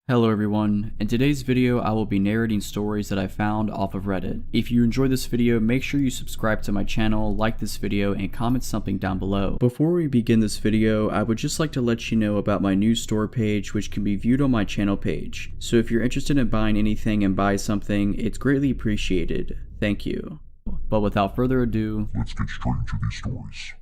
Hello everyone, in today's video I will be narrating stories that I found off of Reddit. If you enjoyed this video, make sure you subscribe to my channel, like this video, and comment something down below. Before we begin this video, I would just like to let you know about my new store page, which can be viewed on my channel page. So if you're interested in buying anything and buy something, it's greatly appreciated. Thank you. But without further ado, let's get straight into these stories.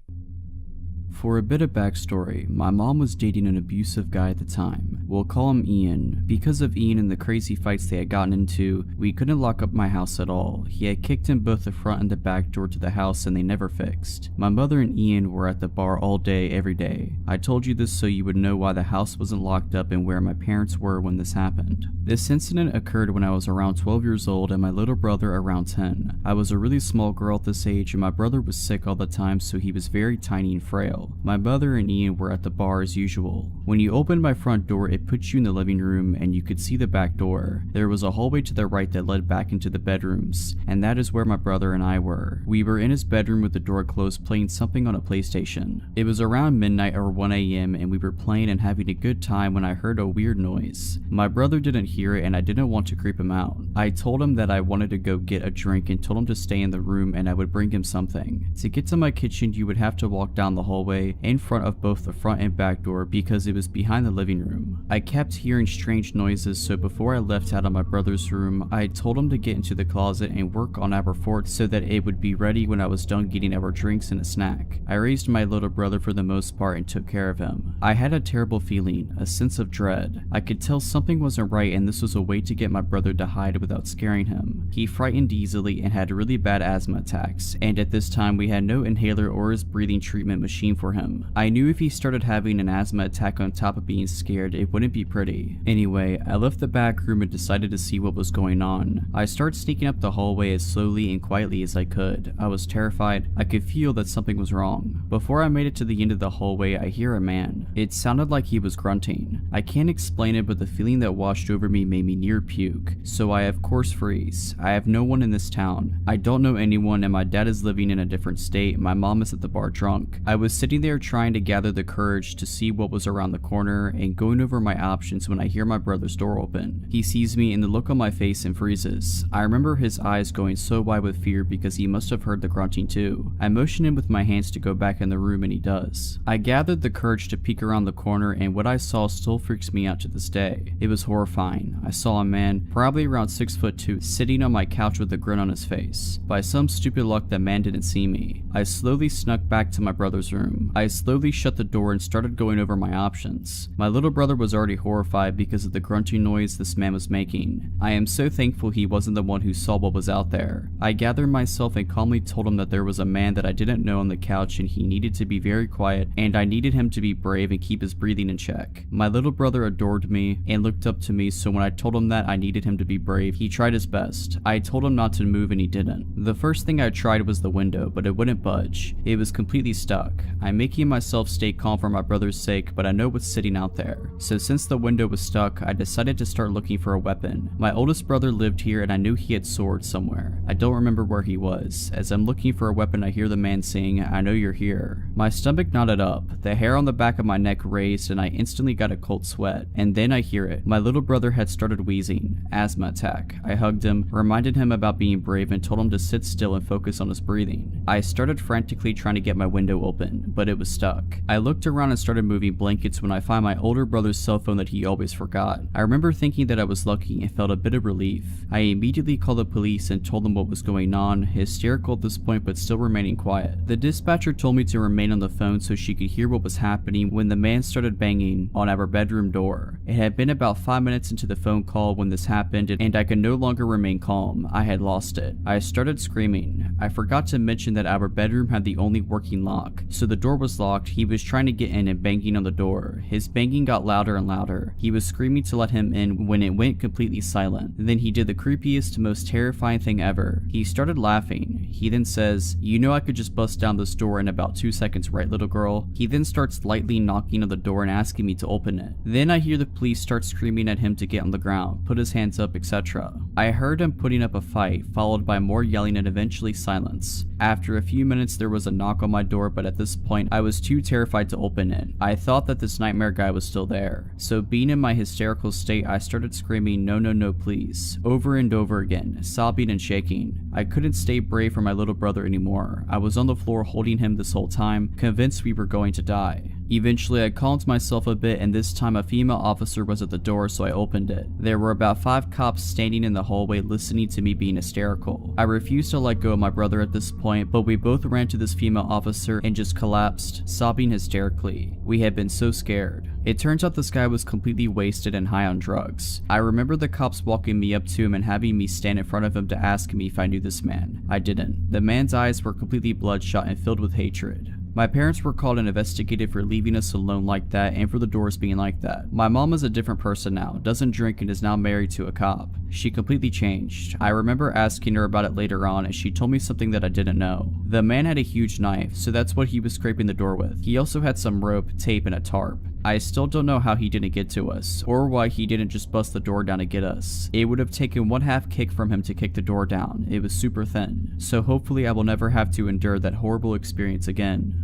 For a bit of backstory, my mom was dating an abusive guy at the time. We'll call him Ian. Because of Ian and the crazy fights they had gotten into, we couldn't lock up my house at all. He had kicked in both the front and the back door to the house and they never fixed. My mother and Ian were at the bar all day, every day. I told you this so you would know why the house wasn't locked up and where my parents were when this happened. This incident occurred when I was around 12 years old and my little brother around 10. I was a really small girl at this age and my brother was sick all the time, so he was very tiny and frail. My mother and Ian were at the bar as usual. When you opened my front door, it put you in the living room and you could see the back door. There was a hallway to the right that led back into the bedrooms, and that is where my brother and I were. We were in his bedroom with the door closed playing something on a PlayStation. It was around midnight or 1 AM and we were playing and having a good time when I heard a weird noise. My brother didn't hear it and I didn't want to creep him out. I told him that I wanted to go get a drink and told him to stay in the room and I would bring him something. To get to my kitchen, you would have to walk down the hallway in front of both the front and back door because it was behind the living room. I kept hearing strange noises, so before I left out of my brother's room, I told him to get into the closet and work on our fort so that it would be ready when I was done getting our drinks and a snack. I raised my little brother for the most part and took care of him. I had a terrible feeling, a sense of dread. I could tell something wasn't right and this was a way to get my brother to hide without scaring him. He frightened easily and had really bad asthma attacks, and at this time we had no inhaler or his breathing treatment machine for him. I knew if he started having an asthma attack on top of being scared, it wouldn't be pretty. Anyway, I left the back room and decided to see what was going on. I started sneaking up the hallway as slowly and quietly as I could. I was terrified. I could feel that something was wrong. Before I made it to the end of the hallway, I hear a man. It sounded like he was grunting. I can't explain it, but the feeling that washed over me made me near puke. So I of course freeze. I have no one in this town. I don't know anyone and my dad is living in a different state. My mom is at the bar drunk. I was sitting there trying to gather the courage to see what was around the corner and going over my options when I hear my brother's door open. He sees me and the look on my face and freezes. I remember his eyes going so wide with fear because he must have heard the grunting too. I motion him with my hands to go back in the room and he does. I gathered the courage to peek around the corner and what I saw still freaks me out to this day. It was horrifying. I saw a man, probably around 6'2", sitting on my couch with a grin on his face. By some stupid luck, the man didn't see me. I slowly snuck back to my brother's room. I slowly shut the door and started going over my options. My little brother was already horrified because of the grunting noise this man was making. I am so thankful he wasn't the one who saw what was out there. I gathered myself and calmly told him that there was a man that I didn't know on the couch and he needed to be very quiet and I needed him to be brave and keep his breathing in check. My little brother adored me and looked up to me, so when I told him that I needed him to be brave, he tried his best. I told him not to move and he didn't. The first thing I tried was the window, but it wouldn't budge. It was completely stuck. I'm making myself stay calm for my brother's sake, but I know what's sitting out there. So since the window was stuck, I decided to start looking for a weapon. My oldest brother lived here and I knew he had swords somewhere. I don't remember where he was. As I'm looking for a weapon, I hear the man saying, "I know you're here." My stomach knotted up, the hair on the back of my neck raised, and I instantly got a cold sweat. And then I hear it. My little brother had started wheezing. Asthma attack. I hugged him, reminded him about being brave, and told him to sit still and focus on his breathing. I started frantically trying to get my window open, but it was stuck. I looked around and started moving blankets when I find my older brother's cell phone that he always forgot. I remember thinking that I was lucky and felt a bit of relief. I immediately called the police and told them what was going on, hysterical at this point but still remaining quiet. The dispatcher told me to remain on the phone so she could hear what was happening when the man started banging on our bedroom door. It had been about 5 minutes into the phone call when this happened and I could no longer remain calm. I had lost it. I started screaming. I forgot to mention that our bedroom had the only working lock, so the door was locked. He was trying to get in and banging on the door. His banging got louder and louder. He was screaming to let him in when it went completely silent. Then he did the creepiest, most terrifying thing ever. He started laughing. He then says, "You know I could just bust down this door in about 2 seconds, right, little girl?" He then starts lightly knocking on the door and asking me to open it. Then I hear the police start screaming at him to get on the ground, put his hands up, etc. I heard him putting up a fight, followed by more yelling and eventually silence. After a few minutes there was a knock on my door, but at this point I was too terrified to open it. I thought that this nightmare guy was still there. So being in my hysterical state, I started screaming no no no please over and over again, sobbing and shaking. I couldn't stay brave for my little brother anymore. I was on the floor holding him this whole time, convinced we were going to die. Eventually I calmed myself a bit, and this time a female officer was at the door, so I opened it. There were about 5 cops standing in the hallway listening to me being hysterical. I refused to let go of my brother at this point, but we both ran to this female officer and just collapsed, sobbing hysterically. We had been so scared. It turns out this guy was completely wasted and high on drugs. I remember the cops walking me up to him and having me stand in front of him to ask me if I knew this man. I didn't. The man's eyes were completely bloodshot and filled with hatred. My parents were called and investigated for leaving us alone like that and for the doors being like that. My mom is a different person now, doesn't drink, and is now married to a cop. She completely changed. I remember asking her about it later on, and she told me something that I didn't know. The man had a huge knife, so that's what he was scraping the door with. He also had some rope, tape, and a tarp. I still don't know how he didn't get to us, or why he didn't just bust the door down to get us. It would have taken 1/2 kick from him to kick the door down. It was super thin. So hopefully I will never have to endure that horrible experience again.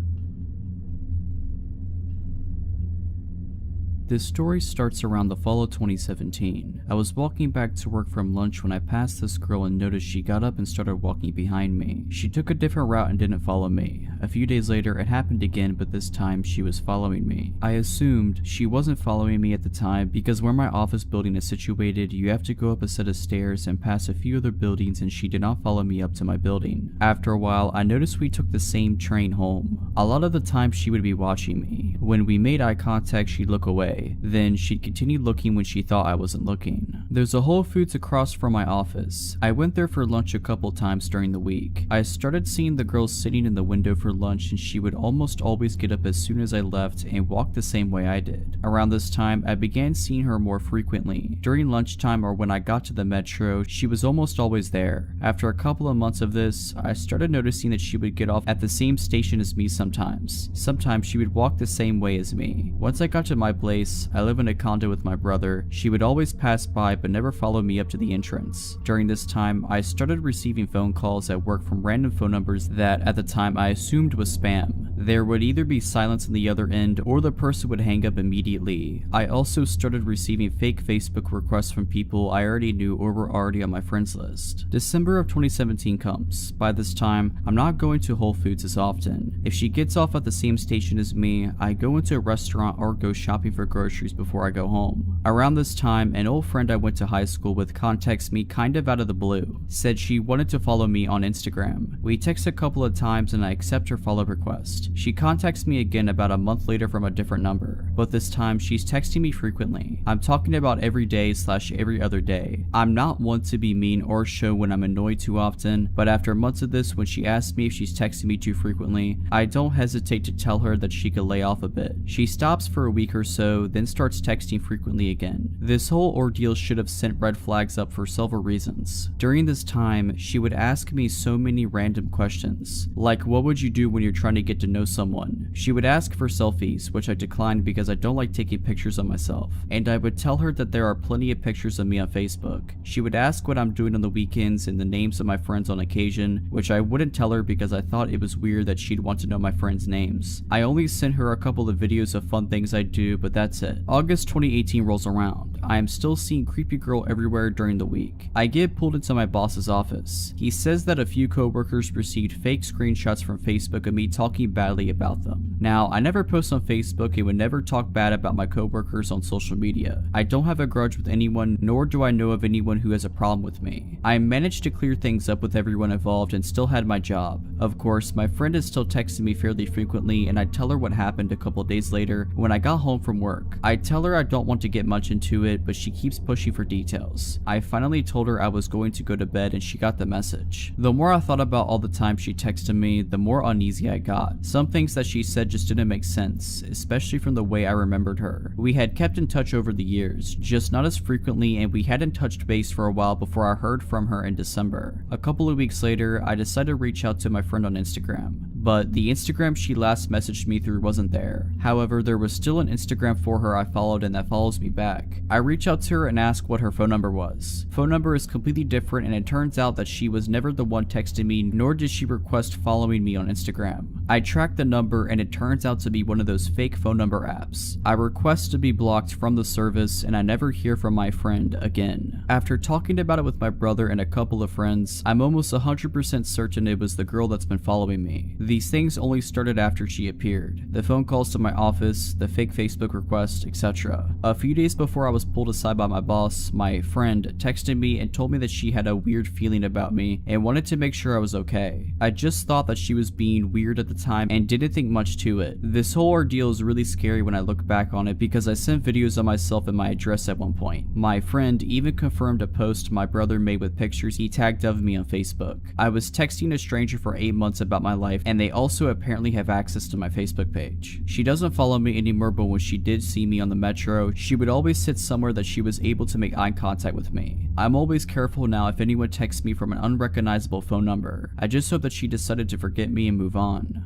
This story starts around the fall of 2017. I was walking back to work from lunch when I passed this girl and noticed she got up and started walking behind me. She took a different route and didn't follow me. A few days later it happened again, but this time she was following me. I assumed she wasn't following me at the time because where my office building is situated, you have to go up a set of stairs and pass a few other buildings, and she did not follow me up to my building. After a while I noticed we took the same train home. A lot of the time she would be watching me. When we made eye contact she'd look away. Then she'd continue looking when she thought I wasn't looking. There's a Whole Foods across from my office. I went there for lunch a couple times during the week. I started seeing the girl sitting in the window for lunch, and she would almost always get up as soon as I left and walk the same way I did. Around this time, I began seeing her more frequently. During lunchtime or when I got to the metro, she was almost always there. After a couple of months of this, I started noticing that she would get off at the same station as me sometimes. Sometimes she would walk the same way as me. Once I got to my place, I live in a condo with my brother. She would always pass by but never follow me up to the entrance. During this time, I started receiving phone calls at work from random phone numbers that at the time I assumed was spam. There would either be silence on the other end or the person would hang up immediately. I also started receiving fake Facebook requests from people I already knew or were already on my friends list. December of 2017 comes. By this time, I'm not going to Whole Foods as often. If she gets off at the same station as me, I go into a restaurant or go shopping for groceries before I go home. Around this time, an old friend I went to high school with contacts me kind of out of the blue. Said she wanted to follow me on Instagram. We text a couple of times and I accept her follow request. She contacts me again about a month later from a different number, but this time she's texting me frequently. I'm talking about every day / every other day. I'm not one to be mean or show when I'm annoyed too often, but after months of this, when she asks me if she's texting me too frequently, I don't hesitate to tell her that she could lay off a bit. She stops for a week or so, then starts texting frequently again. This whole ordeal should have sent red flags up for several reasons. During this time, she would ask me so many random questions, like what would you do when you're trying to get to know someone? She would ask for selfies, which I declined because I don't like taking pictures of myself, and I would tell her that there are plenty of pictures of me on Facebook. She would ask what I'm doing on the weekends and the names of my friends on occasion, which I wouldn't tell her because I thought it was weird that she'd want to know my friends' names. I only sent her a couple of videos of fun things I do, but that's it. August 2018 rolls around. I am still seeing creepy girl everywhere during the week. I get pulled into my boss's office. He says that a few coworkers received fake screenshots from Facebook of me talking badly about them. Now, I never post on Facebook and would never talk bad about my coworkers on social media. I don't have a grudge with anyone, nor do I know of anyone who has a problem with me. I managed to clear things up with everyone involved and still had my job. Of course, my friend is still texting me fairly frequently, and I tell her what happened a couple days later when I got home from work. I tell her I don't want to get much into it, but she keeps pushing for details. I finally told her I was going to go to bed and she got the message. The more I thought about all the time she texted me, the more uneasy I got. Some things that she said just didn't make sense, especially from the way I remembered her. We had kept in touch over the years, just not as frequently, and we hadn't touched base for a while before I heard from her in December. A couple of weeks later, I decided to reach out to my friend on Instagram. but the Instagram she last messaged me through wasn't there. However, there was still an Instagram for her I followed and that follows me back. I reach out to her and ask what her phone number was. Phone number is completely different, and it turns out that she was never the one texting me, nor did she request following me on Instagram. I tracked the number and it turns out to be one of those fake phone number apps. I request to be blocked from the service and I never hear from my friend again. After talking about it with my brother and a couple of friends, I'm almost 100% certain it was the girl that's been following me. These things only started after she appeared. The phone calls to my office, the fake Facebook request, etc. A few days before I was pulled aside by my boss, my friend texted me and told me that she had a weird feeling about me and wanted to make sure I was okay. I just thought that she was being weird at the time and didn't think much to it. This whole ordeal is really scary when I look back on it because I sent videos of myself and my address at one point. My friend even confirmed a post my brother made with pictures he tagged of me on Facebook. I was texting a stranger for 8 months about my life, and they also apparently have access to my Facebook page. She doesn't follow me anymore, but when she did see me on the metro, she would always sit somewhere that she was able to make eye contact with me. I'm always careful now if anyone texts me from an unrecognizable phone number. I just hope that she decided to forget me and move on.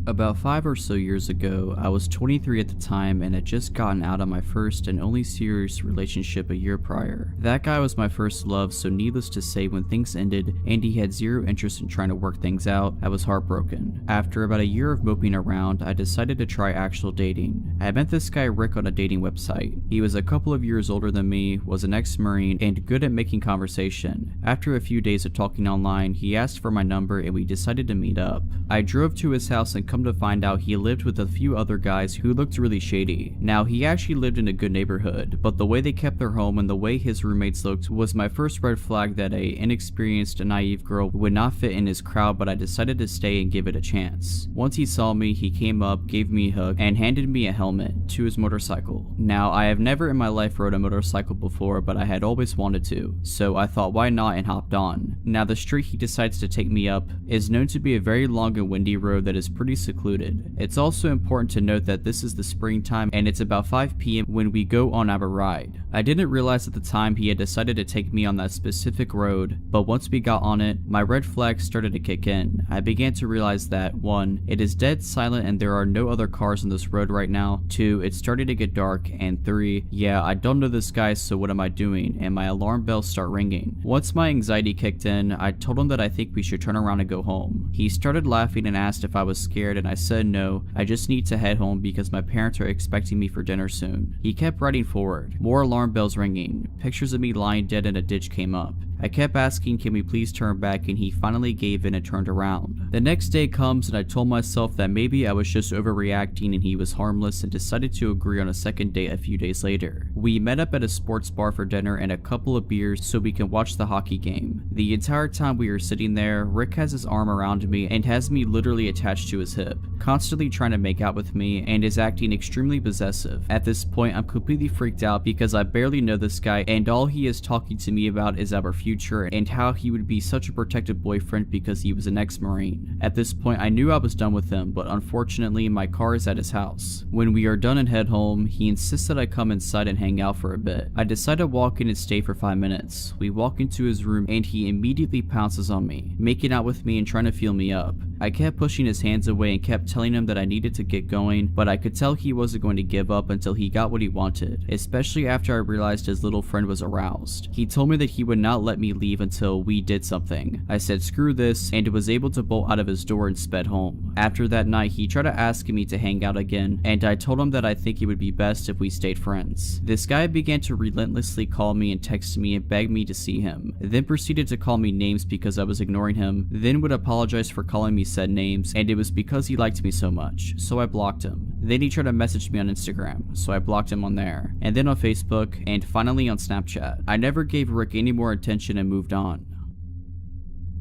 About 5 or so years ago, I was 23 at the time and had just gotten out of my first and only serious relationship a year prior. That guy was my first love, so needless to say, when things ended and he had zero interest in trying to work things out, I was heartbroken. After about a year of moping around, I decided to try actual dating. I met this guy Rick on a dating website. He was a couple of years older than me, was an ex-Marine, and good at making conversation. After a few days of talking online, he asked for my number and we decided to meet up. I drove to his house and come to find out he lived with a few other guys who looked really shady. Now, he actually lived in a good neighborhood, but the way they kept their home and the way his roommates looked was my first red flag that a inexperienced and naive girl would not fit in his crowd, but I decided to stay and give it a chance. Once he saw me, he came up, gave me a hug, and handed me a helmet to his motorcycle. Now, I have never in my life rode a motorcycle before, but I had always wanted to, so I thought why not and hopped on. Now, the street he decides to take me up is known to be a very long and windy road that is pretty secluded. It's also important to note that this is the springtime and it's about 5 p.m. when we go on our ride. I didn't realize at the time he had decided to take me on that specific road, but once we got on it, my red flags started to kick in. I began to realize that 1. It is dead silent and there are no other cars on this road right now. 2. It started to get dark, and 3. Yeah, I don't know this guy, so what am I doing? And my alarm bells start ringing. Once my anxiety kicked in, I told him that I think we should turn around and go home. He started laughing and asked if I was scared, and I said no, I just need to head home because my parents are expecting me for dinner soon. He kept riding forward. More alarm bells ringing. Pictures of me lying dead in a ditch came up. I kept asking, can we please turn back, and he finally gave in and turned around. The next day comes and I told myself that maybe I was just overreacting and he was harmless, and decided to agree on a second date a few days later. We met up at a sports bar for dinner and a couple of beers so we can watch the hockey game. The entire time we were sitting there, Rick has his arm around me and has me literally attached to his hip, constantly trying to make out with me, and is acting extremely possessive. At this point, I'm completely freaked out because I barely know this guy and all he is talking to me about is our future and how he would be such a protective boyfriend because he was an ex-Marine. At this point, I knew I was done with him, but unfortunately my car is at his house. When we are done and head home, he insists that I come inside and hang out for a bit. I decide to walk in and stay for 5 minutes. We walk into his room and he immediately pounces on me, making out with me and trying to feel me up. I kept pushing his hands away and kept telling him that I needed to get going, but I could tell he wasn't going to give up until he got what he wanted, especially after I realized his little friend was aroused. He told me that he would not let me leave until we did something. I said screw this and was able to bolt out of his door and sped home. After that night, he tried to ask me to hang out again, and I told him that I think it would be best if we stayed friends. This guy began to relentlessly call me and text me and beg me to see him, then proceeded to call me names because I was ignoring him, then would apologize for calling me said names, and it was because he liked me so much, so I blocked him. Then he tried to message me on Instagram, so I blocked him on there, and then on Facebook, and finally on Snapchat. I never gave Rick any more attention and moved on.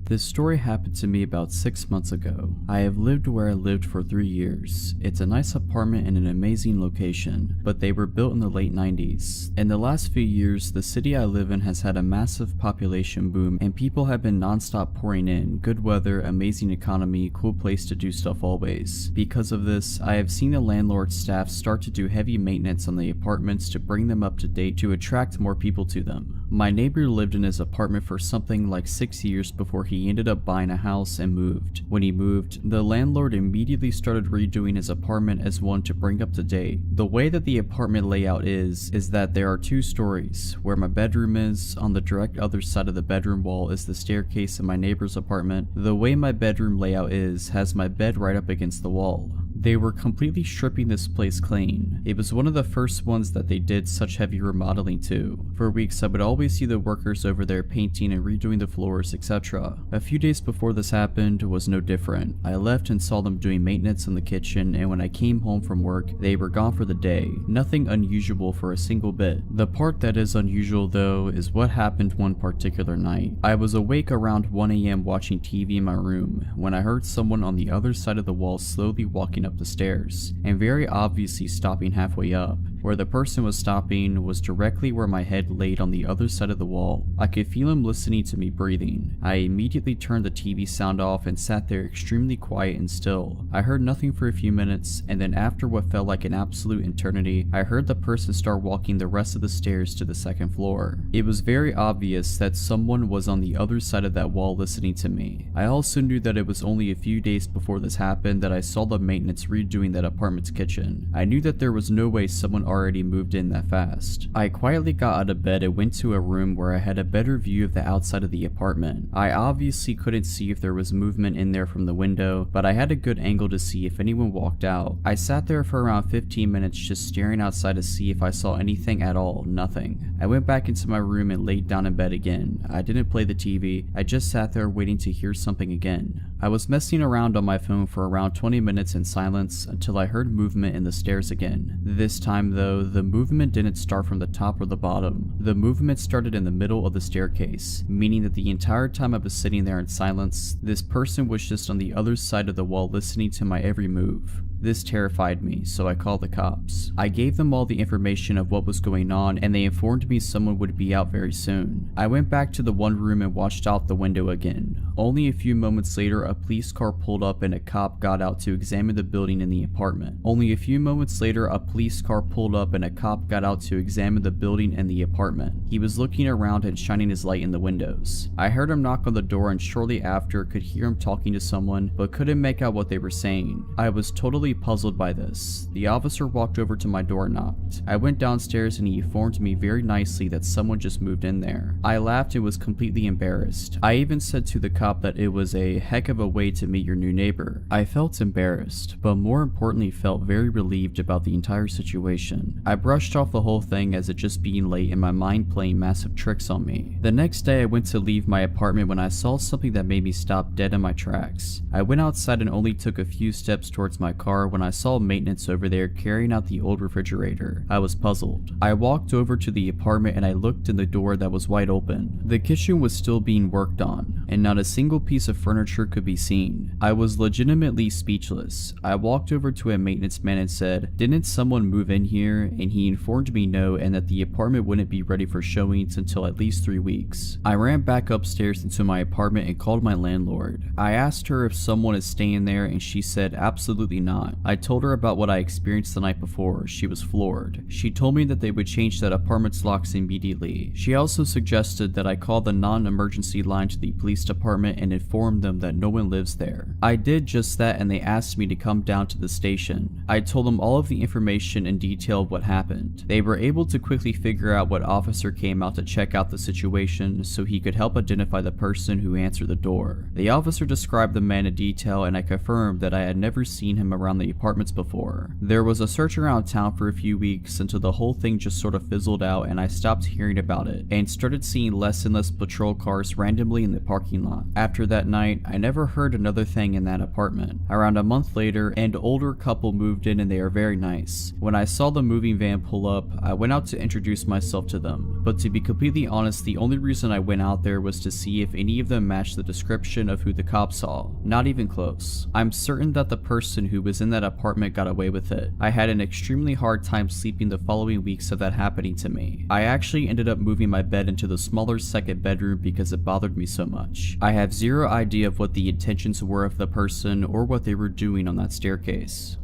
This story happened to me about 6 months ago. I have lived where I lived for 3 years. It's a nice apartment in an amazing location, but they were built in the late 90s. In the last few years, the city I live in has had a massive population boom and people have been non-stop pouring in. Good weather, amazing economy, cool place to do stuff always. Because of this, I have seen the landlord staff start to do heavy maintenance on the apartments to bring them up to date to attract more people to them. My neighbor lived in his apartment for something like 6 years before he ended up buying a house and moved. When he moved, the landlord immediately started redoing his apartment as one to bring up to date. The way that the apartment layout is that there are 2 stories. Where my bedroom is, on the direct other side of the bedroom wall is the staircase in my neighbor's apartment. The way my bedroom layout has my bed right up against the wall. They were completely stripping this place clean. It was one of the first ones that they did such heavy remodeling to. For weeks I would always see the workers over there painting and redoing the floors, etc. A few days before this happened was no different. I left and saw them doing maintenance in the kitchen, and when I came home from work, they were gone for the day. Nothing unusual for a single bit. The part that is unusual though is what happened one particular night. I was awake around 1 AM watching TV in my room when I heard someone on the other side of the wall slowly walking up the stairs, and very obviously stopping halfway up. Where the person was stopping was directly where my head laid on the other side of the wall. I could feel him listening to me breathing. I immediately turned the TV sound off and sat there extremely quiet and still. I heard nothing for a few minutes, and then after what felt like an absolute eternity, I heard the person start walking the rest of the stairs to the 2nd floor. It was very obvious that someone was on the other side of that wall listening to me. I also knew that it was only a few days before this happened that I saw the maintenance redoing that apartment's kitchen. I knew that there was no way someone already moved in that fast. I quietly got out of bed and went to a room where I had a better view of the outside of the apartment. I obviously couldn't see if there was movement in there from the window, but I had a good angle to see if anyone walked out. I sat there for around 15 minutes just staring outside to see if I saw anything at all. Nothing. I went back into my room and laid down in bed again. I didn't play the TV. I just sat there waiting to hear something again. I was messing around on my phone for around 20 minutes in silence until I heard movement in the stairs again. This time though, the movement didn't start from the top or the bottom. The movement started in the middle of the staircase, meaning that the entire time I was sitting there in silence, this person was just on the other side of the wall listening to my every move. This terrified me, so I called the cops. I gave them all the information of what was going on, and they informed me someone would be out very soon. I went back to the one room and watched out the window again. Only a few moments later, a police car pulled up and a cop got out to examine the building and the apartment. Only a few moments later, a police car pulled up and a cop got out to examine the building and the apartment. He was looking around and shining his light in the windows. I heard him knock on the door and shortly after could hear him talking to someone, but couldn't make out what they were saying. I was totally puzzled by this. The officer walked over to my door and knocked. I went downstairs and he informed me very nicely that someone just moved in there. I laughed and was completely embarrassed. I even said to the cop that it was a heck of a way to meet your new neighbor. I felt embarrassed, but more importantly felt very relieved about the entire situation. I brushed off the whole thing as it just being late and my mind playing massive tricks on me. The next day I went to leave my apartment when I saw something that made me stop dead in my tracks. I went outside and only took a few steps towards my car when I saw maintenance over there carrying out the old refrigerator. I was puzzled. I walked over to the apartment and I looked in the door that was wide open. The kitchen was still being worked on, and not a single piece of furniture could be seen. I was legitimately speechless. I walked over to a maintenance man and said, "Didn't someone move in here?" And he informed me no, and that the apartment wouldn't be ready for showings until at least 3 weeks. I ran back upstairs into my apartment and called my landlord. I asked her if someone is staying there and she said absolutely not. I told her about what I experienced the night before. She was floored. She told me that they would change that apartment's locks immediately. She also suggested that I call the non-emergency line to the police department and inform them that no one lives there. I did just that and they asked me to come down to the station. I told them all of the information in detail of what happened. They were able to quickly figure out what officer came out to check out the situation so he could help identify the person who answered the door. The officer described the man in detail and I confirmed that I had never seen him around the apartments before. There was a search around town for a few weeks until the whole thing just sort of fizzled out and I stopped hearing about it and started seeing less and less patrol cars randomly in the parking lot. After that night, I never heard another thing in that apartment. Around a month later, an older couple moved in and they are very nice. When I saw the moving van pull up, I went out to introduce myself to them. But to be completely honest, the only reason I went out there was to see if any of them matched the description of who the cops saw. Not even close. I'm certain that the person who was in that apartment got away with it. I had an extremely hard time sleeping the following weeks of that happening to me. I actually ended up moving my bed into the smaller second bedroom because it bothered me so much. I have zero idea of what the intentions were of the person or what they were doing on that staircase.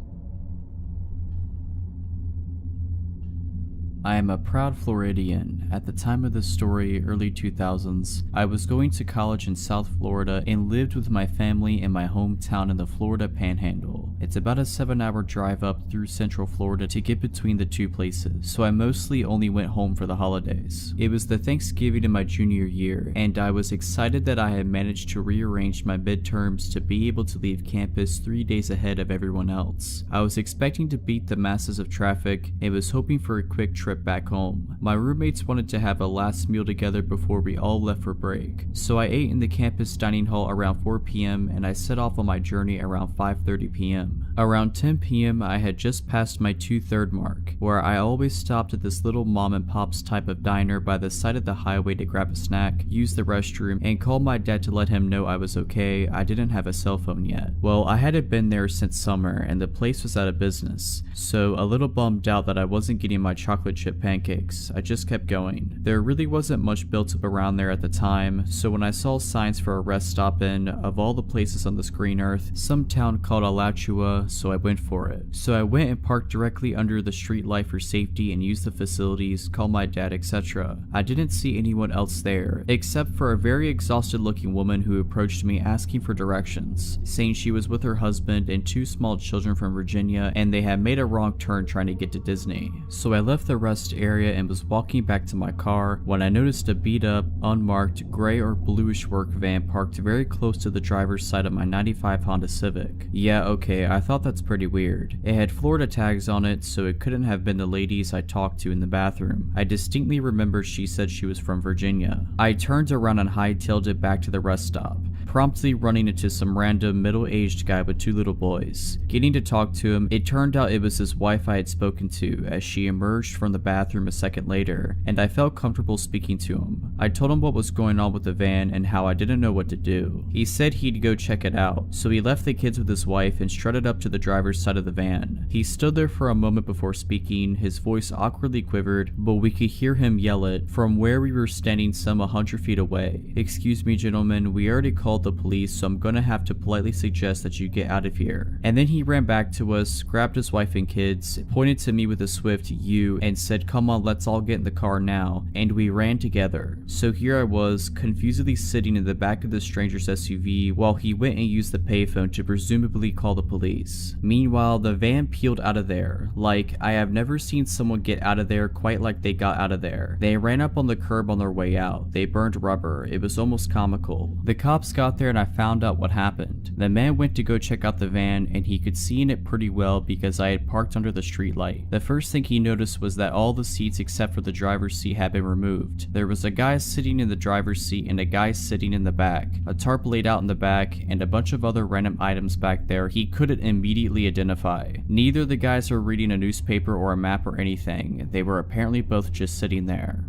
I am a proud Floridian. At the time of this story, early 2000s, I was going to college in South Florida and lived with my family in my hometown in the Florida Panhandle. It's about a 7-hour drive up through Central Florida to get between the two places, so I mostly only went home for the holidays. It was the Thanksgiving in my junior year, and I was excited that I had managed to rearrange my midterms to be able to leave campus 3 days ahead of everyone else. I was expecting to beat the masses of traffic and was hoping for a quick trip back home. My roommates wanted to have a last meal together before we all left for break, so I ate in the campus dining hall around 4 p.m. and I set off on my journey around 5:30 p.m. Around 10 p.m. I had just passed my 2/3 mark, where I always stopped at this little mom and pop's type of diner by the side of the highway to grab a snack, use the restroom, and call my dad to let him know I was okay. I didn't have a cell phone yet. Well, I hadn't been there since summer and the place was out of business, so a little bummed out that I wasn't getting my chocolate chip pancakes. I just kept going. There really wasn't much built up around there at the time, so when I saw signs for a rest stop in, of all the places on this green earth, some town called Alachua, so I went for it. So I went and parked directly under the street light for safety and used the facilities, called my dad, etc. I didn't see anyone else there, except for a very exhausted looking woman who approached me asking for directions, saying she was with her husband and 2 small children from Virginia and they had made a wrong turn trying to get to Disney. So I left the rest area and was walking back to my car when I noticed a beat up, unmarked, gray or bluish work van parked very close to the driver's side of my 95 Honda Civic. Yeah, okay, I thought that's pretty weird. It had Florida tags on it, so it couldn't have been the ladies I talked to in the bathroom. I distinctly remember she said she was from Virginia. I turned around and hightailed it back to the rest stop, promptly running into some random middle-aged guy with 2 little boys. Getting to talk to him, it turned out it was his wife I had spoken to as she emerged from the bathroom a second later, and I felt comfortable speaking to him. I told him what was going on with the van and how I didn't know what to do. He said he'd go check it out, so he left the kids with his wife and strutted up to the driver's side of the van. He stood there for a moment before speaking, his voice awkwardly quivered, but we could hear him yell it from where we were standing some 100 feet away. "Excuse me gentlemen, we already called the police, so I'm gonna have to politely suggest that you get out of here." And then he ran back to us, grabbed his wife and kids, pointed to me with a swift "you" and said, "Come on, let's all get in the car now," and we ran together. So here I was, confusedly sitting in the back of the stranger's SUV while he went and used the payphone to presumably call the police. Meanwhile, the van peeled out of there. Like, I have never seen someone get out of there quite like they got out of there. They ran up on the curb on their way out. They burned rubber. It was almost comical. The cops got there and I found out what happened. The man went to go check out the van and he could see in it pretty well because I had parked under the street light. The first thing he noticed was that all the seats except for the driver's seat had been removed. There was a guy sitting in the driver's seat and a guy sitting in the back, a tarp laid out in the back, and a bunch of other random items back there he couldn't immediately identify. Neither the guys were reading a newspaper or a map or anything. They were apparently both just sitting there.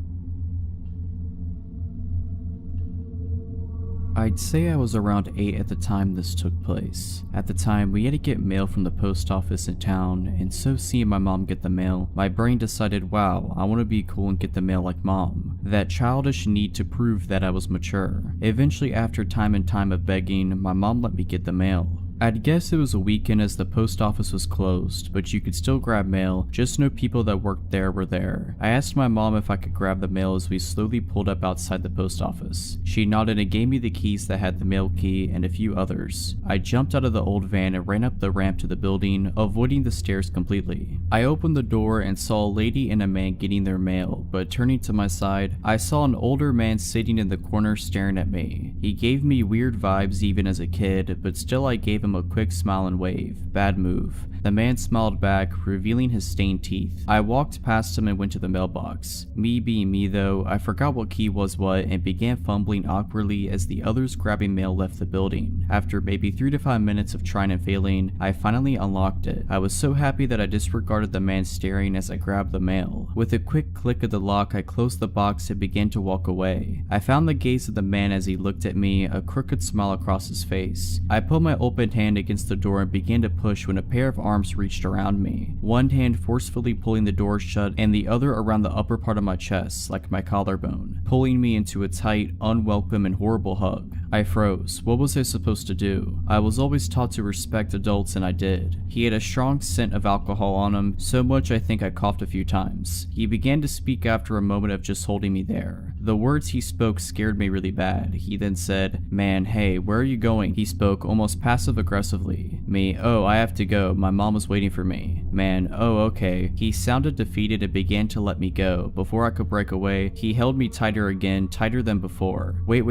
I'd say I was around 8 at the time this took place. At the time, we had to get mail from the post office in town, and so seeing my mom get the mail, my brain decided, wow, I want to be cool and get the mail like mom. That childish need to prove that I was mature. Eventually, after time and time of begging, my mom let me get the mail. I'd guess it was a weekend as the post office was closed, but you could still grab mail, just no people that worked there were there. I asked my mom if I could grab the mail as we slowly pulled up outside the post office. She nodded and gave me the keys that had the mail key and a few others. I jumped out of the old van and ran up the ramp to the building, avoiding the stairs completely. I opened the door and saw a lady and a man getting their mail, but turning to my side, I saw an older man sitting in the corner staring at me. He gave me weird vibes even as a kid, but still I gave him a quick smile and wave. Bad move. The man smiled back, revealing his stained teeth. I walked past him and went to the mailbox. Me being me though, I forgot what key was what and began fumbling awkwardly as the others grabbing mail left the building. After maybe 3 to 5 minutes of trying and failing, I finally unlocked it. I was so happy that I disregarded the man staring as I grabbed the mail. With a quick click of the lock, I closed the box and began to walk away. I found the gaze of the man as he looked at me, a crooked smile across his face. I put my open hand against the door and began to push when a pair of arms reached around me, one hand forcefully pulling the door shut and the other around the upper part of my chest like my collarbone, pulling me into a tight, unwelcome and horrible hug. I froze. What was I supposed to do? I was always taught to respect adults and I did. He had a strong scent of alcohol on him, so much I think I coughed a few times. He began to speak after a moment of just holding me there. The words he spoke scared me really bad. He then said, "Man, hey, where are you going?" He spoke almost passive-aggressively. Me, "Oh, I have to go. My mom was waiting for me." Man, "Oh, okay." He sounded defeated and began to let me go. Before I could break away, he held me tighter again, tighter than before. Wait,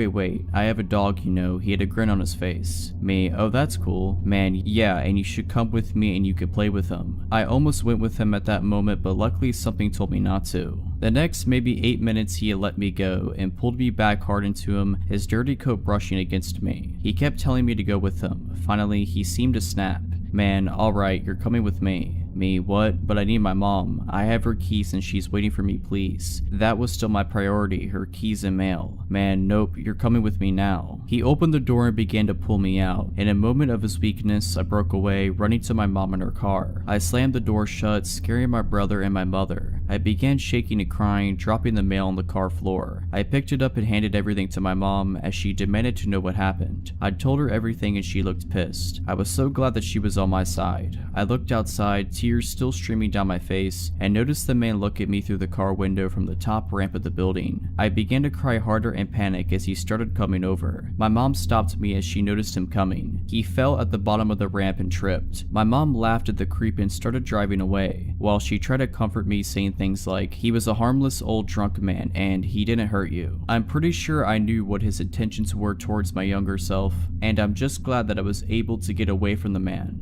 I have a dog, you know." He had a grin on his face. Me, "Oh, that's cool." Man, "Yeah, and you should come with me and you could play with him." I almost went with him at that moment, but luckily something told me not to. The next maybe 8 minutes he had let me go and pulled me back hard into him, his dirty coat brushing against me. He kept telling me to go with him. Finally, he seemed to snap. Man, "Alright, you're coming with me." Me, "What? But I need my mom. I have her keys and she's waiting for me, please." That was still my priority, her keys and mail. Man, "Nope, you're coming with me now." He opened the door and began to pull me out. In a moment of his weakness, I broke away, running to my mom in her car. I slammed the door shut, scaring my brother and my mother. I began shaking and crying, dropping the mail on the car floor. I picked it up and handed everything to my mom as she demanded to know what happened. I'd told her everything and she looked pissed. I was so glad that she was on my side. I looked outside, tears still streaming down my face, and noticed the man look at me through the car window from the top ramp of the building. I began to cry harder and panic as he started coming over. My mom stopped me as she noticed him coming. He fell at the bottom of the ramp and tripped. My mom laughed at the creep and started driving away, while she tried to comfort me, saying things like, "He was a harmless old drunk man and he didn't hurt you." I'm pretty sure I knew what his intentions were towards my younger self, and I'm just glad that I was able to get away from the man.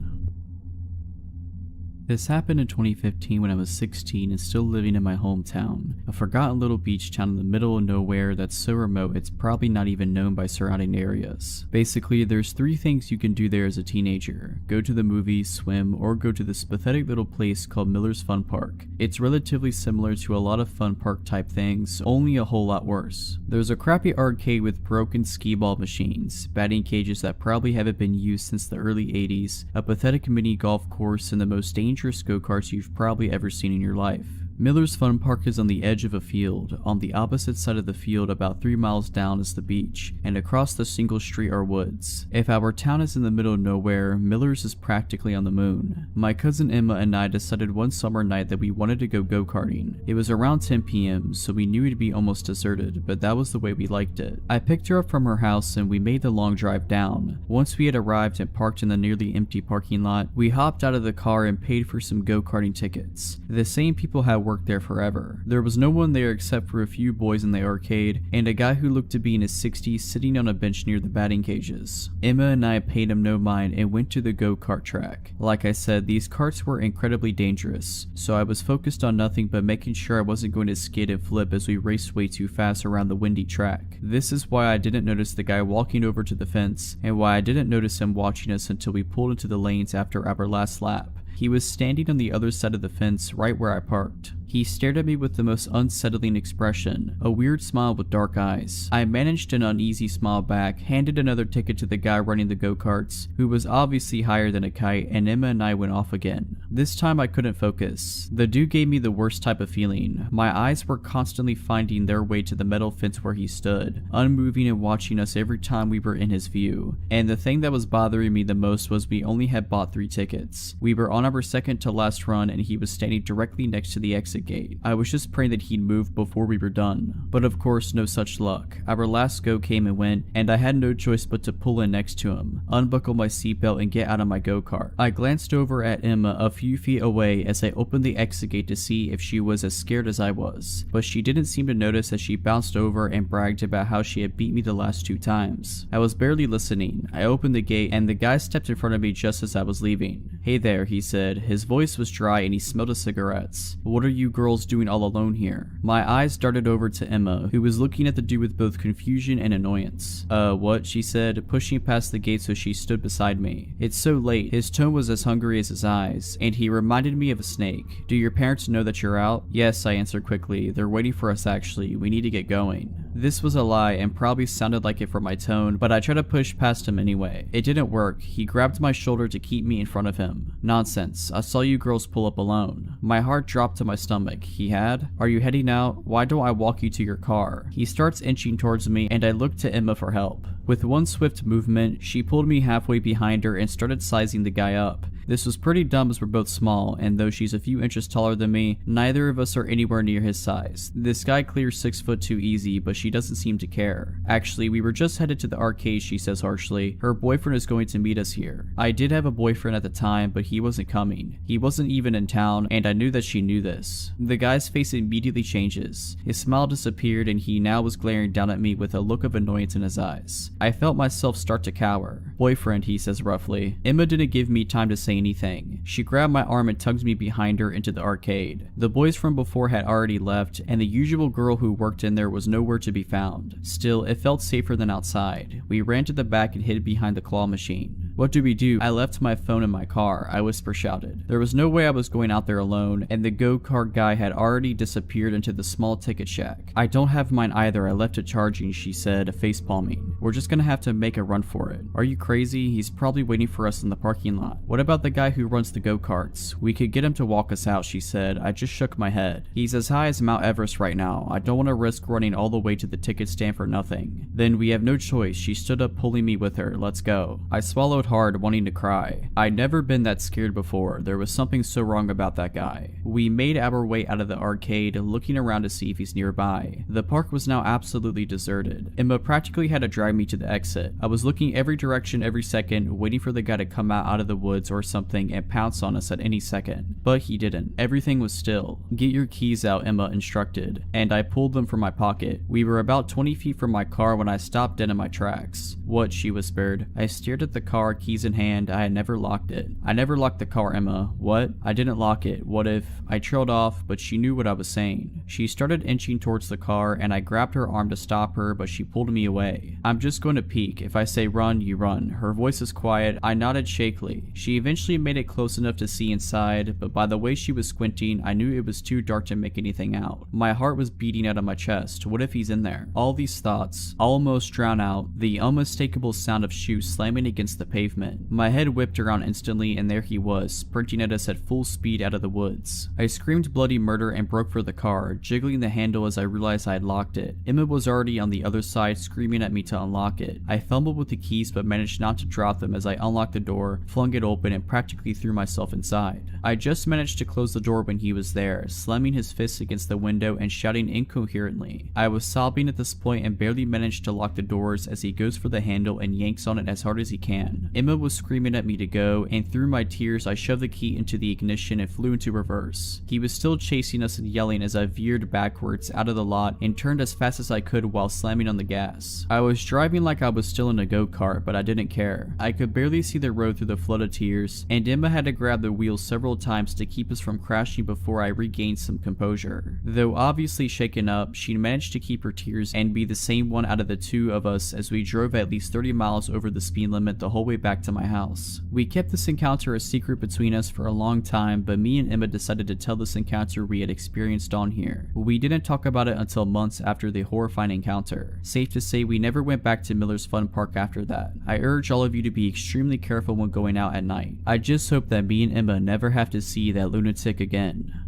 This happened in 2015 when I was 16 and still living in my hometown, a forgotten little beach town in the middle of nowhere that's so remote it's probably not even known by surrounding areas. Basically, there's 3 things you can do there as a teenager: go to the movies, swim, or go to this pathetic little place called Miller's Fun Park. It's relatively similar to a lot of fun park type things, only a whole lot worse. There's a crappy arcade with broken skee-ball machines, batting cages that probably haven't been used since the early 80s, a pathetic mini golf course, and the most dangerous go-karts you've probably ever seen in your life. Miller's Fun Park is on the edge of a field. On the opposite side of the field, about 3 miles down, is the beach, and across the single street are woods. If our town is in the middle of nowhere, Miller's is practically on the moon. My cousin Emma and I decided one summer night that we wanted to go go-karting. It was around 10 p.m, so we knew it'd be almost deserted, but that was the way we liked it. I picked her up from her house and we made the long drive down. Once we had arrived and parked in the nearly empty parking lot, we hopped out of the car and paid for some go-karting tickets. The same people had worked there forever. There was no one there except for a few boys in the arcade and a guy who looked to be in his 60s sitting on a bench near the batting cages. Emma and I paid him no mind and went to the go-kart track. Like I said, these karts were incredibly dangerous, so I was focused on nothing but making sure I wasn't going to skid and flip as we raced way too fast around the windy track. This is why I didn't notice the guy walking over to the fence, and why I didn't notice him watching us until we pulled into the lanes after our last lap. He was standing on the other side of the fence right where I parked. He stared at me with the most unsettling expression, a weird smile with dark eyes. I managed an uneasy smile back, handed another ticket to the guy running the go-karts, who was obviously higher than a kite, and Emma and I went off again. This time I couldn't focus. The dude gave me the worst type of feeling. My eyes were constantly finding their way to the metal fence where he stood, unmoving and watching us every time we were in his view. And the thing that was bothering me the most was we only had bought 3 tickets. We were on our second to last run and he was standing directly next to the exit gate. I was just praying that he'd move before we were done. But of course, no such luck. Our last go came and went, and I had no choice but to pull in next to him, unbuckle my seatbelt, and get out of my go-kart. I glanced over at Emma a few feet away as I opened the exit gate to see if she was as scared as I was, but she didn't seem to notice as she bounced over and bragged about how she had beat me the last 2 times. I was barely listening. I opened the gate and the guy stepped in front of me just as I was leaving. "Hey there," he said. His voice was dry and he smelled of cigarettes. "What are you girls doing all alone here?" My eyes darted over to Emma, who was looking at the dude with both confusion and annoyance. What?" she said, pushing past the gate so she stood beside me. "It's so late." His tone was as hungry as his eyes, and he reminded me of a snake. "Do your parents know that you're out?" "Yes," I answered quickly. "They're waiting for us actually. We need to get going." This was a lie and probably sounded like it from my tone, but I tried to push past him anyway. It didn't work. He grabbed my shoulder to keep me in front of him. Nonsense. I saw you girls pull up alone. My heart dropped to my stomach. He had? Are you heading out? Why don't I walk you to your car? He starts inching towards me and I look to Emma for help. With one swift movement, she pulled me halfway behind her and started sizing the guy up. This was pretty dumb as we're both small, and though she's a few inches taller than me, neither of us are anywhere near his size. This guy clears 6'2" easy, but she doesn't seem to care. Actually, we were just headed to the arcade, she says harshly. Her boyfriend is going to meet us here. I did have a boyfriend at the time, but he wasn't coming. He wasn't even in town, and I knew that she knew this. The guy's face immediately changes. His smile disappeared, and he now was glaring down at me with a look of annoyance in his eyes. I felt myself start to cower. Boyfriend, he says roughly. Emma didn't give me time to say anything. She grabbed my arm and tugged me behind her into the arcade. The boys from before had already left, and the usual girl who worked in there was nowhere to be found. Still, it felt safer than outside. We ran to the back and hid behind the claw machine. What do we do? I left my phone in my car, I whisper shouted. There was no way I was going out there alone, and the go-kart guy had already disappeared into the small ticket shack. I don't have mine either, I left it charging, she said, face palming. We're just gonna have to make a run for it. Are you crazy? He's probably waiting for us in the parking lot. What about the guy who runs the go-karts? We could get him to walk us out, she said. I just shook my head. He's as high as Mount Everest right now. I don't want to risk running all the way to the ticket stand for nothing. Then we have no choice. She stood up, pulling me with her. Let's go. I swallowed hard, wanting to cry. I'd never been that scared before. There was something so wrong about that guy. We made our way out of the arcade, looking around to see if he's nearby. The park was now absolutely deserted. Emma practically had to drive me to the exit. I was looking every direction every second, waiting for the guy to come out of the woods or something and pounce on us at any second. But he didn't. Everything was still. Get your keys out, Emma instructed, and I pulled them from my pocket. We were about 20 feet from my car when I stopped dead in my tracks. What? She whispered. I stared at the car, keys in hand. I had never locked it. I never locked the car, Emma. What? I didn't lock it. What if? I trailed off, but she knew what I was saying. She started inching towards the car, and I grabbed her arm to stop her, but she pulled me away. I'm just going to peek. If I say run, you run. Her voice is quiet. I nodded shakily. She eventually made it close enough to see inside, but by the way she was squinting, I knew it was too dark to make anything out. My heart was beating out of my chest. What if he's in there? All these thoughts almost drown out the unmistakable sound of shoes slamming against the pavement. My head whipped around instantly, and there he was, sprinting at us at full speed out of the woods. I screamed bloody murder and broke for the car, jiggling the handle as I realized I had locked it. Emma was already on the other side, screaming at me to unlock it. I fumbled with the keys but managed not to drop them as I unlocked the door, flung it open, and practically threw myself inside. I just managed to close the door when he was there, slamming his fists against the window and shouting incoherently. I was sobbing at this point and barely managed to lock the doors as he goes for the handle and yanks on it as hard as he can. Emma was screaming at me to go, and through my tears I shoved the key into the ignition and flew into reverse. He was still chasing us and yelling as I veered backwards out of the lot and turned as fast as I could while slamming on the gas. I was driving like I was still in a go-kart, but I didn't care. I could barely see the road through the flood of tears, and Emma had to grab the wheel several times to keep us from crashing before I regained some composure. Though obviously shaken up, she managed to keep her tears and be the same one out of the two of us as we drove at least 30 miles over the speed limit the whole way back to my house. We kept this encounter a secret between us for a long time, but me and Emma decided to tell this encounter we had experienced on here. We didn't talk about it until months after the horrifying encounter. Safe to say we never went back to Miller's Fun Park after that. I urge all of you to be extremely careful when going out at night. I just hope that me and Emma never have to see that lunatic again.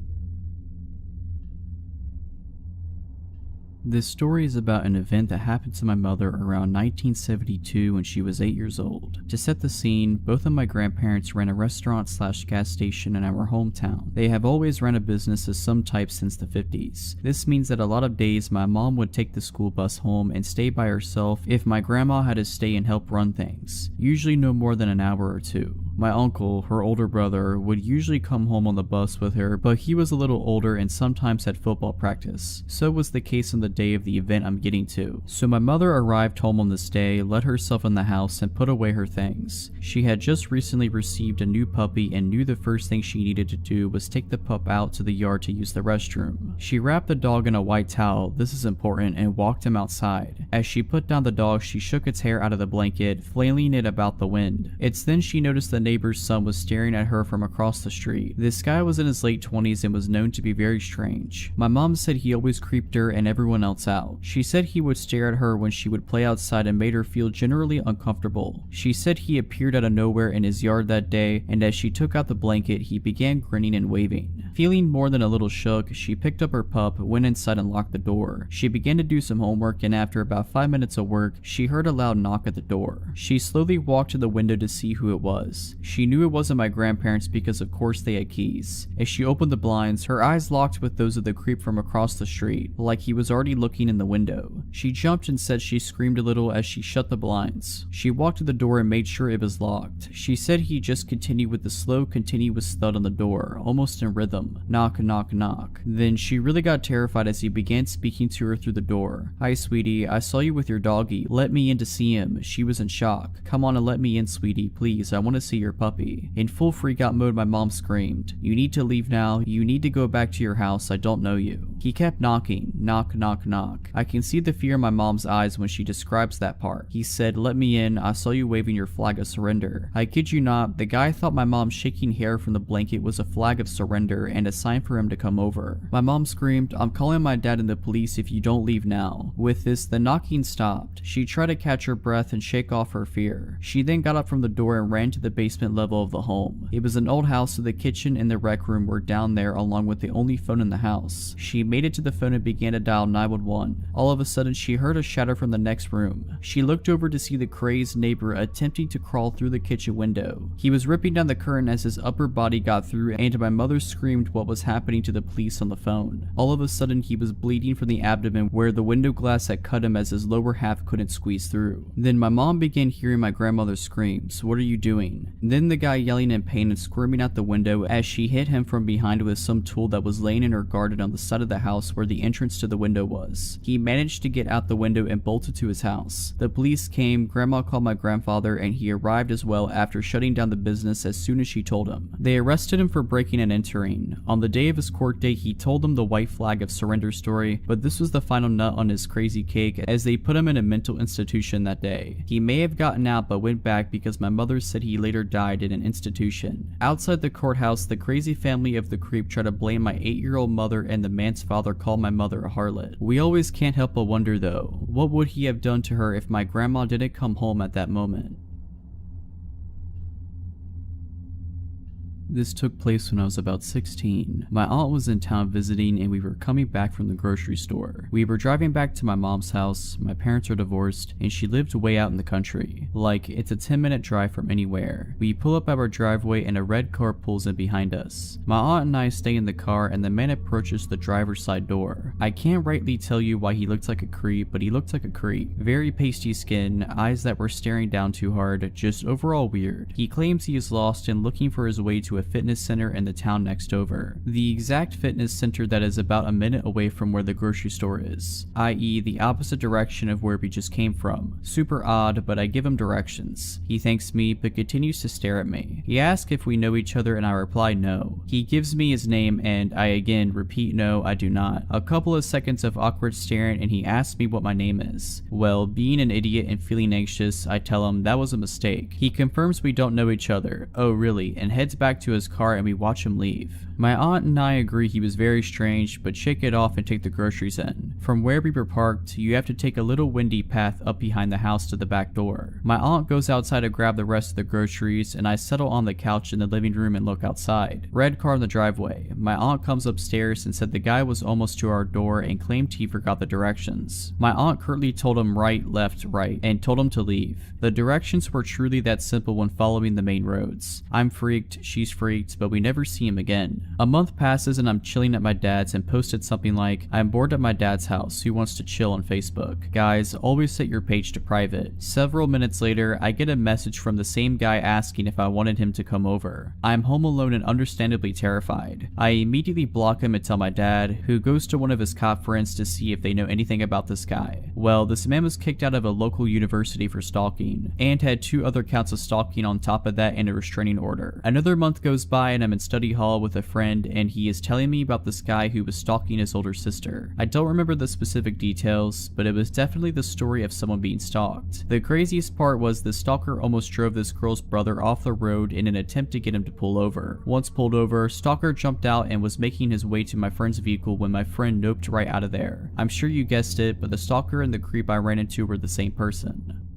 This story is about an event that happened to my mother around 1972 when she was 8 years old. To set the scene, both of my grandparents ran a restaurant/gas station in our hometown. They have always run a business of some type since the 50s. This means that a lot of days my mom would take the school bus home and stay by herself if my grandma had to stay and help run things, usually no more than an hour or two. My uncle, her older brother, would usually come home on the bus with her, but he was a little older and sometimes had football practice. So was the case on the day of the event I'm getting to. So my mother arrived home on this day, let herself in the house, and put away her things. She had just recently received a new puppy and knew the first thing she needed to do was take the pup out to the yard to use the restroom. She wrapped the dog in a white towel, this is important, and walked him outside. As she put down the dog, she shook its hair out of the blanket, flailing it about the wind. It's then she noticed the neighbor's son was staring at her from across the street. This guy was in his late 20s and was known to be very strange. My mom said he always creeped her and everyone else out. She said he would stare at her when she would play outside and made her feel generally uncomfortable. She said he appeared out of nowhere in his yard that day, and as she took out the blanket, he began grinning and waving. Feeling more than a little shook, she picked up her pup, went inside and locked the door. She began to do some homework, and after about 5 minutes of work, she heard a loud knock at the door. She slowly walked to the window to see who it was. She knew it wasn't my grandparents because of course they had keys. As she opened the blinds, her eyes locked with those of the creep from across the street, like he was already looking in the window. She jumped and said she screamed a little as she shut the blinds. She walked to the door and made sure it was locked. She said he just continued with the slow, continuous thud on the door, almost in rhythm. Knock, knock, knock. Then she really got terrified as he began speaking to her through the door. "Hi, sweetie. I saw you with your doggy. Let me in to see him." She was in shock. "Come on and let me in, sweetie. Please, I want to see your puppy." In full freak-out mode, my mom screamed, "You need to leave now. You need to go back to your house. I don't know you." He kept knocking. Knock, knock, knock. I can see the fear in my mom's eyes when she describes that part. He said, "Let me in. I saw you waving your flag of surrender." I kid you not, the guy thought my mom's shaking hair from the blanket was a flag of surrender and a sign for him to come over. My mom screamed, "I'm calling my dad and the police if you don't leave now." With this, the knocking stopped. She tried to catch her breath and shake off her fear. She then got up from the door and ran to the basement level of the home. It was an old house, so the kitchen and the rec room were down there along with the only phone in the house. She made it to the phone and began to dial 911. All of a sudden, she heard a shatter from the next room. She looked over to see the crazed neighbor attempting to crawl through the kitchen window. He was ripping down the curtain as his upper body got through, and my mother screamed what was happening to the police on the phone. All of a sudden, he was bleeding from the abdomen where the window glass had cut him as his lower half couldn't squeeze through. Then my mom began hearing my grandmother's screams, "What are you doing?" Then the guy yelling in pain and squirming out the window as she hit him from behind with some tool that was laying in her garden on the side of the house where the entrance to the window was. He managed to get out the window and bolted to his house. The police came, grandma called my grandfather, and he arrived as well after shutting down the business as soon as she told him. They arrested him for breaking and entering. On the day of his court date, he told them the white flag of surrender story, but this was the final nut on his crazy cake as they put him in a mental institution that day. He may have gotten out but went back because my mother said he later died in an institution. Outside the courthouse, the crazy family of the creep tried to blame my 8-year-old mother, and the man's father called my mother a harlot. We always can't help but wonder though, what would he have done to her if my grandma didn't come home at that moment? This took place when I was about 16. My aunt was in town visiting and we were coming back from the grocery store. We were driving back to my mom's house. My parents are divorced and she lived way out in the country. Like, it's a 10-minute drive from anywhere. We pull up our driveway and a red car pulls in behind us. My aunt and I stay in the car and the man approaches the driver's side door. I can't rightly tell you why he looked like a creep, but he looked like a creep. Very pasty skin, eyes that were staring down too hard, just overall weird. He claims he is lost and looking for his way to a fitness center in the town next over. The exact fitness center that is about a minute away from where the grocery store is, i.e. the opposite direction of where we just came from. Super odd, but I give him directions. He thanks me, but continues to stare at me. He asks if we know each other and I reply no. He gives me his name and I again repeat no, I do not. A couple of seconds of awkward staring and he asks me what my name is. Well, being an idiot and feeling anxious, I tell him that was a mistake. He confirms we don't know each other. Oh really, and heads back to his car and we watch him leave. My aunt and I agree he was very strange, but shake it off and take the groceries in. From where we were parked, you have to take a little windy path up behind the house to the back door. My aunt goes outside to grab the rest of the groceries and I settle on the couch in the living room and look outside. Red car in the driveway. My aunt comes upstairs and said the guy was almost to our door and claimed he forgot the directions. My aunt curtly told him right, left, right, and told him to leave. The directions were truly that simple when following the main roads. I'm freaked, she's freaked, but we never see him again. A month passes and I'm chilling at my dad's and posted something like, "I'm bored at my dad's house, who wants to chill?" on Facebook. Guys, always set your page to private. Several minutes later, I get a message from the same guy asking if I wanted him to come over. I'm home alone and understandably terrified. I immediately block him and tell my dad, who goes to one of his cop friends to see if they know anything about this guy. Well, this man was kicked out of a local university for stalking, and had 2 other counts of stalking on top of that and a restraining order. Another month goes goes by and I'm in study hall with a friend and he is telling me about this guy who was stalking his older sister. I don't remember the specific details, but it was definitely the story of someone being stalked. The craziest part was the stalker almost drove this girl's brother off the road in an attempt to get him to pull over. Once pulled over, stalker jumped out and was making his way to my friend's vehicle when my friend noped right out of there. I'm sure you guessed it, but the stalker and the creep I ran into were the same person.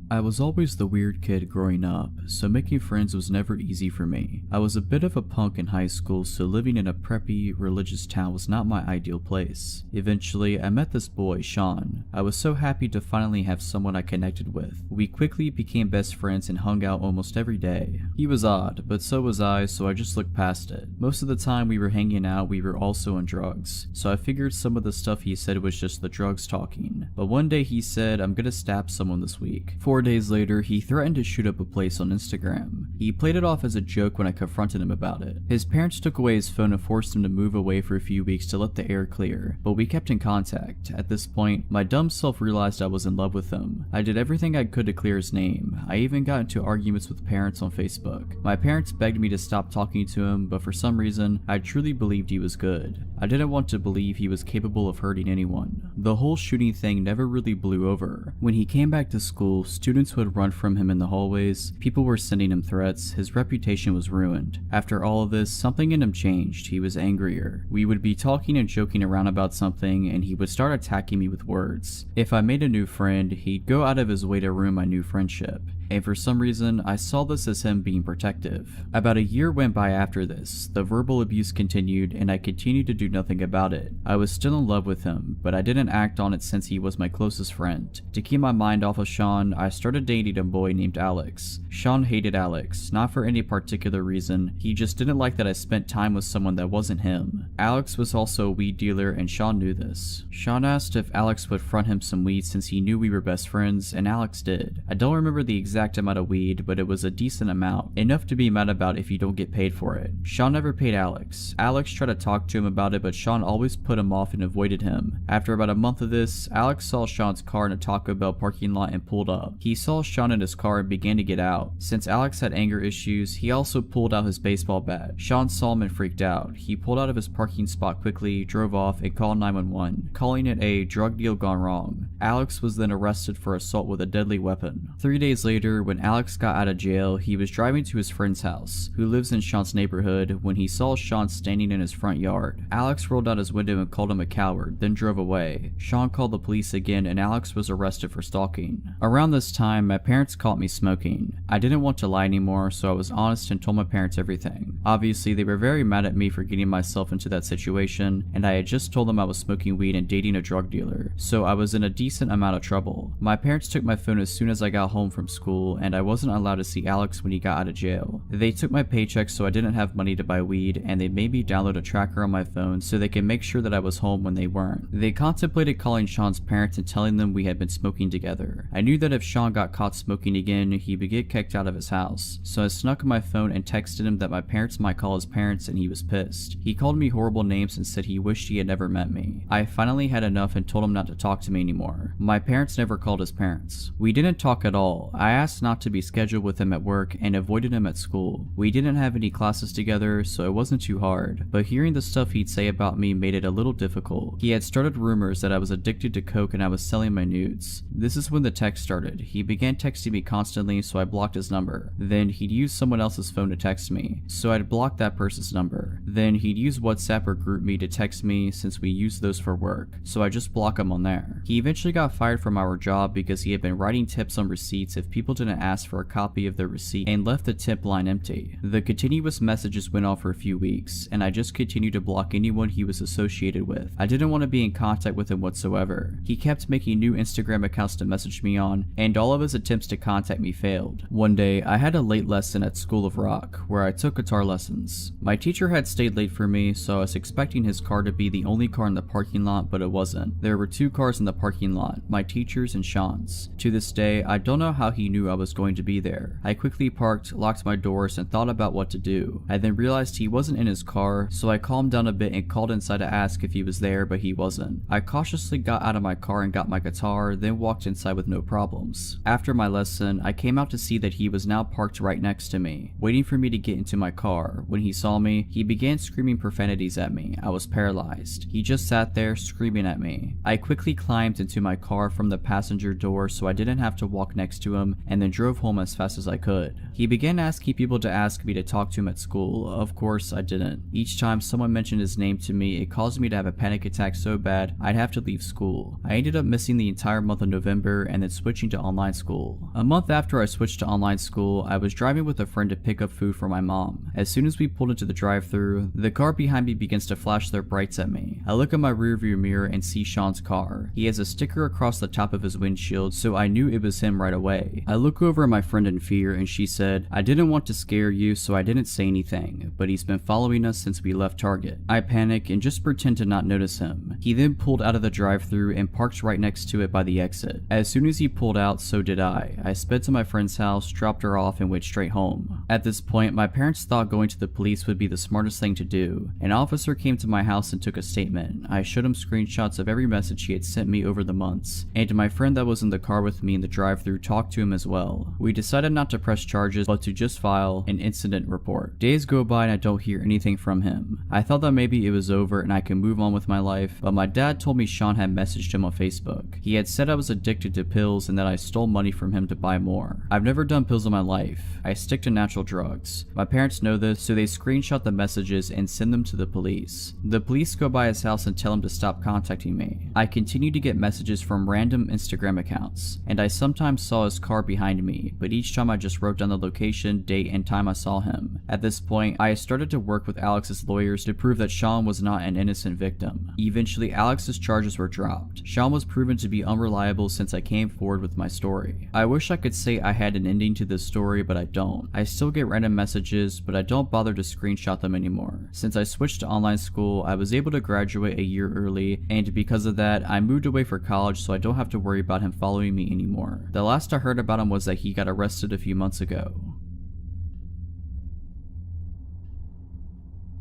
I was always the weird kid growing up, so making friends was never easy for me. I was a bit of a punk in high school, so living in a preppy, religious town was not my ideal place. Eventually, I met this boy, Sean. I was so happy to finally have someone I connected with. We quickly became best friends and hung out almost every day. He was odd, but so was I, so I just looked past it. Most of the time we were hanging out, we were also on drugs, so I figured some of the stuff he said was just the drugs talking. But one day he said, "I'm gonna stab someone this week." 4 days later, he threatened to shoot up a place on Instagram. He played it off as a joke when I confronted him about it. His parents took away his phone and forced him to move away for a few weeks to let the air clear, but we kept in contact. At this point, my dumb self realized I was in love with him. I did everything I could to clear his name. I even got into arguments with parents on Facebook. My parents begged me to stop talking to him, but for some reason, I truly believed he was good. I didn't want to believe he was capable of hurting anyone. The whole shooting thing never really blew over. When he came back to school, students would run from him in the hallways, people were sending him threats, his reputation was ruined. After all of this, something in him changed. He was angrier. We would be talking and joking around about something, and he would start attacking me with words. If I made a new friend, he'd go out of his way to ruin my new friendship. And for some reason, I saw this as him being protective. About a year went by after this. The verbal abuse continued, and I continued to do nothing about it. I was still in love with him, but I didn't act on it since he was my closest friend. To keep my mind off of Sean, I started dating a boy named Alex. Sean hated Alex, not for any particular reason, he just didn't like that I spent time with someone that wasn't him. Alex was also a weed dealer, and Sean knew this. Sean asked if Alex would front him some weed since he knew we were best friends, and Alex did. I don't remember the exact amount of weed, but it was a decent amount, enough to be mad about if you don't get paid for it. Sean never paid Alex. Alex tried to talk to him about it, but Sean always put him off and avoided him. After about a month of this, Alex saw Sean's car in a Taco Bell parking lot and pulled up. He saw Sean in his car and began to get out. Since Alex had anger issues, he also pulled out his baseball bat. Sean saw him and freaked out. He pulled out of his parking spot quickly, drove off, and called 911, calling it a drug deal gone wrong. Alex was then arrested for assault with a deadly weapon. 3 days later, when Alex got out of jail, he was driving to his friend's house, who lives in Sean's neighborhood, when he saw Sean standing in his front yard. Alex rolled out his window and called him a coward, then drove away. Sean called the police again, and Alex was arrested for stalking. Around this time, my parents caught me smoking. I didn't want to lie anymore, so I was honest and told my parents everything. Obviously, they were very mad at me for getting myself into that situation, and I had just told them I was smoking weed and dating a drug dealer, so I was in a decent amount of trouble. My parents took my phone as soon as I got home from school, and I wasn't allowed to see Alex when he got out of jail. They took my paycheck so I didn't have money to buy weed, and they made me download a tracker on my phone so they could make sure that I was home when they weren't. They contemplated calling Sean's parents and telling them we had been smoking together. I knew that if Sean got caught smoking again, he would get kicked out of his house, so I snuck my phone and texted him that my parents might call his parents, and he was pissed. He called me horrible names and said he wished he had never met me. I finally had enough and told him not to talk to me anymore. My parents never called his parents. We didn't talk at all. I asked not to be scheduled with him at work and avoided him at school. We didn't have any classes together, so it wasn't too hard, but hearing the stuff he'd say about me made it a little difficult. He had started rumors that I was addicted to coke and I was selling my nudes. This is when the text started. He began texting me constantly, so I blocked his number. Then he'd use someone else's phone to text me, so I'd block that person's number. Then he'd use WhatsApp or GroupMe to text me since we use those for work, so I just block him on there. He eventually got fired from our job because he had been writing tips on receipts if people didn't ask for a copy of their receipt and left the tip line empty. The continuous messages went on for a few weeks, and I just continued to block anyone he was associated with. I didn't want to be in contact with him whatsoever. He kept making new Instagram accounts to message me on, and all of his attempts to contact me failed. One day, I had a late lesson at School of Rock, where I took guitar lessons. My teacher had stayed late for me, so I was expecting his car to be the only car in the parking lot, but it wasn't. There were two cars in the parking lot, my teacher's and Sean's. To this day, I don't know how he knew knew I was going to be there. I quickly parked, locked my doors, and thought about what to do. I then realized he wasn't in his car, so I calmed down a bit and called inside to ask if he was there, but he wasn't. I cautiously got out of my car and got my guitar, then walked inside with no problems. After my lesson, I came out to see that he was now parked right next to me, waiting for me to get into my car. When he saw me, he began screaming profanities at me. I was paralyzed. He just sat there screaming at me. I quickly climbed into my car from the passenger door so I didn't have to walk next to him, and then drove home as fast as I could. He began asking people to ask me to talk to him at school. Of course, I didn't. Each time someone mentioned his name to me, it caused me to have a panic attack so bad I'd have to leave school. I ended up missing the entire month of November and then switching to online school. A month after I switched to online school, I was driving with a friend to pick up food for my mom. As soon as we pulled into the drive-thru, the car behind me begins to flash their brights at me. I look at my rearview mirror and see Sean's car. He has a sticker across the top of his windshield, so I knew it was him right away. I look over at my friend in fear and she said, "I didn't want to scare you, so I didn't say anything, but he's been following us since we left Target." I panic and just pretend to not notice him. He then pulled out of the drive-thru and parked right next to it by the exit. As soon as he pulled out, so did I. I sped to my friend's house, dropped her off, and went straight home. At this point, my parents thought going to the police would be the smartest thing to do. An officer came to my house and took a statement. I showed him screenshots of every message he had sent me over the months, and my friend that was in the car with me in the drive-thru talked to him as well. We decided not to press charges, but to just file an incident report. Days go by and I don't hear anything from him. I thought that maybe it was over and I could move on with my life, but my dad told me Sean had messaged him on Facebook. He had said I was addicted to pills and that I stole money from him to buy more. I've never done pills in my life. I stick to natural drugs. My parents know this, so they screenshot the messages and send them to the police. The police go by his house and tell him to stop contacting me. I continue to get messages from random Instagram accounts, and I sometimes saw his car behind me, but each time I just wrote down the location, date, and time I saw him. At this point, I started to work with Alex's lawyers to prove that Sean was not an innocent victim. Eventually, Alex's charges were dropped. Sean was proven to be unreliable since I came forward with my story. I wish I could say I had an ending to this story, but I don't. I still get random messages, but I don't bother to screenshot them anymore. Since I switched to online school, I was able to graduate a year early, and because of that, I moved away for college so I don't have to worry about him following me anymore. The last I heard about him was that he got arrested a few months ago.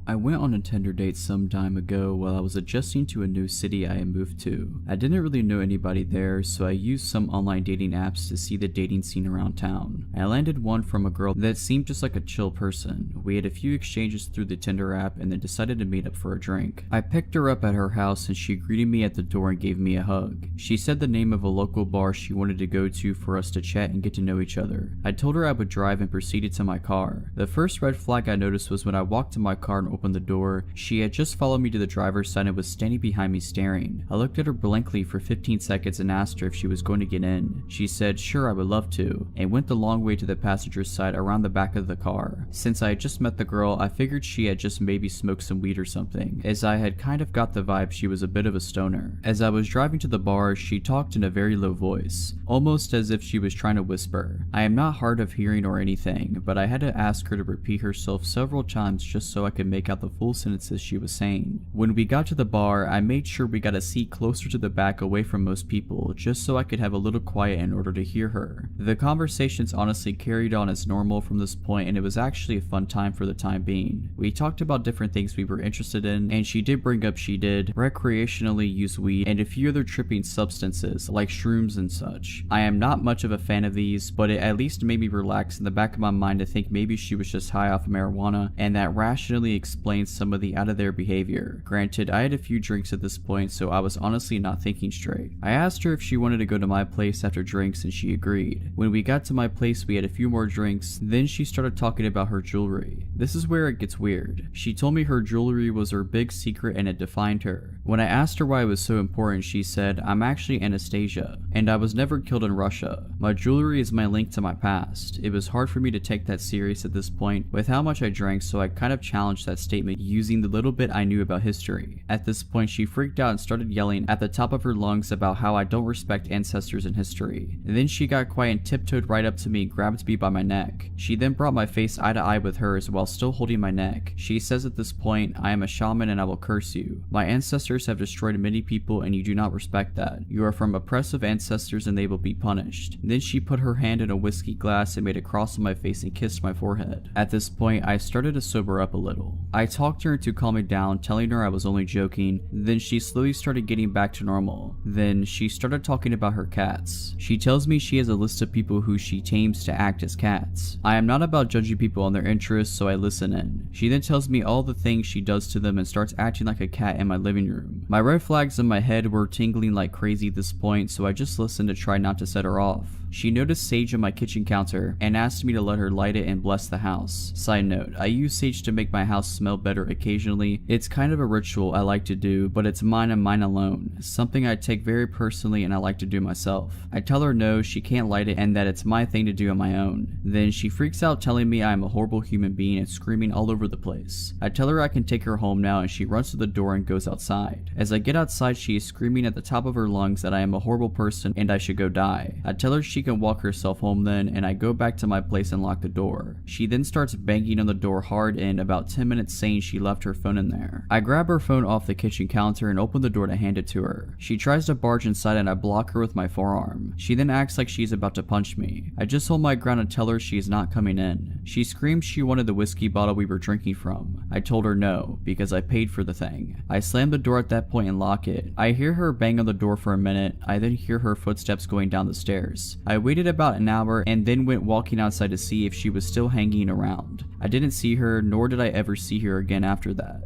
I went on a Tinder date some time ago while I was adjusting to a new city I had moved to. I didn't really know anybody there, so I used some online dating apps to see the dating scene around town. I landed one from a girl that seemed just like a chill person. We had a few exchanges through the Tinder app and then decided to meet up for a drink. I picked her up at her house and she greeted me at the door and gave me a hug. She said the name of a local bar she wanted to go to for us to chat and get to know each other. I told her I would drive and proceeded to my car. The first red flag I noticed was when I walked to my car and opened the door. She had just followed me to the driver's side and was standing behind me staring. I looked at her blankly for 15 seconds and asked her if she was going to get in. She said sure, I would love to, and went the long way to the passenger's side around the back of the car. Since I had just met the girl, I figured she had just maybe smoked some weed or something, as I had kind of got the vibe she was a bit of a stoner. As I was driving to the bar, she talked in a very low voice, almost as if she was trying to whisper. I am not hard of hearing or anything, but I had to ask her to repeat herself several times just so I could make out the full sentences she was saying. When we got to the bar, I made sure we got a seat closer to the back away from most people, just so I could have a little quiet in order to hear her. The conversations honestly carried on as normal from this point, and it was actually a fun time for the time being. We talked about different things we were interested in, and she did bring up she did recreationally use weed and a few other tripping substances like shrooms and such. I am not much of a fan of these, but it at least made me relax in the back of my mind to think maybe she was just high off marijuana, and that rationally explains some of the out of their behavior. Granted, I had a few drinks at this point, so I was honestly not thinking straight. I asked her if she wanted to go to my place after drinks and she agreed. When we got to my place, we had a few more drinks, then she started talking about her jewelry. This is where it gets weird. She told me her jewelry was her big secret and it defined her. When I asked her why it was so important, she said, "I'm actually Anastasia, and I was never killed in Russia. My jewelry is my link to my past." It was hard for me to take that serious at this point with how much I drank, so I kind of challenged that statement using the little bit I knew about history. At this point, she freaked out and started yelling at the top of her lungs about how I don't respect ancestors in history. And then she got quiet and tiptoed right up to me and grabbed me by my neck. She then brought my face eye to eye with hers while still holding my neck. She says at this point, "I am a shaman and I will curse you. My ancestors ancestors have destroyed many people and you do not respect that. You are from oppressive ancestors and they will be punished. Then she put her hand in a whiskey glass and made a cross on my face and kissed my forehead. At this point, I started to sober up a little. I talked to her to calm me down, telling her I was only joking. Then she slowly started getting back to normal. Then she started talking about her cats. She tells me she has a list of people who she tames to act as cats. I am not about judging people on their interests, so I listen in. She then tells me all the things she does to them and starts acting like a cat in my living room. My red flags in my head were tingling like crazy at this point, so I just listened to try not to set her off. She noticed sage on my kitchen counter and asked me to let her light it and bless the house. Side note, I use sage to make my house smell better occasionally. It's kind of a ritual I like to do, but it's mine and mine alone. Something I take very personally and I like to do myself. I tell her no, she can't light it and that it's my thing to do on my own. Then she freaks out telling me I am a horrible human being and screaming all over the place. I tell her I can take her home now and she runs to the door and goes outside. As I get outside, she is screaming at the top of her lungs that I am a horrible person and I should go die. I tell her she can walk herself home then, and I go back to my place and lock the door. She then starts banging on the door hard in about 10 minutes saying she left her phone in there. I grab her phone off the kitchen counter and open the door to hand it to her. She tries to barge inside and I block her with my forearm. She then acts like she's about to punch me. I just hold my ground and tell her she is not coming in. She screams she wanted the whiskey bottle we were drinking from. I told her no, because I paid for the thing. I slam the door at that point and lock it. I hear her bang on the door for a minute. I then hear her footsteps going down the stairs. I waited about an hour and then went walking outside to see if she was still hanging around. I didn't see her, nor did I ever see her again after that.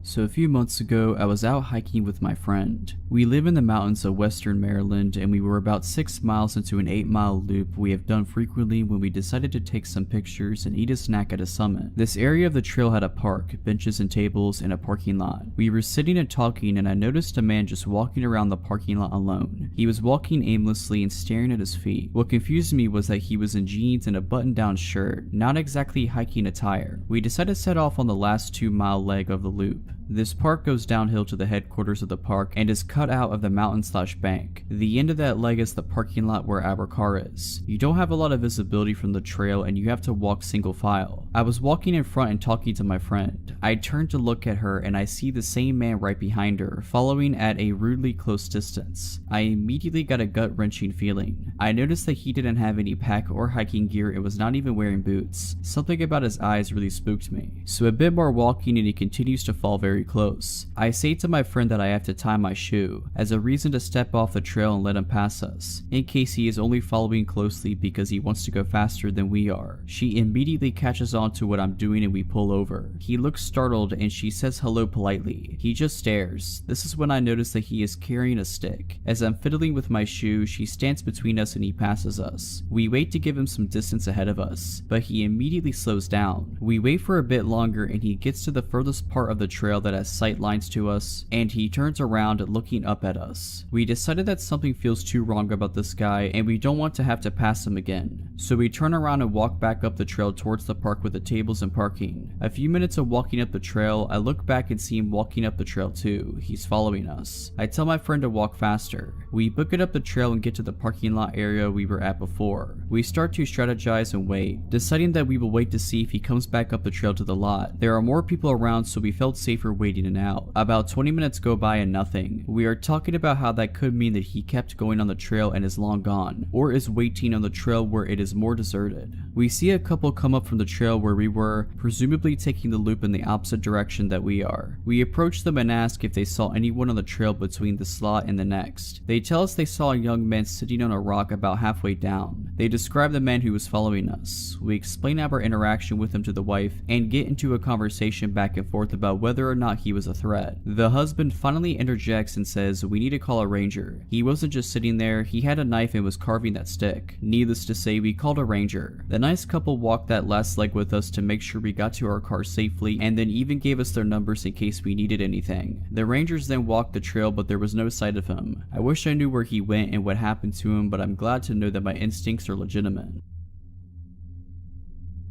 So a few months ago, I was out hiking with my friend. We live in the mountains of western Maryland and we were about 6 miles into an 8-mile loop we have done frequently when we decided to take some pictures and eat a snack at a summit. This area of the trail had a park, benches and tables, and a parking lot. We were sitting and talking and I noticed a man just walking around the parking lot alone. He was walking aimlessly and staring at his feet. What confused me was that he was in jeans and a button-down shirt, not exactly hiking attire. We decided to set off on the last 2-mile leg of the loop. This park goes downhill to the headquarters of the park and is cut out of the mountain/bank. The end of that leg is the parking lot where our car is. You don't have a lot of visibility from the trail and you have to walk single file. I was walking in front and talking to my friend. I turned to look at her and I see the same man right behind her, following at a rudely close distance. I immediately got a gut-wrenching feeling. I noticed that he didn't have any pack or hiking gear and was not even wearing boots. Something about his eyes really spooked me. So a bit more walking and he continues to fall very close. I say to my friend that I have to tie my shoe as a reason to step off the trail and let him pass us, in case he is only following closely because he wants to go faster than we are. She immediately catches on to what I'm doing and we pull over. He looks startled and she says hello politely. He just stares. This is when I notice that he is carrying a stick. As I'm fiddling with my shoe, she stands between us and he passes us. We wait to give him some distance ahead of us, but he immediately slows down. We wait for a bit longer and he gets to the furthest part of the trail that has sight lines to us, and he turns around looking up at us. We decided that something feels too wrong about this guy and we don't want to have to pass him again. So we turn around and walk back up the trail towards the park with the tables and parking. A few minutes of walking up the trail, I look back and see him walking up the trail too. He's following us. I tell my friend to walk faster. We book it up the trail and get to the parking lot area we were at before. We start to strategize and wait, deciding that we will wait to see if he comes back up the trail to the lot. There are more people around, so we felt safer waiting it out. About 20 minutes go by and nothing. We are talking about how that could mean that he kept going on the trail and is long gone, or is waiting on the trail where it is more deserted. We see a couple come up from the trail where we were, presumably taking the loop in the opposite direction that we are. We approach them and ask if they saw anyone on the trail between the slot and the next. They tell us they saw a young man sitting on a rock about halfway down. They describe the man who was following us. We explain our interaction with him to the wife and get into a conversation back and forth about whether or not he was a threat. The husband finally interjects and says we need to call a ranger. He wasn't just sitting there, he had a knife and was carving that stick. Needless to say, we called a ranger. The nice couple walked that last leg with us to make sure we got to our car safely, and then even gave us their numbers in case we needed anything. The rangers then walked the trail, but there was no sight of him. I wish I knew where he went and what happened to him, but I'm glad to know that my instincts are legitimate.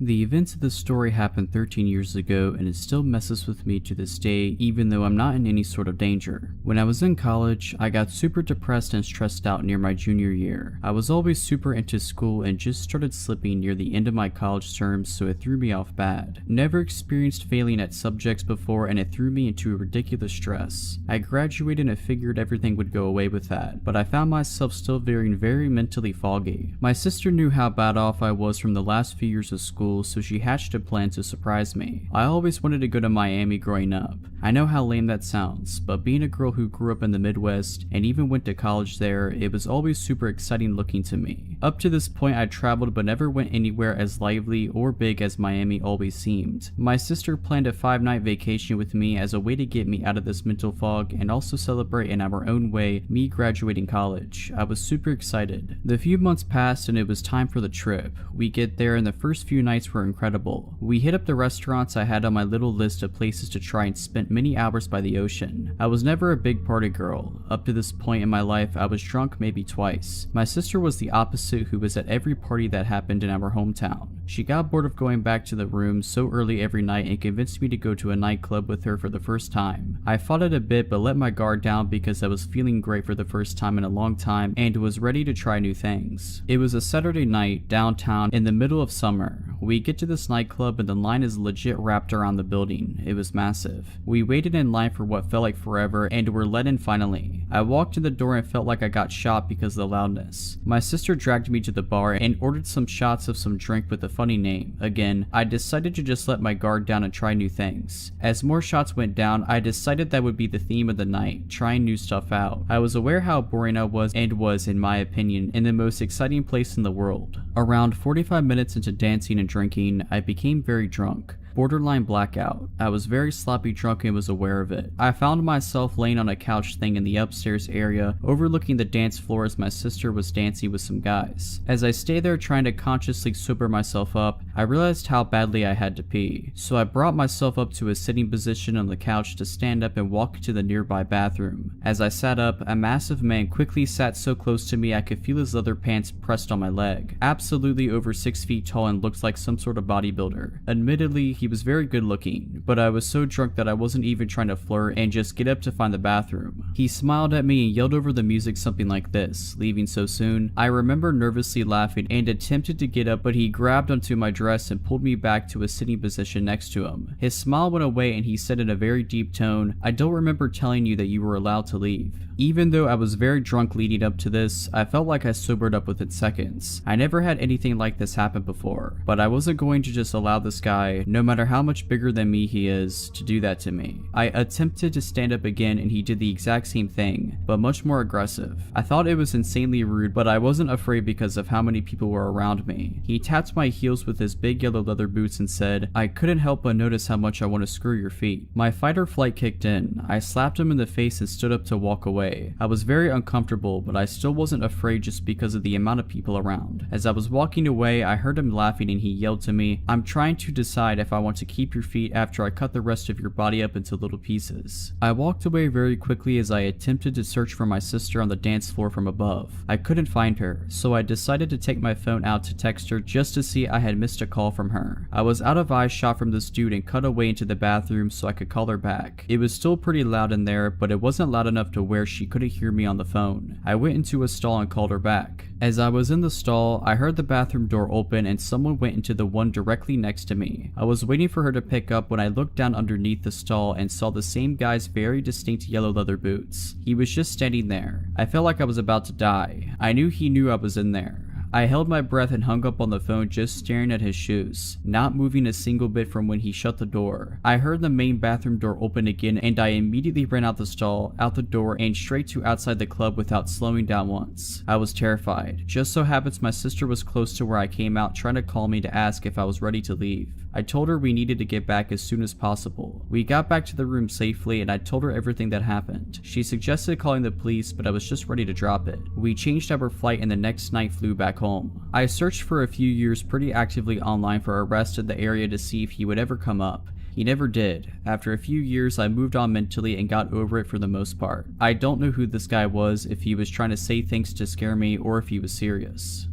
The events of this story happened 13 years ago and it still messes with me to this day, even though I'm not in any sort of danger. When I was in college, I got super depressed and stressed out near my junior year. I was always super into school and just started slipping near the end of my college terms, so it threw me off bad. Never experienced failing at subjects before and it threw me into a ridiculous stress. I graduated and figured everything would go away with that, but I found myself still feeling very mentally foggy. My sister knew how bad off I was from the last few years of school, so she hatched a plan to surprise me. I always wanted to go to Miami growing up. I know how lame that sounds, but being a girl who grew up in the Midwest and even went to college there, it was always super exciting looking to me. Up to this point, I traveled but never went anywhere as lively or big as Miami always seemed. My sister planned a 5-night vacation with me as a way to get me out of this mental fog and also celebrate in our own way me graduating college. I was super excited. The few months passed and it was time for the trip. We get there and the first few nights were incredible. We hit up the restaurants I had on my little list of places to try and spent many hours by the ocean. I was never a big party girl. Up to this point in my life, I was drunk maybe twice. My sister was the opposite, who was at every party that happened in our hometown. She got bored of going back to the room so early every night and convinced me to go to a nightclub with her for the first time. I fought it a bit but let my guard down because I was feeling great for the first time in a long time and was ready to try new things. It was a Saturday night downtown in the middle of summer. We get to this nightclub and the line is legit wrapped around the building. It was massive. We waited in line for what felt like forever and were let in finally. I walked in the door and felt like I got shot because of the loudness. My sister dragged me to the bar and ordered some shots of some drink with a funny name. Again, I decided to just let my guard down and try new things. As more shots went down, I decided that would be the theme of the night, trying new stuff out. I was aware how boring I was and was, in my opinion, in the most exciting place in the world. Around 45 minutes into dancing and drinking, I became very drunk. Borderline blackout. I was very sloppy drunk and was aware of it. I found myself laying on a couch thing in the upstairs area, overlooking the dance floor as my sister was dancing with some guys. As I stayed there trying to consciously sober myself up, I realized how badly I had to pee. So I brought myself up to a sitting position on the couch to stand up and walk to the nearby bathroom. As I sat up, a massive man quickly sat so close to me I could feel his leather pants pressed on my leg. Absolutely over 6 feet tall and looked like some sort of bodybuilder. Admittedly, he was very good looking, but I was so drunk that I wasn't even trying to flirt and just get up to find the bathroom. He smiled at me and yelled over the music something like this, "Leaving so soon?" I remember nervously laughing and attempted to get up, but he grabbed onto my dress and pulled me back to a sitting position next to him. His smile went away and he said in a very deep tone, "I don't remember telling you that you were allowed to leave." Even though I was very drunk leading up to this, I felt like I sobered up within seconds. I never had anything like this happen before, but I wasn't going to just allow this guy, no matter how much bigger than me he is, to do that to me. I attempted to stand up again and he did the exact same thing, but much more aggressive. I thought it was insanely rude, but I wasn't afraid because of how many people were around me. He tapped my heels with his big yellow leather boots and said, "I couldn't help but notice how much I want to screw your feet." My fight or flight kicked in. I slapped him in the face and stood up to walk away. I was very uncomfortable, but I still wasn't afraid just because of the amount of people around. As I was walking away, I heard him laughing and he yelled to me, "I'm trying to decide if I want to keep your feet after I cut the rest of your body up into little pieces." I walked away very quickly as I attempted to search for my sister on the dance floor from above. I couldn't find her, so I decided to take my phone out to text her just to see I had missed a call from her. I was out of eyeshot from this dude and cut away into the bathroom so I could call her back. It was still pretty loud in there, but it wasn't loud enough to where she couldn't hear me on the phone. I went into a stall and called her back. As I was in the stall, I heard the bathroom door open and someone went into the one directly next to me. I was waiting for her to pick up when I looked down underneath the stall and saw the same guy's very distinct yellow leather boots. He was just standing there. I felt like I was about to die. I knew he knew I was in there. I held my breath and hung up on the phone just staring at his shoes, not moving a single bit from when he shut the door. I heard the main bathroom door open again and I immediately ran out the stall, out the door, and straight to outside the club without slowing down once. I was terrified. Just so happens my sister was close to where I came out trying to call me to ask if I was ready to leave. I told her we needed to get back as soon as possible. We got back to the room safely and I told her everything that happened. She suggested calling the police, but I was just ready to drop it. We changed our flight and the next night flew back home. I searched for a few years pretty actively online for arrests in the area to see if he would ever come up. He never did. After a few years, I moved on mentally and got over it for the most part. I don't know who this guy was, if he was trying to say things to scare me or if he was serious.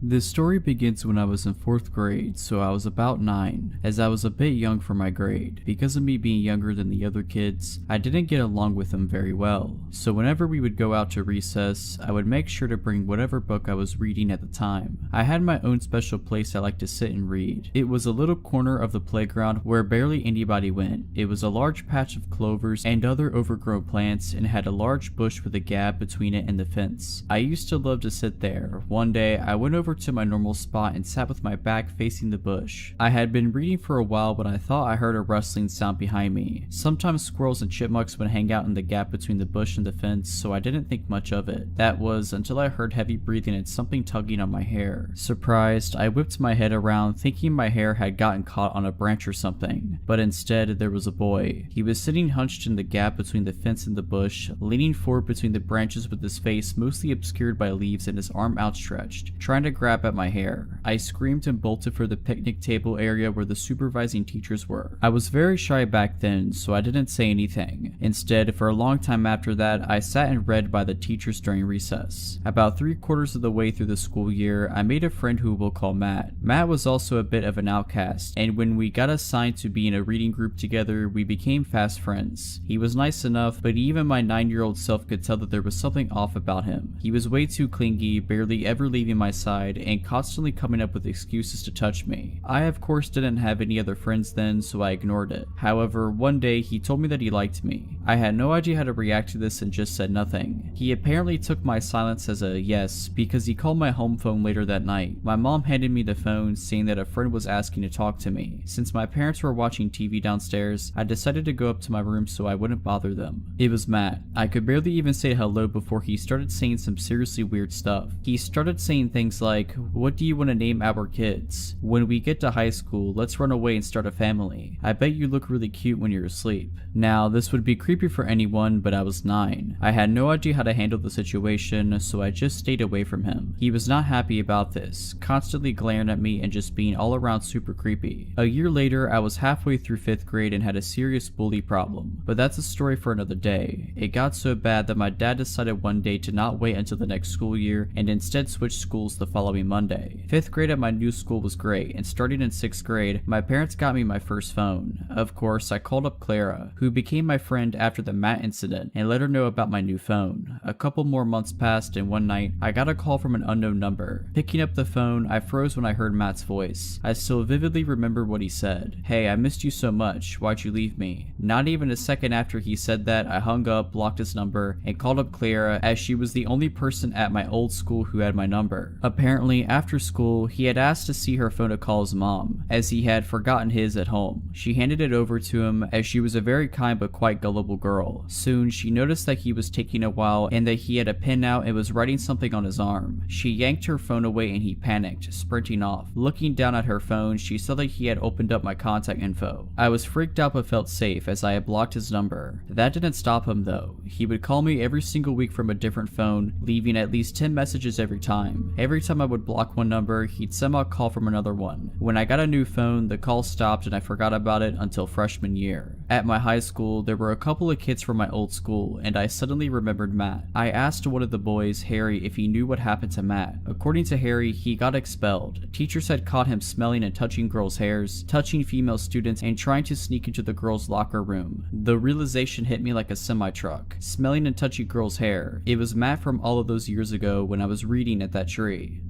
This story begins when I was in 4th grade, so I was about 9, as I was a bit young for my grade. Because of me being younger than the other kids, I didn't get along with them very well. So whenever we would go out to recess, I would make sure to bring whatever book I was reading at the time. I had my own special place I liked to sit and read. It was a little corner of the playground where barely anybody went. It was a large patch of clovers and other overgrown plants and had a large bush with a gap between it and the fence. I used to love to sit there. One day, I went over to my normal spot and sat with my back facing the bush. I had been reading for a while when I thought I heard a rustling sound behind me. Sometimes squirrels and chipmunks would hang out in the gap between the bush and the fence, so I didn't think much of it. That was until I heard heavy breathing and something tugging on my hair. Surprised, I whipped my head around thinking my hair had gotten caught on a branch or something, but instead there was a boy. He was sitting hunched in the gap between the fence and the bush, leaning forward between the branches with his face mostly obscured by leaves and his arm outstretched, trying to grab at my hair. I screamed and bolted for the picnic table area where the supervising teachers were. I was very shy back then, so I didn't say anything. Instead, for a long time after that, I sat and read by the teachers during recess. About 3/4 of the way through the school year, I made a friend who we'll call Matt. Matt was also a bit of an outcast, and when we got assigned to be in a reading group together, we became fast friends. He was nice enough, but even my 9-year-old self could tell that there was something off about him. He was way too clingy, barely ever leaving my side, and constantly coming up with excuses to touch me. I of course didn't have any other friends then, so I ignored it. However, one day he told me that he liked me. I had no idea how to react to this and just said nothing. He apparently took my silence as a yes, because he called my home phone later that night. My mom handed me the phone saying that a friend was asking to talk to me. Since my parents were watching TV downstairs, I decided to go up to my room so I wouldn't bother them. It was Matt. I could barely even say hello before he started saying some seriously weird stuff. He started saying things like, "What do you want to name our kids? When we get to high school, let's run away and start a family. I bet you look really cute when you're asleep." Now, this would be creepy for anyone, but I was 9. I had no idea how to handle the situation, so I just stayed away from him. He was not happy about this, constantly glaring at me and just being all around super creepy. A year later, I was halfway through 5th grade and had a serious bully problem, but that's a story for another day. It got so bad that my dad decided one day to not wait until the next school year and instead switch schools the following Monday. 5th grade at my new school was great, and starting in 6th grade, my parents got me my first phone. Of course, I called up Clara, who became my friend after the Matt incident, and let her know about my new phone. A couple more months passed, and one night, I got a call from an unknown number. Picking up the phone, I froze when I heard Matt's voice. I still vividly remember what he said. "Hey, I missed you so much. Why'd you leave me?" Not even a second after he said that, I hung up, blocked his number, and called up Clara, as she was the only person at my old school who had my number. Apparently, after school, he had asked to see her phone to call his mom, as he had forgotten his at home. She handed it over to him, as she was a very kind but quite gullible girl. Soon, she noticed that he was taking a while and that he had a pen out and was writing something on his arm. She yanked her phone away and he panicked, sprinting off. Looking down at her phone, she saw that he had opened up my contact info. I was freaked out but felt safe, as I had blocked his number. That didn't stop him though. He would call me every single week from a different phone, leaving at least 10 messages every time. Every time I would block one number, he'd somehow call from another one. When I got a new phone, the call stopped and I forgot about it until freshman year. At my high school, there were a couple of kids from my old school, and I suddenly remembered Matt. I asked one of the boys, Harry, if he knew what happened to Matt. According to Harry, he got expelled. Teachers had caught him smelling and touching girls' hairs, touching female students, and trying to sneak into the girls' locker room. The realization hit me like a semi-truck. Smelling and touching girls' hair. It was Matt from all of those years ago when I was reading at that tree.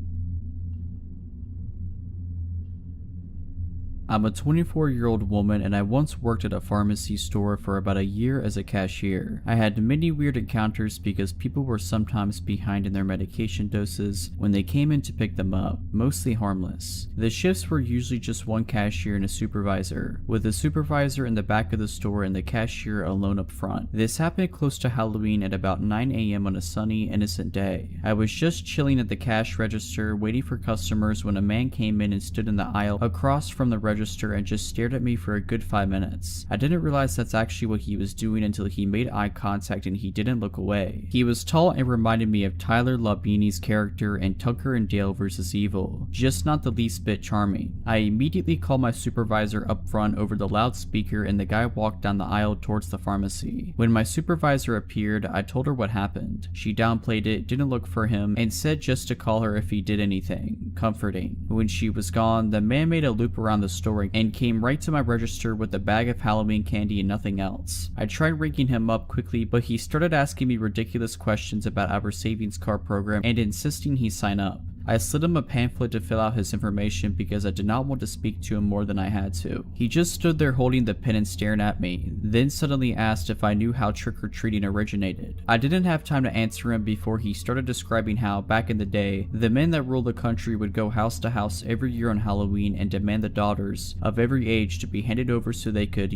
I'm a 24-year-old woman, and I once worked at a pharmacy store for about a year as a cashier. I had many weird encounters because people were sometimes behind in their medication doses when they came in to pick them up, mostly harmless. The shifts were usually just one cashier and a supervisor, with the supervisor in the back of the store and the cashier alone up front. This happened close to Halloween at about 9 a.m. on a sunny, innocent day. I was just chilling at the cash register waiting for customers when a man came in and stood in the aisle across from the register register and just stared at me for a good 5 minutes. I didn't realize that's actually what he was doing until he made eye contact and he didn't look away. He was tall and reminded me of Tyler Labini's character in Tucker and Dale vs. Evil, just not the least bit charming. I immediately called my supervisor up front over the loudspeaker and the guy walked down the aisle towards the pharmacy. When my supervisor appeared, I told her what happened. She downplayed it, didn't look for him, and said just to call her if he did anything. Comforting. When she was gone, the man made a loop around the store and came right to my register with a bag of Halloween candy and nothing else. I tried ringing him up quickly, but he started asking me ridiculous questions about our savings card program and insisting he sign up. I slid him a pamphlet to fill out his information because I did not want to speak to him more than I had to. He just stood there holding the pen and staring at me, then suddenly asked if I knew how trick-or-treating originated. I didn't have time to answer him before he started describing how, back in the day, the men that ruled the country would go house to house every year on Halloween and demand the daughters of every age to be handed over so they could,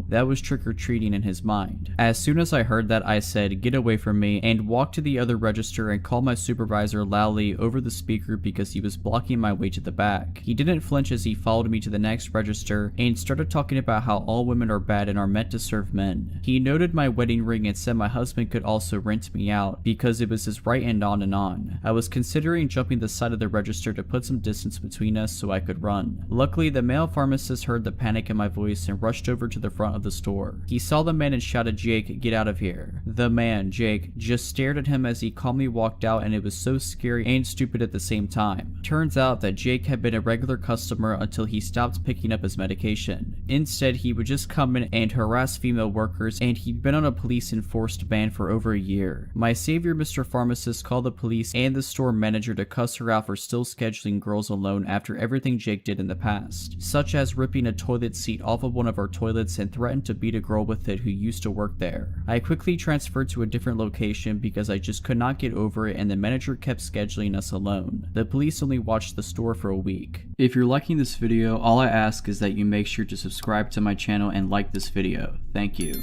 that was trick-or-treating in his mind. As soon as I heard that, I said, "Get away from me," and walked to the other register and called my supervisor loudly over the speaker because he was blocking my way to the back. He didn't flinch as he followed me to the next register and started talking about how all women are bad and are meant to serve men. He noted my wedding ring and said my husband could also rent me out because it was his right, and on and on. I was considering jumping the side of the register to put some distance between us so I could run. Luckily, the male pharmacist heard the panic in my voice and rushed over to the front of the store. He saw the man and shouted, "Jake, get out of here." The man, Jake, just stared at him as he calmly walked out, and it was so scary and stupid at the same time. Turns out that Jake had been a regular customer until he stopped picking up his medication. Instead, he would just come in and harass female workers, and he'd been on a police-enforced ban for over a year. My savior, Mr. Pharmacist, called the police and the store manager to cuss her out for still scheduling girls alone after everything Jake did in the past, such as ripping a toilet seat off of one of our toilets and threatened to beat a girl with it who used to work there. I quickly transferred to a different location because I just could not get over it, and the manager kept scheduling us alone. The police only watched the store for a week. If you're liking this video, all I ask is that you make sure to subscribe to my channel and like this video. Thank you.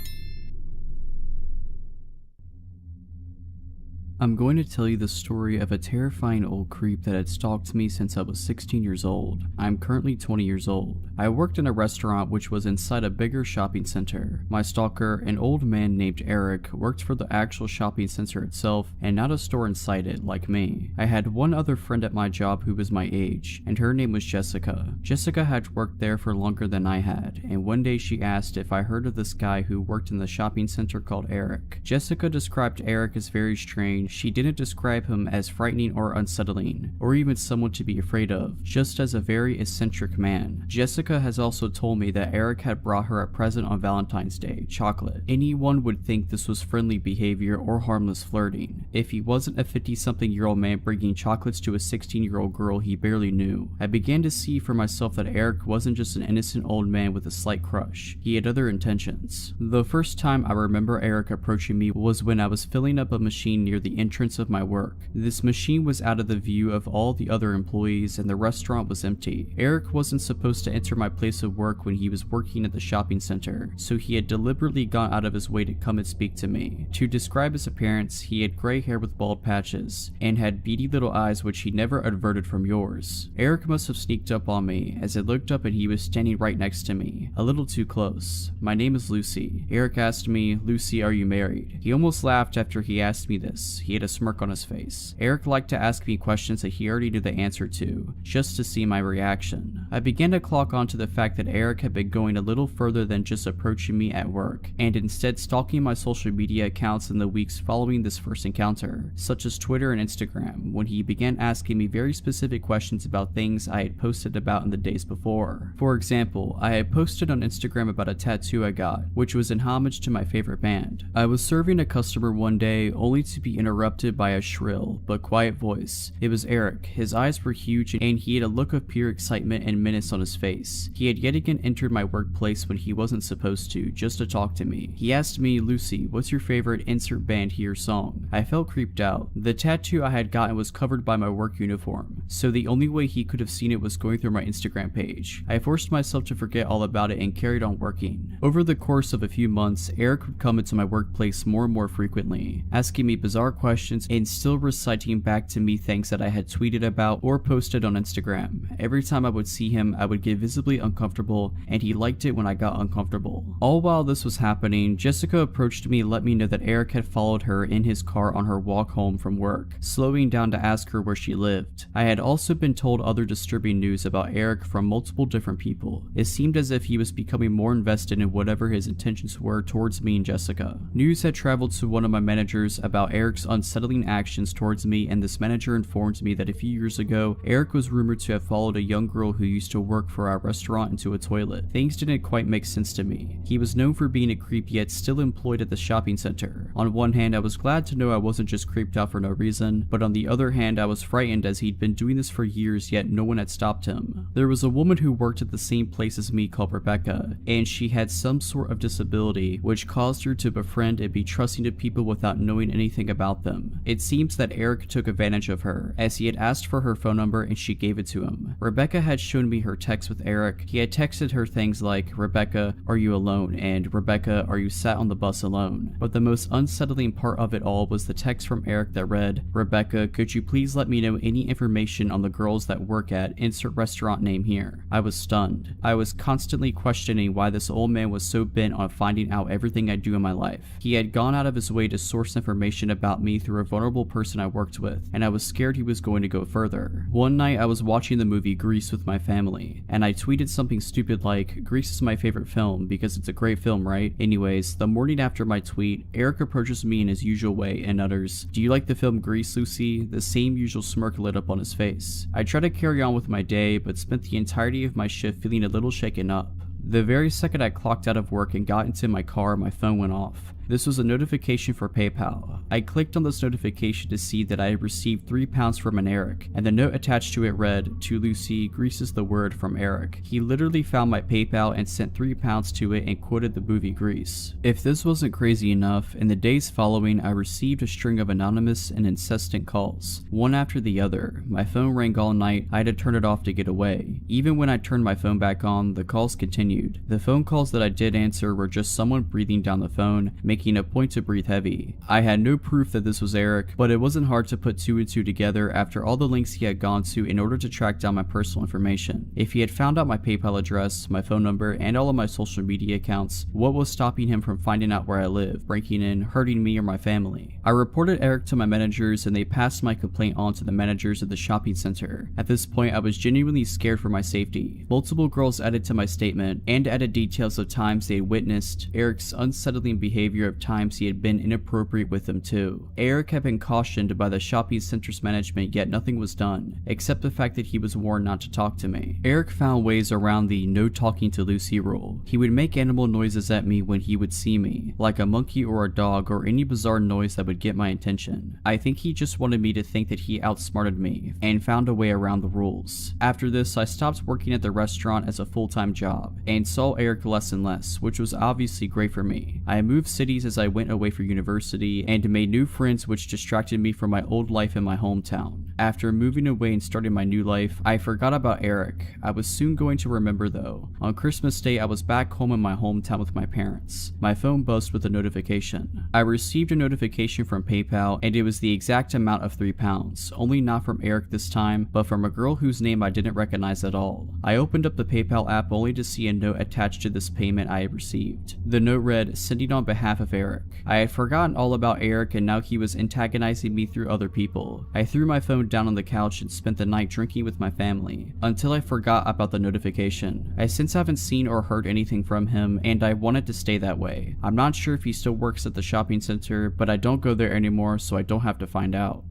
I'm going to tell you the story of a terrifying old creep that had stalked me since I was 16 years old. I'm currently 20 years old. I worked in a restaurant which was inside a bigger shopping center. My stalker, an old man named Eric, worked for the actual shopping center itself and not a store inside it like me. I had one other friend at my job who was my age, and her name was Jessica. Jessica had worked there for longer than I had, and one day she asked if I heard of this guy who worked in the shopping center called Eric. Jessica described Eric as very strange. She didn't describe him as frightening or unsettling, or even someone to be afraid of, just as a very eccentric man. Jessica has also told me that Eric had brought her a present on Valentine's Day, chocolate. Anyone would think this was friendly behavior or harmless flirting, if he wasn't a 50-something-year-old man bringing chocolates to a 16-year-old girl he barely knew. I began to see for myself that Eric wasn't just an innocent old man with a slight crush. He had other intentions. The first time I remember Eric approaching me was when I was filling up a machine near the entrance of my work. This machine was out of the view of all the other employees and the restaurant was empty. Eric wasn't supposed to enter my place of work when he was working at the shopping center, so he had deliberately gone out of his way to come and speak to me. To describe his appearance, he had gray hair with bald patches and had beady little eyes which he never averted from yours. Eric must have sneaked up on me as I looked up and he was standing right next to me, a little too close. "My name is Lucy." Eric asked me, "Lucy, are you married?" He almost laughed after he asked me this. He had a smirk on his face. Eric liked to ask me questions that he already knew the answer to, just to see my reaction. I began to clock on to the fact that Eric had been going a little further than just approaching me at work, and instead stalking my social media accounts in the weeks following this first encounter, such as Twitter and Instagram, when he began asking me very specific questions about things I had posted about in the days before. For example, I had posted on Instagram about a tattoo I got, which was in homage to my favorite band. I was serving a customer one day only to be interrupted by a shrill but quiet voice. It was Eric. His eyes were huge and he had a look of pure excitement and menace on his face. He had yet again entered my workplace when he wasn't supposed to, just to talk to me. He asked me, "Lucy, what's your favorite insert band here song?" I felt creeped out. The tattoo I had gotten was covered by my work uniform, so the only way he could have seen it was going through my Instagram page. I forced myself to forget all about it and carried on working. Over the course of a few months, Eric would come into my workplace more and more frequently, asking me bizarre questions questions and still reciting back to me things that I had tweeted about or posted on Instagram. Every time I would see him, I would get visibly uncomfortable, and he liked it when I got uncomfortable. All while this was happening, Jessica approached me and let me know that Eric had followed her in his car on her walk home from work, slowing down to ask her where she lived. I had also been told other disturbing news about Eric from multiple different people. It seemed as if he was becoming more invested in whatever his intentions were towards me and Jessica. News had traveled to one of my managers about Eric's unsettling actions towards me, and this manager informed me that a few years ago, Eric was rumored to have followed a young girl who used to work for our restaurant into a toilet. Things didn't quite make sense to me. He was known for being a creep, yet still employed at the shopping center. On one hand, I was glad to know I wasn't just creeped out for no reason, but on the other hand, I was frightened as he'd been doing this for years, yet no one had stopped him. There was a woman who worked at the same place as me called Rebecca, and she had some sort of disability which caused her to befriend and be trusting to people without knowing anything about them. It seems that Eric took advantage of her, as he had asked for her phone number and she gave it to him. Rebecca had shown me her text with Eric. He had texted her things like, "Rebecca, are you alone?" and "Rebecca, are you sat on the bus alone?" But the most unsettling part of it all was the text from Eric that read, "Rebecca, could you please let me know any information on the girls that work at insert restaurant name here?" I was stunned. I was constantly questioning why this old man was so bent on finding out everything I do in my life. He had gone out of his way to source information about me through a vulnerable person I worked with, and I was scared he was going to go further. One night I was watching the movie Grease with my family, and I tweeted something stupid like, "Grease is my favorite film because it's a great film, right?" Anyways, the morning after my tweet, Eric approaches me in his usual way and utters, "Do you like the film Grease, Lucy?" The same usual smirk lit up on his face. I tried to carry on with my day, but spent the entirety of my shift feeling a little shaken up. The very second I clocked out of work and got into my car, my phone went off. This was a notification for PayPal. I clicked on this notification to see that I had received £3 from an Eric, and the note attached to it read, "To Lucy, Grease is the word from Eric." He literally found my PayPal and sent £3 to it and quoted the movie Grease. If this wasn't crazy enough, in the days following I received a string of anonymous and incessant calls, one after the other. My phone rang all night. I had to turn it off to get away. Even when I turned my phone back on, the calls continued. The phone calls that I did answer were just someone breathing down the phone, making a point to breathe heavy. I had no proof that this was Eric, but it wasn't hard to put two and two together after all the links he had gone to in order to track down my personal information. If he had found out my PayPal address, my phone number, and all of my social media accounts, what was stopping him from finding out where I live, breaking in, hurting me or my family? I reported Eric to my managers and they passed my complaint on to the managers of the shopping center. At this point, I was genuinely scared for my safety. Multiple girls added to my statement and added details of times they had witnessed Eric's unsettling behavior, of times he had been inappropriate with them too. Eric had been cautioned by the shopping center's management, yet nothing was done, except the fact that he was warned not to talk to me. Eric found ways around the no talking to Lucy rule. He would make animal noises at me when he would see me, like a monkey or a dog or any bizarre noise that would get my attention. I think he just wanted me to think that he outsmarted me, and found a way around the rules. After this, I stopped working at the restaurant as a full-time job, and saw Eric less and less, which was obviously great for me. I moved cities as I went away for university, and made new friends which distracted me from my old life in my hometown. After moving away and starting my new life, I forgot about Eric. I was soon going to remember though. On Christmas Day, I was back home in my hometown with my parents. My phone buzzed with a notification. I received a notification from PayPal, and it was the exact amount of £3, only not from Eric this time, but from a girl whose name I didn't recognize at all. I opened up the PayPal app only to see a note attached to this payment I had received. The note read, "Sending on behalf of Eric." I had forgotten all about Eric, and now he was antagonizing me through other people. I threw my phone down on the couch and spent the night drinking with my family, until I forgot about the notification. I since haven't seen or heard anything from him, and I wanted to stay that way. I'm not sure if he still works at the shopping center, but I don't go there anymore, so I don't have to find out.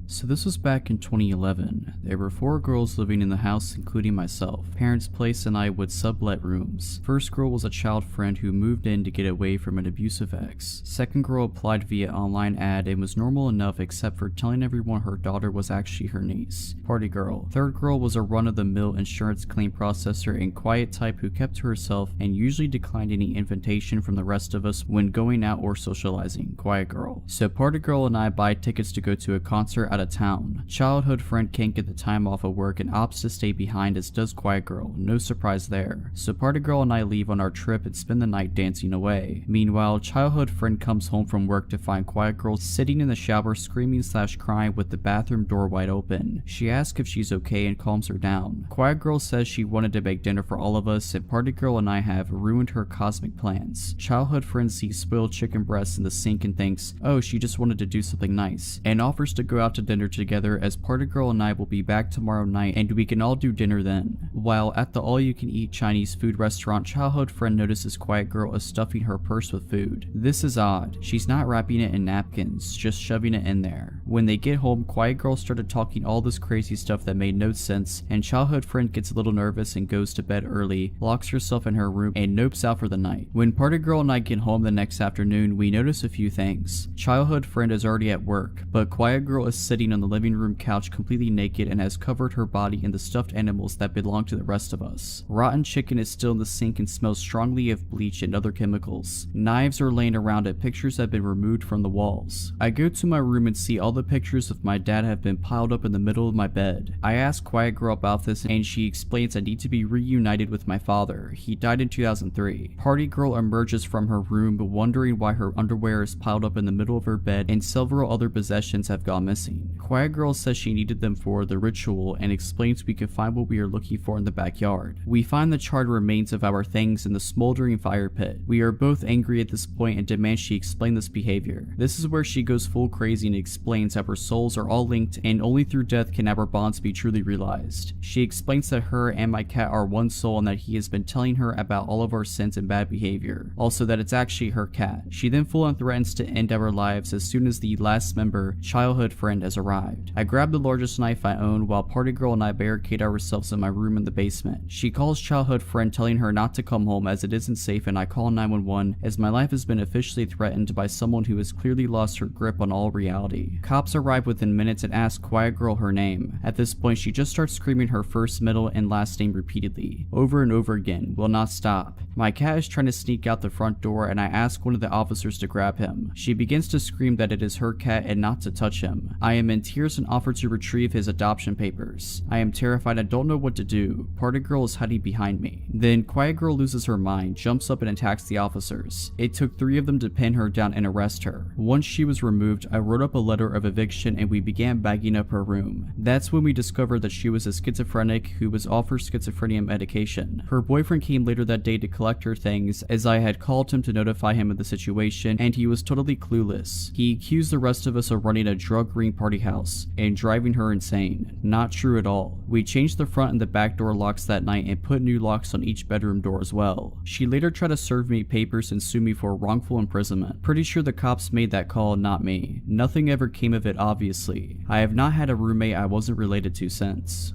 So this was back in 2011. There were 4 girls living in the house, including myself. Parents' place and I would sublet rooms. First girl was a child friend who moved in to get away from an abusive ex. Second girl applied via online ad and was normal enough except for telling everyone her daughter was actually her niece. Party girl. Third girl was a run-of-the-mill insurance claim processor and quiet type who kept to herself and usually declined any invitation from the rest of us when going out or socializing. Quiet girl. So party girl and I buy tickets to go to a concert at of town. Childhood friend can't get the time off of work and opts to stay behind, as does Quiet Girl, no surprise there. So Party Girl and I leave on our trip and spend the night dancing away. Meanwhile, childhood friend comes home from work to find Quiet Girl sitting in the shower screaming/crying with the bathroom door wide open. She asks if she's okay and calms her down. Quiet Girl says she wanted to make dinner for all of us, and Party Girl and I have ruined her cosmic plans. Childhood friend sees spoiled chicken breasts in the sink and thinks, oh, she just wanted to do something nice, and offers to go out to dinner together, as Party Girl and I will be back tomorrow night and we can all do dinner then. While at the all-you-can-eat Chinese food restaurant, childhood friend notices Quiet Girl is stuffing her purse with food. This is odd. She's not wrapping it in napkins, just shoving it in there. When they get home, Quiet Girl started talking all this crazy stuff that made no sense, and childhood friend gets a little nervous and goes to bed early, locks herself in her room, and nopes out for the night. When Party Girl and I get home the next afternoon, we notice a few things. Childhood friend is already at work, but Quiet Girl is sitting on the living room couch completely naked and has covered her body in the stuffed animals that belong to the rest of us. Rotten chicken is still in the sink and smells strongly of bleach and other chemicals. Knives are laying around it, pictures have been removed from the walls. I go to my room and see all the pictures of my dad have been piled up in the middle of my bed. I ask Quiet Girl about this and she explains I need to be reunited with my father. He died in 2003. Party Girl emerges from her room wondering why her underwear is piled up in the middle of her bed and several other possessions have gone missing. Quiet Girl says she needed them for the ritual and explains we can find what we are looking for in the backyard. We find the charred remains of our things in the smoldering fire pit. We are both angry at this point and demand she explain this behavior. This is where she goes full crazy and explains how our souls are all linked and only through death can our bonds be truly realized. She explains that her and my cat are one soul and that he has been telling her about all of our sins and bad behavior. Also that it's actually her cat. She then full on threatens to end our lives as soon as the last member, childhood friend, has arrived. I grab the largest knife I own while Party Girl and I barricade ourselves in my room in the basement. She calls childhood friend telling her not to come home as it isn't safe, and I call 911 as my life has been officially threatened by someone who has clearly lost her grip on all reality. Cops arrive within minutes and ask Quiet Girl her name. At this point she just starts screaming her first, middle, and last name repeatedly, over and over again, will not stop. My cat is trying to sneak out the front door and I ask one of the officers to grab him. She begins to scream that it is her cat and not to touch him. I am in tears and offer to retrieve his adoption papers. I am terrified and don't know what to do. Party Girl is hiding behind me. Then Quiet Girl loses her mind, jumps up and attacks the officers. It took 3 of them to pin her down and arrest her. Once she was removed, I wrote up a letter of eviction and we began bagging up her room. That's when we discovered that she was a schizophrenic who was offered schizophrenia medication. Her boyfriend came later that day to collect her things as I had called him to notify him of the situation and he was totally clueless. He accused the rest of us of running a drug-ring party house and driving her insane. Not true at all. We changed the front and the back door locks that night and put new locks on each bedroom door as well. She later tried to serve me papers and sue me for wrongful imprisonment. Pretty sure the cops made that call, not me. Nothing ever came of it, obviously. I have not had a roommate I wasn't related to since.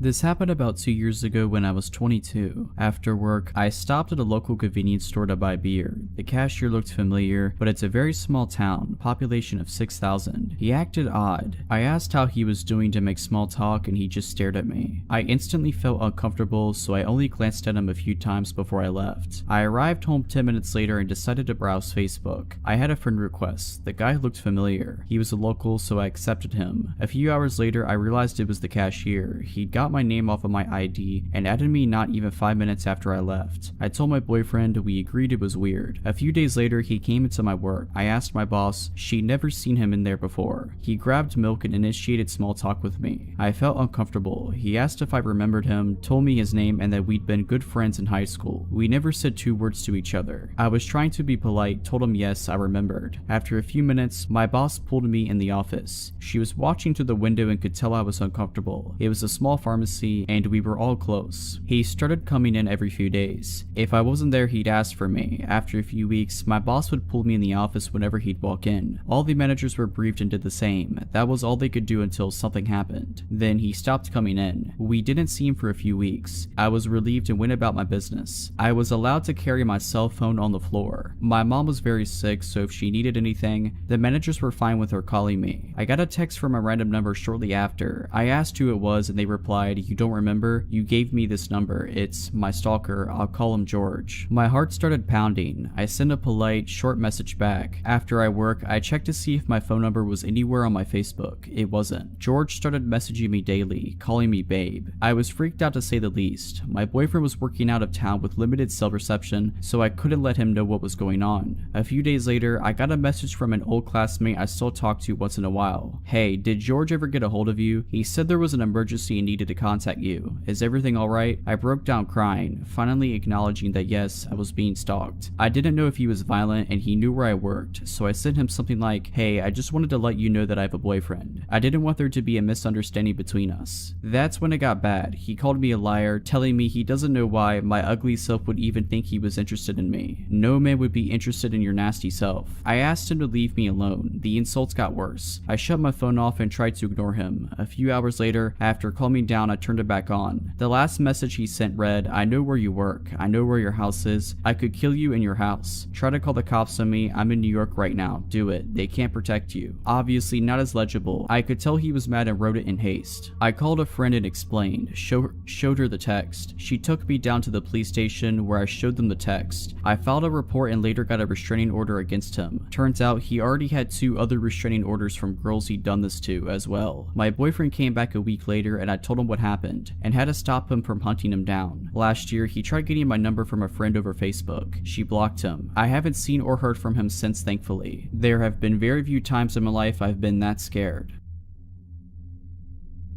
This happened about 2 years ago when I was 22. After work, I stopped at a local convenience store to buy beer. The cashier looked familiar, but it's a very small town, population of 6,000. He acted odd. I asked how he was doing to make small talk and he just stared at me. I instantly felt uncomfortable, so I only glanced at him a few times before I left. I arrived home 10 minutes later and decided to browse Facebook. I had a friend request. The guy looked familiar. He was a local, so I accepted him. A few hours later, I realized it was the cashier. He got my name off of my ID and added me not even 5 minutes after I left. I told my boyfriend, we agreed it was weird. A few days later he came into my work. I asked my boss, she'd never seen him in there before. He grabbed milk and initiated small talk with me. I felt uncomfortable. He asked if I remembered him, told me his name and that we'd been good friends in high school. We never said 2 words to each other. I was trying to be polite, told him yes, I remembered. After a few minutes, my boss pulled me in the office. She was watching through the window and could tell I was uncomfortable. It was a small pharmacy and we were all close. He started coming in every few days. If I wasn't there, he'd ask for me. After a few weeks, my boss would pull me in the office whenever he'd walk in. All the managers were briefed and did the same. That was all they could do until something happened. Then he stopped coming in. We didn't see him for a few weeks. I was relieved and went about my business. I was allowed to carry my cell phone on the floor. My mom was very sick, so if she needed anything, the managers were fine with her calling me. I got a text from a random number shortly after. I asked who it was and they replied, replied, "You don't remember? You gave me this number. It's my stalker. I'll call him George." My heart started pounding. I sent a polite, short message back. After I work, I checked to see if my phone number was anywhere on my Facebook. It wasn't. George started messaging me daily, calling me babe. I was freaked out to say the least. My boyfriend was working out of town with limited cell reception, so I couldn't let him know what was going on. A few days later, I got a message from an old classmate I still talk to once in a while. "Hey, did George ever get a hold of you? He said there was an emergency and needed to contact you. Is everything alright?" I broke down crying, finally acknowledging that yes, I was being stalked. I didn't know if he was violent and he knew where I worked, so I sent him something like, "Hey, I just wanted to let you know that I have a boyfriend. I didn't want there to be a misunderstanding between us." That's when it got bad. He called me a liar, telling me he doesn't know why my ugly self would even think he was interested in me. "No man would be interested in your nasty self." I asked him to leave me alone. The insults got worse. I shut my phone off and tried to ignore him. A few hours later, after calming down, I turned it back on. The last message he sent read, "I know where you work. I know where your house is. I could kill you in your house. Try to call the cops on me. I'm in New York right now. Do it. They can't protect you." Obviously not as legible. I could tell he was mad and wrote it in haste. I called a friend and explained, showed her the text. She took me down to the police station where I showed them the text. I filed a report and later got a restraining order against him. Turns out he already had 2 other restraining orders from girls he'd done this to as well. My boyfriend came back a week later and I told him what happened and had to stop him from hunting him down. Last year, he tried getting my number from a friend over Facebook. She blocked him. I haven't seen or heard from him since, thankfully. There have been very few times in my life I've been that scared.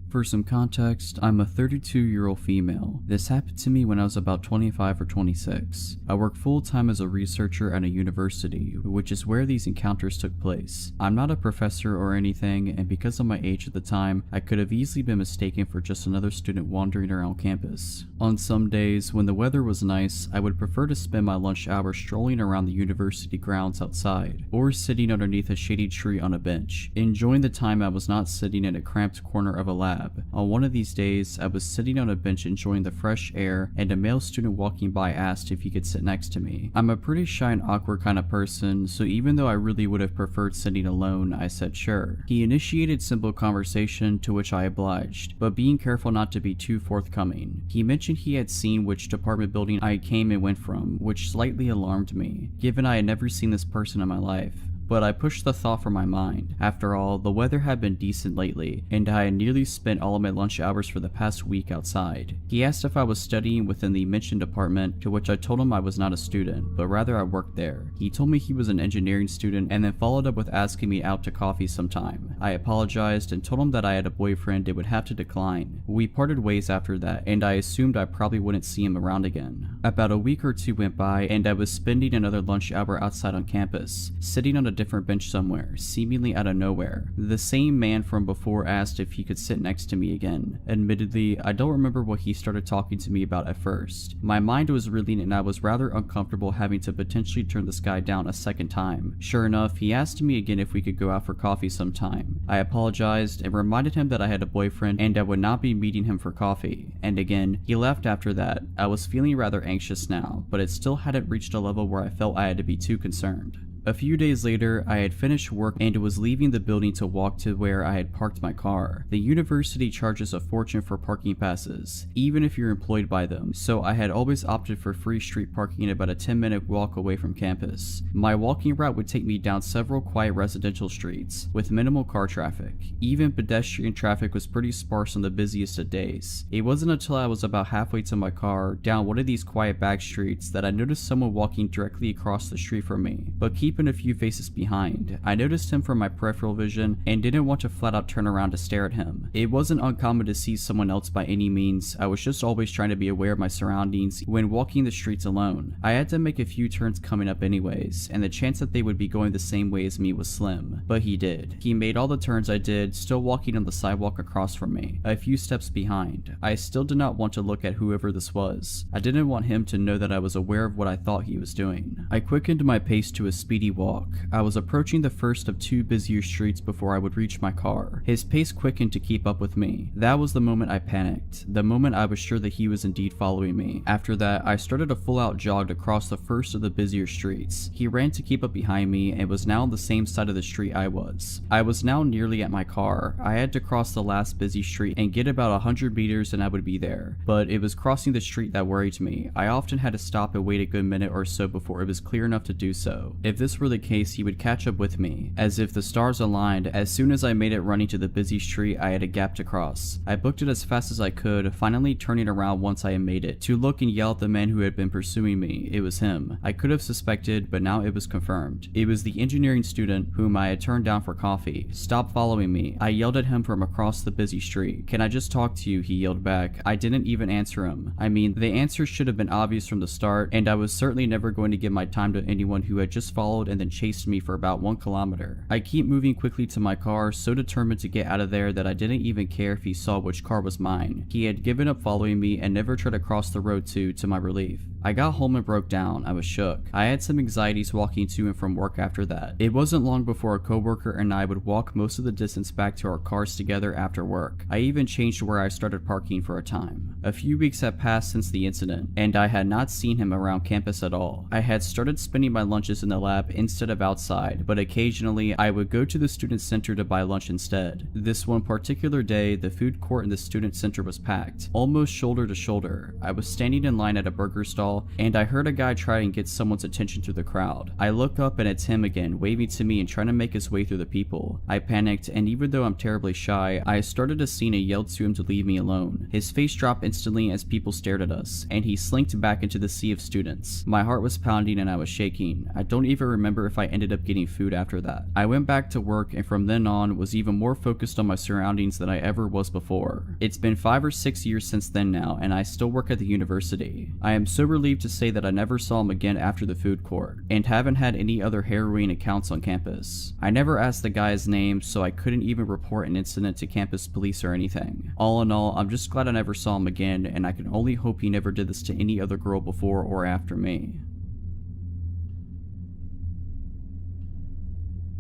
For some context, I'm a 32-year-old female. This happened to me when I was about 25 or 26. I work full-time as a researcher at a university, which is where these encounters took place. I'm not a professor or anything, and because of my age at the time, I could have easily been mistaken for just another student wandering around campus. On some days, when the weather was nice, I would prefer to spend my lunch hour strolling around the university grounds outside, or sitting underneath a shady tree on a bench, enjoying the time I was not sitting in a cramped corner of a lab. On one of these days, I was sitting on a bench enjoying the fresh air, and a male student walking by asked if he could sit next to me. I'm a pretty shy and awkward kind of person, so even though I really would have preferred sitting alone, I said sure. He initiated simple conversation, to which I obliged, but being careful not to be too forthcoming. He mentioned he had seen which department building I came and went from, which slightly alarmed me, given I had never seen this person in my life. But I pushed the thought from my mind. After all, the weather had been decent lately, and I had nearly spent all of my lunch hours for the past week outside. He asked if I was studying within the mentioned department, to which I told him I was not a student, but rather I worked there. He told me he was an engineering student and then followed up with asking me out to coffee sometime. I apologized and told him that I had a boyfriend and would have to decline. We parted ways after that, and I assumed I probably wouldn't see him around again. About a week or 2 went by, and I was spending another lunch hour outside on campus, sitting on a different bench somewhere, seemingly out of nowhere. The same man from before asked if he could sit next to me again. Admittedly, I don't remember what he started talking to me about at first. My mind was reeling and I was rather uncomfortable having to potentially turn this guy down a second time. Sure enough, he asked me again if we could go out for coffee sometime. I apologized and reminded him that I had a boyfriend and I would not be meeting him for coffee. And again, he left after that. I was feeling rather anxious now, but it still hadn't reached a level where I felt I had to be too concerned. A few days later, I had finished work and was leaving the building to walk to where I had parked my car. The university charges a fortune for parking passes, even if you're employed by them, so I had always opted for free street parking about a 10-minute walk away from campus. My walking route would take me down several quiet residential streets, with minimal car traffic. Even pedestrian traffic was pretty sparse on the busiest of days. It wasn't until I was about halfway to my car, down one of these quiet back streets, that I noticed someone walking directly across the street from me, but keeping a few faces behind. I noticed him from my peripheral vision and didn't want to flat out turn around to stare at him. It wasn't uncommon to see someone else by any means. I was just always trying to be aware of my surroundings when walking the streets alone. I had to make a few turns coming up anyways, and the chance that they would be going the same way as me was slim, but he did. He made all the turns I did, still walking on the sidewalk across from me, a few steps behind. I still did not want to look at whoever this was. I didn't want him to know that I was aware of what I thought he was doing. I quickened my pace to a speedy speedy walk. I was approaching the first of 2 busier streets before I would reach my car. His pace quickened to keep up with me. That was the moment I panicked, the moment I was sure that he was indeed following me. After that, I started a full-out jog across the first of the busier streets. He ran to keep up behind me and was now on the same side of the street I was. I was now nearly at my car. I had to cross the last busy street and get about 100 meters and I would be there. But it was crossing the street that worried me. I often had to stop and wait a good minute or so before it was clear enough to do so. If this were the case, he would catch up with me. As if the stars aligned, as soon as I made it running to the busy street, I had a gap to cross. I booked it as fast as I could, finally turning around once I had made it, to look and yell at the man who had been pursuing me. It was him. I could have suspected, but now it was confirmed. It was the engineering student whom I had turned down for coffee. "Stop following me." I yelled at him from across the busy street. "Can I just talk to you?" he yelled back. I didn't even answer him. I mean, the answer should have been obvious from the start, and I was certainly never going to give my time to anyone who had just followed and then chased me for about 1 kilometer. I keep moving quickly to my car, so determined to get out of there that I didn't even care if he saw which car was mine. He had given up following me and never tried to cross the road to my relief. I got home and broke down. I was shook. I had some anxieties walking to and from work after that. It wasn't long before a coworker and I would walk most of the distance back to our cars together after work. I even changed where I started parking for a time. A few weeks had passed since the incident, and I had not seen him around campus at all. I had started spending my lunches in the lab instead of outside, but occasionally I would go to the student center to buy lunch instead. This one particular day, the food court in the student center was packed, almost shoulder to shoulder. I was standing in line at a burger stall, and I heard a guy try and get someone's attention through the crowd. I look up and it's him again, waving to me and trying to make his way through the people. I panicked, and even though I'm terribly shy, I started a scene and yelled to him to leave me alone. His face dropped instantly as people stared at us, and he slinked back into the sea of students. My heart was pounding and I was shaking. I don't even remember if I ended up getting food after that. I went back to work, and from then on was even more focused on my surroundings than I ever was before. It's been 5 or 6 years since then now, and I still work at the university. I am so relieved to say that I never saw him again after the food court, and haven't had any other harrowing accounts on campus. I never asked the guy's name, so I couldn't even report an incident to campus police or anything. All in all, I'm just glad I never saw him again, and I can only hope he never did this to any other girl before or after me.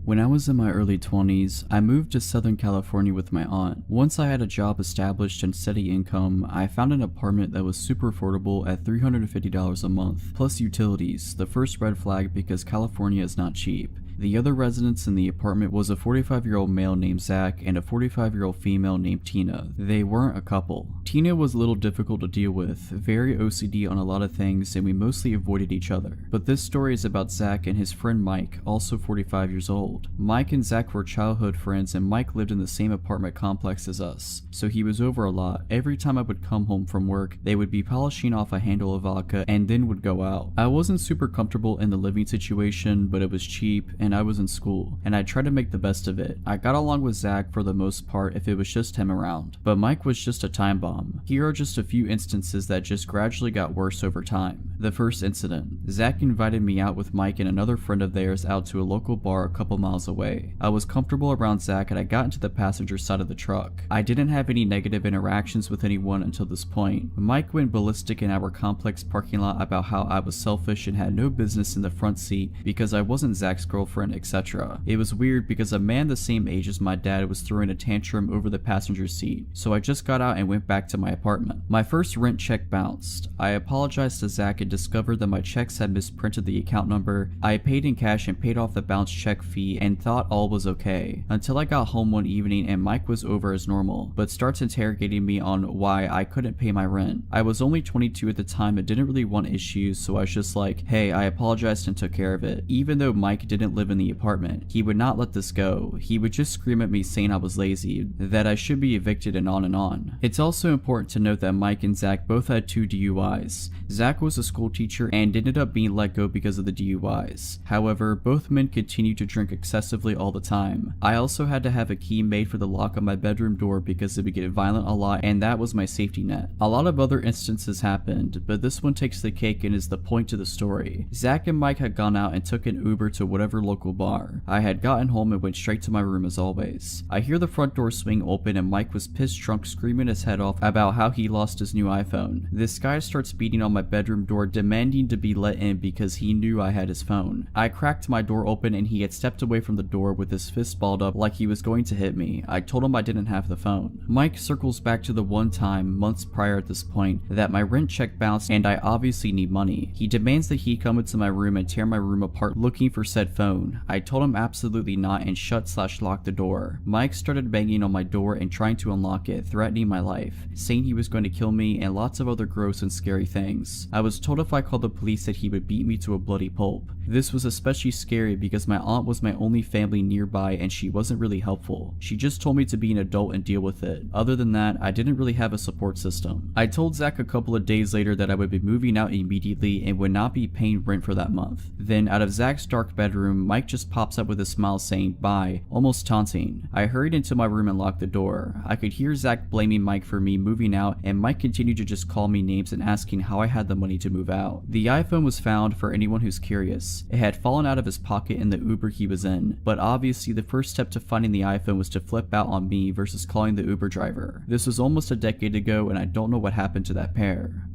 When I was in my early 20s, I moved to Southern California with my aunt. Once I had a job established and steady income, I found an apartment that was super affordable at $350 a month, plus utilities, the first red flag because California is not cheap. The other residents in the apartment was a 45-year-old male named Zach and a 45-year-old female named Tina. They weren't a couple. Tina was a little difficult to deal with, very OCD on a lot of things, and we mostly avoided each other. But this story is about Zach and his friend Mike, also 45 years old. Mike and Zach were childhood friends, and Mike lived in the same apartment complex as us, so he was over a lot. Every time I would come home from work, they would be polishing off a handle of vodka and then would go out. I wasn't super comfortable in the living situation, but it was cheap, and I was in school, and I tried to make the best of it. I got along with Zach for the most part if it was just him around, but Mike was just a time bomb. Here are just a few instances that just gradually got worse over time. The first incident. Zach invited me out with Mike and another friend of theirs out to a local bar a couple miles away. I was comfortable around Zach and I got into the passenger side of the truck. I didn't have any negative interactions with anyone until this point. Mike went ballistic in our complex parking lot about how I was selfish and had no business in the front seat because I wasn't Zach's girlfriend, etc. It was weird because a man the same age as my dad was throwing a tantrum over the passenger seat, so I just got out and went back to my apartment. My first rent check bounced. I apologized to Zach and discovered that my checks had misprinted the account number. I paid in cash and paid off the bounced check fee and thought all was okay, until I got home one evening and Mike was over as normal, but starts interrogating me on why I couldn't pay my rent. I was only 22 at the time and didn't really want issues, so I was just like, hey, I apologized and took care of it. Even though Mike didn't live in the apartment, he would not let this go. He would just scream at me saying I was lazy, that I should be evicted, and on and on. It's also important to note that Mike and Zach both had 2 DUIs. Zach was a school teacher and ended up being let go because of the DUIs. However, both men continued to drink excessively all the time. I also had to have a key made for the lock on my bedroom door because it would get violent a lot, and that was my safety net. A lot of other instances happened, but this one takes the cake and is the point to the story. Zach and Mike had gone out and took an Uber to whatever local bar. I had gotten home and went straight to my room as always. I hear the front door swing open and Mike was pissed drunk screaming his head off about how he lost his new iPhone. This guy starts beating on my bedroom door demanding to be let in because he knew I had his phone. I cracked my door open and he had stepped away from the door with his fist balled up like he was going to hit me. I told him I didn't have the phone. Mike circles back to the one time, months prior at this point, that my rent check bounced and I obviously need money. He demands that he come into my room and tear my room apart looking for said phone. I told him absolutely not and shut/locked the door. Mike started banging on my door and trying to unlock it, threatening my life, saying he was going to kill me and lots of other gross and scary things. I was told if I called the police that he would beat me to a bloody pulp. This was especially scary because my aunt was my only family nearby and she wasn't really helpful. She just told me to be an adult and deal with it. Other than that, I didn't really have a support system. I told Zach a couple of days later that I would be moving out immediately and would not be paying rent for that month. Then out of Zach's dark bedroom, Mike just pops up with a smile saying bye, almost taunting. I hurried into my room and locked the door. I could hear Zach blaming Mike for me moving out and Mike continued to just call me names and asking how I had the money to move out. The iPhone was found for anyone who's curious. It had fallen out of his pocket in the Uber he was in, but obviously the first step to finding the iPhone was to flip out on me versus calling the Uber driver. This was almost a decade ago and I don't know what happened to that pair.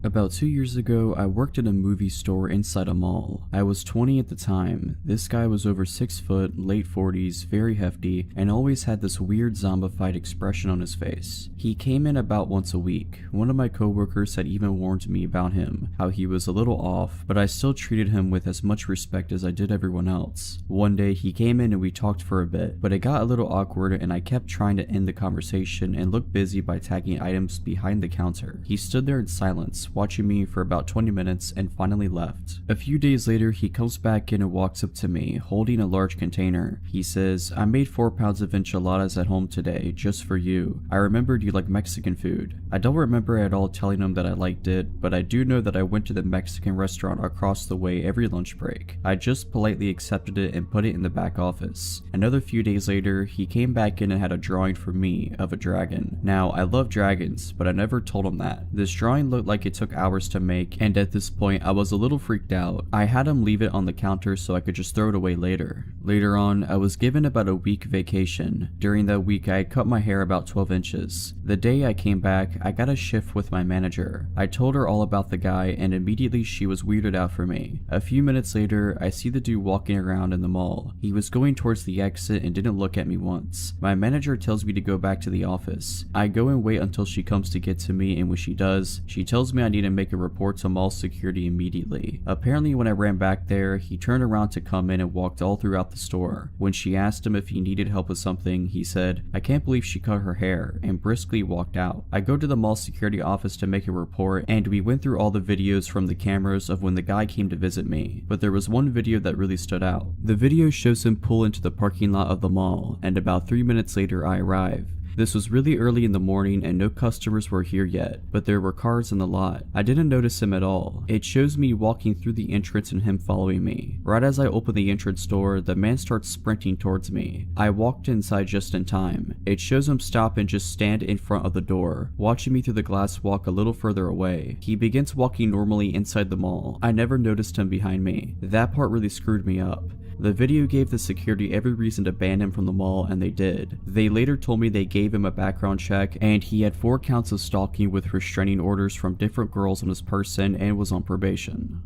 About 2 years ago, I worked at a movie store inside a mall. I was 20 at the time. This guy was over 6 foot, late 40s, very hefty, and always had this weird zombified expression on his face. He came in about once a week. One of my coworkers had even warned me about him, how he was a little off, but I still treated him with as much respect as I did everyone else. One day, he came in and we talked for a bit, but it got a little awkward and I kept trying to end the conversation and look busy by tagging items behind the counter. He stood there in silence, watching me for about 20 minutes and finally left. A few days later, he comes back in and walks up to me, holding a large container. He says, "I made 4 pounds of enchiladas at home today, just for you. I remembered you like Mexican food." I don't remember at all telling him that I liked it, but I do know that I went to the Mexican restaurant across the way every lunch break. I just politely accepted it and put it in the back office. Another few days later, he came back in and had a drawing for me of a dragon. Now, I love dragons, but I never told him that. This drawing looked like it took hours to make, and at this point I was a little freaked out. I had him leave it on the counter so I could just throw it away later. Later on, I was given about a week vacation. During that week, I had cut my hair about 12 inches. The day I came back, I got a shift with my manager. I told her all about the guy and immediately she was weirded out for me. A few minutes later, I see the dude walking around in the mall. He was going towards the exit and didn't look at me once. My manager tells me to go back to the office. I go and wait until she comes to get to me, and when she does, she tells me I need to make a report to mall security immediately. Apparently when I ran back there, he turned around to come in and walked all throughout the store. When she asked him if he needed help with something, he said, "I can't believe she cut her hair," and briskly walked out. I go to the mall security office to make a report, and we went through all the videos from the cameras of when the guy came to visit me, but there was one video that really stood out. The video shows him pull into the parking lot of the mall, and about 3 minutes later I arrive. This was really early in the morning and no customers were here yet, but there were cars in the lot. I didn't notice him at all. It shows me walking through the entrance and him following me. Right as I open the entrance door, the man starts sprinting towards me. I walked inside just in time. It shows him stop and just stand in front of the door, watching me through the glass walk a little further away. He begins walking normally inside the mall. I never noticed him behind me. That part really screwed me up. The video gave the security every reason to ban him from the mall, and they did. They later told me they gave him a background check, and he had 4 counts of stalking with restraining orders from different girls on his person and was on probation.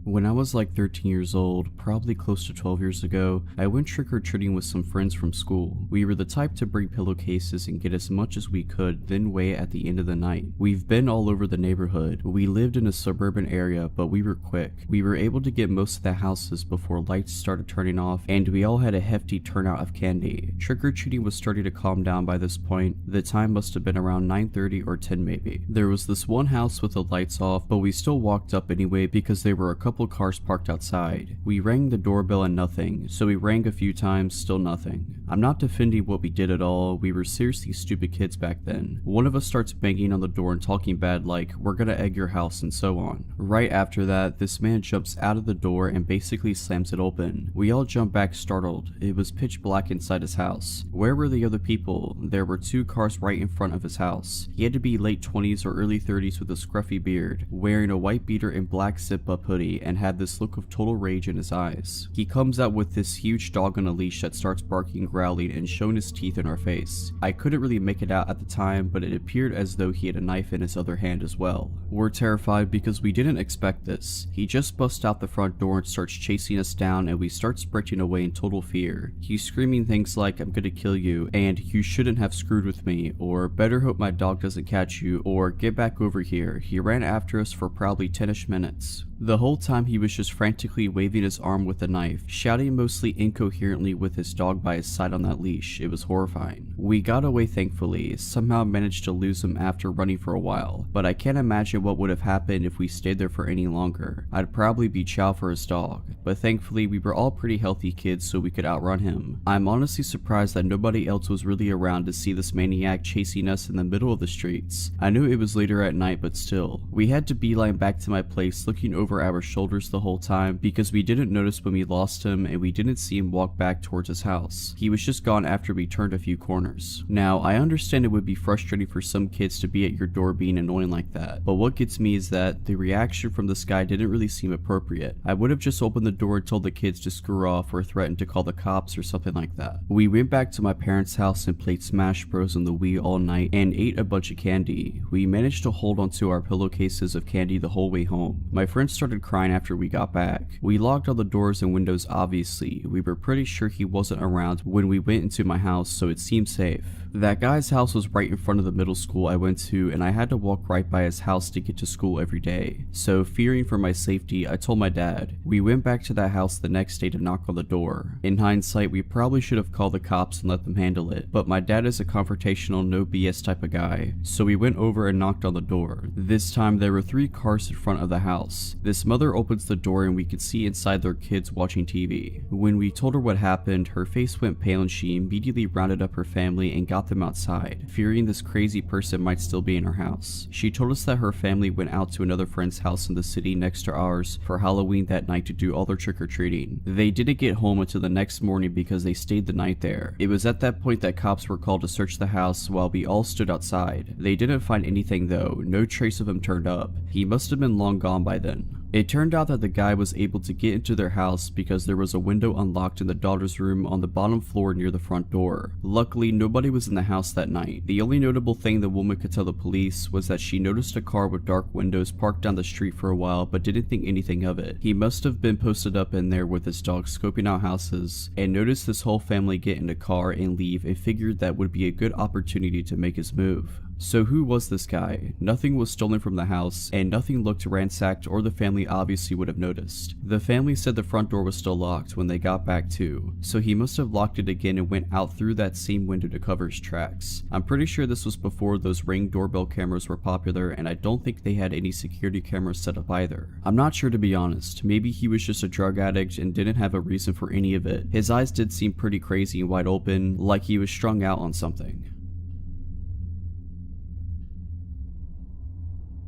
When I was like 13 years old, probably close to 12 years ago, I went trick-or-treating with some friends from school. We were the type to bring pillowcases and get as much as we could, then wait at the end of the night. We've been all over the neighborhood. We lived in a suburban area, but we were quick. We were able to get most of the houses before lights started turning off, and we all had a hefty turnout of candy. Trick-or-treating was starting to calm down by this point. The time must have been around 9:30 or 10 maybe. There was this one house with the lights off, but we still walked up anyway because there were a couple cars parked outside. We rang the doorbell and nothing, so we rang a few times, still nothing. I'm not defending what we did at all, we were seriously stupid kids back then. One of us starts banging on the door and talking bad like, "We're gonna egg your house," and so on. Right after that, this man jumps out of the door and basically slams it open. We all jump back startled. It was pitch black inside his house. Where were the other people? There were 2 cars right in front of his house. He had to be late 20s or early 30s with a scruffy beard, wearing a white beater and black zip-up hoodie, night and had this look of total rage in his eyes. He comes out with this huge dog on a leash that starts barking, growling, and showing his teeth in our face. I couldn't really make it out at the time, but it appeared as though he had a knife in his other hand as well. We're terrified because we didn't expect this. He just busts out the front door and starts chasing us down, and we start sprinting away in total fear. He's screaming things like, "I'm gonna kill you," and "You shouldn't have screwed with me," or "Better hope my dog doesn't catch you," or "Get back over here." He ran after us for probably 10ish minutes. The whole time he was just frantically waving his arm with a knife, shouting mostly incoherently with his dog by his side on that leash. It was horrifying. We got away thankfully, somehow managed to lose him after running for a while, but I can't imagine what would have happened if we stayed there for any longer. I'd probably be chow for his dog, but thankfully we were all pretty healthy kids so we could outrun him. I'm honestly surprised that nobody else was really around to see this maniac chasing us in the middle of the streets. I knew it was later at night, but still. We had to beeline back to my place looking over our shoulders the whole time because we didn't notice when we lost him and we didn't see him walk back towards his house. He was just gone after we turned a few corners. Now, I understand it would be frustrating for some kids to be at your door being annoying like that, but what gets me is that the reaction from this guy didn't really seem appropriate. I would have just opened the door and told the kids to screw off or threatened to call the cops or something like that. We went back to my parents' house and played Smash Bros on the Wii all night and ate a bunch of candy. We managed to hold onto our pillowcases of candy the whole way home. My friends started crying after we got back. We locked all the doors and windows obviously. We were pretty sure he wasn't around when we went into my house, so it seemed safe. That guy's house was right in front of the middle school I went to, and I had to walk right by his house to get to school every day. So fearing for my safety, I told my dad. We went back to that house the next day to knock on the door. In hindsight, we probably should have called the cops and let them handle it, but my dad is a confrontational, no BS type of guy, so we went over and knocked on the door. This time there were 3 cars in front of the house. This mother opens the door and we could see inside their kids watching TV. When we told her what happened, her face went pale and she immediately rounded up her family and got them outside, fearing this crazy person might still be in her house. She told us that her family went out to another friend's house in the city next to ours for Halloween that night to do all their trick-or-treating. They didn't get home until the next morning because they stayed the night there. It was at that point that cops were called to search the house while we all stood outside. They didn't find anything though, no trace of him turned up. He must have been long gone by then. It turned out that the guy was able to get into their house because there was a window unlocked in the daughter's room on the bottom floor near the front door. Luckily, nobody was in the house that night. The only notable thing the woman could tell the police was that she noticed a car with dark windows parked down the street for a while but didn't think anything of it. He must have been posted up in there with his dog scoping out houses and noticed this whole family get in a car and leave and figured that would be a good opportunity to make his move. So who was this guy? Nothing was stolen from the house, and nothing looked ransacked or the family obviously would have noticed. The family said the front door was still locked when they got back too, so he must have locked it again and went out through that same window to cover his tracks. I'm pretty sure this was before those Ring doorbell cameras were popular, and I don't think they had any security cameras set up either. I'm not sure to be honest, maybe he was just a drug addict and didn't have a reason for any of it. His eyes did seem pretty crazy and wide open, like he was strung out on something.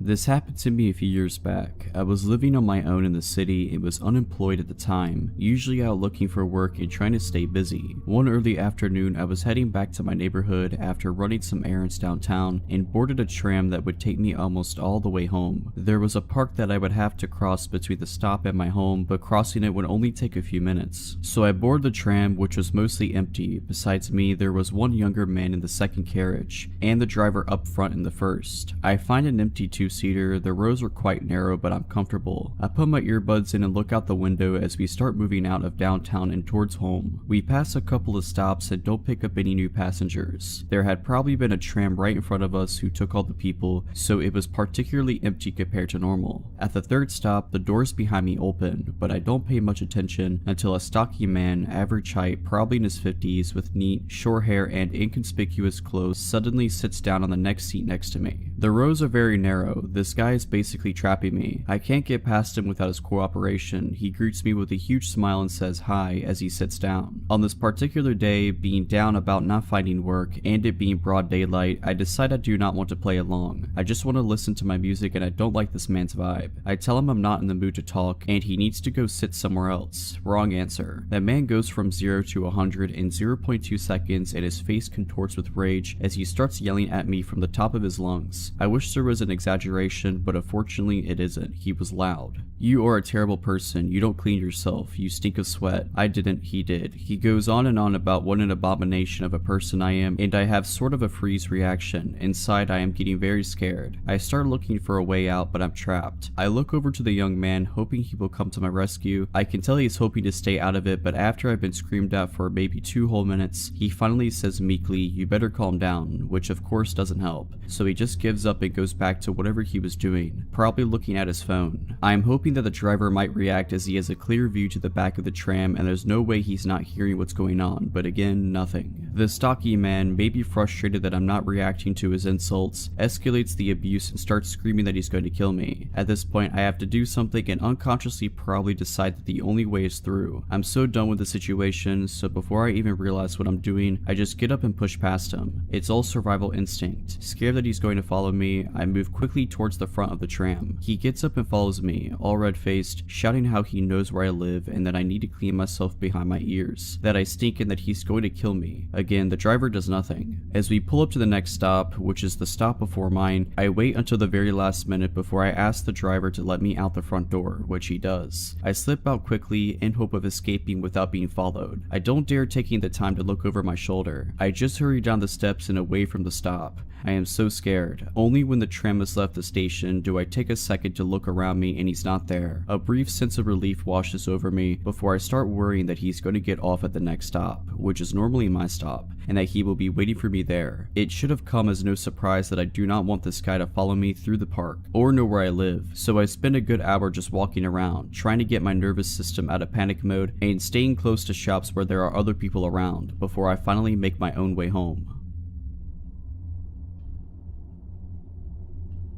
This happened to me a few years back. I was living on my own in the city and was unemployed at the time, usually out looking for work and trying to stay busy. One early afternoon, I was heading back to my neighborhood after running some errands downtown and boarded a tram that would take me almost all the way home. There was a park that I would have to cross between the stop and my home, but crossing it would only take a few minutes. So I boarded the tram, which was mostly empty. Besides me, there was one younger man in the second carriage, and the driver up front in the first. I find an empty two-seater. The rows are quite narrow, but I'm comfortable. I put my earbuds in and look out the window as we start moving out of downtown and towards home. We pass a couple of stops and don't pick up any new passengers. There had probably been a tram right in front of us who took all the people, so it was particularly empty compared to normal. At the third stop, the doors behind me open, but I don't pay much attention until a stocky man, average height, probably in his 50s, with neat, short hair and inconspicuous clothes, suddenly sits down on the next seat next to me. The rows are very narrow. This guy is basically trapping me. I can't get past him without his cooperation. He greets me with a huge smile and says hi as he sits down. On this particular day, being down about not finding work and it being broad daylight, I decide I do not want to play along. I just want to listen to my music and I don't like this man's vibe. I tell him I'm not in the mood to talk and he needs to go sit somewhere else. Wrong answer. That man goes from 0 to 100 in 0.2 seconds and his face contorts with rage as he starts yelling at me from the top of his lungs. noise. I wish there was an exaggeration, but unfortunately it isn't. He was loud. You are a terrible person. You don't clean yourself. You stink of sweat. I didn't, he did. He goes on and on about what an abomination of a person I am, and I have sort of a freeze reaction. Inside I am getting very scared. I start looking for a way out, but I'm trapped. I look over to the young man, hoping he will come to my rescue. I can tell he's hoping to stay out of it, but after I've been screamed at for maybe 2 whole minutes, he finally says meekly, "You better calm down," which of course doesn't help. So he just gives up and goes back to whatever he was doing, probably looking at his phone. I am hoping that the driver might react as he has a clear view to the back of the tram and there's no way he's not hearing what's going on, but again, nothing. The stocky man, maybe frustrated that I'm not reacting to his insults, escalates the abuse and starts screaming that he's going to kill me. At this point, I have to do something and unconsciously probably decide that the only way is through. I'm so done with the situation, so before I even realize what I'm doing, I just get up and push past him. It's all survival instinct. Scared that he's going to follow me, I move quickly towards the front of the tram. He gets up and follows me, all red-faced, shouting how he knows where I live and that I need to clean myself behind my ears, that I stink and that he's going to kill me. Again, the driver does nothing. As we pull up to the next stop, which is the stop before mine, I wait until the very last minute before I ask the driver to let me out the front door, which he does. I slip out quickly in hope of escaping without being followed. I don't dare taking the time to look over my shoulder. I just hurry down the steps and away from the stop. I am so scared. Only when the tram has left the station do I take a second to look around me and he's not there. A brief sense of relief washes over me before I start worrying that he's going to get off at the next stop, which is normally my stop, and that he will be waiting for me there. It should have come as no surprise that I do not want this guy to follow me through the park or know where I live, so I spend a good hour just walking around, trying to get my nervous system out of panic mode and staying close to shops where there are other people around before I finally make my own way home.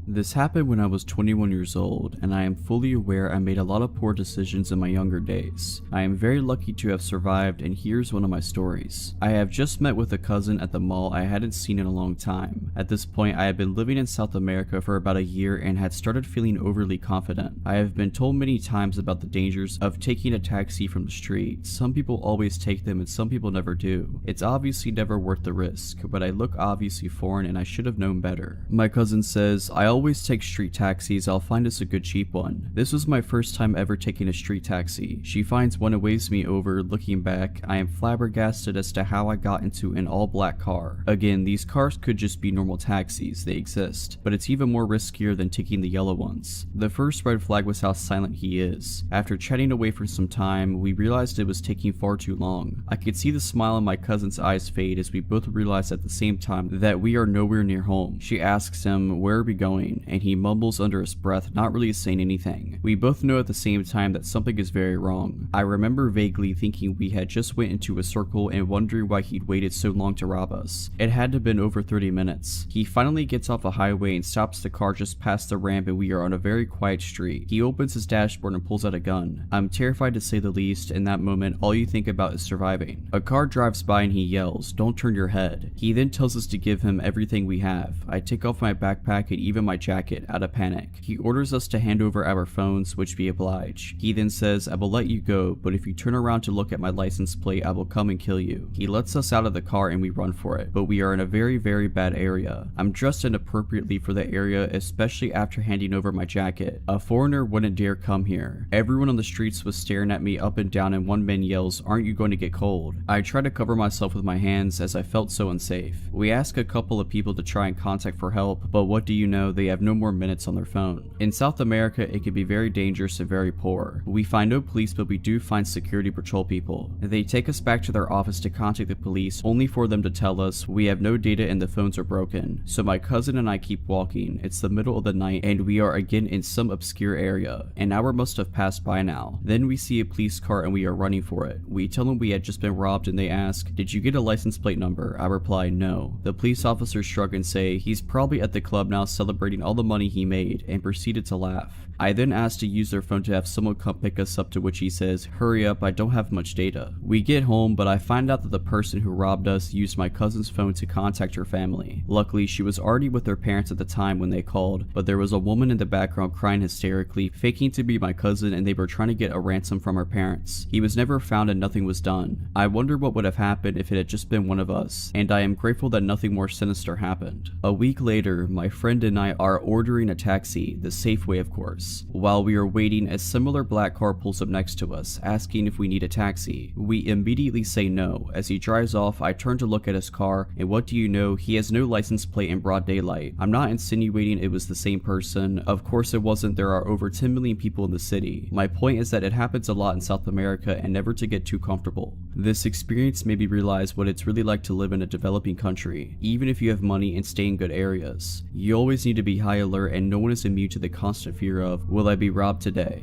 This happened when I was 21 years old, and I am fully aware I made a lot of poor decisions in my younger days. I am very lucky to have survived, and here's one of my stories. I have just met with a cousin at the mall I hadn't seen in a long time. At this point, I had been living in South America for about a year and had started feeling overly confident. I have been told many times about the dangers of taking a taxi from the street. Some people always take them and some people never do. It's obviously never worth the risk, but I look obviously foreign and I should have known better. My cousin says, "I always take street taxis, I'll find us a good cheap one." This was my first time ever taking a street taxi. She finds one and waves me over. Looking back, I am flabbergasted as to how I got into an all-black car. Again, these cars could just be normal taxis, they exist, but it's even more riskier than taking the yellow ones. The first red flag was how silent he is. After chatting away for some time, we realized it was taking far too long. I could see the smile in my cousin's eyes fade as we both realized at the same time that we are nowhere near home. She asks him, "Where are we going?" and he mumbles under his breath, not really saying anything. We both know at the same time that something is very wrong. I remember vaguely thinking we had just went into a circle and wondering why he'd waited so long to rob us. It had to have been over 30 minutes. He finally gets off a highway and stops the car just past the ramp, and we are on a very quiet street. He opens his dashboard and pulls out a gun. I'm terrified to say the least. In that moment, all you think about is surviving. A car drives by and he yells, "Don't turn your head." He then tells us to give him everything we have. I take off my backpack and even my jacket out of panic. He orders us to hand over our phones, which we oblige. He then says, "I will let you go, but if you turn around to look at my license plate, I will come and kill you." He lets us out of the car and we run for it, but we are in a very, very bad area. I'm dressed inappropriately for the area, especially after handing over my jacket. A foreigner wouldn't dare come here. Everyone on the streets was staring at me up and down, and one man yells, "Aren't you going to get cold?" I try to cover myself with my hands as I felt so unsafe. We ask a couple of people to try and contact for help, but what do you know, they have no more minutes on their phone. In South America, it can be very dangerous and very poor. We find no police, but we do find security patrol people. They take us back to their office to contact the police, only for them to tell us we have no data and the phones are broken. So my cousin and I keep walking. It's the middle of the night and we are again in some obscure area. An hour must have passed by now. Then we see a police car and we are running for it. We tell them we had just been robbed and they ask, "Did you get a license plate number?" I reply, "No." The police officers shrug and say, "He's probably at the club now celebrating celebrating all the money he made and proceeded to laugh. I then asked to use their phone to have someone come pick us up, to which he says, "Hurry up, I don't have much data." We get home, but I find out that the person who robbed us used my cousin's phone to contact her family. Luckily, she was already with her parents at the time when they called, but there was a woman in the background crying hysterically, faking to be my cousin, and they were trying to get a ransom from her parents. He was never found and nothing was done. I wonder what would have happened if it had just been one of us, and I am grateful that nothing more sinister happened. A week later, my friend and I are ordering a taxi, the safe way of course. While we are waiting, a similar black car pulls up next to us, asking if we need a taxi. We immediately say no. As he drives off, I turn to look at his car, and what do you know, he has no license plate in broad daylight. I'm not insinuating it was the same person. Of course it wasn't. There are over 10 million people in the city. My point is that it happens a lot in South America, and never to get too comfortable. This experience made me realize what it's really like to live in a developing country, even if you have money and stay in good areas. You always need to be high alert, and no one is immune to the constant fear of, will I be robbed today?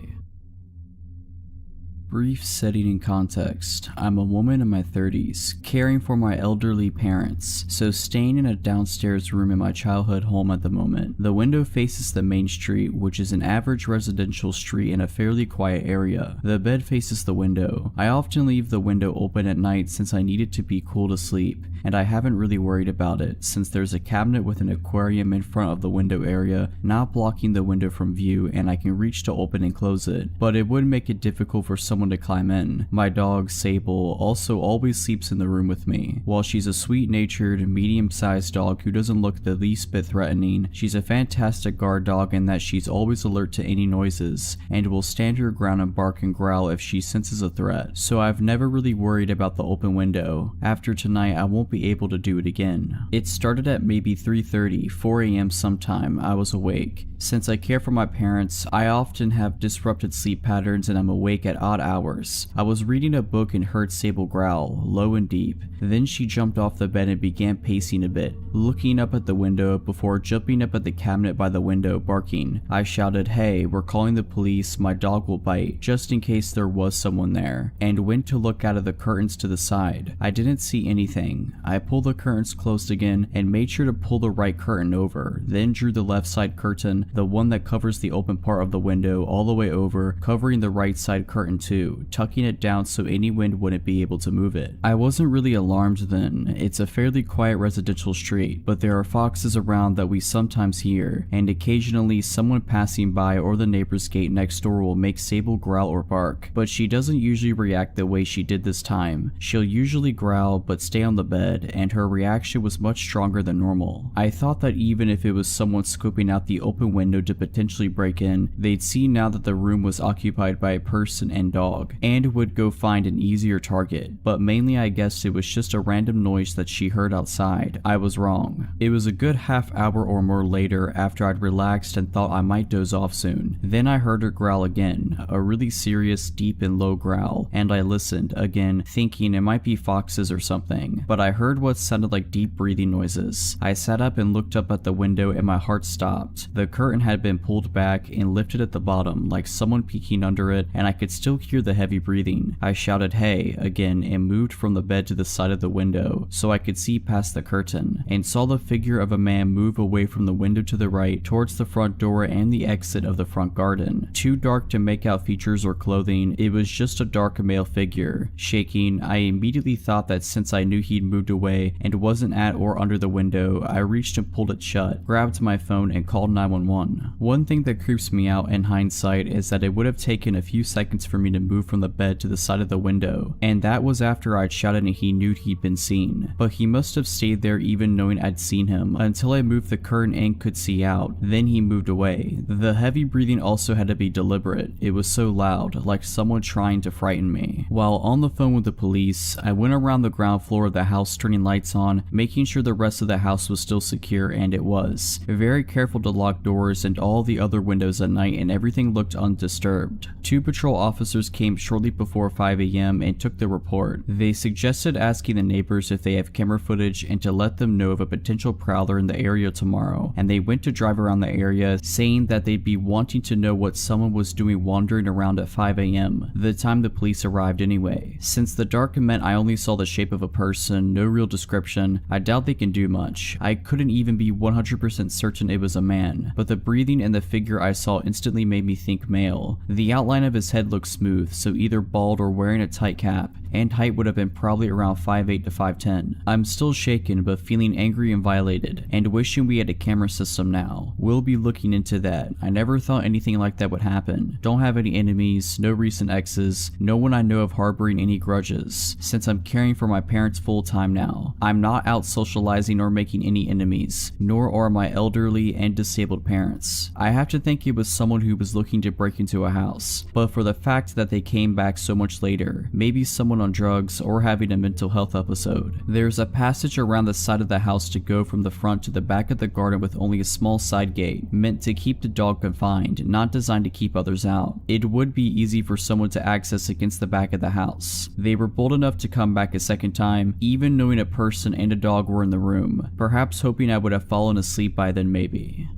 Brief setting and context. I'm a woman in my 30s, caring for my elderly parents, so staying in a downstairs room in my childhood home at the moment. The window faces the main street, which is an average residential street in a fairly quiet area. The bed faces the window. I often leave the window open at night since I need it to be cool to sleep, and I haven't really worried about it since there's a cabinet with an aquarium in front of the window area, not blocking the window from view, and I can reach to open and close it, but it would make it difficult for someone to climb in. My dog, Sable, also always sleeps in the room with me. While she's a sweet-natured, medium-sized dog who doesn't look the least bit threatening, she's a fantastic guard dog in that she's always alert to any noises, and will stand her ground and bark and growl if she senses a threat, so I've never really worried about the open window. After tonight, I won't be able to do it again. It started at maybe 3:30, 4 a.m. sometime. I was awake. Since I care for my parents, I often have disrupted sleep patterns and I'm awake at odd hours. I was reading a book and heard Sable growl, low and deep. Then she jumped off the bed and began pacing a bit, looking up at the window before jumping up at the cabinet by the window, barking. I shouted, "Hey, we're calling the police, my dog will bite," just in case there was someone there, and went to look out of the curtains to the side. I didn't see anything. I pulled the curtains closed again and made sure to pull the right curtain over, then drew the left side curtain, the one that covers the open part of the window, all the way over, covering the right side curtain too, tucking it down so any wind wouldn't be able to move it. I wasn't really alarmed then. It's a fairly quiet residential street, but there are foxes around that we sometimes hear, and occasionally someone passing by or the neighbor's gate next door will make Sable growl or bark, but she doesn't usually react the way she did this time. She'll usually growl but stay on the bed, and her reaction was much stronger than normal. I thought that even if it was someone scoping out the open window to potentially break in, they'd see now that the room was occupied by a person and dog, and would go find an easier target, but mainly I guessed it was just a random noise that she heard outside. I was wrong. It was a good half hour or more later after I'd relaxed and thought I might doze off soon. Then I heard her growl again, a really serious, deep and low growl, and I listened, again, thinking it might be foxes or something, but I heard what sounded like deep breathing noises. I sat up and looked up at the window and my heart stopped. The curtain had been pulled back and lifted at the bottom, like someone peeking under it, and I could still hear the heavy breathing. I shouted, "Hey," again, and moved from the bed to the side of the window so I could see past the curtain, and saw the figure of a man move away from the window to the right towards the front door and the exit of the front garden. Too dark to make out features or clothing, it was just a dark male figure. Shaking, I immediately thought that since I knew he'd moved away and wasn't at or under the window, I reached and pulled it shut, grabbed my phone and called 911. One thing that creeps me out in hindsight is that it would have taken a few seconds for me to move from the bed to the side of the window, and that was after I'd shouted and he knew he'd been seen. But he must have stayed there even knowing I'd seen him, until I moved the curtain and could see out. Then he moved away. The heavy breathing also had to be deliberate. It was so loud, like someone trying to frighten me. While on the phone with the police, I went around the ground floor of the house turning lights on, making sure the rest of the house was still secure, and it was. Very careful to lock doors and all the other windows at night, and everything looked undisturbed. 2 patrol officers came shortly before 5 a.m. and took the report. They suggested asking the neighbors if they have camera footage and to let them know of a potential prowler in the area tomorrow, and they went to drive around the area saying that they'd be wanting to know what someone was doing wandering around at 5 a.m., the time the police arrived anyway. Since the dark meant I only saw the shape of a person, no real description, I doubt they can do much. I couldn't even be 100% certain it was a man, but the breathing and the figure I saw instantly made me think male. The outline of his head looked smooth, so either bald or wearing a tight cap, and height would have been probably around 5'8 to 5'10. I'm still shaken but feeling angry and violated, and wishing we had a camera system now. We'll be looking into that. I never thought anything like that would happen. Don't have any enemies, no recent exes, no one I know of harboring any grudges, since I'm caring for my parents full time now. I'm not out socializing or making any enemies, nor are my elderly and disabled parents. I have to think it was someone who was looking to break into a house, but for the fact that they came back so much later, maybe someone on drugs or having a mental health episode. There's a passage around the side of the house to go from the front to the back of the garden with only a small side gate, meant to keep the dog confined, not designed to keep others out. It would be easy for someone to access against the back of the house. They were bold enough to come back a second time, even knowing a person and a dog were in the room, perhaps hoping I would have fallen asleep by then maybe.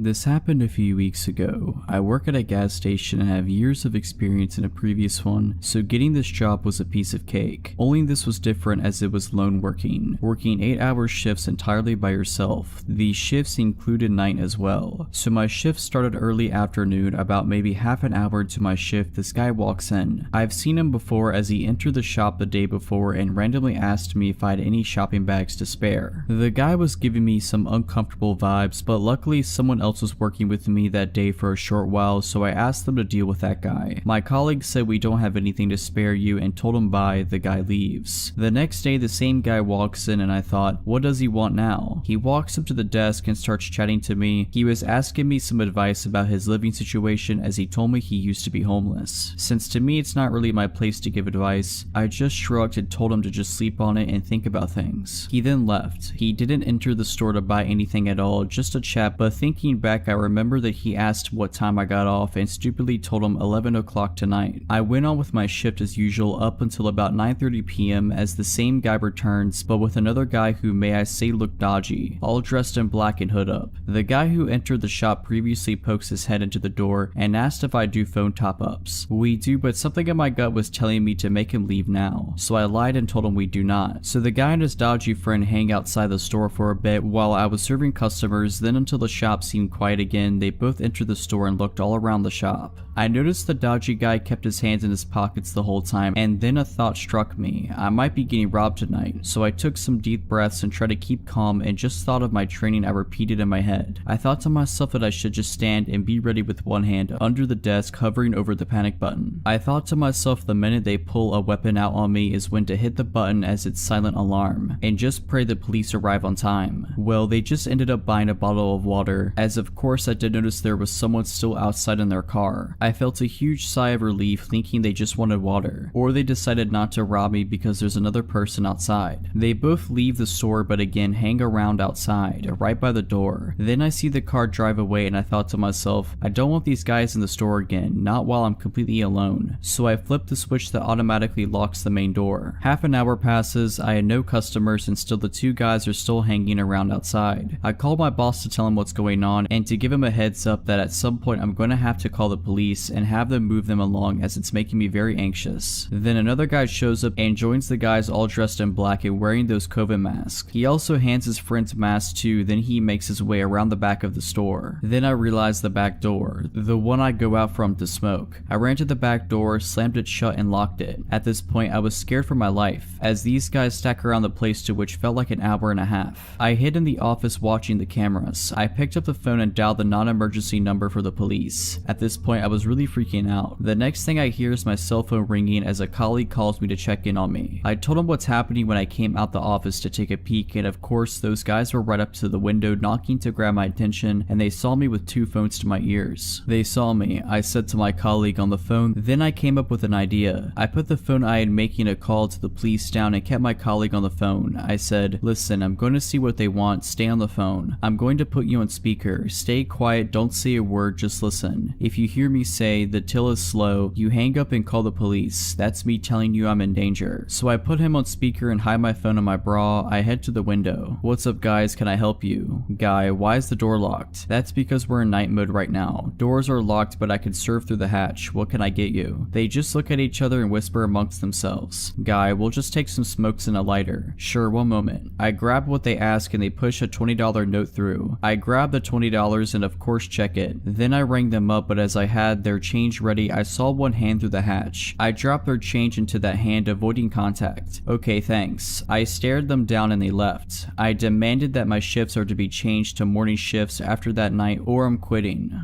This happened a few weeks ago. I work at a gas station and have years of experience in a previous one, so getting this job was a piece of cake. Only this was different as it was lone working 8-hour shifts entirely by yourself. These shifts included night as well. So my shift started early afternoon. About maybe half an hour into my shift, this guy walks in. I've seen him before as he entered the shop the day before and randomly asked me if I had any shopping bags to spare. The guy was giving me some uncomfortable vibes, but luckily someone else was working with me that day for a short while, so I asked them to deal with that guy. My colleague said we don't have anything to spare you and told him bye. The guy leaves. The next day the same guy walks in and I thought, what does he want now? He walks up to the desk and starts chatting to me. He was asking me some advice about his living situation as he told me he used to be homeless. Since to me it's not really my place to give advice, I just shrugged and told him to just sleep on it and think about things. He then left. He didn't enter the store to buy anything at all, just a chat, but thinking back I remember that he asked what time I got off and stupidly told him 11 o'clock tonight. I went on with my shift as usual up until about 9:30 p.m. as the same guy returns, but with another guy who may I say looked dodgy, all dressed in black and hood up. The guy who entered the shop previously pokes his head into the door and asked if I do phone top-ups. We do, but something in my gut was telling me to make him leave now, so I lied and told him we do not. So the guy and his dodgy friend hang outside the store for a bit while I was serving customers, then until the shop seemed quiet again, they both entered the store and looked all around the shop. I noticed the dodgy guy kept his hands in his pockets the whole time, and then a thought struck me. I might be getting robbed tonight, so I took some deep breaths and tried to keep calm and just thought of my training I repeated in my head. I thought to myself that I should just stand and be ready with one hand under the desk hovering over the panic button. I thought to myself the minute they pull a weapon out on me is when to hit the button as its silent alarm, and just pray the police arrive on time. Well, they just ended up buying a bottle of water, as of course I did notice there was someone still outside in their car. I felt a huge sigh of relief thinking they just wanted water, or they decided not to rob me because there's another person outside. They both leave the store but again hang around outside, right by the door. Then I see the car drive away and I thought to myself, I don't want these guys in the store again, not while I'm completely alone. So I flipped the switch that automatically locks the main door. Half an hour passes, I had no customers and still the two guys are still hanging around outside. I called my boss to tell him what's going on and to give him a heads up that at some point I'm going to have to call the police and have them move them along as it's making me very anxious. Then another guy shows up and joins the guys all dressed in black and wearing those COVID masks. He also hands his friend's mask too, then he makes his way around the back of the store. Then I realized the back door, the one I go out from to smoke. I ran to the back door, slammed it shut and locked it. At this point I was scared for my life, as these guys stack around the place to which felt like an hour and a half. I hid in the office watching the cameras. I picked up the phone and dialed the non-emergency number for the police. At this point I was really freaking out. The next thing I hear is my cell phone ringing as a colleague calls me to check in on me. I told him what's happening when I came out the office to take a peek, and of course those guys were right up to the window knocking to grab my attention, and they saw me with two phones to my ears. They saw me, I said to my colleague on the phone. Then I came up with an idea. I put the phone I had making a call to the police down and kept my colleague on the phone. I said, listen, I'm going to see what they want, stay on the phone. I'm going to put you on speaker. together. Stay quiet, don't say a word, just listen. If you hear me say the till is slow, you hang up and call the police. That's me telling you I'm in danger. So I put him on speaker and hide my phone in my bra. I head to the window. What's up guys, can I help you? Guy, why is the door locked? That's because we're in night mode right now. Doors are locked but I can surf through the hatch. What can I get you? They just look at each other and whisper amongst themselves. Guy, we'll just take some smokes and a lighter. Sure, one moment. I grab what they ask and they push a $20 note through. I grab the $20 and of course check it. Then I rang them up, but as I had their change ready, I saw one hand through the hatch. I dropped their change into that hand, avoiding contact. Okay, thanks. I stared them down and they left. I demanded that my shifts are to be changed to morning shifts after that night or I'm quitting.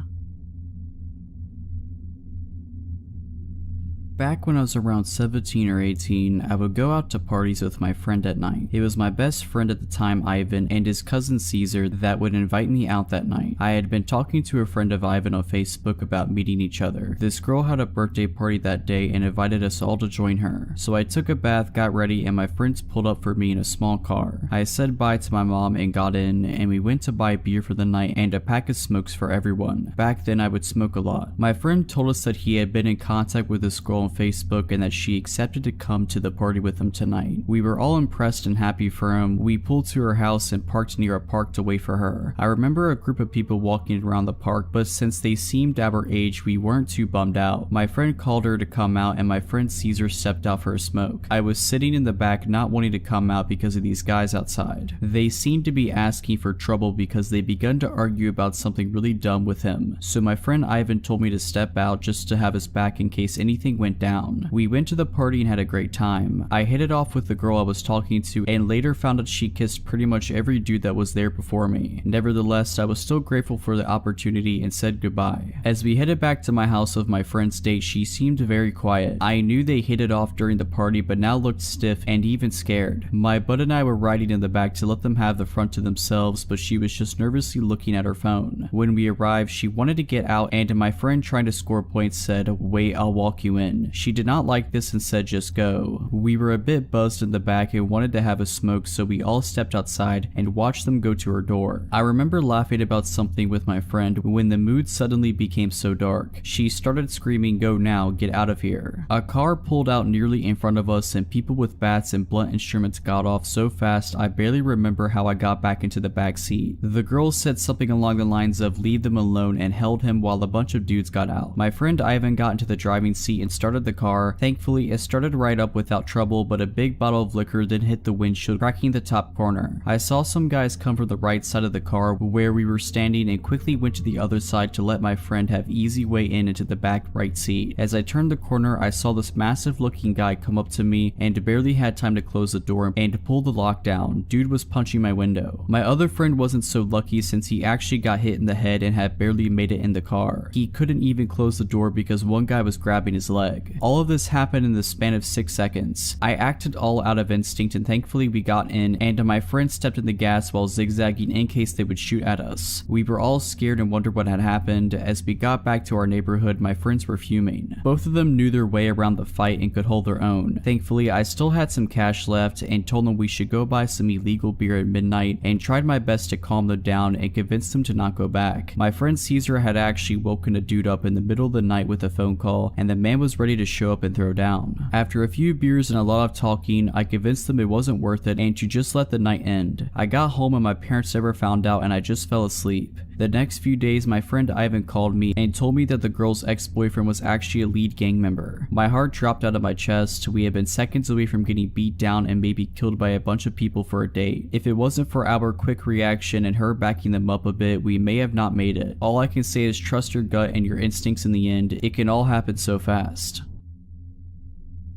Back when I was around 17 or 18, I would go out to parties with my friend at night. It was my best friend at the time, Ivan, and his cousin Caesar that would invite me out that night. I had been talking to a friend of Ivan on Facebook about meeting each other. This girl had a birthday party that day and invited us all to join her. So I took a bath, got ready, and my friends pulled up for me in a small car. I said bye to my mom and got in, and we went to buy beer for the night and a pack of smokes for everyone. Back then I would smoke a lot. My friend told us that he had been in contact with this girl on Facebook and that she accepted to come to the party with him tonight. We were all impressed and happy for him. We pulled to her house and parked near a park to wait for her. I remember a group of people walking around the park, but since they seemed our age, we weren't too bummed out. My friend called her to come out and my friend Caesar stepped out for a smoke. I was sitting in the back not wanting to come out because of these guys outside. They seemed to be asking for trouble because they begun to argue about something really dumb with him. So my friend Ivan told me to step out just to have his back in case anything went down. We went to the party and had a great time. I hit it off with the girl I was talking to and later found out she kissed pretty much every dude that was there before me. Nevertheless, I was still grateful for the opportunity and said goodbye. As we headed back to my house of my friend's date, she seemed very quiet. I knew they hit it off during the party but now looked stiff and even scared. My bud and I were riding in the back to let them have the front to themselves, but she was just nervously looking at her phone. When we arrived, she wanted to get out and my friend, trying to score points, said, "Wait, I'll walk you in." She did not like this and said just go. We were a bit buzzed in the back and wanted to have a smoke, so we all stepped outside and watched them go to her door. I remember laughing about something with my friend when the mood suddenly became so dark. She started screaming, "Go now, get out of here." A car pulled out nearly in front of us and people with bats and blunt instruments got off so fast I barely remember how I got back into the back seat. The girl said something along the lines of "leave them alone" and held him while a bunch of dudes got out. My friend Ivan got into the driving seat and started the car. Thankfully, it started right up without trouble, but a big bottle of liquor then hit the windshield, cracking the top corner. I saw some guys come from the right side of the car where we were standing and quickly went to the other side to let my friend have easy way in into the back right seat. As I turned the corner, I saw this massive looking guy come up to me and barely had time to close the door and pull the lock down. Dude was punching my window. My other friend wasn't so lucky since he actually got hit in the head and had barely made it in the car. He couldn't even close the door because one guy was grabbing his leg. All of this happened in the span of 6 seconds. I acted all out of instinct and thankfully we got in and my friend stepped in the gas while zigzagging in case they would shoot at us. We were all scared and wondered what had happened. As we got back to our neighborhood, my friends were fuming. Both of them knew their way around the fight and could hold their own. Thankfully, I still had some cash left and told them we should go buy some illegal beer at midnight and tried my best to calm them down and convince them to not go back. My friend Caesar had actually woken a dude up in the middle of the night with a phone call and the man was ready to show up and throw down. After a few beers and a lot of talking, I convinced them it wasn't worth it and to just let the night end. I got home and my parents never found out and I just fell asleep. The next few days, my friend Ivan called me and told me that the girl's ex-boyfriend was actually a lead gang member. My heart dropped out of my chest. We had been seconds away from getting beat down and maybe killed by a bunch of people for a date. If it wasn't for our quick reaction and her backing them up a bit, we may have not made it. All I can say is trust your gut and your instincts in the end. It can all happen so fast.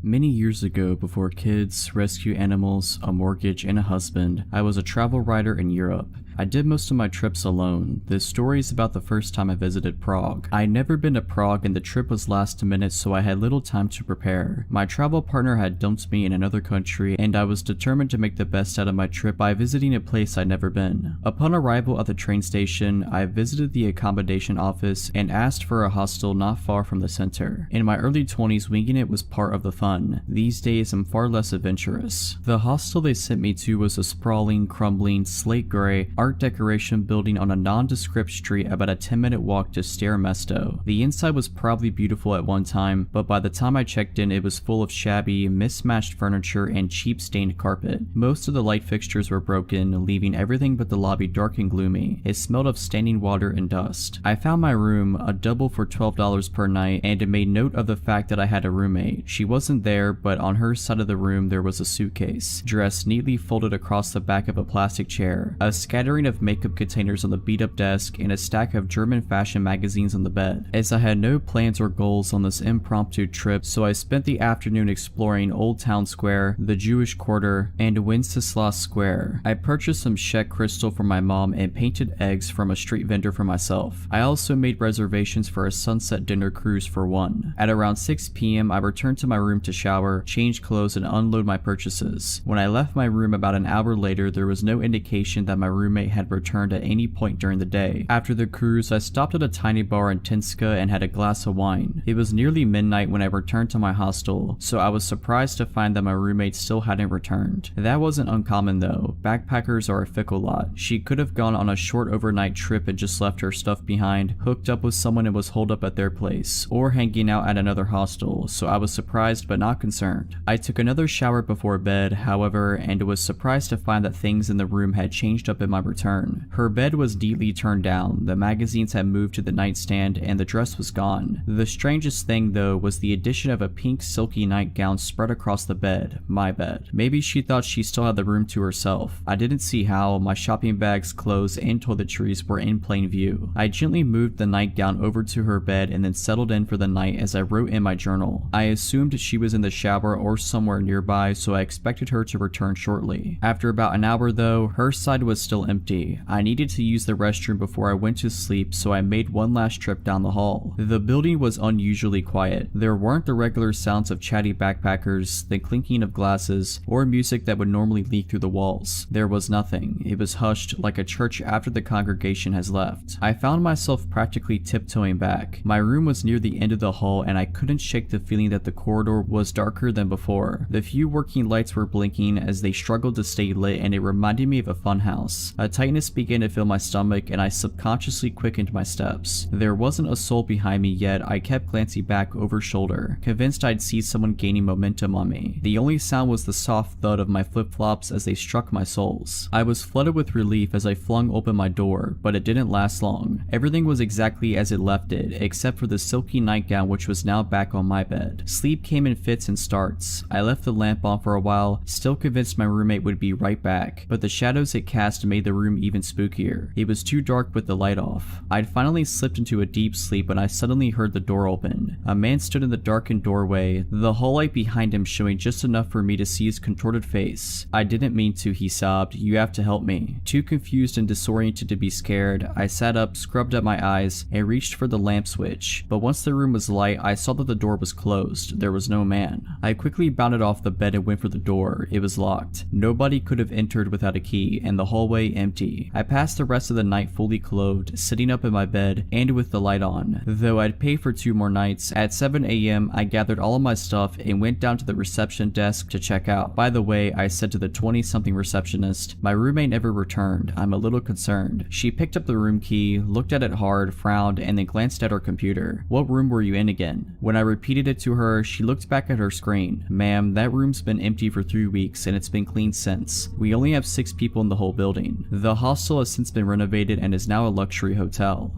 Many years ago, before kids, rescue animals, a mortgage, and a husband, I was a travel writer in Europe. I did most of my trips alone. This story is about the first time I visited Prague. I had never been to Prague and the trip was last minute, so I had little time to prepare. My travel partner had dumped me in another country and I was determined to make the best out of my trip by visiting a place I'd never been. Upon arrival at the train station, I visited the accommodation office and asked for a hostel not far from the center. In my early 20s, winging it was part of the fun. These days, I'm far less adventurous. The hostel they sent me to was a sprawling, crumbling, slate gray, art decoration building on a nondescript street about a 10-minute walk to Stare Mesto. The inside was probably beautiful at one time, but by the time I checked in, it was full of shabby, mismatched furniture and cheap stained carpet. Most of the light fixtures were broken, leaving everything but the lobby dark and gloomy. It smelled of standing water and dust. I found my room, a double for $12 per night, and made note of the fact that I had a roommate. She wasn't there, but on her side of the room there was a suitcase, dressed neatly folded across the back of a plastic chair, a scattering of makeup containers on the beat-up desk, and a stack of German fashion magazines on the bed. As I had no plans or goals on this impromptu trip, so I spent the afternoon exploring Old Town Square, the Jewish Quarter, and Wenceslas Square. I purchased some Czech crystal for my mom and painted eggs from a street vendor for myself. I also made reservations for a sunset dinner cruise for one. At around 6 p.m. I returned to my room to shower, change clothes, and unload my purchases. When I left my room about an hour later, there was no indication that my roommate had returned at any point during the day. After the cruise, I stopped at a tiny bar in Tinska and had a glass of wine. It was nearly midnight when I returned to my hostel, so I was surprised to find that my roommate still hadn't returned. That wasn't uncommon though. Backpackers are a fickle lot. She could have gone on a short overnight trip and just left her stuff behind, hooked up with someone and was holed up at their place, or hanging out at another hostel, so I was surprised but not concerned. I took another shower before bed, however, and was surprised to find that things in the room had changed up in my return. Her bed was neatly turned down, the magazines had moved to the nightstand, and the dress was gone. The strangest thing though was the addition of a pink silky nightgown spread across the bed, my bed. Maybe she thought she still had the room to herself. I didn't see how. My shopping bags, clothes, and toiletries were in plain view. I gently moved the nightgown over to her bed and then settled in for the night as I wrote in my journal. I assumed she was in the shower or somewhere nearby, so I expected her to return shortly. After about an hour though, her side was still empty. I needed to use the restroom before I went to sleep, so I made one last trip down the hall. The building was unusually quiet. There weren't the regular sounds of chatty backpackers, the clinking of glasses, or music that would normally leak through the walls. There was nothing. It was hushed like a church after the congregation has left. I found myself practically tiptoeing back. My room was near the end of the hall and I couldn't shake the feeling that the corridor was darker than before. The few working lights were blinking as they struggled to stay lit, and it reminded me of a funhouse. A tightness began to fill my stomach and I subconsciously quickened my steps. There wasn't a soul behind me yet. I kept glancing back over shoulder, convinced I'd see someone gaining momentum on me. The only sound was the soft thud of my flip-flops as they struck my soles. I was flooded with relief as I flung open my door, but it didn't last long. Everything was exactly as it left it, except for the silky nightgown which was now back on my bed. Sleep came in fits and starts. I left the lamp on for a while, still convinced my roommate would be right back, but the shadows it cast made the room even spookier. It was too dark with the light off. I'd finally slipped into a deep sleep when I suddenly heard the door open. A man stood in the darkened doorway, the hall light behind him showing just enough for me to see his contorted face. "I didn't mean to," he sobbed. "You have to help me." Too confused and disoriented to be scared, I sat up, scrubbed at my eyes, and reached for the lamp switch. But once the room was light, I saw that the door was closed. There was no man. I quickly bounded off the bed and went for the door. It was locked. Nobody could have entered without a key, and the hallway empty. I passed the rest of the night fully clothed, sitting up in my bed, and with the light on. Though I'd pay for 2 more nights, at 7 a.m. I gathered all of my stuff and went down to the reception desk to check out. By the way, I said to the 20-something receptionist, "My roommate never returned. I'm a little concerned." She picked up the room key, looked at it hard, frowned, and then glanced at her computer. "What room were you in again?" When I repeated it to her, she looked back at her screen. "Ma'am, that room's been empty for 3 weeks and it's been cleaned since. We only have 6 people in the whole building. The hostel has since been renovated and is now a luxury hotel."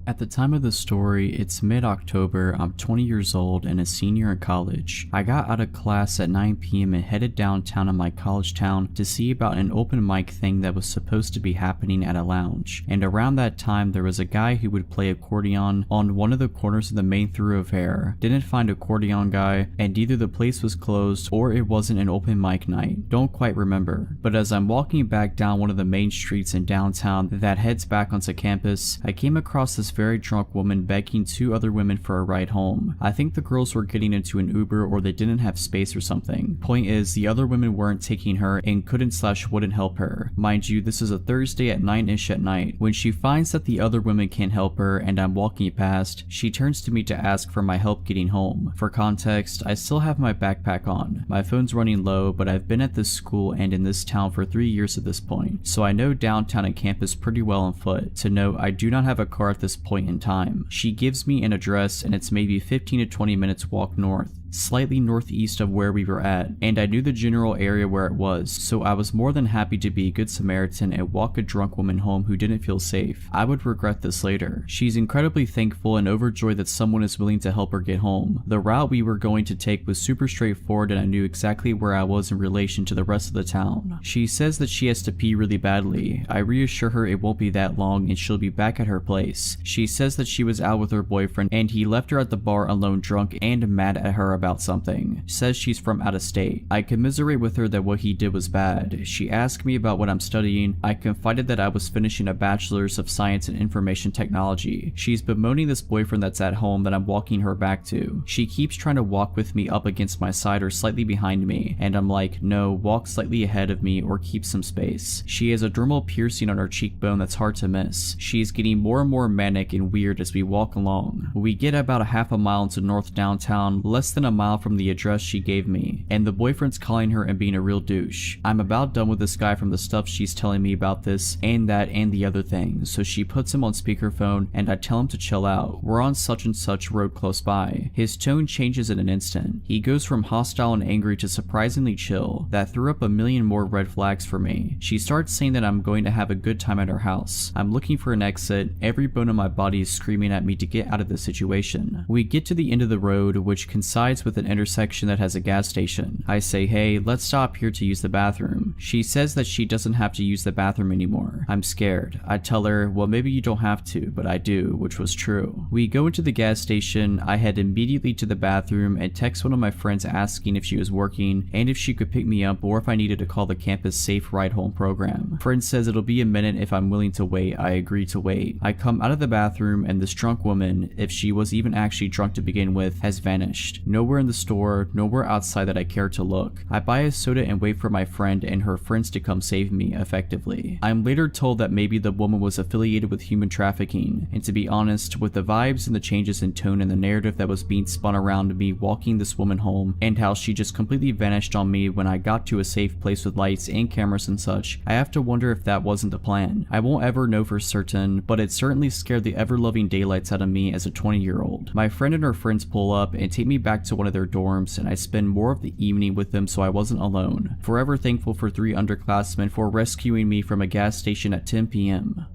At the time of the story, it's mid-October, I'm 20 years old and a senior in college. I got out of class at 9 p.m. and headed downtown in my college town to see about an open mic thing that was supposed to be happening at a lounge. And around that time, there was a guy who would play accordion on one of the corners of the main thoroughfare. Didn't find accordion guy, and either the place was closed or it wasn't an open mic night. Don't quite remember. But as I'm walking back down one of the main streets in downtown that heads back onto campus, I came across this very drunk woman begging 2 other women for a ride home. I think the girls were getting into an Uber or they didn't have space or something. Point is, the other women weren't taking her and couldn't/wouldn't help her. Mind you, this is a Thursday at 9-ish at night. When she finds that the other women can't help her and I'm walking past, she turns to me to ask for my help getting home. For context, I still have my backpack on. My phone's running low, but I've been at this school and in this town for 3 years at this point, so I know downtown and campus pretty well on foot. To note, I do not have a car at this point in time. She gives me an address and it's maybe 15 to 20 minutes walk north, slightly northeast of where we were at, and I knew the general area where it was, so I was more than happy to be a good Samaritan and walk a drunk woman home who didn't feel safe. I would regret this later. She's incredibly thankful and overjoyed that someone is willing to help her get home. The route we were going to take was super straightforward and I knew exactly where I was in relation to the rest of the town. She says that she has to pee really badly. I reassure her it won't be that long and she'll be back at her place. She says that she was out with her boyfriend and he left her at the bar alone, drunk and mad at her about something. Says she's from out of state. I commiserate with her that what he did was bad. She asked me about what I'm studying. I confided that I was finishing a bachelor's of science in information technology. She's bemoaning this boyfriend that's at home that I'm walking her back to. She keeps trying to walk with me up against my side or slightly behind me, and I'm like, no, walk slightly ahead of me or keep some space. She has a dermal piercing on her cheekbone that's hard to miss. She's getting more and more manic and weird as we walk along. We get about a half a mile into north downtown, less than a mile from the address she gave me, and the boyfriend's calling her and being a real douche. I'm about done with this guy from the stuff she's telling me about this and that and the other thing, so she puts him on speakerphone and I tell him to chill out. We're on such and such road close by. His tone changes in an instant. He goes from hostile and angry to surprisingly chill. That threw up a million more red flags for me. She starts saying that I'm going to have a good time at her house. I'm looking for an exit. Every bone in my body is screaming at me to get out of this situation. We get to the end of the road, which coincides with an intersection that has a gas station. I say, hey, let's stop here to use the bathroom. She says that she doesn't have to use the bathroom anymore. I'm scared. I tell her, well, maybe you don't have to, but I do, which was true. We go into the gas station. I head immediately to the bathroom and text one of my friends asking if she was working and if she could pick me up or if I needed to call the campus safe ride home program. Friend says it'll be a minute if I'm willing to wait. I agree to wait. I come out of the bathroom and this drunk woman, if she was even actually drunk to begin with, has vanished. Nowhere in the store, nowhere outside that I care to look. I buy a soda and wait for my friend and her friends to come save me effectively. I'm later told that maybe the woman was affiliated with human trafficking, and to be honest, with the vibes and the changes in tone and the narrative that was being spun around me walking this woman home and how she just completely vanished on me when I got to a safe place with lights and cameras and such, I have to wonder if that wasn't the plan. I won't ever know for certain, but it certainly scared the ever-loving daylights out of me as a 20-year-old. My friend and her friends pull up and take me back to one of their dorms, and I spend more of the evening with them so I wasn't alone. Forever thankful for 3 underclassmen for rescuing me from a gas station at 10 p.m.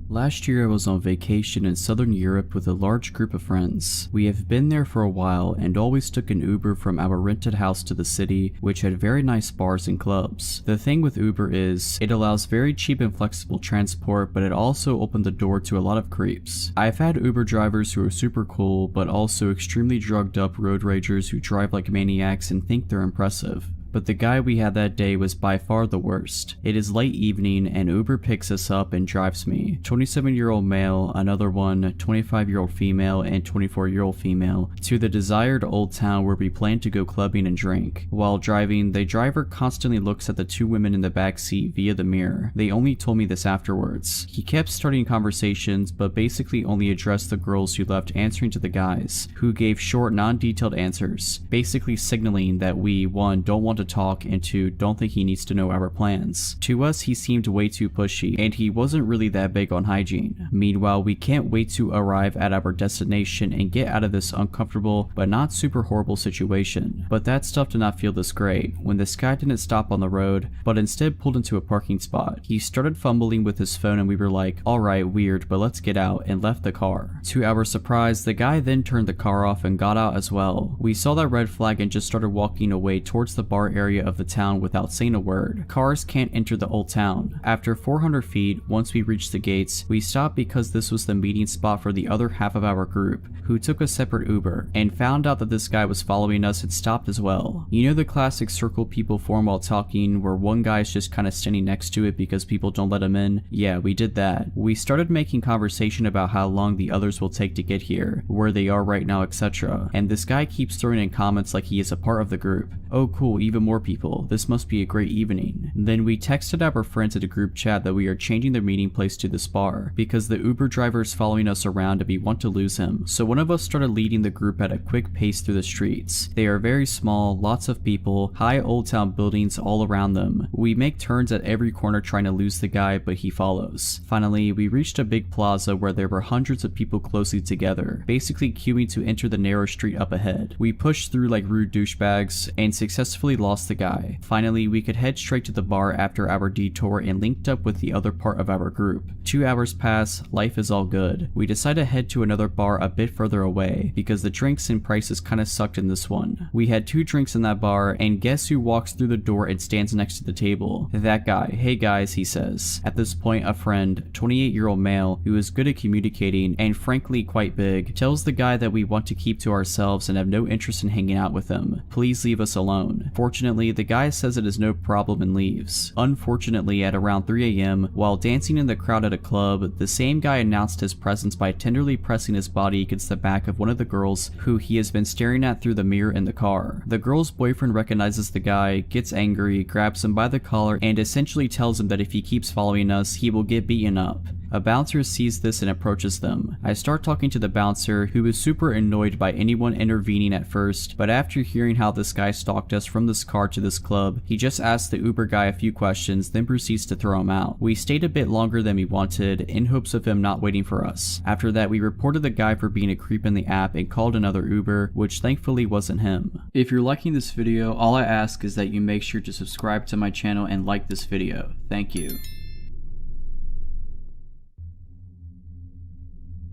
Last year I was on vacation in southern Europe with a large group of friends. We have been there for a while and always took an Uber from our rented house to the city, which had very nice bars and clubs. The thing with Uber is, it allows very cheap and flexible transport, but it also opened the door to a lot of creeps. I've had Uber drivers who are super cool, but also extremely drugged up road ragers who drive like maniacs and think they're impressive. But the guy we had that day was by far the worst. It is late evening and Uber picks us up and drives me, 27-year-old male, another one, 25-year-old female, and 24-year-old female, to the desired old town where we plan to go clubbing and drink. While driving, the driver constantly looks at the 2 women in the back seat via the mirror. They only told me this afterwards. He kept starting conversations, but basically only addressed the girls who left answering to the guys, who gave short, non-detailed answers, basically signaling that we, 1, don't want to talk, and 2, don't think he needs to know our plans. To us, he seemed way too pushy, and he wasn't really that big on hygiene. Meanwhile, we can't wait to arrive at our destination and get out of this uncomfortable but not super horrible situation. But that stuff did not feel this great when this guy didn't stop on the road, but instead pulled into a parking spot. He started fumbling with his phone and we were like, alright, weird, but let's get out, and left the car. To our surprise, the guy then turned the car off and got out as well. We saw that red flag and just started walking away towards the bar bar area of the town without saying a word. Cars can't enter the old town. After 400 feet, once we reached the gates, we stopped because this was the meeting spot for the other half of our group, who took a separate Uber, and found out that this guy was following us and stopped as well. You know the classic circle people form while talking, where one guy's just kinda standing next to it because people don't let him in? Yeah, we did that. We started making conversation about how long the others will take to get here, where they are right now, etc. And this guy keeps throwing in comments like he is a part of the group. Oh cool, even more people. This must be a great evening. Then we texted our friends at a group chat that we are changing their meeting place to this bar, because the Uber driver is following us around and we want to lose him. So one of us started leading the group at a quick pace through the streets. They are very small, lots of people, high old town buildings all around them. We make turns at every corner trying to lose the guy, but he follows. Finally, we reached a big plaza where there were hundreds of people closely together, basically queuing to enter the narrow street up ahead. We pushed through like rude douchebags and successfully lost the guy. Finally, we could head straight to the bar after our detour and linked up with the other part of our group. 2 hours pass, life is all good. We decide to head to another bar a bit further away because the drinks and prices kinda sucked in this one. We had 2 drinks in that bar, and guess who walks through the door and stands next to the table? That guy. Hey guys, he says. At this point, a friend, 28-year-old male, who is good at communicating and frankly quite big, tells the guy that we want to keep to ourselves and have no interest in hanging out with him. Please leave us alone. Fortunately, the guy says it is no problem and leaves. Unfortunately, at around 3 a.m., while dancing in the crowd at a club, the same guy announced his presence by tenderly pressing his body against the back of one of the girls who he has been staring at through the mirror in the car. The girl's boyfriend recognizes the guy, gets angry, grabs him by the collar, and essentially tells him that if he keeps following us, he will get beaten up. A bouncer sees this and approaches them. I start talking to the bouncer, who is super annoyed by anyone intervening at first, but after hearing how this guy stalked us from this car to this club, he just asks the Uber guy a few questions, then proceeds to throw him out. We stayed a bit longer than we wanted, in hopes of him not waiting for us. After that, we reported the guy for being a creep in the app and called another Uber, which thankfully wasn't him. If you're liking this video, all I ask is that you make sure to subscribe to my channel and like this video. Thank you.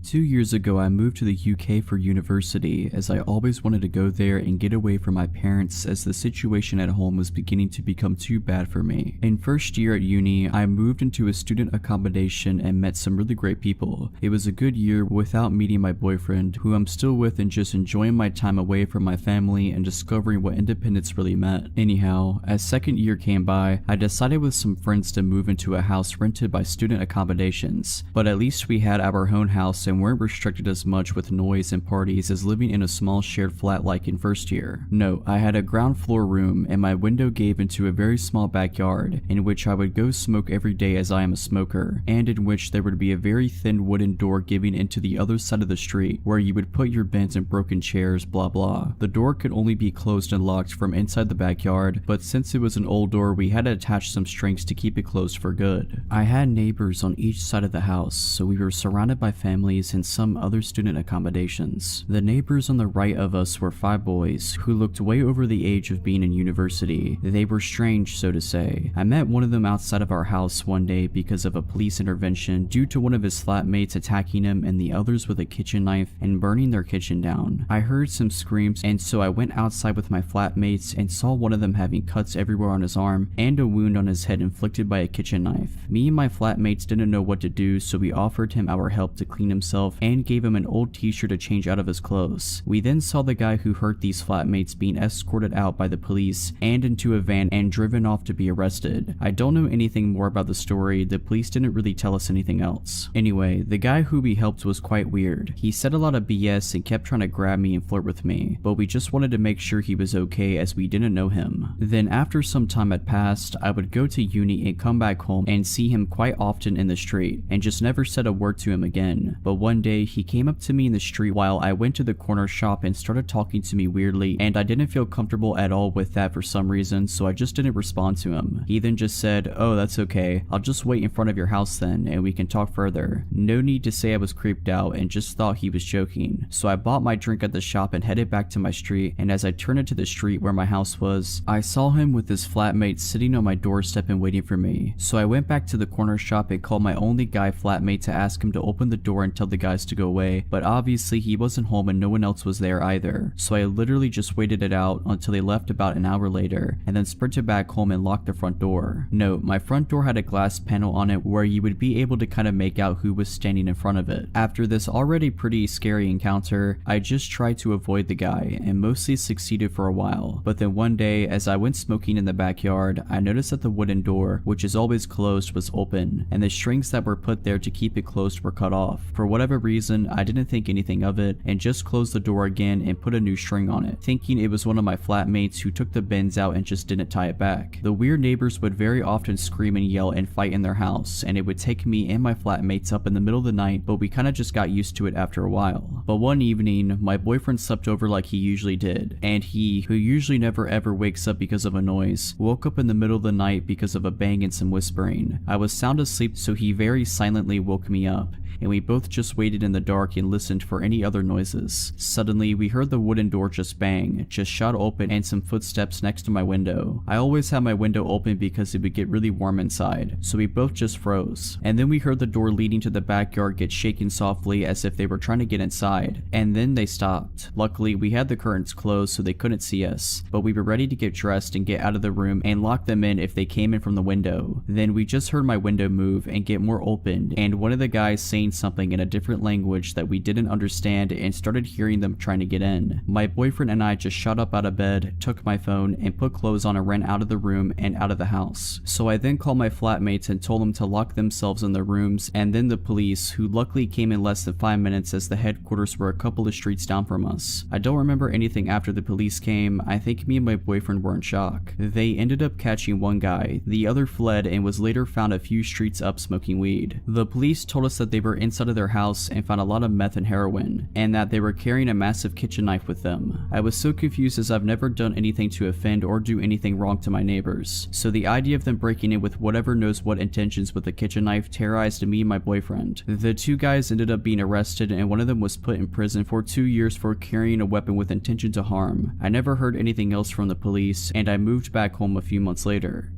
2 years ago, I moved to the UK for university, as I always wanted to go there and get away from my parents, as the situation at home was beginning to become too bad for me. In first year at uni, I moved into a student accommodation and met some really great people. It was a good year without meeting my boyfriend, who I'm still with, and just enjoying my time away from my family and discovering what independence really meant. Anyhow, as second year came by, I decided with some friends to move into a house rented by student accommodations, but at least we had our own house and weren't restricted as much with noise and parties as living in a small shared flat like in first year. No, I had a ground floor room and my window gave into a very small backyard in which I would go smoke every day, as I am a smoker, and in which there would be a very thin wooden door giving into the other side of the street where you would put your bins and broken chairs, blah blah. The door could only be closed and locked from inside the backyard, but since it was an old door, we had to attach some strings to keep it closed for good. I had neighbors on each side of the house, so we were surrounded by families and some other student accommodations. The neighbors on the right of us were 5 boys who looked way over the age of being in university. They were strange, so to say. I met one of them outside of our house one day because of a police intervention due to one of his flatmates attacking him and the others with a kitchen knife and burning their kitchen down. I heard some screams, and so I went outside with my flatmates and saw one of them having cuts everywhere on his arm and a wound on his head inflicted by a kitchen knife. Me and my flatmates didn't know what to do, so we offered him our help to clean himself and gave him an old t-shirt to change out of his clothes. We then saw the guy who hurt these flatmates being escorted out by the police and into a van and driven off to be arrested. I don't know anything more about the story. The police didn't really tell us anything else. Anyway, the guy who we helped was quite weird. He said a lot of BS and kept trying to grab me and flirt with me, but we just wanted to make sure he was okay as we didn't know him. Then after some time had passed, I would go to uni and come back home and see him quite often in the street and just never said a word to him again. But one day, he came up to me in the street while I went to the corner shop and started talking to me weirdly, and I didn't feel comfortable at all with that for some reason, so I just didn't respond to him. He then just said, "Oh, that's okay. I'll just wait in front of your house then, and we can talk further." No need to say I was creeped out and just thought he was joking. So I bought my drink at the shop and headed back to my street, and as I turned into the street where my house was, I saw him with his flatmate sitting on my doorstep and waiting for me. So I went back to the corner shop and called my only guy flatmate to ask him to open the door and tell the guys to go away, but obviously he wasn't home and no one else was there either. So I literally just waited it out until they left about an hour later, and then sprinted back home and locked the front door. Note, my front door had a glass panel on it where you would be able to kind of make out who was standing in front of it. After this already pretty scary encounter, I just tried to avoid the guy and mostly succeeded for a while. But then one day, as I went smoking in the backyard, I noticed that the wooden door, which is always closed, was open, and the strings that were put there to keep it closed were cut off. For whatever reason, I didn't think anything of it and just closed the door again and put a new string on it, thinking it was one of my flatmates who took the bins out and just didn't tie it back. The weird neighbors would very often scream and yell and fight in their house, and it would take me and my flatmates up in the middle of the night, but we kinda just got used to it after a while. But one evening, my boyfriend slept over like he usually did, and he, who usually never ever wakes up because of a noise, woke up in the middle of the night because of a bang and some whispering. I was sound asleep, so he very silently woke me up, and we both just waited in the dark and listened for any other noises. Suddenly, we heard the wooden door just bang, just shot open, and some footsteps next to my window. I always have my window open because it would get really warm inside, so we both just froze. And then we heard the door leading to the backyard get shaken softly as if they were trying to get inside, and then they stopped. Luckily, we had the curtains closed so they couldn't see us, but we were ready to get dressed and get out of the room and lock them in if they came in from the window. Then we just heard my window move and get more open, and one of the guys saying something in a different language that we didn't understand and started hearing them trying to get in. My boyfriend and I just shot up out of bed, took my phone, and put clothes on and ran out of the room and out of the house. So I then called my flatmates and told them to lock themselves in their rooms, and then the police, who luckily came in less than 5 minutes as the headquarters were a couple of streets down from us. I don't remember anything after the police came. I think me and my boyfriend were in shock. They ended up catching one guy, the other fled and was later found a few streets up smoking weed. The police told us that they were inside of their house and found a lot of meth and heroin, and that they were carrying a massive kitchen knife with them. I was so confused as I've never done anything to offend or do anything wrong to my neighbors, so the idea of them breaking in with whatever knows what intentions with a kitchen knife terrorized me and my boyfriend. The two guys ended up being arrested, and one of them was put in prison for 2 years for carrying a weapon with intention to harm. I never heard anything else from the police, and I moved back home a few months later.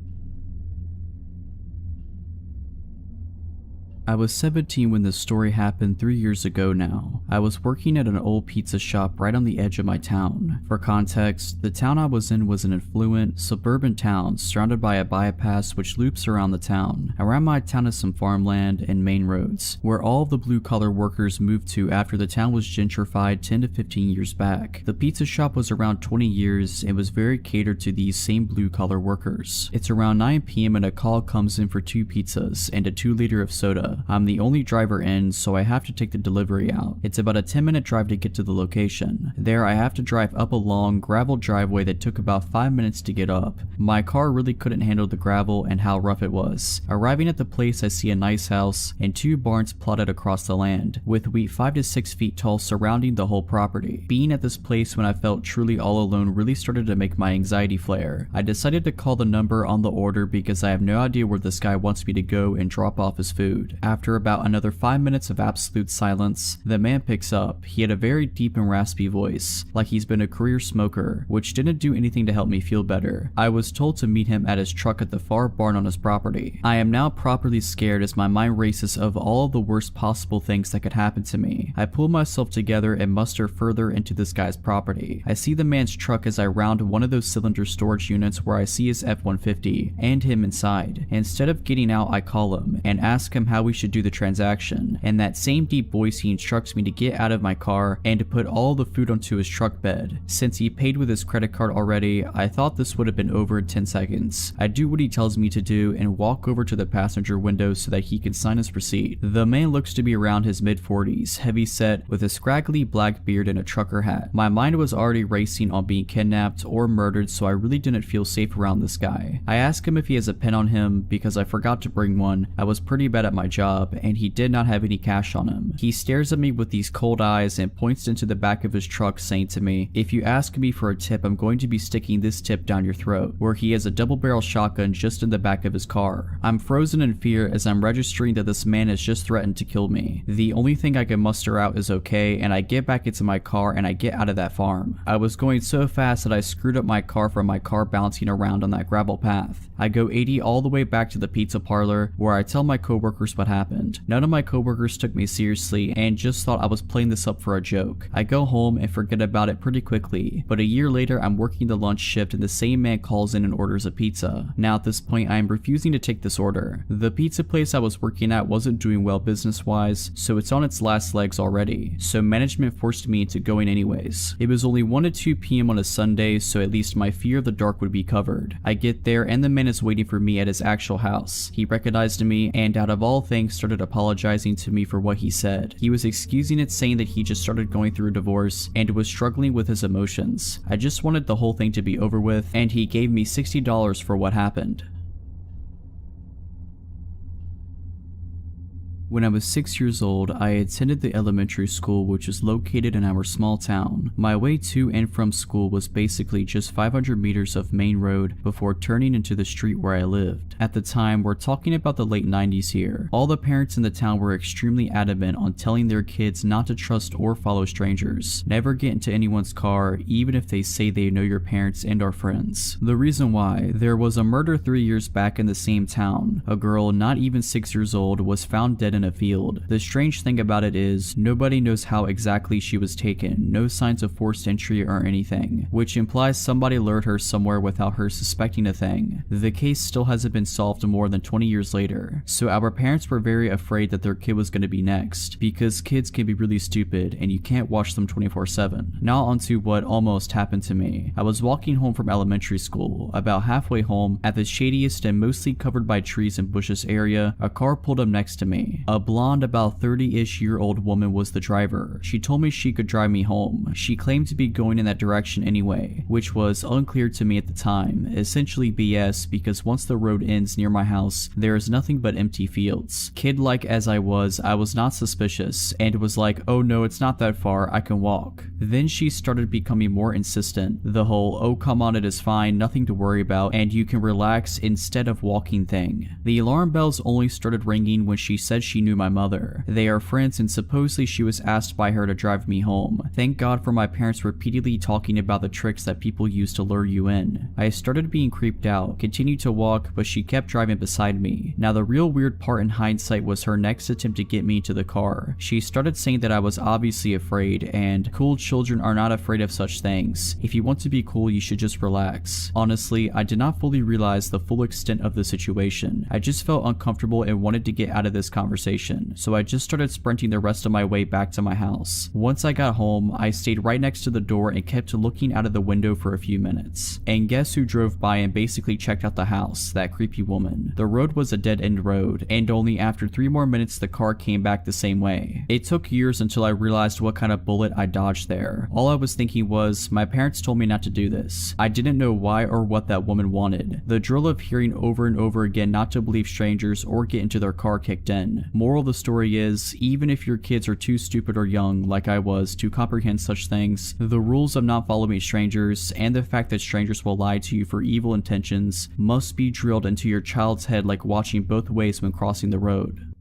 I was 17 when this story happened 3 years ago now. I was working at an old pizza shop right on the edge of my town. For context, the town I was in was an affluent, suburban town surrounded by a bypass which loops around the town. Around my town is some farmland and main roads, where all of the blue-collar workers moved to after the town was gentrified 10 to 15 years back. The pizza shop was around 20 years and was very catered to these same blue-collar workers. It's around 9 p.m. and a call comes in for 2 pizzas and a 2-liter of soda. I'm the only driver in, so I have to take the delivery out. It's about a 10-minute drive to get to the location. There, I have to drive up a long gravel driveway that took about 5 minutes to get up. My car really couldn't handle the gravel and how rough it was. Arriving at the place, I see a nice house and 2 barns plotted across the land, with wheat 5 to 6 feet tall surrounding the whole property. Being at this place when I felt truly all alone really started to make my anxiety flare. I decided to call the number on the order because I have no idea where this guy wants me to go and drop off his food. After about another 5 minutes of absolute silence, the man picks up. He had a very deep and raspy voice, like he's been a career smoker, which didn't do anything to help me feel better. I was told to meet him at his truck at the far barn on his property. I am now properly scared as my mind races of all of the worst possible things that could happen to me. I pull myself together and muster further into this guy's property. I see the man's truck as I round one of those cylinder storage units where I see his F-150 and him inside. Instead of getting out, I call him and ask him how we should do the transaction. In that same deep voice, he instructs me to get out of my car and to put all the food onto his truck bed. Since he paid with his credit card already, I thought this would have been over in 10 seconds. I do what he tells me to do and walk over to the passenger window so that he can sign his receipt. The man looks to be around his mid-40s, heavy set, with a scraggly black beard and a trucker hat. My mind was already racing on being kidnapped or murdered, so I really didn't feel safe around this guy. I ask him if he has a pen on him because I forgot to bring one. I was pretty bad at my job, and he did not have any cash on him. He stares at me with these cold eyes and points into the back of his truck, saying to me, "If you ask me for a tip, I'm going to be sticking this tip down your throat," where he has a double-barrel shotgun just in the back of his car. I'm frozen in fear as I'm registering that this man has just threatened to kill me. The only thing I can muster out is okay, and I get back into my car and I get out of that farm. I was going so fast that I screwed up my car from my car bouncing around on that gravel path. I go 80 all the way back to the pizza parlor where I tell my coworkers what happened. None of my coworkers took me seriously and just thought I was playing this up for a joke. I go home and forget about it pretty quickly, but a year later I'm working the lunch shift and the same man calls in and orders a pizza. Now at this point I am refusing to take this order. The pizza place I was working at wasn't doing well business wise, so it's on its last legs already, so management forced me into going anyways. It was only 1 to 2 p.m. on a Sunday, so at least my fear of the dark would be covered. I get there and the man is waiting for me at his actual house. He recognized me and out of all things started apologizing to me for what he said. He was excusing it, saying that he just started going through a divorce and was struggling with his emotions. I just wanted the whole thing to be over with, and he gave me $60 for what happened. When I was 6 years old, I attended the elementary school which is located in our small town. My way to and from school was basically just 500 meters of main road before turning into the street where I lived. At the time, we're talking about the late 90s here. All the parents in the town were extremely adamant on telling their kids not to trust or follow strangers. Never get into anyone's car, even if they say they know your parents and are friends. The reason why, there was a murder 3 years back in the same town. A girl not even 6 years old was found dead in a field. The strange thing about it is, nobody knows how exactly she was taken, no signs of forced entry or anything, which implies somebody lured her somewhere without her suspecting a thing. The case still hasn't been solved more than 20 years later, so our parents were very afraid that their kid was going to be next, because kids can be really stupid and you can't watch them 24/7. Now onto what almost happened to me. I was walking home from elementary school. About halfway home, at the shadiest and mostly covered by trees and bushes area, a car pulled up next to me. A blonde, about 30-ish year old woman was the driver. She told me she could drive me home. She claimed to be going in that direction anyway, which was unclear to me at the time. Essentially BS, because once the road ends near my house, there is nothing but empty fields. Kid-like as I was not suspicious, and was like, oh no, it's not that far, I can walk. Then she started becoming more insistent. The whole, oh come on, it is fine, nothing to worry about, and you can relax instead of walking thing. The alarm bells only started ringing when she said she knew my mother. They are friends and supposedly she was asked by her to drive me home. Thank God for my parents repeatedly talking about the tricks that people use to lure you in. I started being creeped out, continued to walk, but she kept driving beside me. Now the real weird part in hindsight was her next attempt to get me to the car. She started saying that I was obviously afraid, and cool children are not afraid of such things. If you want to be cool, you should just relax. Honestly, I did not fully realize the full extent of the situation. I just felt uncomfortable and wanted to get out of this conversation, so I just started sprinting the rest of my way back to my house. Once I got home, I stayed right next to the door and kept looking out of the window for a few minutes. And guess who drove by and basically checked out the house? That creepy woman. The road was a dead-end road, and only after 3 more minutes the car came back the same way. It took years until I realized what kind of bullet I dodged there. All I was thinking was, my parents told me not to do this. I didn't know why or what that woman wanted. The drill of hearing over and over again not to believe strangers or get into their car kicked in. Moral of the story is, even if your kids are too stupid or young, like I was, to comprehend such things, the rules of not following strangers, and the fact that strangers will lie to you for evil intentions, must be drilled into your child's head like watching both ways when crossing the road.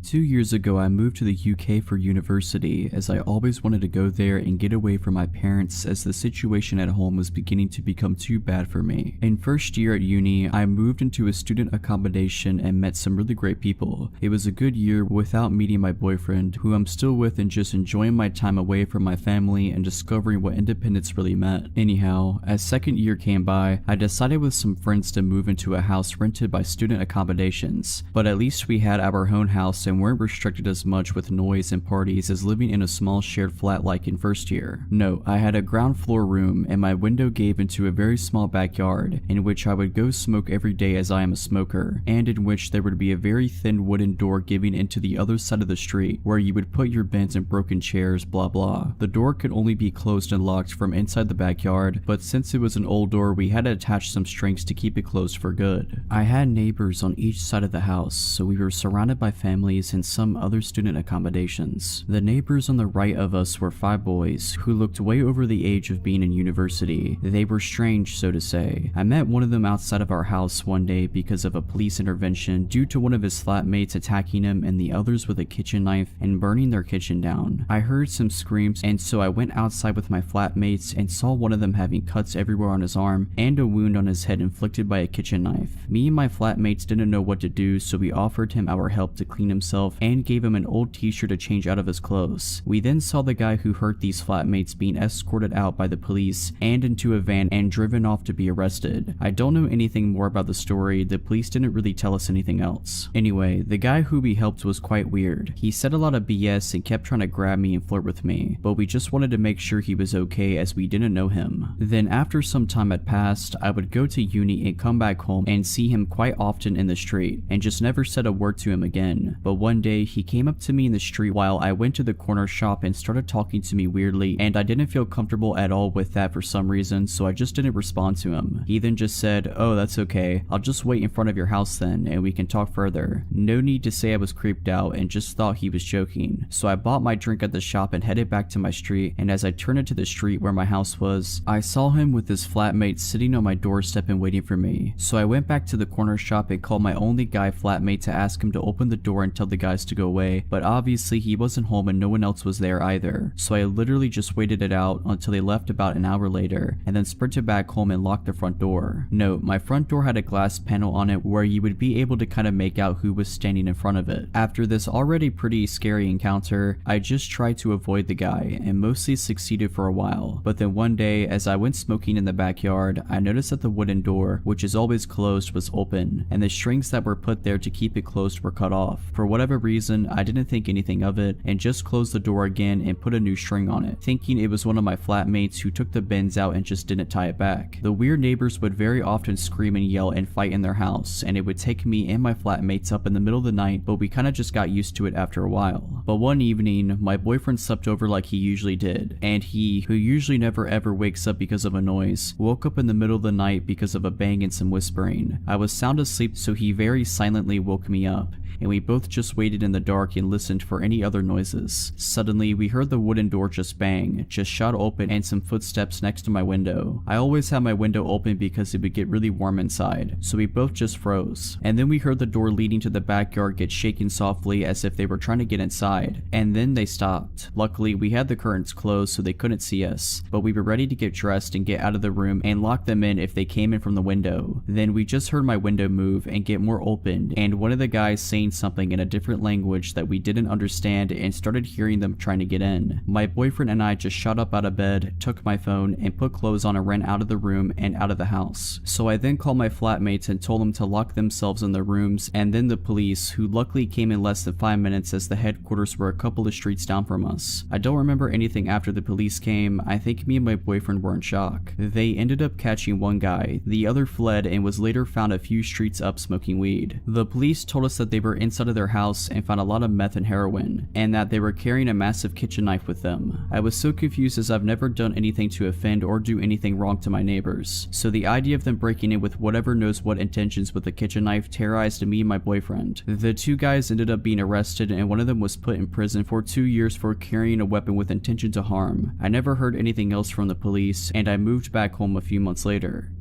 2 years ago, I moved to the UK for university, as I always wanted to go there and get away from my parents, as the situation at home was beginning to become too bad for me. In first year at uni, I moved into a student accommodation and met some really great people. It was a good year without meeting my boyfriend, who I'm still with, and just enjoying my time away from my family and discovering what independence really meant. Anyhow, as second year came by, I decided with some friends to move into a house rented by student accommodations, but at least we had our own house and weren't restricted as much with noise and parties as living in a small shared flat like in first year. No, I had a ground floor room and my window gave into a very small backyard in which I would go smoke every day, as I am a smoker, and in which there would be a very thin wooden door giving into the other side of the street where you would put your bins and broken chairs, blah blah. The door could only be closed and locked from inside the backyard, but since it was an old door, we had to attach some strings to keep it closed for good. I had neighbors on each side of the house, so we were surrounded by families boys and some other student accommodations. The neighbors on the right of us were 5 boys who looked way over the age of being in university. They were strange, so to say. I met one of them outside of our house one day because of a police intervention due to one of his flatmates attacking him and the others with a kitchen knife and burning their kitchen down. I heard some screams, and so I went outside with my flatmates and saw one of them having cuts everywhere on his arm and a wound on his head inflicted by a kitchen knife. Me and my flatmates didn't know what to do, so we offered him our help to clean himself and gave him an old t-shirt to change out of his clothes. We then saw the guy who hurt these flatmates being escorted out by the police and into a van and driven off to be arrested. I don't know anything more about the story. The police didn't really tell us anything else. Anyway, the guy who we helped was quite weird. He said a lot of BS and kept trying to grab me and flirt with me, but we just wanted to make sure he was okay as we didn't know him. Then after some time had passed, I would go to uni and come back home and see him quite often in the street and just never said a word to him again. But one day he came up to me in the street while I went to the corner shop and started talking to me weirdly, and I didn't feel comfortable at all with that for some reason, so I just didn't respond to him. He then just said, "Oh, that's okay. I'll just wait in front of your house then and we can talk further." No need to say I was creeped out and just thought he was joking. So I bought my drink at the shop and headed back to my street, and as I turned into the street where my house was, I saw him with his flatmate sitting on my doorstep and waiting for me. So I went back to the corner shop and called my only guy flatmate to ask him to open the door and tell the guys to go away, but obviously he wasn't home and no one else was there either. So I literally just waited it out until they left about an hour later, and then sprinted back home and locked the front door. Note, my front door had a glass panel on it where you would be able to kind of make out who was standing in front of it. After this already pretty scary encounter, I just tried to avoid the guy and mostly succeeded for a while. But then one day, as I went smoking in the backyard, I noticed that the wooden door, which is always closed, was open, and the strings that were put there to keep it closed were cut off. For whatever reason, I didn't think anything of it and just closed the door again and put a new string on it, thinking it was one of my flatmates who took the bends out and just didn't tie it back. The weird neighbors would very often scream and yell and fight in their house, and it would take me and my flatmates up in the middle of the night, but we kinda just got used to it after a while. But one evening, my boyfriend slept over like he usually did, and he, who usually never ever wakes up because of a noise, woke up in the middle of the night because of a bang and some whispering. I was sound asleep, so he very silently woke me up, and we both just waited in the dark and listened for any other noises. Suddenly, we heard the wooden door just bang, just shot open, and some footsteps next to my window. I always have my window open because it would get really warm inside, so we both just froze. And then we heard the door leading to the backyard get shaken softly as if they were trying to get inside, and then they stopped. Luckily, we had the curtains closed so they couldn't see us, but we were ready to get dressed and get out of the room and lock them in if they came in from the window. Then we just heard my window move and get more open, and one of the guys saying something in a different language that we didn't understand and started hearing them trying to get in. My boyfriend and I just shot up out of bed, took my phone, and put clothes on and ran out of the room and out of the house. So I then called my flatmates and told them to lock themselves in their rooms, and then the police, who luckily came in less than 5 minutes as the headquarters were a couple of streets down from us. I don't remember anything after the police came. I think me and my boyfriend were in shock. They ended up catching one guy, the other fled and was later found a few streets up smoking weed. The police told us that they were inside of their house and found a lot of meth and heroin, and that they were carrying a massive kitchen knife with them. I was so confused as I've never done anything to offend or do anything wrong to my neighbors, so the idea of them breaking in with whatever knows what intentions with a kitchen knife terrorized me and my boyfriend. The 2 guys ended up being arrested, and one of them was put in prison for 2 years for carrying a weapon with intention to harm. I never heard anything else from the police, and I moved back home a few months later.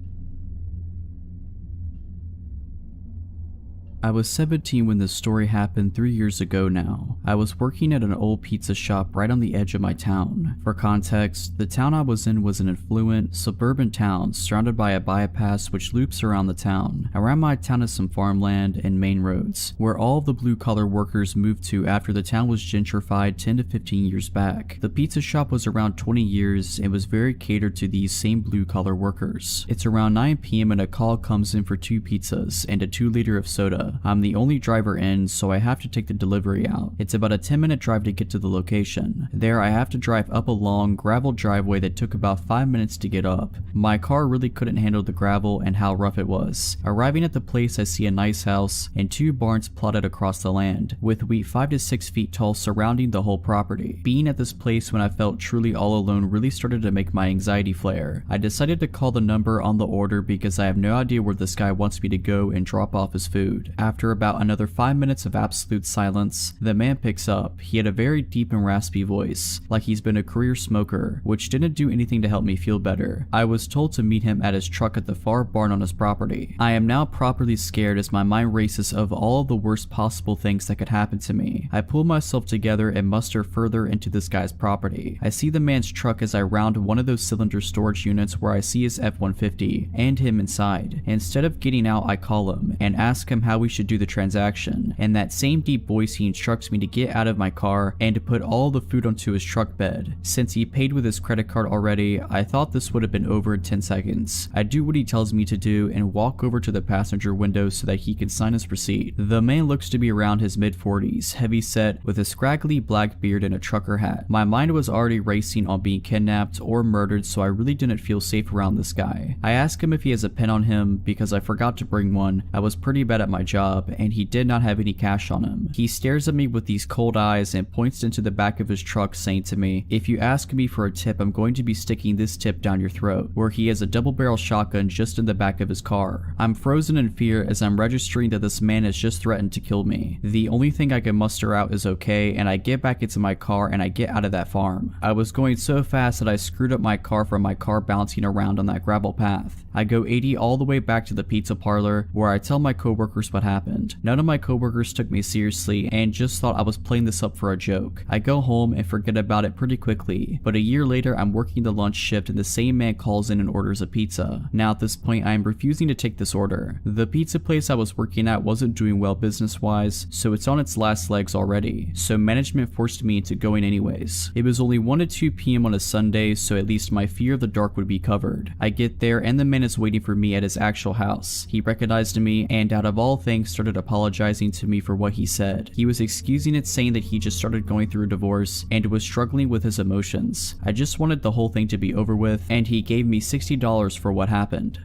I was 17 when this story happened 3 years ago now. I was working at an old pizza shop right on the edge of my town. For context, the town I was in was an affluent, suburban town surrounded by a bypass which loops around the town. Around my town is some farmland and main roads, where all of the blue-collar workers moved to after the town was gentrified 10 to 15 years back. The pizza shop was around 20 years and was very catered to these same blue-collar workers. It's around 9 p.m. and a call comes in for 2 pizzas and a 2-liter of soda. I'm the only driver in, so I have to take the delivery out. It's about a 10-minute drive to get to the location. There, I have to drive up a long, gravel driveway that took about 5 minutes to get up. My car really couldn't handle the gravel and how rough it was. Arriving at the place, I see a nice house and 2 barns plotted across the land, with wheat 5 to 6 feet tall surrounding the whole property. Being at this place when I felt truly all alone really started to make my anxiety flare. I decided to call the number on the order because I have no idea where this guy wants me to go and drop off his food. After about another 5 minutes of absolute silence, the man picks up. He had a very deep and raspy voice, like he's been a career smoker, which didn't do anything to help me feel better. I was told to meet him at his truck at the far barn on his property. I am now properly scared as my mind races of all of the worst possible things that could happen to me. I pull myself together and muster further into this guy's property. I see the man's truck as I round one of those cylinder storage units where I see his F-150 and him inside. Instead of getting out, I call him and ask him how we should do the transaction. In that same deep voice, he instructs me to get out of my car and to put all the food onto his truck bed. Since he paid with his credit card already, I thought this would have been over in 10 seconds. I do what he tells me to do and walk over to the passenger window so that he can sign his receipt. The man looks to be around his mid-40s, heavy set, with a scraggly black beard and a trucker hat. My mind was already racing on being kidnapped or murdered, so I really didn't feel safe around this guy. I ask him if he has a pen on him because I forgot to bring one. I was pretty bad at my job and he did not have any cash on him. He stares at me with these cold eyes and points into the back of his truck, saying to me, "If you ask me for a tip, I'm going to be sticking this tip down your throat," where he has a double-barrel shotgun just in the back of his car. I'm frozen in fear as I'm registering that this man has just threatened to kill me. The only thing I can muster out is okay, and I get back into my car and I get out of that farm. I was going so fast that I screwed up my car from my car bouncing around on that gravel path. I go 80 all the way back to the pizza parlor where I tell my coworkers what happened. None of my coworkers took me seriously and just thought I was playing this up for a joke. I go home and forget about it pretty quickly, but a year later I'm working the lunch shift and the same man calls in and orders a pizza. Now at this point I am refusing to take this order. The pizza place I was working at wasn't doing well business wise, so it's on its last legs already, so management forced me into going anyways. It was only 1 to 2 p.m. on a Sunday, so at least my fear of the dark would be covered. I get there and the man is waiting for me at his actual house. He recognized me and out of all things started apologizing to me for what he said. He was excusing it, saying that he just started going through a divorce and was struggling with his emotions. I just wanted the whole thing to be over with, and he gave me $60 for what happened.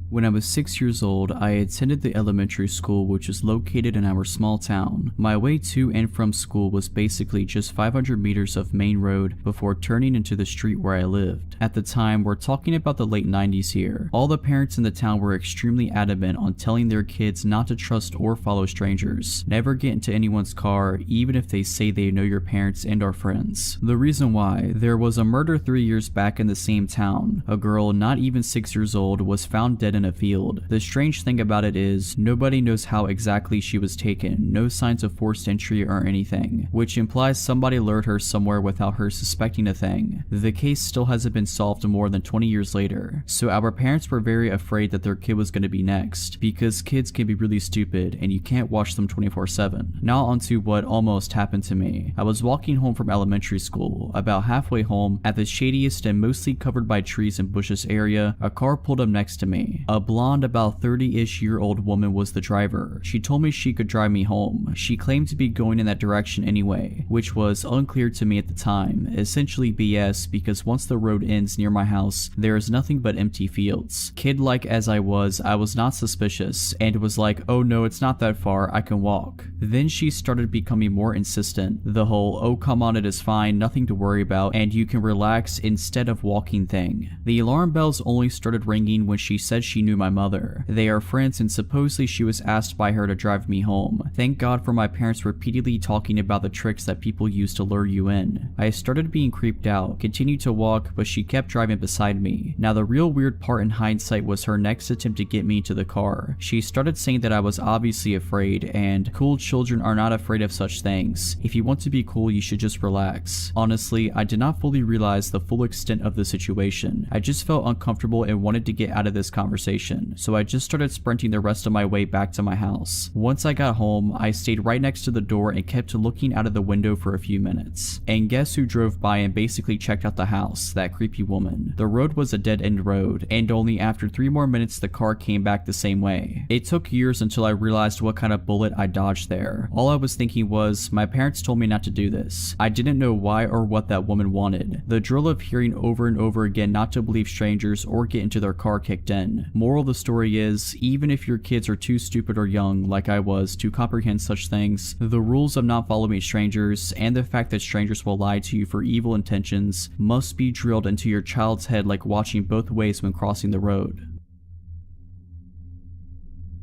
When I was 6 years old, I attended the elementary school which was located in our small town. My way to and from school was basically just 500 meters of main road before turning into the street where I lived. At the time, we're talking about the late 90s here. All the parents in the town were extremely adamant on telling their kids not to trust or follow strangers. Never get into anyone's car, even if they say they know your parents and are friends. The reason why: there was a murder 3 years back in the same town. A girl not even 6 years old was found dead in a field. The strange thing about it is, nobody knows how exactly she was taken, no signs of forced entry or anything, which implies somebody lured her somewhere without her suspecting a thing. The case still hasn't been solved more than 20 years later, so our parents were very afraid that their kid was going to be next, because kids can be really stupid and you can't watch them 24/7. Now onto what almost happened to me. I was walking home from elementary school. About halfway home, at the shadiest and mostly covered by trees and bushes area, a car pulled up next to me. A blonde, about 30-ish year old woman was the driver. She told me she could drive me home. She claimed to be going in that direction anyway, which was unclear to me at the time. Essentially BS, because once the road ends near my house, there is nothing but empty fields. Kid-like as I was not suspicious, and was like, "Oh no, it's not that far, I can walk." Then she started becoming more insistent. The whole, "Oh come on, it is fine, nothing to worry about, and you can relax instead of walking" thing. The alarm bells only started ringing when she said she knew my mother. They are friends and supposedly she was asked by her to drive me home. Thank God for my parents repeatedly talking about the tricks that people use to lure you in. I started being creeped out, continued to walk, but she kept driving beside me. Now the real weird part in hindsight was her next attempt to get me to the car. She started saying that I was obviously afraid, and cool children are not afraid of such things. If you want to be cool, you should just relax. Honestly, I did not fully realize the full extent of the situation. I just felt uncomfortable and wanted to get out of this conversation, so I just started sprinting the rest of my way back to my house. Once I got home, I stayed right next to the door and kept looking out of the window for a few minutes. And guess who drove by and basically checked out the house? That creepy woman. The road was a dead-end road, and only after 3 more minutes the car came back the same way. It took years until I realized what kind of bullet I dodged there. All I was thinking was, my parents told me not to do this. I didn't know why or what that woman wanted. The drill of hearing over and over again not to believe strangers or get into their car kicked in. Moral of the story is, even if your kids are too stupid or young, like I was, to comprehend such things, the rules of not following strangers, and the fact that strangers will lie to you for evil intentions, must be drilled into your child's head like watching both ways when crossing the road.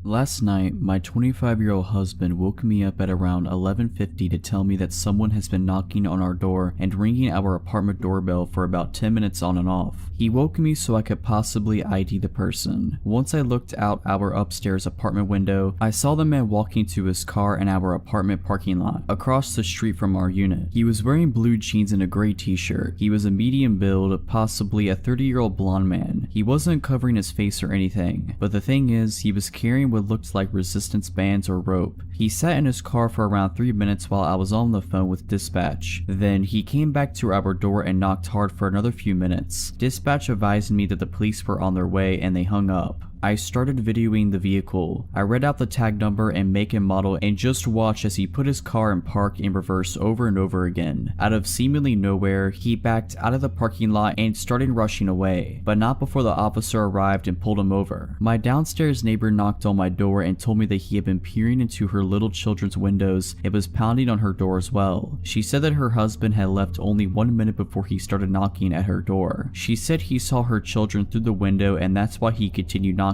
Last night, my 25-year-old husband woke me up at around 11:50 to tell me that someone has been knocking on our door and ringing our apartment doorbell for about 10 minutes on and off. He woke me so I could possibly ID the person. Once I looked out our upstairs apartment window, I saw the man walking to his car in our apartment parking lot, across the street from our unit. He was wearing blue jeans and a gray t-shirt. He was a medium build, possibly a 30-year-old blonde man. He wasn't covering his face or anything, but the thing is, he was carrying what looked like resistance bands or rope. He sat in his car for around 3 minutes while I was on the phone with dispatch. Then he came back to our door and knocked hard for another few minutes. Dispatch advised me that the police were on their way and they hung up. I started videoing the vehicle. I read out the tag number and make and model and just watched as he put his car in park in reverse over and over again. Out of seemingly nowhere, he backed out of the parking lot and started rushing away, but not before the officer arrived and pulled him over. My downstairs neighbor knocked on my door and told me that he had been peering into her little children's windows and was pounding on her door as well. She said that her husband had left only 1 minute before he started knocking at her door. She said he saw her children through the window and that's why he continued knocking.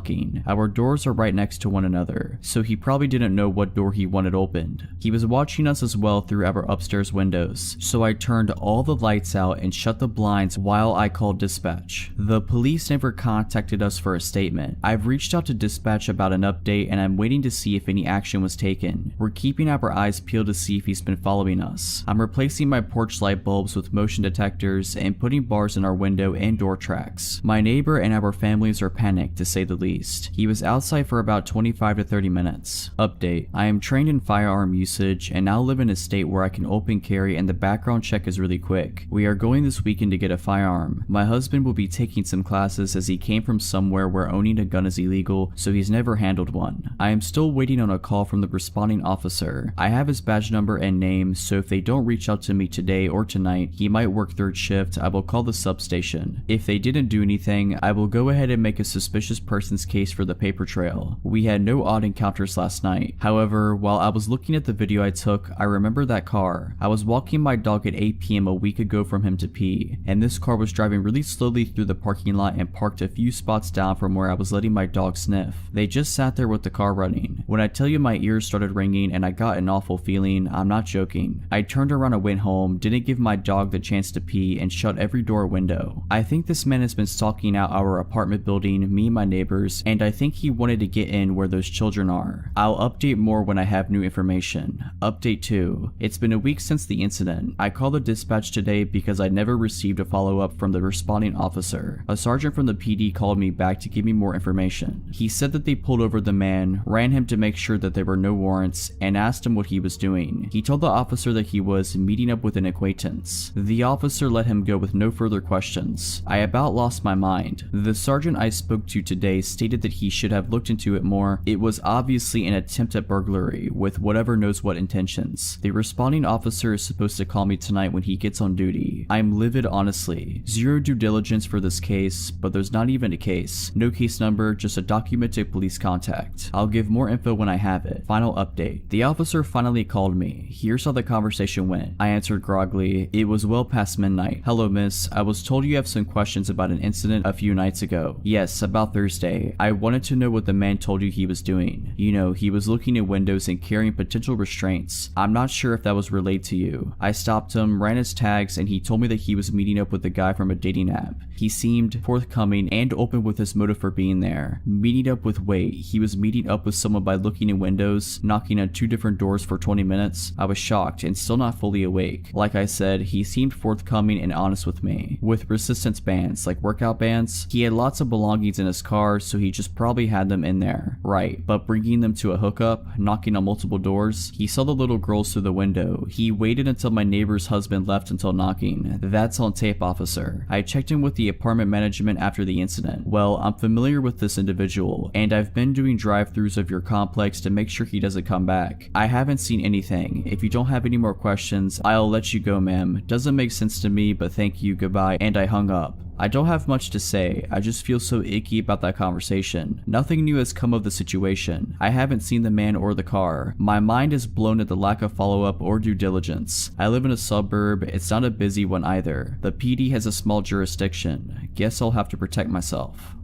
Our doors are right next to one another, so he probably didn't know what door he wanted opened. He was watching us as well through our upstairs windows, so I turned all the lights out and shut the blinds while I called dispatch. The police never contacted us for a statement. I've reached out to dispatch about an update and I'm waiting to see if any action was taken. We're keeping our eyes peeled to see if he's been following us. I'm replacing my porch light bulbs with motion detectors and putting bars in our window and door tracks. My neighbor and our families are panicked, to say the least. He was outside for about 25 to 30 minutes. Update: I am trained in firearm usage and now live in a state where I can open carry and the background check is really quick. We are going this weekend to get a firearm. My husband will be taking some classes as he came from somewhere where owning a gun is illegal, so he's never handled one. I am still waiting on a call from the responding officer. I have his badge number and name, so if they don't reach out to me today or tonight, he might work third shift. I will call the substation. If they didn't do anything, I will go ahead and make a suspicious person's case for the paper trail. We had no odd encounters last night. However, while I was looking at the video I took, I remember that car. I was walking my dog at 8 p.m. a week ago from him to pee, and this car was driving really slowly through the parking lot and parked a few spots down from where I was letting my dog sniff. They just sat there with the car running. When I tell you my ears started ringing and I got an awful feeling, I'm not joking. I turned around and went home, didn't give my dog the chance to pee, and shut every door and window. I think this man has been stalking out our apartment building, me and my neighbors, and I think he wanted to get in where those children are. I'll update more when I have new information. Update 2. It's been a week since the incident. I called the dispatch today because I never received a follow-up from the responding officer. A sergeant from the PD called me back to give me more information. He said that they pulled over the man, ran him to make sure that there were no warrants, and asked him what he was doing. He told the officer that he was meeting up with an acquaintance. The officer let him go with no further questions. I about lost my mind. The sergeant I spoke to today stated that he should have looked into it more. It was obviously an attempt at burglary with whatever knows what intentions. The responding officer is supposed to call me tonight when he gets on duty. I'm livid, honestly. Zero due diligence for this case, but there's not even a case. No case number, just a documented police contact. I'll give more info when I have it. Final update. The officer finally called me. Here's how the conversation went. I answered groggily. It was well past midnight. Hello, miss. I was told you have some questions about an incident a few nights ago. Yes, about Thursday. I wanted to know what the man told you he was doing. You know, he was looking in windows and carrying potential restraints. I'm not sure if that was relayed to you. I stopped him, ran his tags, and he told me that he was meeting up with a guy from a dating app. He seemed forthcoming and open with his motive for being there. Meeting up with wait, he was meeting up with someone by looking in windows, knocking on 2 different doors for 20 minutes. I was shocked and still not fully awake. Like I said, he seemed forthcoming and honest with me. With resistance bands, like workout bands, he had lots of belongings in his car, so he just probably had them in there. Right, but bringing them to a hookup, knocking on multiple doors, he saw the little girls through the window. He waited until my neighbor's husband left until knocking. That's on tape, officer. I checked in with the apartment management after the incident. Well, I'm familiar with this individual, and I've been doing drive-thrus of your complex to make sure he doesn't come back. I haven't seen anything. If you don't have any more questions, I'll let you go, ma'am. Doesn't make sense to me, but thank you, goodbye, and I hung up. I don't have much to say, I just feel so icky about that conversation. Nothing new has come of the situation. I haven't seen the man or the car. My mind is blown at the lack of follow-up or due diligence. I live in a suburb, it's not a busy one either. The PD has a small jurisdiction. Guess I'll have to protect myself.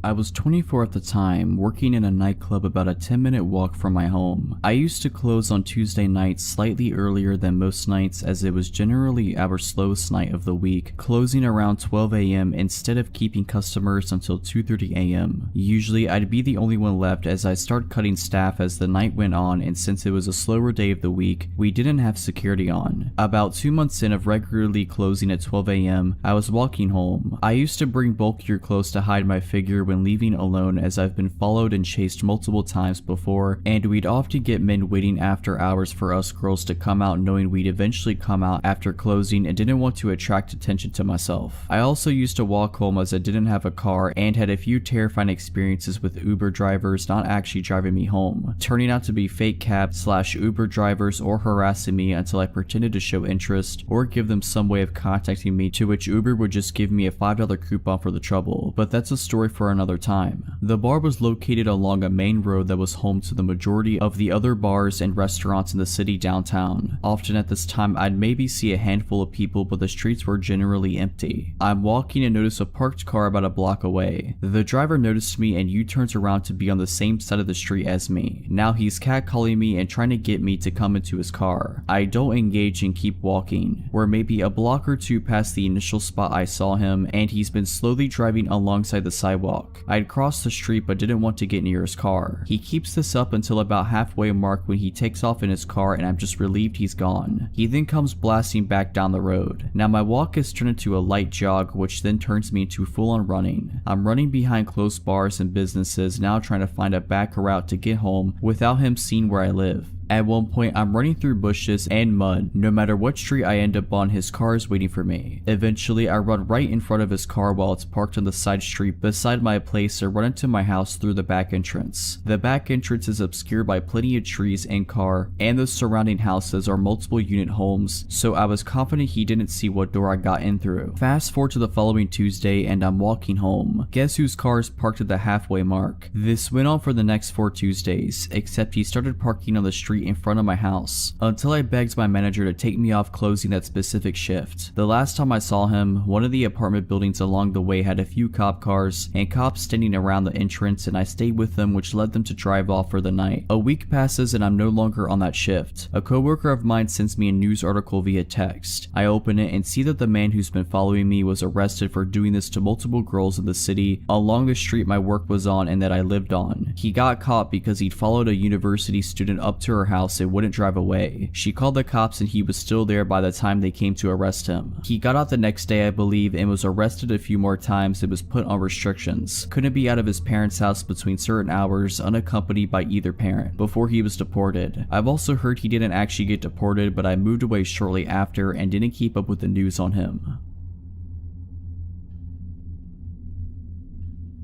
I was 24 at the time, working in a nightclub about a 10-minute walk from my home. I used to close on Tuesday nights slightly earlier than most nights, as it was generally our slowest night of the week, closing around 12 a.m. instead of keeping customers until 2:30 a.m. Usually I'd be the only one left as I start cutting staff as the night went on, and since it was a slower day of the week, we didn't have security on. About 2 months in of regularly closing at 12 a.m., I was walking home. I used to bring bulkier clothes to hide my figure when leaving alone, as I've been followed and chased multiple times before, and we'd often get men waiting after hours for us girls to come out, knowing we'd eventually come out after closing and didn't want to attract attention to myself. I also used to walk home as I didn't have a car and had a few terrifying experiences with Uber drivers not actually driving me home, turning out to be fake cab / Uber drivers or harassing me until I pretended to show interest or give them some way of contacting me, to which Uber would just give me a $5 coupon for the trouble, but that's a story for another time. The bar was located along a main road that was home to the majority of the other bars and restaurants in the city downtown. Often at this time I'd maybe see a handful of people, but the streets were generally empty. I'm walking and notice a parked car about a block away. The driver noticed me and U-turns around to be on the same side of the street as me. Now he's catcalling me and trying to get me to come into his car. I don't engage and keep walking. We're maybe a block or two past the initial spot I saw him, and he's been slowly driving alongside the sidewalk. I'd crossed the street but didn't want to get near his car. He keeps this up until about halfway mark when he takes off in his car, and I'm just relieved he's gone. He then comes blasting back down the road. Now my walk has turned into a light jog, which then turns me into full-on running. I'm running behind close bars and businesses, now trying to find a back route to get home without him seeing where I live. At one point, I'm running through bushes and mud. No matter what street I end up on, his car is waiting for me. Eventually, I run right in front of his car while it's parked on the side street beside my place and run into my house through the back entrance. The back entrance is obscured by plenty of trees and car, and the surrounding houses are multiple unit homes, so I was confident he didn't see what door I got in through. Fast forward to the following Tuesday and I'm walking home. Guess whose car is parked at the halfway mark? This went on for the next 4 Tuesdays, except he started parking on the street in front of my house, until I begged my manager to take me off closing that specific shift. The last time I saw him, one of the apartment buildings along the way had a few cop cars and cops standing around the entrance, and I stayed with them, which led them to drive off for the night. A week passes and I'm no longer on that shift. A coworker of mine sends me a news article via text. I open it and see that the man who's been following me was arrested for doing this to multiple girls in the city along the street my work was on and that I lived on. He got caught because he'd followed a university student up to her house and wouldn't drive away. She called the cops and he was still there by the time they came to arrest him. He got out the next day, I believe, and was arrested a few more times and was put on restrictions. Couldn't be out of his parents' house between certain hours unaccompanied by either parent before he was deported. I've also heard he didn't actually get deported, but I moved away shortly after and didn't keep up with the news on him.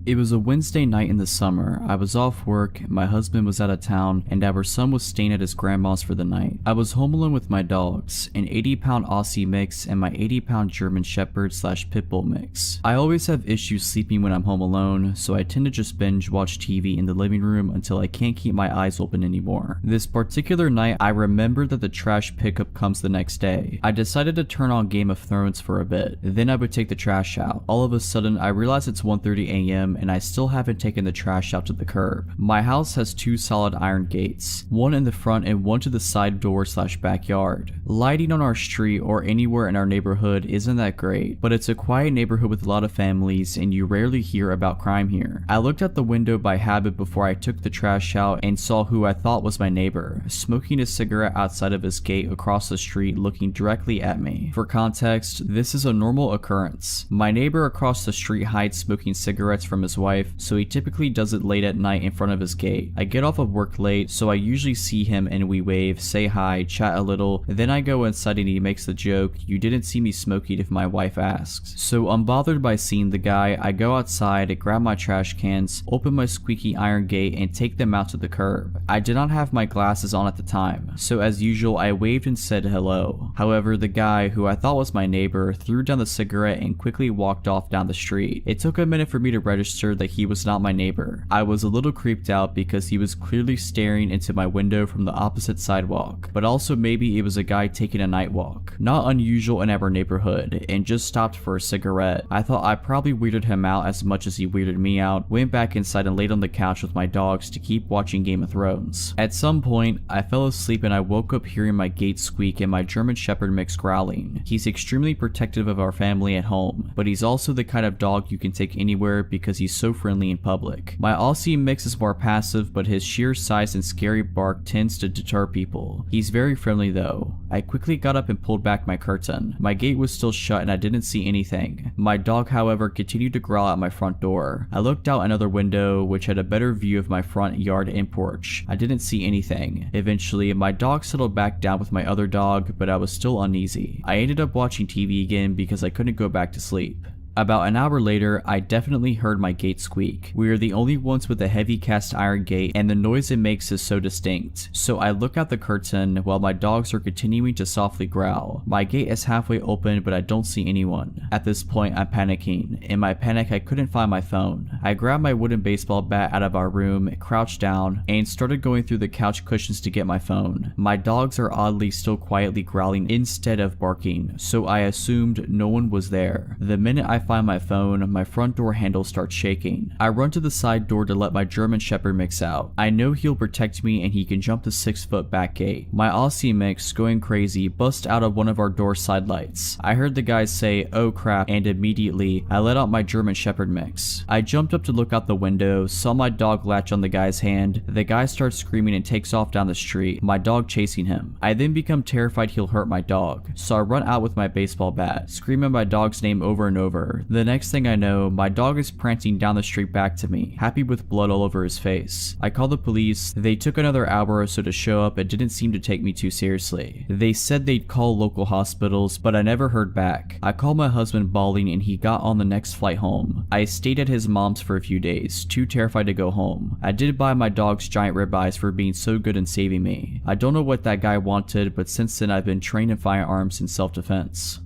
It was a Wednesday night in the summer. I was off work, my husband was out of town, and our son was staying at his grandma's for the night. I was home alone with my dogs, an 80-pound Aussie mix and my 80-pound German Shepherd / Pit Bull mix. I always have issues sleeping when I'm home alone, so I tend to just binge watch TV in the living room until I can't keep my eyes open anymore. This particular night, I remembered that the trash pickup comes the next day. I decided to turn on Game of Thrones for a bit, then I would take the trash out. All of a sudden, I realized it's 1:30 a.m. and I still haven't taken the trash out to the curb. My house has 2 solid iron gates, one in the front and one to the side door / backyard. Lighting on our street or anywhere in our neighborhood isn't that great, but it's a quiet neighborhood with a lot of families and you rarely hear about crime here. I looked out the window by habit before I took the trash out and saw who I thought was my neighbor, smoking a cigarette outside of his gate across the street, looking directly at me. For context, this is a normal occurrence. My neighbor across the street hides smoking cigarettes from his wife, so he typically does it late at night in front of his gate. I get off of work late, so I usually see him and we wave, say hi, chat a little, then I go inside and he makes the joke, "You didn't see me smoking," if my wife asks. So unbothered by seeing the guy, I go outside, grab my trash cans, open my squeaky iron gate and take them out to the curb. I did not have my glasses on at the time, so as usual I waved and said hello. However, the guy, who I thought was my neighbor, threw down the cigarette and quickly walked off down the street. It took a minute for me to register registered that he was not my neighbor. I was a little creeped out because he was clearly staring into my window from the opposite sidewalk, but also maybe it was a guy taking a night walk. Not unusual in our neighborhood, and just stopped for a cigarette. I thought I probably weirded him out as much as he weirded me out, went back inside and laid on the couch with my dogs to keep watching Game of Thrones. At some point, I fell asleep and I woke up hearing my gate squeak and my German Shepherd mix growling. He's extremely protective of our family at home, but he's also the kind of dog you can take anywhere because he's so friendly in public. My Aussie mix is more passive, but his sheer size and scary bark tends to deter people. He's very friendly though. I quickly got up and pulled back my curtain. My gate was still shut and I didn't see anything. My dog, however, continued to growl at my front door. I looked out another window, which had a better view of my front yard and porch. I didn't see anything. Eventually, my dog settled back down with my other dog, but I was still uneasy. I ended up watching TV again because I couldn't go back to sleep. About an hour later, I definitely heard my gate squeak. We are the only ones with a heavy cast iron gate and the noise it makes is so distinct. So I look out the curtain while my dogs are continuing to softly growl. My gate is halfway open but I don't see anyone. At this point I'm panicking. In my panic I couldn't find my phone. I grabbed my wooden baseball bat out of our room, crouched down, and started going through the couch cushions to get my phone. My dogs are oddly still quietly growling instead of barking, so I assumed no one was there. The minute I find my phone, my front door handle starts shaking. I run to the side door to let my German Shepherd mix out. I know he'll protect me and he can jump the 6-foot back gate. My Aussie mix, going crazy, busts out of one of our door side lights. I heard the guy say, "Oh crap," and immediately I let out my German Shepherd mix. I jumped up to look out the window, saw my dog latch on the guy's hand. The guy starts screaming and takes off down the street, my dog chasing him. I then become terrified he'll hurt my dog, so I run out with my baseball bat, screaming my dog's name over and over. The next thing I know, my dog is prancing down the street back to me, happy with blood all over his face. I called the police. They took another hour or so to show up and didn't seem to take me too seriously. They said they'd call local hospitals, but I never heard back. I called my husband bawling and he got on the next flight home. I stayed at his mom's for a few days, too terrified to go home. I did buy my dogs giant ribeyes for being so good in saving me. I don't know what that guy wanted, but since then I've been trained in firearms and self-defense.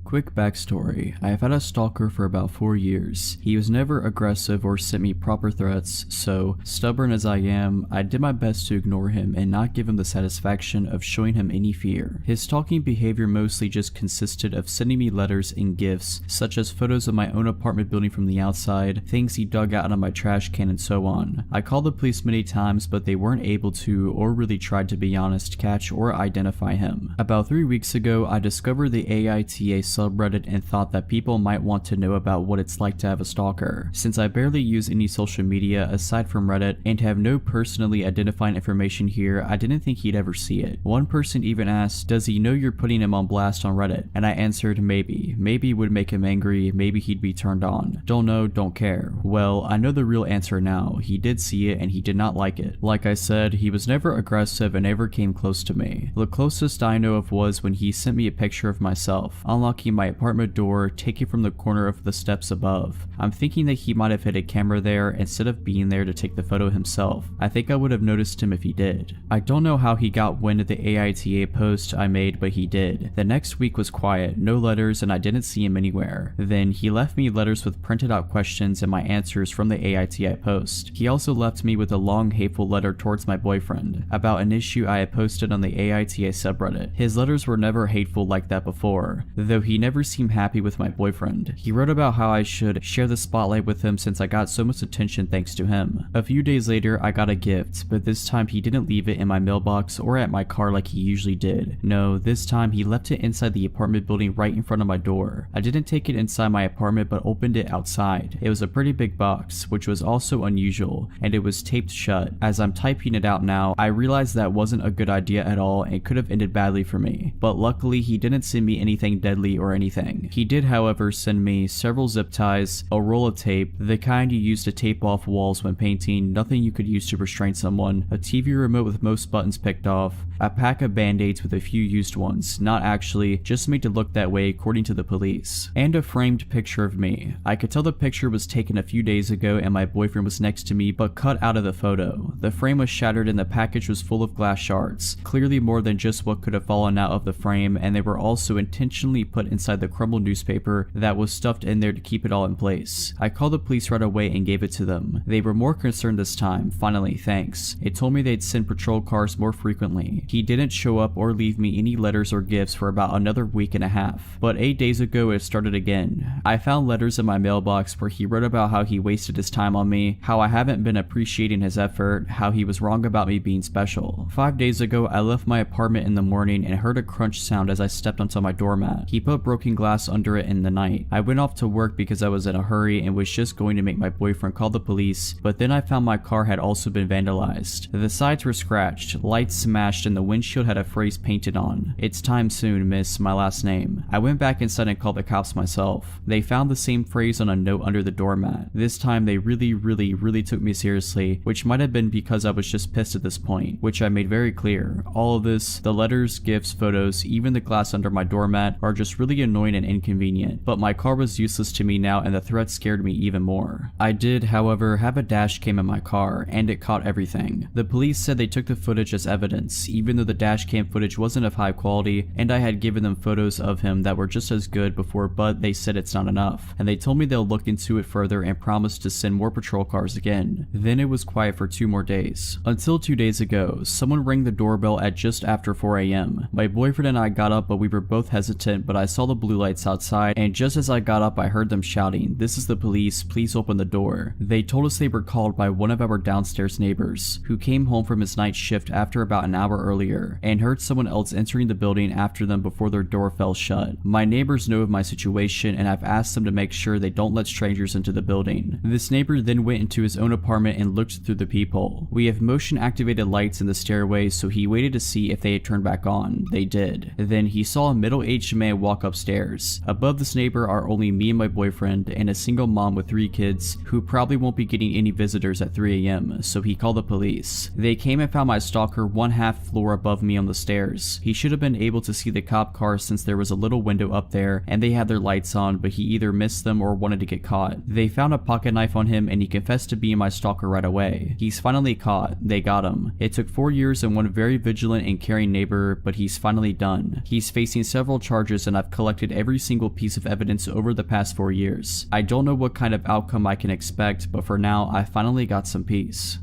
Quick backstory, I have had a stalker for about 4 years. He was never aggressive or sent me proper threats, so stubborn as I am, I did my best to ignore him and not give him the satisfaction of showing him any fear. His stalking behavior mostly just consisted of sending me letters and gifts, such as photos of my own apartment building from the outside, things he dug out of my trash can and so on. I called the police many times but they weren't able to, or really tried to be honest, catch or identify him. About 3 weeks ago, I discovered the AITA subreddit and thought that people might want to know about what it's like to have a stalker. Since I barely use any social media aside from Reddit and have no personally identifying information here, I didn't think he'd ever see it. One person even asked, "Does he know you're putting him on blast on Reddit?" And I answered, maybe. Maybe it would make him angry, maybe he'd be turned on. Don't know, don't care. Well, I know the real answer now. He did see it and he did not like it. Like I said, he was never aggressive and never came close to me. The closest I know of was when he sent me a picture of myself, unlocking my apartment door, taken from the corner of the steps above. I'm thinking that he might have hid a camera there instead of being there to take the photo himself. I think I would have noticed him if he did. I don't know how he got wind of the AITA post I made, but he did. The next week was quiet, no letters, and I didn't see him anywhere. Then he left me letters with printed out questions and my answers from the AITA post. He also left me with a long hateful letter towards my boyfriend about an issue I had posted on the AITA subreddit. His letters were never hateful like that before, though he never seemed happy with my boyfriend. He wrote about how I should share the spotlight with him since I got so much attention thanks to him. A few days later I got a gift, but this time he didn't leave it in my mailbox or at my car like he usually did. No, this time he left it inside the apartment building right in front of my door. I didn't take it inside my apartment but opened it outside. It was a pretty big box, which was also unusual, and it was taped shut. As I'm typing it out now, I realized that wasn't a good idea at all and could have ended badly for me. But luckily he didn't send me anything deadly or anything. He did, however, send me several zip ties, a roll of tape, the kind you use to tape off walls when painting, nothing you could use to restrain someone, a TV remote with most buttons picked off, A pack of band-aids with a few used ones, not actually, just made to look that way according to the police. And a framed picture of me. I could tell the picture was taken a few days ago and my boyfriend was next to me but cut out of the photo. The frame was shattered and the package was full of glass shards, clearly more than just what could have fallen out of the frame, and they were also intentionally put inside the crumbled newspaper that was stuffed in there to keep it all in place. I called the police right away and gave it to them. They were more concerned this time. Finally, thanks. It told me they'd send patrol cars more frequently. He didn't show up or leave me any letters or gifts for about another week and a half. But 8 days ago it started again. I found letters in my mailbox where he wrote about how he wasted his time on me, how I haven't been appreciating his effort, how he was wrong about me being special. 5 days ago I left my apartment in the morning and heard a crunch sound as I stepped onto my doormat. He put broken glass under it in the night. I went off to work because I was in a hurry and was just going to make my boyfriend call the police, but then I found my car had also been vandalized. The sides were scratched, lights smashed, and the windshield had a phrase painted on. "It's time soon, miss," my last name. I went back inside and called the cops myself. They found the same phrase on a note under the doormat. This time they really took me seriously, which might have been because I was just pissed at this point, which I made very clear. All of this, the letters, gifts, photos, even the glass under my doormat, are just really annoying and inconvenient, but my car was useless to me now and the threat scared me even more. I did, however, have a dash cam in my car, and it caught everything. The police said they took the footage as evidence, even though the dash cam footage wasn't of high quality, and I had given them photos of him that were just as good before, but they said it's not enough, and they told me they'll look into it further and promised to send more patrol cars again. Then it was quiet for 2 more days. Until 2 days ago, someone rang the doorbell at just after 4 AM. My boyfriend and I got up, but we were both hesitant, but I saw the blue lights outside, and just as I got up I heard them shouting, "This is the police, please open the door." They told us they were called by one of our downstairs neighbors, who came home from his night shift after about an hour earlier, and heard someone else entering the building after them before their door fell shut. My neighbors know of my situation, and I've asked them to make sure they don't let strangers into the building. This neighbor then went into his own apartment and looked through the peephole. We have motion activated lights in the stairway, so he waited to see if they had turned back on. They did. Then he saw a middle-aged man walk upstairs. Above this neighbor are only me and my boyfriend, and a single mom with 3 kids, who probably won't be getting any visitors at 3 AM, so he called the police. They came and found my stalker 1/2 floor above me on the stairs. He should have been able to see the cop car since there was a little window up there, and they had their lights on, but he either missed them or wanted to get caught. They found a pocket knife on him, and he confessed to being my stalker right away. He's finally caught. They got him. It took 4 years and one very vigilant and caring neighbor, but he's finally done. He's facing several charges, and I've collected every single piece of evidence over the past 4 years. I don't know what kind of outcome I can expect, but for now, I finally got some peace.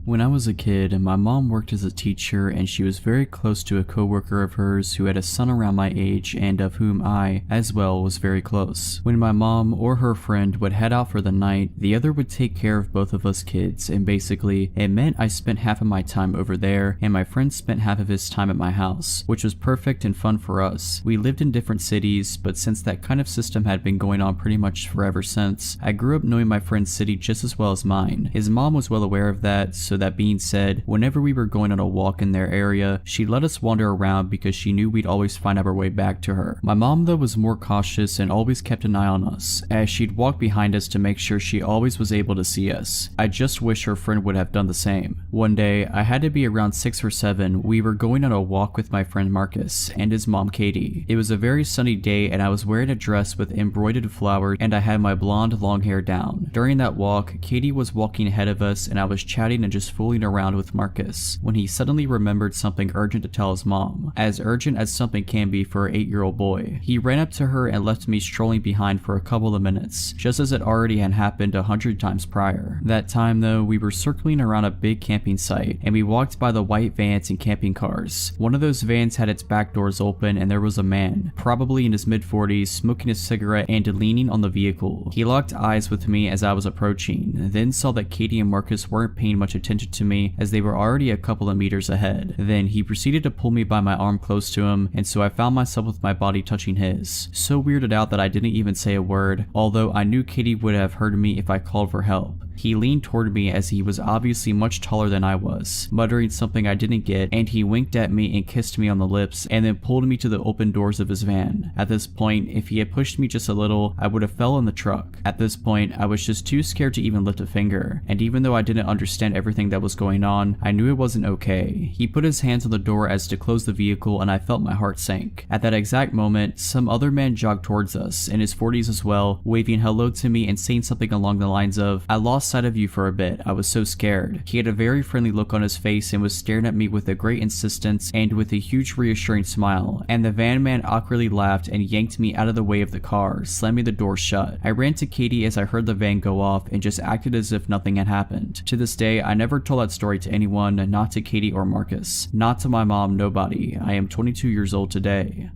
When I was a kid, my mom worked as a teacher and she was very close to a coworker of hers who had a son around my age and of whom I, as well, was very close. When my mom or her friend would head out for the night, the other would take care of both of us kids, and basically, it meant I spent half of my time over there and my friend spent half of his time at my house, which was perfect and fun for us. We lived in different cities, but since that kind of system had been going on pretty much forever since, I grew up knowing my friend's city just as well as mine. His mom was well aware of that, so that being said, whenever we were going on a walk in their area, she'd let us wander around because she knew we'd always find our way back to her. My mom though was more cautious and always kept an eye on us, as she'd walk behind us to make sure she always was able to see us. I just wish her friend would have done the same. One day, I had to be around 6 or 7, we were going on a walk with my friend Marcus and his mom Katie. It was a very sunny day and I was wearing a dress with embroidered flowers and I had my blonde long hair down. During that walk, Katie was walking ahead of us and I was chatting and just fooling around with Marcus when he suddenly remembered something urgent to tell his mom, as urgent as something can be for an 8-year-old boy. He ran up to her and left me strolling behind for a couple of minutes, just as it already had happened 100 times prior. That time though, we were circling around a big camping site and we walked by the white vans and camping cars. One of those vans had its back doors open and there was a man, probably in his mid-40s, smoking a cigarette and leaning on the vehicle. He locked eyes with me as I was approaching, then saw that Katie and Marcus weren't paying much attention to me as they were already a couple of meters ahead. Then he proceeded to pull me by my arm close to him, and so I found myself with my body touching his. So weirded out that I didn't even say a word, although I knew Katie would have heard me if I called for help. He leaned toward me as he was obviously much taller than I was, muttering something I didn't get, and he winked at me and kissed me on the lips and then pulled me to the open doors of his van. At this point, if he had pushed me just a little, I would have fell in the truck. At this point, I was just too scared to even lift a finger, and even though I didn't understand everything that was going on, I knew it wasn't okay. He put his hands on the door as to close the vehicle, and I felt my heart sink. At that exact moment, some other man jogged towards us, in his 40s as well, waving hello to me and saying something along the lines of, "I lost sight of you for a bit, I was so scared." He had a very friendly look on his face and was staring at me with a great insistence and with a huge reassuring smile, and the van man awkwardly laughed and yanked me out of the way of the car, slamming the door shut. I ran to Katie as I heard the van go off and just acted as if nothing had happened. To this day, I never told that story to anyone, not to Katie or Marcus. Not to my mom, nobody. I am 22 years old today.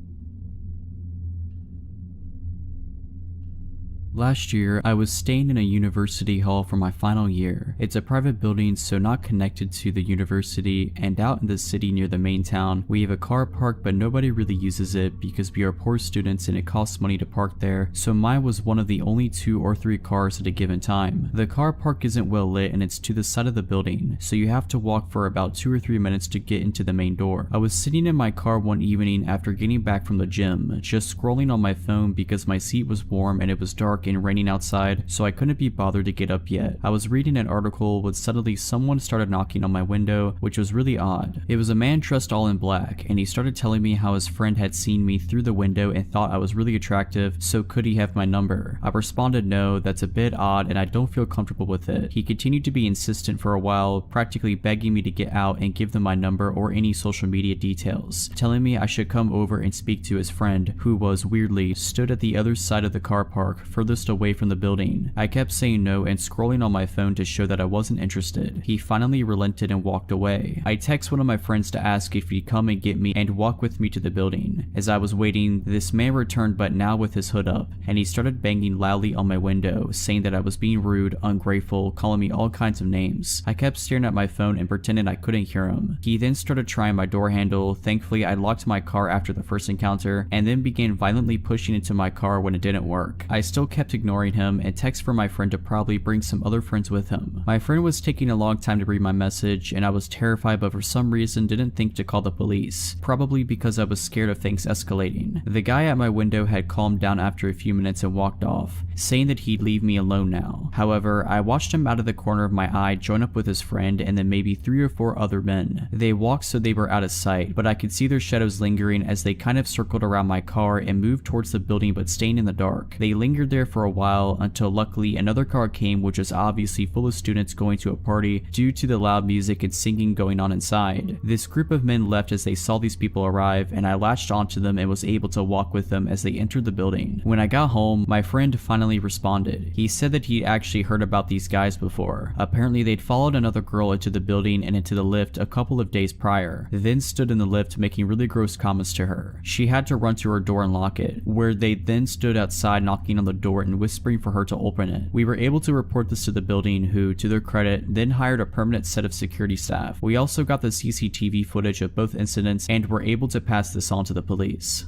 Last year, I was staying in a university hall for my final year. It's a private building, so not connected to the university, and out in the city near the main town, we have a car park, but nobody really uses it because we are poor students and it costs money to park there, so mine was one of the only 2 or 3 cars at a given time. The car park isn't well lit and it's to the side of the building, so you have to walk for about 2 or 3 minutes to get into the main door. I was sitting in my car one evening after getting back from the gym, just scrolling on my phone because my seat was warm and it was dark and raining outside, so I couldn't be bothered to get up yet. I was reading an article when suddenly someone started knocking on my window, which was really odd. It was a man dressed all in black, and he started telling me how his friend had seen me through the window and thought I was really attractive, so could he have my number? I responded no, that's a bit odd and I don't feel comfortable with it. He continued to be insistent for a while, practically begging me to get out and give them my number or any social media details, telling me I should come over and speak to his friend, who was, weirdly, stood at the other side of the car park, furthest away from the building. I kept saying no and scrolling on my phone to show that I wasn't interested. He finally relented and walked away. I text one of my friends to ask if he'd come and get me and walk with me to the building. As I was waiting, this man returned, but now with his hood up, and he started banging loudly on my window, saying that I was being rude, ungrateful, calling me all kinds of names. I kept staring at my phone and pretending I couldn't hear him. He then started trying my door handle. Thankfully, I locked my car after the first encounter, and then began violently pushing into my car when it didn't work. I still kept ignoring him and text for my friend to probably bring some other friends with him. My friend was taking a long time to read my message, and I was terrified, but for some reason didn't think to call the police, probably because I was scared of things escalating. The guy at my window had calmed down after a few minutes and walked off, saying that he'd leave me alone now. However, I watched him out of the corner of my eye join up with his friend and then maybe 3 or 4 other men. They walked so they were out of sight, but I could see their shadows lingering as they kind of circled around my car and moved towards the building but staying in the dark. They lingered there for a while until luckily another car came, which was obviously full of students going to a party due to the loud music and singing going on inside. This group of men left as they saw these people arrive, and I latched onto them and was able to walk with them as they entered the building. When I got home, my friend finally responded. He said that he'd actually heard about these guys before. Apparently they'd followed another girl into the building and into the lift a couple of days prior, then stood in the lift making really gross comments to her. She had to run to her door and lock it, where they then stood outside knocking on the door and whispering for her to open it. We were able to report this to the building, who, to their credit, then hired a permanent set of security staff. We also got the CCTV footage of both incidents and were able to pass this on to the police.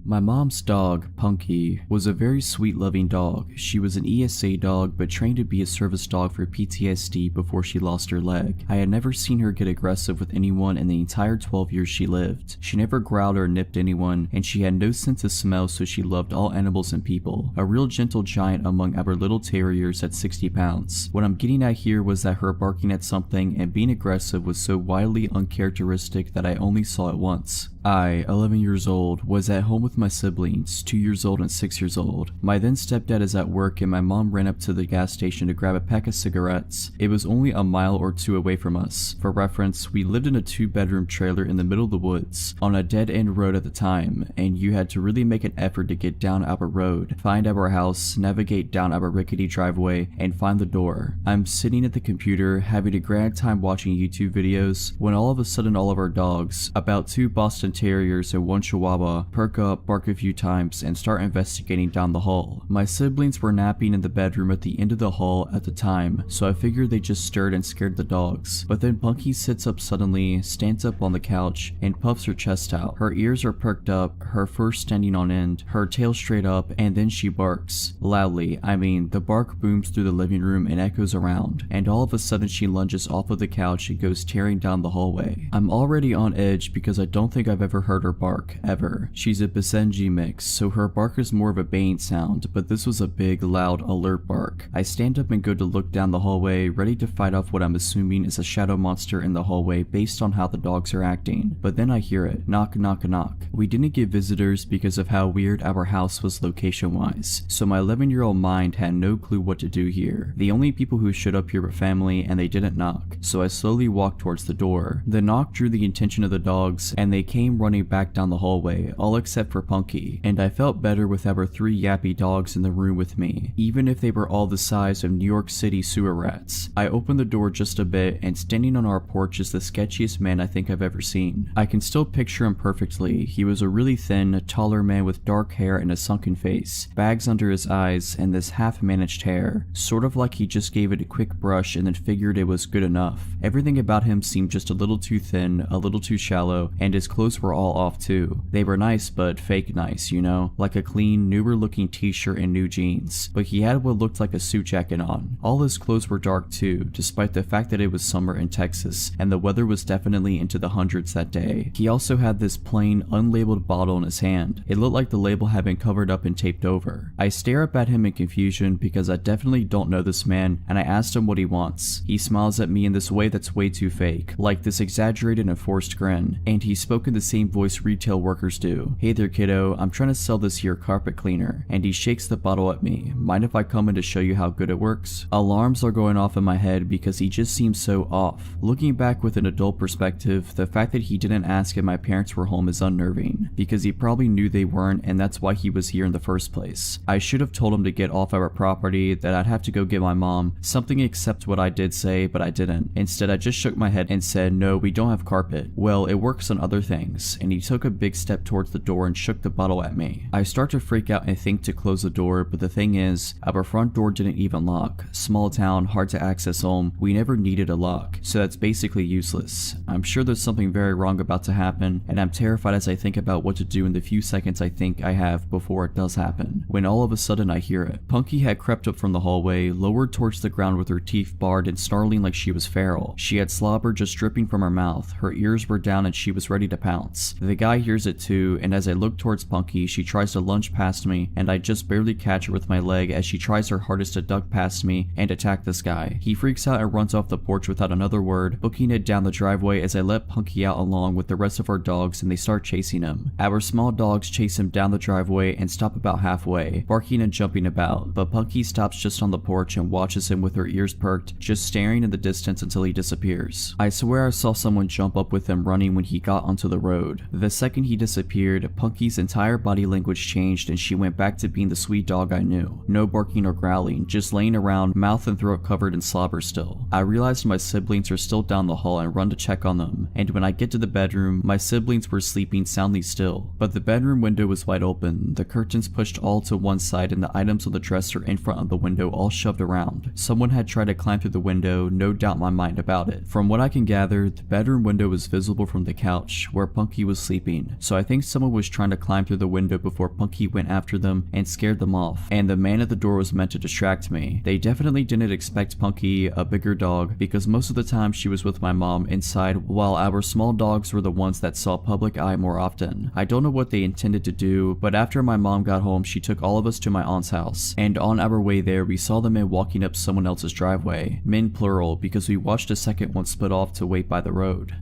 My mom's dog, Punky, was a very sweet loving dog. She was an ESA dog but trained to be a service dog for PTSD before she lost her leg. I had never seen her get aggressive with anyone in the entire 12 years she lived. She never growled or nipped anyone, and she had no sense of smell, so she loved all animals and people. A real gentle giant among our little terriers at 60 pounds. What I'm getting at here was that her barking at something and being aggressive was so wildly uncharacteristic that I only saw it once. I, 11 years old, was at home with my siblings, 2 years old and 6 years old. My then stepdad is at work and my mom ran up to the gas station to grab a pack of cigarettes. It was only a mile or 2 away from us. For reference, we lived in a 2-bedroom trailer in the middle of the woods, on a dead-end road at the time, and you had to really make an effort to get down our road, find our house, navigate down our rickety driveway, and find the door. I'm sitting at the computer, having a grand time watching YouTube videos, when all of a sudden all of our dogs, about 2 Boston terriers and one chihuahua perk up, bark a few times, and start investigating down the hall. My siblings were napping in the bedroom at the end of the hall at the time, so I figured they just stirred and scared the dogs. But then Punky sits up suddenly, stands up on the couch, and puffs her chest out. Her ears are perked up, her fur standing on end, her tail straight up, and then she barks. Loudly, I mean, the bark booms through the living room and echoes around, and all of a sudden she lunges off of the couch and goes tearing down the hallway. I'm already on edge because I don't think I've ever heard her bark, ever. She's a Basenji mix, so her bark is more of a baying sound, but this was a big, loud, alert bark. I stand up and go to look down the hallway, ready to fight off what I'm assuming is a shadow monster in the hallway based on how the dogs are acting. But then I hear it. Knock, knock, knock. We didn't get visitors because of how weird our house was location-wise, so my 11-year-old mind had no clue what to do here. The only people who showed up here were family, and they didn't knock, so I slowly walked towards the door. The knock drew the attention of the dogs, and they came running back down the hallway, all except for Punky, and I felt better with our 3 yappy dogs in the room with me, even if they were all the size of New York City sewer rats. I opened the door just a bit, and standing on our porch is the sketchiest man I think I've ever seen. I can still picture him perfectly. He was a really thin, taller man with dark hair and a sunken face, bags under his eyes, and this half-managed hair, sort of like he just gave it a quick brush and then figured it was good enough. Everything about him seemed just a little too thin, a little too shallow, and his clothes were all off too. They were nice, but fake nice, you know? Like a clean, newer looking t-shirt and new jeans. But he had what looked like a suit jacket on. All his clothes were dark too, despite the fact that it was summer in Texas, and the weather was definitely into the hundreds that day. He also had this plain, unlabeled bottle in his hand. It looked like the label had been covered up and taped over. I stare up at him in confusion because I definitely don't know this man, and I asked him what he wants. He smiles at me in this way that's way too fake, like this exaggerated and forced grin, and he spoke in the same voice retail workers do. Hey there kiddo, I'm trying to sell this here carpet cleaner, and he shakes the bottle at me. Mind if I come in to show you how good it works? Alarms are going off in my head because he just seems so off. Looking back with an adult perspective, the fact that he didn't ask if my parents were home is unnerving, because he probably knew they weren't and that's why he was here in the first place. I should have told him to get off our property, that I'd have to go get my mom, something except what I did say, but I didn't. Instead, I just shook my head and said, no, we don't have carpet. Well, it works on other things, and he took a big step towards the door and shook the bottle at me. I start to freak out and think to close the door, but the thing is, our front door didn't even lock. Small town, hard to access home, we never needed a lock, so that's basically useless. I'm sure there's something very wrong about to happen, and I'm terrified as I think about what to do in the few seconds I think I have before it does happen, when all of a sudden I hear it. Punky had crept up from the hallway, lowered towards the ground with her teeth bared and snarling like she was feral. She had slobber just dripping from her mouth, her ears were down and she was ready to pounce. The guy hears it too, and as I look towards Punky, she tries to lunge past me, and I just barely catch her with my leg as she tries her hardest to duck past me and attack this guy. He freaks out and runs off the porch without another word, booking it down the driveway as I let Punky out along with the rest of our dogs and they start chasing him. Our small dogs chase him down the driveway and stop about halfway, barking and jumping about, but Punky stops just on the porch and watches him with her ears perked, just staring in the distance until he disappears. I swear I saw someone jump up with him running when he got onto the road. The second he disappeared, Punky's entire body language changed and she went back to being the sweet dog I knew. No barking or growling, just laying around, mouth and throat covered in slobber still. I realized my siblings are still down the hall and run to check on them, and when I get to the bedroom, my siblings were sleeping soundly still, but the bedroom window was wide open, the curtains pushed all to one side and the items on the dresser in front of the window all shoved around. Someone had tried to climb through the window, no doubt in my mind about it. From what I can gather, the bedroom window was visible from the couch where Punky was sleeping, so I think someone was trying to climb through the window before Punky went after them and scared them off, and the man at the door was meant to distract me. They definitely didn't expect Punky, a bigger dog, because most of the time she was with my mom inside while our small dogs were the ones that saw public eye more often. I don't know what they intended to do, but after my mom got home she took all of us to my aunt's house, and on our way there we saw the men walking up someone else's driveway, men plural because we watched a second one split off to wait by the road.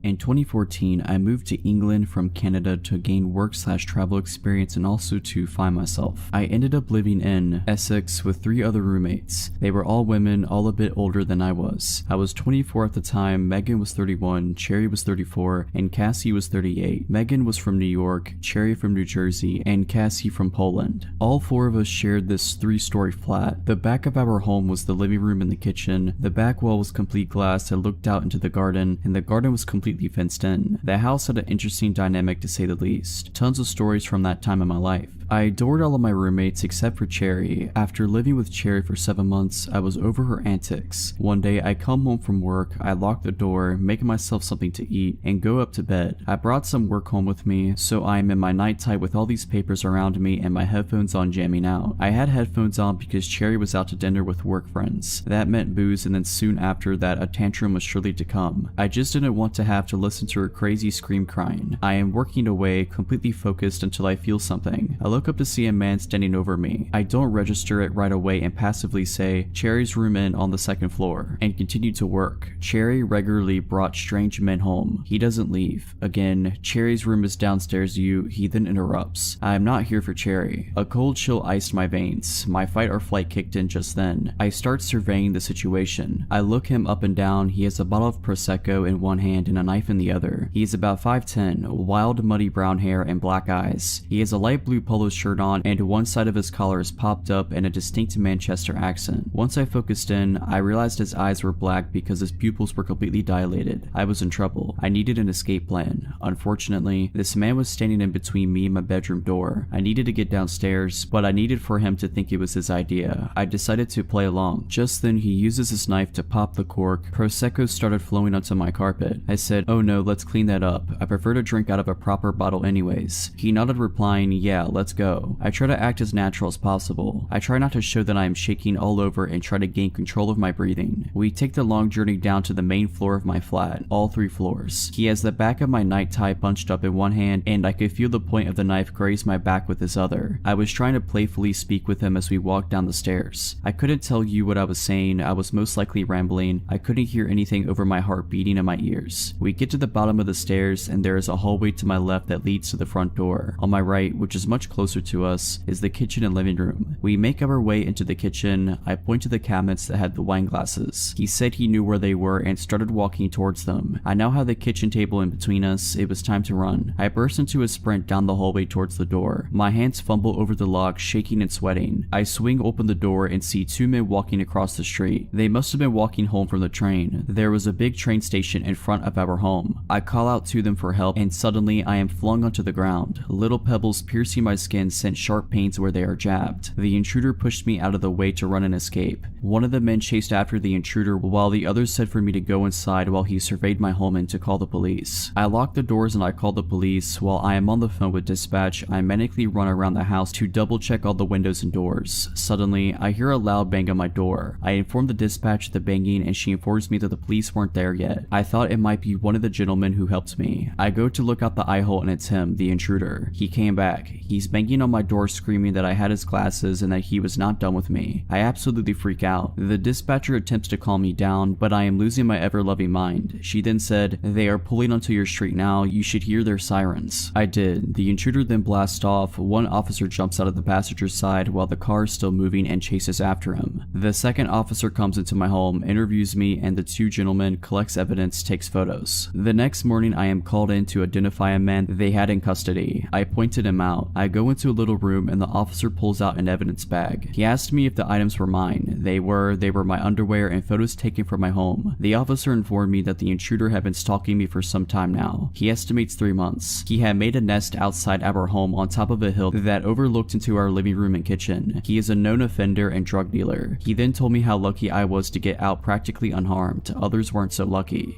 In 2014, I moved to England from Canada to gain work/travel experience and also to find myself. I ended up living in Essex with 3 other roommates. They were all women, all a bit older than I was. I was 24 at the time, Megan was 31, Cherry was 34, and Cassie was 38. Megan was from New York, Cherry from New Jersey, and Cassie from Poland. All 4 of us shared this 3-story flat. The back of our home was the living room and the kitchen. The back wall was complete glass that looked out into the garden, and the garden was completely fenced in. The house had an interesting dynamic to say the least. Tons of stories from that time in my life. I adored all of my roommates except for Cherry. After living with Cherry for 7 months, I was over her antics. One day, I come home from work, I lock the door, make myself something to eat, and go up to bed. I brought some work home with me, so I am in my night tie with all these papers around me and my headphones on jamming out. I had headphones on because Cherry was out to dinner with work friends. That meant booze, and then soon after that, a tantrum was surely to come. I just didn't want to have to listen to her crazy scream crying. I am working away, completely focused until I feel something. I look up to see a man standing over me. I don't register it right away and passively say, "Cherry's room in on the 2nd floor," and continue to work. Cherry regularly brought strange men home. He doesn't leave. Again, "Cherry's room is downstairs, he then interrupts. I am not here for Cherry. A cold chill iced my veins. My fight or flight kicked in just then. I start surveying the situation. I look him up and down. He has a bottle of Prosecco in one hand and a knife in the other. He is about 5'10", wild muddy brown hair and black eyes. He has a light blue polo shirt on and one side of his collar is popped up in a distinct Manchester accent. Once I focused in, I realized his eyes were black because his pupils were completely dilated. I was in trouble. I needed an escape plan. Unfortunately, this man was standing in between me and my bedroom door. I needed to get downstairs, but I needed for him to think it was his idea. I decided to play along. Just then, he uses his knife to pop the cork. Prosecco started flowing onto my carpet. I said, "Oh no, let's clean that up. I prefer to drink out of a proper bottle anyways." He nodded, replying, "Yeah, let's go." I try to act as natural as possible. I try not to show that I am shaking all over and try to gain control of my breathing. We take the long journey down to the main floor of my flat, all 3 floors. He has the back of my night tie bunched up in one hand, and I could feel the point of the knife graze my back with his other. I was trying to playfully speak with him as we walked down the stairs. I couldn't tell you what I was saying. I was most likely rambling. I couldn't hear anything over my heart beating in my ears. We get to the bottom of the stairs, and there is a hallway to my left that leads to the front door. On my right, which is much closer to us, is the kitchen and living room. We make our way into the kitchen. I point to the cabinets that had the wine glasses. He said he knew where they were and started walking towards them. I now have the kitchen table in between us. It was time to run. I burst into a sprint down the hallway towards the door. My hands fumble over the lock, shaking and sweating. I swing open the door and see 2 men walking across the street. They must have been walking home from the train. There was a big train station in front of our home. I call out to them for help, and suddenly I am flung onto the ground. Little pebbles piercing my skin sent sharp pains where they are jabbed. The intruder pushed me out of the way to run and escape. One of the men chased after the intruder while the others said for me to go inside while he surveyed my home and to call the police. I lock the doors and I call the police. While I am on the phone with dispatch, I manically run around the house to double check all the windows and doors. Suddenly, I hear a loud bang on my door. I inform the dispatch of the banging and she informs me that the police weren't there yet. I thought it might be one of the gentlemen who helped me. I go to look out the eye hole and it's him, the intruder. He came back. He's banging on my door screaming that I had his glasses and that he was not done with me. I absolutely freak out. The dispatcher attempts to calm me down, but I am losing my ever-loving mind. She then said, "They are pulling onto your street now. You should hear their sirens." I did. The intruder then blasts off. One officer jumps out of the passenger side while the car is still moving and chases after him. The second officer comes into my home, interviews me, and the 2 gentlemen collects evidence, takes photos. The next morning, I am called in to identify a man they had in custody. I pointed him out. I go into a little room and the officer pulls out an evidence bag. He asked me if the items were mine. They were my underwear and photos taken from my home. The officer informed me that the intruder had been stalking me for some time now. He estimates 3 months. He had made a nest outside our home on top of a hill that overlooked into our living room and kitchen. He is a known offender and drug dealer. He then told me how lucky I was to get out practically unharmed. Others weren't so lucky.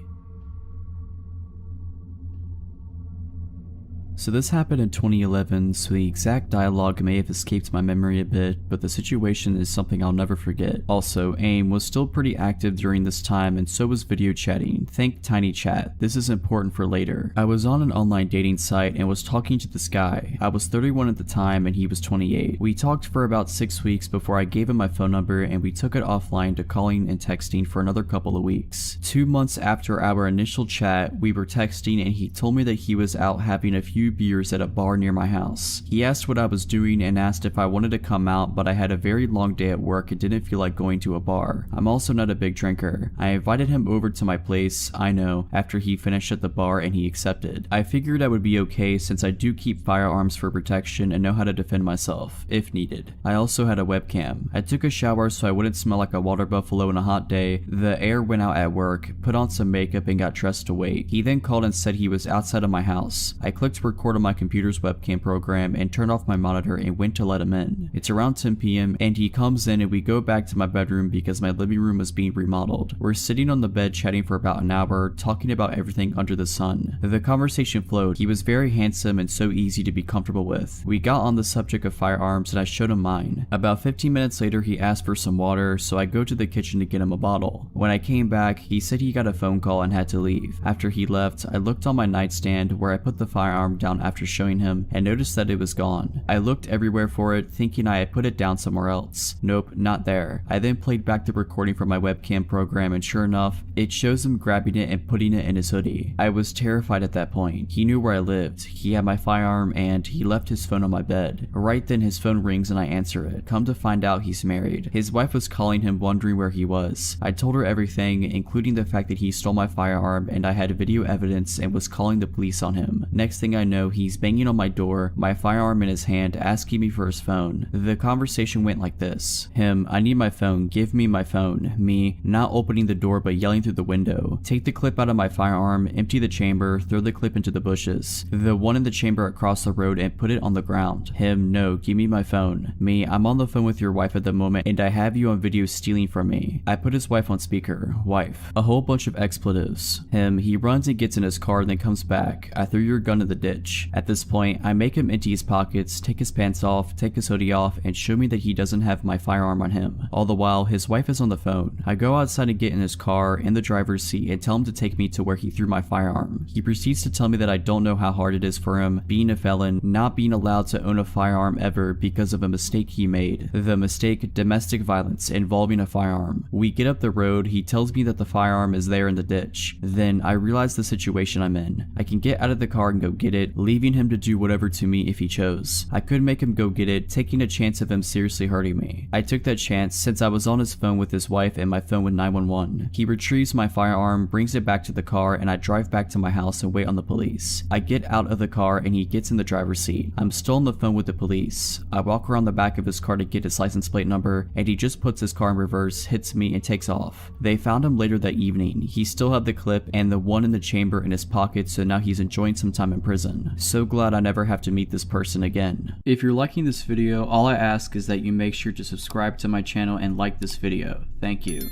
So this happened in 2011, so the exact dialogue may have escaped my memory a bit, but the situation is something I'll never forget. Also, AIM was still pretty active during this time, and so was video chatting. Think Tiny Chat. This is important for later. I was on an online dating site and was talking to this guy. I was 31 at the time and he was 28. We talked for about 6 weeks before I gave him my phone number, and we took it offline to calling and texting for another couple of weeks. 2 months after our initial chat, we were texting and he told me that he was out having a few beers at a bar near my house. He asked what I was doing and asked if I wanted to come out, but I had a very long day at work and didn't feel like going to a bar. I'm also not a big drinker. I invited him over to my place, I know, after he finished at the bar, and he accepted. I figured I would be okay since I do keep firearms for protection and know how to defend myself, if needed. I also had a webcam. I took a shower so I wouldn't smell like a water buffalo on a hot day. The air went out at work, put on some makeup and got dressed to wait. He then called and said he was outside of my house. I clicked record on my computer's webcam program and turned off my monitor and went to let him in. It's around 10 p.m. and he comes in and we go back to my bedroom because my living room was being remodeled. We're sitting on the bed chatting for about an hour, talking about everything under the sun. The conversation flowed. He was very handsome and so easy to be comfortable with. We got on the subject of firearms and I showed him mine. About 15 minutes later he asked for some water, so I go to the kitchen to get him a bottle. When I came back, he said he got a phone call and had to leave. After he left, I looked on my nightstand where I put the firearm down after showing him and noticed that it was gone. I looked everywhere for it, thinking I had put it down somewhere else. Nope, not there. I then played back the recording from my webcam program and sure enough, it shows him grabbing it and putting it in his hoodie. I was terrified at that point. He knew where I lived, he had my firearm, and he left his phone on my bed. Right then his phone rings and I answer it. Come to find out he's married. His wife was calling him wondering where he was. I told her everything, including the fact that he stole my firearm and I had video evidence and was calling the police on him. Next thing I know, he's banging on my door, my firearm in his hand, asking me for his phone. The conversation went like this. Him, I need my phone, give me my phone. Me, not opening the door but yelling through the window. Take the clip out of my firearm, empty the chamber, throw the clip into the bushes. The one in the chamber across the road and put it on the ground. Him, no, give me my phone. Me, I'm on the phone with your wife at the moment and I have you on video stealing from me. I put his wife on speaker. Wife. A whole bunch of expletives. Him, he runs and gets in his car and then comes back. I threw your gun in the ditch. At this point, I make him empty his pockets, take his pants off, take his hoodie off, and show me that he doesn't have my firearm on him. All the while, his wife is on the phone. I go outside and get in his car, in the driver's seat, and tell him to take me to where he threw my firearm. He proceeds to tell me that I don't know how hard it is for him, being a felon, not being allowed to own a firearm ever because of a mistake he made. The mistake, domestic violence, involving a firearm. We get up the road, he tells me that the firearm is there in the ditch. Then I realize the situation I'm in. I can get out of the car and go get it, leaving him to do whatever to me if he chose. I could make him go get it, taking a chance of him seriously hurting me. I took that chance since I was on his phone with his wife and my phone with 911. He retrieves my firearm, brings it back to the car, and I drive back to my house and wait on the police. I get out of the car and he gets in the driver's seat. I'm still on the phone with the police. I walk around the back of his car to get his license plate number, and he just puts his car in reverse, hits me, and takes off. They found him later that evening. He still had the clip and the one in the chamber in his pocket, so now he's enjoying some time in prison. So glad I never have to meet this person again. If you're liking this video, all I ask is that you make sure to subscribe to my channel and like this video. Thank you.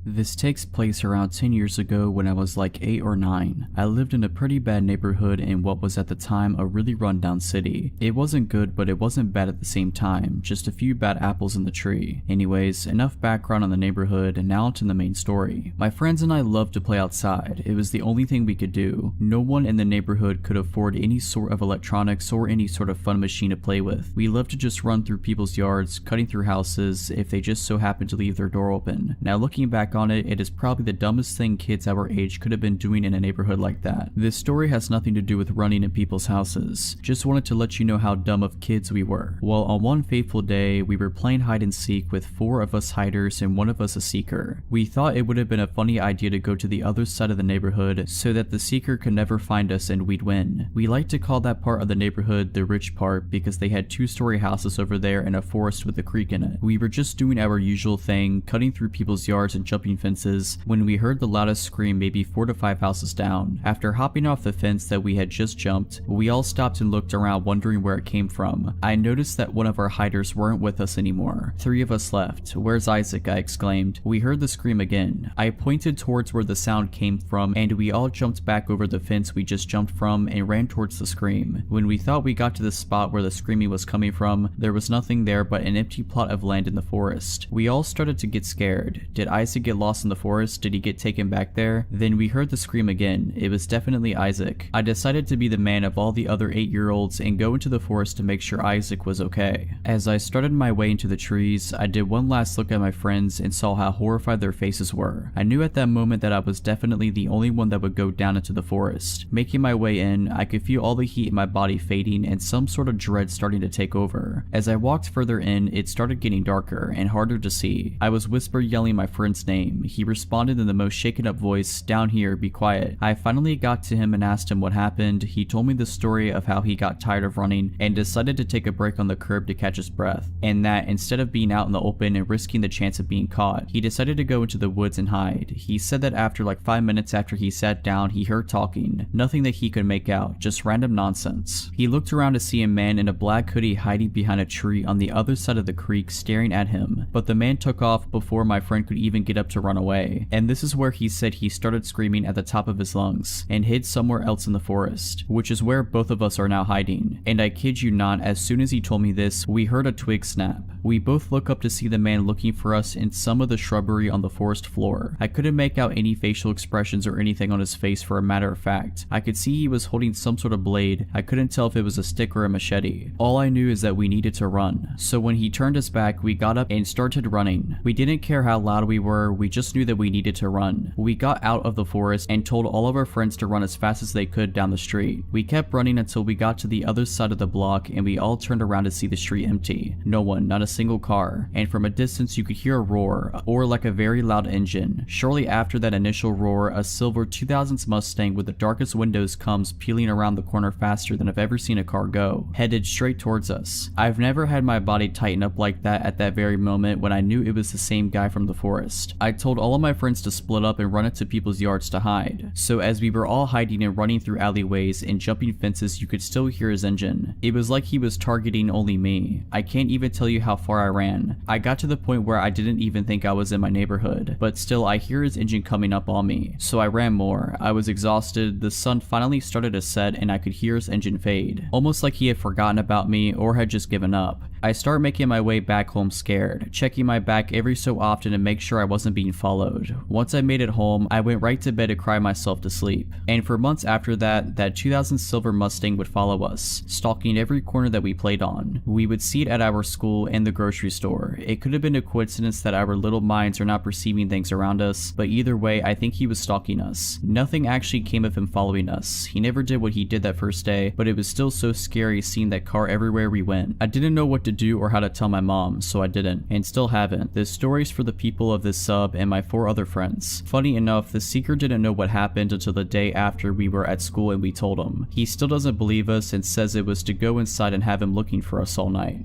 This takes place around 10 years ago when I was like 8 or 9. I lived in a pretty bad neighborhood in what was at the time a really rundown city. It wasn't good, but it wasn't bad at the same time, just a few bad apples in the tree. Anyways, enough background on the neighborhood, and now to the main story. My friends and I loved to play outside. It was the only thing we could do. No one in the neighborhood could afford any sort of electronics or any sort of fun machine to play with. We loved to just run through people's yards, cutting through houses if they just so happened to leave their door open. Now looking back on it, it is probably the dumbest thing kids our age could have been doing in a neighborhood like that. This story has nothing to do with running in people's houses. Just wanted to let you know how dumb of kids we were. Well, on one fateful day, we were playing hide and seek with 4 of us hiders and 1 of us a seeker. We thought it would have been a funny idea to go to the other side of the neighborhood so that the seeker could never find us and we'd win. We like to call that part of the neighborhood the rich part because they had 2-story houses over there and a forest with a creek in it. We were just doing our usual thing, cutting through people's yards and jumping jumping fences when we heard the loudest scream maybe 4 to 5 houses down. After hopping off the fence that we had just jumped, we all stopped and looked around wondering where it came from. I noticed that one of our hiders weren't with us anymore. 3 of us left. "Where's Isaac?" I exclaimed. We heard the scream again. I pointed towards where the sound came from and we all jumped back over the fence we just jumped from and ran towards the scream. When we thought we got to the spot where the screaming was coming from, there was nothing there but an empty plot of land in the forest. We all started to get scared. Did Isaac get lost in the forest? Did he get taken back there? Then we heard the scream again. It was definitely Isaac. I decided to be the man of all the other 8-year-olds and go into the forest to make sure Isaac was okay. As I started my way into the trees, I did one last look at my friends and saw how horrified their faces were. I knew at that moment that I was definitely the only one that would go down into the forest. Making my way in, I could feel all the heat in my body fading and some sort of dread starting to take over. As I walked further in, it started getting darker and harder to see. I was whisper yelling my friend's name. He responded in the most shaken up voice, "Down here, be quiet." I finally got to him and asked him what happened. He told me the story of how he got tired of running and decided to take a break on the curb to catch his breath, and that instead of being out in the open and risking the chance of being caught, he decided to go into the woods and hide. He said that after like 5 minutes after he sat down, he heard talking. Nothing that he could make out, just random nonsense. He looked around to see a man in a black hoodie hiding behind a tree on the other side of the creek staring at him, but the man took off before my friend could even get up to run away. And this is where he said he started screaming at the top of his lungs and hid somewhere else in the forest, which is where both of us are now hiding. And I kid you not, as soon as he told me this, we heard a twig snap. We both look up to see the man looking for us in some of the shrubbery on the forest floor. I couldn't make out any facial expressions or anything on his face. For a matter of fact, I could see he was holding some sort of blade. I couldn't tell if it was a stick or a machete. All I knew is that we needed to run. So when he turned us back, we got up and started running. We didn't care how loud we were, we just knew that we needed to run. We got out of the forest and told all of our friends to run as fast as they could down the street. We kept running until we got to the other side of the block and we all turned around to see the street empty. No one, not a single car. And from a distance you could hear a roar, or like a very loud engine. Shortly after that initial roar, a silver 2000s Mustang with the darkest windows comes peeling around the corner faster than I've ever seen a car go, headed straight towards us. I've never had my body tighten up like that at that very moment when I knew it was the same guy from the forest. I told all of my friends to split up and run into people's yards to hide. So as we were all hiding and running through alleyways and jumping fences, you could still hear his engine. It was like he was targeting only me. I can't even tell you how far I ran. I got to the point where I didn't even think I was in my neighborhood, but still I hear his engine coming up on me. So I ran more. I was exhausted. The sun finally started to set and I could hear his engine fade, almost like he had forgotten about me or had just given up. I start making my way back home scared, checking my back every so often to make sure I wasn't being followed. Once I made it home, I went right to bed to cry myself to sleep. And for months after that, that 2000 silver Mustang would follow us, stalking every corner that we played on. We would see it at our school and the grocery store. It could have been a coincidence that our little minds are not perceiving things around us, but either way, I think he was stalking us. Nothing actually came of him following us. He never did what he did that first day, but it was still so scary seeing that car everywhere we went. I didn't know what to do or how to tell my mom, so I didn't, and still haven't. This story's for the people of this sub and my 4 other friends. Funny enough, the seeker didn't know what happened until the day after we were at school and we told him. He still doesn't believe us and says it was to go inside and have him looking for us all night.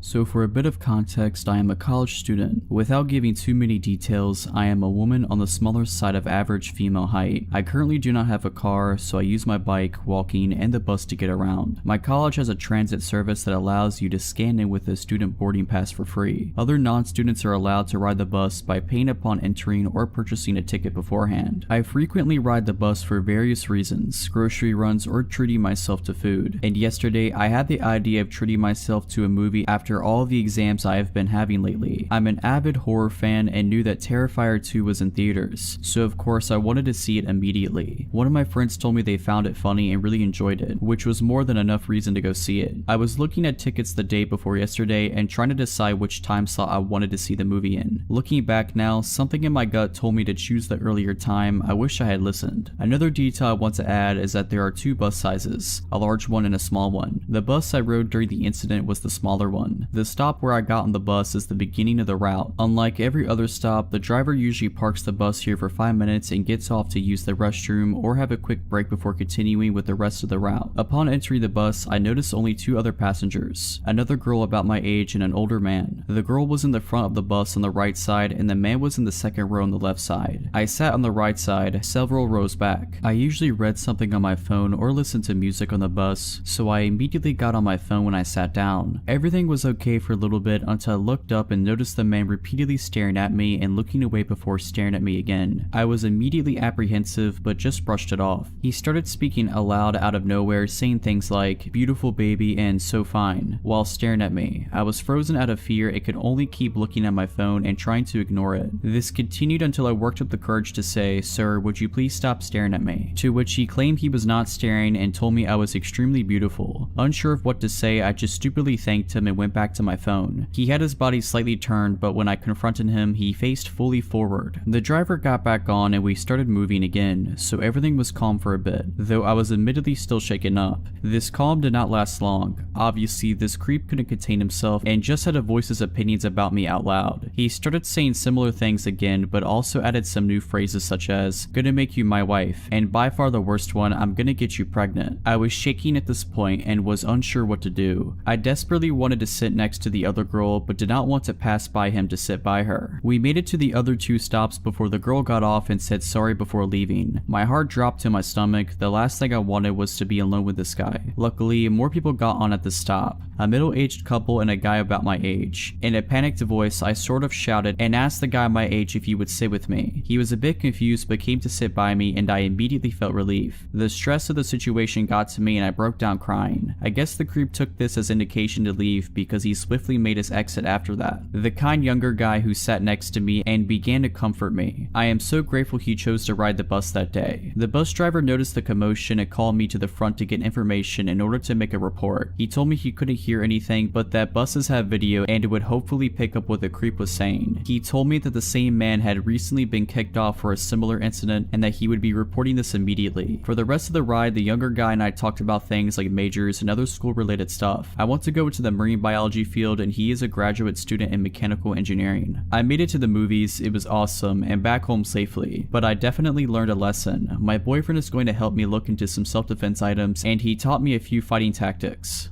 So for a bit of context, I am a college student. Without giving too many details, I am a woman on the smaller side of average female height. I currently do not have a car, so I use my bike, walking, and the bus to get around. My college has a transit service that allows you to scan in with a student boarding pass for free. Other non-students are allowed to ride the bus by paying upon entering or purchasing a ticket beforehand. I frequently ride the bus for various reasons, grocery runs, or treating myself to food. And yesterday, I had the idea of treating myself to a movie after all of the exams I have been having lately. I'm an avid horror fan and knew that Terrifier 2 was in theaters, so of course I wanted to see it immediately. One of my friends told me they found it funny and really enjoyed it, which was more than enough reason to go see it. I was looking at tickets the day before yesterday and trying to decide which time slot I wanted to see the movie in. Looking back now, something in my gut told me to choose the earlier time. I wish I had listened. Another detail I want to add is that there are 2 bus sizes, a large one and a small one. The bus I rode during the incident was the smaller one. on. The stop where I got on the bus is the beginning of the route. Unlike every other stop, the driver usually parks the bus here for 5 minutes and gets off to use the restroom or have a quick break before continuing with the rest of the route. Upon entering the bus, I noticed only 2 other passengers, another girl about my age and an older man. The girl was in the front of the bus on the right side and the man was in the second row on the left side. I sat on the right side, several rows back. I usually read something on my phone or listened to music on the bus, so I immediately got on my phone when I sat down. Everything was okay for a little bit until I looked up and noticed the man repeatedly staring at me and looking away before staring at me again. I was immediately apprehensive but just brushed it off. He started speaking aloud out of nowhere, saying things like "beautiful baby" and "so fine" while staring at me. I was frozen out of fear and could only keep looking at my phone and trying to ignore it. This continued until I worked up the courage to say, "Sir, would you please stop staring at me?" To which he claimed he was not staring and told me I was extremely beautiful. Unsure of what to say, I just stupidly thanked him and went back to my phone. He had his body slightly turned, but when I confronted him, he faced fully forward. The driver got back on and we started moving again, so everything was calm for a bit, though I was admittedly still shaken up. This calm did not last long. Obviously, this creep couldn't contain himself and just had to voice his opinions about me out loud. He started saying similar things again, but also added some new phrases such as, "gonna make you my wife," and by far the worst one, "I'm gonna get you pregnant." I was shaking at this point and was unsure what to do. I desperately wanted to sit next to the other girl, but did not want to pass by him to sit by her. We made it to the other 2 stops before the girl got off and said sorry before leaving. My heart dropped to my stomach. The last thing I wanted was to be alone with this guy. Luckily, more people got on at the stop, a middle-aged couple and a guy about my age. In a panicked voice, I sort of shouted and asked the guy my age if he would sit with me. He was a bit confused but came to sit by me and I immediately felt relief. The stress of the situation got to me and I broke down crying. I guess the creep took this as indication to leave because he swiftly made his exit after that. The kind younger guy who sat next to me and began to comfort me. I am so grateful he chose to ride the bus that day. The bus driver noticed the commotion and called me to the front to get information in order to make a report. He told me he couldn't hear anything but that buses have video and it would hopefully pick up what the creep was saying. He told me that the same man had recently been kicked off for a similar incident and that he would be reporting this immediately. For the rest of the ride, the younger guy and I talked about things like majors and other school related stuff. I want to go into the marine biology field and he is a graduate student in mechanical engineering. I made it to the movies, it was awesome, and back home safely, but I definitely learned a lesson. My boyfriend is going to help me look into some self-defense items and he taught me a few fighting tactics.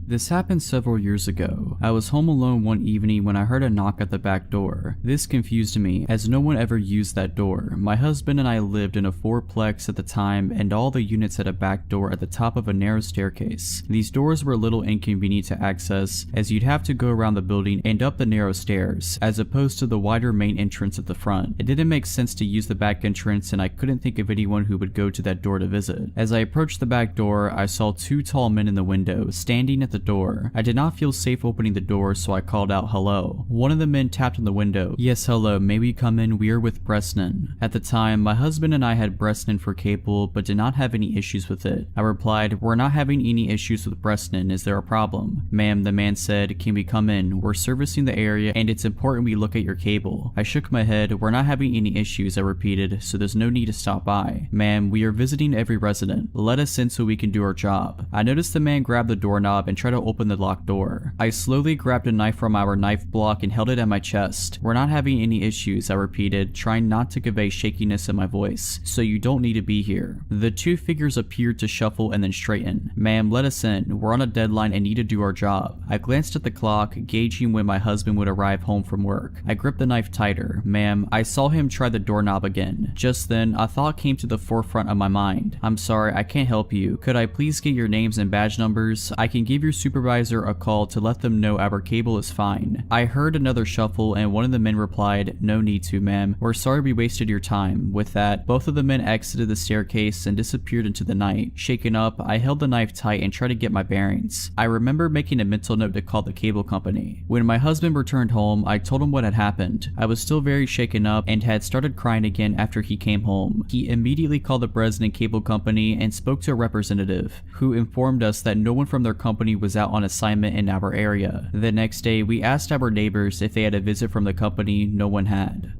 This happened several years ago. I was home alone one evening when I heard a knock at the back door. This confused me, as no one ever used that door. My husband and I lived in a 4-plex at the time, and all the units had a back door at the top of a narrow staircase. These doors were a little inconvenient to access, as you'd have to go around the building and up the narrow stairs, as opposed to the wider main entrance at the front. It didn't make sense to use the back entrance, and I couldn't think of anyone who would go to that door to visit. As I approached the back door, I saw 2 tall men in the window, standing at the door. I did not feel safe opening the door, so I called out hello. One of the men tapped on the window. "Yes, hello, may we come in? We are with Bresnan." At the time, my husband and I had Bresnan for cable, but did not have any issues with it. I replied, "We're not having any issues with Bresnan, is there a problem?" "Ma'am," the man said, "can we come in? We're servicing the area and it's important we look at your cable." I shook my head. "We're not having any issues," I repeated, "so there's no need to stop by." "Ma'am, we are visiting every resident. Let us in so we can do our job." I noticed the man grab the doorknob and try to open the locked door. I slowly grabbed a knife from our knife block and held it at my chest. "We're not having any issues," I repeated, trying not to convey shakiness in my voice, "so you don't need to be here." The 2 figures appeared to shuffle and then straighten. "Ma'am, let us in. We're on a deadline and need to do our job." I glanced at the clock, gauging when my husband would arrive home from work. I gripped the knife tighter. "Ma'am," I saw him try the doorknob again. Just then, a thought came to the forefront of my mind. "I'm sorry, I can't help you. Could I please get your names and badge numbers? I can give your supervisor a call to let them know our cable is fine." I heard another shuffle and one of the men replied, "No need to, ma'am. We're sorry we wasted your time." With that, both of the men exited the staircase and disappeared into the night. Shaken up, I held the knife tight and tried to get my bearings. I remember making a mental note to call the cable company. When my husband returned home, I told him what had happened. I was still very shaken up and had started crying again after he came home. He immediately called the Bresnan Cable Company and spoke to a representative, who informed us that no one from their company was out on assignment in our area. The next day, we asked our neighbors if they had a visit from the company. No one had.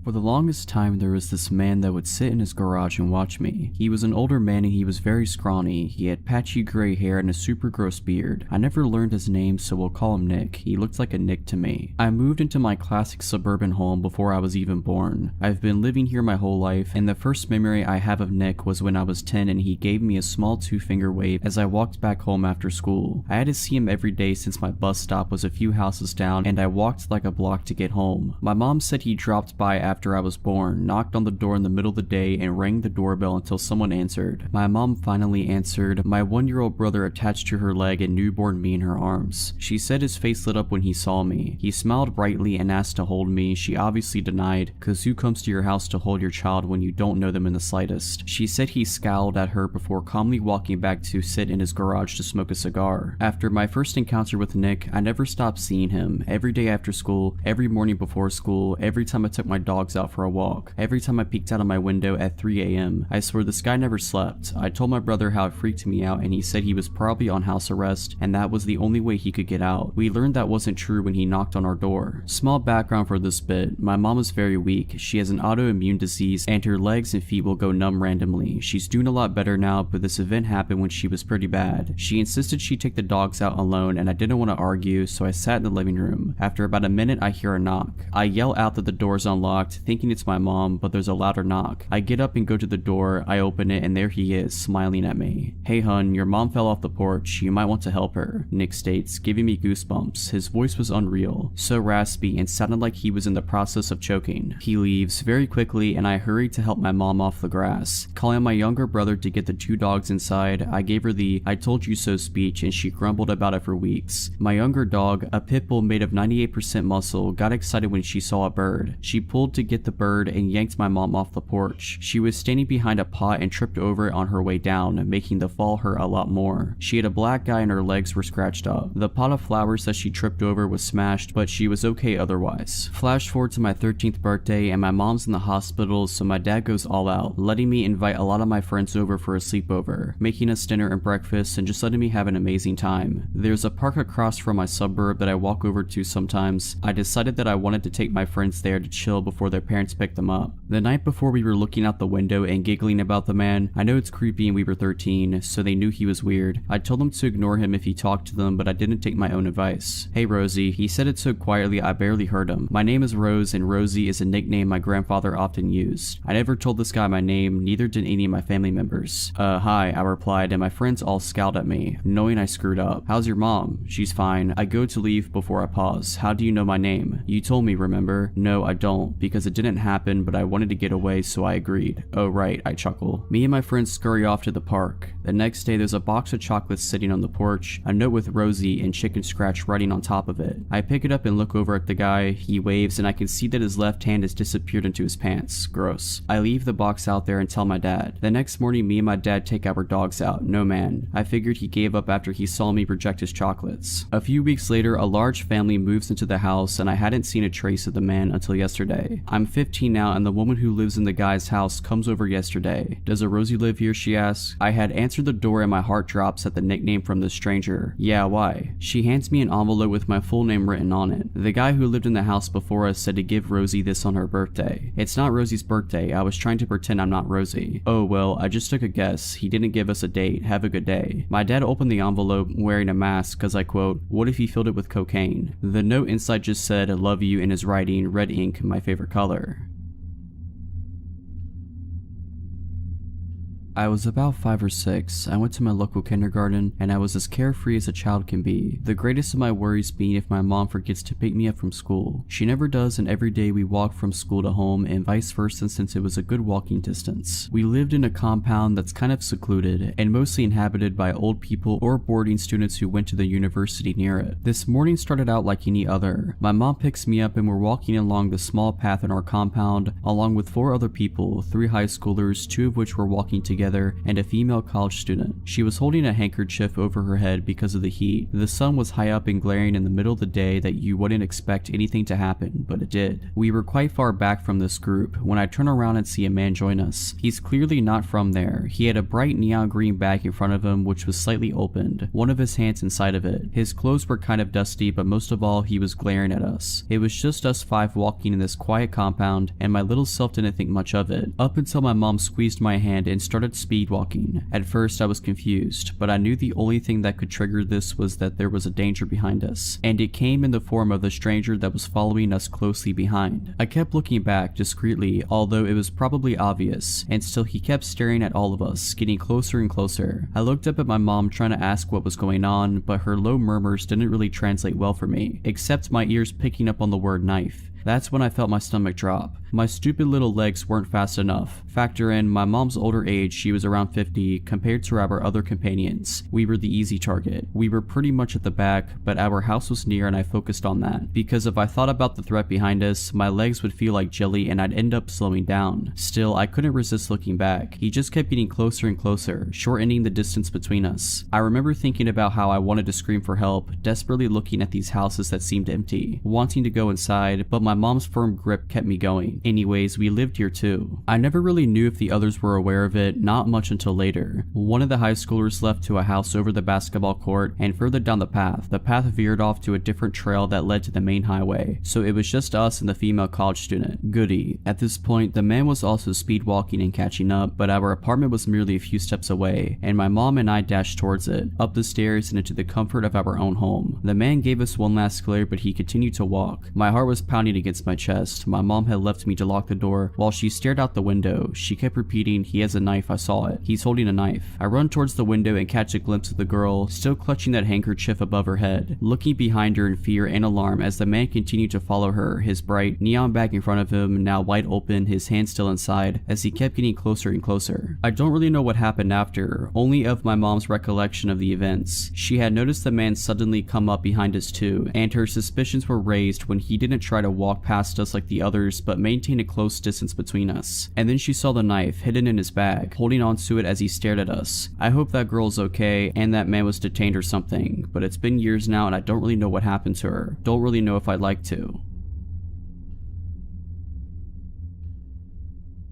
For the longest time, there was this man that would sit in his garage and watch me. He was an older man and he was very scrawny. He had patchy gray hair and a super gross beard. I never learned his name, so we'll call him Nick. He looked like a Nick to me. I moved into my classic suburban home before I was even born. I've been living here my whole life, and the first memory I have of Nick was when I was 10 and he gave me a small 2-finger wave as I walked back home after school. I had to see him every day since my bus stop was a few houses down and I walked like a block to get home. My mom said he dropped by after I was born, knocked on the door in the middle of the day and rang the doorbell until someone answered. My mom finally answered, my 1-year-old brother attached to her leg and newborn me in her arms. She said his face lit up when he saw me. He smiled brightly and asked to hold me. She obviously denied, cause who comes to your house to hold your child when you don't know them in the slightest? She said he scowled at her before calmly walking back to sit in his garage to smoke a cigar. After my first encounter with Nick, I never stopped seeing him. Every day after school, every morning before school, every time I took my dogs out for a walk, every time I peeked out of my window at 3 a.m. I swear this guy never slept. I told my brother how it freaked me out and he said he was probably on house arrest and that was the only way he could get out. We learned that wasn't true when he knocked on our door. Small background for this bit, my mom is very weak. She has an autoimmune disease and her legs and feet will go numb randomly. She's doing a lot better now, but this event happened when she was pretty bad. She insisted she take the dogs out alone and I didn't want to argue, so I sat in the living room. After about a minute I hear a knock. I yell out that the door's unlocked, thinking it's my mom, but there's a louder knock. I get up and go to the door, I open it and there he is, smiling at me. Hey hun, your mom fell off the porch, you might want to help her, Nick states, giving me goosebumps. His voice was unreal, so raspy and sounded like he was in the process of choking. He leaves very quickly and I hurry to help my mom off the grass. Calling my younger brother to get the 2 dogs inside, I gave her the I told you so speech and she grumbled about it for weeks. My younger dog, a pit bull made of 98% muscle, got excited when she saw a bird. She pulled to get the bird and yanked my mom off the porch. She was standing behind a pot and tripped over it on her way down, making the fall hurt a lot more. She had a black eye and her legs were scratched up. The pot of flowers that she tripped over was smashed, but she was okay otherwise. Flash forward to my 13th birthday and my mom's in the hospital, so my dad goes all out, letting me invite a lot of my friends over for a sleepover, making us dinner and breakfast and just letting me have an amazing time. There's a park across from my suburb that I walk over to sometimes. I decided that I wanted to take my friends there to chill before their parents picked them up. The night before we were looking out the window and giggling about the man. I know it's creepy and we were 13, so they knew he was weird. I told them to ignore him if he talked to them, but I didn't take my own advice. Hey Rosie, he said it so quietly I barely heard him. My name is Rose and Rosie is a nickname my grandfather often used. I never told this guy my name, neither did any of my family members. Hi, I replied, and my friends all scowled at me, knowing I screwed up. How's your mom? She's fine. I go to leave before I pause. How do you know my name? You told me, remember? No, I don't, because it didn't happen, but I wanted to get away, so I agreed. Oh right, I chuckle. Me and my friends scurry off to the park. The next day there's a box of chocolates sitting on the porch, a note with Rosie and Chicken Scratch writing on top of it. I pick it up and look over at the guy. He waves and I can see that his left hand has disappeared into his pants. Gross. I leave the box out there and tell my dad. The next morning me and my dad take our dogs out. No man. I figured he gave up after he saw me reject his chocolates. A few weeks later a large family moves into the house and I hadn't seen a trace of the man until yesterday. I'm 15 now and the woman who lives in the guy's house comes over yesterday. Does a Rosie live here? She asks. I had answered the door and my heart drops at the nickname from the stranger. Yeah, why? She hands me an envelope with my full name written on it. The guy who lived in the house before us said to give Rosie this on her birthday. It's not Rosie's birthday. I was trying to pretend I'm not Rosie. Oh well, I just took a guess. He didn't give us a date. Have a good day. My dad opened the envelope wearing a mask because I quote, what if he filled it with cocaine? The note inside just said, I love you in his writing, red ink, my favorite color. I was about 5 or 6. I went to my local kindergarten and I was as carefree as a child can be. The greatest of my worries being if my mom forgets to pick me up from school. She never does, and every day we walk from school to home and vice versa since it was a good walking distance. We lived in a compound that's kind of secluded and mostly inhabited by old people or boarding students who went to the university near it. This morning started out like any other. My mom picks me up and we're walking along the small path in our compound along with 4 other people, 3 high schoolers, 2 of which were walking together together and a female college student. She was holding a handkerchief over her head because of the heat. The sun was high up and glaring in the middle of the day that you wouldn't expect anything to happen, but it did. We were quite far back from this group when I turn around and see a man join us. He's clearly not from there. He had a bright neon green bag in front of him which was slightly opened, one of his hands inside of it. His clothes were kind of dusty, but most of all he was glaring at us. It was just us 5 walking in this quiet compound, and my little self didn't think much of it, up until my mom squeezed my hand and started speed walking. At first I was confused, but I knew the only thing that could trigger this was that there was a danger behind us, and it came in the form of the stranger that was following us closely behind. I kept looking back discreetly, although it was probably obvious, and still he kept staring at all of us, getting closer and closer. I looked up at my mom trying to ask what was going on, but her low murmurs didn't really translate well for me, except my ears picking up on the word knife. That's when I felt my stomach drop. My stupid little legs weren't fast enough. Factor in my mom's older age, she was around 50, compared to our other companions. We were the easy target. We were pretty much at the back, but our house was near and I focused on that, because if I thought about the threat behind us, my legs would feel like jelly and I'd end up slowing down. Still, I couldn't resist looking back. He just kept getting closer and closer, shortening the distance between us. I remember thinking about how I wanted to scream for help, desperately looking at these houses that seemed empty, wanting to go inside, but my mom's firm grip kept me going. Anyways, we lived here too. I never really knew if the others were aware of it, not much until later. One of the high schoolers left to a house over the basketball court, and further down the path veered off to a different trail that led to the main highway, so it was just us and the female college student. Goody. At this point, the man was also speed walking and catching up, but our apartment was merely a few steps away, and my mom and I dashed towards it, up the stairs and into the comfort of our own home. The man gave us one last glare, but he continued to walk. My heart was pounding against my chest. My mom had left me to lock the door while she stared out the window. She kept repeating, "He has a knife, I saw it. He's holding a knife." I run towards the window and catch a glimpse of the girl, still clutching that handkerchief above her head, looking behind her in fear and alarm as the man continued to follow her, his bright neon bag in front of him, now wide open, his hand still inside, as he kept getting closer and closer. I don't really know what happened after, only of my mom's recollection of the events. She had noticed the man suddenly come up behind us too, and her suspicions were raised when he didn't try to walk past us like the others, but maintain a close distance between us. And then she saw the knife hidden in his bag, holding onto it as he stared at us. I hope that girl's okay and that man was detained or something, but it's been years now and I don't really know what happened to her. Don't really know if I'd like to.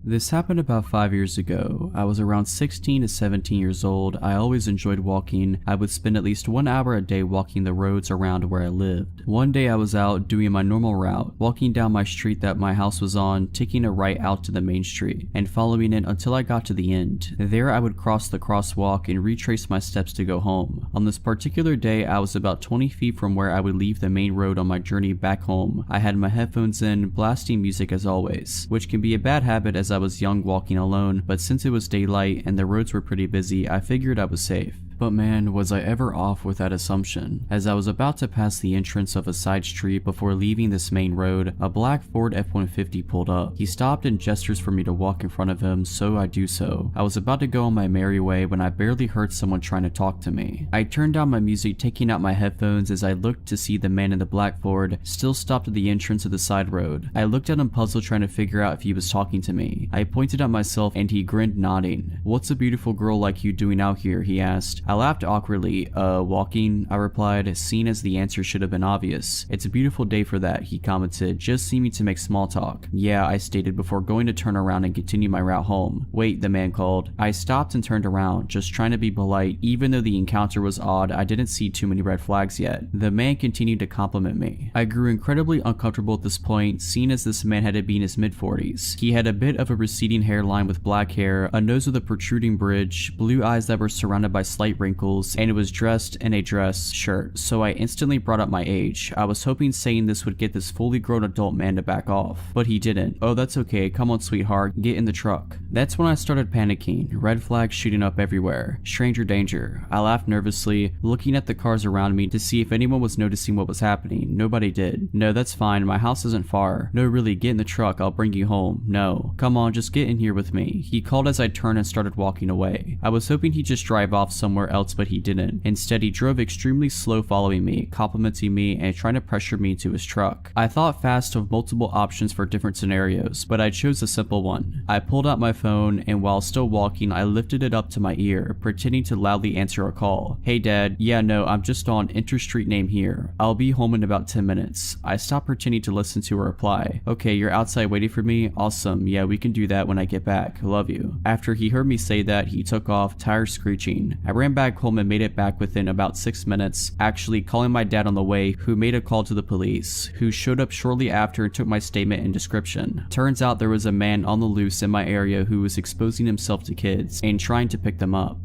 This happened about 5 years ago. I was around 16 to 17 years old. I always enjoyed walking. I would spend at least 1 hour a day walking the roads around where I lived. One day I was out doing my normal route, walking down my street that my house was on, taking a right out to the main street, and following it until I got to the end. There I would cross the crosswalk and retrace my steps to go home. On this particular day, I was about 20 feet from where I would leave the main road on my journey back home. I had my headphones in, blasting music as always, which can be a bad habit as I was young walking alone, but since it was daylight and the roads were pretty busy, I figured I was safe. But man, was I ever off with that assumption. As I was about to pass the entrance of a side street before leaving this main road, a black Ford F-150 pulled up. He stopped and gestures for me to walk in front of him, so I do so. I was about to go on my merry way when I barely heard someone trying to talk to me. I turned down my music, taking out my headphones as I looked to see the man in the black Ford still stopped at the entrance of the side road. I looked at him puzzled, trying to figure out if he was talking to me. I pointed at myself and he grinned, nodding. "What's a beautiful girl like you doing out here?" he asked. I laughed awkwardly. Walking," I replied, seeing as the answer should have been obvious. "It's a beautiful day for that," he commented, just seeming to make small talk. "Yeah," I stated before going to turn around and continue my route home. "Wait," the man called. I stopped and turned around, just trying to be polite. Even though the encounter was odd, I didn't see too many red flags yet. The man continued to compliment me. I grew incredibly uncomfortable at this point, seeing as this man had to be in his mid-40s. He had a bit of a receding hairline with black hair, a nose with a protruding bridge, blue eyes that were surrounded by slight wrinkles, and it was dressed in a dress shirt, so I instantly brought up my age. I was hoping saying this would get this fully grown adult man to back off, but he didn't. "Oh, that's okay, come on sweetheart, get in the truck." That's when I started panicking, red flags shooting up everywhere. Stranger danger. I laughed nervously, looking at the cars around me to see if anyone was noticing what was happening. Nobody did. "No, that's fine, my house isn't far." "No, really, get in the truck, I'll bring you home." "No." "Come on, just get in here with me." He called as I turned and started walking away. I was hoping he'd just drive off somewhere somewhere else, but he didn't. Instead, he drove extremely slow, following me, complimenting me, and trying to pressure me into his truck. I thought fast of multiple options for different scenarios, but I chose a simple one. I pulled out my phone, and while still walking, I lifted it up to my ear, pretending to loudly answer a call. "Hey dad, yeah no, I'm just on Interstreet name here. I'll be home in about 10 minutes. I stopped pretending to listen to her reply. "Okay, you're outside waiting for me? Awesome, yeah we can do that when I get back. Love you." After he heard me say that, he took off, tires screeching. I ran back home and made it back within about 6 minutes, actually calling my dad on the way, who made a call to the police, who showed up shortly after and took my statement and description. Turns out there was a man on the loose in my area who was exposing himself to kids and trying to pick them up.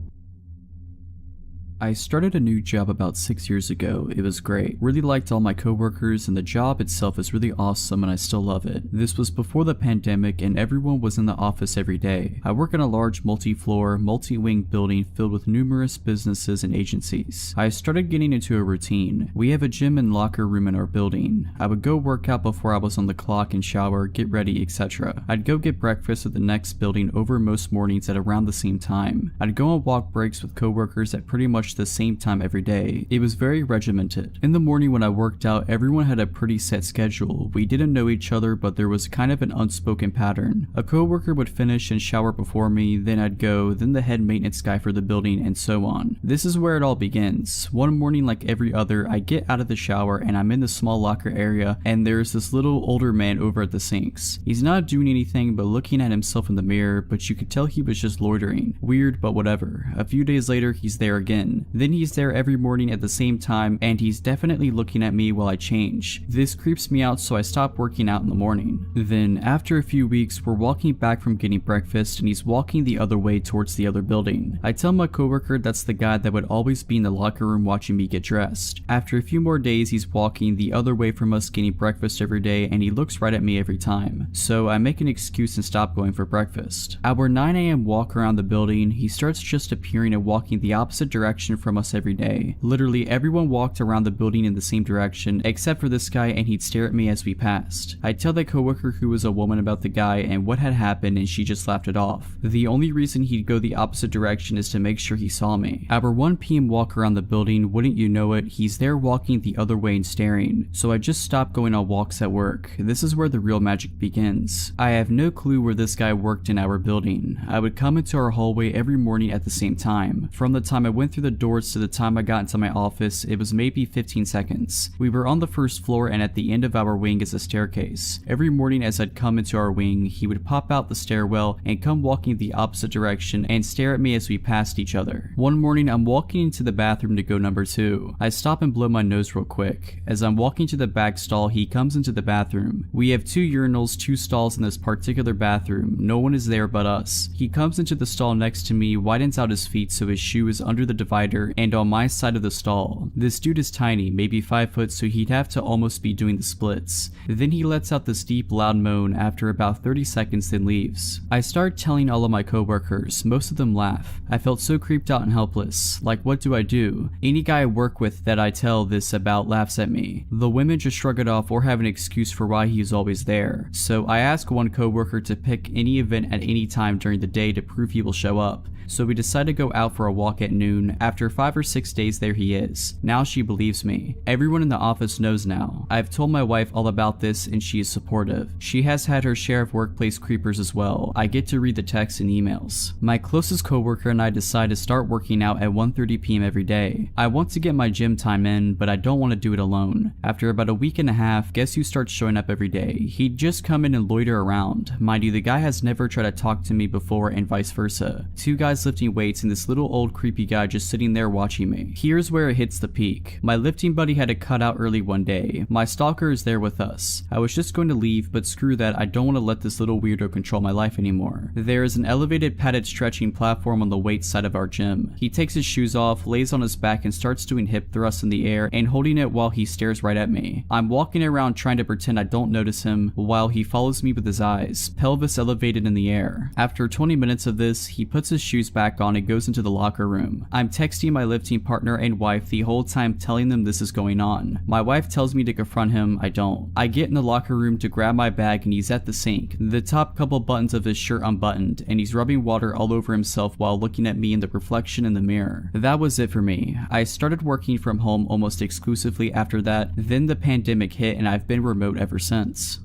I started a new job about 6 years ago. It was great. Really liked all my coworkers, and the job itself is really awesome and I still love it. This was before the pandemic and everyone was in the office every day. I work in a large multi-floor, multi-wing building filled with numerous businesses and agencies. I started getting into a routine. We have a gym and locker room in our building. I would go work out before I was on the clock and shower, get ready, etc. I'd go get breakfast at the next building over most mornings at around the same time. I'd go on walk breaks with coworkers at pretty much the same time every day. It was very regimented. In the morning when I worked out, everyone had a pretty set schedule. We didn't know each other, but there was kind of an unspoken pattern. A coworker would finish and shower before me, then I'd go, then the head maintenance guy for the building, and so on. This is where it all begins. One morning, like every other, I get out of the shower and I'm in the small locker area, and there's this little older man over at the sinks. He's not doing anything but looking at himself in the mirror, but you could tell he was just loitering. Weird, but whatever. A few days later, he's there again. Then he's there every morning at the same time, and he's definitely looking at me while I change. This creeps me out, so I stop working out in the morning. Then, after a few weeks, we're walking back from getting breakfast, and he's walking the other way towards the other building. I tell my coworker that's the guy that would always be in the locker room watching me get dressed. After a few more days, he's walking the other way from us getting breakfast every day, and he looks right at me every time. So I make an excuse and stop going for breakfast. Our 9 a.m. walk around the building, he starts just appearing and walking the opposite direction from us every day. Literally everyone walked around the building in the same direction except for this guy, and he'd stare at me as we passed. I tell the coworker who was a woman about the guy and what had happened, and she just laughed it off. The only reason he'd go the opposite direction is to make sure he saw me. Our 1 p.m. walk around the building, wouldn't you know it, he's there walking the other way and staring. So I just stopped going on walks at work. This is where the real magic begins. I have no clue where this guy worked in our building. I would come into our hallway every morning at the same time. From the time I went through the doors to the time I got into my office, it was maybe 15 seconds. We were on the first floor, and at the end of our wing is a staircase. Every morning as I'd come into our wing, he would pop out the stairwell and come walking the opposite direction and stare at me as we passed each other. One morning I'm walking into the bathroom to go number 2. I stop and blow my nose real quick. As I'm walking to the back stall, he comes into the bathroom. We have 2 urinals, 2 stalls in this particular bathroom. No one is there but us. He comes into the stall next to me, widens out his feet so his shoe is under the divider and on my side of the stall. This dude is tiny, maybe 5 foot, so he'd have to almost be doing the splits. Then he lets out this deep loud moan after about 30 seconds, then leaves. I start telling all of my coworkers. Most of them laugh. I felt so creeped out and helpless. Like, what do I do? Any guy I work with that I tell this about laughs at me. The women just shrug it off or have an excuse for why he is always there. So I ask one coworker to pick any event at any time during the day to prove he will show up. So we decide to go out for a walk at noon. After 5 or 6 days, there he is. Now she believes me. Everyone in the office knows now. I've told my wife all about this and she is supportive. She has had her share of workplace creepers as well. I get to read the texts and emails. My closest coworker and I decide to start working out at 1:30 p.m. every day. I want to get my gym time in, but I don't want to do it alone. After about a week and a half, guess who starts showing up every day? He'd just come in and loiter around. Mind you, the guy has never tried to talk to me before and vice versa. 2 guys lifting weights and this little old creepy guy just sitting there watching me. Here's where it hits the peak. My lifting buddy had to cut out early one day. My stalker is there with us. I was just going to leave, but screw that, I don't want to let this little weirdo control my life anymore. There is an elevated padded stretching platform on the weight side of our gym. He takes his shoes off, lays on his back and starts doing hip thrusts in the air and holding it while he stares right at me. I'm walking around trying to pretend I don't notice him while he follows me with his eyes, pelvis elevated in the air. After 20 minutes of this, he puts his shoes shoes back on and goes into the locker room. I'm texting my lifting partner and wife the whole time telling them this is going on. My wife tells me to confront him, I don't. I get in the locker room to grab my bag and he's at the sink, the top couple buttons of his shirt unbuttoned, and he's rubbing water all over himself while looking at me in the reflection in the mirror. That was it for me. I started working from home almost exclusively after that, then the pandemic hit and I've been remote ever since.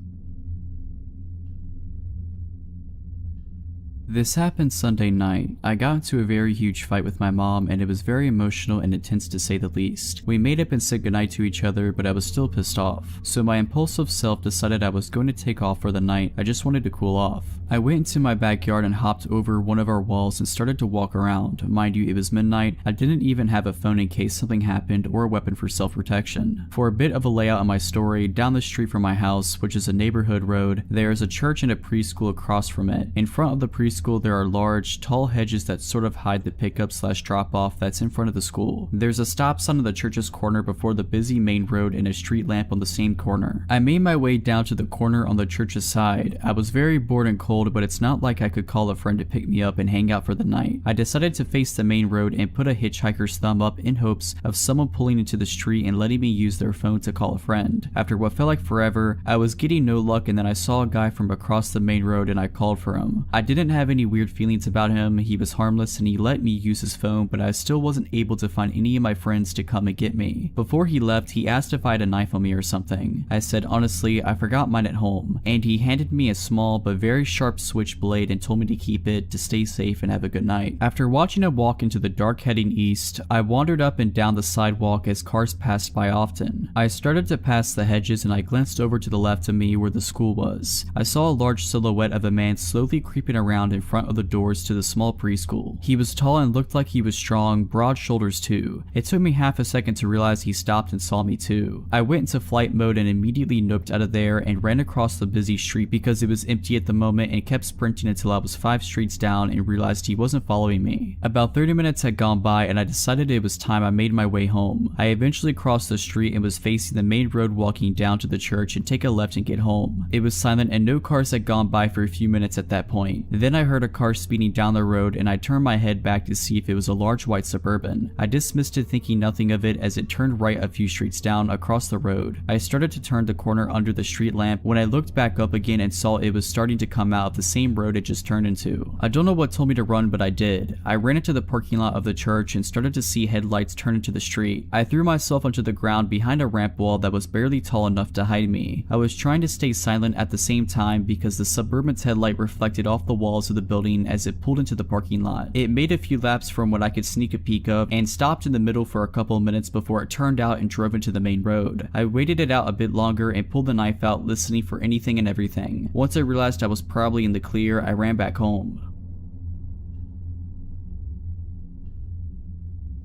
This happened Sunday night. I got into a very huge fight with my mom and it was very emotional and intense to say the least. We made up and said goodnight to each other, but I was still pissed off. So my impulsive self decided I was going to take off for the night. I just wanted to cool off. I went into my backyard and hopped over one of our walls and started to walk around. Mind you, it was midnight. I didn't even have a phone in case something happened or a weapon for self-protection. For a bit of a layout of my story, down the street from my house, which is a neighborhood road, there is a church and a preschool across from it. In front of the preschool there are large, tall hedges that sort of hide the pickup/drop-off that's in front of the school. There's a stop sign on the church's corner before the busy main road and a street lamp on the same corner. I made my way down to the corner on the church's side. I was very bored and cold, but it's not like I could call a friend to pick me up and hang out for the night. I decided to face the main road and put a hitchhiker's thumb up in hopes of someone pulling into the street and letting me use their phone to call a friend. After what felt like forever, I was getting no luck and then I saw a guy from across the main road and I called for him. I didn't have any weird feelings about him. He was harmless and he let me use his phone, but I still wasn't able to find any of my friends to come and get me. Before he left, he asked if I had a knife on me or something. I said honestly, I forgot mine at home, and he handed me a small but very sharp switchblade and told me to keep it, to stay safe and have a good night. After watching him walk into the dark heading east, I wandered up and down the sidewalk as cars passed by often. I started to pass the hedges and I glanced over to the left of me where the school was. I saw a large silhouette of a man slowly creeping around in front of the doors to the small preschool. He was tall and looked like he was strong, broad shoulders too. It took me half a second to realize he stopped and saw me too. I went into flight mode and immediately noped out of there and ran across the busy street because it was empty at the moment and kept sprinting until I was 5 streets down and realized he wasn't following me. About 30 minutes had gone by and I decided it was time I made my way home. I eventually crossed the street and was facing the main road walking down to the church and take a left and get home. It was silent and no cars had gone by for a few minutes at that point. Then I heard a car speeding down the road and I turned my head back to see if it was a large white Suburban. I dismissed it thinking nothing of it as it turned right a few streets down across the road. I started to turn the corner under the street lamp when I looked back up again and saw it was starting to come out of the same road it just turned into. I don't know what told me to run, but I did. I ran into the parking lot of the church and started to see headlights turn into the street. I threw myself onto the ground behind a ramp wall that was barely tall enough to hide me. I was trying to stay silent at the same time because the Suburban's headlight reflected off the walls of the building as it pulled into the parking lot. It made a few laps from what I could sneak a peek of and stopped in the middle for a couple of minutes before it turned out and drove into the main road. I waited it out a bit longer and pulled the knife out, listening for anything and everything. Once I realized I was probably in the clear, I ran back home.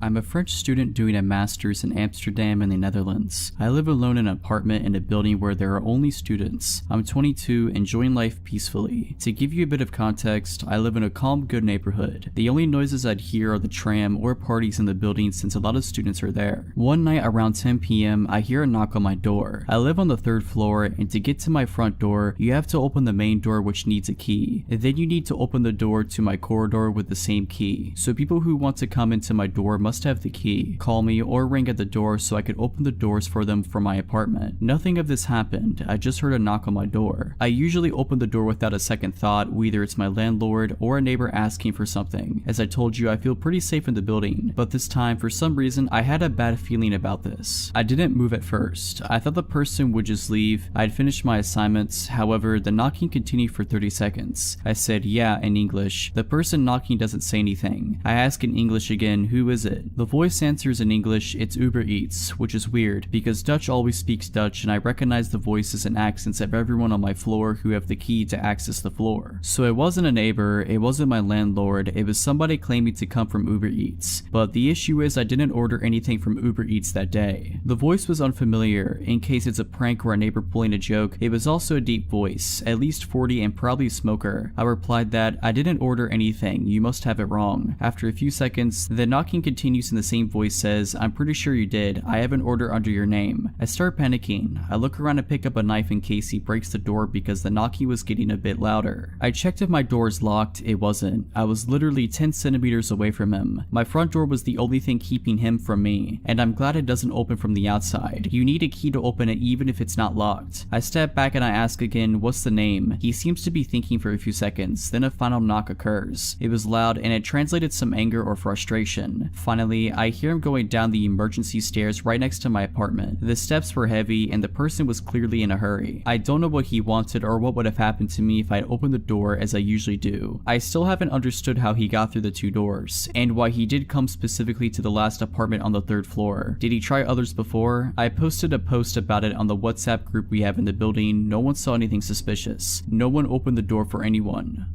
I'm a French student doing a master's in Amsterdam in the Netherlands. I live alone in an apartment in a building where there are only students. I'm 22, enjoying life peacefully. To give you a bit of context, I live in a calm, good neighborhood. The only noises I'd hear are the tram or parties in the building since a lot of students are there. One night around 10 p.m, I hear a knock on my door. I live on the 3rd floor, and to get to my front door, you have to open the main door which needs a key. Then you need to open the door to my corridor with the same key. So people who want to come into my door must have the key, call me, or ring at the door so I could open the doors for them from my apartment. Nothing of this happened. I just heard a knock on my door. I usually open the door without a second thought, whether it's my landlord or a neighbor asking for something. As I told you, I feel pretty safe in the building, but this time, for some reason, I had a bad feeling about this. I didn't move at first. I thought the person would just leave. I had finished my assignments. However, the knocking continued for 30 seconds. I said yeah in English. The person knocking doesn't say anything. I ask in English again, who is it? The voice answers in English, it's Uber Eats, which is weird because Dutch always speaks Dutch and I recognize the voices and accents of everyone on my floor who have the key to access the floor. So it wasn't a neighbor, it wasn't my landlord, it was somebody claiming to come from Uber Eats. But the issue is I didn't order anything from Uber Eats that day. The voice was unfamiliar. In case it's a prank or a neighbor pulling a joke, it was also a deep voice, at least 40 and probably a smoker. I replied that I didn't order anything, you must have it wrong. After a few seconds, the knocking continued continues and the same voice says, "I'm pretty sure you did. I have an order under your name." I start panicking. I look around and pick up a knife in case he breaks the door because the knocking was getting a bit louder. I checked if my door is locked. It wasn't. I was literally 10 centimeters away from him. My front door was the only thing keeping him from me, and I'm glad it doesn't open from the outside. You need a key to open it even if it's not locked. I step back and I ask again, "What's the name?" He seems to be thinking for a few seconds, then a final knock occurs. It was loud and it translated some anger or frustration. Finally, I hear him going down the emergency stairs right next to my apartment. The steps were heavy and the person was clearly in a hurry. I don't know what he wanted or what would have happened to me if I'd opened the door as I usually do. I still haven't understood how he got through the 2 doors, and why he did come specifically to the last apartment on the 3rd floor. Did he try others before? I posted a post about it on the WhatsApp group we have in the building. No one saw anything suspicious. No one opened the door for anyone.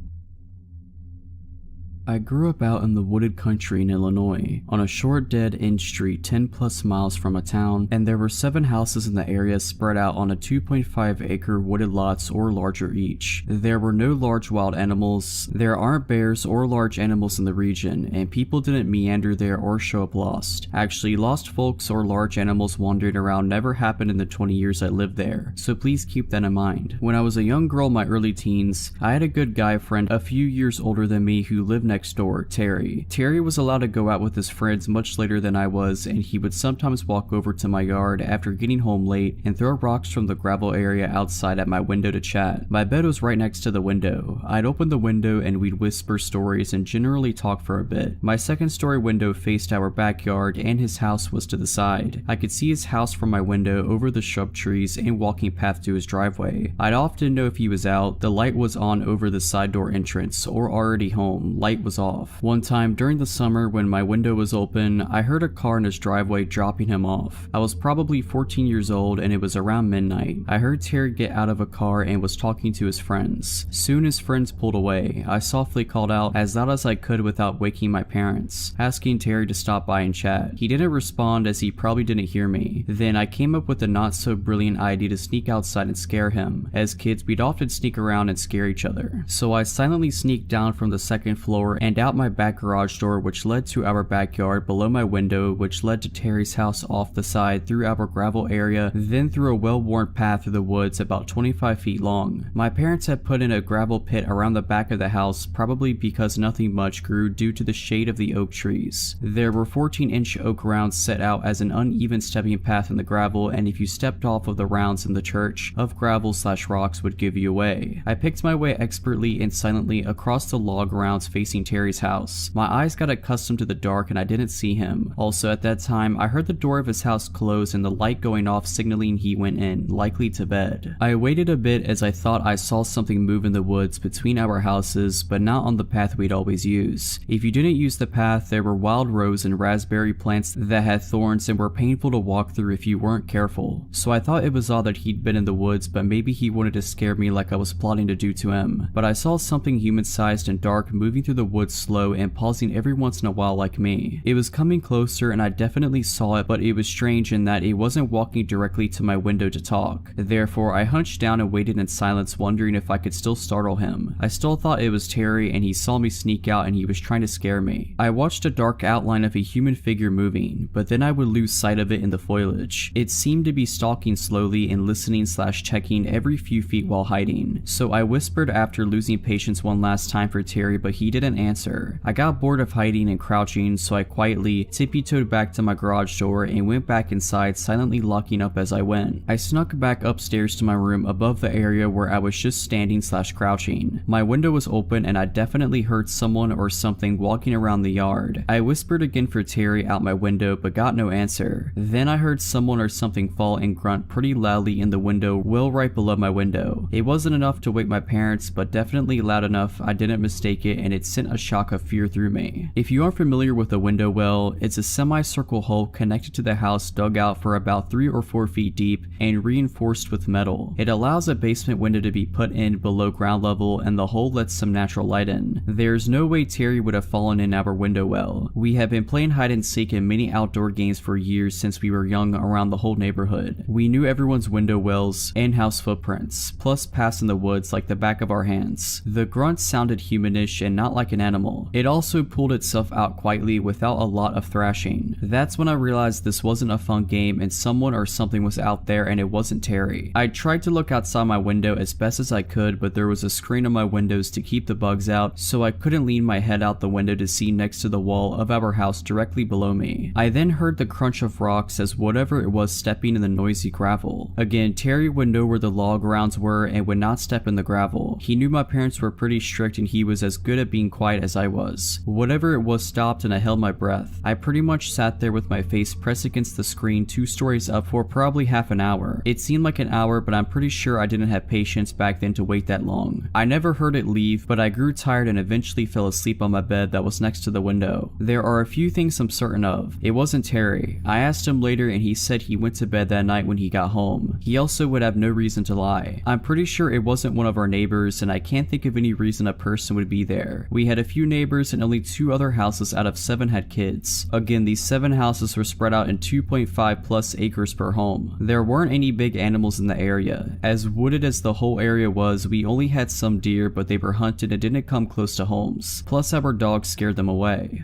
I grew up out in the wooded country in Illinois, on a short dead-end street 10 plus miles from a town, and there were 7 houses in the area spread out on a 2.5-acre wooded lots or larger each. There were no large wild animals, there aren't bears or large animals in the region, and people didn't meander there or show up lost. Actually, lost folks or large animals wandering around never happened in the 20 years I lived there, so please keep that in mind. When I was a young girl in my early teens, I had a good guy friend a few years older than me who lived next door, Terry. Terry was allowed to go out with his friends much later than I was, and he would sometimes walk over to my yard after getting home late and throw rocks from the gravel area outside at my window to chat. My bed was right next to the window. I'd open the window and we'd whisper stories and generally talk for a bit. My 2nd-story window faced our backyard and his house was to the side. I could see his house from my window over the shrub trees and walking path to his driveway. I'd often know if he was out. The light was on over the side door entrance, or already home. Light was off. One time during the summer when my window was open, I heard a car in his driveway dropping him off. I was probably 14 years old and it was around midnight. I heard Terry get out of a car and was talking to his friends. Soon his friends pulled away. I softly called out as loud as I could without waking my parents, asking Terry to stop by and chat. He didn't respond as he probably didn't hear me. Then I came up with a not so brilliant idea to sneak outside and scare him. As kids, we'd often sneak around and scare each other. So I silently sneaked down from the 2nd floor and out my back garage door, which led to our backyard, below my window, which led to Terry's house off the side, through our gravel area, then through a well-worn path through the woods about 25 feet long. My parents had put in a gravel pit around the back of the house, probably because nothing much grew due to the shade of the oak trees. There were 14-inch oak rounds set out as an uneven stepping path in the gravel, and if you stepped off of the rounds in the church of gravel/rocks would give you away. I picked my way expertly and silently across the log rounds facing Terry's house. My eyes got accustomed to the dark and I didn't see him. Also at that time, I heard the door of his house close and the light going off, signaling he went in, likely to bed. I waited a bit as I thought I saw something move in the woods between our houses, but not on the path we'd always use. If you didn't use the path, there were wild rose and raspberry plants that had thorns and were painful to walk through if you weren't careful. So I thought it was odd that he'd been in the woods, but maybe he wanted to scare me like I was plotting to do to him. But I saw something human-sized and dark moving through the woods slow and pausing every once in a while like me. It was coming closer and I definitely saw it, but it was strange in that it wasn't walking directly to my window to talk. Therefore, I hunched down and waited in silence, wondering if I could still startle him. I still thought it was Terry and he saw me sneak out and he was trying to scare me. I watched a dark outline of a human figure moving, but then I would lose sight of it in the foliage. It seemed to be stalking slowly and listening/checking every few feet while hiding. So I whispered after losing patience one last time for Terry, but he didn't answer. I got bored of hiding and crouching, so I quietly tippy-toed back to my garage door and went back inside, silently locking up as I went. I snuck back upstairs to my room above the area where I was just standing/crouching. My window was open and I definitely heard someone or something walking around the yard. I whispered again for Terry out my window but got no answer. Then I heard someone or something fall and grunt pretty loudly in the window well right below my window. It wasn't enough to wake my parents, but definitely loud enough I didn't mistake it, and it sent a shock of fear through me. If you aren't familiar with a window well, it's a semicircle hole connected to the house, dug out for about 3 or 4 feet deep and reinforced with metal. It allows a basement window to be put in below ground level and the hole lets some natural light in. There's no way Terry would have fallen in our window well. We have been playing hide and seek and many outdoor games for years since we were young around the whole neighborhood. We knew everyone's window wells and house footprints, plus paths in the woods like the back of our hands. The grunt sounded humanish and not like an an animal. It also pulled itself out quietly without a lot of thrashing. That's when I realized this wasn't a fun game and someone or something was out there and it wasn't Terry. I tried to look outside my window as best as I could, but there was a screen on my windows to keep the bugs out, so I couldn't lean my head out the window to see next to the wall of our house directly below me. I then heard the crunch of rocks as whatever it was stepping in the noisy gravel. Again, Terry would know where the log rounds were and would not step in the gravel. He knew my parents were pretty strict and he was as good at being quiet as I was. Whatever it was stopped and I held my breath. I pretty much sat there with my face pressed against the screen 2 stories up for probably half an hour. It seemed like an hour, but I'm pretty sure I didn't have patience back then to wait that long. I never heard it leave, but I grew tired and eventually fell asleep on my bed that was next to the window. There are a few things I'm certain of. It wasn't Terry. I asked him later and he said he went to bed that night when he got home. He also would have no reason to lie. I'm pretty sure it wasn't one of our neighbors and I can't think of any reason a person would be there. We had a few neighbors and only 2 other houses out of 7 had kids. Again, these 7 houses were spread out in 2.5 plus acres per home. There weren't any big animals in the area. As wooded as the whole area was, we only had some deer, but they were hunted and didn't come close to homes. Plus our dogs scared them away.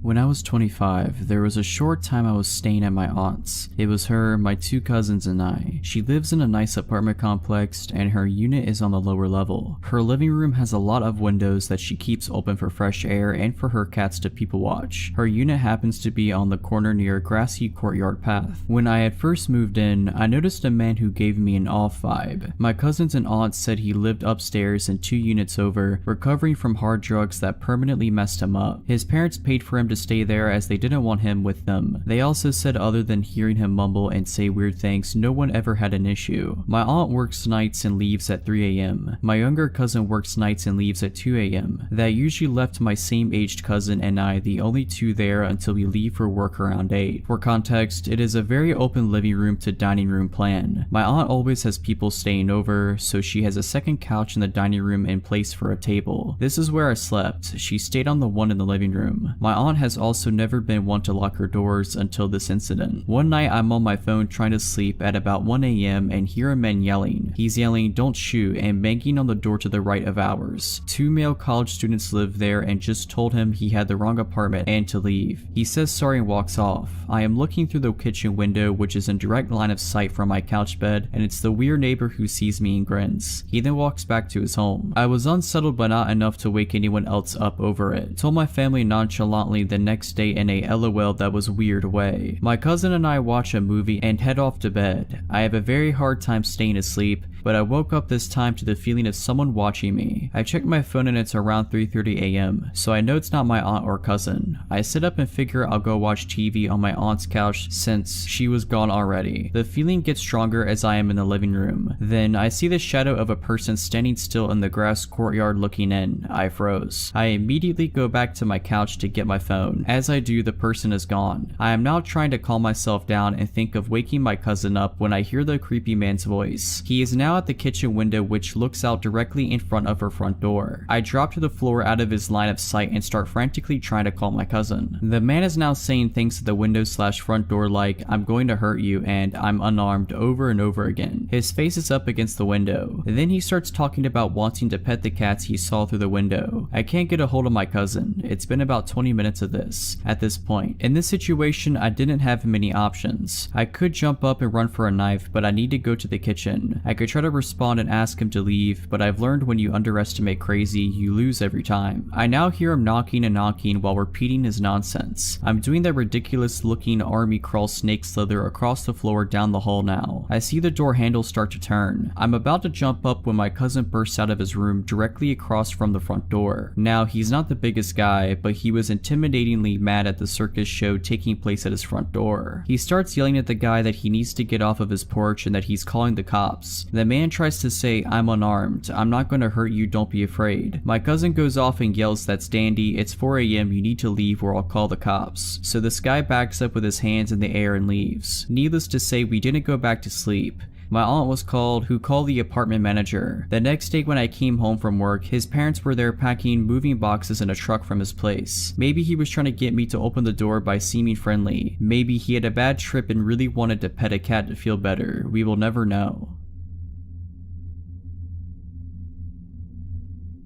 When I was 25, there was a short time I was staying at my aunt's. It was her, my 2 cousins, and I. She lives in a nice apartment complex and her unit is on the lower level. Her living room has a lot of windows that she keeps open for fresh air and for her cats to people watch. Her unit happens to be on the corner near a grassy courtyard path. When I had first moved in, I noticed a man who gave me an off vibe. My cousins and aunts said he lived upstairs and 2 units over, recovering from hard drugs that permanently messed him up. His parents paid for him to stay there as they didn't want him with them. They also said other than hearing him mumble and say weird things, no one ever had an issue. My aunt works nights and leaves at 3 a.m. My younger cousin works nights and leaves at 2 a.m. That usually left my same aged cousin and I the only 2 there until we leave for work around 8. For context, it is a very open living room to dining room plan. My aunt always has people staying over, so she has a second couch in the dining room in place for a table. This is where I slept. She stayed on the one in the living room. My aunt has also never been one to lock her doors until this incident. One night I'm on my phone trying to sleep at about 1 a.m. and hear a man yelling. He's yelling, "Don't shoot," and banging on the door to the right of ours. 2 male college students live there and just told him he had the wrong apartment and to leave. He says sorry and walks off. I am looking through the kitchen window, which is in direct line of sight from my couch bed, and it's the weird neighbor who sees me and grins. He then walks back to his home. I was unsettled but not enough to wake anyone else up over it. Told my family nonchalantly the next day in a LOL that was weird way. My cousin and I watch a movie and head off to bed. I have a very hard time staying asleep, but I woke up this time to the feeling of someone watching me. I checked my phone and it's around 3:30 a.m., so I know it's not my aunt or cousin. I sit up and figure I'll go watch TV on my aunt's couch since she was gone already. The feeling gets stronger as I am in the living room. Then I see the shadow of a person standing still in the grass courtyard looking in. I froze. I immediately go back to my couch to get my phone. As I do, the person is gone. I am now trying to calm myself down and think of waking my cousin up when I hear the creepy man's voice. He is now at the kitchen window, which looks out directly in front of her front door. I drop to the floor out of his line of sight and start frantically trying to call my cousin. The man is now saying things to the window/front door like, "I'm going to hurt you" and "I'm unarmed" over and over again. His face is up against the window. Then he starts talking about wanting to pet the cats he saw through the window. I can't get a hold of my cousin. It's been about 20 minutes of this. At this point, in this situation, I didn't have many options. I could jump up and run for a knife, but I need to go to the kitchen. I could try to respond and ask him to leave, but I've learned when you underestimate crazy, you lose every time. I now hear him knocking and knocking while repeating his nonsense. I'm doing that ridiculous looking army crawl snake slither across the floor down the hall now. I see the door handle start to turn. I'm about to jump up when my cousin bursts out of his room directly across from the front door. Now, he's not the biggest guy, but he was intimidatingly mad at the circus show taking place at his front door. He starts yelling at the guy that he needs to get off of his porch and that he's calling the cops. The man tries to say, "I'm unarmed. I'm not going to hurt you. Don't be afraid." My cousin goes off and yells, "That's dandy. It's 4 a.m. You need to leave or I'll call the cops." So this guy backs up with his hands in the air and leaves. Needless to say, we didn't go back to sleep. My aunt was called, who called the apartment manager. The next day when I came home from work, his parents were there packing moving boxes in a truck from his place. Maybe he was trying to get me to open the door by seeming friendly. Maybe he had a bad trip and really wanted to pet a cat to feel better. We will never know.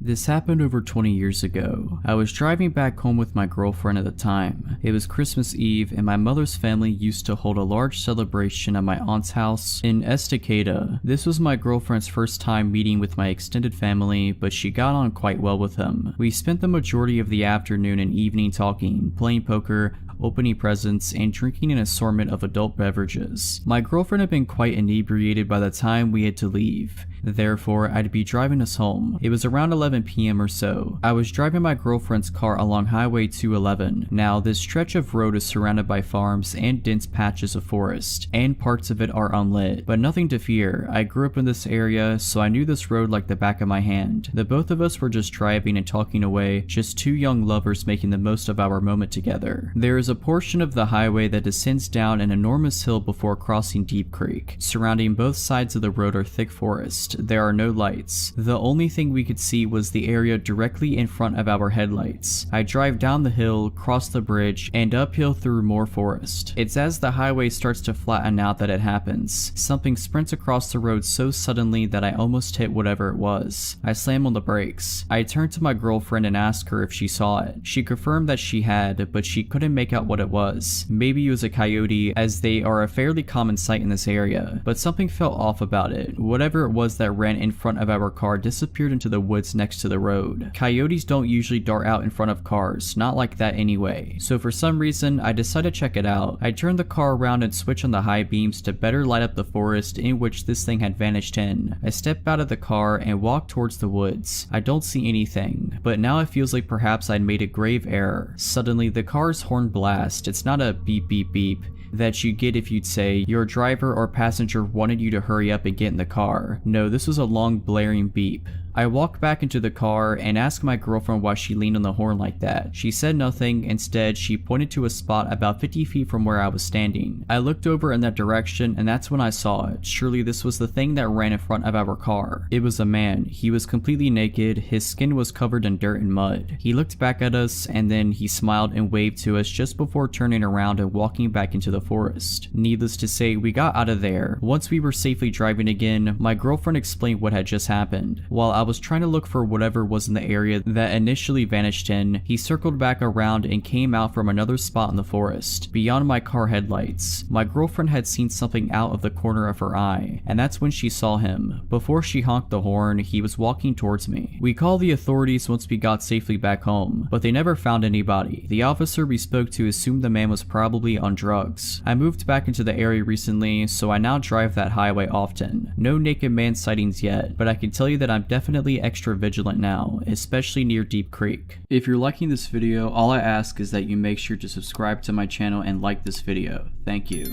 This happened over 20 years ago. I was driving back home with my girlfriend at the time. It was Christmas Eve and my mother's family used to hold a large celebration at my aunt's house in Estacada. This was my girlfriend's first time meeting with my extended family, but she got on quite well with them. We spent the majority of the afternoon and evening talking, playing poker, opening presents, and drinking an assortment of adult beverages. My girlfriend had been quite inebriated by the time we had to leave. Therefore, I'd be driving us home. It was around 11 p.m. or so. I was driving my girlfriend's car along Highway 211. Now, this stretch of road is surrounded by farms and dense patches of forest, and parts of it are unlit. But nothing to fear. I grew up in this area, so I knew this road like the back of my hand. The both of us were just driving and talking away, just two young lovers making the most of our moment together. There is a portion of the highway that descends down an enormous hill before crossing Deep Creek. Surrounding both sides of the road are thick forest. There are no lights. The only thing we could see was the area directly in front of our headlights. I drive down the hill, cross the bridge, and uphill through more forest. It's as the highway starts to flatten out that it happens. Something sprints across the road so suddenly that I almost hit whatever it was. I slam on the brakes. I turned to my girlfriend and asked her if she saw it. She confirmed that she had, but she couldn't make out what it was. Maybe it was a coyote, as they are a fairly common sight in this area, but something felt off about it. Whatever it was that ran in front of our car disappeared into the woods next to the road. Coyotes don't usually dart out in front of cars, not like that anyway. So for some reason, I decided to check it out. I turned the car around and switched on the high beams to better light up the forest in which this thing had vanished in. I step out of the car and walk towards the woods. I don't see anything, but now it feels like perhaps I'd made a grave error. Suddenly, the car's horn blasts. It's not a beep beep beep that you get if you'd say your driver or passenger wanted you to hurry up and get in the car. No, this was a long blaring beep. I walked back into the car and asked my girlfriend why she leaned on the horn like that. She said nothing. Instead, she pointed to a spot about 50 feet from where I was standing. I looked over in that direction and that's when I saw it. Surely this was the thing that ran in front of our car. It was a man. He was completely naked. His skin was covered in dirt and mud. He looked back at us and then he smiled and waved to us just before turning around and walking back into the forest. Needless to say, we got out of there. Once we were safely driving again, my girlfriend explained what had just happened. While I was trying to look for whatever was in the area that initially vanished in, he circled back around and came out from another spot in the forest, beyond my car headlights. My girlfriend had seen something out of the corner of her eye, and that's when she saw him. Before she honked the horn, he was walking towards me. We called the authorities once we got safely back home, but they never found anybody. The officer we spoke to assumed the man was probably on drugs. I moved back into the area recently, so I now drive that highway often. No naked man sightings yet, but I can tell you that I'm definitely extra vigilant now, especially near Deep Creek. If you're liking this video, all I ask is that you make sure to subscribe to my channel and like this video. Thank you.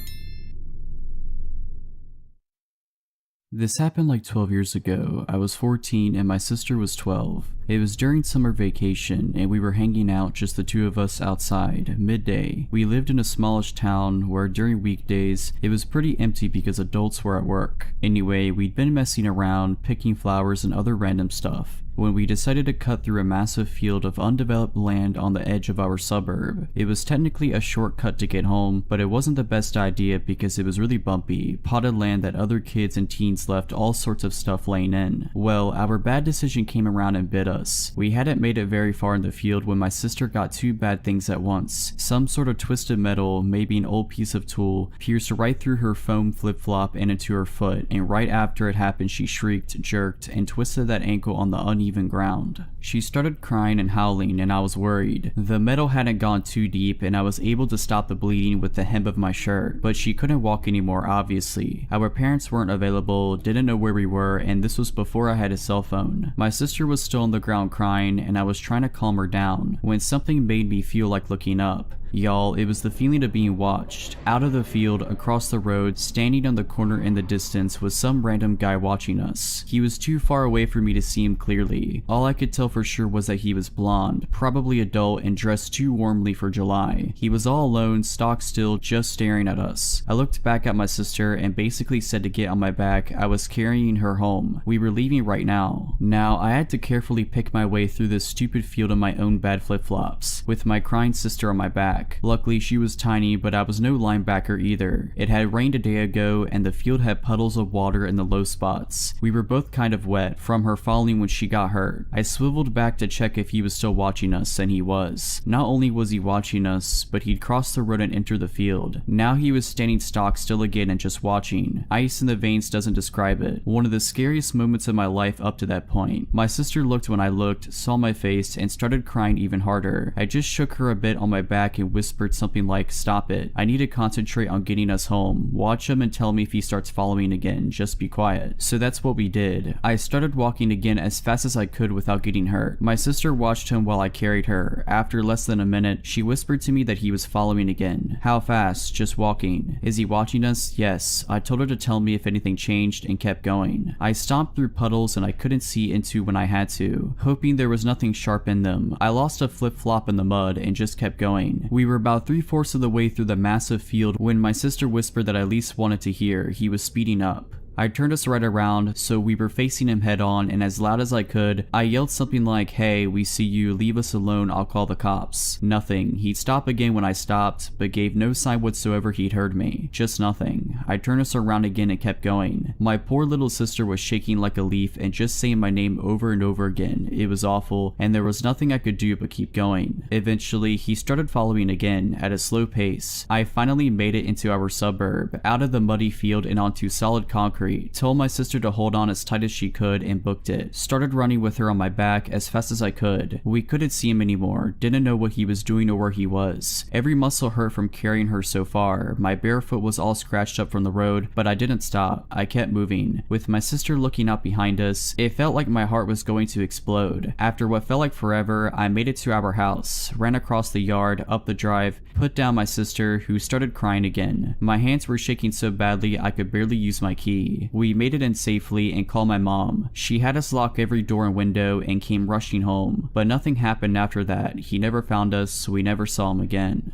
This happened like 12 years ago. I was 14 and my sister was 12. It was during summer vacation and we were hanging out, just the two of us outside, midday. We lived in a smallish town where during weekdays it was pretty empty because adults were at work. Anyway, we'd been messing around, picking flowers and other random stuff, when we decided to cut through a massive field of undeveloped land on the edge of our suburb. It was technically a shortcut to get home, but it wasn't the best idea because it was really bumpy, potted land that other kids and teens left all sorts of stuff laying in. Well, our bad decision came around and bit us. We hadn't made it very far in the field when my sister got two bad things at once. Some sort of twisted metal, maybe an old piece of tool, pierced right through her foam flip-flop and into her foot, and right after it happened she shrieked, jerked, and twisted that ankle on the uneven ground. She started crying and howling and I was worried. The metal hadn't gone too deep and I was able to stop the bleeding with the hem of my shirt, but she couldn't walk anymore obviously. Our parents weren't available, didn't know where we were, and this was before I had a cell phone. My sister was still on the ground crying and I was trying to calm her down when something made me feel like looking up. Y'all, it was the feeling of being watched. Out of the field, across the road, standing on the corner in the distance was some random guy watching us. He was too far away for me to see him clearly. All I could tell for sure was that he was blonde, probably adult, and dressed too warmly for July. He was all alone, stock still, just staring at us. I looked back at my sister and basically said to get on my back. I was carrying her home. We were leaving right now. Now, I had to carefully pick my way through this stupid field in my own bad flip-flops, with my crying sister on my back. back. Luckily she was tiny, but I was no linebacker either. It had rained a day ago and the field had puddles of water in the low spots. We were both kind of wet from her falling when she got hurt. I swiveled back to check if he was still watching us, and he was. Not only was he watching us, but he'd crossed the road and entered the field. Now he was standing stock still again and just watching. Ice in the veins doesn't describe it. One of the scariest moments of my life up to that point. My sister looked when I looked, saw my face, and started crying even harder. I just shook her a bit on my back and whispered something like, "Stop it. I need to concentrate on getting us home. Watch him and tell me if he starts following again. Just be quiet." So that's what we did. I started walking again as fast as I could without getting hurt. My sister watched him while I carried her. After less than a minute, she whispered to me that he was following again. How fast? Just walking. Is he watching us? Yes. I told her to tell me if anything changed and kept going. I stomped through puddles and I couldn't see into when I had to, hoping there was nothing sharp in them. I lost a flip-flop in the mud and just kept going. We were about 3/4 of the way through the massive field when my sister whispered that I least wanted to hear. He was speeding up. I turned us right around, so we were facing him head on, and as loud as I could, I yelled something like, "Hey, we see you, leave us alone, I'll call the cops." Nothing. He'd stop again when I stopped, but gave no sign whatsoever he'd heard me. Just nothing. I turned us around again and kept going. My poor little sister was shaking like a leaf and just saying my name over and over again. It was awful, and there was nothing I could do but keep going. Eventually, he started following again, at a slow pace. I finally made it into our suburb, out of the muddy field and onto solid concrete. Told my sister to hold on as tight as she could and booked it. Started running with her on my back as fast as I could. We couldn't see him anymore, didn't know what he was doing or where he was. Every muscle hurt from carrying her so far. My bare foot was all scratched up from the road, but I didn't stop. I kept moving. With my sister looking out behind us, it felt like my heart was going to explode. After what felt like forever, I made it to our house, ran across the yard, up the drive, put down my sister, who started crying again. My hands were shaking so badly I could barely use my key. We made it in safely and called my mom. She had us lock every door and window and came rushing home, but nothing happened after that. He never found us, we never saw him again.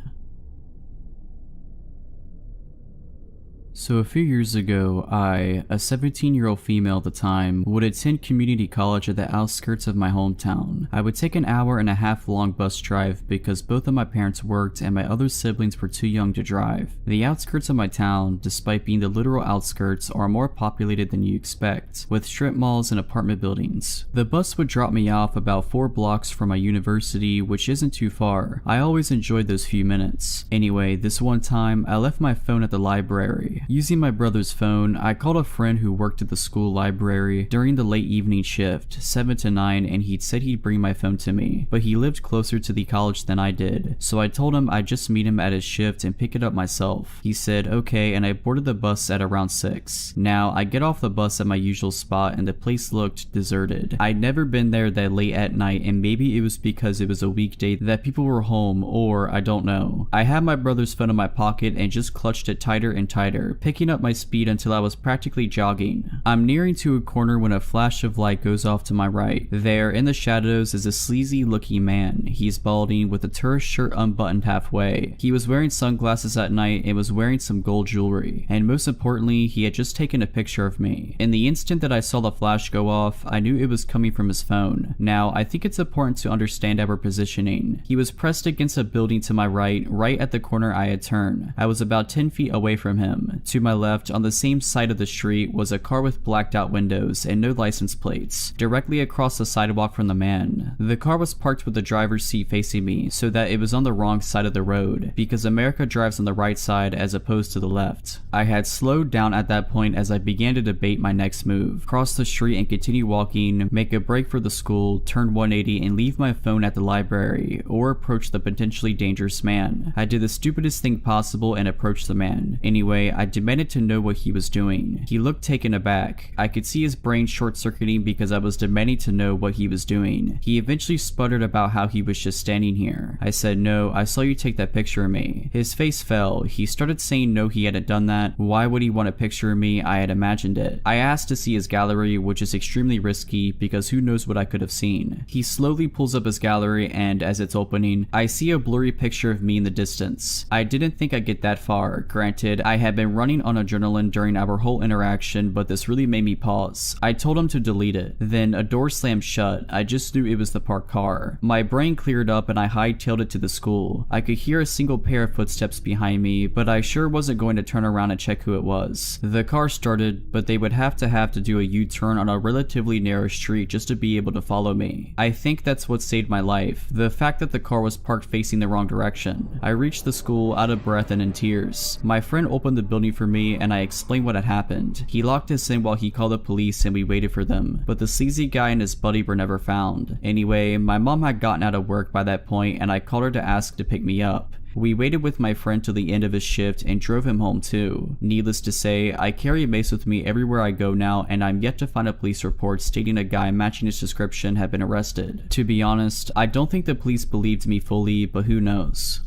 So a few years ago, I, a 17-year-old female at the time, would attend community college at the outskirts of my hometown. I would take an 1.5 hour long bus drive because both of my parents worked and my other siblings were too young to drive. The outskirts of my town, despite being the literal outskirts, are more populated than you expect, with strip malls and apartment buildings. The bus would drop me off about 4 blocks from my university, which isn't too far. I always enjoyed those few minutes. Anyway, this one time, I left my phone at the library. Using my brother's phone, I called a friend who worked at the school library during the late evening shift, 7 to 9, and he'd said he'd bring my phone to me, but he lived closer to the college than I did, so I told him I'd just meet him at his shift and pick it up myself. He said okay, and I boarded the bus at around 6. Now, I get off the bus at my usual spot and the place looked deserted. I'd never been there that late at night, and maybe it was because it was a weekday that people were home, or I don't know. I had my brother's phone in my pocket and just clutched it tighter and tighter, picking up my speed until I was practically jogging. I'm nearing to a corner when a flash of light goes off to my right. There, in the shadows, is a sleazy looking man. He's balding with a tourist shirt unbuttoned halfway. He was wearing sunglasses at night and was wearing some gold jewelry. And most importantly, he had just taken a picture of me. In the instant that I saw the flash go off, I knew it was coming from his phone. Now, I think it's important to understand our positioning. He was pressed against a building to my right at the corner I had turned. I was about 10 feet away from him. To my left, on the same side of the street, was a car with blacked out windows and no license plates, directly across the sidewalk from the man. The car was parked with the driver's seat facing me, so that it was on the wrong side of the road, because America drives on the right side as opposed to the left. I had slowed down at that point as I began to debate my next move: cross the street and continue walking, make a break for the school, turn 180 and leave my phone at the library, or approach the potentially dangerous man. I did the stupidest thing possible and approached the man. Anyway, I demanded to know what he was doing. He looked taken aback. I could see his brain short-circuiting because I was demanding to know what he was doing. He eventually sputtered about how he was just standing here. I said, "No, I saw you take that picture of me." His face fell. He started saying no, he hadn't done that. Why would he want a picture of me? I had imagined it. I asked to see his gallery, which is extremely risky because who knows what I could have seen. He slowly pulls up his gallery and, as it's opening, I see a blurry picture of me in the distance. I didn't think I'd get that far. Granted, I had been running running on adrenaline during our whole interaction, but this really made me pause. I told him to delete it. Then a door slammed shut. I just knew it was the parked car. My brain cleared up and I hightailed it to the school. I could hear a single pair of footsteps behind me, but I sure wasn't going to turn around and check who it was. The car started, but they would have to do a U-turn on a relatively narrow street just to be able to follow me. I think that's what saved my life. The fact that the car was parked facing the wrong direction. I reached the school out of breath and in tears. My friend opened the building for me and I explained what had happened. He locked us in while he called the police and we waited for them, but the sleazy guy and his buddy were never found. Anyway, my mom had gotten out of work by that point and I called her to ask to pick me up. We waited with my friend till the end of his shift and drove him home too. Needless to say, I carry a mace with me everywhere I go now and I'm yet to find a police report stating a guy matching his description had been arrested. To be honest, I don't think the police believed me fully, but who knows.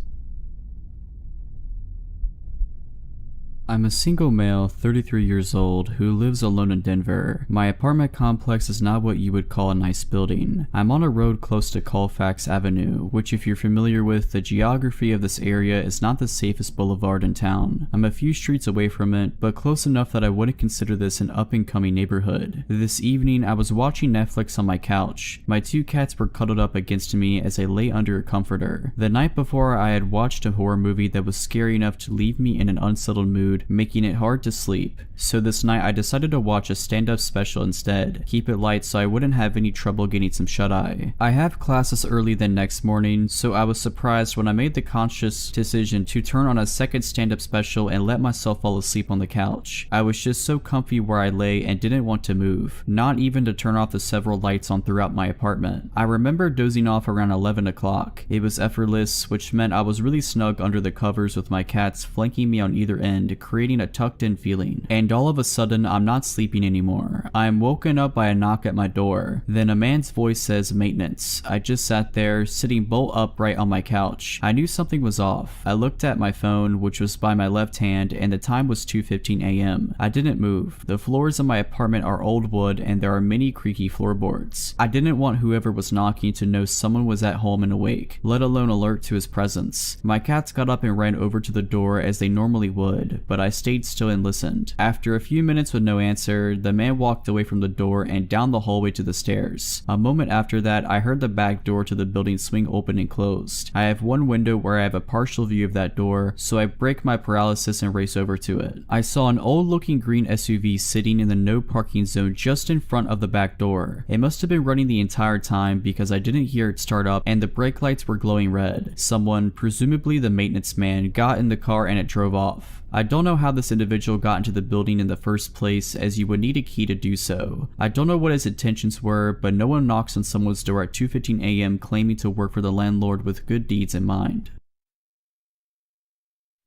I'm a single male, 33 years old, who lives alone in Denver. My apartment complex is not what you would call a nice building. I'm on a road close to Colfax Avenue, which if you're familiar with the geography of this area is not the safest boulevard in town. I'm a few streets away from it, but close enough that I wouldn't consider this an up-and-coming neighborhood. This evening, I was watching Netflix on my couch. My two cats were cuddled up against me as I lay under a comforter. The night before, I had watched a horror movie that was scary enough to leave me in an unsettled mood, making it hard to sleep. So this night I decided to watch a stand-up special instead. Keep it light so I wouldn't have any trouble getting some shut-eye. I have classes early the next morning, so I was surprised when I made the conscious decision to turn on a second stand-up special and let myself fall asleep on the couch. I was just so comfy where I lay and didn't want to move, not even to turn off the several lights on throughout my apartment. I remember dozing off around 11 o'clock. It was effortless, which meant I was really snug under the covers with my cats flanking me on either end, creating a tucked-in feeling. And all of a sudden, I'm not sleeping anymore. I am woken up by a knock at my door. Then a man's voice says maintenance. I just sat there, sitting bolt upright on my couch. I knew something was off. I looked at my phone, which was by my left hand, and the time was 2:15 a.m. I didn't move. The floors of my apartment are old wood, and there are many creaky floorboards. I didn't want whoever was knocking to know someone was at home and awake, let alone alert to his presence. My cats got up and ran over to the door as they normally would, but I stayed still and listened. After a few minutes with no answer, the man walked away from the door and down the hallway to the stairs. A moment after that, I heard the back door to the building swing open and closed. I have one window where I have a partial view of that door, so I break my paralysis and race over to it. I saw an old-looking green SUV sitting in the no parking zone just in front of the back door. It must have been running the entire time because I didn't hear it start up and the brake lights were glowing red. Someone, presumably the maintenance man, got in the car and it drove off. I don't know how this individual got into the building in the first place, as you would need a key to do so. I don't know what his intentions were, but no one knocks on someone's door at 2:15 a.m. claiming to work for the landlord with good deeds in mind.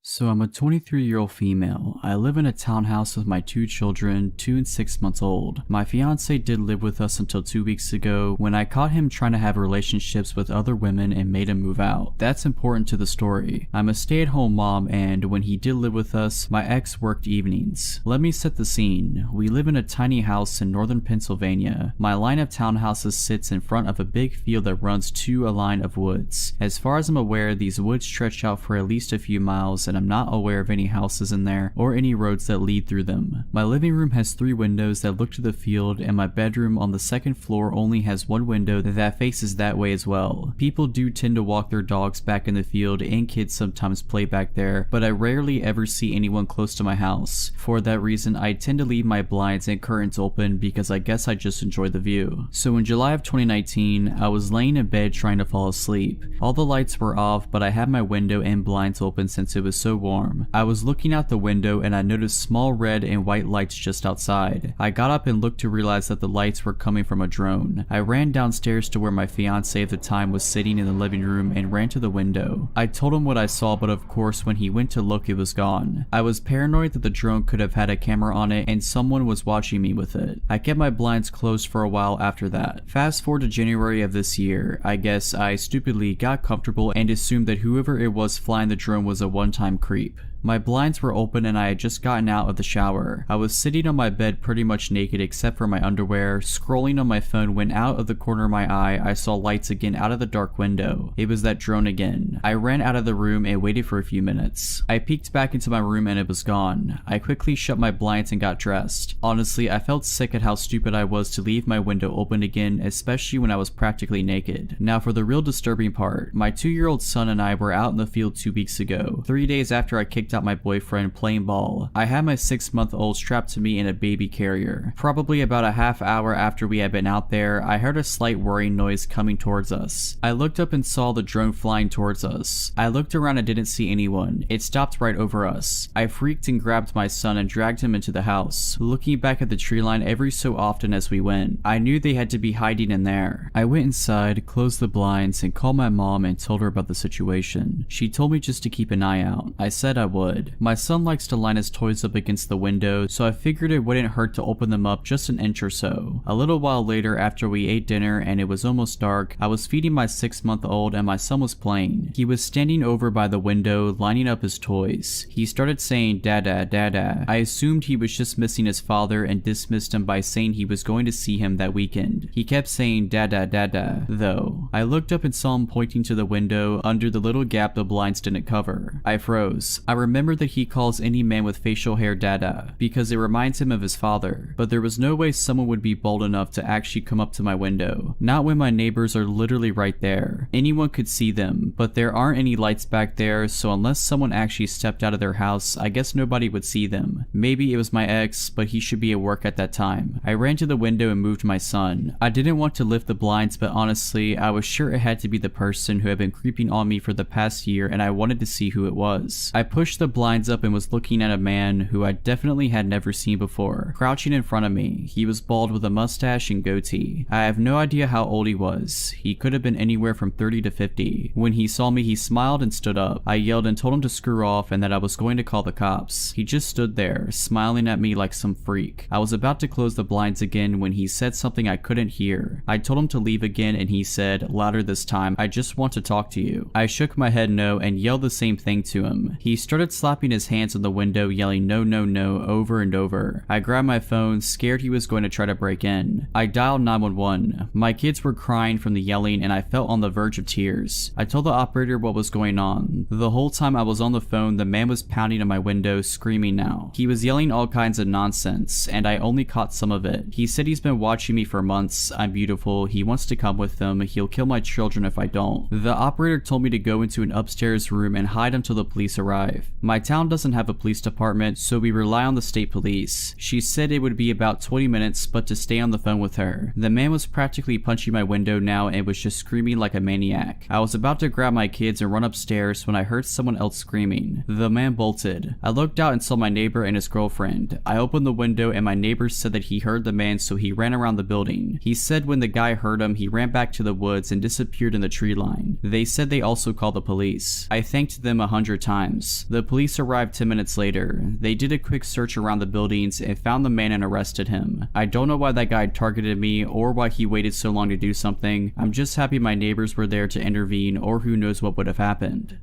So I'm a 23-year-old female. I live in a townhouse with my two children, 2 and 6 months old. My fiance did live with us until 2 weeks ago when I caught him trying to have relationships with other women and made him move out. That's important to the story. I'm a stay-at-home mom, and when he did live with us, my ex worked evenings. Let me set the scene. We live in a tiny house in northern Pennsylvania. My line of townhouses sits in front of a big field that runs to a line of woods. As far as I'm aware, these woods stretch out for at least a few miles, and I'm not aware of any houses in there or any roads that lead through them. My living room has 3 windows that look to the field, and my bedroom on the second floor only has 1 window that faces that way as well. People do tend to walk their dogs back in the field, and kids sometimes play back there, but I rarely ever see anyone close to my house. For that reason, I tend to leave my blinds and curtains open because I guess I just enjoy the view. So in July of 2019, I was laying in bed trying to fall asleep. All the lights were off, but I had my window and blinds open since it was so warm. I was looking out the window and I noticed small red and white lights just outside. I got up and looked to realize that the lights were coming from a drone. I ran downstairs to where my fiance at the time was sitting in the living room and ran to the window. I told him what I saw, but of course when he went to look, it was gone. I was paranoid that the drone could have had a camera on it and someone was watching me with it. I kept my blinds closed for a while after that. Fast forward to January of this year. I guess I stupidly got comfortable and assumed that whoever it was flying the drone was a one-time creep. My blinds were open and I had just gotten out of the shower. I was sitting on my bed pretty much naked except for my underwear, scrolling on my phone when out of the corner of my eye I saw lights again out of the dark window. It was that drone again. I ran out of the room and waited for a few minutes. I peeked back into my room and it was gone. I quickly shut my blinds and got dressed. Honestly, I felt sick at how stupid I was to leave my window open again, especially when I was practically naked. Now for the real disturbing part, my 2-year-old son and I were out in the field 2 weeks ago, 3 days after I kicked out my boyfriend playing ball. I had my 6-month-old strapped to me in a baby carrier. Probably about a half hour after we had been out there, I heard a slight whirring noise coming towards us. I looked up and saw the drone flying towards us. I looked around and didn't see anyone. It stopped right over us. I freaked and grabbed my son and dragged him into the house, looking back at the tree line every so often as we went. I knew they had to be hiding in there. I went inside, closed the blinds, and called my mom and told her about the situation. She told me just to keep an eye out. I said I would. My son likes to line his toys up against the window, so I figured it wouldn't hurt to open them up just an inch or so. A little while later, after we ate dinner and it was almost dark, I was feeding my 6-month-old and my son was playing. He was standing over by the window, lining up his toys. He started saying dada, dada. I assumed he was just missing his father and dismissed him by saying he was going to see him that weekend. He kept saying dada, dada, though. I looked up and saw him pointing to the window under the little gap the blinds didn't cover. I froze. I remembered that he calls any man with facial hair dada because it reminds him of his father, but there was no way someone would be bold enough to actually come up to my window. Not when my neighbors are literally right there. Anyone could see them, but there aren't any lights back there, so unless someone actually stepped out of their house, I guess nobody would see them. Maybe it was my ex, but he should be at work at that time. I ran to the window and moved my son. I didn't want to lift the blinds, but honestly, I was sure it had to be the person who had been creeping on me for the past year and I wanted to see who it was. I pushed the blinds up and was looking at a man who I definitely had never seen before, crouching in front of me. He was bald with a mustache and goatee. I have no idea how old he was. He could have been anywhere from 30 to 50. When he saw me, he smiled and stood up. I yelled and told him to screw off and that I was going to call the cops. He just stood there, smiling at me like some freak. I was about to close the blinds again when he said something I couldn't hear. I told him to leave again and he said, louder this time, I just want to talk to you. I shook my head no and yelled the same thing to him. He started slapping his hands on the window, yelling no, no, no over and over. I grabbed my phone, scared he was going to try to break in. I dialed 911. My kids were crying from the yelling and I felt on the verge of tears. I told the operator what was going on. The whole time I was on the phone, the man was pounding on my window, screaming now. He was yelling all kinds of nonsense, and I only caught some of it. He said he's been watching me for months, I'm beautiful, he wants to come with them, he'll kill my children if I don't. The operator told me to go into an upstairs room and hide until the police arrive. My town doesn't have a police department, so we rely on the state police. She said it would be about 20 minutes, but to stay on the phone with her. The man was practically punching my window now and was just screaming like a maniac. I was about to grab my kids and run upstairs when I heard someone else screaming. The man bolted. I looked out and saw my neighbor and his girlfriend. I opened the window and my neighbor said that he heard the man, so he ran around the building. He said when the guy heard him, he ran back to the woods and disappeared in the tree line. They said they also called the police. I thanked them 100 times. The police arrived 10 minutes later. They did a quick search around the buildings and found the man and arrested him. I don't know why that guy targeted me or why he waited so long to do something. I'm just happy my neighbors were there to intervene, or who knows what would have happened.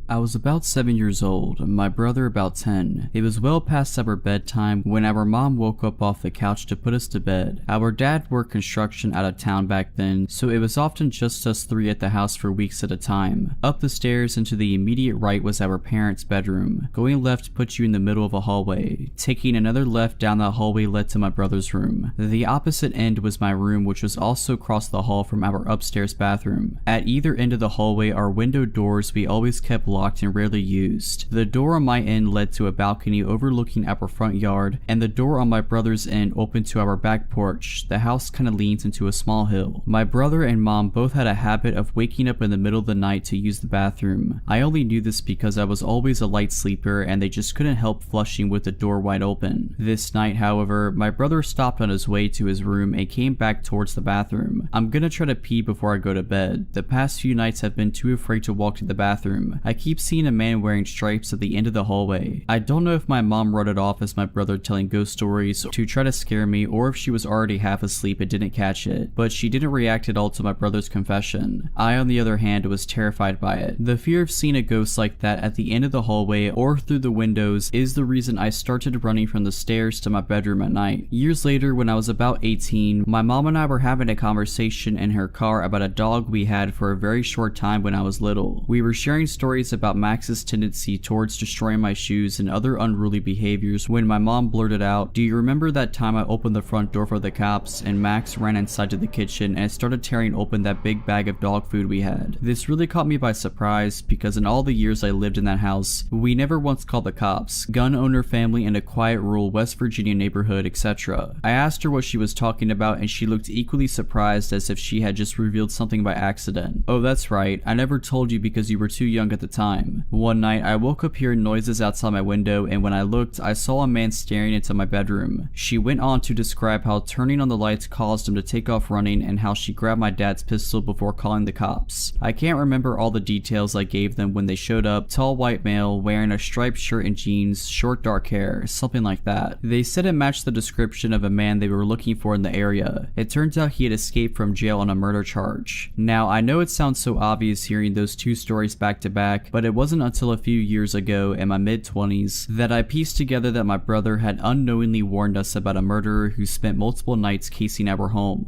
I was about 7 years old, my brother about 10. It was well past our bedtime when our mom woke up off the couch to put us to bed. Our dad worked construction out of town back then, so it was often just us three at the house for weeks at a time. Up the stairs and to the immediate right was our parents' bedroom. Going left put you in the middle of a hallway. Taking another left down that hallway led to my brother's room. The opposite end was my room, which was also across the hall from our upstairs bathroom. At either end of the hallway are window doors we always kept locked and rarely used. The door on my end led to a balcony overlooking our front yard, and the door on my brother's end opened to our back porch. The house kind of leans into a small hill. My brother and mom both had a habit of waking up in the middle of the night to use the bathroom. I only knew this because I was always a light sleeper and they just couldn't help flushing with the door wide open. This night, however, my brother stopped on his way to his room and came back towards the bathroom. I'm gonna try to pee before I go to bed. The past few nights I've been too afraid to walk to the bathroom. I keep seeing a man wearing stripes at the end of the hallway. I don't know if my mom wrote it off as my brother telling ghost stories to try to scare me, or if she was already half asleep and didn't catch it, but she didn't react at all to my brother's confession. I, on the other hand, was terrified by it. The fear of seeing a ghost like that at the end of the hallway or through the windows is the reason I started running from the stairs to my bedroom at night. Years later, when I was about 18, my mom and I were having a conversation in her car about a dog we had for a very short time when I was little. We were sharing stories about Max's tendency towards destroying my shoes and other unruly behaviors when my mom blurted out, "Do you remember that time I opened the front door for the cops and Max ran inside to the kitchen and started tearing open that big bag of dog food we had?" This really caught me by surprise because in all the years I lived in that house, we never once called the cops, gun owner family in a quiet rural West Virginia neighborhood, etc. I asked her what she was talking about and she looked equally surprised as if she had just revealed something by accident. "Oh, that's right, I never told you because you were too young at the time. One night I woke up hearing noises outside my window and when I looked I saw a man staring into my bedroom." She went on to describe how turning on the lights caused him to take off running and how she grabbed my dad's pistol before calling the cops. I can't remember all the details I gave them when they showed up. Tall white male wearing a striped shirt and jeans, short dark hair, something like that. They said it matched the description of a man they were looking for in the area. It turns out he had escaped from jail on a murder charge. Now I know it sounds so obvious hearing those two stories back to back, but it wasn't until a few years ago in my mid-20s that I pieced together that my brother had unknowingly warned us about a murderer who spent multiple nights casing our home.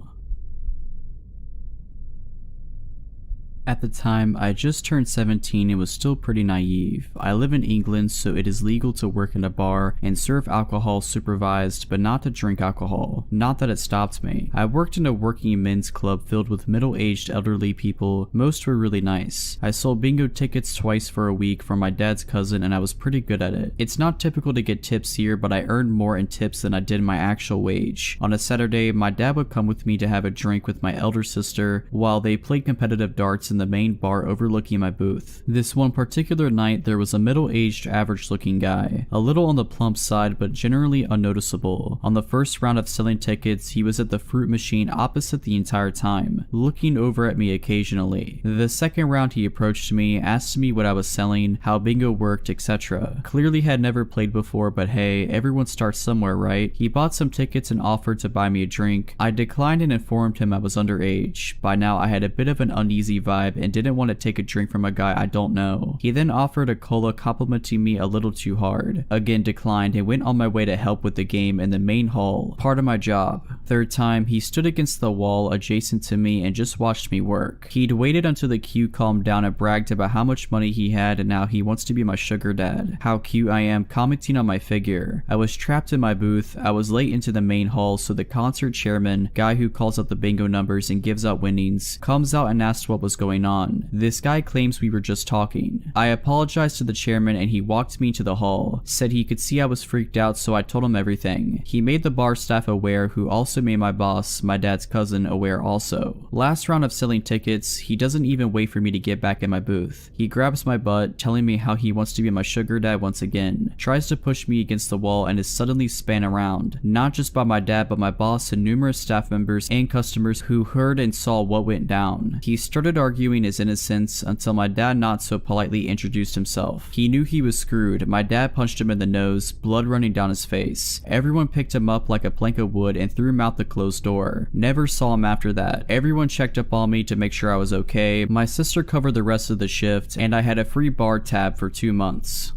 At the time, I just turned 17 and was still pretty naive. I live in England, so it is legal to work in a bar and serve alcohol supervised, but not to drink alcohol. Not that it stopped me. I worked in a working men's club filled with middle-aged elderly people. Most were really nice. I sold bingo tickets twice for a week for my dad's cousin and I was pretty good at it. It's not typical to get tips here, but I earned more in tips than I did my actual wage. On a Saturday, my dad would come with me to have a drink with my elder sister while they played competitive darts in the main bar overlooking my booth. This one particular night there was a middle-aged average looking guy, a little on the plump side but generally unnoticeable. On the first round of selling tickets he was at the fruit machine opposite the entire time, looking over at me occasionally. The second round he approached me, asked me what I was selling, how bingo worked, etc. Clearly had never played before, but hey, everyone starts somewhere, right? He bought some tickets and offered to buy me a drink. I declined and informed him I was underage. By now I had a bit of an uneasy vibe and didn't want to take a drink from a guy I don't know. He then offered a cola, complimenting me a little too hard. Again declined and went on my way to help with the game in the main hall, part of my job. Third time, he stood against the wall adjacent to me and just watched me work. He'd waited until the queue calmed down and bragged about how much money he had and now he wants to be my sugar dad. How cute I am, commenting on my figure. I was trapped in my booth. I was late into the main hall, so the concert chairman, guy who calls out the bingo numbers and gives out winnings, comes out and asks what was going on. This guy claims we were just talking. I apologized to the chairman and he walked me to the hall, said he could see I was freaked out, so I told him everything. He made the bar staff aware, who also made my boss, my dad's cousin, aware also. Last round of selling tickets, he doesn't even wait for me to get back in my booth. He grabs my butt, telling me how he wants to be my sugar dad once again, tries to push me against the wall and is suddenly spun around, not just by my dad but my boss and numerous staff members and customers who heard and saw what went down. He started arguing his innocence until my dad not so politely introduced himself. He knew he was screwed. My dad punched him in the nose, blood running down his face. Everyone picked him up like a plank of wood and threw him out the closed door. Never saw him after that. Everyone checked up on me to make sure I was okay. My sister covered the rest of the shift and I had a free bar tab for 2 months.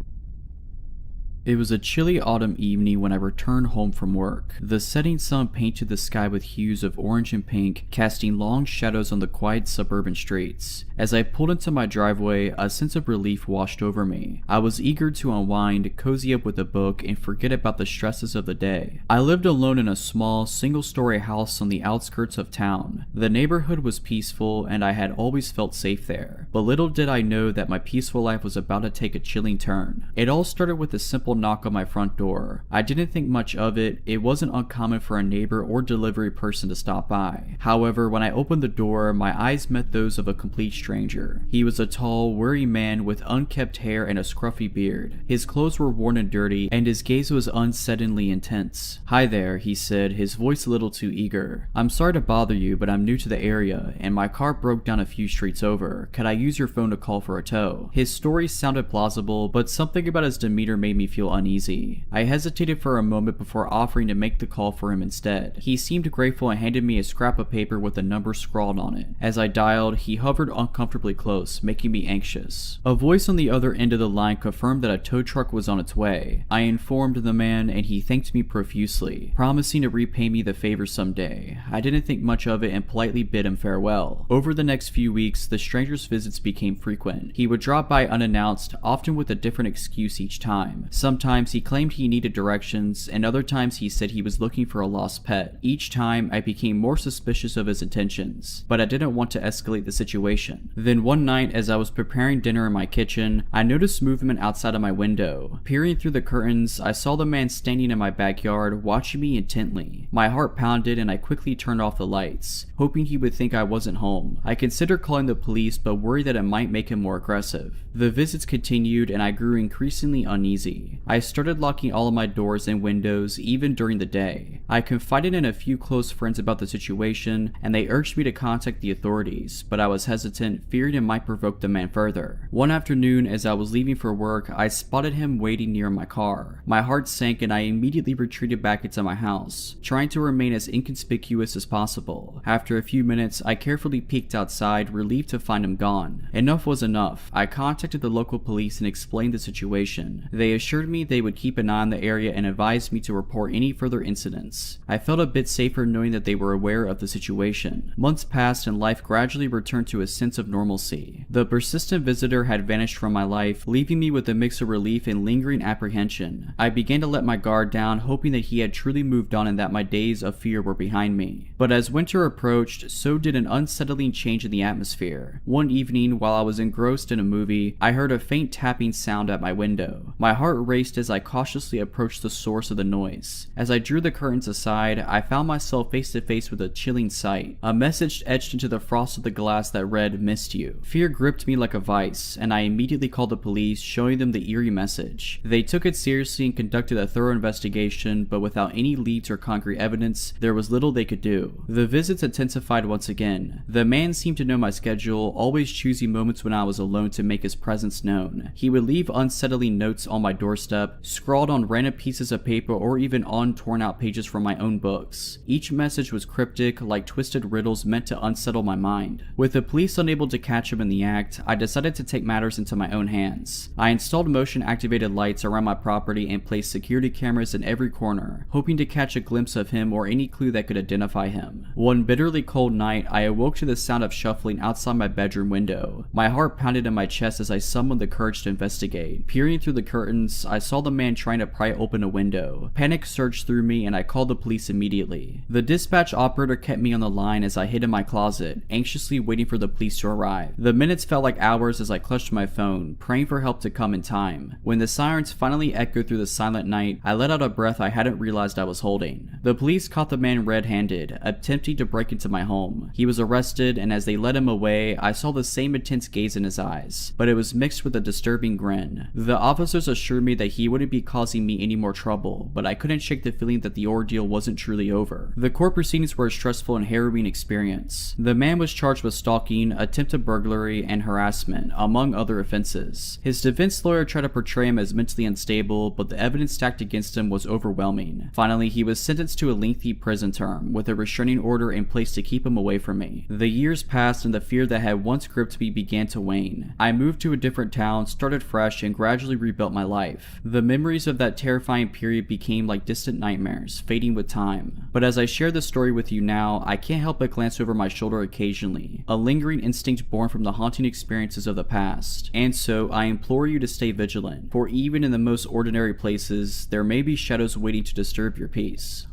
It was a chilly autumn evening when I returned home from work. The setting sun painted the sky with hues of orange and pink, casting long shadows on the quiet suburban streets. As I pulled into my driveway, a sense of relief washed over me. I was eager to unwind, cozy up with a book, and forget about the stresses of the day. I lived alone in a small, single-story house on the outskirts of town. The neighborhood was peaceful, and I had always felt safe there. But little did I know that my peaceful life was about to take a chilling turn. It all started with a simple knock on my front door. I didn't think much of it. It wasn't uncommon for a neighbor or delivery person to stop by. However, when I opened the door, my eyes met those of a complete stranger. He was a tall, weary man with unkempt hair and a scruffy beard. His clothes were worn and dirty, and his gaze was unsettlingly intense. "Hi there," he said, his voice a little too eager. "I'm sorry to bother you, but I'm new to the area, and my car broke down a few streets over. Could I use your phone to call for a tow?" His story sounded plausible, but something about his demeanor made me feel uneasy. I hesitated for a moment before offering to make the call for him instead. He seemed grateful and handed me a scrap of paper with a number scrawled on it. As I dialed, he hovered uncomfortably close, making me anxious. A voice on the other end of the line confirmed that a tow truck was on its way. I informed the man, and he thanked me profusely, promising to repay me the favor someday. I didn't think much of it and politely bid him farewell. Over the next few weeks, the stranger's visits became frequent. He would drop by unannounced, often with a different excuse each time. Sometimes he claimed he needed directions, and other times he said he was looking for a lost pet. Each time, I became more suspicious of his intentions, but I didn't want to escalate the situation. Then one night, as I was preparing dinner in my kitchen, I noticed movement outside of my window. Peering through the curtains, I saw the man standing in my backyard, watching me intently. My heart pounded and I quickly turned off the lights, hoping he would think I wasn't home. I considered calling the police, but worried that it might make him more aggressive. The visits continued and I grew increasingly uneasy. I started locking all of my doors and windows, even during the day. I confided in a few close friends about the situation, and they urged me to contact the authorities, but I was hesitant, fearing it might provoke the man further. One afternoon, as I was leaving for work, I spotted him waiting near my car. My heart sank and I immediately retreated back into my house, trying to remain as inconspicuous as possible. After a few minutes, I carefully peeked outside, relieved to find him gone. Enough was enough. I contacted the local police and explained the situation. They assured me they would keep an eye on the area and advised me to report any further incidents. I felt a bit safer knowing that they were aware of the situation. Months passed and life gradually returned to a sense of normalcy. The persistent visitor had vanished from my life, leaving me with a mix of relief and lingering apprehension. I began to let my guard down, hoping that he had truly moved on and that my days of fear were behind me. But as winter approached, so did an unsettling change in the atmosphere. One evening, while I was engrossed in a movie, I heard a faint tapping sound at my window. My heart raced as I cautiously approached the source of the noise. As I drew the curtains aside, I found myself face to face with a chilling sight. A message etched into the frost of the glass that read, "Missed you." Fear gripped me like a vice, and I immediately called the police, showing them the eerie message. They took it seriously and conducted a thorough investigation, but without any leads or concrete evidence, there was little they could do. The visits intensified once again. The man seemed to know my schedule, always choosing moments when I was alone to make his presence known. He would leave unsettling notes on my doorstep, scrawled on random pieces of paper or even on torn out pages from my own books. Each message was cryptic, like twisted riddles meant to unsettle my mind. With the police unable to catch him in the act, I decided to take matters into my own hands. I installed motion-activated lights around my property and placed security cameras in every corner, hoping to catch a glimpse of him or any clue that could identify him. One bitterly cold night, I awoke to the sound of shuffling outside my bedroom window. My heart pounded in my chest as I summoned the courage to investigate. Peering through the curtains, I saw the man trying to pry open a window. Panic surged through me and I called the police immediately. The dispatch operator kept me on the line as I hid in my closet, anxiously waiting for the police to arrive. The minutes felt like hours as I clutched my phone, praying for help to come in time. When the sirens finally echoed through the silent night, I let out a breath I hadn't realized I was holding. The police caught the man red-handed, attempting to break into my home. He was arrested, and as they led him away, I saw the same intense gaze in his eyes, but it was mixed with a disturbing grin. The officers assured me that he wouldn't be causing me any more trouble, but I couldn't shake the feeling that the ordeal wasn't truly over. The court proceedings were a stressful and harrowing experience. The man was charged with stalking, attempted burglary, and harassment, among other offenses. His defense lawyer tried to portray him as mentally unstable, but the evidence stacked against him was overwhelming. Finally, he was sentenced to a lengthy prison term, with a restraining order in place to keep him away from me. The years passed and the fear that had once gripped me began to wane. I moved to a different town, started fresh, and gradually rebuilt my life. The memories of that terrifying period became like distant nightmares, fading with time. But as I share this story with you now, I can't help but glance over my shoulder occasionally, a lingering instinct born from the haunting experiences of the past. And so, I implore you to stay vigilant, for even in the most ordinary places, there may be shadows waiting to disturb your peace.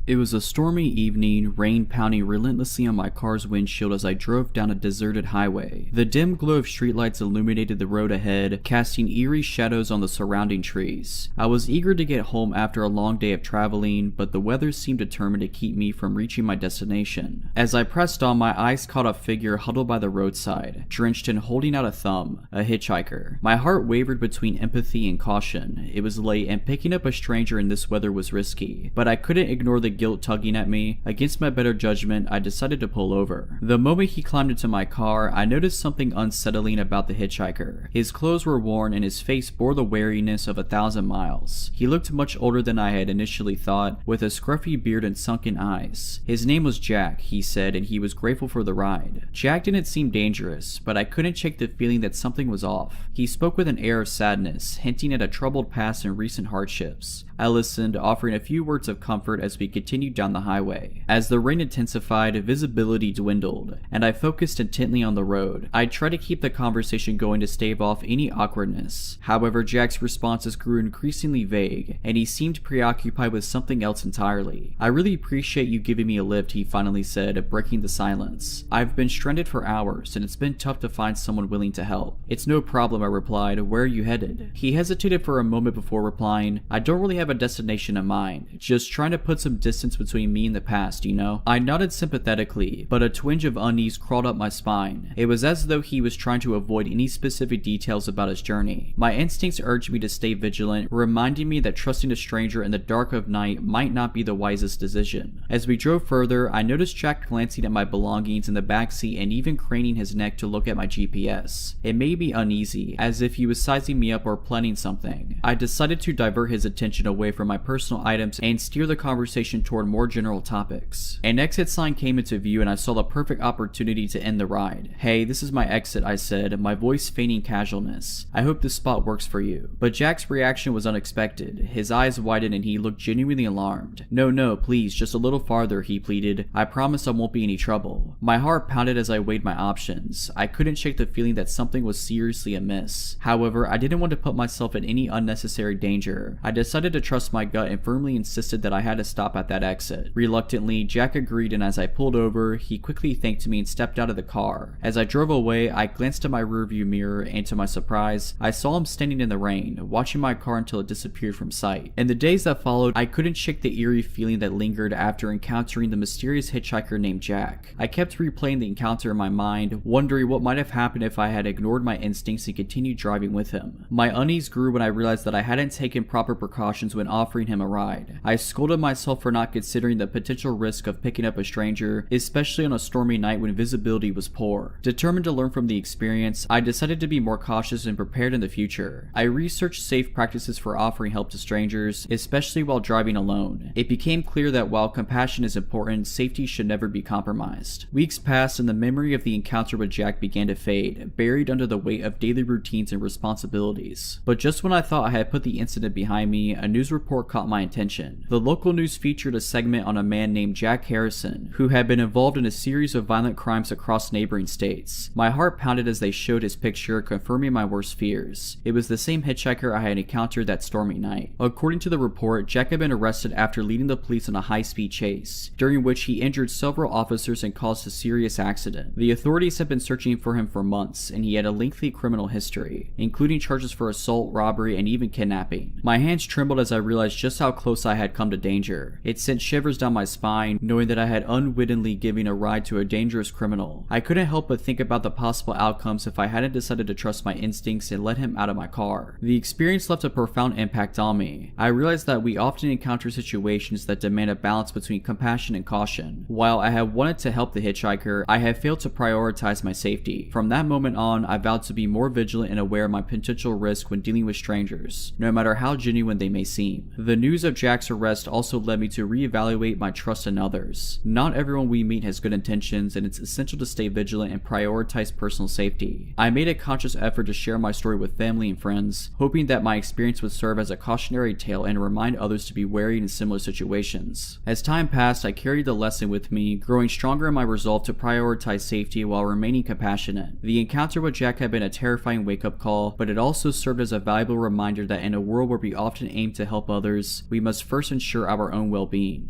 It was a stormy evening, rain pounding relentlessly on my car's windshield as I drove down a deserted highway. The dim glow of streetlights illuminated the road ahead, casting eerie shadows on the surrounding trees. I was eager to get home after a long day of traveling, but the weather seemed determined to keep me from reaching my destination. As I pressed on, my eyes caught a figure huddled by the roadside, drenched and holding out a thumb, a hitchhiker. My heart wavered between empathy and caution. It was late, and picking up a stranger in this weather was risky, but I couldn't ignore the guilt tugging at me. Against my better judgment, I decided to pull over. The moment he climbed into my car, I noticed something unsettling about the hitchhiker. His clothes were worn and his face bore the weariness of 1,000 miles. He looked much older than I had initially thought, with a scruffy beard and sunken eyes. His name was Jack, he said, and he was grateful for the ride. Jack didn't seem dangerous, but I couldn't shake the feeling that something was off. He spoke with an air of sadness, hinting at a troubled past and recent hardships. I listened, offering a few words of comfort as we continued down the highway. As the rain intensified, visibility dwindled, and I focused intently on the road. I tried to keep the conversation going to stave off any awkwardness. However, Jack's responses grew increasingly vague, and he seemed preoccupied with something else entirely. "I really appreciate you giving me a lift," he finally said, breaking the silence. "I've been stranded for hours, and it's been tough to find someone willing to help." "It's no problem," I replied. "Where are you headed?" He hesitated for a moment before replying, "I don't really have a destination in mind, just trying to put some distance between me and the past, you know?" I nodded sympathetically, but a twinge of unease crawled up my spine. It was as though he was trying to avoid any specific details about his journey. My instincts urged me to stay vigilant, reminding me that trusting a stranger in the dark of night might not be the wisest decision. As we drove further, I noticed Jack glancing at my belongings in the backseat and even craning his neck to look at my GPS. It made me uneasy, as if he was sizing me up or planning something. I decided to divert his attention away from my personal items and steer the conversation toward more general topics. An exit sign came into view and I saw the perfect opportunity to end the ride. "Hey, this is my exit," I said, my voice feigning casualness. "I hope this spot works for you." But Jack's reaction was unexpected. His eyes widened and he looked genuinely alarmed. No, please, just a little farther," he pleaded. "I promise I won't be any trouble." My heart pounded as I weighed my options. I couldn't shake the feeling that something was seriously amiss. However, I didn't want to put myself in any unnecessary danger. I decided to trust my gut and firmly insisted that I had to stop at that exit. Reluctantly, Jack agreed, and as I pulled over, he quickly thanked me and stepped out of the car. As I drove away, I glanced at my rearview mirror, and to my surprise, I saw him standing in the rain, watching my car until it disappeared from sight. In the days that followed, I couldn't shake the eerie feeling that lingered after encountering the mysterious hitchhiker named Jack. I kept replaying the encounter in my mind, wondering what might have happened if I had ignored my instincts and continued driving with him. My unease grew when I realized that I hadn't taken proper precautions when offering him a ride. I scolded myself for not considering the potential risk of picking up a stranger, especially on a stormy night when visibility was poor. Determined to learn from the experience, I decided to be more cautious and prepared in the future. I researched safe practices for offering help to strangers, especially while driving alone. It became clear that while compassion is important, safety should never be compromised. Weeks passed and the memory of the encounter with Jack began to fade, buried under the weight of daily routines and responsibilities. But just when I thought I had put the incident behind me, a news report caught my attention. The local news featured a segment on a man named Jack Harrison, who had been involved in a series of violent crimes across neighboring states. My heart pounded as they showed his picture, confirming my worst fears. It was the same hitchhiker I had encountered that stormy night. According to the report, Jack had been arrested after leading the police on a high-speed chase, during which he injured several officers and caused a serious accident. The authorities had been searching for him for months, and he had a lengthy criminal history, including charges for assault, robbery, and even kidnapping. My hands trembled as I realized just how close I had come to danger. It sent shivers down my spine, knowing that I had unwittingly given a ride to a dangerous criminal. I couldn't help but think about the possible outcomes if I hadn't decided to trust my instincts and let him out of my car. The experience left a profound impact on me. I realized that we often encounter situations that demand a balance between compassion and caution. While I had wanted to help the hitchhiker, I had failed to prioritize my safety. From that moment on, I vowed to be more vigilant and aware of my potential risk when dealing with strangers, no matter how genuine they may seem. The news of Jack's arrest also led me to reevaluate my trust in others. Not everyone we meet has good intentions, and it's essential to stay vigilant and prioritize personal safety. I made a conscious effort to share my story with family and friends, hoping that my experience would serve as a cautionary tale and remind others to be wary in similar situations. As time passed, I carried the lesson with me, growing stronger in my resolve to prioritize safety while remaining compassionate. The encounter with Jack had been a terrifying wake-up call, but it also served as a valuable reminder that in a world where we often aim to help others, we must first ensure our own well-being.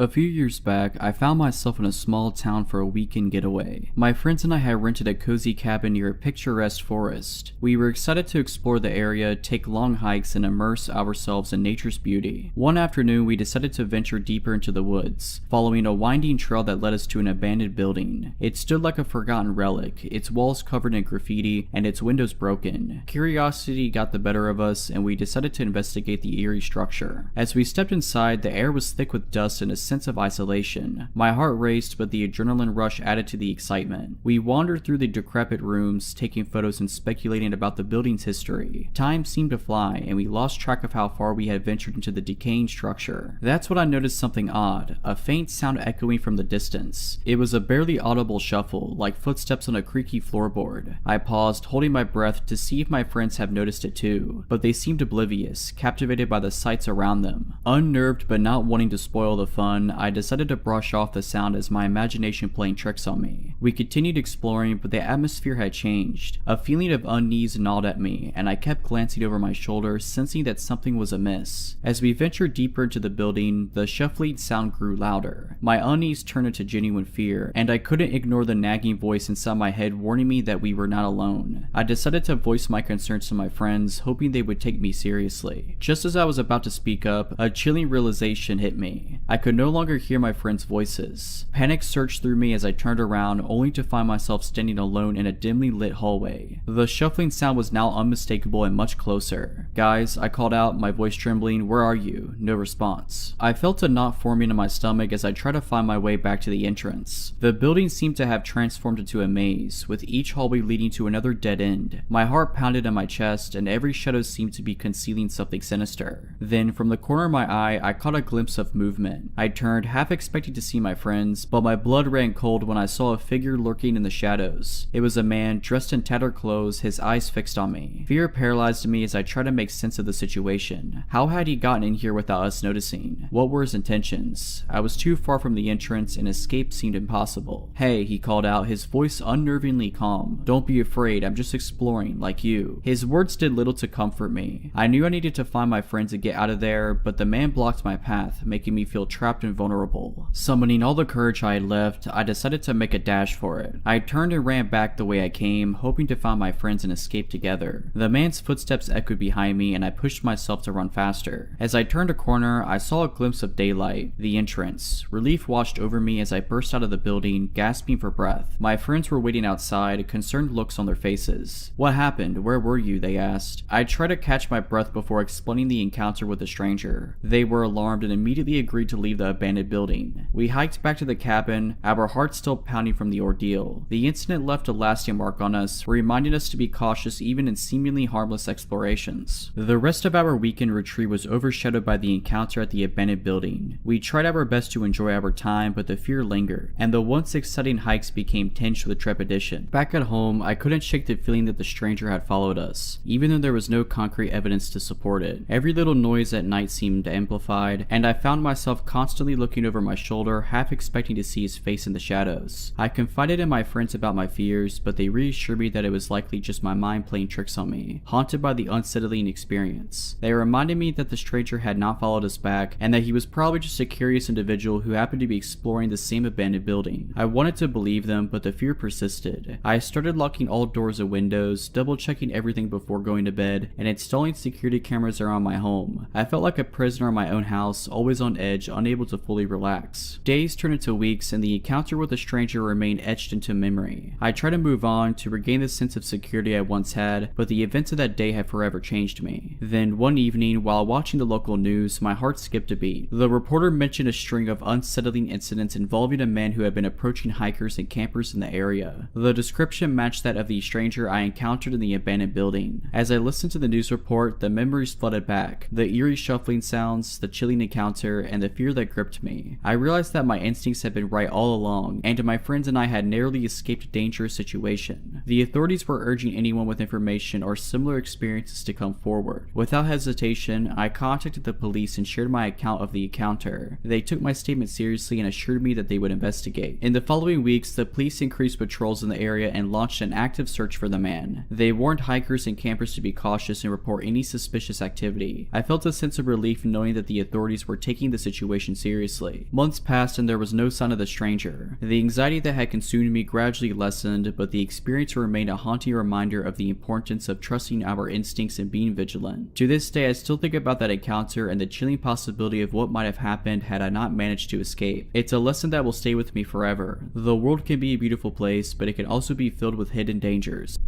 A few years back, I found myself in a small town for a weekend getaway. My friends and I had rented a cozy cabin near a picturesque forest. We were excited to explore the area, take long hikes, and immerse ourselves in nature's beauty. One afternoon, we decided to venture deeper into the woods, following a winding trail that led us to an abandoned building. It stood like a forgotten relic, its walls covered in graffiti and its windows broken. Curiosity got the better of us, and we decided to investigate the eerie structure. As we stepped inside, the air was thick with dust and a sense of isolation. My heart raced, but the adrenaline rush added to the excitement. We wandered through the decrepit rooms, taking photos and speculating about the building's history. Time seemed to fly, and we lost track of how far we had ventured into the decaying structure. That's when I noticed something odd, a faint sound echoing from the distance. It was a barely audible shuffle, like footsteps on a creaky floorboard. I paused, holding my breath to see if my friends have noticed it too, but they seemed oblivious, captivated by the sights around them. Unnerved but not wanting to spoil the fun, I decided to brush off the sound as my imagination playing tricks on me. We continued exploring, but the atmosphere had changed. A feeling of unease gnawed at me, and I kept glancing over my shoulder, sensing that something was amiss. As we ventured deeper into the building, the shuffling sound grew louder. My unease turned into genuine fear, and I couldn't ignore the nagging voice inside my head warning me that we were not alone. I decided to voice my concerns to my friends, hoping they would take me seriously. Just as I was about to speak up, a chilling realization hit me. I could no longer hear my friends' voices. Panic surged through me as I turned around, only to find myself standing alone in a dimly lit hallway. The shuffling sound was now unmistakable and much closer. "Guys," I called out, my voice trembling, "where are you?" No response. I felt a knot forming in my stomach as I tried to find my way back to the entrance. The building seemed to have transformed into a maze, with each hallway leading to another dead end. My heart pounded in my chest, and every shadow seemed to be concealing something sinister. Then, from the corner of my eye, I caught a glimpse of movement. I turned, half expecting to see my friends, but my blood ran cold when I saw a figure lurking in the shadows. It was a man dressed in tattered clothes, his eyes fixed on me. Fear paralyzed me as I tried to make sense of the situation. How had he gotten in here without us noticing? What were his intentions? I was too far from the entrance, and escape seemed impossible. "Hey," he called out, his voice unnervingly calm. "Don't be afraid, I'm just exploring, like you." His words did little to comfort me. I knew I needed to find my friends and get out of there, but the man blocked my path, making me feel trapped and vulnerable. Summoning all the courage I had left, I decided to make a dash for it. I turned and ran back the way I came, hoping to find my friends and escape together. The man's footsteps echoed behind me, and I pushed myself to run faster. As I turned a corner, I saw a glimpse of daylight, the entrance. Relief washed over me as I burst out of the building, gasping for breath. My friends were waiting outside, concerned looks on their faces. "What happened? Where were you?" they asked. I tried to catch my breath before explaining the encounter with the stranger. They were alarmed and immediately agreed to leave the abandoned building. We hiked back to the cabin, our hearts still pounding from the ordeal. The incident left a lasting mark on us, reminding us to be cautious even in seemingly harmless explorations. The rest of our weekend retreat was overshadowed by the encounter at the abandoned building. We tried our best to enjoy our time, but the fear lingered, and the once exciting hikes became tinged with trepidation. Back at home, I couldn't shake the feeling that the stranger had followed us, even though there was no concrete evidence to support it. Every little noise at night seemed amplified, and I found myself constantly looking over my shoulder, half expecting to see his face in the shadows. I confided in my friends about my fears, but they reassured me that it was likely just my mind playing tricks on me, haunted by the unsettling experience. They reminded me that the stranger had not followed us back, and that he was probably just a curious individual who happened to be exploring the same abandoned building. I wanted to believe them, but the fear persisted. I started locking all doors and windows, double-checking everything before going to bed, and installing security cameras around my home. I felt like a prisoner in my own house, always on edge, unable to fully relax. Days turned into weeks, and the encounter with the stranger remained etched into memory. I tried to move on, to regain the sense of security I once had, but the events of that day had forever changed me. Then, one evening, while watching the local news, my heart skipped a beat. The reporter mentioned a string of unsettling incidents involving a man who had been approaching hikers and campers in the area. The description matched that of the stranger I encountered in the abandoned building. As I listened to the news report, the memories flooded back. The eerie shuffling sounds, the chilling encounter, and the fear that gripped me. I realized that my instincts had been right all along, and my friends and I had narrowly escaped a dangerous situation. The authorities were urging anyone with information or similar experiences to come forward. Without hesitation, I contacted the police and shared my account of the encounter. They took my statement seriously and assured me that they would investigate. In the following weeks, the police increased patrols in the area and launched an active search for the man. They warned hikers and campers to be cautious and report any suspicious activity. I felt a sense of relief knowing that the authorities were taking the situation seriously. mysteriously. Months passed and there was no sign of the stranger. The anxiety that had consumed me gradually lessened, but the experience remained a haunting reminder of the importance of trusting our instincts and being vigilant. To this day, I still think about that encounter and the chilling possibility of what might have happened had I not managed to escape. It's a lesson that will stay with me forever. The world can be a beautiful place, but it can also be filled with hidden dangers.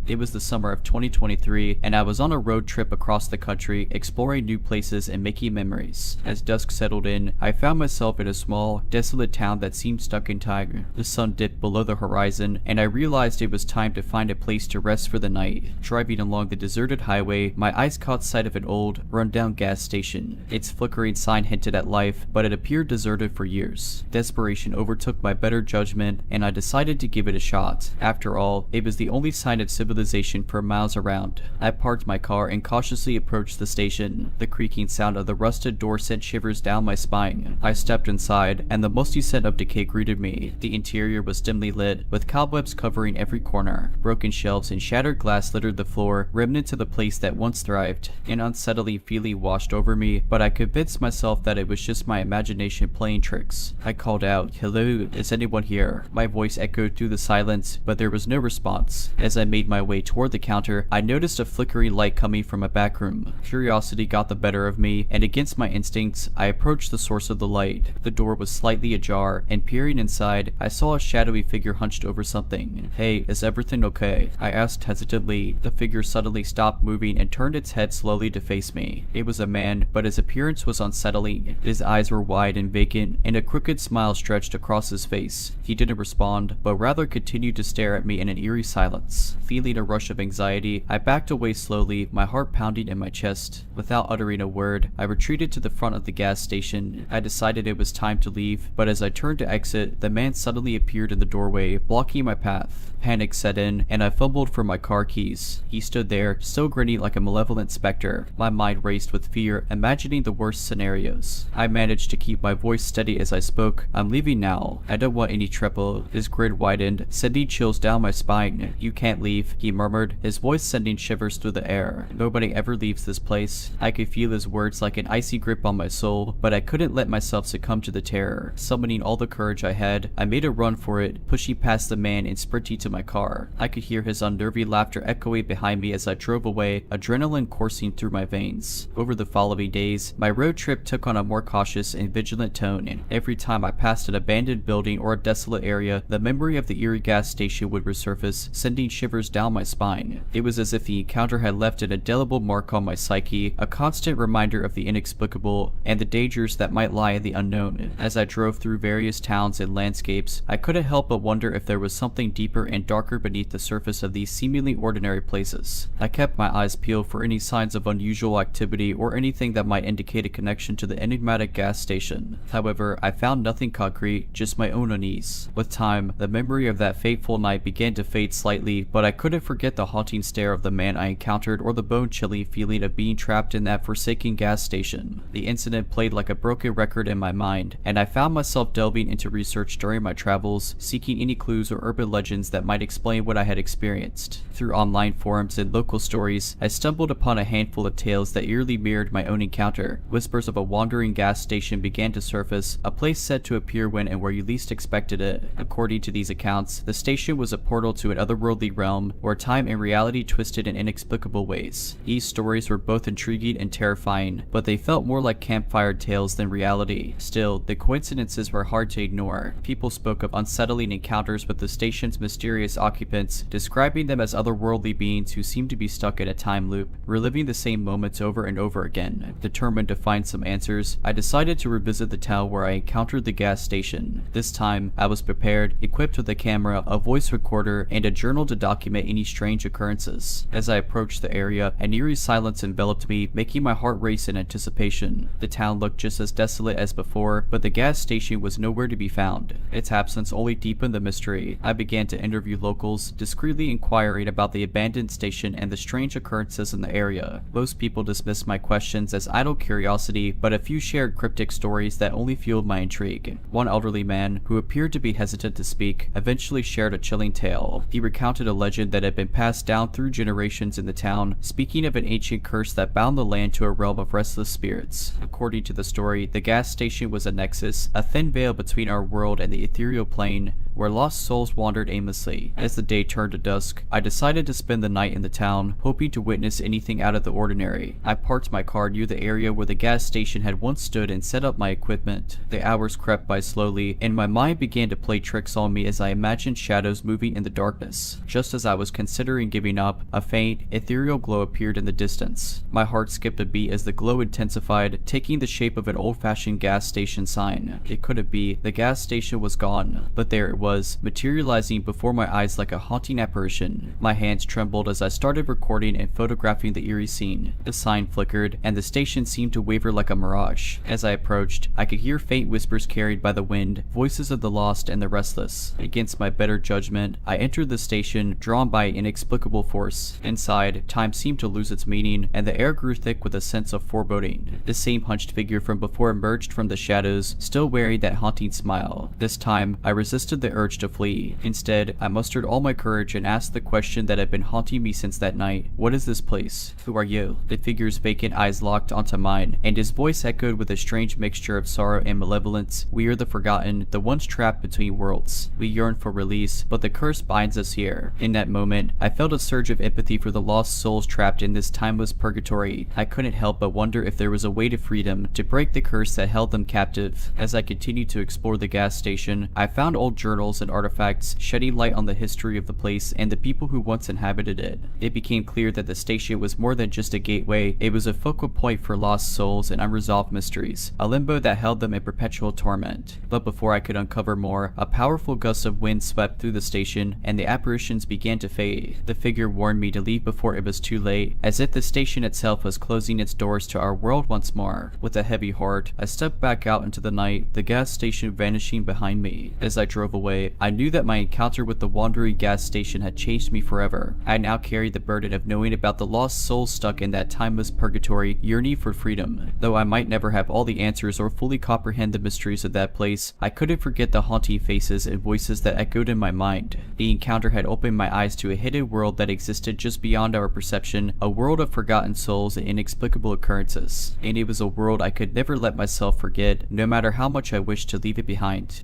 It was the summer of 2023, and I was on a road trip across the country, exploring new places and making memories. As dusk settled in, I found myself in a small, desolate town that seemed stuck in time. The sun dipped below the horizon, and I realized it was time to find a place to rest for the night. Driving along the deserted highway, my eyes caught sight of an old, run-down gas station. Its flickering sign hinted at life, but it appeared deserted for years. Desperation overtook my better judgment, and I decided to give it a shot. After all, it was the only sign of civilization for miles around. I parked my car and cautiously approached the station. The creaking sound of the rusted door sent shivers down my spine. I stepped inside, and the musty scent of decay greeted me. The interior was dimly lit, with cobwebs covering every corner. Broken shelves and shattered glass littered the floor, remnants of the place that once thrived. An unsettling feeling washed over me, but I convinced myself that it was just my imagination playing tricks. I called out, "Hello, is anyone here?" My voice echoed through the silence, but there was no response. As I made my way toward the counter, I noticed a flickering light coming from a back room. Curiosity got the better of me, and against my instincts, I approached the source of the light. The door was slightly ajar, and peering inside, I saw a shadowy figure hunched over something. "Hey, is everything okay?" I asked hesitantly. The figure suddenly stopped moving and turned its head slowly to face me. It was a man, but his appearance was unsettling. His eyes were wide and vacant, and a crooked smile stretched across his face. He didn't respond, but rather continued to stare at me in an eerie silence. Feeling a rush of anxiety, I backed away slowly, my heart pounding in my chest. Without uttering a word, I retreated to the front of the gas station. I decided it was time to leave, but as I turned to exit, the man suddenly appeared in the doorway, blocking my path. Panic set in, and I fumbled for my car keys. He stood there, still grinning like a malevolent specter. My mind raced with fear, imagining the worst scenarios. I managed to keep my voice steady as I spoke. "I'm leaving now. I don't want any trouble." His grin widened, sending chills down my spine. "You can't leave," he murmured, his voice sending shivers through the air. "Nobody ever leaves this place." I could feel his words like an icy grip on my soul, but I couldn't let myself succumb to the terror. Summoning all the courage I had, I made a run for it, pushing past the man and sprinting to my car. I could hear his unnerving laughter echoing behind me as I drove away, adrenaline coursing through my veins. Over the following days, my road trip took on a more cautious and vigilant tone, and every time I passed an abandoned building or a desolate area, the memory of the eerie gas station would resurface, sending shivers down my spine. It was as if the encounter had left an indelible mark on my psyche, a constant reminder of the inexplicable and the dangers that might lie in the unknown. As I drove through various towns and landscapes, I couldn't help but wonder if there was something deeper and darker beneath the surface of these seemingly ordinary places. I kept my eyes peeled for any signs of unusual activity or anything that might indicate a connection to the enigmatic gas station. However, I found nothing concrete, just my own unease. With time, the memory of that fateful night began to fade slightly, but I couldn't forget the haunting stare of the man I encountered or the bone-chilling feeling of being trapped in that forsaken gas station. The incident played like a broken record in my mind, and I found myself delving into research during my travels, seeking any clues or urban legends that might explain what I had experienced. Through online forums and local stories, I stumbled upon a handful of tales that eerily mirrored my own encounter. Whispers of a wandering gas station began to surface, a place said to appear when and where you least expected it. According to these accounts, the station was a portal to an otherworldly realm, where time and reality twisted in inexplicable ways. These stories were both intriguing and terrifying, but they felt more like campfire tales than reality. Still, the coincidences were hard to ignore. People spoke of unsettling encounters with the station's mysterious occupants, describing them as otherworldly beings who seemed to be stuck in a time loop, reliving the same moments over and over again. Determined to find some answers, I decided to revisit the town where I encountered the gas station. This time, I was prepared, equipped with a camera, a voice recorder, and a journal to document any strange occurrences. As I approached the area, an eerie silence enveloped me, making my heart race in anticipation. The town looked just as desolate as before, but the gas station was nowhere to be found. Its absence only deepened the mystery. I began to interview locals, discreetly inquiring about the abandoned station and the strange occurrences in the area. Most people dismissed my questions as idle curiosity, but a few shared cryptic stories that only fueled my intrigue. One elderly man, who appeared to be hesitant to speak, eventually shared a chilling tale. He recounted a legend that had been passed down through generations in the town, speaking of an ancient curse that bound the land to a realm of restless spirits. According to the story, the gas station was a nexus, a thin veil between our world and the ethereal plane, where lost souls wandered aimlessly. As the day turned to dusk, I decided to spend the night in the town, hoping to witness anything out of the ordinary. I parked my car near the area where the gas station had once stood and set up my equipment. The hours crept by slowly, and my mind began to play tricks on me as I imagined shadows moving in the darkness. Just as I was considering giving up, a faint, ethereal glow appeared in the distance. My heart skipped a beat as the glow intensified, taking the shape of an old-fashioned gas station sign. It couldn't be. The gas station was gone, but there it was, materializing before my eyes like a haunting apparition. My hands trembled as I started recording and photographing the eerie scene. The sign flickered, and the station seemed to waver like a mirage. As I approached, I could hear faint whispers carried by the wind, voices of the lost and the restless. Against my better judgment, I entered the station, drawn by an inexplicable force. Inside, time seemed to lose its meaning, and the air grew thick with a sense of foreboding. The same hunched figure from before emerged from the shadows, still wearing that haunting smile. This time, I resisted the urge to flee. Instead, I mustered all my courage and asked the question that had been haunting me since that night. What is this place? Who are you? The figure's vacant eyes locked onto mine, and his voice echoed with a strange mixture of sorrow and malevolence. We are the forgotten, the ones trapped between worlds. We yearn for release, but the curse binds us here. In that moment, I felt a surge of empathy for the lost souls trapped in this timeless purgatory. I couldn't help but wonder if there was a way to freedom, to break the curse that held them captive. As I continued to explore the gas station, I found old journals and artifacts, shedding light on the history of the place and the people who once inhabited it. It became clear that the station was more than just a gateway. It was a focal point for lost souls and unresolved mysteries, a limbo that held them in perpetual torment. But before I could uncover more, a powerful gust of wind swept through the station, and the apparitions began to fade. The figure warned me to leave before it was too late, as if the station itself was closing its doors to our world once more. With a heavy heart, I stepped back out into the night, the gas station vanishing behind me. As I drove away, I knew that my encounter with the wandering gas station had changed me forever. I now carried the burden of knowing about the lost souls stuck in that timeless purgatory, yearning for freedom. Though I might never have all the answers or fully comprehend the mysteries of that place, I couldn't forget the haunting faces and voices that echoed in my mind. The encounter had opened my eyes to a hidden world that existed just beyond our perception, a world of forgotten souls and inexplicable occurrences. And it was a world I could never let myself forget, no matter how much I wished to leave it behind.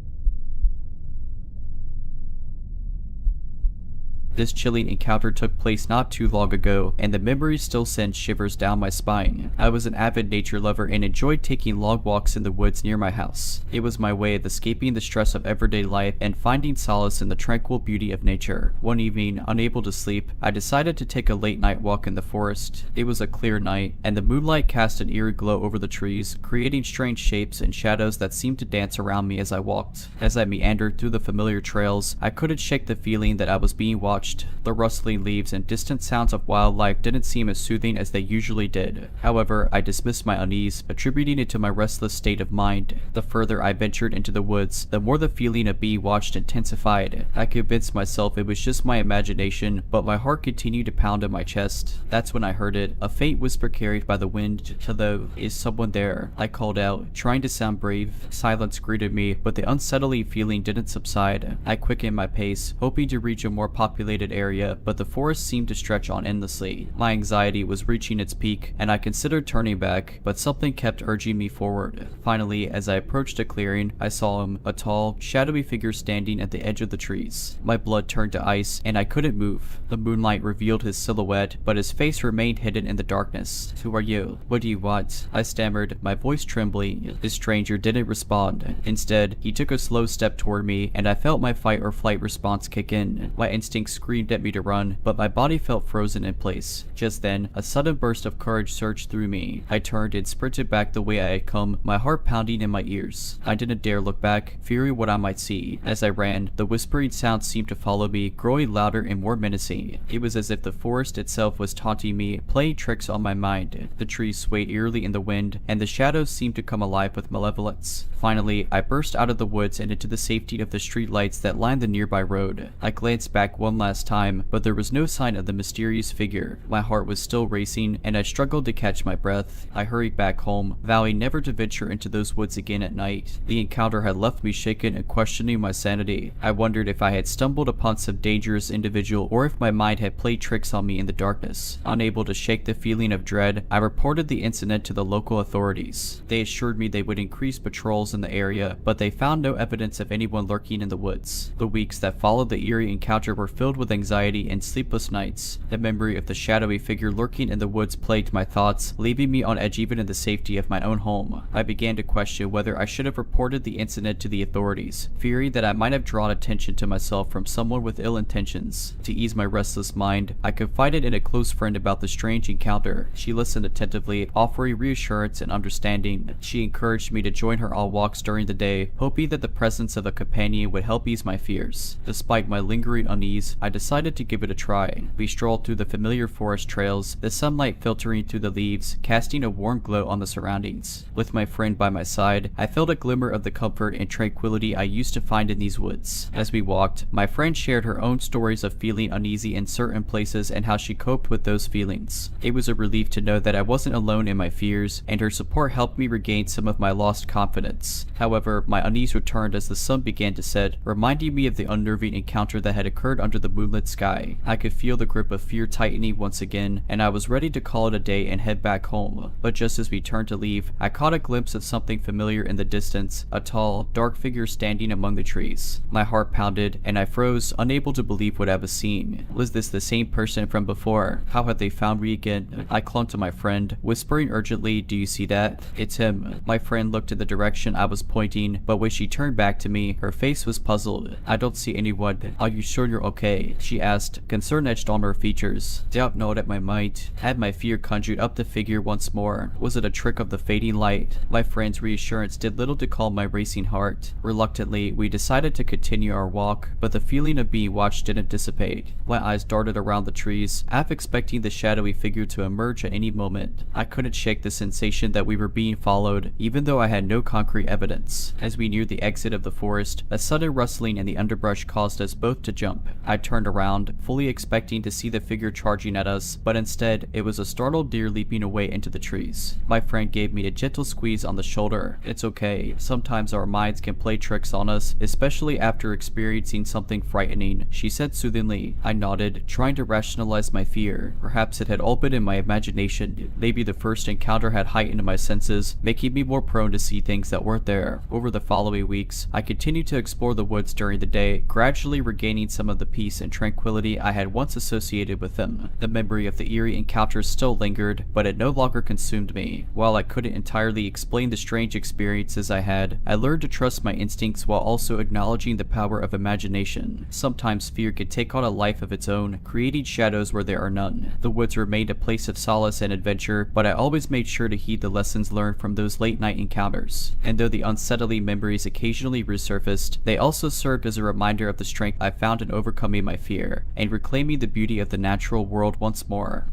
This chilling encounter took place not too long ago, and the memory still sends shivers down my spine. I was an avid nature lover and enjoyed taking long walks in the woods near my house. It was my way of escaping the stress of everyday life and finding solace in the tranquil beauty of nature. One evening, unable to sleep, I decided to take a late night walk in the forest. It was a clear night, and the moonlight cast an eerie glow over the trees, creating strange shapes and shadows that seemed to dance around me as I walked. As I meandered through the familiar trails, I couldn't shake the feeling that I was being watched. The rustling leaves and distant sounds of wildlife didn't seem as soothing as they usually did. However, I dismissed my unease, attributing it to my restless state of mind. The further I ventured into the woods, the more the feeling of being watched intensified. I convinced myself it was just my imagination, but my heart continued to pound in my chest. That's when I heard it, a faint whisper carried by the wind. Hello, is someone there? I called out, trying to sound brave. Silence greeted me, but the unsettling feeling didn't subside. I quickened my pace, hoping to reach a more populated area, but the forest seemed to stretch on endlessly. My anxiety was reaching its peak, and I considered turning back, but something kept urging me forward. Finally, as I approached a clearing, I saw him, a tall, shadowy figure standing at the edge of the trees. My blood turned to ice, and I couldn't move. The moonlight revealed his silhouette, but his face remained hidden in the darkness. Who are you? What do you want? I stammered, my voice trembling. The stranger didn't respond. Instead, he took a slow step toward me, and I felt my fight or flight response kick in. My instincts screamed at me to run, but my body felt frozen in place. Just then, a sudden burst of courage surged through me. I turned and sprinted back the way I had come, my heart pounding in my ears. I didn't dare look back, fearing what I might see. As I ran, the whispering sounds seemed to follow me, growing louder and more menacing. It was as if the forest itself was taunting me, playing tricks on my mind. The trees swayed eerily in the wind, and the shadows seemed to come alive with malevolence. Finally, I burst out of the woods and into the safety of the streetlights that lined the nearby road. I glanced back one last time, but there was no sign of the mysterious figure. My heart was still racing, and I struggled to catch my breath. I hurried back home, vowing never to venture into those woods again at night. The encounter had left me shaken and questioning my sanity. I wondered if I had stumbled upon some dangerous individual or if my mind had played tricks on me in the darkness. Unable to shake the feeling of dread, I reported the incident to the local authorities. They assured me they would increase patrols in the area, but they found no evidence of anyone lurking in the woods. The weeks that followed the eerie encounter were filled with anxiety and sleepless nights. The memory of the shadowy figure lurking in the woods plagued my thoughts, leaving me on edge even in the safety of my own home. I began to question whether I should have reported the incident to the authorities, fearing that I might have drawn attention to myself from someone with ill intentions. To ease my restless mind, I confided in a close friend about the strange encounter. She listened attentively, offering reassurance and understanding. She encouraged me to join her on walks during the day, hoping that the presence of a companion would help ease my fears. Despite my lingering unease, I decided to give it a try. We strolled through the familiar forest trails, the sunlight filtering through the leaves, casting a warm glow on the surroundings. With my friend by my side, I felt a glimmer of the comfort and tranquility I used to find in these woods. As we walked, my friend shared her own stories of feeling uneasy in certain places and how she coped with those feelings. It was a relief to know that I wasn't alone in my fears, and her support helped me regain some of my lost confidence. However, my unease returned as the sun began to set, reminding me of the unnerving encounter that had occurred under the moonlit sky. I could feel the grip of fear tightening once again, and I was ready to call it a day and head back home. But just as we turned to leave, I caught a glimpse of something familiar in the distance, a tall, dark figure standing among the trees. My heart pounded, and I froze, unable to believe what I was seeing. Was this the same person from before? How had they found me again? I clung to my friend, whispering urgently, "Do you see that? It's him." My friend looked in the direction I was pointing, but when she turned back to me, her face was puzzled. "I don't see anyone. Are you sure you're okay?" she asked, concern etched on her features. Doubt gnawed at my might. Had my fear conjured up the figure once more? Was it a trick of the fading light? My friend's reassurance did little to calm my racing heart. Reluctantly, we decided to continue our walk, but the feeling of being watched didn't dissipate. My eyes darted around the trees, half expecting the shadowy figure to emerge at any moment. I couldn't shake the sensation that we were being followed, even though I had no concrete evidence. As we neared the exit of the forest, a sudden rustling in the underbrush caused us both to jump. I turned around, fully expecting to see the figure charging at us, but instead, it was a startled deer leaping away into the trees. My friend gave me a gentle squeeze on the shoulder. "It's okay. Sometimes our minds can play tricks on us, especially after experiencing something frightening," she said soothingly. I nodded, trying to rationalize my fear. Perhaps it had all been in my imagination. Maybe the first encounter had heightened my senses, making me more prone to see things that weren't there. Over the following weeks, I continued to explore the woods during the day, gradually regaining some of the peace and tranquility I had once associated with them. The memory of the eerie encounters still lingered, but it no longer consumed me. While I couldn't entirely explain the strange experiences I had, I learned to trust my instincts while also acknowledging the power of imagination. Sometimes fear can take on a life of its own, creating shadows where there are none. The woods remained a place of solace and adventure, but I always made sure to heed the lessons learned from those late-night encounters. And though the unsettling memories occasionally resurfaced, they also served as a reminder of the strength I found in overcoming my fear, and reclaiming the beauty of the natural world once more.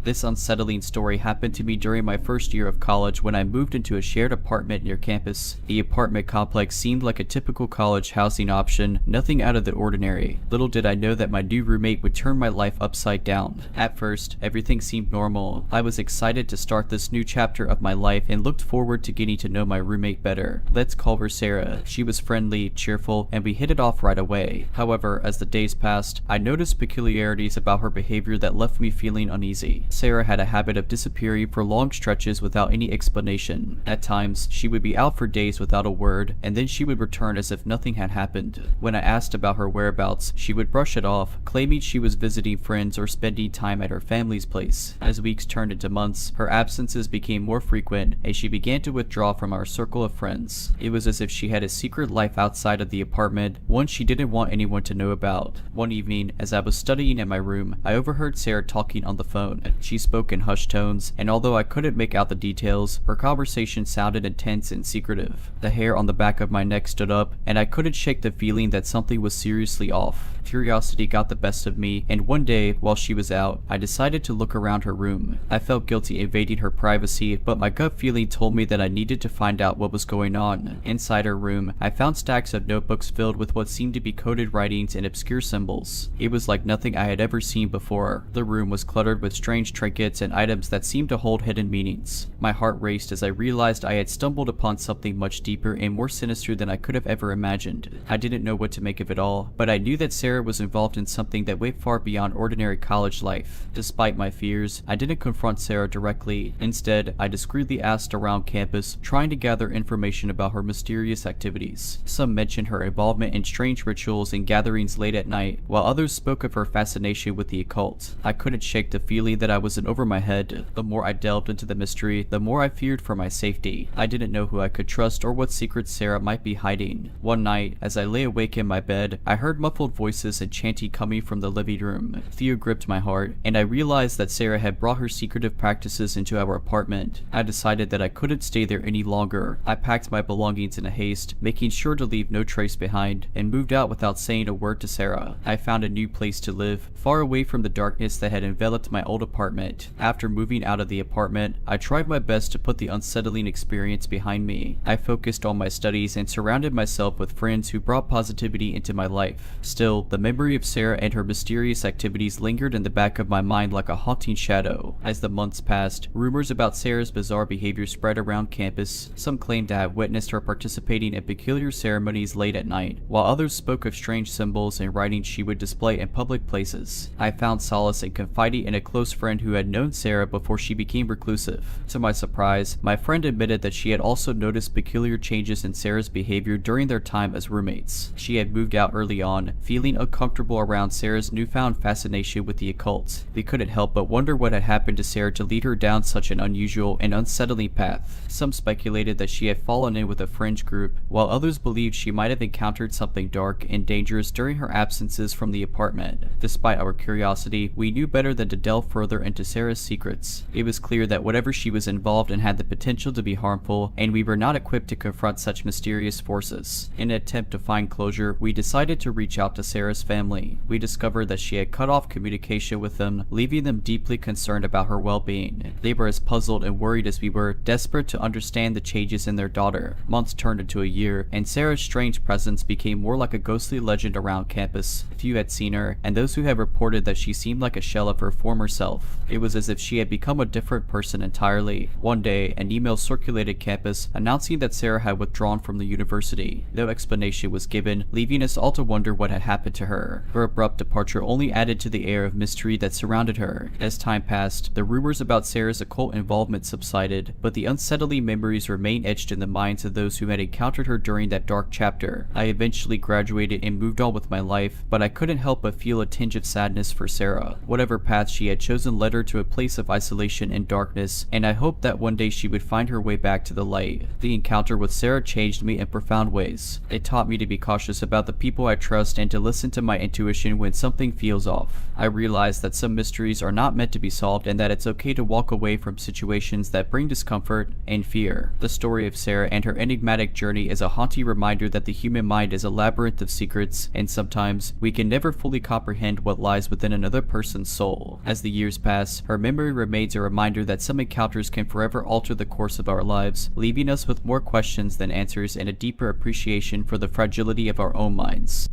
This unsettling story happened to me during my first year of college when I moved into a shared apartment near campus. The apartment complex seemed like a typical college housing option, nothing out of the ordinary. Little did I know that my new roommate would turn my life upside down. At first, everything seemed normal. I was excited to start this new chapter of my life and looked forward to getting to know my roommate better. Let's call her Sarah. She was friendly, cheerful, and we hit it off right away. However, as the days passed, I noticed peculiarities about her behavior that left me feeling uneasy. Sarah had a habit of disappearing for long stretches without any explanation. At times, she would be out for days without a word, and then she would return as if nothing had happened. When I asked about her whereabouts, she would brush it off, claiming she was visiting friends or spending time at her family's place. As weeks turned into months, her absences became more frequent, and she began to withdraw from our circle of friends. It was as if she had a secret life outside of the apartment, one she didn't want anyone to know about. One evening, as I was studying in my room, I overheard Sarah talking on the phone. She spoke in hushed tones, and although I couldn't make out the details, her conversation sounded intense and secretive. The hair on the back of my neck stood up, and I couldn't shake the feeling that something was seriously off. Curiosity got the best of me, and one day, while she was out, I decided to look around her room. I felt guilty invading her privacy, but my gut feeling told me that I needed to find out what was going on. Inside her room, I found stacks of notebooks filled with what seemed to be coded writings and obscure symbols. It was like nothing I had ever seen before. The room was cluttered with strange trinkets and items that seemed to hold hidden meanings. My heart raced as I realized I had stumbled upon something much deeper and more sinister than I could have ever imagined. I didn't know what to make of it all, but I knew that Sarah was involved in something that went far beyond ordinary college life. Despite my fears, I didn't confront Sarah directly. Instead, I discreetly asked around campus, trying to gather information about her mysterious activities. Some mentioned her involvement in strange rituals and gatherings late at night, while others spoke of her fascination with the occult. I couldn't shake the feeling that I was in over my head. The more I delved into the mystery, the more I feared for my safety. I didn't know who I could trust or what secrets Sarah might be hiding. One night, as I lay awake in my bed, I heard muffled voices and chanting coming from the living room. Fear gripped my heart, and I realized that Sarah had brought her secretive practices into our apartment. I decided that I couldn't stay there any longer. I packed my belongings in a haste, making sure to leave no trace behind, and moved out without saying a word to Sarah. I found a new place to live, far away from the darkness that had enveloped my old apartment. After moving out of the apartment, I tried my best to put the unsettling experience behind me. I focused on my studies and surrounded myself with friends who brought positivity into my life. Still, the memory of Sarah and her mysterious activities lingered in the back of my mind like a haunting shadow. As the months passed, rumors about Sarah's bizarre behavior spread around campus. Some claimed to have witnessed her participating in peculiar ceremonies late at night, while others spoke of strange symbols and writings she would display in public places. I found solace in confiding in a close friend who had known Sarah before she became reclusive. To my surprise, my friend admitted that she had also noticed peculiar changes in Sarah's behavior during their time as roommates. She had moved out early on, feeling uncomfortable around Sarah's newfound fascination with the occult. We couldn't help but wonder what had happened to Sarah to lead her down such an unusual and unsettling path. Some speculated that she had fallen in with a fringe group, while others believed she might have encountered something dark and dangerous during her absences from the apartment. Despite our curiosity, we knew better than to delve further into Sarah's secrets. It was clear that whatever she was involved in had the potential to be harmful, and we were not equipped to confront such mysterious forces. In an attempt to find closure, we decided to reach out to Sarah's family. We discovered that she had cut off communication with them, leaving them deeply concerned about her well-being. They were as puzzled and worried as we were, desperate to understand the changes in their daughter. Months turned into a year, and Sarah's strange presence became more like a ghostly legend around campus. Few had seen her, and those who had reported that she seemed like a shell of her former self. It was as if she had become a different person entirely. One day, an email circulated campus announcing that Sarah had withdrawn from the university. No explanation was given, leaving us all to wonder what had happened to her. Her abrupt departure only added to the air of mystery that surrounded her. As time passed, the rumors about Sarah's occult involvement subsided, but the unsettling memories remained etched in the minds of those who had encountered her during that dark chapter. I eventually graduated and moved on with my life, but I couldn't help but feel a tinge of sadness for Sarah. Whatever path she had chosen led her to a place of isolation and darkness, and I hoped that one day she would find her way back to the light. The encounter with Sarah changed me in profound ways. It taught me to be cautious about the people I trust and to listen to my intuition when something feels off. I realized that some mysteries are not meant to be solved and that it's okay to walk away from situations that bring discomfort and fear. The story of Sarah and her enigmatic journey is a haunting reminder that the human mind is a labyrinth of secrets, and sometimes we can never fully comprehend what lies within another person's soul. As the years pass, her memory remains a reminder that some encounters can forever alter the course of our lives, leaving us with more questions than answers and a deeper appreciation for the fragility of our own minds.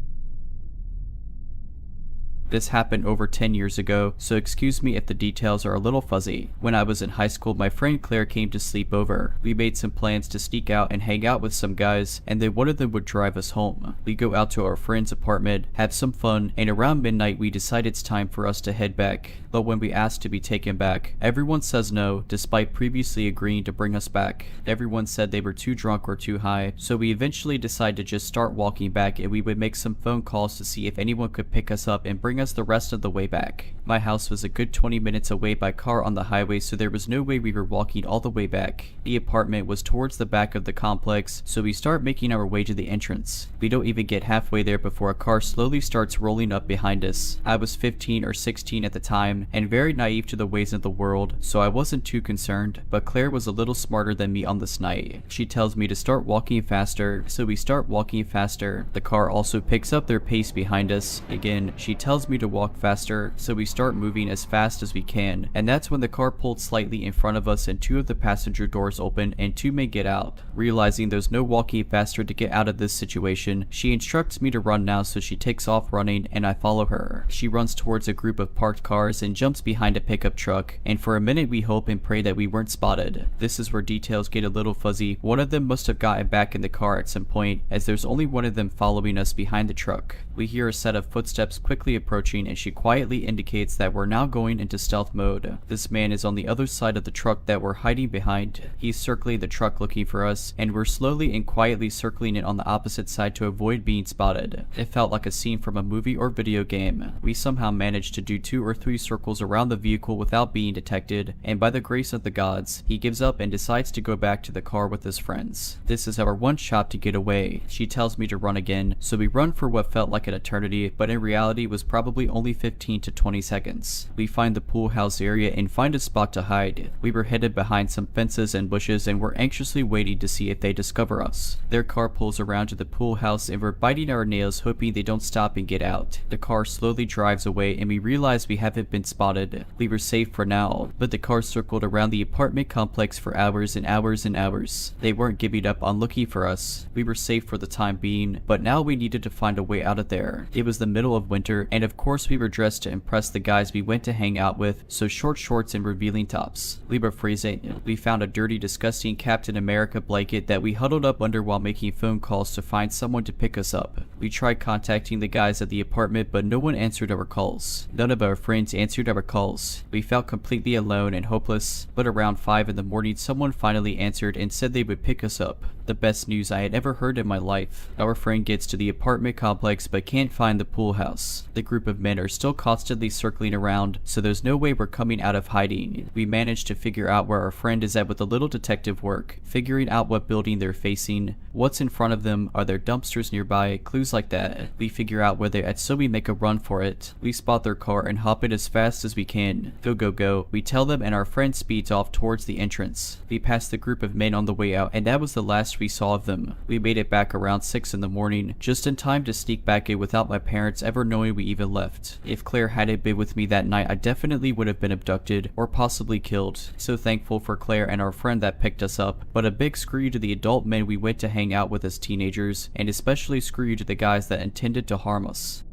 This happened over 10 years ago, so excuse me if the details are a little fuzzy. When I was in high school, my friend Claire came to sleep over. We made some plans to sneak out and hang out with some guys, and then one of them would drive us home. We go out to our friend's apartment, have some fun, and around midnight we decide it's time for us to head back. But when we ask to be taken back, everyone says no, despite previously agreeing to bring us back. Everyone said they were too drunk or too high, so we eventually decided to just start walking back, and we would make some phone calls to see if anyone could pick us up and bring bring us the rest of the way back. My house was a good 20 minutes away by car on the highway, so there was no way we were walking all the way back. The apartment was towards the back of the complex, so we start making our way to the entrance. We don't even get halfway there before a car slowly starts rolling up behind us. I was 15 or 16 at the time, and very naive to the ways of the world, so I wasn't too concerned, but Claire was a little smarter than me on this night. She tells me to start walking faster, so we start walking faster. The car also picks up their pace behind us. Again, she tells me to walk faster, so we start moving as fast as we can, and that's when the car pulled slightly in front of us and two of the passenger doors open and two men get out. Realizing there's no walking faster to get out of this situation, she instructs me to run now, so she takes off running and I follow her. She runs towards a group of parked cars and jumps behind a pickup truck, and for a minute we hope and pray that we weren't spotted. This is where details get a little fuzzy. One of them must have gotten back in the car at some point, as there's only one of them following us behind the truck. We hear a set of footsteps quickly approaching, and she quietly indicates that we're now going into stealth mode. This man is on the other side of the truck that we're hiding behind. He's circling the truck looking for us, and we're slowly and quietly circling it on the opposite side to avoid being spotted. It felt like a scene from a movie or video game. We somehow managed to do 2 or 3 circles around the vehicle without being detected, and by the grace of the gods, he gives up and decides to go back to the car with his friends. This is our one shot to get away. She tells me to run again, so we run for what felt like an eternity, but in reality was probably only 15 to 20 seconds. We find the pool house area and find a spot to hide. We were headed behind some fences and bushes and were anxiously waiting to see if they discover us. Their car pulls around to the pool house and we're biting our nails hoping they don't stop and get out. The car slowly drives away and we realize we haven't been spotted. We were safe for now, but the car circled around the apartment complex for hours and hours and hours. They weren't giving up on looking for us. We were safe for the time being, but now we needed to find a way out of there. It was the middle of winter, and of course we were dressed to impress the guys we went to hang out with, so short shorts and revealing tops. We were freezing. We found a dirty, disgusting Captain America blanket that we huddled up under while making phone calls to find someone to pick us up. We tried contacting the guys at the apartment, but no one answered our calls. None of our friends answered our calls. We felt completely alone and hopeless, but around 5 in the morning someone finally answered and said they would pick us up. The best news I had ever heard in my life. Our friend gets to the apartment complex but can't find the pool house. The group of men are still constantly circling around, so there's no way we're coming out of hiding. We managed to figure out where our friend is at with a little detective work, figuring out what building they're facing, what's in front of them, are there dumpsters nearby, clues like that. We figure out where they're at, so we make a run for it. We spot their car and hop in as fast as we can. Go, go, go. We tell them and our friend speeds off towards the entrance. We pass the group of men on the way out, and that was the last we saw of them. We made it back around 6 in the morning, just in time to sneak back in without my parents ever knowing we even left. If Claire hadn't been with me that night, I definitely would have been abducted or possibly killed. So thankful for Claire and our friend that picked us up, but a big screw you to the adult men we went to hang out with as teenagers, and especially screw you to the guys that intended to harm us.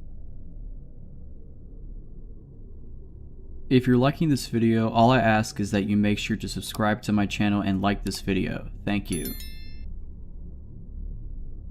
If you're liking this video, all I ask is that you make sure to subscribe to my channel and like this video. Thank you.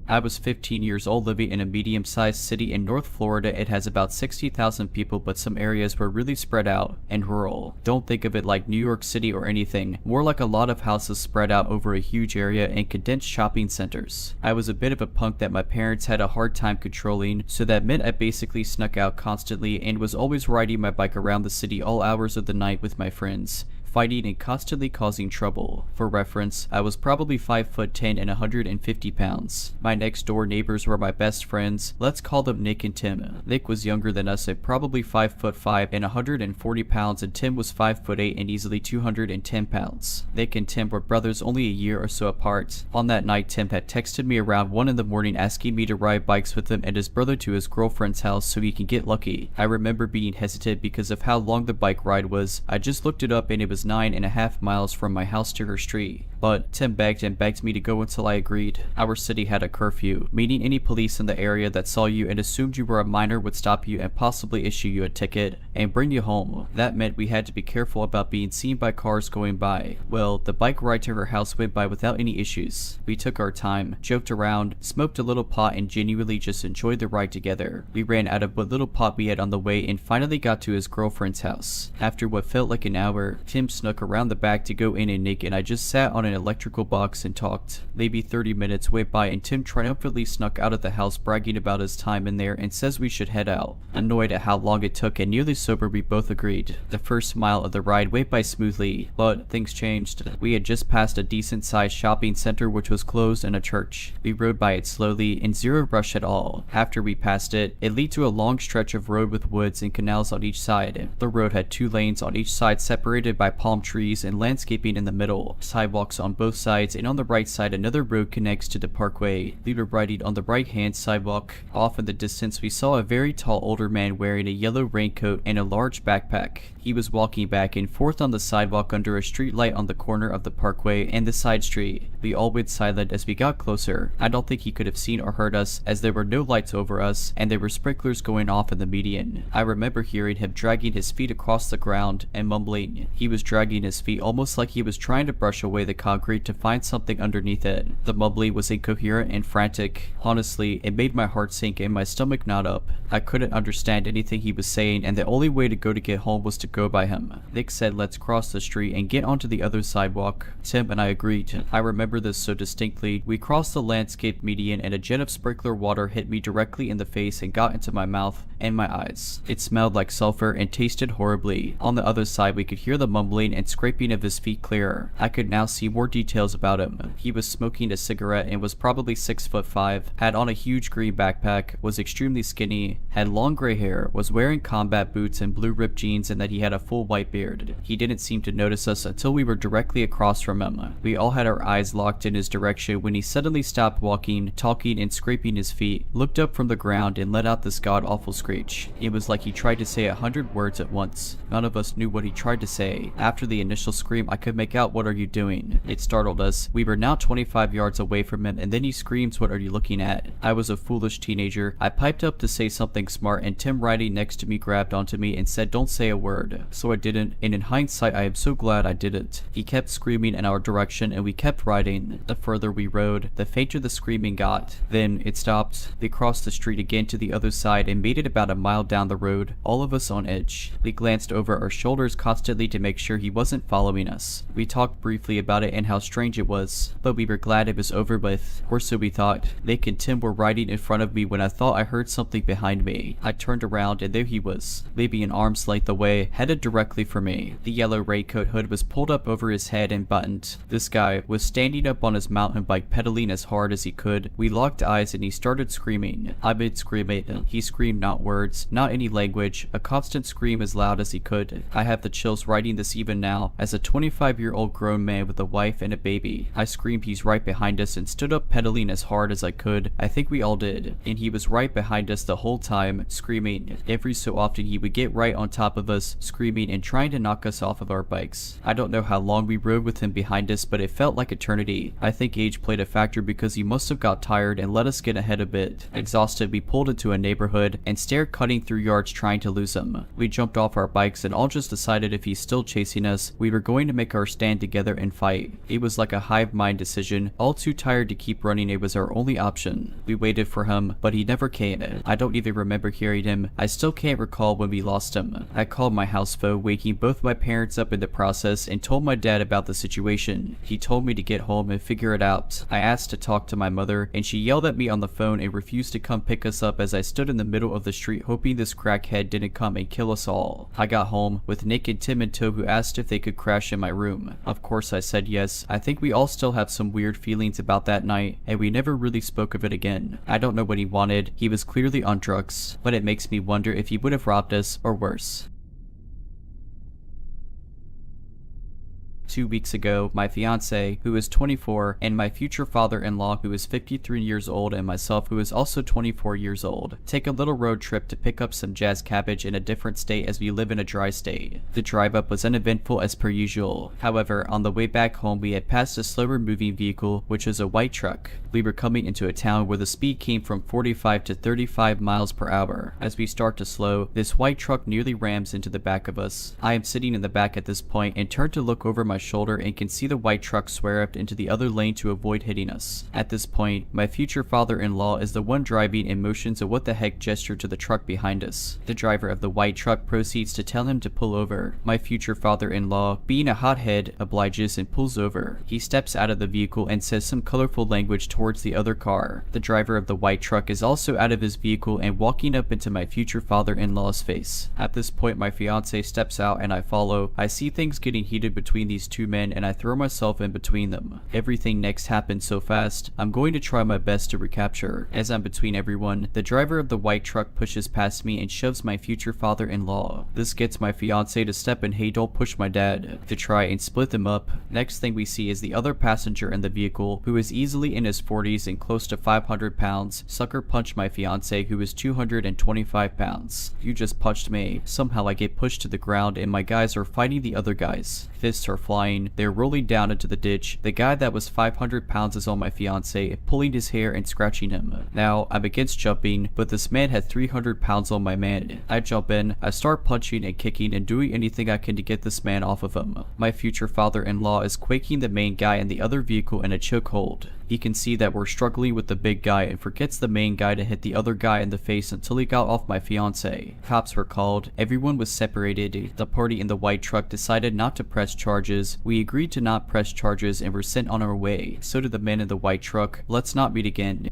I was 15 years old living in a medium-sized city in North Florida. It has about 60,000 people, but some areas were really spread out and rural. Don't think of it like New York City or anything, more like a lot of houses spread out over a huge area and condensed shopping centers. I was a bit of a punk that my parents had a hard time controlling, so that meant I basically snuck out constantly and was always riding my bike around the city all hours of the night with my friends, fighting and constantly causing trouble. For reference, I was probably 5'10" and 150 pounds. My next door neighbors were my best friends. Let's call them Nick and Tim. Nick was younger than us at probably 5'5" and 140 pounds, and Tim was 5'8" and easily 210 pounds. Nick and Tim were brothers only a year or so apart. On that night, Tim had texted me around 1 in the morning asking me to ride bikes with him and his brother to his girlfriend's house so he can get lucky. I remember being hesitant because of how long the bike ride was. I just looked it up and it was 9.5 miles from my house to her street. But Tim begged and begged me to go until I agreed. Our city had a curfew, meaning any police in the area that saw you and assumed you were a minor would stop you and possibly issue you a ticket. and bring you home. That meant we had to be careful about being seen by cars going by. Well, the bike ride to her house went by without any issues. We took our time, joked around, smoked a little pot, and genuinely just enjoyed the ride together. We ran out of what little pot we had on the way and finally got to his girlfriend's house. After what felt like an hour, Tim snuck around the back to go in, and Nick and I just sat on an electrical box and talked. Maybe 30 minutes went by and Tim triumphantly snuck out of the house bragging about his time in there and says we should head out. Annoyed at how long it took and nearly sober, we both agreed. The first mile of the ride went by smoothly, but things changed. We had just passed a decent sized shopping center which was closed and a church. We rode by it slowly in zero rush at all. After we passed it, it led to a long stretch of road with woods and canals on each side. The road had 2 lanes on each side separated by palm trees and landscaping in the middle, sidewalks on both sides, and on the right side another road connects to the parkway. We were riding on the right hand sidewalk. Off in the distance we saw a very tall older man wearing a yellow raincoat and a large backpack. He was walking back and forth on the sidewalk under a street light on the corner of the parkway and the side street. We all went silent as we got closer. I don't think he could have seen or heard us as there were no lights over us and there were sprinklers going off in the median. I remember hearing him dragging his feet across the ground and mumbling. He was dragging his feet almost like he was trying to brush away the concrete to find something underneath it. The mumbling was incoherent and frantic. Honestly, it made my heart sink and my stomach knot up. I couldn't understand anything he was saying and the only way to go to get home was to go by him. Nick said let's cross the street and get onto the other sidewalk. Tim and I agreed. I remember this so distinctly. We crossed the landscape median and a jet of sprinkler water hit me directly in the face and got into my mouth and my eyes. It smelled like sulfur and tasted horribly. On the other side we could hear the mumbling and scraping of his feet clearer. I could now see more details about him. He was smoking a cigarette and was probably 6'5", had on a huge green backpack, was extremely skinny, had long gray hair, was wearing combat boots and blue ripped jeans, and that he had a full white beard. He didn't seem to notice us until we were directly across from him. We all had our eyes locked in his direction when he suddenly stopped walking, talking and scraping his feet, looked up from the ground and let out this god-awful screech. It was like he tried to say 100 words at once. None of us knew what he tried to say. After the initial scream, I could make out "What are you doing?" It startled us. We were now 25 yards away from him and then he screams, "What are you looking at?" I was a foolish teenager. I piped up to say something smart and Tim riding next to me grabbed onto me and said don't say a word. So I didn't, and in hindsight I am so glad I didn't. He kept screaming in our direction and we kept riding. The further we rode, the fainter the screaming got. Then it stopped. They crossed the street again to the other side and made it about a mile down the road, all of us on edge. We glanced over our shoulders constantly to make sure he wasn't following us. We talked briefly about it and how strange it was, but we were glad it was over with, or so we thought. Nick and Tim were riding in front of me when I thought I heard something behind me. I turned around and there he was, maybe an arm's length away, headed directly for me. The yellow raincoat hood was pulled up over his head and buttoned. This guy was standing up on his mountain bike pedaling as hard as he could. We locked eyes and he started screaming. I made scream at him. He screamed not words, not any language, a constant scream as loud as he could. I have the chills writing this even now, as a 25-year-old grown man with a wife and a baby. I screamed he's right behind us and stood up pedaling as hard as I could. I think we all did. And he was right behind us the whole time, screaming. Every so often he would get right on top of us, screaming and trying to knock us off of our bikes. I don't know how long we rode with him behind us, but it felt like eternity. I think age played a factor because he must have got tired and let us get ahead a bit. Exhausted, we pulled into a neighborhood and stared cutting through yards trying to lose him. We jumped off our bikes and all just decided if he's still chasing us, we were going to make our stand together and fight. It was like a hive mind decision. All too tired to keep running, it was our only option. We waited for him, but he never came. I don't even remember hearing him. I still can't recall when we lost him. I called my house phone, waking both my parents up in the process, and told my dad about the situation. He told me to get home and figure it out. I asked to talk to my mother, and she yelled at me on the phone and refused to come pick us up as I stood in the middle of the street hoping this crackhead didn't come and kill us all. I got home with Nick and Tim in tow, who asked if they could crash in my room. Of course I said yes. I think we all still have some weird feelings about that night, and we never really spoke of it again. I don't know what he wanted. He was clearly on drugs, but it makes me wonder if he would have robbed us or worse. 2 weeks ago, my fiance, who is 24, and my future father-in-law, who is 53 years old, and myself, who is also 24 years old, take a little road trip to pick up some jazz cabbage in a different state as we live in a dry state. The drive up was uneventful as per usual. However, on the way back home, we had passed a slower moving vehicle, which was a white truck. We were coming into a town where the speed came from 45 to 35 miles per hour. As we start to slow, this white truck nearly rams into the back of us. I am sitting in the back at this point and turn to look over my shoulder and can see the white truck swerved into the other lane to avoid hitting us. At this point, my future father-in-law is the one driving and motions a what the heck gesture to the truck behind us. The driver of the white truck proceeds to tell him to pull over. My future father-in-law, being a hothead, obliges and pulls over. He steps out of the vehicle and says some colorful language towards the other car. The driver of the white truck is also out of his vehicle and walking up into my future father-in-law's face. At this point, my fiance steps out and I follow. I see things getting heated between these two men and I throw myself in between them. Everything next happens so fast, I'm going to try my best to recapture. As I'm between everyone, the driver of the white truck pushes past me and shoves my future father-in-law. This gets my fiance to step in, hey, don't push my dad, to try and split them up. Next thing we see is the other passenger in the vehicle, who is easily in his 40s and close to 500 pounds, sucker punch my fiance, who is 225 pounds. You just punched me. Somehow I get pushed to the ground and my guys are fighting the other guys. Fists are flying, they're rolling down into the ditch. The guy that was 500 pounds is on my fiance, pulling his hair and scratching him. Now, I'm against jumping, but this man had 300 pounds on my man. I jump in, I start punching and kicking and doing anything I can to get this man off of him. My future father-in-law is quaking the main guy in the other vehicle in a chokehold. He can see that we're struggling with the big guy and forgets the main guy to hit the other guy in the face until he got off my fiance. Cops were called, everyone was separated. The party in the white truck decided not to press charges. We agreed to not press charges and were sent on our way. So did the men in the white truck. Let's not meet again.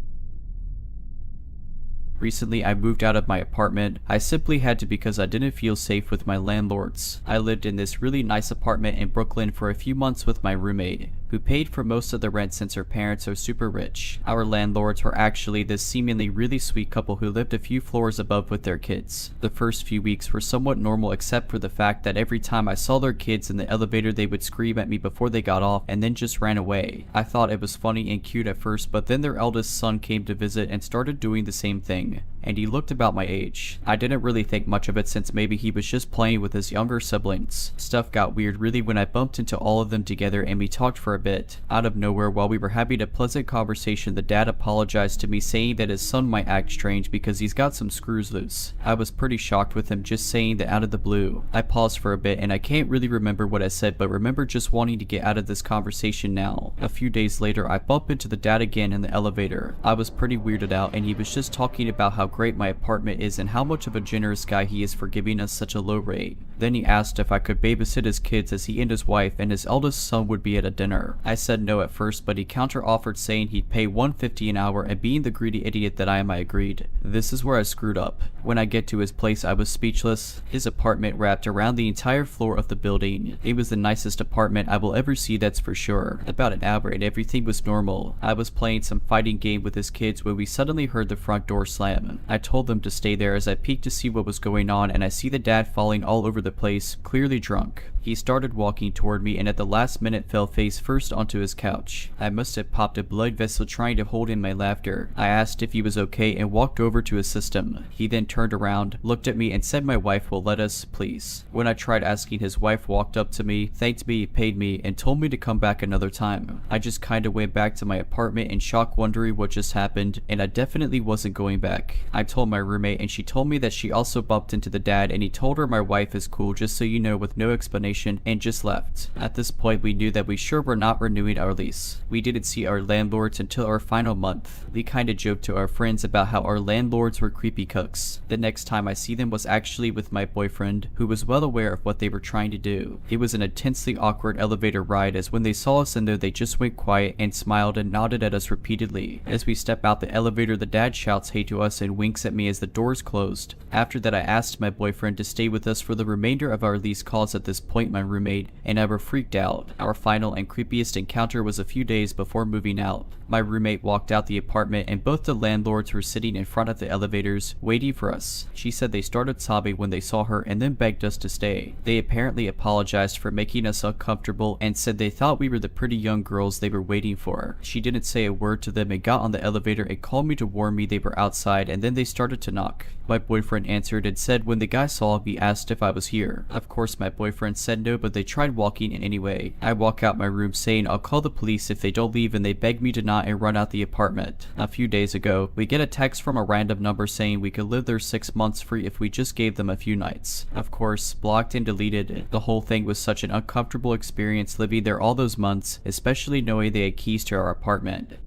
Recently, I moved out of my apartment. I simply had to because I didn't feel safe with my landlords. I lived in this really nice apartment in Brooklyn for a few months with my roommate, who paid for most of the rent since her parents are super rich. Our landlords were actually this seemingly really sweet couple who lived a few floors above with their kids. The first few weeks were somewhat normal except for the fact that every time I saw their kids in the elevator they would scream at me before they got off and then just ran away. I thought it was funny and cute at first, but then their eldest son came to visit and started doing the same thing. And he looked about my age. I didn't really think much of it since maybe he was just playing with his younger siblings. Stuff got weird really when I bumped into all of them together and we talked for a bit. Out of nowhere, while we were having a pleasant conversation, the dad apologized to me saying that his son might act strange because he's got some screws loose. I was pretty shocked with him just saying that out of the blue. I paused for a bit and I can't really remember what I said, but remember just wanting to get out of this conversation now. A few days later, I bump into the dad again in the elevator. I was pretty weirded out and he was just talking about how great my apartment is and how much of a generous guy he is for giving us such a low rate. Then he asked if I could babysit his kids as he and his wife and his eldest son would be at a dinner. I said no at first, but he counter-offered saying he'd pay $150 an hour, and being the greedy idiot that I am, I agreed. This is where I screwed up. When I get to his place, I was speechless. His apartment wrapped around the entire floor of the building. It was the nicest apartment I will ever see, that's for sure. About an hour and everything was normal. I was playing some fighting game with his kids when we suddenly heard the front door slam. I told them to stay there as I peeked to see what was going on, and I see the dad falling all over the place, clearly drunk. He started walking toward me and at the last minute fell face first onto his couch. I must have popped a blood vessel trying to hold in my laughter. I asked if he was okay and walked over to assist him. He then turned around, looked at me and said my wife will let us, please. When I tried asking, his wife walked up to me, thanked me, paid me, and told me to come back another time. I just kinda went back to my apartment in shock, wondering what just happened, and I definitely wasn't going back. I told my roommate and she told me that she also bumped into the dad and he told her my wife is cool, just so you know, with no explanation, and just left. At this point, we knew that we sure were not renewing our lease. We didn't see our landlords until our final month. We kinda joked to our friends about how our landlords were creepy cooks. The next time I see them was actually with my boyfriend, who was well aware of what they were trying to do. It was an intensely awkward elevator ride, as when they saw us in there they just went quiet and smiled and nodded at us repeatedly. As we step out the elevator, the dad shouts hey to us and winks at me as the doors closed. After that, I asked my boyfriend to stay with us for the remainder of our lease, cause at this point disappoint my roommate, and I were freaked out. Our final and creepiest encounter was a few days before moving out. My roommate walked out the apartment and both the landlords were sitting in front of the elevators waiting for us. She said they started sobbing when they saw her and then begged us to stay. They apparently apologized for making us uncomfortable and said they thought we were the pretty young girls they were waiting for. She didn't say a word to them and got on the elevator and called me to warn me they were outside, and then they started to knock. My boyfriend answered and said when the guy saw me asked if I was here. Of course my boyfriend said no, but they tried walking in anyway. I walk out my room saying I'll call the police if they don't leave, and they beg me to not and run out the apartment. A few days ago, we get a text from a random number saying we could live there 6 months free if we just gave them a few nights. Of course, blocked and deleted. The whole thing was such an uncomfortable experience living there all those months, especially knowing they had keys to our apartment.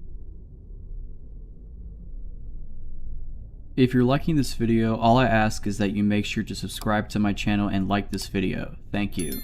If you're liking this video, all I ask is that you make sure to subscribe to my channel and like this video. Thank you.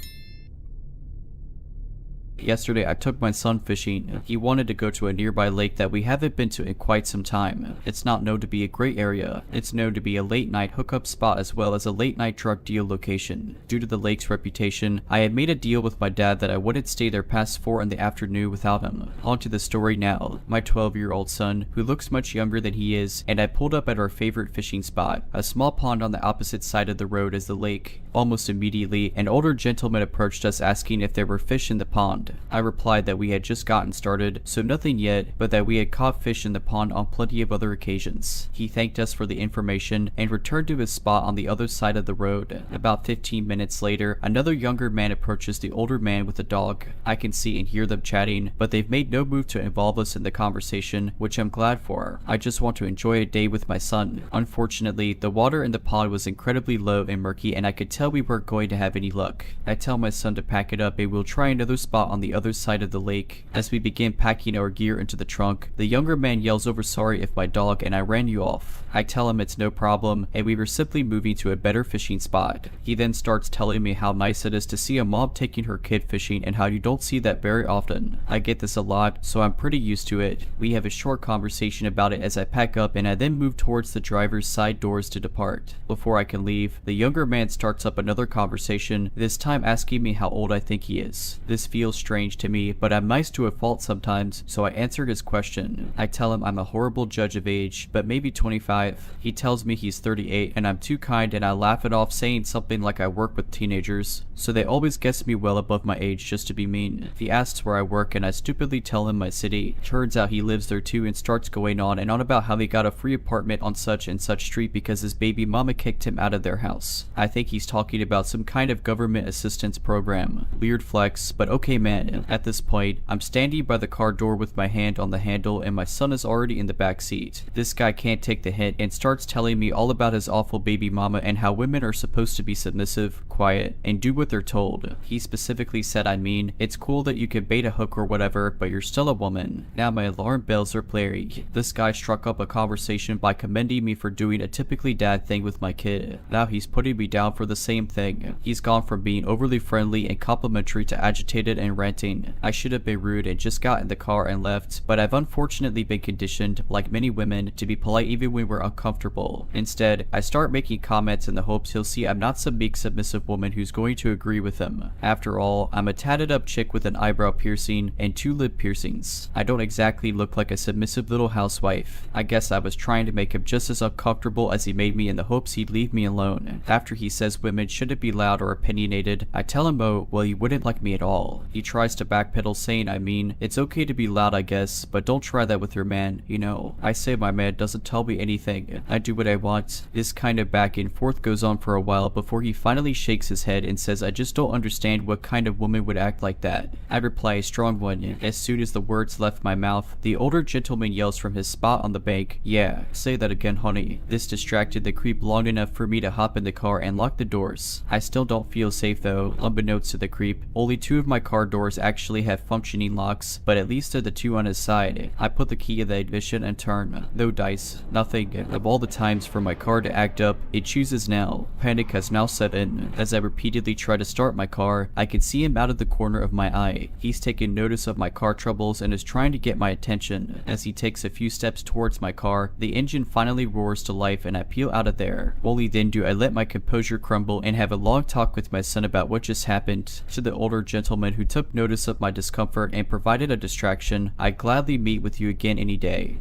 Yesterday, I took my son fishing. He wanted to go to a nearby lake that we haven't been to in quite some time. It's not known to be a great area. It's known to be a late night hookup spot as well as a late night drug deal location. Due to the lake's reputation, I had made a deal with my dad that I wouldn't stay there past 4 in the afternoon without him. On to the story now. My 12-year-old son, who looks much younger than he is, and I pulled up at our favorite fishing spot, a small pond on the opposite side of the road as the lake. Almost immediately, an older gentleman approached us asking if there were fish in the pond. I replied that we had just gotten started, so nothing yet, but that we had caught fish in the pond on plenty of other occasions. He thanked us for the information and returned to his spot on the other side of the road. About 15 minutes later, another younger man approaches the older man with a dog. I can see and hear them chatting, but they've made no move to involve us in the conversation, which I'm glad for. I just want to enjoy a day with my son. Unfortunately, the water in the pond was incredibly low and murky, and I could tell we weren't going to have any luck. I tell my son to pack it up and we'll try another spot on the other side of the lake. As we begin packing our gear into the trunk, the younger man yells over sorry if my dog and I ran you off. I tell him it's no problem and we were simply moving to a better fishing spot. He then starts telling me how nice it is to see a mom taking her kid fishing and how you don't see that very often. I get this a lot, so I'm pretty used to it. We have a short conversation about it as I pack up, and I then move towards the driver's side doors to depart. Before I can leave, the younger man starts up another conversation, this time asking me how old I think he is. This feels strange to me, but I'm nice to a fault sometimes, so I answered his question. I tell him I'm a horrible judge of age, but maybe 25. He tells me he's 38 and I'm too kind, and I laugh it off saying something like I work with teenagers, so they always guess me well above my age just to be mean. He asks where I work and I stupidly tell him my city. Turns out he lives there too and starts going on and on about how he got a free apartment on such and such street because his baby mama kicked him out of their house. I think he's talking about some kind of government assistance program. Weird flex, but okay man. At this point, I'm standing by the car door with my hand on the handle and my son is already in the back seat. This guy can't take the hint and starts telling me all about his awful baby mama and how women are supposed to be submissive, quiet, and do what they're told. He specifically said, I mean, it's cool that you can bait a hook or whatever, but you're still a woman. Now my alarm bells are blaring. This guy struck up a conversation by commending me for doing a typically dad thing with my kid. Now he's putting me down for the same thing. He's gone from being overly friendly and complimentary to agitated and ranting. I should have been rude and just got in the car and left, but I've unfortunately been conditioned, like many women, to be polite even when we're uncomfortable. Instead, I start making comments in the hopes he'll see I'm not some meek submissive woman who's going to agree with him. After all, I'm a tatted up chick with an eyebrow piercing and 2 lip piercings. I don't exactly look like a submissive little housewife. I guess I was trying to make him just as uncomfortable as he made me in the hopes he'd leave me alone. After he says women shouldn't be loud or opinionated, I tell him well, you wouldn't like me at all. He tries to backpedal saying, I mean, it's okay to be loud I guess, but don't try that with your man, you know. I say my man doesn't tell me anything. I do what I want. This kind of back and forth goes on for a while before he finally shakes his head and says I just don't understand what kind of woman would act like that. I reply a strong one. As soon as the words left my mouth, the older gentleman yells from his spot on the bank, yeah, say that again honey. This distracted the creep long enough for me to hop in the car and lock the doors. I still don't feel safe though. Unbeknownst to the creep, only 2 of my car doors actually have functioning locks, but at least they're the 2 on his side. I put the key in the ignition and turn. No dice, nothing. Of all the times for my car to act up, it chooses now. Panic has now set in. As I repeatedly try to start my car, I can see him out of the corner of my eye. He's taking notice of my car troubles and is trying to get my attention. As he takes a few steps towards my car, the engine finally roars to life and I peel out of there. Only then do I let my composure crumble and have a long talk with my son about what just happened. To the older gentleman who took notice of my discomfort and provided a distraction, I'd gladly meet with you again any day.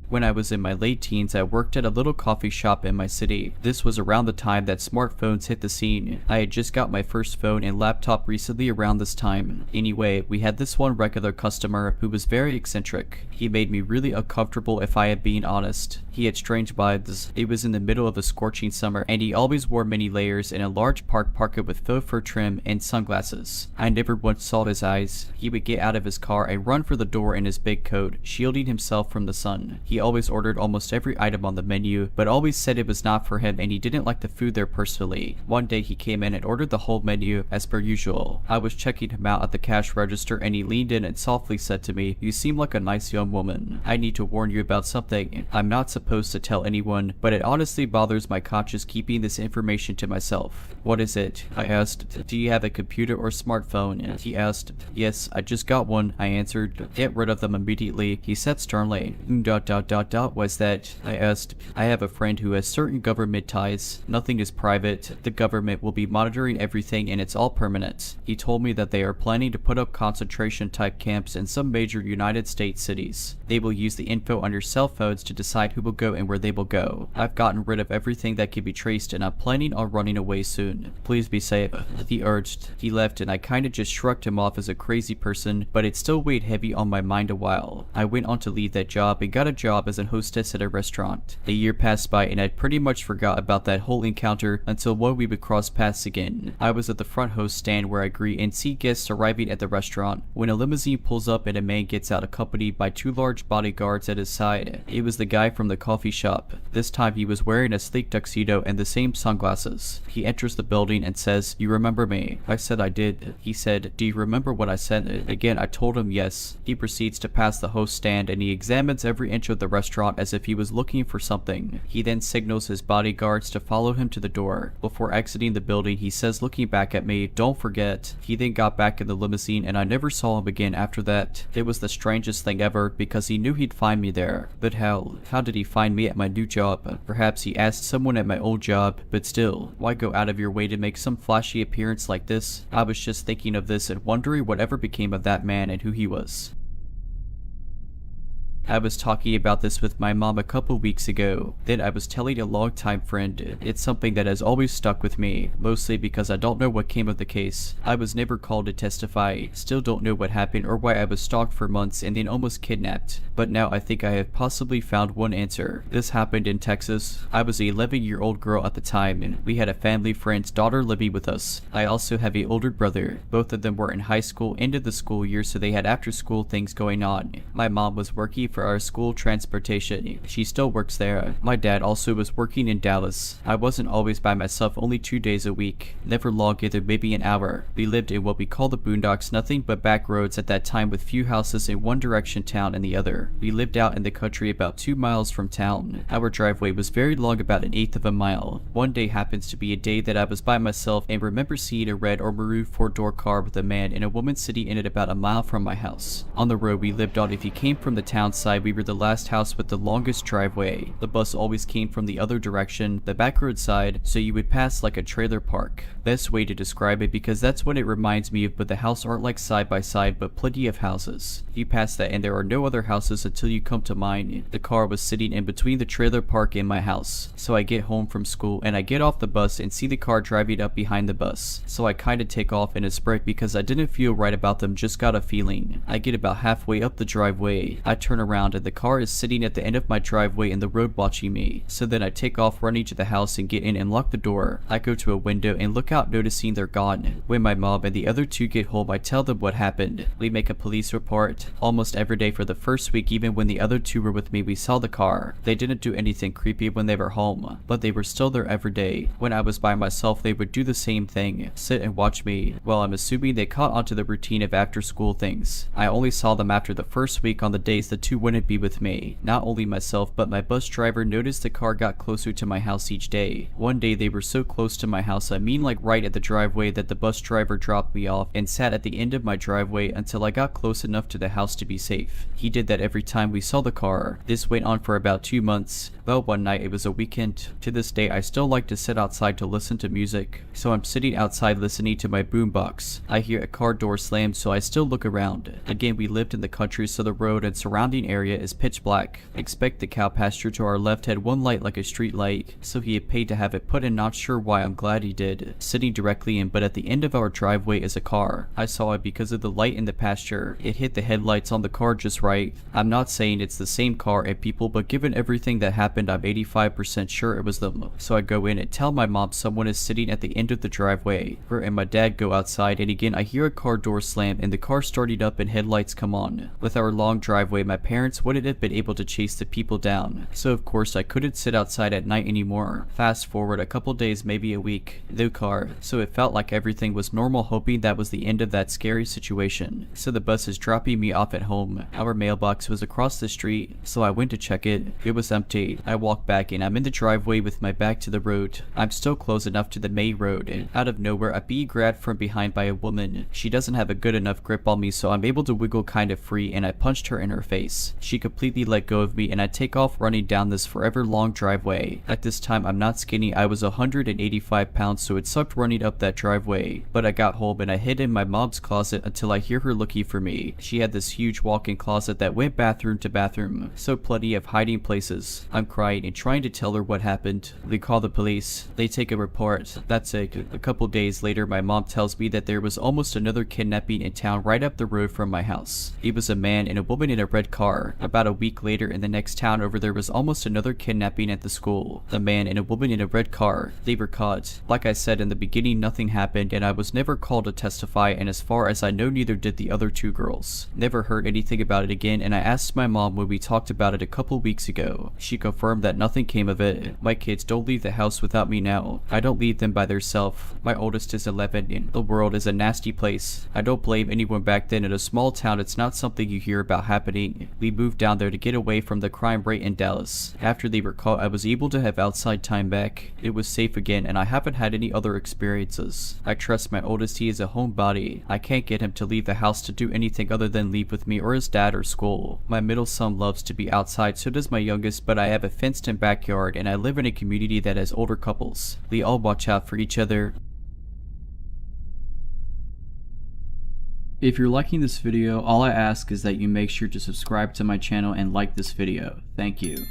When I was in my late teens, I worked at a little coffee shop in my city. This was around the time that smartphones hit the scene. I had just got my first phone and laptop recently around this time. Anyway, we had this one regular customer who was very eccentric. He made me really uncomfortable if I am being honest. He had strange vibes. It was in the middle of a scorching summer and he always wore many layers in a large parka with faux fur trim and sunglasses. I never once saw his eyes. He would get out of his car and run for the door in his big coat, shielding himself from the sun. He always ordered almost every item on the menu, but always said it was not for him and he didn't like the food there personally. One day he came in and ordered the whole menu as per usual. I was checking him out at the cash register and he leaned in and softly said to me, "You seem like a nice young woman. I need to warn you about something. I'm not supposed to tell anyone, but it honestly bothers my conscience keeping this information to myself." "What is it?" I asked. "Do you have a computer or smartphone?" He asked. "Yes, I just got one," I answered. "Get rid of them immediately," he said sternly. Was that?" I asked. "I have a friend who has certain government ties. Nothing is private. The government will be monitoring everything and it's all permanent." He told me that they are planning to put up concentration type camps in some major United States cities. They will use the info on your cell phones to decide who will go and where they will go. I've gotten rid of everything that can be traced and I'm planning on running away soon. Please be safe," he urged. He left and I kinda just shrugged him off as a crazy person, but it still weighed heavy on my mind a while. I went on to leave that job and got a job as a hostess at a restaurant. A year passed by and I'd pretty much forgot about that whole encounter until one we would cross paths again. I was at the front host stand where I greet and see guests arriving at the restaurant when a limousine pulls up and a man gets out accompanied by two large bodyguards at his side. It was the guy from the coffee shop. This time he was wearing a sleek tuxedo and the same sunglasses. He enters the building and says, "You remember me?" I said I did. He said, "Do you remember what I said?" Again, I told him yes. He proceeds to pass the host stand and he examines every inch of the restaurant as if he was looking for something. He then signals his bodyguards to follow him to the door. Before exiting the building, he says, looking back at me, "Don't forget." He then got back in the limousine and I never saw him again after that. It was the strangest thing ever because he knew he'd find me there. But how did he find me at my new job? Perhaps he asked someone at my old job, but still, why go out of your way to make some flashy appearance like this? I was just thinking of this and wondering whatever became of that man and who he was. I was talking about this with my mom a couple weeks ago. Then I was telling a longtime friend. It's something that has always stuck with me, mostly because I don't know what came of the case. I was never called to testify, still don't know what happened or why I was stalked for months and then almost kidnapped. But now I think I have possibly found one answer. This happened in Texas. I was an 11-year-old girl at the time and we had a family friend's daughter living with us. I also have an older brother. Both of them were in high school, end of the school year, so they had after school things going on. My mom was working for our school transportation. She still works there. My dad also was working in Dallas. I wasn't always by myself, only 2 days a week. Never long either, maybe an hour. We lived in what we call the boondocks, nothing but back roads at that time with few houses in one direction town and the other. We lived out in the country about 2 miles from town. Our driveway was very long, about 1/8 of a mile. One day happens to be a day that I was by myself and remember seeing a red or maroon 4-door car with a man and a woman sitting in it about a mile from my house. On the road we lived on, if you came from the town side, we were the last house with the longest driveway. The bus always came from the other direction, the back road side, so you would pass like a trailer park. Best way to describe it because that's what it reminds me of, but the house aren't like side by side but plenty of houses. You pass that and there are no other houses until you come to mine. The car was sitting in between the trailer park and my house. So I get home from school and I get off the bus and see the car driving up behind the bus. So I kinda take off in a sprint because I didn't feel right about them, just got a feeling. I get about halfway up the driveway. I turn around and the car is sitting at the end of my driveway in the road watching me. So then I take off running to the house and get in and lock the door. I go to a window and look out noticing they're gone. When my mom and the other two get home, I tell them what happened. We make a police report. Almost every day for the first week, even when the other two were with me, we saw the car. They didn't do anything creepy when they were home, but they were still there every day. When I was by myself, they would do the same thing, sit and watch me. Well, I'm assuming they caught onto the routine of after school things. I only saw them after the first week on the days the two wouldn't be with me. Not only myself, but my bus driver noticed the car got closer to my house each day. One day they were so close to my house, I mean like right at the driveway, that the bus driver dropped me off and sat at the end of my driveway until I got close enough to the house to be safe. He did that every time we saw the car. This went on for about 2 months. Well, one night, it was a weekend. To this day, I still like to sit outside to listen to music. So I'm sitting outside listening to my boombox. I hear a car door slam, so I still look around. Again, we lived in the country, so the road and surrounding area is pitch black. Expect the cow pasture to our left had one light like a street light, so he had paid to have it put in. Not sure why, I'm glad he did. Sitting directly in, but at the end of our driveway is a car. I saw it because of the light in the pasture. It hit the headlights on the car just right. I'm not saying it's the same car and people, but given everything that happened, I'm 85% sure it was them. So I go in and tell my mom someone is sitting at the end of the driveway. Her and my dad go outside, and again I hear a car door slam and the car started up and headlights come on. With our long driveway, my parents wouldn't have been able to chase the people down, so of course I couldn't sit outside at night anymore. Fast forward a couple days, maybe a week. No car, so it felt like everything was normal, hoping that was the end of that scary situation. So the bus is dropping me off at home. Our mailbox was across the street, so I went to check it. It was empty. I walk back and I'm in the driveway with my back to the road. I'm still close enough to the main road, and out of nowhere a bee grabbed from behind by a woman. She doesn't have a good enough grip on me, so I'm able to wiggle kind of free, and I punched her in her face. She completely let go of me, and I take off running down this forever long driveway. At this time I'm not skinny, I was 185 pounds, so it sucked running up that driveway. But I got home and I hid in my mom's closet until I hear her looking for me. She had this huge walk-in closet that went bathroom to bathroom, so plenty of hiding places. I'm crying and trying to tell her what happened. They call the police. They take a report. That's it. A couple days later, my mom tells me that there was almost another kidnapping in town right up the road from my house. It was a man and a woman in a red car. About a week later, in the next town over, there was almost another kidnapping at the school. A man and a woman in a red car. They were caught. Like I said in the beginning, nothing happened and I was never called to testify, and as far as I know, neither did the other 2 girls. Never heard anything about it again, and I asked my mom when we talked about it a couple weeks ago. She confirmed that nothing came of it. My kids don't leave the house without me now. I don't leave them by themselves. My oldest is 11 and the world is a nasty place. I don't blame anyone. Back then in a small town, it's not something you hear about happening. We moved down there to get away from the crime rate in Dallas. After they were caught, I was able to have outside time back. It was safe again, and I haven't had any other experiences. I trust my oldest. He is a homebody. I can't get him to leave the house to do anything other than leave with me or his dad or school. My middle son loves to be outside, so does my youngest, but I have a fenced-in backyard and I live in a community that has older couples. We all watch out for each other. If you're liking this video, all I ask is that you make sure to subscribe to my channel and like this video. Thank you.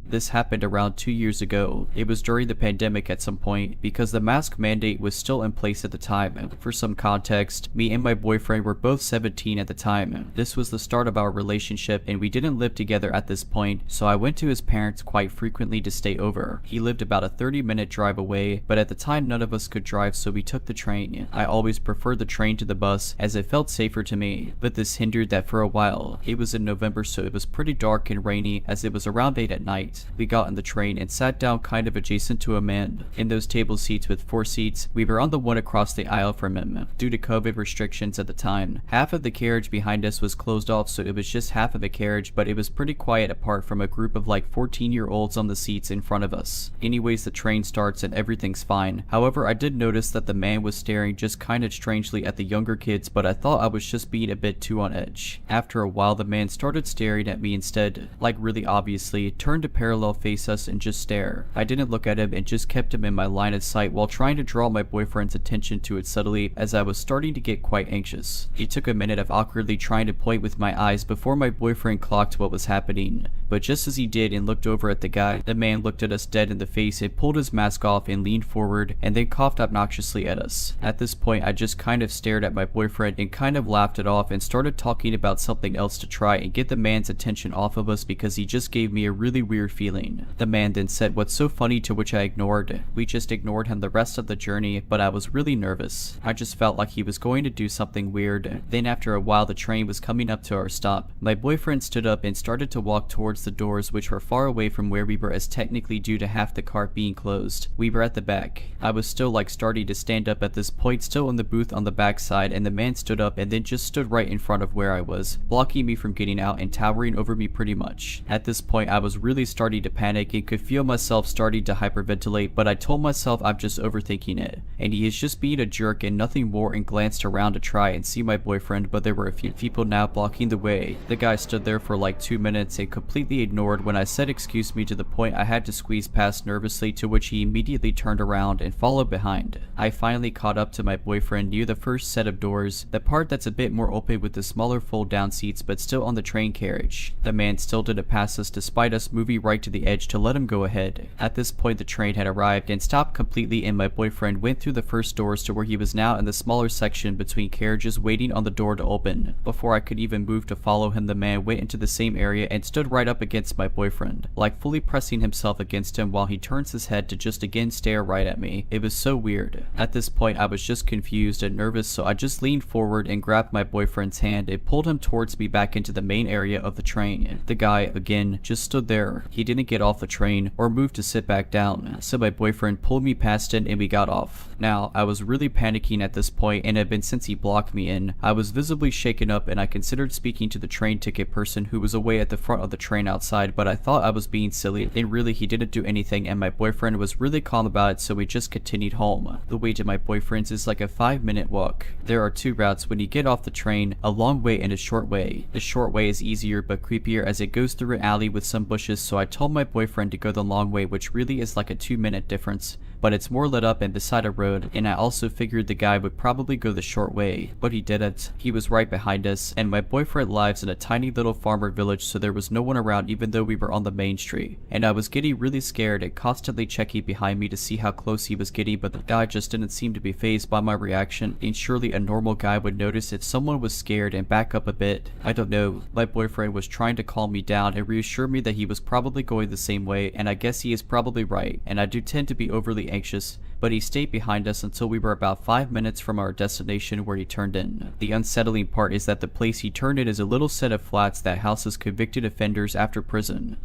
This happened around 2 years ago. It was during the pandemic at some point, because the mask mandate was still in place at the time. For some context, me and my boyfriend were both 17 at the time. This was the start of our relationship and we didn't live together at this point, so I went to his parents quite frequently to stay over. He lived about a 30-minute drive away, but at the time none of us could drive, so we took the train. I always preferred the train to the bus as it felt safer to me, but this hindered that for a while. It was in November, so it was pretty dark and rainy as it was around 8 at night. We got in the train and sat down kind of adjacent to a man. In those table seats with 4 seats, we were on the one across the aisle from him. Due to COVID restrictions at the time, half of the carriage behind us was closed off, so it was just half of the carriage, but it was pretty quiet apart from a group of like 14-year-olds on the seats in front of us. Anyways, the train starts and everything's fine. However, I did notice that the man was staring just kind of strangely at the younger kids, but I thought I was just being a bit too on edge. After a while, the man started staring at me instead, like really obviously, turned to parallel face us and just stare. I didn't look at him and just kept him in my line of sight while trying to draw my boyfriend's attention to it subtly, as I was starting to get quite anxious. It took a minute of awkwardly trying to point with my eyes before my boyfriend clocked what was happening. But just as he did and looked over at the guy, the man looked at us dead in the face and pulled his mask off and leaned forward and then coughed obnoxiously at us. At this point, I just kind of stared at my boyfriend and kind of laughed it off and started talking about something else to try and get the man's attention off of us, because he just gave me a really weird feeling. The man then said what's so funny, to which I ignored. We just ignored him the rest of the journey, but I was really nervous. I just felt like he was going to do something weird. Then after a while, the train was coming up to our stop. My boyfriend stood up and started to walk towards towards the doors, which were far away from where we were, as technically due to half the car being closed. We were at the back. I was still like starting to stand up at this point, still in the booth on the back side, and the man stood up and then just stood right in front of where I was, blocking me from getting out and towering over me pretty much. At this point, I was really starting to panic and could feel myself starting to hyperventilate, but I told myself I'm just overthinking it, and he is just being a jerk and nothing more, and glanced around to try and see my boyfriend, but there were a few people now blocking the way. The guy stood there for like 2 minutes and completely ignored when I said excuse me, to the point I had to squeeze past nervously, to which he immediately turned around and followed behind. I finally caught up to my boyfriend near the first set of doors, the part that's a bit more open with the smaller fold down seats but still on the train carriage. The man still didn't pass us despite us moving right to the edge to let him go ahead. At this point the train had arrived and stopped completely, and my boyfriend went through the first doors to where he was now in the smaller section between carriages waiting on the door to open. Before I could even move to follow him, the man went into the same area and stood right up against my boyfriend, like fully pressing himself against him while he turns his head to just again stare right at me. It was so weird. At this point I was just confused and nervous, so I just leaned forward and grabbed my boyfriend's hand and pulled him towards me back into the main area of the train. The guy, again, just stood there. He didn't get off the train or move to sit back down, so my boyfriend pulled me past it and we got off. Now, I was really panicking at this point, and it had been since he blocked me in. I was visibly shaken up and I considered speaking to the train ticket person who was away at the front of the train outside, but I thought I was being silly, and really he didn't do anything, and my boyfriend was really calm about it, so we just continued home. The way to my boyfriend's is like a 5-minute walk. There are 2 routes when you get off the train, a long way and a short way. The short way is easier but creepier as it goes through an alley with some bushes, so I told my boyfriend to go the long way, which really is like a 2-minute difference, but it's more lit up and beside a road, and I also figured the guy would probably go the short way, but he didn't. He was right behind us, and my boyfriend lives in a tiny little farmer village, so there was no one around even though we were on the main street, and I was getting really scared and constantly checking behind me to see how close he was getting, but the guy just didn't seem to be fazed by my reaction, and surely a normal guy would notice if someone was scared and back up a bit. I don't know. My boyfriend was trying to calm me down and reassure me that he was probably going the same way, and I guess he is probably right, and I do tend to be overly anxious, but he stayed behind us until we were about 5 minutes from our destination where he turned in. The unsettling part is that the place he turned in is a little set of flats that houses convicted offenders after prison.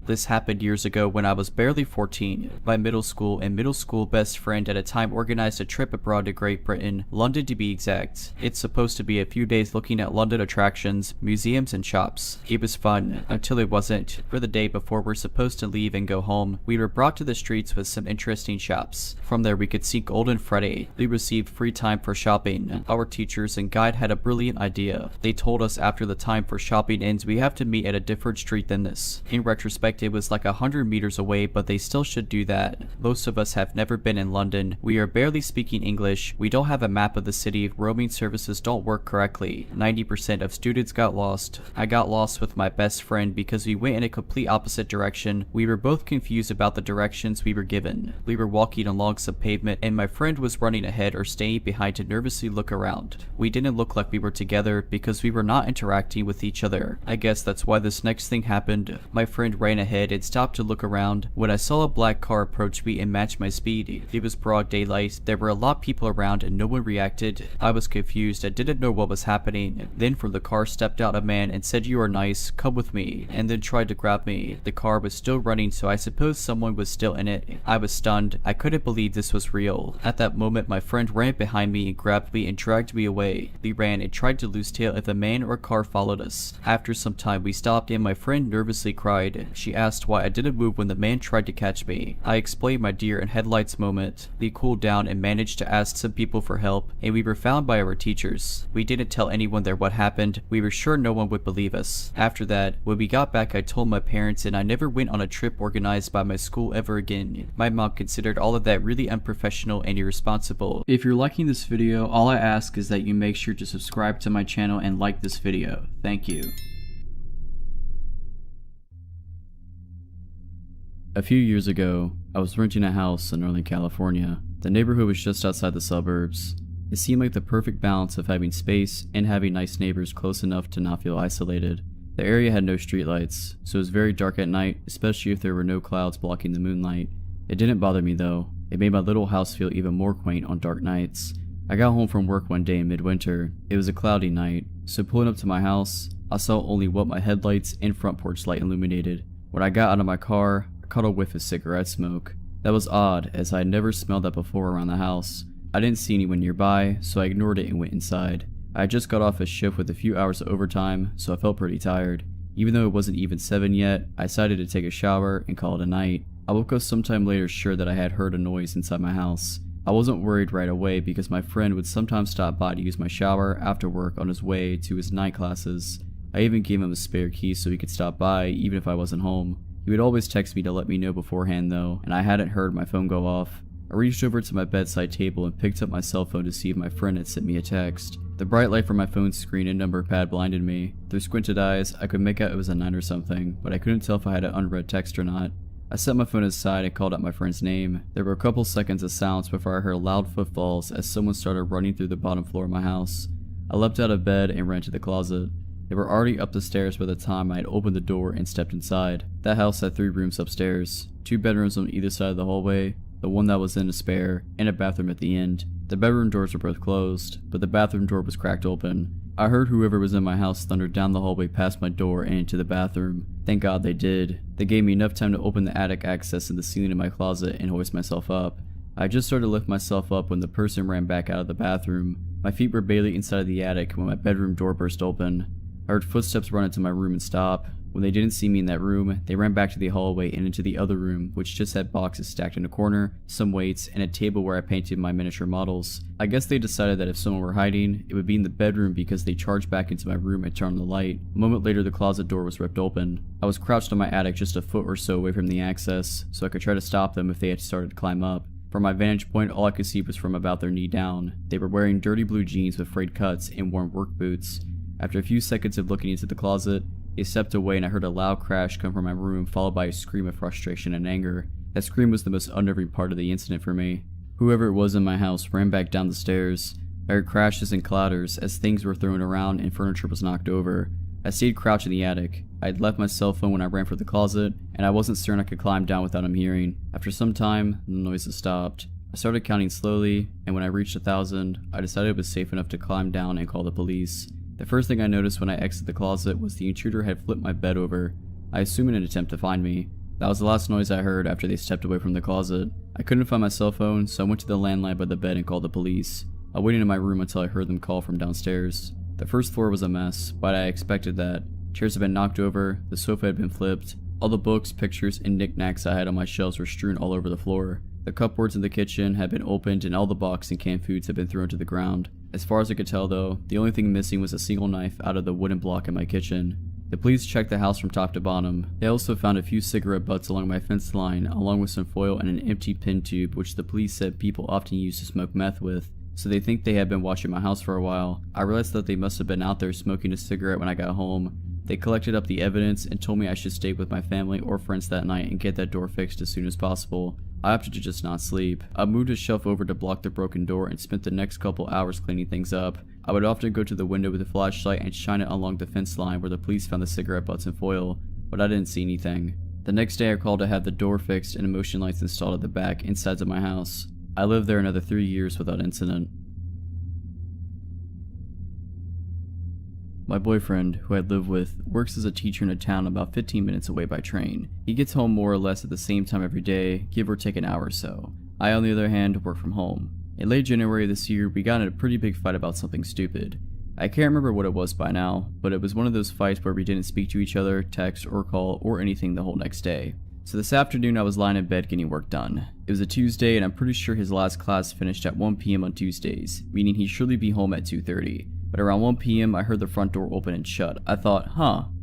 This happened years ago when I was barely 14. My middle school and middle school best friend at a time organized a trip abroad to Great Britain, London to be exact. It's supposed to be a few days looking at London attractions, museums, and shops. It was fun, until it wasn't. For the day before we're supposed to leave and go home, we were brought to the streets with some interesting shops. From there we could see Golden Freddy. We received free time for shopping. Our teachers and guide had a brilliant idea. They told us after the time for shopping ends we have to meet at a different street than this. In retrospect, it was like 100 meters away, but they still should do that. Most of us have never been in London. We are barely speaking English. We don't have a map of the city. Roaming services don't work correctly. 90% of students got lost. I got lost with my best friend because we went in a complete opposite direction. We were both confused about the directions we were given. We were walking along some pavement, and my friend was running ahead or staying behind to nervously look around. We didn't look like we were together because we were not interacting with each other. I guess that's why this next thing happened. My friend ran ahead and stopped to look around when I saw a black car approach me and match my speed. It was broad daylight. There were a lot of people around and no one reacted. I was confused. I didn't know what was happening. Then from the car stepped out a man and said, "You are nice, come with me," and then tried to grab me. The car was still running, so I suppose someone was still in it. I was stunned. I couldn't believe this was real. At that moment my friend ran behind me and grabbed me and dragged me away. We ran and tried to lose tail if a man or car followed us. After some time we stopped and my friend nervously cried. She asked why I didn't move when the man tried to catch me. I explained my deer in headlights moment. We cooled down and managed to ask some people for help, and we were found by our teachers. We didn't tell anyone there what happened. We were sure no one would believe us. After that, when we got back I told my parents, and I never went on a trip organized by my school ever again. My mom considered all of that really unprofessional and irresponsible. If you're liking this video, all I ask is that you make sure to subscribe to my channel and like this video. Thank you. A few years ago, I was renting a house in Northern California. The neighborhood was just outside the suburbs. It seemed like the perfect balance of having space and having nice neighbors close enough to not feel isolated. The area had no streetlights, so it was very dark at night, especially if there were no clouds blocking the moonlight. It didn't bother me though. It made my little house feel even more quaint on dark nights. I got home from work one day in midwinter. It was a cloudy night, so pulling up to my house, I saw only what my headlights and front porch light illuminated. When I got out of my car, I caught a whiff of cigarette smoke. That was odd, as I had never smelled that before around the house. I didn't see anyone nearby, so I ignored it and went inside. I had just got off a shift with a few hours of overtime, so I felt pretty tired. Even though it wasn't even 7 yet, I decided to take a shower and call it a night. I woke up sometime later sure that I had heard a noise inside my house. I wasn't worried right away because my friend would sometimes stop by to use my shower after work on his way to his night classes. I even gave him a spare key so he could stop by even if I wasn't home. He would always text me to let me know beforehand though, and I hadn't heard my phone go off. I reached over to my bedside table and picked up my cell phone to see if my friend had sent me a text. The bright light from my phone's screen and number pad blinded me. Through squinted eyes, I could make out it was a 9 or something, but I couldn't tell if I had an unread text or not. I set my phone aside and called out my friend's name. There were a couple seconds of silence before I heard loud footfalls as someone started running through the bottom floor of my house. I leapt out of bed and ran to the closet. They were already up the stairs by the time I had opened the door and stepped inside. That house had 3 rooms upstairs, 2 bedrooms on either side of the hallway, the one that was in a spare, and a bathroom at the end. The bedroom doors were both closed, but the bathroom door was cracked open. I heard whoever was in my house thunder down the hallway past my door and into the bathroom. Thank God they did. They gave me enough time to open the attic access in the ceiling of my closet and hoist myself up. I just started to lift myself up when the person ran back out of the bathroom. My feet were barely inside of the attic when my bedroom door burst open. I heard footsteps run into my room and stop. When they didn't see me in that room, they ran back to the hallway and into the other room, which just had boxes stacked in a corner, some weights, and a table where I painted my miniature models. I guess they decided that if someone were hiding, it would be in the bedroom because they charged back into my room and turned on the light. A moment later, the closet door was ripped open. I was crouched in my attic just a foot or so away from the access, so I could try to stop them if they had started to climb up. From my vantage point, all I could see was from about their knee down. They were wearing dirty blue jeans with frayed cuts and worn work boots. After a few seconds of looking into the closet, they stepped away and I heard a loud crash come from my room followed by a scream of frustration and anger. That scream was the most unnerving part of the incident for me. Whoever it was in my house ran back down the stairs. I heard crashes and clatters as things were thrown around and furniture was knocked over. I stayed crouched in the attic. I had left my cell phone when I ran for the closet, and I wasn't certain I could climb down without him hearing. After some time, the noises stopped. I started counting slowly, and when I reached 1,000, I decided it was safe enough to climb down and call the police. The first thing I noticed when I exited the closet was the intruder had flipped my bed over, I assume in an attempt to find me. That was the last noise I heard after they stepped away from the closet. I couldn't find my cell phone, so I went to the landline by the bed and called the police. I waited in my room until I heard them call from downstairs. The first floor was a mess, but I expected that. Chairs had been knocked over, the sofa had been flipped, all the books, pictures, and knickknacks I had on my shelves were strewn all over the floor. The cupboards in the kitchen had been opened and all the boxed and canned foods had been thrown to the ground. As far as I could tell though, the only thing missing was a single knife out of the wooden block in my kitchen. The police checked the house from top to bottom. They also found a few cigarette butts along my fence line, along with some foil and an empty pin tube which the police said people often use to smoke meth with, so they think they had been watching my house for a while. I realized that they must have been out there smoking a cigarette when I got home. They collected up the evidence and told me I should stay with my family or friends that night and get that door fixed as soon as possible. I opted to just not sleep. I moved a shelf over to block the broken door and spent the next couple hours cleaning things up. I would often go to the window with a flashlight and shine it along the fence line where the police found the cigarette butts and foil, but I didn't see anything. The next day I called to have the door fixed and motion lights installed at the back and sides of my house. I lived there another 3 years without incident. My boyfriend, who I live with, works as a teacher in a town about 15 minutes away by train. He gets home more or less at the same time every day, give or take an hour or so. I, on the other hand, work from home. In late January this year, we got in a pretty big fight about something stupid. I can't remember what it was by now, but it was one of those fights where we didn't speak to each other, text, or call, or anything the whole next day. So this afternoon I was lying in bed getting work done. It was a Tuesday and I'm pretty sure his last class finished at 1 PM on Tuesdays, meaning he'd surely be home at 2:30. But around 1 PM I heard the front door open and shut. I thought,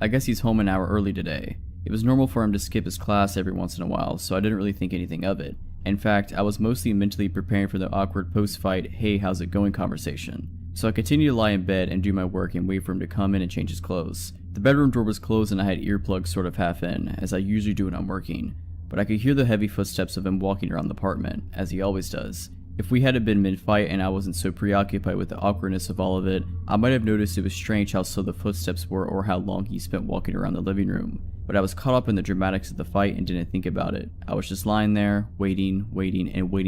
I guess he's home an hour early today. It was normal for him to skip his class every once in a while, so I didn't really think anything of it. In fact, I was mostly mentally preparing for the awkward post-fight, hey how's it going conversation. So I continued to lie in bed and do my work and wait for him to come in and change his clothes. The bedroom door was closed and I had earplugs sort of half in, as I usually do when I'm working. But I could hear the heavy footsteps of him walking around the apartment, as he always does. If we hadn't been mid-fight and I wasn't so preoccupied with the awkwardness of all of it, I might have noticed it was strange how slow the footsteps were or how long he spent walking around the living room. But I was caught up in the dramatics of the fight and didn't think about it. I was just lying there, waiting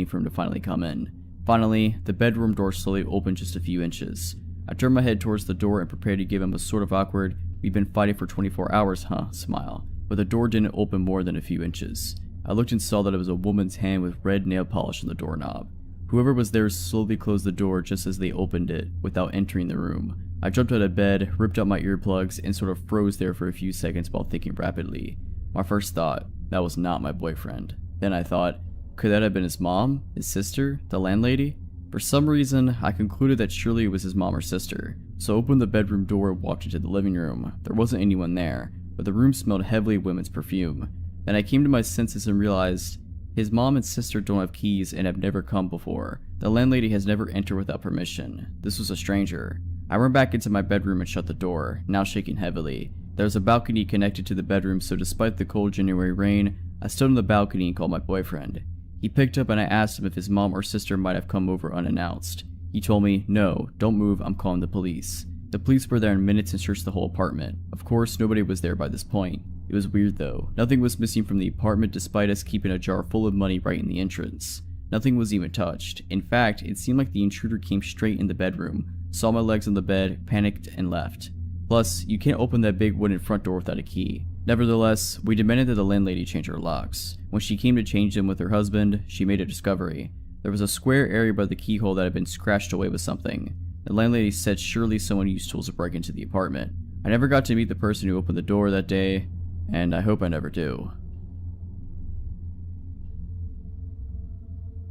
for him to finally come in. Finally, the bedroom door slowly opened just a few inches. I turned my head towards the door and prepared to give him a sort of awkward, "We've been fighting for 24 hours, huh?" smile. But the door didn't open more than a few inches. I looked and saw that it was a woman's hand with red nail polish on the doorknob. Whoever was there slowly closed the door just as they opened it, without entering the room. I jumped out of bed, ripped out my earplugs, and sort of froze there for a few seconds while thinking rapidly. My first thought, that was not my boyfriend. Then I thought, could that have been his mom? His sister? The landlady? For some reason, I concluded that surely it was his mom or sister. So I opened the bedroom door and walked into the living room. There wasn't anyone there, but the room smelled heavily of women's perfume. Then I came to my senses and realized his mom and sister don't have keys and have never come before. The landlady has never entered without permission. This was a stranger. I ran back into my bedroom and shut the door, now shaking heavily. There was a balcony connected to the bedroom, so despite the cold January rain, I stood on the balcony and called my boyfriend. He picked up and I asked him if his mom or sister might have come over unannounced. He told me, "No, don't move, I'm calling the police." The police were there in minutes and searched the whole apartment. Of course, nobody was there by this point. It was weird though. Nothing was missing from the apartment despite us keeping a jar full of money right in the entrance. Nothing was even touched. In fact, it seemed like the intruder came straight in the bedroom, saw my legs on the bed, panicked, and left. Plus, you can't open that big wooden front door without a key. Nevertheless, we demanded that the landlady change her locks. When she came to change them with her husband, she made a discovery. There was a square area by the keyhole that had been scratched away with something. The landlady said surely someone used tools to break into the apartment. I never got to meet the person who opened the door that day, and I hope I never do.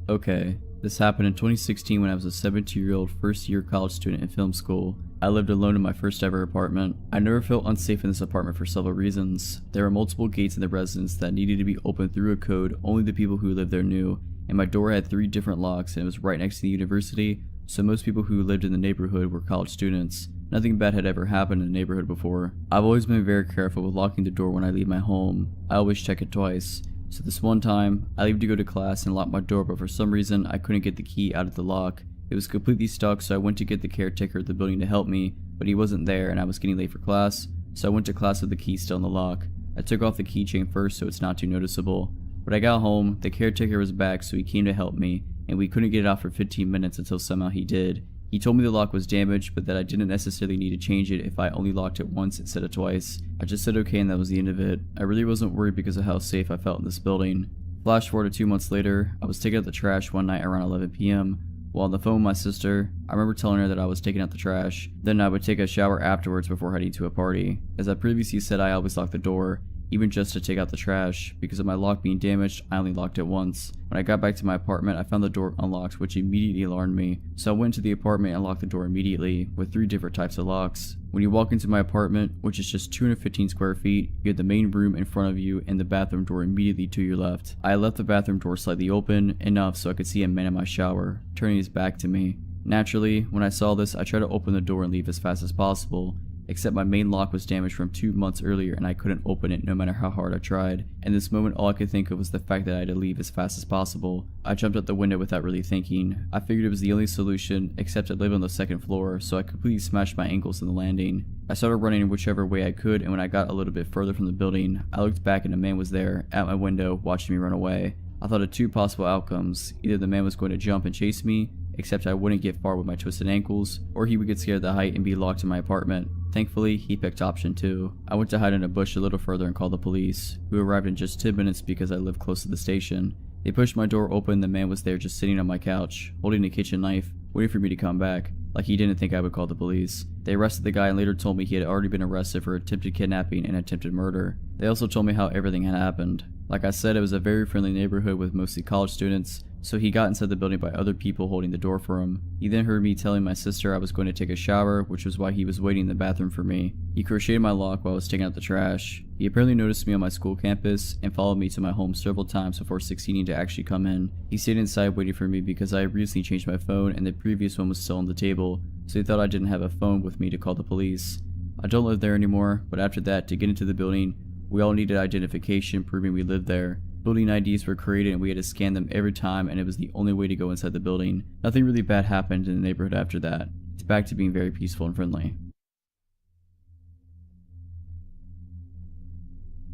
Okay, this happened in 2016 when I was a 17-year-old first-year college student in film school. I lived alone in my first ever apartment. I never felt unsafe in this apartment for several reasons. There were multiple gates in the residence that needed to be opened through a code only the people who lived there knew, and my door had 3 different locks and it was right next to the university, so most people who lived in the neighborhood were college students. Nothing bad had ever happened in the neighborhood before. I've always been very careful with locking the door when I leave my home. I always check it twice. So this one time, I leave to go to class and lock my door, but for some reason I couldn't get the key out of the lock. It was completely stuck, so I went to get the caretaker of the building to help me, but he wasn't there and I was getting late for class, so I went to class with the key still in the lock. I took off the keychain first so it's not too noticeable. When I got home, the caretaker was back, so he came to help me, and we couldn't get it out for 15 minutes until somehow he did. He told me the lock was damaged, but that I didn't necessarily need to change it if I only locked it once instead of twice. I just said okay and that was the end of it. I really wasn't worried because of how safe I felt in this building. Flash forward to 2 months later, I was taking out the trash one night around 11 p.m. While on the phone with my sister, I remember telling her that I was taking out the trash. Then I would take a shower afterwards before heading to a party. As I previously said, I always locked the door, even just to take out the trash. Because of my lock being damaged, I only locked it once. When I got back to my apartment, I found the door unlocked, which immediately alarmed me. So I went to the apartment and locked the door immediately, with 3 different types of locks. When you walk into my apartment, which is just 215 square feet, you have the main room in front of you and the bathroom door immediately to your left. I left the bathroom door slightly open, enough so I could see a man in my shower, turning his back to me. Naturally, when I saw this, I tried to open the door and leave as fast as possible. Except my main lock was damaged from 2 months earlier and I couldn't open it no matter how hard I tried. In this moment, all I could think of was the fact that I had to leave as fast as possible. I jumped out the window without really thinking. I figured it was the only solution, except I live on the 2nd floor, so I completely smashed my ankles in the landing. I started running whichever way I could, and when I got a little bit further from the building, I looked back and a man was there, at my window, watching me run away. I thought of 2 possible outcomes. Either the man was going to jump and chase me, except I wouldn't get far with my twisted ankles, or he would get scared of the height and be locked in my apartment. Thankfully, he picked option 2. I went to hide in a bush a little further and called the police, who arrived in just 10 minutes because I lived close to the station. They pushed my door open and the man was there just sitting on my couch, holding a kitchen knife, waiting for me to come back, like he didn't think I would call the police. They arrested the guy and later told me he had already been arrested for attempted kidnapping and attempted murder. They also told me how everything had happened. Like I said, it was a very friendly neighborhood with mostly college students, so he got inside the building by other people holding the door for him. He then heard me telling my sister I was going to take a shower, which was why he was waiting in the bathroom for me. He crocheted my lock while I was taking out the trash. He apparently noticed me on my school campus and followed me to my home several times before succeeding to actually come in. He stayed inside waiting for me because I had recently changed my phone and the previous one was still on the table, so he thought I didn't have a phone with me to call the police. I don't live there anymore, but after that, to get into the building, we all needed identification proving we lived there. Building IDs were created and we had to scan them every time, and it was the only way to go inside the building. Nothing really bad happened in the neighborhood after that. It's back to being very peaceful and friendly.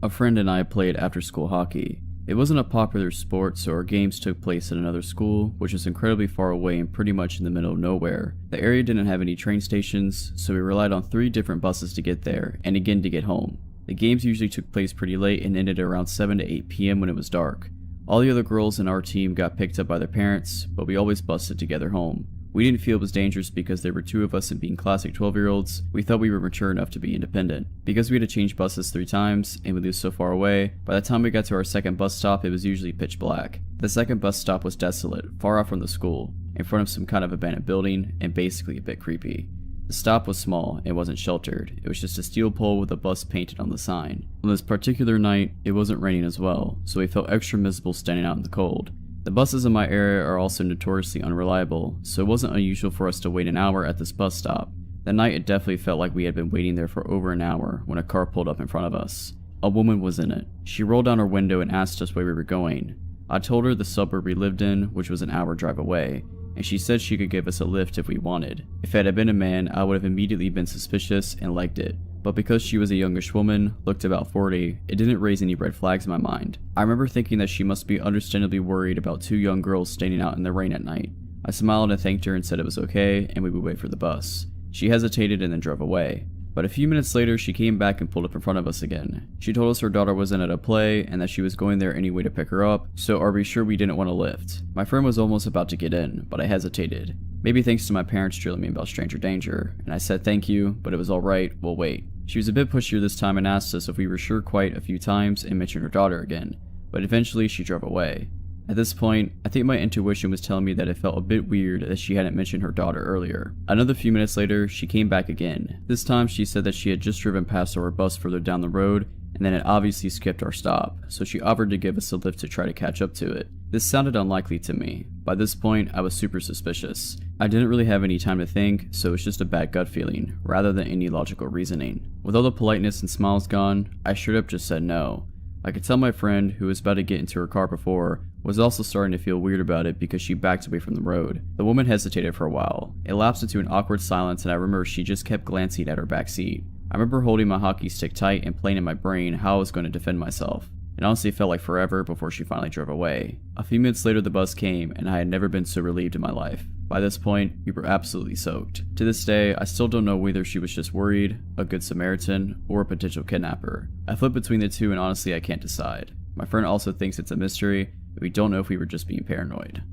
A friend and I played after-school hockey. It wasn't a popular sport, so our games took place at another school, which was incredibly far away and pretty much in the middle of nowhere. The area didn't have any train stations, so we relied on 3 different buses to get there, and again to get home. The games usually took place pretty late and ended around 7 to 8 p.m. when it was dark. All the other girls in our team got picked up by their parents, but we always busted together home. We didn't feel it was dangerous because there were 2 of us, and being classic 12-year-olds, we thought we were mature enough to be independent. Because we had to change buses 3 times, and we lived so far away, by the time we got to our second bus stop it was usually pitch black. The second bus stop was desolate, far off from the school, in front of some kind of abandoned building, and basically a bit creepy. The stop was small, it wasn't sheltered, it was just a steel pole with a bus painted on the sign. On this particular night, it wasn't raining as well, so we felt extra miserable standing out in the cold. The buses in my area are also notoriously unreliable, so it wasn't unusual for us to wait an hour at this bus stop. That night it definitely felt like we had been waiting there for over an hour when a car pulled up in front of us. A woman was in it. She rolled down her window and asked us where we were going. I told her the suburb we lived in, which was an hour drive away, and she said she could give us a lift if we wanted. If it had been a man, I would have immediately been suspicious and liked it. But because she was a youngish woman, looked about 40, it didn't raise any red flags in my mind. I remember thinking that she must be understandably worried about 2 young girls standing out in the rain at night. I smiled and thanked her and said it was okay and we would wait for the bus. She hesitated and then drove away. But a few minutes later, she came back and pulled up in front of us again. She told us her daughter wasn't at a play and that she was going there anyway to pick her up, so are we sure we didn't want a lift? My friend was almost about to get in, but I hesitated. Maybe thanks to my parents drilling me about stranger danger, and I said thank you, but it was alright, we'll wait. She was a bit pushier this time and asked us if we were sure quite a few times and mentioned her daughter again, but eventually she drove away. At this point, I think my intuition was telling me that it felt a bit weird that she hadn't mentioned her daughter earlier. Another few minutes later, she came back again. This time she said that she had just driven past our bus further down the road and then it obviously skipped our stop, so she offered to give us a lift to try to catch up to it. This sounded unlikely to me. By this point, I was super suspicious. I didn't really have any time to think, so it was just a bad gut feeling, rather than any logical reasoning. With all the politeness and smiles gone, I straight up just said no. I could tell my friend, who was about to get into her car before, was also starting to feel weird about it because she backed away from the road. The woman hesitated for a while. It lapsed into an awkward silence and I remember she just kept glancing at her back seat. I remember holding my hockey stick tight and playing in my brain how I was going to defend myself. It honestly felt like forever before she finally drove away. A few minutes later the bus came and I had never been so relieved in my life. By this point, we were absolutely soaked. To this day, I still don't know whether she was just worried, a good Samaritan, or a potential kidnapper. I flip between the two and honestly I can't decide. My friend also thinks it's a mystery, but we don't know if we were just being paranoid.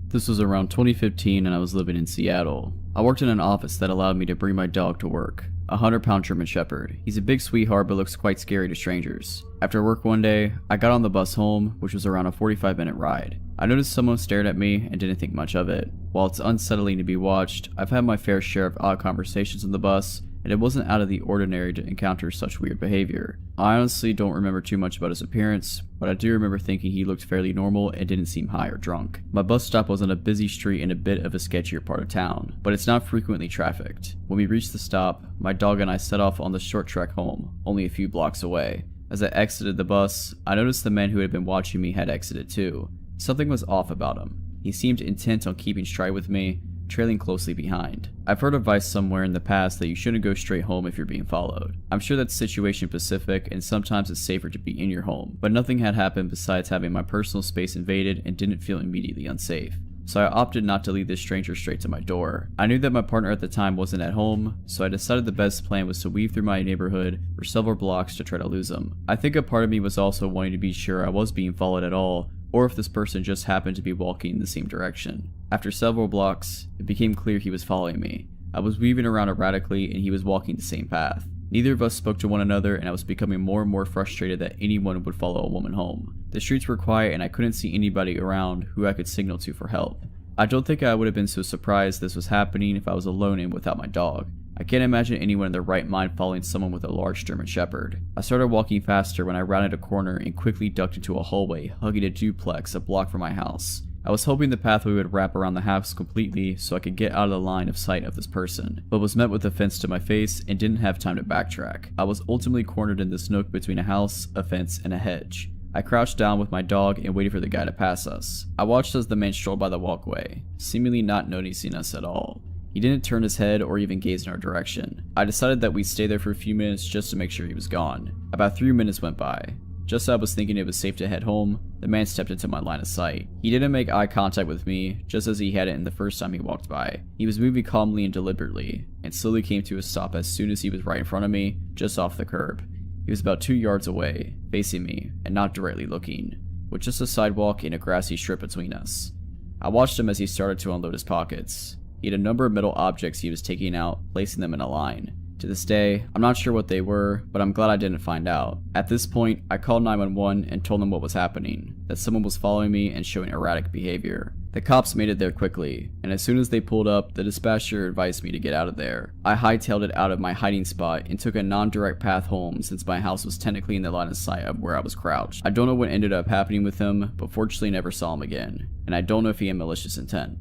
This was around 2015 and I was living in Seattle. I worked in an office that allowed me to bring my dog to work. A 100-pound German Shepherd. He's a big sweetheart but looks quite scary to strangers. After work one day, I got on the bus home, which was around a 45-minute ride. I noticed someone stared at me and didn't think much of it. While it's unsettling to be watched, I've had my fair share of odd conversations on the bus, and it wasn't out of the ordinary to encounter such weird behavior. I honestly don't remember too much about his appearance, but I do remember thinking he looked fairly normal and didn't seem high or drunk. My bus stop was on a busy street in a bit of a sketchier part of town, but it's not frequently trafficked. When we reached the stop, my dog and I set off on the short trek home, only a few blocks away. As I exited the bus, I noticed the man who had been watching me had exited too. Something was off about him. He seemed intent on keeping stride with me, trailing closely behind. I've heard advice somewhere in the past that you shouldn't go straight home if you're being followed. I'm sure that's situation specific and sometimes it's safer to be in your home, but nothing had happened besides having my personal space invaded and didn't feel immediately unsafe. So I opted not to lead this stranger straight to my door. I knew that my partner at the time wasn't at home, so I decided the best plan was to weave through my neighborhood for several blocks to try to lose him. I think a part of me was also wanting to be sure I was being followed at all, or if this person just happened to be walking in the same direction. After several blocks, it became clear he was following me. I was weaving around erratically and he was walking the same path. Neither of us spoke to one another and I was becoming more and more frustrated that anyone would follow a woman home. The streets were quiet and I couldn't see anybody around who I could signal to for help. I don't think I would have been so surprised this was happening if I was alone and without my dog. I can't imagine anyone in their right mind following someone with a large German Shepherd. I started walking faster when I rounded a corner and quickly ducked into a hallway hugging a duplex a block from my house. I was hoping the pathway would wrap around the house completely so I could get out of the line of sight of this person, but was met with a fence to my face and didn't have time to backtrack. I was ultimately cornered in this nook between a house, a fence, and a hedge. I crouched down with my dog and waited for the guy to pass us. I watched as the man strolled by the walkway, seemingly not noticing us at all. He didn't turn his head or even gaze in our direction. I decided that we'd stay there for a few minutes just to make sure he was gone. About 3 minutes went by. Just as I was thinking it was safe to head home, the man stepped into my line of sight. He didn't make eye contact with me, just as he hadn't the first time he walked by. He was moving calmly and deliberately, and slowly came to a stop as soon as he was right in front of me, just off the curb. He was about 2 yards away, facing me, and not directly looking, with just a sidewalk and a grassy strip between us. I watched him as he started to unload his pockets. He had a number of metal objects he was taking out, placing them in a line. To this day, I'm not sure what they were, but I'm glad I didn't find out. At this point, I called 911 and told them what was happening, that someone was following me and showing erratic behavior. The cops made it there quickly, and as soon as they pulled up, the dispatcher advised me to get out of there. I hightailed it out of my hiding spot and took a non-direct path home since my house was technically in the line of sight of where I was crouched. I don't know what ended up happening with him, but fortunately never saw him again, and I don't know if he had malicious intent.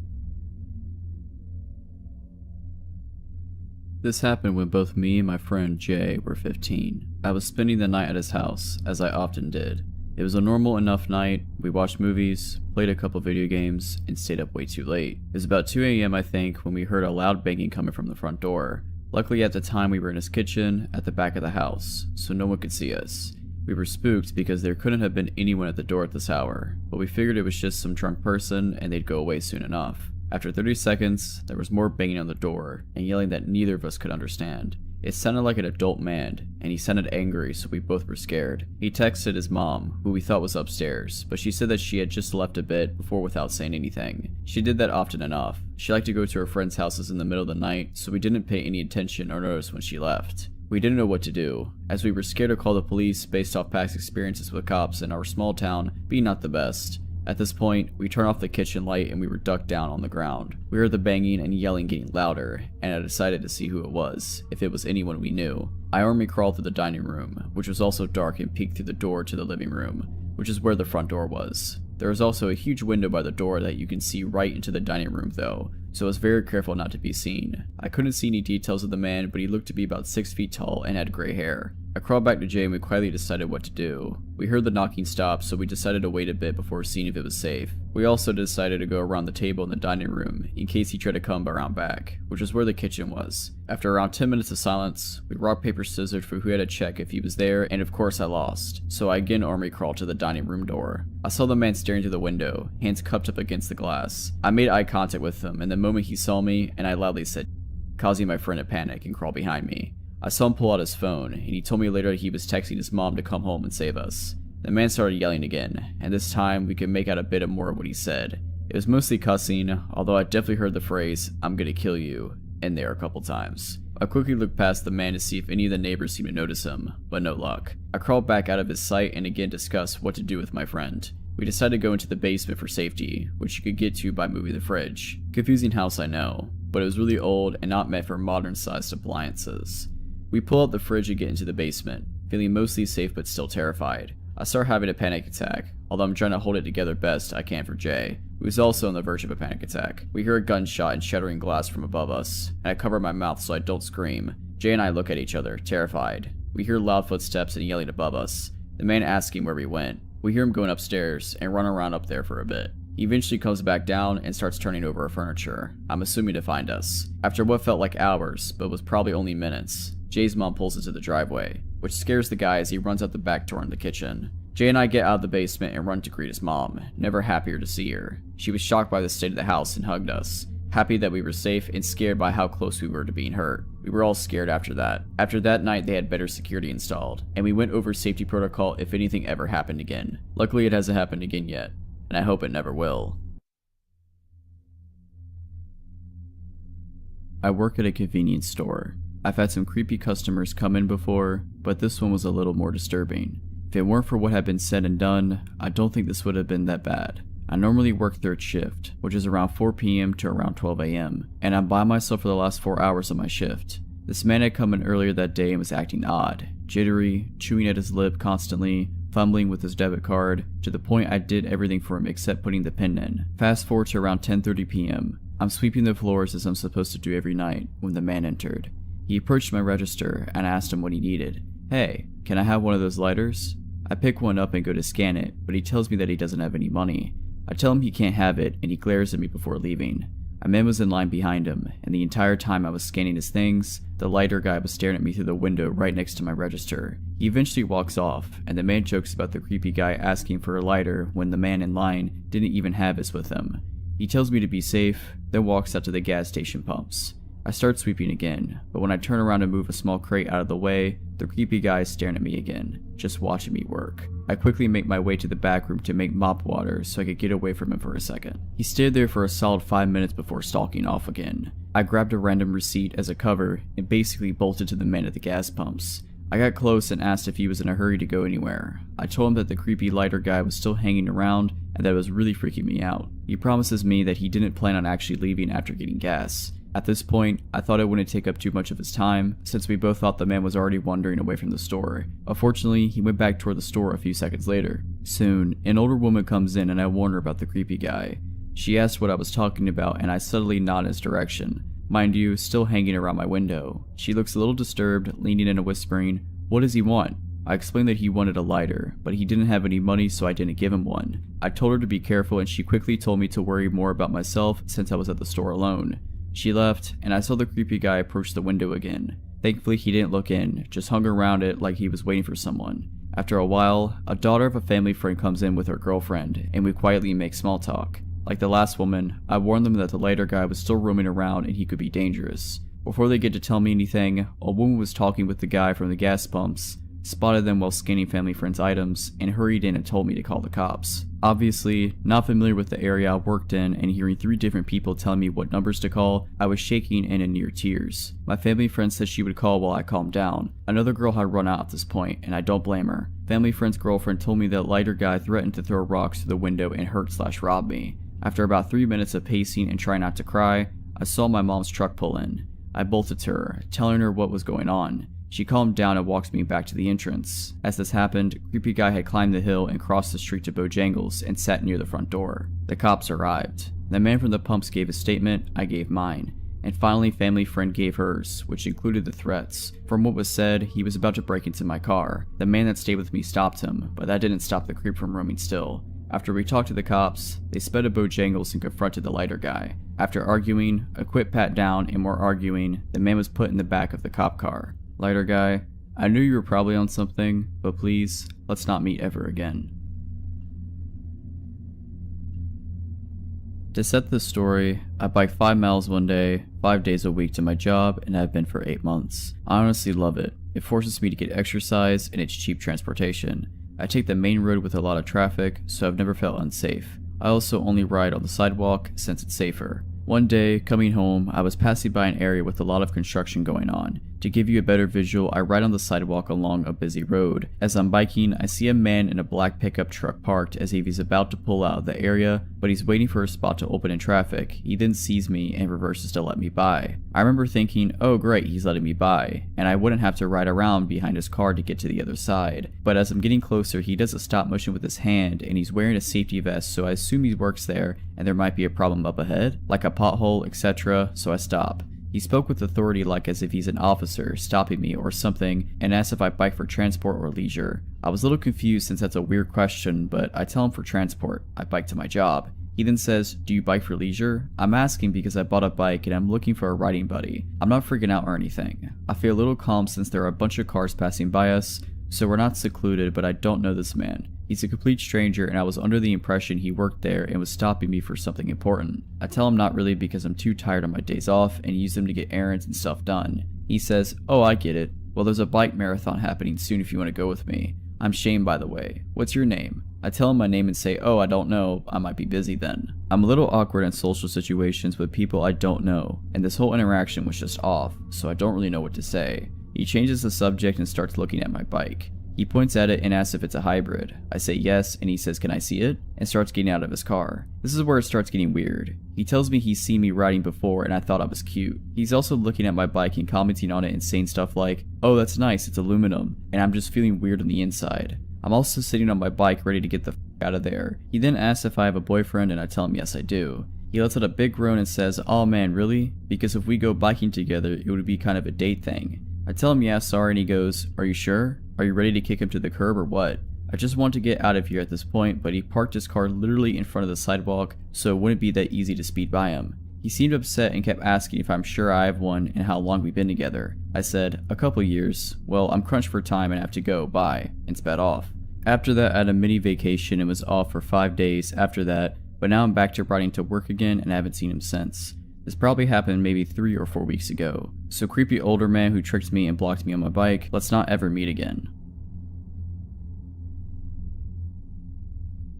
This happened when both me and my friend Jay were 15. I was spending the night at his house, as I often did. It was a normal enough night. We watched movies, played a couple video games, and stayed up way too late. It was about 2 AM I think when we heard a loud banging coming from the front door. Luckily at the time we were in his kitchen at the back of the house, so no one could see us. We were spooked because there couldn't have been anyone at the door at this hour, but we figured it was just some drunk person and they'd go away soon enough. After 30 seconds, there was more banging on the door and yelling that neither of us could understand. It sounded like an adult man, and he sounded angry, so we both were scared. He texted his mom, who we thought was upstairs, but she said that she had just left a bit before without saying anything. She did that often enough. She liked to go to her friends' houses in the middle of the night, so we didn't pay any attention or notice when she left. We didn't know what to do, as we were scared to call the police based off past experiences with cops in our small town being not the best. At this point, we turned off the kitchen light and we were ducked down on the ground. We heard the banging and yelling getting louder, and I decided to see who it was, if it was anyone we knew. I army crawled through the dining room, which was also dark, and peeked through the door to the living room, which is where the front door was. There was also a huge window by the door that you can see right into the dining room though, so I was very careful not to be seen. I couldn't see any details of the man, but he looked to be about 6 feet tall and had gray hair. I crawled back to Jay and we quietly decided what to do. We heard the knocking stop, so we decided to wait a bit before seeing if it was safe. We also decided to go around the table in the dining room in case he tried to come around back, which is where the kitchen was. After around 10 minutes of silence, we rock paper scissors for who had to check if he was there, and of course I lost, so I again army crawled to the dining room door. I saw the man staring through the window, hands cupped up against the glass. I made eye contact with him, and the moment he saw me, and I loudly said, causing my friend to panic and crawl behind me. I saw him pull out his phone, and he told me later he was texting his mom to come home and save us. The man started yelling again, and this time we could make out a bit more of what he said. It was mostly cussing, although I definitely heard the phrase, "I'm gonna kill you," in there a couple times. I quickly looked past the man to see if any of the neighbors seemed to notice him, but no luck. I crawled back out of his sight and again discussed what to do with my friend. We decided to go into the basement for safety, which you could get to by moving the fridge. Confusing house, I know, but it was really old and not meant for modern-sized appliances. We pull out the fridge and get into the basement, feeling mostly safe but still terrified. I start having a panic attack, although I'm trying to hold it together best I can for Jay, who is also on the verge of a panic attack. We hear a gunshot and shattering glass from above us, and I cover my mouth so I don't scream. Jay and I look at each other, terrified. We hear loud footsteps and yelling above us, the man asking where we went. We hear him going upstairs and run around up there for a bit. He eventually comes back down and starts turning over our furniture, I'm assuming to find us. After what felt like hours, but was probably only minutes, Jay's mom pulls into the driveway, which scares the guy as he runs out the back door in the kitchen. Jay and I get out of the basement and run to greet his mom, never happier to see her. She was shocked by the state of the house and hugged us, happy that we were safe and scared by how close we were to being hurt. We were all scared after that. After that night they had better security installed, and we went over safety protocol if anything ever happened again. Luckily it hasn't happened again yet, and I hope it never will. I work at a convenience store. I've had some creepy customers come in before, but this one was a little more disturbing. If it weren't for what had been said and done, I don't think this would have been that bad. I normally work third shift, which is around 4 PM to around 12 AM, and I'm by myself for the last 4 hours of my shift. This man had come in earlier that day and was acting odd, jittery, chewing at his lip constantly, fumbling with his debit card, to the point I did everything for him except putting the pin in. Fast forward to around 10:30 PM. I'm sweeping the floors as I'm supposed to do every night when the man entered. He approached my register and I asked him what he needed. "Hey, can I have one of those lighters?" I pick one up and go to scan it, but he tells me that he doesn't have any money. I tell him he can't have it and he glares at me before leaving. A man was in line behind him, and the entire time I was scanning his things, the lighter guy was staring at me through the window right next to my register. He eventually walks off, and the man jokes about the creepy guy asking for a lighter when the man in line didn't even have his with him. He tells me to be safe, then walks out to the gas station pumps. I start sweeping again, but when I turn around to move a small crate out of the way, the creepy guy is staring at me again, just watching me work. I quickly make my way to the back room to make mop water so I could get away from him for a second. He stayed there for a solid 5 minutes before stalking off again. I grabbed a random receipt as a cover and basically bolted to the man at the gas pumps. I got close and asked if he was in a hurry to go anywhere. I told him that the creepy lighter guy was still hanging around and that it was really freaking me out. He promises me that he didn't plan on actually leaving after getting gas. At this point, I thought it wouldn't take up too much of his time, since we both thought the man was already wandering away from the store. Unfortunately, he went back toward the store a few seconds later. Soon, an older woman comes in and I warn her about the creepy guy. She asked what I was talking about and I subtly nod in his direction. Mind you, still hanging around my window. She looks a little disturbed, leaning in and whispering, "What does he want?" I explained that he wanted a lighter, but he didn't have any money so I didn't give him one. I told her to be careful and she quickly told me to worry more about myself since I was at the store alone. She left, and I saw the creepy guy approach the window again. Thankfully he didn't look in, just hung around it like he was waiting for someone. After a while, a daughter of a family friend comes in with her girlfriend, and we quietly make small talk. Like the last woman, I warned them that the lighter guy was still roaming around and he could be dangerous. Before they get to tell me anything, a woman was talking with the guy from the gas pumps, spotted them while scanning family friend's items, and hurried in and told me to call the cops. Obviously, not familiar with the area I worked in and hearing 3 different people telling me what numbers to call, I was shaking and in near tears. My family friend said she would call while I calmed down. Another girl had run out at this point, and I don't blame her. Family friend's girlfriend told me that lighter guy threatened to throw rocks through the window and hurt/rob me. After about 3 minutes of pacing and trying not to cry, I saw my mom's truck pull in. I bolted to her, telling her what was going on. She calmed down and walks me back to the entrance. As this happened, creepy guy had climbed the hill and crossed the street to Bojangles and sat near the front door. The cops arrived. The man from the pumps gave his statement, I gave mine. And finally family friend gave hers, which included the threats. From what was said, he was about to break into my car. The man that stayed with me stopped him, but that didn't stop the creep from roaming still. After we talked to the cops, they sped to Bojangles and confronted the lighter guy. After arguing, a quick pat down and more arguing, the man was put in the back of the cop car. Lighter guy, I knew you were probably on something, but please, let's not meet ever again. To set this story, I bike 5 miles one day, 5 days a week to my job, and I've been for 8 months. I honestly love it. It forces me to get exercise and it's cheap transportation. I take the main road with a lot of traffic, so I've never felt unsafe. I also only ride on the sidewalk since it's safer. One day, coming home, I was passing by an area with a lot of construction going on. To give you a better visual, I ride on the sidewalk along a busy road. As I'm biking, I see a man in a black pickup truck parked as if he's about to pull out of the area, but he's waiting for a spot to open in traffic. He then sees me and reverses to let me by. I remember thinking, oh great, he's letting me by, and I wouldn't have to ride around behind his car to get to the other side. But as I'm getting closer, he does a stop motion with his hand, and he's wearing a safety vest, so I assume he works there and there might be a problem up ahead, like a pothole, etc., so I stop. He spoke with authority like as if he's an officer stopping me or something and asked if I bike for transport or leisure. I was a little confused since that's a weird question, but I tell him for transport. I bike to my job. He then says, do you bike for leisure? I'm asking because I bought a bike and I'm looking for a riding buddy. I'm not freaking out or anything. I feel a little calm since there are a bunch of cars passing by us, so we're not secluded, but I don't know this man. He's a complete stranger and I was under the impression he worked there and was stopping me for something important. I tell him not really because I'm too tired on my days off and use them to get errands and stuff done. He says, oh I get it. Well there's a bike marathon happening soon if you want to go with me. I'm Shane by the way. What's your name? I tell him my name and say, oh I don't know, I might be busy then. I'm a little awkward in social situations with people I don't know, and this whole interaction was just off, so I don't really know what to say. He changes the subject and starts looking at my bike. He points at it and asks if it's a hybrid. I say yes, and he says, can I see it? And starts getting out of his car. This is where it starts getting weird. He tells me he's seen me riding before and I thought I was cute. He's also looking at my bike and commenting on it and saying stuff like, oh that's nice, it's aluminum, and I'm just feeling weird on the inside. I'm also sitting on my bike ready to get the f out of there. He then asks if I have a boyfriend and I tell him yes I do. He lets out a big groan and says, oh man really? Because if we go biking together it would be kind of a date thing. I tell him yeah sorry and he goes, are you sure? Are you ready to kick him to the curb or what? I just want to get out of here at this point, but he parked his car literally in front of the sidewalk, so it wouldn't be that easy to speed by him. He seemed upset and kept asking if I'm sure I have one and how long we've been together. I said, a couple years. Well, I'm crunched for time and have to go, bye, and sped off. After that, I had a mini vacation and was off for 5 days after that, but now I'm back to riding to work again and haven't seen him since. This probably happened maybe 3 or 4 weeks ago. So creepy older man who tricked me and blocked me on my bike, let's not ever meet again.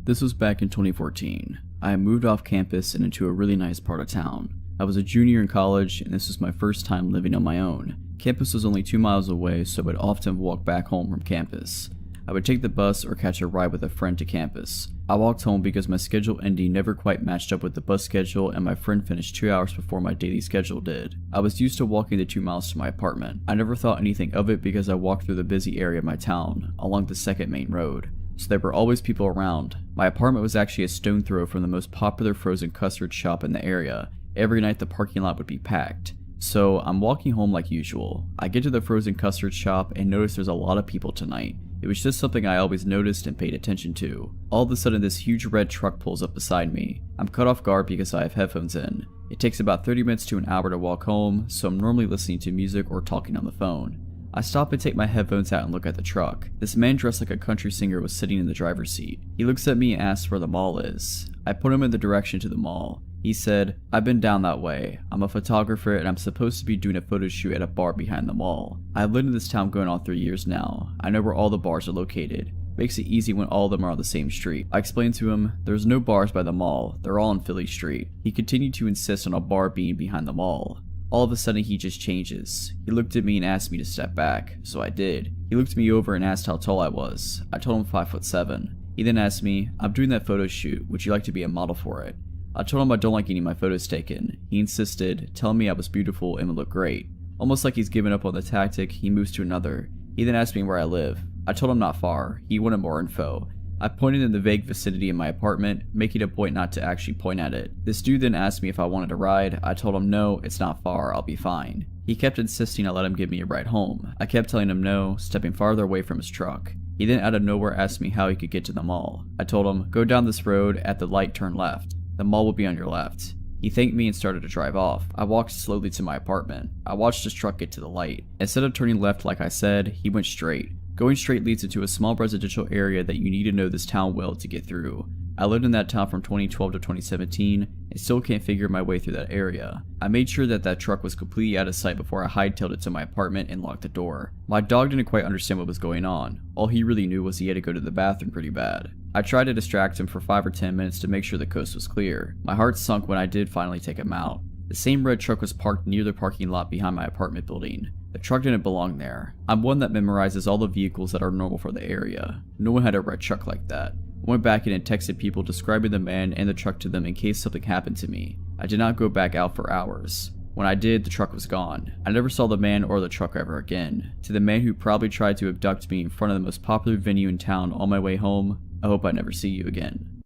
This was back in 2014. I had moved off campus and into a really nice part of town. I was a junior in college and this was my first time living on my own. Campus was only 2 miles away, so I would often walk back home from campus. I would take the bus or catch a ride with a friend to campus. I walked home because my schedule ending never quite matched up with the bus schedule and my friend finished 2 hours before my daily schedule did. I was used to walking the 2 miles to my apartment. I never thought anything of it because I walked through the busy area of my town, along the second main road. So there were always people around. My apartment was actually a stone throw from the most popular frozen custard shop in the area. Every night the parking lot would be packed. So I'm walking home like usual. I get to the frozen custard shop and notice there's a lot of people tonight. It was just something I always noticed and paid attention to. All of a sudden this huge red truck pulls up beside me. I'm caught off guard because I have headphones in. It takes about 30 minutes to an hour to walk home, so I'm normally listening to music or talking on the phone. I stop and take my headphones out and look at the truck. This man dressed like a country singer was sitting in the driver's seat. He looks at me and asks where the mall is. I put him in the direction to the mall. He said, I've been down that way. I'm a photographer and I'm supposed to be doing a photo shoot at a bar behind the mall. I've lived in this town going on 3 years now. I know where all the bars are located. Makes it easy when all of them are on the same street. I explained to him, there's no bars by the mall. They're all on Philly Street. He continued to insist on a bar being behind the mall. All of a sudden he just changes. He looked at me and asked me to step back, so I did. He looked me over and asked how tall I was. I told him 5'7". He then asked me, I'm doing that photo shoot, would you like to be a model for it? I told him I don't like getting my photos taken. He insisted, telling me I was beautiful and would look great. Almost like he's given up on the tactic, he moves to another. He then asked me where I live. I told him not far. He wanted more info. I pointed in the vague vicinity of my apartment, making a point not to actually point at it. This dude then asked me if I wanted a ride. I told him no, it's not far, I'll be fine. He kept insisting I let him give me a ride home. I kept telling him no, stepping farther away from his truck. He then out of nowhere asked me how he could get to the mall. I told him, go down this road, at the light turn left. The mall will be on your left. He thanked me and started to drive off. I walked slowly to my apartment. I watched his truck get to the light. Instead of turning left like I said, he went straight. Going straight leads into a small residential area that you need to know this town well to get through. I lived in that town from 2012 to 2017 and still can't figure my way through that area. I made sure that truck was completely out of sight before I hightailed it to my apartment and locked the door. My dog didn't quite understand what was going on. All he really knew was he had to go to the bathroom pretty bad. I tried to distract him for 5 or 10 minutes to make sure the coast was clear. My heart sunk when I did finally take him out. The same red truck was parked near the parking lot behind my apartment building. The truck didn't belong there. I'm one that memorizes all the vehicles that are normal for the area. No one had a red truck like that. I went back in and texted people describing the man and the truck to them in case something happened to me. I did not go back out for hours. When I did, the truck was gone. I never saw the man or the truck ever again. To the man who probably tried to abduct me in front of the most popular venue in town on my way home, I hope I never see you again.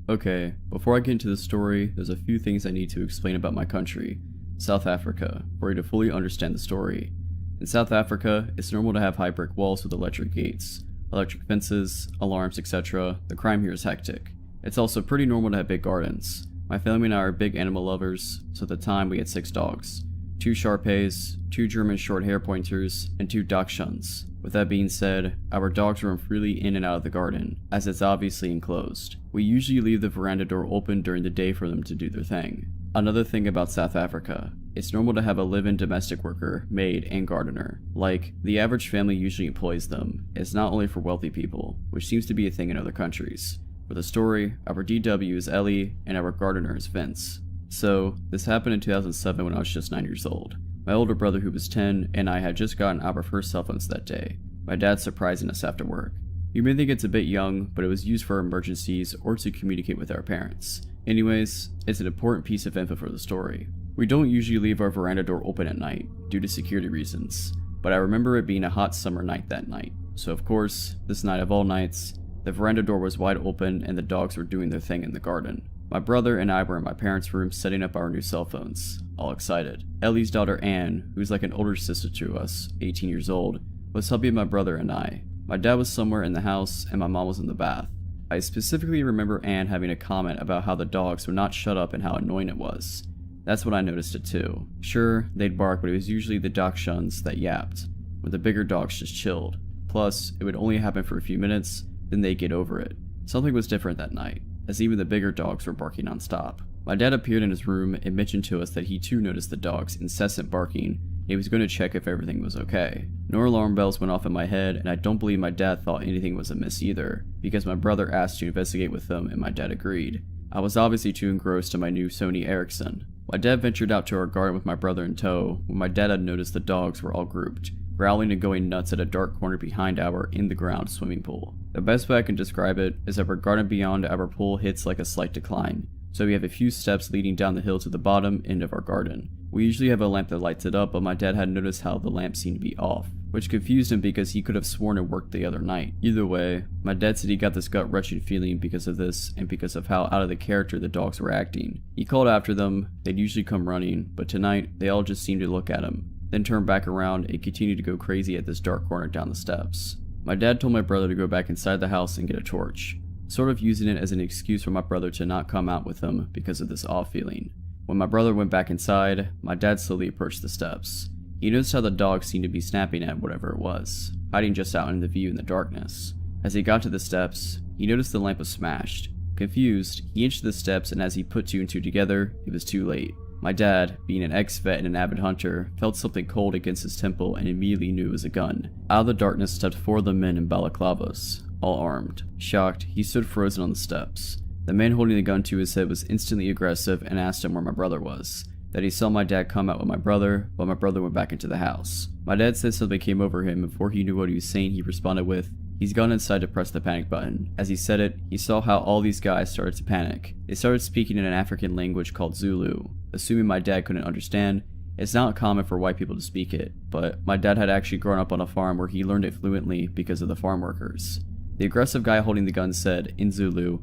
Okay, before I get into the story, there's a few things I need to explain about my country, South Africa, for you to fully understand the story. In South Africa, it's normal to have high brick walls with electric gates, electric fences, alarms, etc. The crime here is hectic. It's also pretty normal to have big gardens. My family and I are big animal lovers, so at the time we had 6 dogs. 2 Shar-Peis, 2 German short hair pointers, and 2 Dachshunds. With that being said, our dogs roam freely in and out of the garden, as it's obviously enclosed. We usually leave the veranda door open during the day for them to do their thing. Another thing about South Africa, it's normal to have a live-in domestic worker, maid, and gardener. Like, the average family usually employs them. It's not only for wealthy people, which seems to be a thing in other countries. For the story, our DW is Ellie, and our gardener is Vince. So, this happened in 2007 when I was just 9 years old. My older brother, who was 10, and I had just gotten our first cell phones that day. My dad surprising us after work. You may think it's a bit young, but it was used for emergencies or to communicate with our parents. Anyways, it's an important piece of info for the story. We don't usually leave our veranda door open at night, due to security reasons, but I remember it being a hot summer night that night. So of course, this night of all nights, the veranda door was wide open and the dogs were doing their thing in the garden. My brother and I were in my parents' room setting up our new cell phones, all excited. Ellie's daughter Anne, who's like an older sister to us, 18 years old, was helping my brother and I. My dad was somewhere in the house and my mom was in the bath. I specifically remember Anne having a comment about how the dogs would not shut up and how annoying it was. That's when I noticed it too. Sure, they'd bark, but it was usually the dachshunds that yapped, where the bigger dogs just chilled. Plus, it would only happen for a few minutes, then they'd get over it. Something was different that night, as even the bigger dogs were barking non-stop. My dad appeared in his room and mentioned to us that he too noticed the dogs' incessant barking. He was going to check if everything was okay. No alarm bells went off in my head, and I don't believe my dad thought anything was amiss either, because my brother asked to investigate with them and my dad agreed. I was obviously too engrossed in my new Sony Ericsson. My dad ventured out to our garden with my brother in tow when my dad had noticed the dogs were all grouped, growling and going nuts at a dark corner behind our in-the-ground swimming pool. The best way I can describe it is that our garden beyond our pool hits like a slight decline, so we have a few steps leading down the hill to the bottom end of our garden. We usually have a lamp that lights it up, but my dad had noticed how the lamp seemed to be off, which confused him because he could have sworn it worked the other night. Either way, my dad said he got this gut-wrenching feeling because of this and because of how out of the character the dogs were acting. He called after them. They'd usually come running, but tonight they all just seemed to look at him, then turn back around and continue to go crazy at this dark corner down the steps. My dad told my brother to go back inside the house and get a torch, sort of using it as an excuse for my brother to not come out with him because of this off feeling. When my brother went back inside, my dad slowly approached the steps. He noticed how the dog seemed to be snapping at whatever it was, hiding just out in the view in the darkness. As he got to the steps, he noticed the lamp was smashed. Confused, he inched the steps, and as he put two and two together, it was too late. My dad, being an ex-vet and an avid hunter, felt something cold against his temple and immediately knew it was a gun. Out of the darkness stepped four of the men in balaclavas, all armed. Shocked, he stood frozen on the steps. The man holding the gun to his head was instantly aggressive and asked him where my brother was. That he saw my dad come out with my brother, but my brother went back into the house. My dad said something came over him, and before he knew what he was saying, he responded with, "He's gone inside to press the panic button." As he said it, he saw how all these guys started to panic. They started speaking in an African language called Zulu. Assuming my dad couldn't understand, it's not common for white people to speak it, but my dad had actually grown up on a farm where he learned it fluently because of the farm workers. The aggressive guy holding the gun said, in Zulu,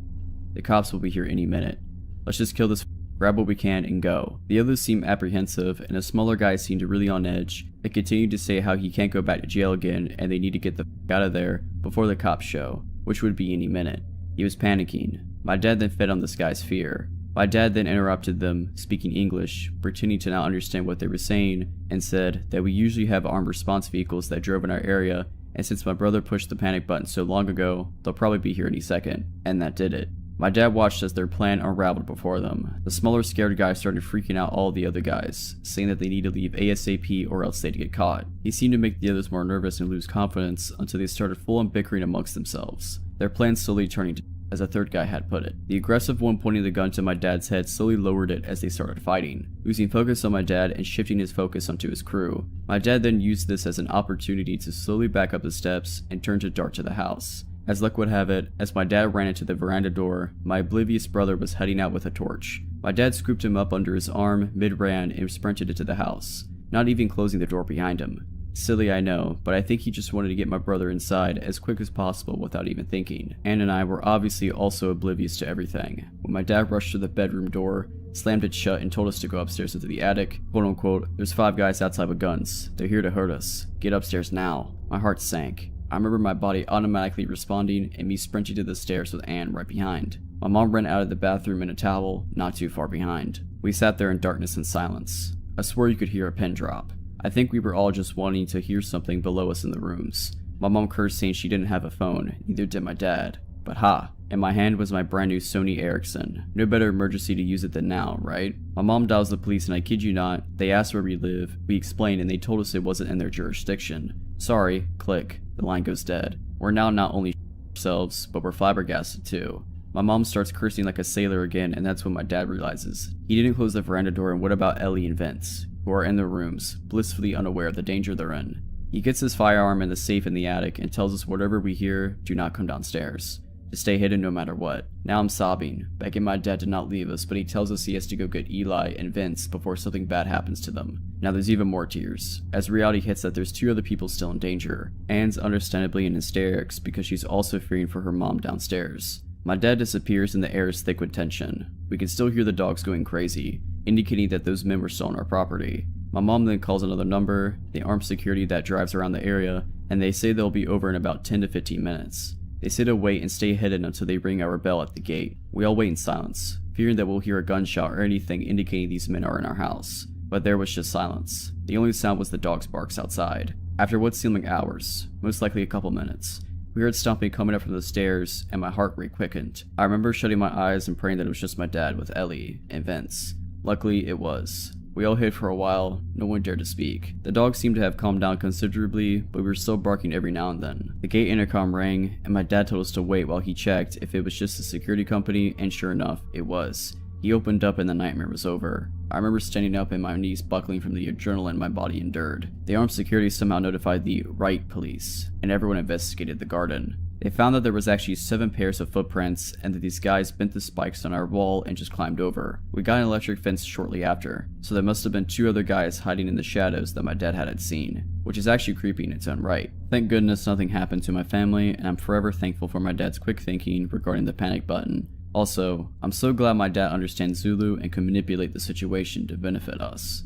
"The cops will be here any minute. Let's just kill this, grab what we can, and go." The others seemed apprehensive, and a smaller guy seemed really on edge, and continued to say how he can't go back to jail again and they need to get the out of there before the cops show, which would be any minute. He was panicking. My dad then fed on this guy's fear. My dad then interrupted them, speaking English, pretending to not understand what they were saying, and said that we usually have armed response vehicles that drove in our area, and since my brother pushed the panic button so long ago, they'll probably be here any second. And that did it. My dad watched as their plan unraveled before them. The smaller scared guy started freaking out all the other guys, saying that they need to leave ASAP or else they'd get caught. He seemed to make the others more nervous and lose confidence until they started full-on bickering amongst themselves, their plan slowly turning to, as a third guy had put it. The aggressive one pointing the gun to my dad's head slowly lowered it as they started fighting, losing focus on my dad and shifting his focus onto his crew. My dad then used this as an opportunity to slowly back up the steps and turn to dart to the house. As luck would have it, as my dad ran into the veranda door, my oblivious brother was heading out with a torch. My dad scooped him up under his arm mid-ran and sprinted into the house, not even closing the door behind him. Silly, I know, but I think he just wanted to get my brother inside as quick as possible without even thinking. Anne and I were obviously also oblivious to everything. When my dad rushed to the bedroom door, slammed it shut, and told us to go upstairs into the attic, quote unquote, "There's 5 guys outside with guns. They're here to hurt us. Get upstairs now." My heart sank. I remember my body automatically responding and me sprinting to the stairs with Anne right behind. My mom ran out of the bathroom in a towel, not too far behind. We sat there in darkness and silence. I swore you could hear a pin drop. I think we were all just wanting to hear something below us in the rooms. My mom cursed saying she didn't have a phone, neither did my dad. But ha, in my hand was my brand new Sony Ericsson. No better emergency to use it than now, right? My mom dials the police and I kid you not, they asked where we live, we explained and they told us it wasn't in their jurisdiction. Sorry, click, the line goes dead. We're now not only ourselves, but we're flabbergasted too. My mom starts cursing like a sailor again and that's when my dad realizes. He didn't close the veranda door and what about Ellie and Vince, who are in their rooms, blissfully unaware of the danger they're in. He gets his firearm in the safe in the attic and tells us whatever we hear, do not come downstairs. To stay hidden no matter what. Now I'm sobbing, begging my dad to not leave us, but he tells us he has to go get Eli and Vince before something bad happens to them. Now there's even more tears, as reality hits that there's 2 other people still in danger. Anne's understandably in hysterics because she's also fearing for her mom downstairs. My dad disappears and the air is thick with tension. We can still hear the dogs going crazy, indicating that those men were still on our property. My mom then calls another number, the armed security that drives around the area, and they say they'll be over in about 10 to 15 minutes. They say to wait and stay hidden until they ring our bell at the gate. We all wait in silence, fearing that we'll hear a gunshot or anything indicating these men are in our house. But there was just silence. The only sound was the dog's barks outside. After what seemed like hours, most likely a couple minutes, we heard stomping coming up from the stairs, and my heart rate quickened. I remember shutting my eyes and praying that it was just my dad with Ellie and Vince. Luckily, it was. We all hid for a while, no one dared to speak. The dog seemed to have calmed down considerably, but we were still barking every now and then. The gate intercom rang, and my dad told us to wait while he checked if it was just a security company, and sure enough, it was. He opened up and the nightmare was over. I remember standing up and my knees buckling from the adrenaline my body endured. The armed security somehow notified the Wright police, and everyone investigated the garden. They found that there was actually 7 pairs of footprints and that these guys bent the spikes on our wall and just climbed over. We got an electric fence shortly after, so there must have been 2 other guys hiding in the shadows that my dad hadn't seen, which is actually creepy in its own right. Thank goodness nothing happened to my family, and I'm forever thankful for my dad's quick thinking regarding the panic button. Also, I'm so glad my dad understands Zulu and can manipulate the situation to benefit us.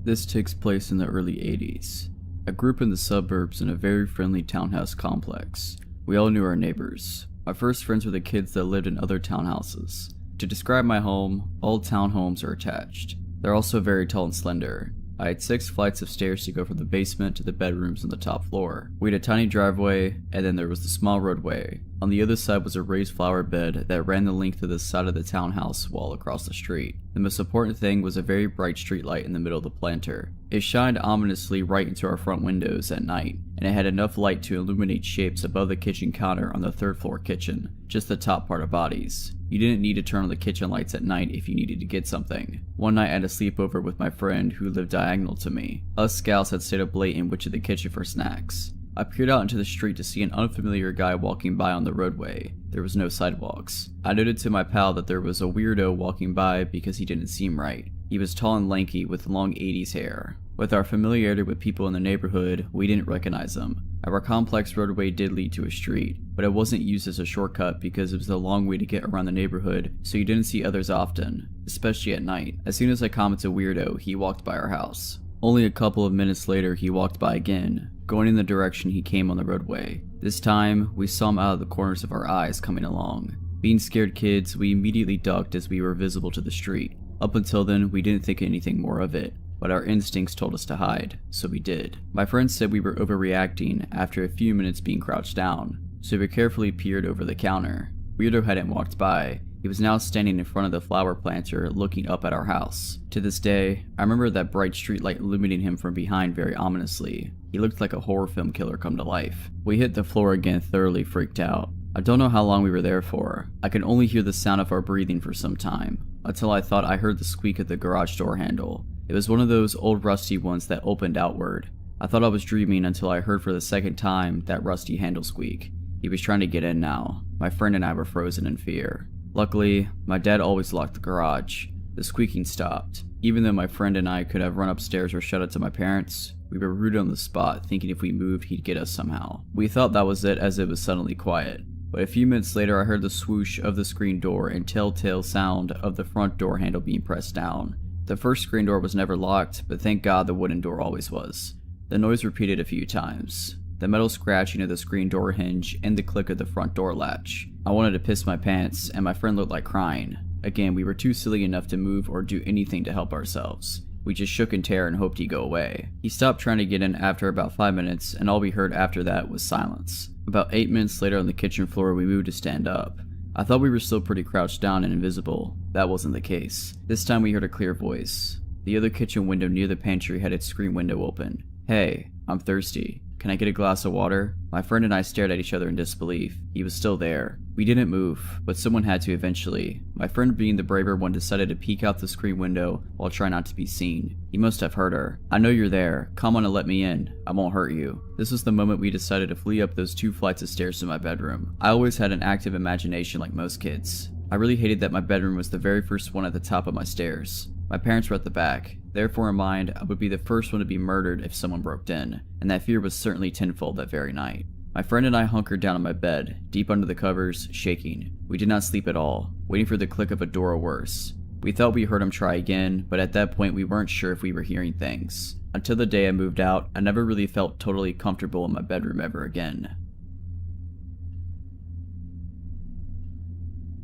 This takes place in the early 80s. I grew up in the suburbs in a very friendly townhouse complex. We all knew our neighbors. My first friends were the kids that lived in other townhouses. To describe my home, all townhomes are attached. They're also very tall and slender. I had 6 flights of stairs to go from the basement to the bedrooms on the top floor. We had a tiny driveway, and then there was the small roadway. On the other side was a raised flower bed that ran the length of the side of the townhouse wall across the street. The most important thing was a very bright street light in the middle of the planter. It shined ominously right into our front windows at night, and it had enough light to illuminate shapes above the kitchen counter on the 3rd floor kitchen, just the top part of bodies. You didn't need to turn on the kitchen lights at night if you needed to get something. One night I had a sleepover with my friend who lived diagonal to me. Us scouts had stayed up late and went to the kitchen for snacks. I peered out into the street to see an unfamiliar guy walking by on the roadway. There was no sidewalks. I noted to my pal that there was a weirdo walking by because he didn't seem right. He was tall and lanky with long 80s hair. With our familiarity with people in the neighborhood, we didn't recognize him. Our complex roadway did lead to a street, but it wasn't used as a shortcut because it was a long way to get around the neighborhood, so you didn't see others often, especially at night. As soon as I commented weirdo, he walked by our house. Only a couple of minutes later, he walked by again, going in the direction he came on the roadway. This time, we saw him out of the corners of our eyes coming along. Being scared kids, we immediately ducked as we were visible to the street. Up until then, we didn't think anything more of it, but our instincts told us to hide, so we did. My friends said we were overreacting after a few minutes being crouched down, so we carefully peered over the counter. Weirdo hadn't walked by. He was now standing in front of the flower planter looking up at our house. To this day, I remember that bright streetlight illuminating him from behind very ominously. He looked like a horror film killer come to life. We hit the floor again, thoroughly freaked out. I don't know how long we were there for. I could only hear the sound of our breathing for some time, until I thought I heard the squeak of the garage door handle. It was one of those old rusty ones that opened outward. I thought I was dreaming until I heard for the second time that rusty handle squeak. He was trying to get in now. My friend and I were frozen in fear. Luckily, my dad always locked the garage. The squeaking stopped. Even though my friend and I could have run upstairs or shut it to my parents, we were rooted on the spot, thinking if we moved, he'd get us somehow. We thought that was it as it was suddenly quiet. But a few minutes later, I heard the swoosh of the screen door and telltale sound of the front door handle being pressed down. The first screen door was never locked, but thank God the wooden door always was. The noise repeated a few times. The metal scratching of the screen door hinge and the click of the front door latch. I wanted to piss my pants, and my friend looked like crying. Again, we were too silly enough to move or do anything to help ourselves. We just shook in terror and hoped he'd go away. He stopped trying to get in after about 5 minutes, and all we heard after that was silence. About 8 minutes later on the kitchen floor, we moved to stand up. I thought we were still pretty crouched down and invisible. That wasn't the case. This time we heard a clear voice. The other kitchen window near the pantry had its screen window open. "Hey, I'm thirsty. Can I get a glass of water?" My friend and I stared at each other in disbelief. He was still there. We didn't move, but someone had to eventually. My friend, being the braver one, decided to peek out the screen window while trying not to be seen. He must have heard her. "I know you're there. Come on and let me in. I won't hurt you." This was the moment we decided to flee up those 2 flights of stairs to my bedroom. I always had an active imagination like most kids. I really hated that my bedroom was the very first one at the top of my stairs. My parents were at the back. Therefore, in mind, I would be the first one to be murdered if someone broke in, and that fear was certainly tenfold that very night. My friend and I hunkered down on my bed, deep under the covers, shaking. We did not sleep at all, waiting for the click of a door or worse. We thought we heard him try again, but at that point we weren't sure if we were hearing things. Until the day I moved out, I never really felt totally comfortable in my bedroom ever again.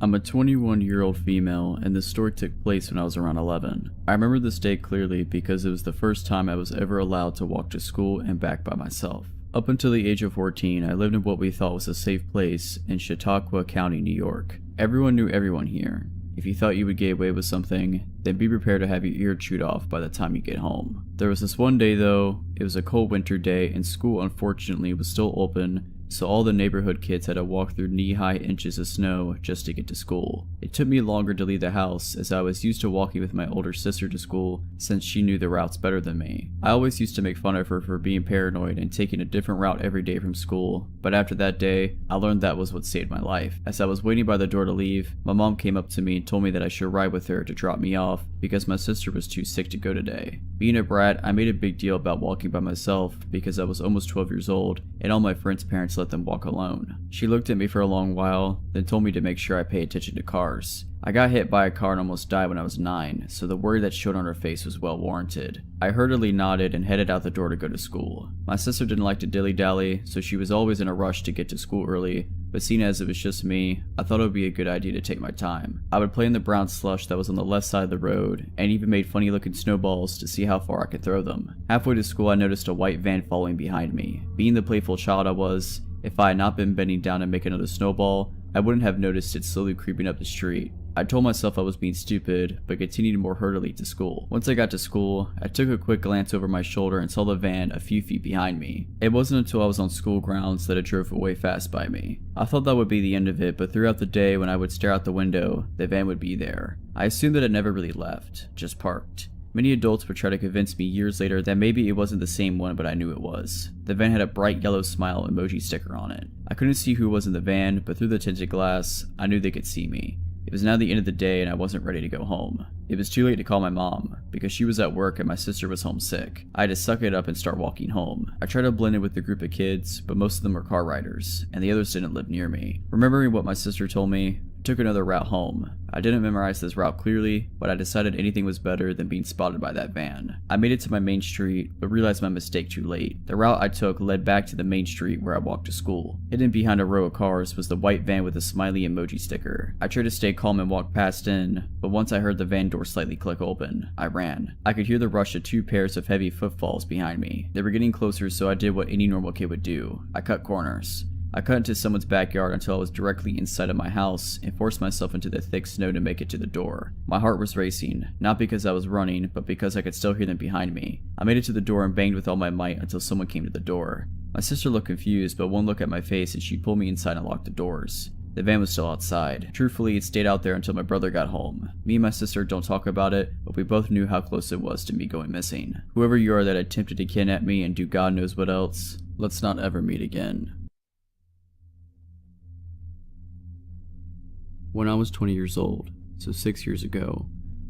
I'm a 21-year-old female, and this story took place when I was around 11. I remember this day clearly because it was the first time I was ever allowed to walk to school and back by myself. Up until the age of 14, I lived in what we thought was a safe place in Chautauqua County, New York. Everyone knew everyone here. If you thought you would get away with something, then be prepared to have your ear chewed off by the time you get home. There was this one day though, it was a cold winter day and school unfortunately was still open, so all the neighborhood kids had to walk through knee-high inches of snow just to get to school. It took me longer to leave the house as I was used to walking with my older sister to school since she knew the routes better than me. I always used to make fun of her for being paranoid and taking a different route every day from school, but after that day, I learned that was what saved my life. As I was waiting by the door to leave, my mom came up to me and told me that I should ride with her to drop me off because my sister was too sick to go today. Being a brat, I made a big deal about walking by myself because I was almost 12 years old and all my friends' parents let them walk alone. She looked at me for a long while, then told me to make sure I pay attention to cars. I got hit by a car and almost died when I was 9, so the worry that showed on her face was well warranted. I hurriedly nodded and headed out the door to go to school. My sister didn't like to dilly-dally, so she was always in a rush to get to school early, but seeing as it was just me, I thought it would be a good idea to take my time. I would play in the brown slush that was on the left side of the road, and even made funny looking snowballs to see how far I could throw them. Halfway to school I noticed a white van following behind me. Being the playful child I was, if I had not been bending down to make another snowball, I wouldn't have noticed it slowly creeping up the street. I told myself I was being stupid, but continued more hurriedly to school. Once I got to school, I took a quick glance over my shoulder and saw the van a few feet behind me. It wasn't until I was on school grounds that it drove away fast by me. I thought that would be the end of it, but throughout the day when I would stare out the window, the van would be there. I assumed that it never really left, just parked. Many adults would try to convince me years later that maybe it wasn't the same one, but I knew it was. The van had a bright yellow smile emoji sticker on it. I couldn't see who was in the van, but through the tinted glass, I knew they could see me. It was now the end of the day and I wasn't ready to go home. It was too late to call my mom, because she was at work and my sister was homesick. I had to suck it up and start walking home. I tried to blend in with the group of kids, but most of them were car riders, and the others didn't live near me. Remembering what my sister told me, I took another route home. I didn't memorize this route clearly, but I decided anything was better than being spotted by that van. I made it to my main street, but realized my mistake too late. The route I took led back to the main street where I walked to school. Hidden behind a row of cars was the white van with a smiley emoji sticker. I tried to stay calm and walk past in, but once I heard the van door slightly click open, I ran. I could hear the rush of 2 pairs of heavy footfalls behind me. They were getting closer, so I did what any normal kid would do. I cut corners. I cut into someone's backyard until I was directly inside of my house and forced myself into the thick snow to make it to the door. My heart was racing, not because I was running, but because I could still hear them behind me. I made it to the door and banged with all my might until someone came to the door. My sister looked confused, but one look at my face and she pulled me inside and locked the doors. The van was still outside. Truthfully, it stayed out there until my brother got home. Me and my sister don't talk about it, but we both knew how close it was to me going missing. Whoever you are that attempted to kidnap me and do God knows what else, let's not ever meet again. When I was 20 years old, so 6 years ago,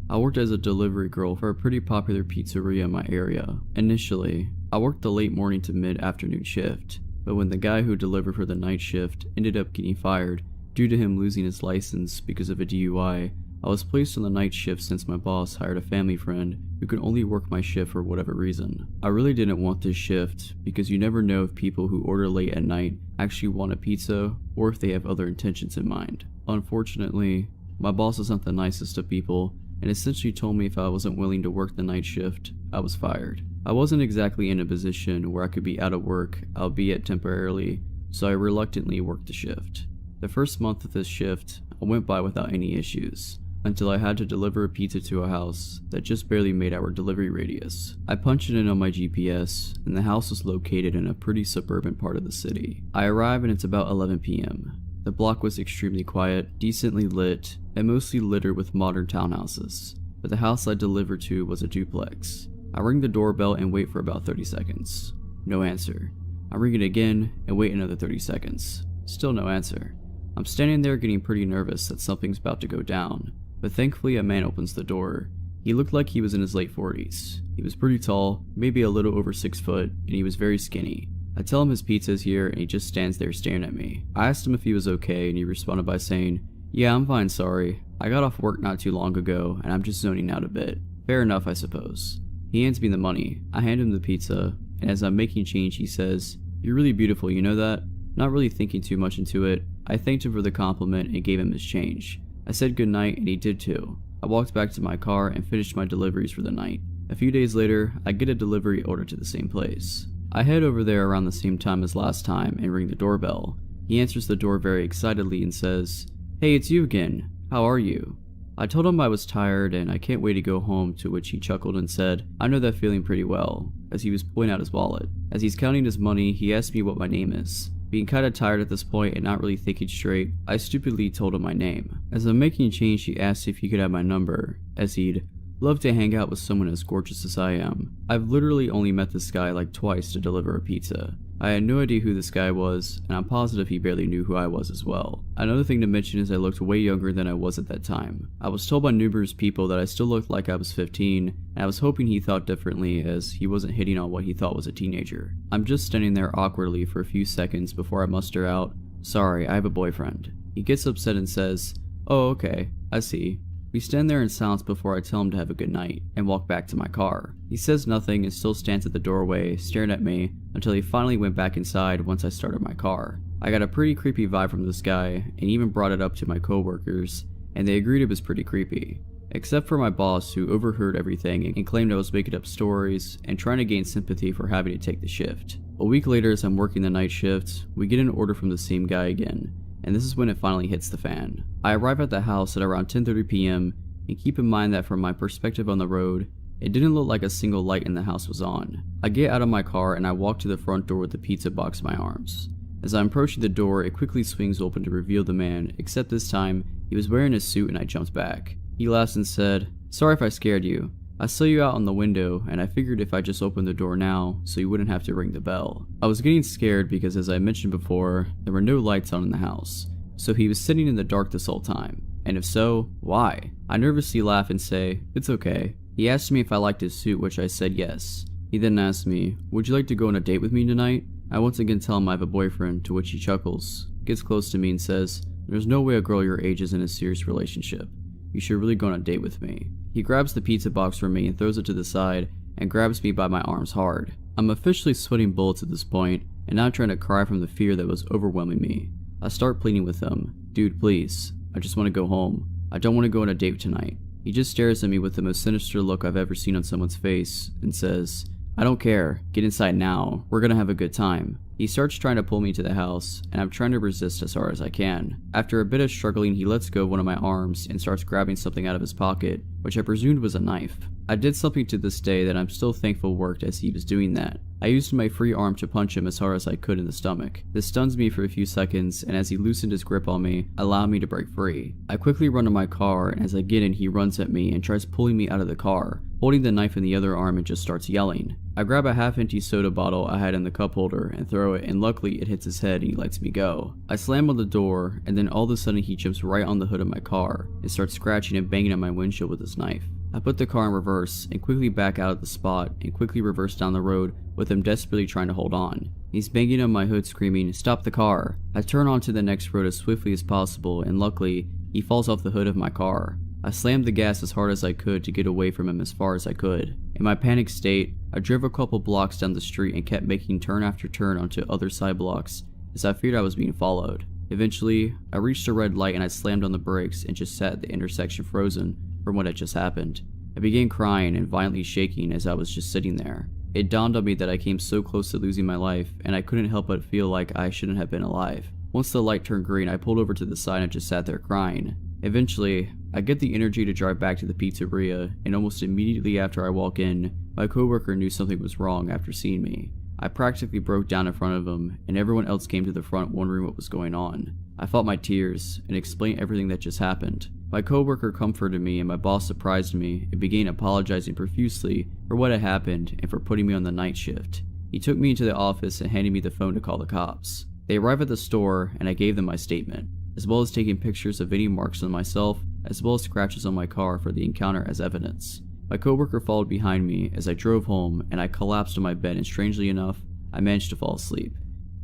I worked as a delivery girl for a pretty popular pizzeria in my area. Initially, I worked the late morning to mid-afternoon shift, but when the guy who delivered for the night shift ended up getting fired due to him losing his license because of a DUI, I was placed on the night shift since my boss hired a family friend who could only work my shift for whatever reason. I really didn't want this shift because you never know if people who order late at night actually want a pizza or if they have other intentions in mind. Unfortunately, my boss is not the nicest of people and essentially told me if I wasn't willing to work the night shift, I was fired. I wasn't exactly in a position where I could be out of work, albeit temporarily, so I reluctantly worked the shift. The first month of this shift, I went by without any issues, until I had to deliver a pizza to a house that just barely made our delivery radius. I punched it in on my GPS, and the house was located in a pretty suburban part of the city. I arrive and it's about 11 p.m. The block was extremely quiet, decently lit, and mostly littered with modern townhouses, but the house I delivered to was a duplex. I ring the doorbell and wait for about 30 seconds. No answer. I ring it again and wait another 30 seconds. Still no answer. I'm standing there getting pretty nervous that something's about to go down, but thankfully a man opens the door. He looked like he was in his late 40s. He was pretty tall, maybe a little over 6 foot, and he was very skinny. I tell him his pizza's here and he just stands there staring at me. I asked him if he was okay and he responded by saying, "Yeah, I'm fine, sorry. I got off work not too long ago and I'm just zoning out a bit." Fair enough, I suppose. He hands me the money. I hand him the pizza, and as I'm making change he says, "You're really beautiful, you know that?" Not really thinking too much into it, I thanked him for the compliment and gave him his change. I said goodnight and he did too. I walked back to my car and finished my deliveries for the night. A few days later, I get a delivery order to the same place. I head over there around the same time as last time and ring the doorbell. He answers the door very excitedly and says, "Hey, it's you again. How are you?" I told him I was tired and I can't wait to go home, to which he chuckled and said, "I know that feeling pretty well," as he was pulling out his wallet. As he's counting his money, he asked me what my name is. Being kinda tired at this point and not really thinking straight, I stupidly told him my name. As I'm making change, he asked if he could have my number, as he'd love to hang out with someone as gorgeous as I am. I've literally only met this guy like twice to deliver a pizza. I had no idea who this guy was, and I'm positive he barely knew who I was as well. Another thing to mention is I looked way younger than I was at that time. I was told by numerous people that I still looked like I was 15, and I was hoping he thought differently as he wasn't hitting on what he thought was a teenager. I'm just standing there awkwardly for a few seconds before I muster out, "Sorry, I have a boyfriend." He gets upset and says, "Oh, okay, I see." We stand there in silence before I tell him to have a good night, and walk back to my car. He says nothing and still stands at the doorway, staring at me, until he finally went back inside once I started my car. I got a pretty creepy vibe from this guy, and even brought it up to my coworkers, and they agreed it was pretty creepy. Except for my boss, who overheard everything and claimed I was making up stories, and trying to gain sympathy for having to take the shift. A week later, as I'm working the night shift, we get an order from the same guy again, and this is when it finally hits the fan. I arrive at the house at around 10:30 p.m, and keep in mind that from my perspective on the road, it didn't look like a single light in the house was on. I get out of my car and I walk to the front door with the pizza box in my arms. As I'm approaching the door, it quickly swings open to reveal the man, except this time, he was wearing a suit and I jumped back. He laughed and said, "Sorry if I scared you. I saw you out on the window and I figured if I just opened the door now, so you wouldn't have to ring the bell." I was getting scared because, as I mentioned before, there were no lights on in the house, so he was sitting in the dark this whole time. And if so, why? I nervously laugh and say, "It's okay." He asked me if I liked his suit, which I said yes. He then asked me, "Would you like to go on a date with me tonight?" I once again tell him I have a boyfriend, to which he chuckles, gets close to me and says, "There's no way a girl your age is in a serious relationship. You should really go on a date with me." He grabs the pizza box from me and throws it to the side and grabs me by my arms hard. I'm officially sweating bullets at this point, and now trying to cry from the fear that was overwhelming me. I start pleading with him, "Dude, please. I just want to go home. I don't want to go on a date tonight." He just stares at me with the most sinister look I've ever seen on someone's face and says, "I don't care. Get inside now. We're gonna have a good time." He starts trying to pull me to the house, and I'm trying to resist as hard as I can. After a bit of struggling, he lets go of one of my arms and starts grabbing something out of his pocket, which I presumed was a knife. I did something to this day that I'm still thankful worked as he was doing that. I used my free arm to punch him as hard as I could in the stomach. This stuns me for a few seconds, and as he loosened his grip on me, allowed me to break free. I quickly run to my car, and as I get in, he runs at me and tries pulling me out of the car, holding the knife in the other arm, and just starts yelling. I grab a half-empty soda bottle I had in the cup holder and throw it, and luckily it hits his head and he lets me go. I slam on the door, and then all of a sudden he jumps right on the hood of my car and starts scratching and banging on my windshield with his knife. I put the car in reverse and quickly back out of the spot and quickly reverse down the road with him desperately trying to hold on. He's banging on my hood screaming, "Stop the car!" I turn onto the next road as swiftly as possible, and luckily, he falls off the hood of my car. I slammed the gas as hard as I could to get away from him as far as I could. In my panicked state, I drove a couple blocks down the street and kept making turn after turn onto other side blocks as I feared I was being followed. Eventually, I reached a red light and I slammed on the brakes and just sat at the intersection frozen from what had just happened. I began crying and violently shaking as I was just sitting there. It dawned on me that I came so close to losing my life, and I couldn't help but feel like I shouldn't have been alive. Once the light turned green, I pulled over to the side and just sat there crying. Eventually, I get the energy to drive back to the pizzeria, and almost immediately after I walk in, my coworker knew something was wrong after seeing me. I practically broke down in front of him, and everyone else came to the front wondering what was going on. I fought my tears and explained everything that just happened. My coworker comforted me, and my boss surprised me and began apologizing profusely for what had happened and for putting me on the night shift. He took me into the office and handed me the phone to call the cops. They arrived at the store, and I gave them my statement, as well as taking pictures of any marks on myself, as well as scratches on my car for the encounter as evidence. My coworker followed behind me as I drove home, and I collapsed on my bed, and strangely enough, I managed to fall asleep.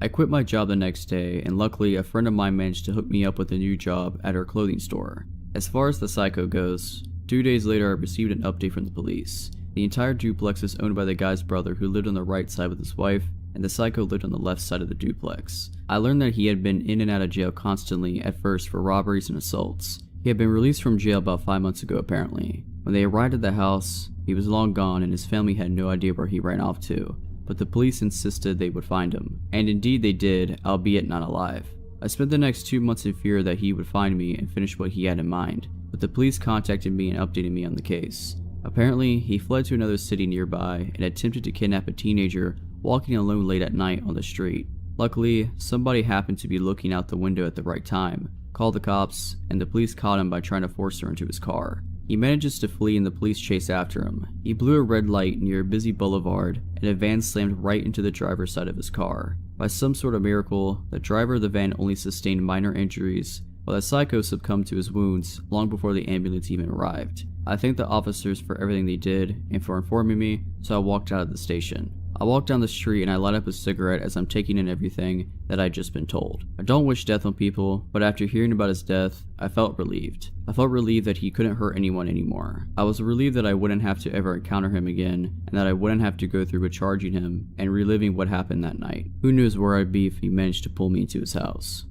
I quit my job the next day, and luckily a friend of mine managed to hook me up with a new job at her clothing store. As far as the psycho goes, 2 days later I received an update from the police. The entire duplex is owned by the guy's brother who lived on the right side with his wife, and the psycho lived on the left side of the duplex. I learned that he had been in and out of jail constantly at first for robberies and assaults. He had been released from jail about 5 months ago apparently. When they arrived at the house, he was long gone and his family had no idea where he ran off to, but the police insisted they would find him. And indeed they did, albeit not alive. I spent the next 2 months in fear that he would find me and finish what he had in mind, but the police contacted me and updated me on the case. Apparently, he fled to another city nearby and attempted to kidnap a teenager walking alone late at night on the street. Luckily, somebody happened to be looking out the window at the right time, called the cops, and the police caught him by trying to force her into his car. He manages to flee and the police chase after him. He blew a red light near a busy boulevard and a van slammed right into the driver's side of his car. By some sort of miracle, the driver of the van only sustained minor injuries, while the psycho succumbed to his wounds long before the ambulance even arrived. I thank the officers for everything they did and for informing me, so I walked out of the station. I walk down the street and I light up a cigarette as I'm taking in everything that I'd just been told. I don't wish death on people, but after hearing about his death, I felt relieved. I felt relieved that he couldn't hurt anyone anymore. I was relieved that I wouldn't have to ever encounter him again, and that I wouldn't have to go through with charging him and reliving what happened that night. Who knows where I'd be if he managed to pull me into his house.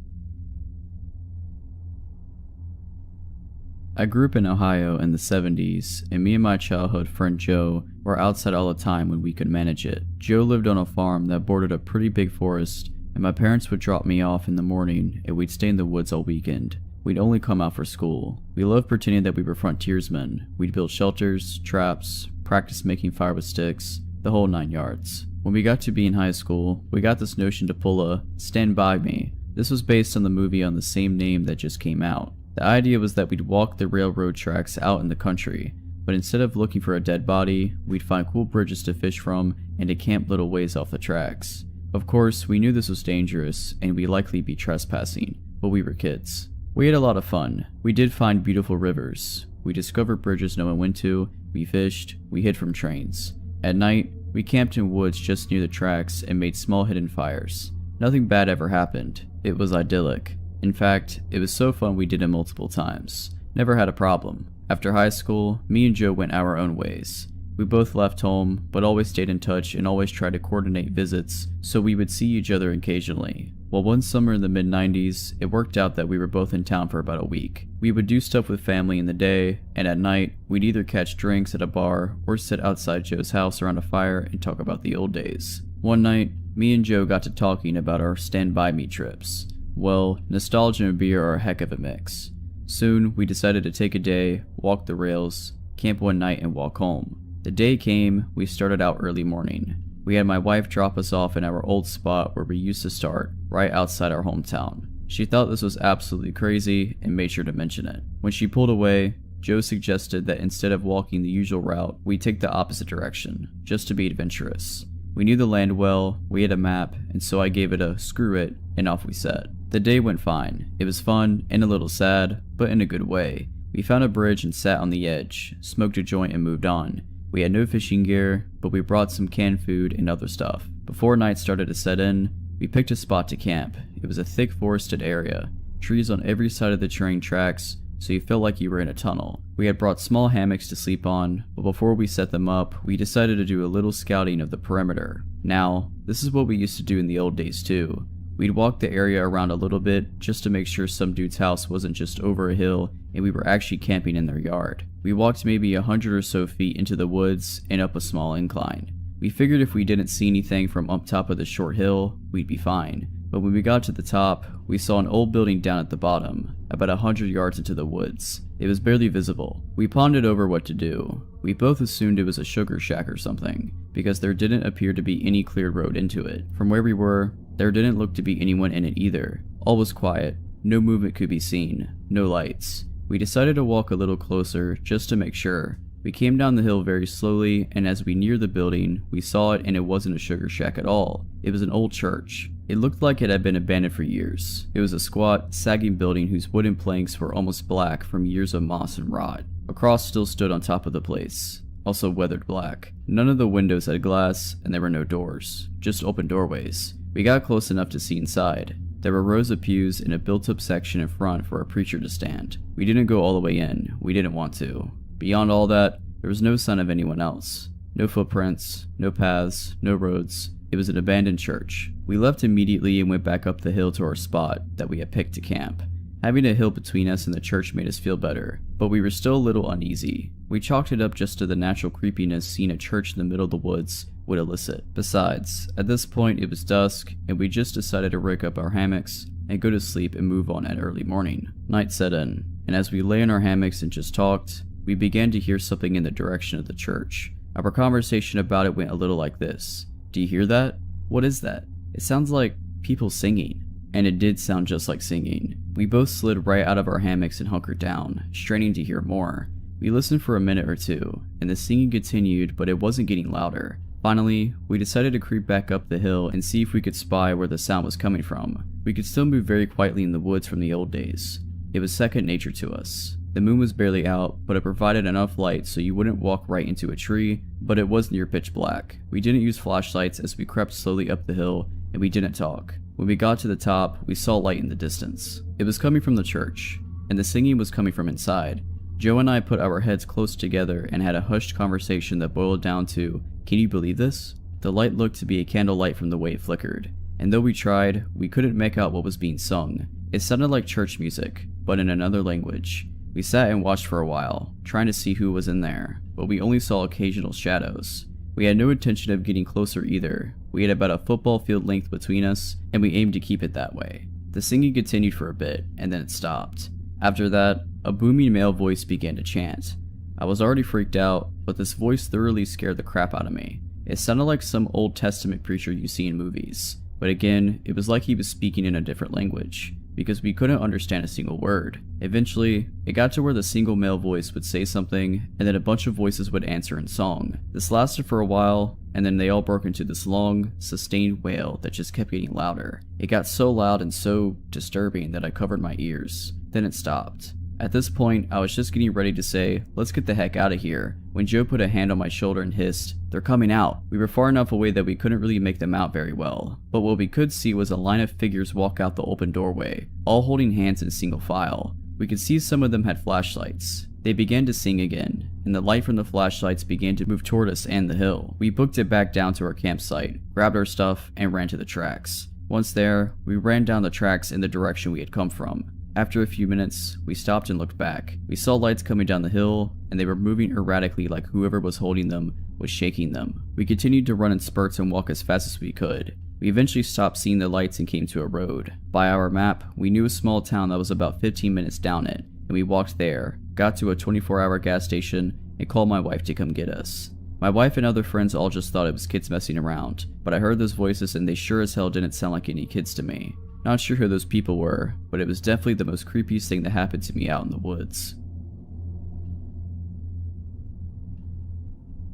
I grew up in Ohio in the 70s, and me and my childhood friend Joe were outside all the time when we could manage it. Joe lived on a farm that bordered a pretty big forest, and my parents would drop me off in the morning and we'd stay in the woods all weekend. We'd only come out for school. We loved pretending that we were frontiersmen. We'd build shelters, traps, practice making fire with sticks, the whole 9 yards. When we got to be in high school, we got this notion to pull a "Stand By Me." This was based on the movie on the same name that just came out. The idea was that we'd walk the railroad tracks out in the country, but instead of looking for a dead body, we'd find cool bridges to fish from and to camp little ways off the tracks. Of course, we knew this was dangerous and we'd likely be trespassing, but we were kids. We had a lot of fun. We did find beautiful rivers. We discovered bridges no one went to, we fished, we hid from trains. At night, we camped in woods just near the tracks and made small hidden fires. Nothing bad ever happened. It was idyllic. In fact, it was so fun we did it multiple times. Never had a problem. After high school, me and Joe went our own ways. We both left home, but always stayed in touch and always tried to coordinate visits so we would see each other occasionally. Well, one summer in the mid-90s, it worked out that we were both in town for about a week. We would do stuff with family in the day, and at night, we'd either catch drinks at a bar or sit outside Joe's house around a fire and talk about the old days. One night, me and Joe got to talking about our Stand By Me trips. Well, nostalgia and beer are a heck of a mix. Soon, we decided to take a day, walk the rails, camp one night, and walk home. The day came, we started out early morning. We had my wife drop us off in our old spot where we used to start, right outside our hometown. She thought this was absolutely crazy and made sure to mention it. When she pulled away, Joe suggested that instead of walking the usual route, we take the opposite direction, just to be adventurous. We knew the land well, we had a map, and so I gave it a "screw it," and off we set. The day went fine. It was fun and a little sad, but in a good way. We found a bridge and sat on the edge, smoked a joint and moved on. We had no fishing gear, but we brought some canned food and other stuff. Before night started to set in, we picked a spot to camp. It was a thick forested area, trees on every side of the train tracks, so you felt like you were in a tunnel. We had brought small hammocks to sleep on, but before we set them up, we decided to do a little scouting of the perimeter. Now, this is what we used to do in the old days too. We'd walk the area around a little bit just to make sure some dude's house wasn't just over a hill and we were actually camping in their yard. We walked maybe 100 or so feet into the woods and up a small incline. We figured if we didn't see anything from up top of the short hill, we'd be fine. But when we got to the top, we saw an old building down at the bottom, about 100 yards into the woods. It was barely visible. We pondered over what to do. We both assumed it was a sugar shack or something, because there didn't appear to be any clear road into it. From where we were, there didn't look to be anyone in it either. All was quiet. No movement could be seen. No lights. We decided to walk a little closer just to make sure. We came down the hill very slowly, and as we neared the building, we saw it and it wasn't a sugar shack at all. It was an old church. It looked like it had been abandoned for years. It was a squat, sagging building whose wooden planks were almost black from years of moss and rot. A cross still stood on top of the place, also weathered black. None of the windows had glass, and there were no doors, just open doorways. We got close enough to see inside. There were rows of pews and a built-up section in front for a preacher to stand. We didn't go all the way in. We didn't want to. Beyond all that, there was no sign of anyone else. No footprints, no paths, no roads. It was an abandoned church. We left immediately and went back up the hill to our spot that we had picked to camp. Having a hill between us and the church made us feel better, but we were still a little uneasy. We chalked it up just to the natural creepiness seeing a church in the middle of the woods would elicit. Besides, at this point it was dusk, and we just decided to rig up our hammocks and go to sleep and move on at early morning. Night set in, and as we lay in our hammocks and just talked, we began to hear something in the direction of the church. Our conversation about it went a little like this. Do you hear that? What is that? It sounds like people singing. And it did sound just like singing. We both slid right out of our hammocks and hunkered down, straining to hear more. We listened for a minute or two, and the singing continued, but it wasn't getting louder. Finally, we decided to creep back up the hill and see if we could spy where the sound was coming from. We could still move very quietly in the woods from the old days. It was second nature to us. The moon was barely out, but it provided enough light so you wouldn't walk right into a tree, but it was near pitch black. We didn't use flashlights as we crept slowly up the hill, and we didn't talk. When we got to the top, we saw light in the distance. It was coming from the church, and the singing was coming from inside. Joe and I put our heads close together and had a hushed conversation that boiled down to, "Can you believe this?" The light looked to be a candlelight from the way it flickered, and though we tried, we couldn't make out what was being sung. It sounded like church music, but in another language. We sat and watched for a while, trying to see who was in there, but we only saw occasional shadows. We had no intention of getting closer either. We had about a football field length between us, and we aimed to keep it that way. The singing continued for a bit, and then it stopped. After that, a booming male voice began to chant. I was already freaked out, but this voice thoroughly scared the crap out of me. It sounded like some Old Testament preacher you see in movies, but again, it was like he was speaking in a different language, because we couldn't understand a single word. Eventually, it got to where the single male voice would say something, and then a bunch of voices would answer in song. This lasted for a while, and then they all broke into this long, sustained wail that just kept getting louder. It got so loud and so disturbing that I covered my ears. Then it stopped. At this point, I was just getting ready to say, "Let's get the heck out of here," when Joe put a hand on my shoulder and hissed, "They're coming out." We were far enough away that we couldn't really make them out very well, but what we could see was a line of figures walk out the open doorway, all holding hands in single file. We could see some of them had flashlights. They began to sing again, and the light from the flashlights began to move toward us and the hill. We booked it back down to our campsite, grabbed our stuff, and ran to the tracks. Once there, we ran down the tracks in the direction we had come from. After a few minutes, we stopped and looked back. We saw lights coming down the hill, and they were moving erratically like whoever was holding them was shaking them. We continued to run in spurts and walk as fast as we could. We eventually stopped seeing the lights and came to a road. By our map, we knew a small town that was about 15 minutes down it, and we walked there, got to a 24-hour gas station, and called my wife to come get us. My wife and other friends all just thought it was kids messing around, but I heard those voices and they sure as hell didn't sound like any kids to me. Not sure who those people were, but it was definitely the most creepiest thing that happened to me out in the woods.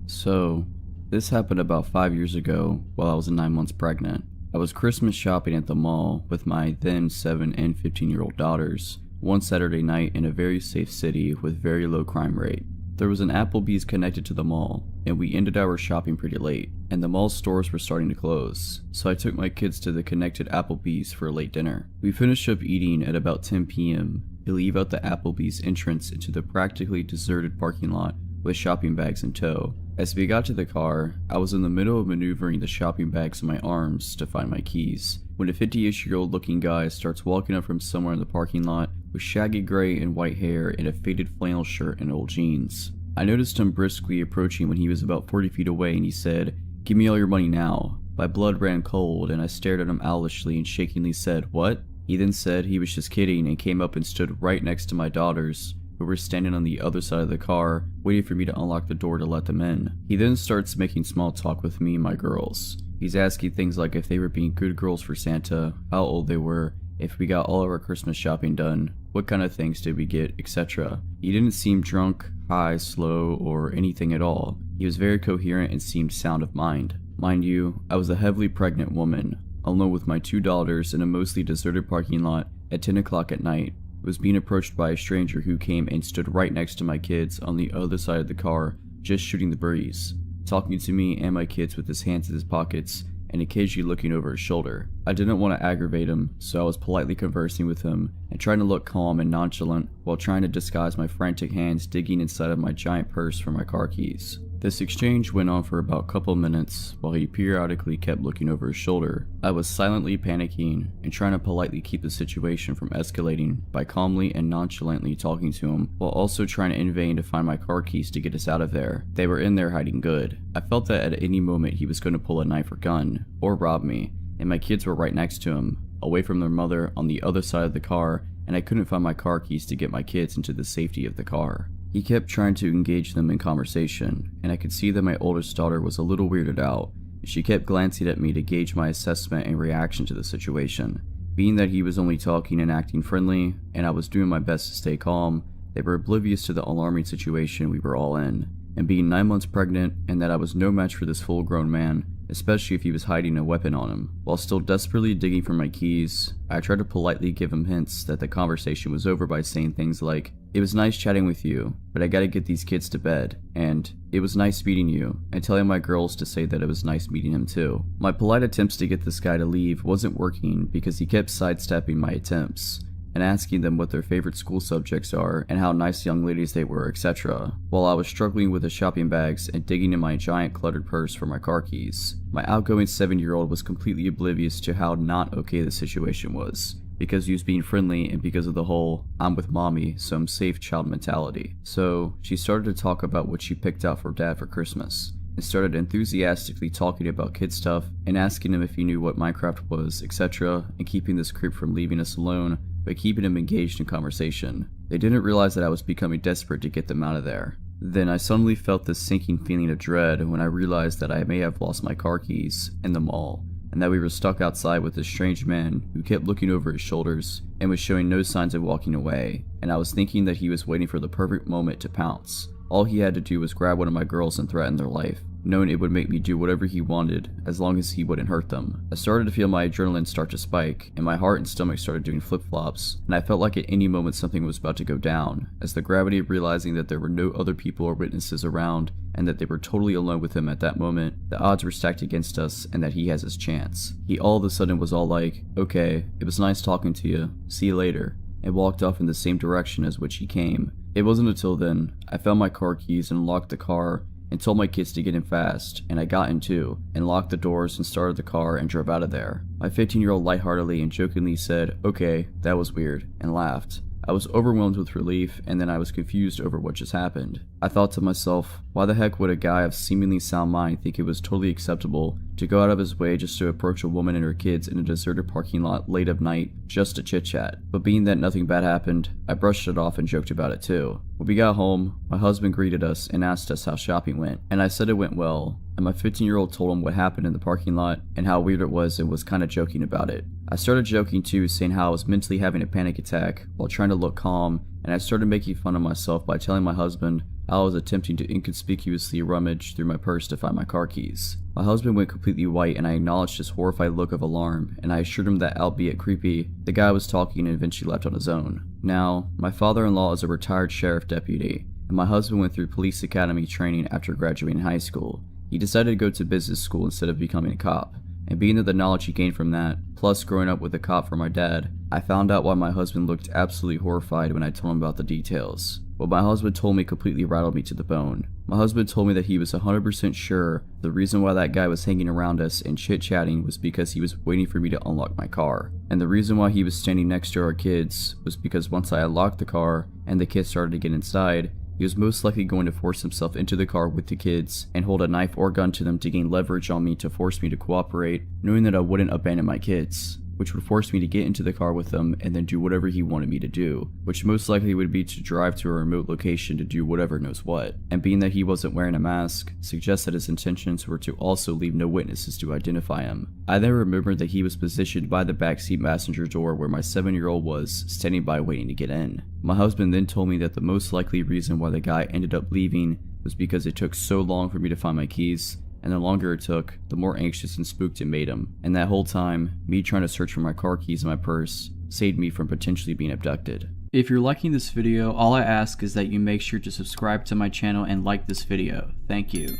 So, this happened about 5 years ago while I was 9 months pregnant. I was Christmas shopping at the mall with my then 7 and 15-year-old daughters one Saturday night in a very safe city with very low crime rate. There was an Applebee's connected to the mall, and we ended our shopping pretty late, and the mall stores were starting to close, so I took my kids to the connected Applebee's for a late dinner. We finished up eating at about 10 p.m. to leave out the Applebee's entrance into the practically deserted parking lot with shopping bags in tow. As we got to the car, I was in the middle of maneuvering the shopping bags in my arms to find my keys, when a 50-ish-year-old looking guy starts walking up from somewhere in the parking lot with shaggy gray and white hair and a faded flannel shirt and old jeans. I noticed him briskly approaching when he was about 40 feet away, and he said, "Give me all your money now." My blood ran cold, and I stared at him owlishly and shakingly said, "What?" He then said he was just kidding and came up and stood right next to my daughters, who were standing on the other side of the car, waiting for me to unlock the door to let them in. He then starts making small talk with me and my girls. He's asking things like if they were being good girls for Santa, how old they were, if we got all of our Christmas shopping done, what kind of things did we get, etc. He didn't seem drunk, high, slow, or anything at all. He was very coherent and seemed sound of mind. Mind you, I was a heavily pregnant woman, alone with my 2 daughters in a mostly deserted parking lot at 10 o'clock at night. I was being approached by a stranger who came and stood right next to my kids on the other side of the car, just shooting the breeze, talking to me and my kids with his hands in his pockets and occasionally looking over his shoulder. I didn't want to aggravate him, so I was politely conversing with him and trying to look calm and nonchalant while trying to disguise my frantic hands digging inside of my giant purse for my car keys. This exchange went on for about a couple minutes while he periodically kept looking over his shoulder. I was silently panicking and trying to politely keep the situation from escalating by calmly and nonchalantly talking to him while also trying in vain to find my car keys to get us out of there. They were in there hiding good. I felt that at any moment he was going to pull a knife or gun or rob me, and my kids were right next to him, away from their mother on the other side of the car, and I couldn't find my car keys to get my kids into the safety of the car. He kept trying to engage them in conversation, and I could see that my oldest daughter was a little weirded out. She kept glancing at me to gauge my assessment and reaction to the situation. Being that he was only talking and acting friendly, and I was doing my best to stay calm, they were oblivious to the alarming situation we were all in. And being 9 months pregnant, and that I was no match for this full-grown man, especially if he was hiding a weapon on him. While still desperately digging for my keys, I tried to politely give him hints that the conversation was over by saying things like, "It was nice chatting with you, but I gotta get these kids to bed," and "It was nice meeting you," and telling my girls to say that it was nice meeting him too. My polite attempts to get this guy to leave wasn't working because he kept sidestepping my attempts and asking them what their favorite school subjects are and how nice young ladies they were, etc., while I was struggling with the shopping bags and digging in my giant cluttered purse for my car keys. My outgoing 7-year-old was completely oblivious to how not okay the situation was, because he was being friendly and because of the whole "I'm with mommy, so I'm safe" child mentality. So she started to talk about what she picked out for dad for Christmas, and started enthusiastically talking about kid stuff and asking him if he knew what Minecraft was, etc., and keeping this creep from leaving us alone by keeping him engaged in conversation. They didn't realize that I was becoming desperate to get them out of there. Then I suddenly felt this sinking feeling of dread when I realized that I may have lost my car keys in the mall, and that we were stuck outside with this strange man who kept looking over his shoulders and was showing no signs of walking away, and I was thinking that he was waiting for the perfect moment to pounce. All he had to do was grab one of my girls and threaten their life, knowing it would make me do whatever he wanted as long as he wouldn't hurt them. I started to feel my adrenaline start to spike, and my heart and stomach started doing flip-flops, and I felt like at any moment something was about to go down, as the gravity of realizing that there were no other people or witnesses around, and that they were totally alone with him at that moment, the odds were stacked against us and that he has his chance. He all of a sudden was all like, "Okay, it was nice talking to you, see you later," and walked off in the same direction as which he came. It wasn't until then I found my car keys and locked the car and told my kids to get in fast, and I got in too, and locked the doors and started the car and drove out of there. My 15-year-old lightheartedly and jokingly said, "Okay, that was weird," and laughed. I was overwhelmed with relief, and then I was confused over what just happened. I thought to myself, why the heck would a guy of seemingly sound mind think it was totally acceptable to go out of his way just to approach a woman and her kids in a deserted parking lot late of night just to chit-chat? But being that nothing bad happened, I brushed it off and joked about it too. When we got home, my husband greeted us and asked us how shopping went, and I said it went well, and my 15-year-old told him what happened in the parking lot and how weird it was and was kinda joking about it. I started joking too, saying how I was mentally having a panic attack while trying to look calm, and I started making fun of myself by telling my husband how I was attempting to inconspicuously rummage through my purse to find my car keys. My husband went completely white, and I acknowledged his horrified look of alarm, and I assured him that, albeit creepy, the guy was talking and eventually left on his own. Now, my father-in-law is a retired sheriff deputy, and my husband went through police academy training after graduating high school. He decided to go to business school instead of becoming a cop, and being that the knowledge he gained from that, plus growing up with a cop from my dad, I found out why my husband looked absolutely horrified when I told him about the details. What my husband told me completely rattled me to the bone. My husband told me that he was 100% sure the reason why that guy was hanging around us and chit-chatting was because he was waiting for me to unlock my car. And the reason why he was standing next to our kids was because once I unlocked the car and the kids started to get inside, he was most likely going to force himself into the car with the kids and hold a knife or gun to them to gain leverage on me to force me to cooperate, knowing that I wouldn't abandon my kids, which would force me to get into the car with them and then do whatever he wanted me to do, which most likely would be to drive to a remote location to do whatever knows what. And being that he wasn't wearing a mask, suggests that his intentions were to also leave no witnesses to identify him. I then remembered that he was positioned by the backseat passenger door where my 7-year-old was, standing by waiting to get in. My husband then told me that the most likely reason why the guy ended up leaving was because it took so long for me to find my keys, and the longer it took, the more anxious and spooked it made him. And that whole time, me trying to search for my car keys in my purse saved me from potentially being abducted. If you're liking this video, all I ask is that you make sure to subscribe to my channel and like this video. Thank you.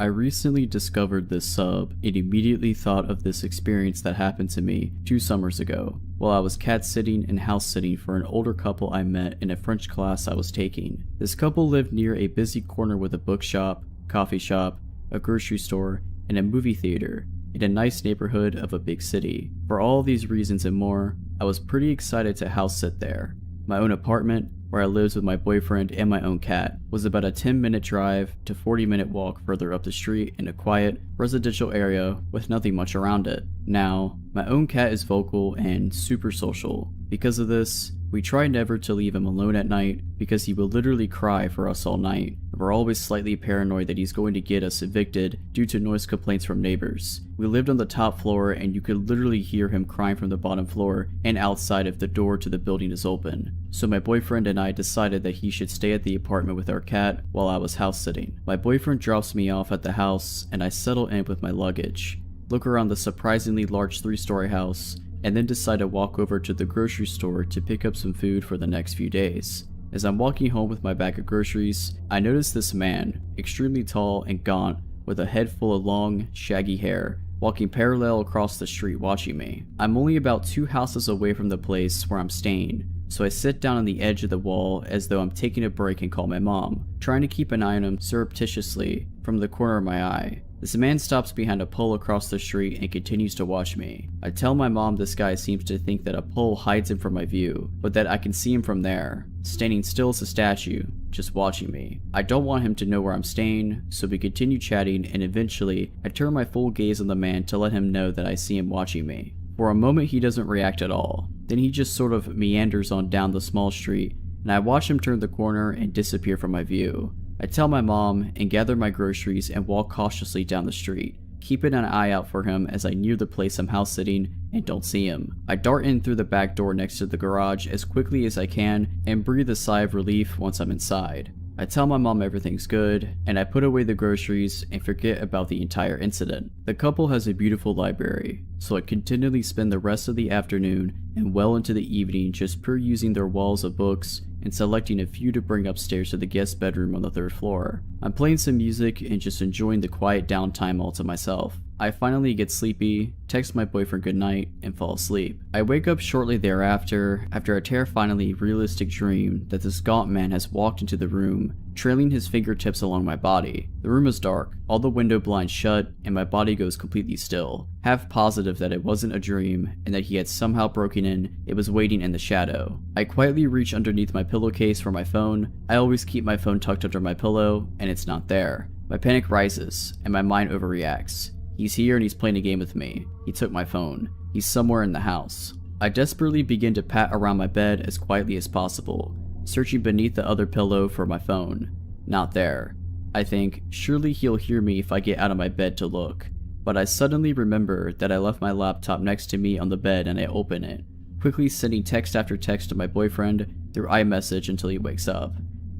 I recently discovered this sub and immediately thought of this experience that happened to me 2 summers ago while I was cat sitting and house sitting for an older couple I met in a French class I was taking. This couple lived near a busy corner with a bookshop, coffee shop, a grocery store, and a movie theater in a nice neighborhood of a big city. For all these reasons and more, I was pretty excited to house sit there. My own apartment, where I lived with my boyfriend and my own cat, was about a 10-minute drive to 40-minute walk further up the street in a quiet, residential area with nothing much around it. Now, my own cat is vocal and super social. Because of this, we try never to leave him alone at night because he will literally cry for us all night. We're always slightly paranoid that he's going to get us evicted due to noise complaints from neighbors. We lived on the top floor and you could literally hear him crying from the bottom floor and outside if the door to the building is open. So my boyfriend and I decided that he should stay at the apartment with our cat while I was house sitting. My boyfriend drops me off at the house and I settle in with my luggage, look around the surprisingly large 3-story house, and then decide to walk over to the grocery store to pick up some food for the next few days. As I'm walking home with my bag of groceries, I notice this man, extremely tall and gaunt, with a head full of long, shaggy hair, walking parallel across the street watching me. I'm only about 2 houses away from the place where I'm staying, so I sit down on the edge of the wall as though I'm taking a break and call my mom, trying to keep an eye on him surreptitiously from the corner of my eye. This man stops behind a pole across the street and continues to watch me. I tell my mom this guy seems to think that a pole hides him from my view, but that I can see him from there, standing still as a statue, just watching me. I don't want him to know where I'm staying, so we continue chatting and eventually I turn my full gaze on the man to let him know that I see him watching me. For a moment he doesn't react at all, then he just sort of meanders on down the small street and I watch him turn the corner and disappear from my view. I tell my mom and gather my groceries and walk cautiously down the street, keeping an eye out for him as I near the place I'm house sitting and don't see him. I dart in through the back door next to the garage as quickly as I can and breathe a sigh of relief once I'm inside. I tell my mom everything's good, and I put away the groceries and forget about the entire incident. The couple has a beautiful library, so I continually spend the rest of the afternoon and well into the evening just perusing their walls of books and selecting a few to bring upstairs to the guest bedroom on the 3rd floor. I'm playing some music and just enjoying the quiet downtime all to myself. I finally get sleepy, text my boyfriend goodnight, and fall asleep. I wake up shortly thereafter after a terrifyingly realistic dream that this gaunt man has walked into the room, trailing his fingertips along my body. The room is dark, all the window blinds shut, and my body goes completely still. Half positive that it wasn't a dream and that he had somehow broken in, it was waiting in the shadow. I quietly reach underneath my pillowcase for my phone. I always keep my phone tucked under my pillow, and it's not there. My panic rises, and my mind overreacts. He's here and he's playing a game with me. He took my phone. He's somewhere in the house. I desperately begin to pat around my bed as quietly as possible, searching beneath the other pillow for my phone. Not there. I think, surely he'll hear me if I get out of my bed to look. But I suddenly remember that I left my laptop next to me on the bed and I open it, quickly sending text after text to my boyfriend through iMessage until he wakes up.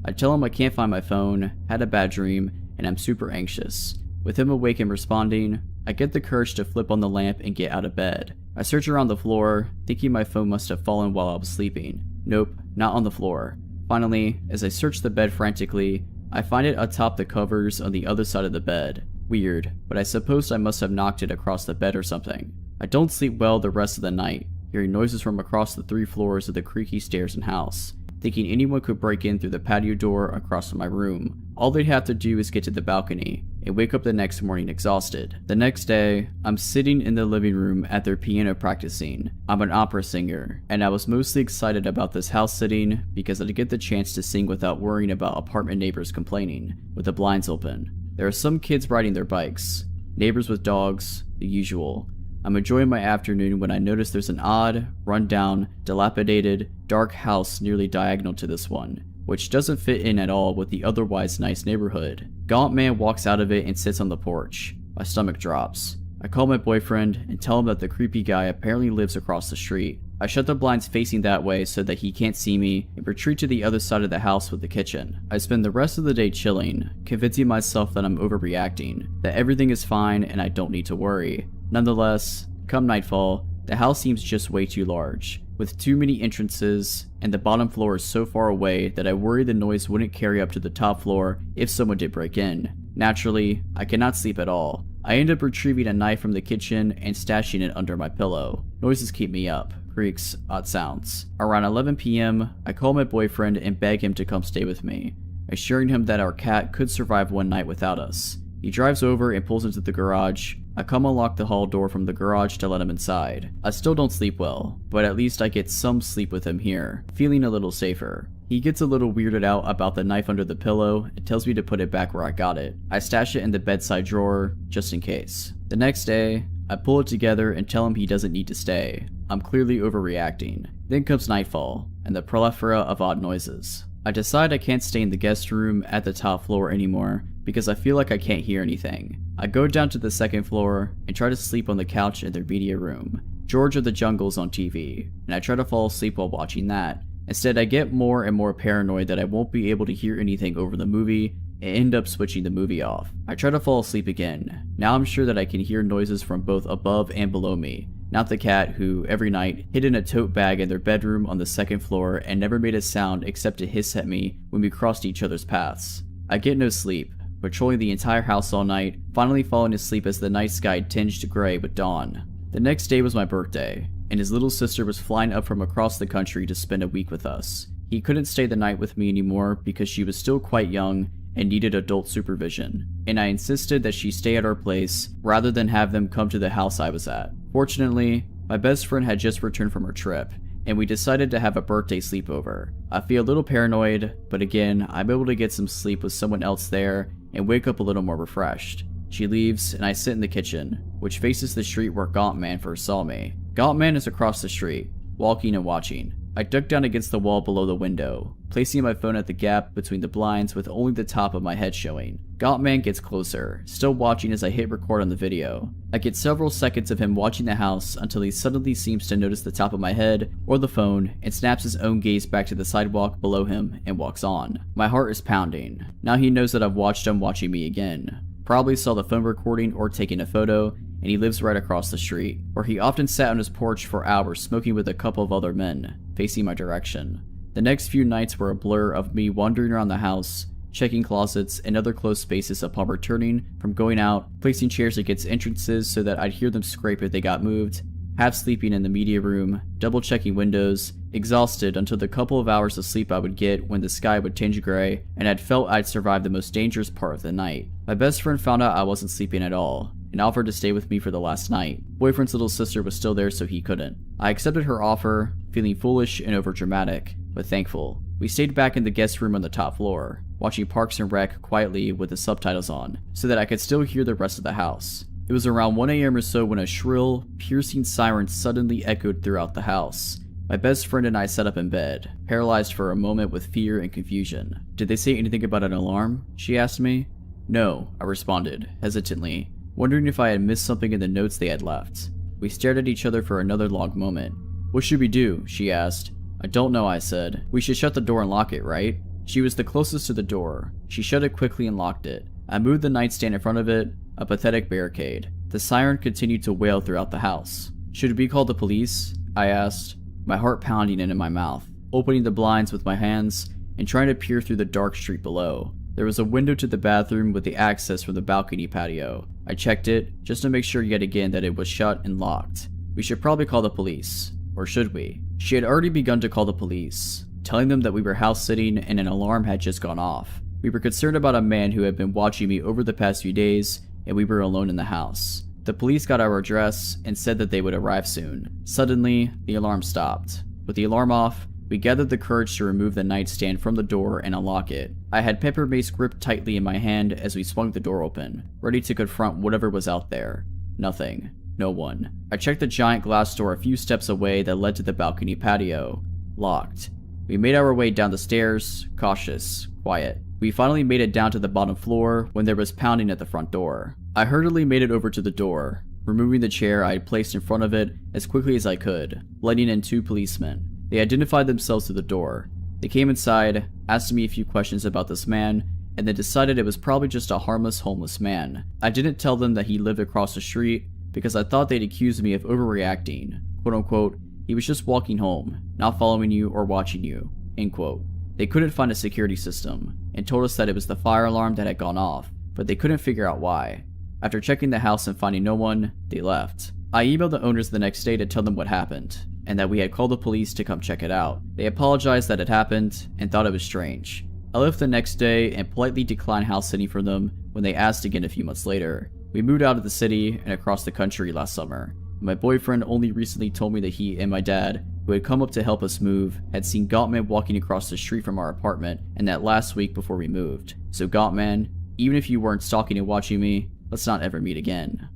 I tell him I can't find my phone, had a bad dream, and I'm super anxious. With him awake and responding, I get the courage to flip on the lamp and get out of bed. I search around the floor, thinking my phone must have fallen while I was sleeping. Nope, not on the floor. Finally, as I search the bed frantically, I find it atop the covers on the other side of the bed. Weird, but I suppose I must have knocked it across the bed or something. I don't sleep well the rest of the night, hearing noises from across the 3 floors of the creaky stairs and house, thinking anyone could break in through the patio door across from my room. All they'd have to do is get to the balcony, and wake up the next morning exhausted. The next day, I'm sitting in the living room at their piano practicing. I'm an opera singer, and I was mostly excited about this house sitting because I'd get the chance to sing without worrying about apartment neighbors complaining, with the blinds open. There are some kids riding their bikes, neighbors with dogs, the usual. I'm enjoying my afternoon when I notice there's an odd, run-down, dilapidated, dark house nearly diagonal to this one, which doesn't fit in at all with the otherwise nice neighborhood. Gaunt man walks out of it and sits on the porch. My stomach drops. I call my boyfriend and tell him that the creepy guy apparently lives across the street. I shut the blinds facing that way so that he can't see me and retreat to the other side of the house with the kitchen. I spend the rest of the day chilling, convincing myself that I'm overreacting, that everything is fine and I don't need to worry. Nonetheless, come nightfall, the house seems just way too large, with too many entrances, and the bottom floor is so far away that I worry the noise wouldn't carry up to the top floor if someone did break in. Naturally, I cannot sleep at all. I end up retrieving a knife from the kitchen and stashing it under my pillow. Noises keep me up. Creaks, odd sounds. Around 11 p.m., I call my boyfriend and beg him to come stay with me, assuring him that our cat could survive one night without us. He drives over and pulls into the garage. I come unlock the hall door from the garage to let him inside. I still don't sleep well, but at least I get some sleep with him here, feeling a little safer. He gets a little weirded out about the knife under the pillow and tells me to put it back where I got it. I stash it in the bedside drawer, just in case. The next day, I pull it together and tell him he doesn't need to stay. I'm clearly overreacting. Then comes nightfall, and the plethora of odd noises. I decide I can't stay in the guest room at the top floor anymore because I feel like I can't hear anything. I go down to the second floor and try to sleep on the couch in their media room. George of the Jungle's on TV, and I try to fall asleep while watching that. Instead, I get more and more paranoid that I won't be able to hear anything over the movie and end up switching the movie off. I try to fall asleep again. Now I'm sure that I can hear noises from both above and below me. Not the cat, who, every night, hid in a tote bag in their bedroom on the second floor and never made a sound except to hiss at me when we crossed each other's paths. I get no sleep, patrolling the entire house all night, finally falling asleep as the night sky tinged gray with dawn. The next day was my birthday, and his little sister was flying up from across the country to spend a week with us. He couldn't stay the night with me anymore because she was still quite young and needed adult supervision, and I insisted that she stay at our place rather than have them come to the house I was at. Fortunately, my best friend had just returned from her trip, and we decided to have a birthday sleepover. I feel a little paranoid, but again, I'm able to get some sleep with someone else there and wake up a little more refreshed. She leaves, and I sit in the kitchen, which faces the street where Gaunt Man first saw me. Gaunt Man is across the street, walking and watching. I duck down against the wall below the window, placing my phone at the gap between the blinds with only the top of my head showing. Gaunt Man gets closer, still watching as I hit record on the video. I get several seconds of him watching the house until he suddenly seems to notice the top of my head or the phone and snaps his own gaze back to the sidewalk below him and walks on. My heart is pounding. Now he knows that I've watched him watching me again. Probably saw the phone recording or taking a photo, and he lives right across the street, where he often sat on his porch for hours smoking with a couple of other men, facing my direction. The next few nights were a blur of me wandering around the house, checking closets and other closed spaces upon returning from going out, placing chairs against entrances so that I'd hear them scrape if they got moved, half sleeping in the media room, double checking windows, exhausted until the couple of hours of sleep I would get when the sky would tinge gray, and I'd felt I'd survived the most dangerous part of the night. My best friend found out I wasn't sleeping at all, and offered to stay with me for the last night. Boyfriend's little sister was still there, so he couldn't. I accepted her offer, feeling foolish and overdramatic, but thankful. We stayed back in the guest room on the top floor, watching Parks and Rec quietly with the subtitles on, so that I could still hear the rest of the house. It was around 1 a.m. or so when a shrill, piercing siren suddenly echoed throughout the house. My best friend and I sat up in bed, paralyzed for a moment with fear and confusion. "Did they say anything about an alarm?" she asked me. "No," I responded, hesitantly, wondering if I had missed something in the notes they had left. We stared at each other for another long moment. "What should we do?" she asked. "I don't know," I said. "We should shut the door and lock it, right?" She was the closest to the door. She shut it quickly and locked it. I moved the nightstand in front of it, a pathetic barricade. The siren continued to wail throughout the house. "Should we call the police?" I asked, my heart pounding into my mouth, opening the blinds with my hands and trying to peer through the dark street below. There was a window to the bathroom with the access from the balcony patio. I checked it, just to make sure yet again that it was shut and locked. "We should probably call the police. Or should we?" She had already begun to call the police, telling them that we were house sitting and an alarm had just gone off. We were concerned about a man who had been watching me over the past few days, and we were alone in the house. The police got our address and said that they would arrive soon. Suddenly, the alarm stopped. With the alarm off, we gathered the courage to remove the nightstand from the door and unlock it. I had pepper mace gripped tightly in my hand as we swung the door open, ready to confront whatever was out there. Nothing. No one. I checked the giant glass door a few steps away that led to the balcony patio. Locked. We made our way down the stairs, cautious, quiet. We finally made it down to the bottom floor when there was pounding at the front door. I hurriedly made it over to the door, removing the chair I had placed in front of it as quickly as I could, letting in 2 policemen. They identified themselves to the door. They came inside, asked me a few questions about this man, and then decided it was probably just a harmless homeless man. I didn't tell them that he lived across the street because I thought they'd accuse me of overreacting. "Quote unquote, he was just walking home, not following you or watching you." End quote. They couldn't find a security system, and told us that it was the fire alarm that had gone off. but they couldn't figure out why. After checking the house and finding no one, they left. I emailed the owners the next day to tell them what happened, and that we had called the police to come check it out. They apologized that it happened, and thought it was strange. I left the next day and politely declined house sitting for them when they asked again a few months later. We moved out of the city and across the country last summer. My boyfriend only recently told me that he and my dad, who had come up to help us move, had seen Gottman walking across the street from our apartment, and that last week before we moved. So Gottman, even if you weren't stalking and watching me, let's not ever meet again.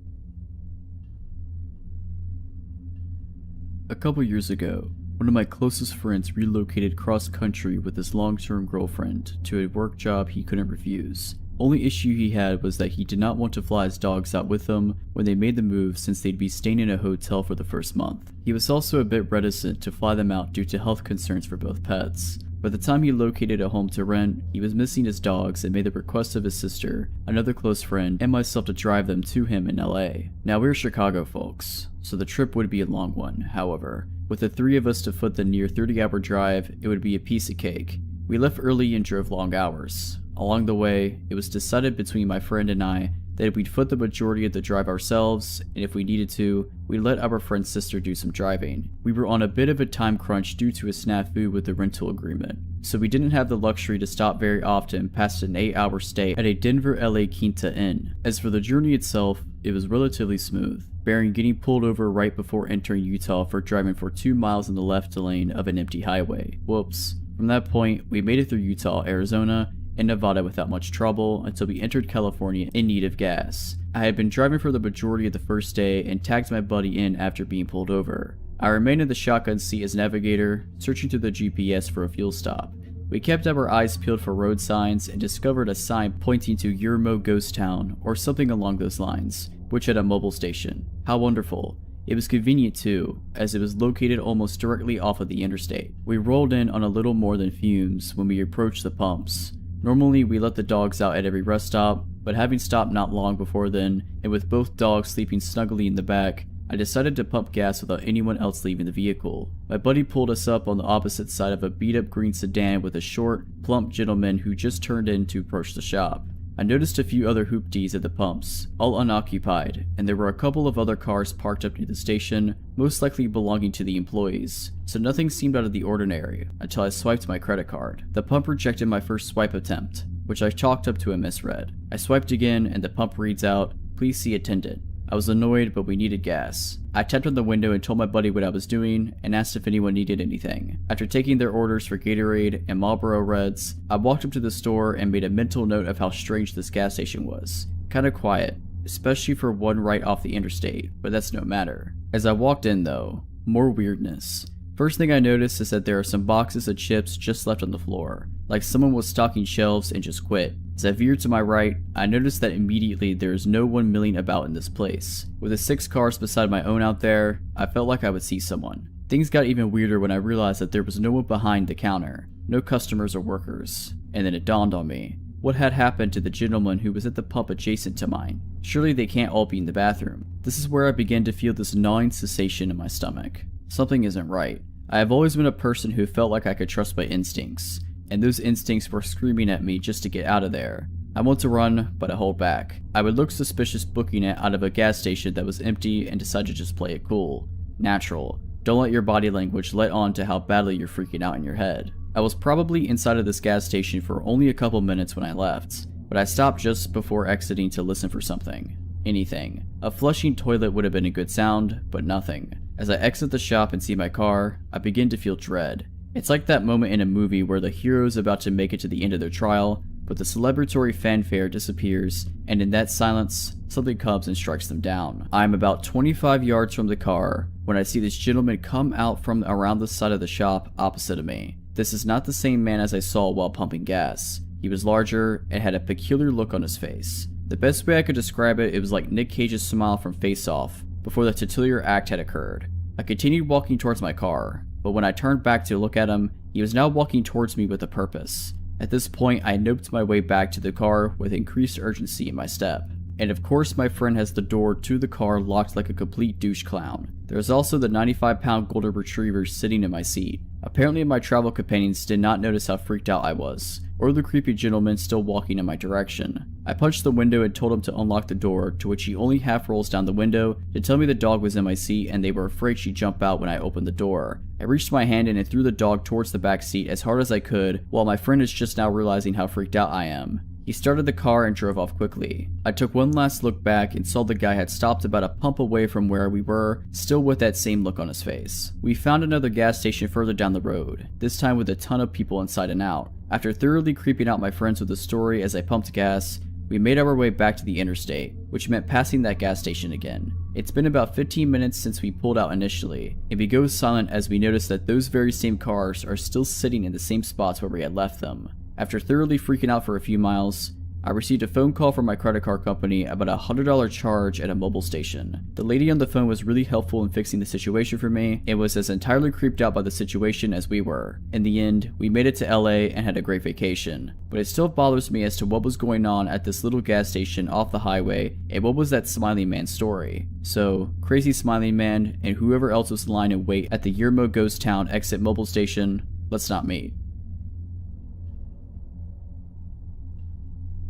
A couple years ago, one of my closest friends relocated cross-country with his long-term girlfriend to a work job he couldn't refuse. Only issue he had was that he did not want to fly his dogs out with them when they made the move, since they'd be staying in a hotel for the first month. He was also a bit reticent to fly them out due to health concerns for both pets. By the time he located a home to rent, he was missing his dogs and made the request of his sister, another close friend, and myself to drive them to him in LA. Now we're Chicago folks, so the trip would be a long one. However, with the three of us to foot the near 30-hour drive, it would be a piece of cake. We left early and drove long hours. Along the way, it was decided between my friend and I that we'd foot the majority of the drive ourselves, and if we needed to, we'd let our friend's sister do some driving. We were on a bit of a time crunch due to a snafu with the rental agreement, so we didn't have the luxury to stop very often past an 8-hour stay at a Denver LA Quinta Inn. As for the journey itself, it was relatively smooth, barring getting pulled over right before entering Utah for driving for 2 miles in the left lane of an empty highway. Whoops. From that point, we made it through Utah, Arizona, and Nevada without much trouble until we entered California in need of gas. I had been driving for the majority of the first day and tagged my buddy in after being pulled over. I remained in the shotgun seat as navigator, searching through the GPS for a fuel stop. We kept our eyes peeled for road signs and discovered a sign pointing to Yermo Ghost Town or something along those lines, which had a mobile station. How wonderful. It was convenient too, as it was located almost directly off of the interstate. We rolled in on a little more than fumes when we approached the pumps. Normally we let the dogs out at every rest stop, but having stopped not long before then, and with both dogs sleeping snugly in the back, I decided to pump gas without anyone else leaving the vehicle. My buddy pulled us up on the opposite side of a beat-up green sedan with a short, plump gentleman who just turned in to approach the shop. I noticed a few other hoopties at the pumps, all unoccupied, and there were a couple of other cars parked up near the station, most likely belonging to the employees, so nothing seemed out of the ordinary until I swiped my credit card. The pump rejected my first swipe attempt, which I chalked up to a misread. I swiped again and the pump reads out, "Please see attendant." I was annoyed, but we needed gas. I tapped on the window and told my buddy what I was doing and asked if anyone needed anything. After taking their orders for Gatorade and Marlboro Reds, I walked up to the store and made a mental note of how strange this gas station was. Kinda quiet, especially for one right off the interstate, but that's no matter. As I walked in though, more weirdness. First thing I noticed is that there are some boxes of chips just left on the floor, like someone was stocking shelves and just quit. As I veered to my right, I noticed that immediately there is no one milling about in this place. With the 6 cars beside my own out there, I felt like I would see someone. Things got even weirder when I realized that there was no one behind the counter, no customers or workers, and then it dawned on me. What had happened to the gentleman who was at the pump adjacent to mine? Surely they can't all be in the bathroom. This is where I began to feel this gnawing sensation in my stomach. Something isn't right. I have always been a person who felt like I could trust my instincts, and those instincts were screaming at me just to get out of there. I want to run, but I hold back. I would look suspicious booking it out of a gas station that was empty and decide to just play it cool. Natural. Don't let your body language let on to how badly you're freaking out in your head. I was probably inside of this gas station for only a couple minutes when I left, but I stopped just before exiting to listen for something. Anything. A flushing toilet would have been a good sound, but nothing. As I exit the shop and see my car, I begin to feel dread. It's like that moment in a movie where the hero is about to make it to the end of their trial, but the celebratory fanfare disappears, and in that silence, something comes and strikes them down. I am about 25 yards from the car when I see this gentleman come out from around the side of the shop opposite of me. This is not the same man as I saw while pumping gas. He was larger and had a peculiar look on his face. The best way I could describe it, it was like Nick Cage's smile from Face Off before the titular act had occurred. I continued walking towards my car, but when I turned back to look at him, he was now walking towards me with a purpose. At this point, I noped my way back to the car with increased urgency in my step. And of course my friend has the door to the car locked like a complete douche clown. There's also the 95-pound golden retriever sitting in my seat. Apparently my travel companions did not notice how freaked out I was, or the creepy gentleman still walking in my direction. I punched the window and told him to unlock the door, to which he only half rolls down the window to tell me the dog was in my seat and they were afraid she'd jump out when I opened the door. I reached my hand in and threw the dog towards the back seat as hard as I could, while my friend is just now realizing how freaked out I am. He started the car and drove off quickly. I took one last look back and saw the guy had stopped about a pump away from where we were, still with that same look on his face. We found another gas station further down the road, this time with a ton of people inside and out. After thoroughly creeping out my friends with the story as I pumped gas, we made our way back to the interstate, which meant passing that gas station again. It's been about 15 minutes since we pulled out initially, and we go silent as we notice that those very same cars are still sitting in the same spots where we had left them. After thoroughly freaking out for a few miles, I received a phone call from my credit card company about a $100 charge at a mobile station. The lady on the phone was really helpful in fixing the situation for me and was as entirely creeped out by the situation as we were. In the end, we made it to LA and had a great vacation, but it still bothers me as to what was going on at this little gas station off the highway and what was that Smiling Man story. So, crazy Smiling Man and whoever else was lying in wait at the Yermo Ghost Town exit mobile station, let's not meet.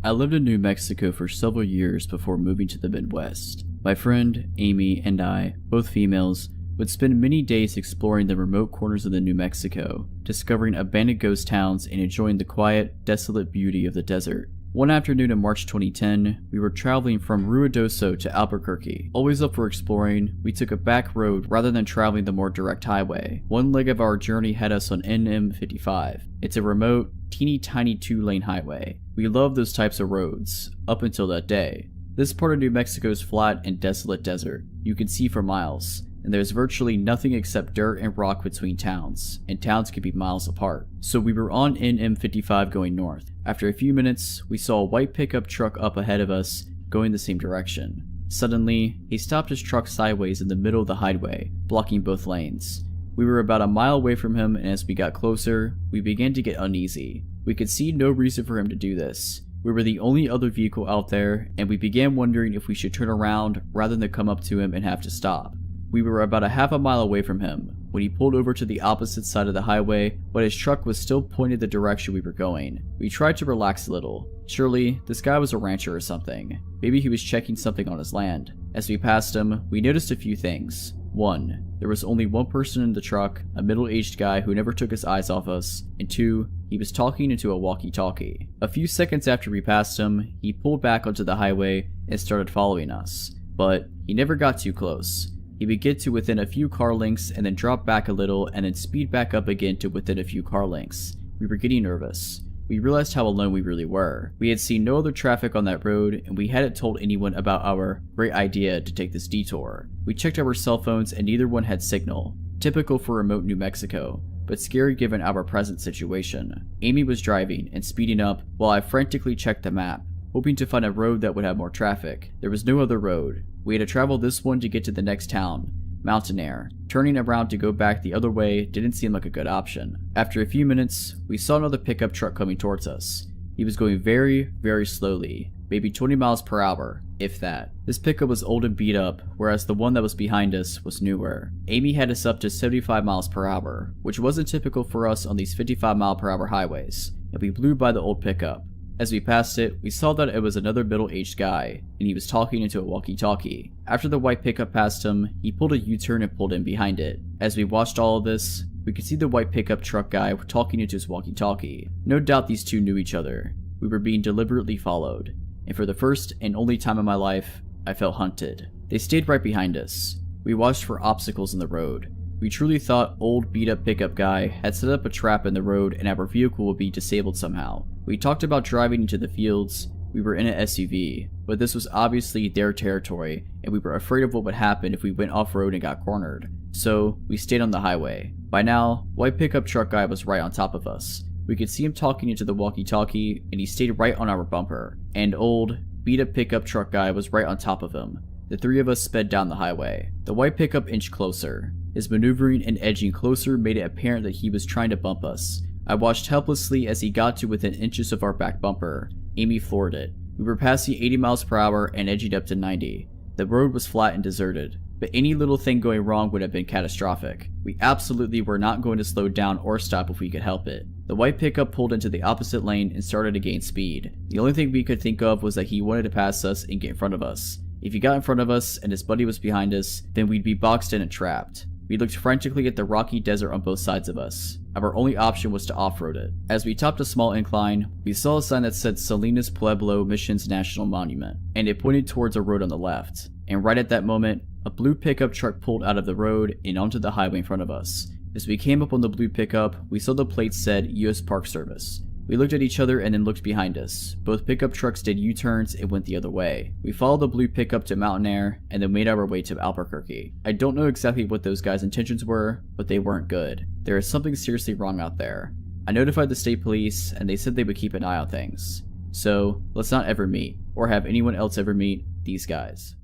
I lived in New Mexico for several years before moving to the Midwest. My friend, Amy, and I, both females, would spend many days exploring the remote corners of the New Mexico, discovering abandoned ghost towns and enjoying the quiet, desolate beauty of the desert. One afternoon in March 2010, we were traveling from Ruidoso to Albuquerque. Always up for exploring, we took a back road rather than traveling the more direct highway. One leg of our journey had us on NM55. It's a remote, teeny tiny 2-lane highway. We love those types of roads, up until that day. This part of New Mexico is flat and desolate desert. You can see for miles, and there's virtually nothing except dirt and rock between towns, and towns can be miles apart. So we were on NM55 going north. After a few minutes, we saw a white pickup truck up ahead of us, going the same direction. Suddenly, he stopped his truck sideways in the middle of the highway, blocking both lanes. We were about a mile away from him, and as we got closer, we began to get uneasy. We could see no reason for him to do this. We were the only other vehicle out there, and we began wondering if we should turn around rather than come up to him and have to stop. We were about a half a mile away from him when he pulled over to the opposite side of the highway, but his truck was still pointed the direction we were going. We tried to relax a little. Surely, this guy was a rancher or something. Maybe he was checking something on his land. As we passed him, we noticed a few things. 1. There was only one person in the truck, a middle-aged guy who never took his eyes off us, and 2. He was talking into a walkie-talkie. A few seconds after we passed him, he pulled back onto the highway and started following us, but he never got too close. He would get to within a few car lengths and then drop back a little and then speed back up again to within a few car lengths. We were getting nervous. We realized how alone we really were. We had seen no other traffic on that road, and we hadn't told anyone about our great idea to take this detour. We checked our cell phones and neither one had signal. Typical for remote New Mexico, but scary given our present situation. Amy was driving and speeding up while I frantically checked the map, hoping to find a road that would have more traffic. There was no other road. We had to travel this one to get to the next town, Mountain Air. Turning around to go back the other way didn't seem like a good option. After a few minutes, we saw another pickup truck coming towards us. He was going very, very slowly, maybe 20 miles per hour, if that. This pickup was old and beat up, whereas the one that was behind us was newer. Amy had us up to 75 miles per hour, which wasn't typical for us on these 55-mile-per-hour highways, and we blew by the old pickup. As we passed it, we saw that it was another middle-aged guy, and he was talking into a walkie-talkie. After the white pickup passed him, he pulled a U-turn and pulled in behind it. As we watched all of this, we could see the white pickup truck guy talking into his walkie-talkie. No doubt these two knew each other. We were being deliberately followed, and for the first and only time in my life, I felt hunted. They stayed right behind us. We watched for obstacles in the road. We truly thought old beat-up pickup guy had set up a trap in the road and our vehicle would be disabled somehow. We talked about driving into the fields. We were in an SUV, but this was obviously their territory, and we were afraid of what would happen if we went off-road and got cornered. So, we stayed on the highway. By now, white pickup truck guy was right on top of us. We could see him talking into the walkie-talkie, and he stayed right on our bumper. And old, beat-up pickup truck guy was right on top of him. The three of us sped down the highway. The white pickup inched closer. His maneuvering and edging closer made it apparent that he was trying to bump us. I watched helplessly as he got to within inches of our back bumper. Amy floored it. We were passing 80 miles per hour and edging up to 90. The road was flat and deserted. but any little thing going wrong would have been catastrophic. We absolutely were not going to slow down or stop if we could help it. The white pickup pulled into the opposite lane and started to gain speed. The only thing we could think of was that he wanted to pass us and get in front of us. If he got in front of us and his buddy was behind us, then we'd be boxed in and trapped. We looked frantically at the rocky desert on both sides of us. Our only option was to off-road it. As we topped a small incline, we saw a sign that said Salinas Pueblo Missions National Monument, and it pointed towards a road on the left. And right at that moment, a blue pickup truck pulled out of the road and onto the highway in front of us. As we came up on the blue pickup, we saw the plate said U.S. Park Service. We looked at each other and then looked behind us. Both pickup trucks did U-turns and went the other way. We followed the blue pickup to Mountain Air and then made our way to Albuquerque. I don't know exactly what those guys' intentions were, but they weren't good. There is something seriously wrong out there. I notified the state police and they said they would keep an eye on things. So, let's not ever meet, or have anyone else ever meet, these guys.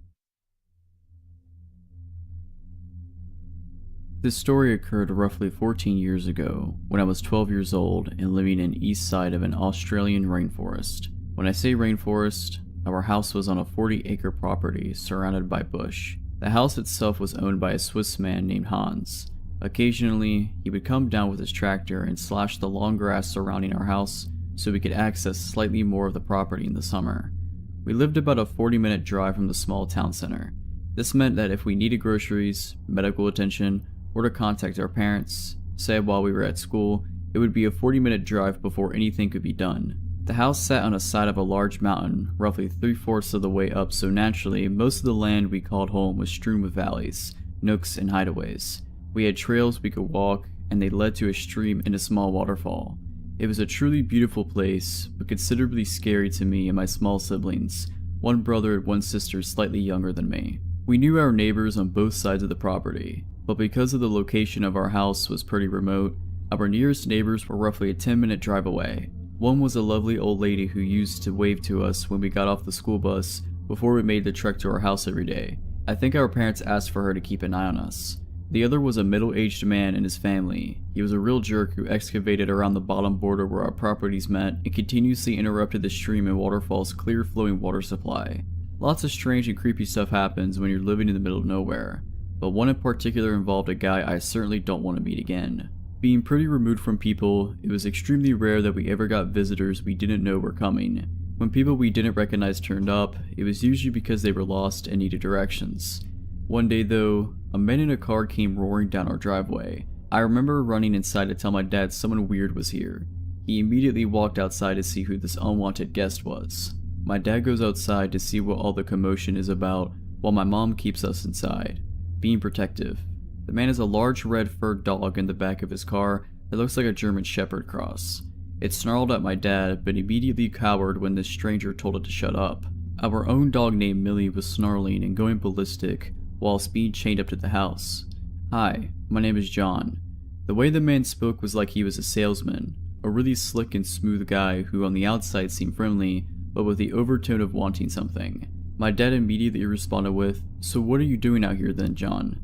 This story occurred roughly 14 years ago, when I was 12 years old and living in east side of an Australian rainforest. When I say rainforest, our house was on a 40-acre property surrounded by bush. The house itself was owned by a Swiss man named Hans. Occasionally, he would come down with his tractor and slash the long grass surrounding our house so we could access slightly more of the property in the summer. We lived about a 40-minute drive from the small town center. This meant that if we needed groceries, medical attention, or to contact our parents, say while we were at school, it would be a 40-minute drive before anything could be done. The house sat on a side of a large mountain, roughly 3/4 of the way up, so naturally, most of the land we called home was strewn with valleys, nooks, and hideaways. We had trails we could walk, and they led to a stream and a small waterfall. It was a truly beautiful place, but considerably scary to me and my small siblings, one brother and one sister slightly younger than me. We knew our neighbors on both sides of the property, but because of the location of our house was pretty remote, our nearest neighbors were roughly a 10-minute drive away. One was a lovely old lady who used to wave to us when we got off the school bus before we made the trek to our house every day. I think our parents asked for her to keep an eye on us. The other was a middle-aged man and his family. He was a real jerk who excavated around the bottom border where our properties met and continuously interrupted the stream and waterfall's clear flowing water supply. Lots of strange and creepy stuff happens when you're living in the middle of nowhere, but one in particular involved a guy I certainly don't want to meet again. Being pretty removed from people, it was extremely rare that we ever got visitors we didn't know were coming. When people we didn't recognize turned up, it was usually because they were lost and needed directions. One day though, a man in a car came roaring down our driveway. I remember running inside to tell my dad someone weird was here. He immediately walked outside to see who this unwanted guest was. My dad goes outside to see what all the commotion is about, while my mom keeps us inside, being protective. The man has a large red furred dog in the back of his car that looks like a German Shepherd cross. It snarled at my dad, but immediately cowered when this stranger told it to shut up. Our own dog named Millie was snarling and going ballistic whilst being chained up to the house. "Hi, my name is John." The way the man spoke was like he was a salesman, a really slick and smooth guy who on the outside seemed friendly, but with the overtone of wanting something. My dad immediately responded with, "So what are you doing out here then, John?"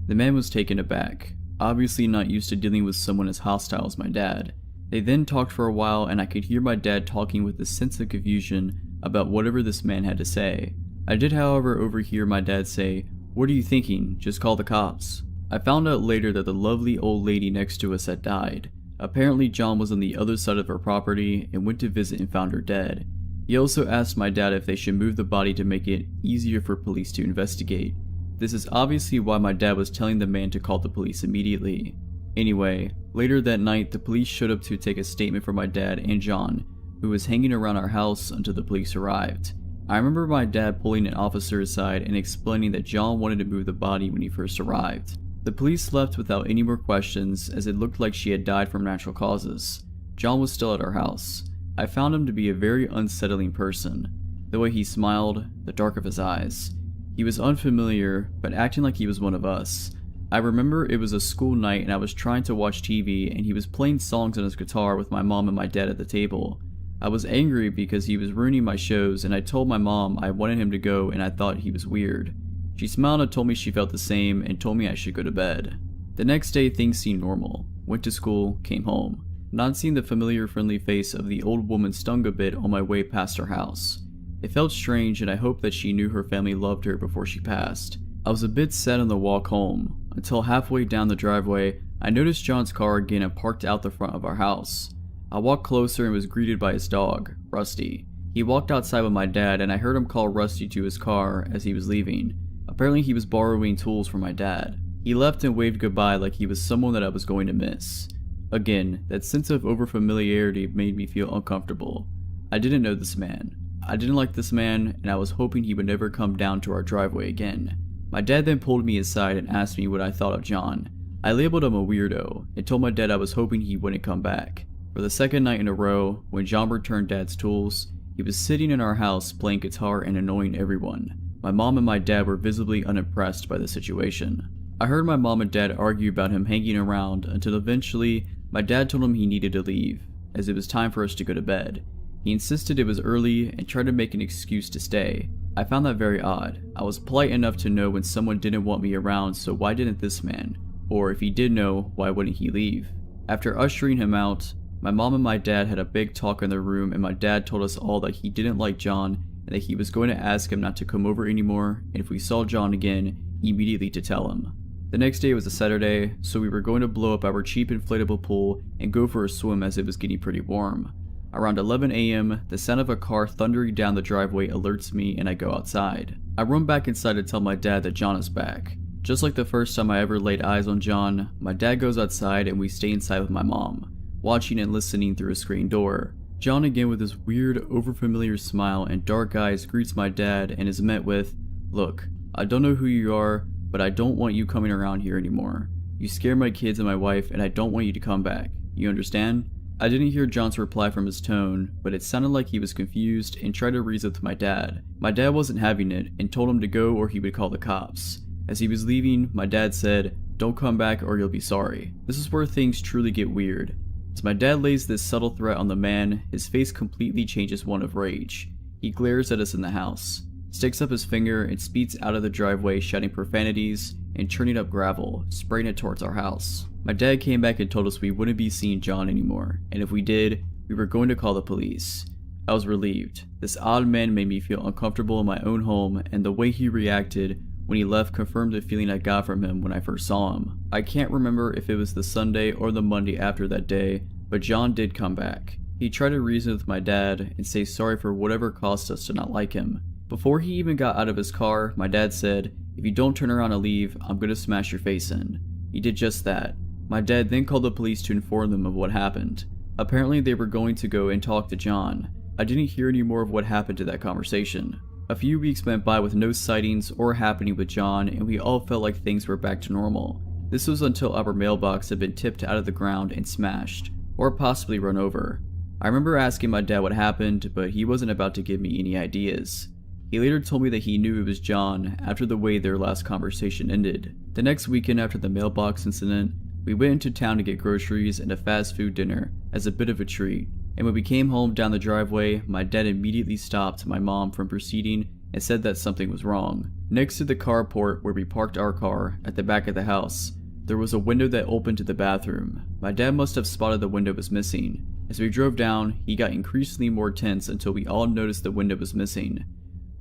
The man was taken aback, obviously not used to dealing with someone as hostile as my dad. They then talked for a while and I could hear my dad talking with a sense of confusion about whatever this man had to say. I did however overhear my dad say, "What are you thinking? Just call the cops." I found out later that the lovely old lady next to us had died. Apparently John was on the other side of her property and went to visit and found her dead. He also asked my dad if they should move the body to make it easier for police to investigate. This is obviously why my dad was telling the man to call the police immediately. Anyway, later that night the police showed up to take a statement from my dad and John, who was hanging around our house until the police arrived. I remember my dad pulling an officer aside and explaining that John wanted to move the body when he first arrived. The police left without any more questions as it looked like she had died from natural causes. John was still at our house. I found him to be a very unsettling person. The way he smiled, the dark of his eyes. He was unfamiliar, but acting like he was one of us. I remember it was a school night and I was trying to watch TV and he was playing songs on his guitar with my mom and my dad at the table. I was angry because he was ruining my shows and I told my mom I wanted him to go and I thought he was weird. She smiled and told me she felt the same and told me I should go to bed. The next day things seemed normal. Went to school, came home. Not seeing the familiar friendly face of the old woman stung a bit on my way past her house. It felt strange and I hoped that she knew her family loved her before she passed. I was a bit sad on the walk home, until halfway down the driveway, I noticed John's car again and parked out the front of our house. I walked closer and was greeted by his dog, Rusty. He walked outside with my dad and I heard him call Rusty to his car as he was leaving. Apparently he was borrowing tools from my dad. He left and waved goodbye like he was someone that I was going to miss. Again, that sense of overfamiliarity made me feel uncomfortable. I didn't know this man. I didn't like this man and I was hoping he would never come down to our driveway again. My dad then pulled me aside and asked me what I thought of John. I labeled him a weirdo and told my dad I was hoping he wouldn't come back. For the second night in a row, when John returned Dad's tools, he was sitting in our house playing guitar and annoying everyone. My mom and my dad were visibly unimpressed by the situation. I heard my mom and dad argue about him hanging around until eventually my dad told him he needed to leave, as it was time for us to go to bed. He insisted it was early and tried to make an excuse to stay. I found that very odd. I was polite enough to know when someone didn't want me around, so why didn't this man? Or if he did know, why wouldn't he leave? After ushering him out, my mom and my dad had a big talk in the room and my dad told us all that he didn't like John and that he was going to ask him not to come over anymore, and if we saw John again, immediately to tell him. The next day was a Saturday, so we were going to blow up our cheap inflatable pool and go for a swim as it was getting pretty warm. Around 11 a.m., the sound of a car thundering down the driveway alerts me and I go outside. I run back inside to tell my dad that John is back. Just like the first time I ever laid eyes on John, my dad goes outside and we stay inside with my mom, watching and listening through a screen door. John, again with his weird, overfamiliar smile and dark eyes, greets my dad and is met with, "Look, I don't know who you are, but I don't want you coming around here anymore. You scare my kids and my wife and I don't want you to come back. You understand?" I didn't hear John's reply from his tone, but it sounded like he was confused and tried to reason with my dad. My dad wasn't having it and told him to go or he would call the cops. As he was leaving, my dad said, "Don't come back or you'll be sorry." This is where things truly get weird. As my dad lays this subtle threat on the man, his face completely changes one of rage. He glares at us in the house, sticks up his finger and speeds out of the driveway shouting profanities and churning up gravel, spraying it towards our house. My dad came back and told us we wouldn't be seeing John anymore, and if we did, we were going to call the police. I was relieved. This odd man made me feel uncomfortable in my own home, and the way he reacted when he left confirmed the feeling I got from him when I first saw him. I can't remember if it was the Sunday or the Monday after that day, but John did come back. He tried to reason with my dad and say sorry for whatever caused us to not like him. Before he even got out of his car, my dad said, "If you don't turn around and leave, I'm gonna smash your face in." He did just that. My dad then called the police to inform them of what happened. Apparently they were going to go and talk to John. I didn't hear any more of what happened to that conversation. A few weeks went by with no sightings or happening with John, and we all felt like things were back to normal. This was until our mailbox had been tipped out of the ground and smashed, or possibly run over. I remember asking my dad what happened, but he wasn't about to give me any ideas. He later told me that he knew it was John after the way their last conversation ended. The next weekend after the mailbox incident, we went into town to get groceries and a fast food dinner as a bit of a treat, and when we came home down the driveway, my dad immediately stopped my mom from proceeding and said that something was wrong. Next to the carport where we parked our car, at the back of the house, there was a window that opened to the bathroom. My dad must have spotted the window was missing. As we drove down, he got increasingly more tense until we all noticed the window was missing.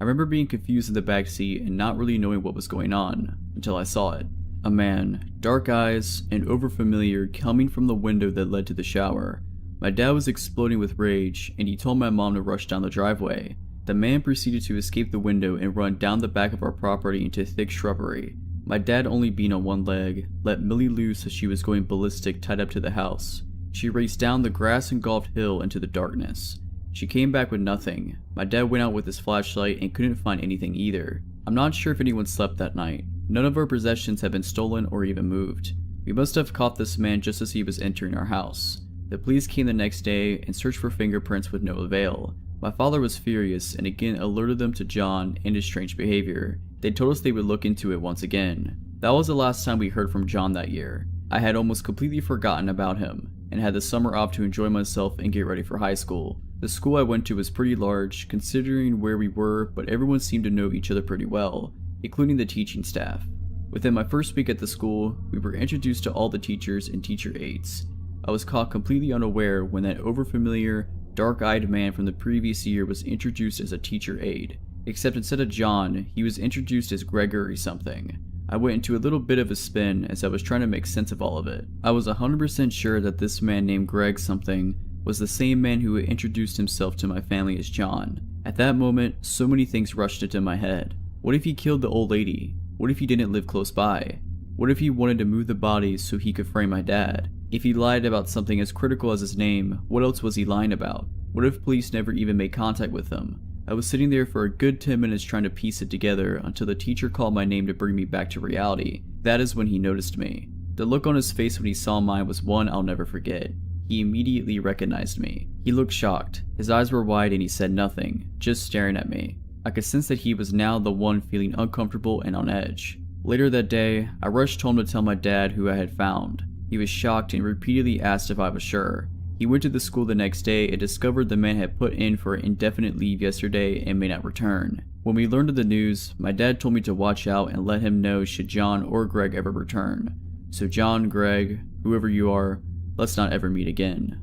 I remember being confused in the back seat and not really knowing what was going on, until I saw it. A man, dark eyes, and overfamiliar, coming from the window that led to the shower. My dad was exploding with rage, and he told my mom to rush down the driveway. The man proceeded to escape the window and run down the back of our property into thick shrubbery. My dad, only being on one leg, let Millie loose as she was going ballistic tied up to the house. She raced down the grass-engulfed hill into the darkness. She came back with nothing. My dad went out with his flashlight and couldn't find anything either. I'm not sure if anyone slept that night. None of our possessions had been stolen or even moved. We must have caught this man just as he was entering our house. The police came the next day and searched for fingerprints with no avail. My father was furious and again alerted them to John and his strange behavior. They told us they would look into it once again. That was the last time we heard from John that year. I had almost completely forgotten about him and had the summer off to enjoy myself and get ready for high school. The school I went to was pretty large considering where we were, but everyone seemed to know each other pretty well, including the teaching staff. Within my first week at the school, we were introduced to all the teachers and teacher aides. I was caught completely unaware when that overfamiliar, dark-eyed man from the previous year was introduced as a teacher aide. except instead of John, he was introduced as Gregory something. I went into a little bit of a spin as I was trying to make sense of all of it. I was 100% sure that this man named Greg something was the same man who had introduced himself to my family as John. At that moment, so many things rushed into my head. What if he killed the old lady? What if he didn't live close by? What if he wanted to move the bodies so he could frame my dad? If he lied about something as critical as his name, what else was he lying about? What if police never even made contact with him? I was sitting there for a good 10 minutes trying to piece it together until the teacher called my name to bring me back to reality. That is when he noticed me. The look on his face when he saw mine was one I'll never forget. He immediately recognized me. He looked shocked. His eyes were wide and he said nothing, just staring at me. I could sense that he was now the one feeling uncomfortable and on edge. Later that day, I rushed home to tell my dad who I had found. He was shocked and repeatedly asked if I was sure. He went to the school the next day and discovered the man had put in for indefinite leave yesterday and may not return. When we learned of the news, my dad told me to watch out and let him know should John or Greg ever return. So John, Greg, whoever you are, let's not ever meet again.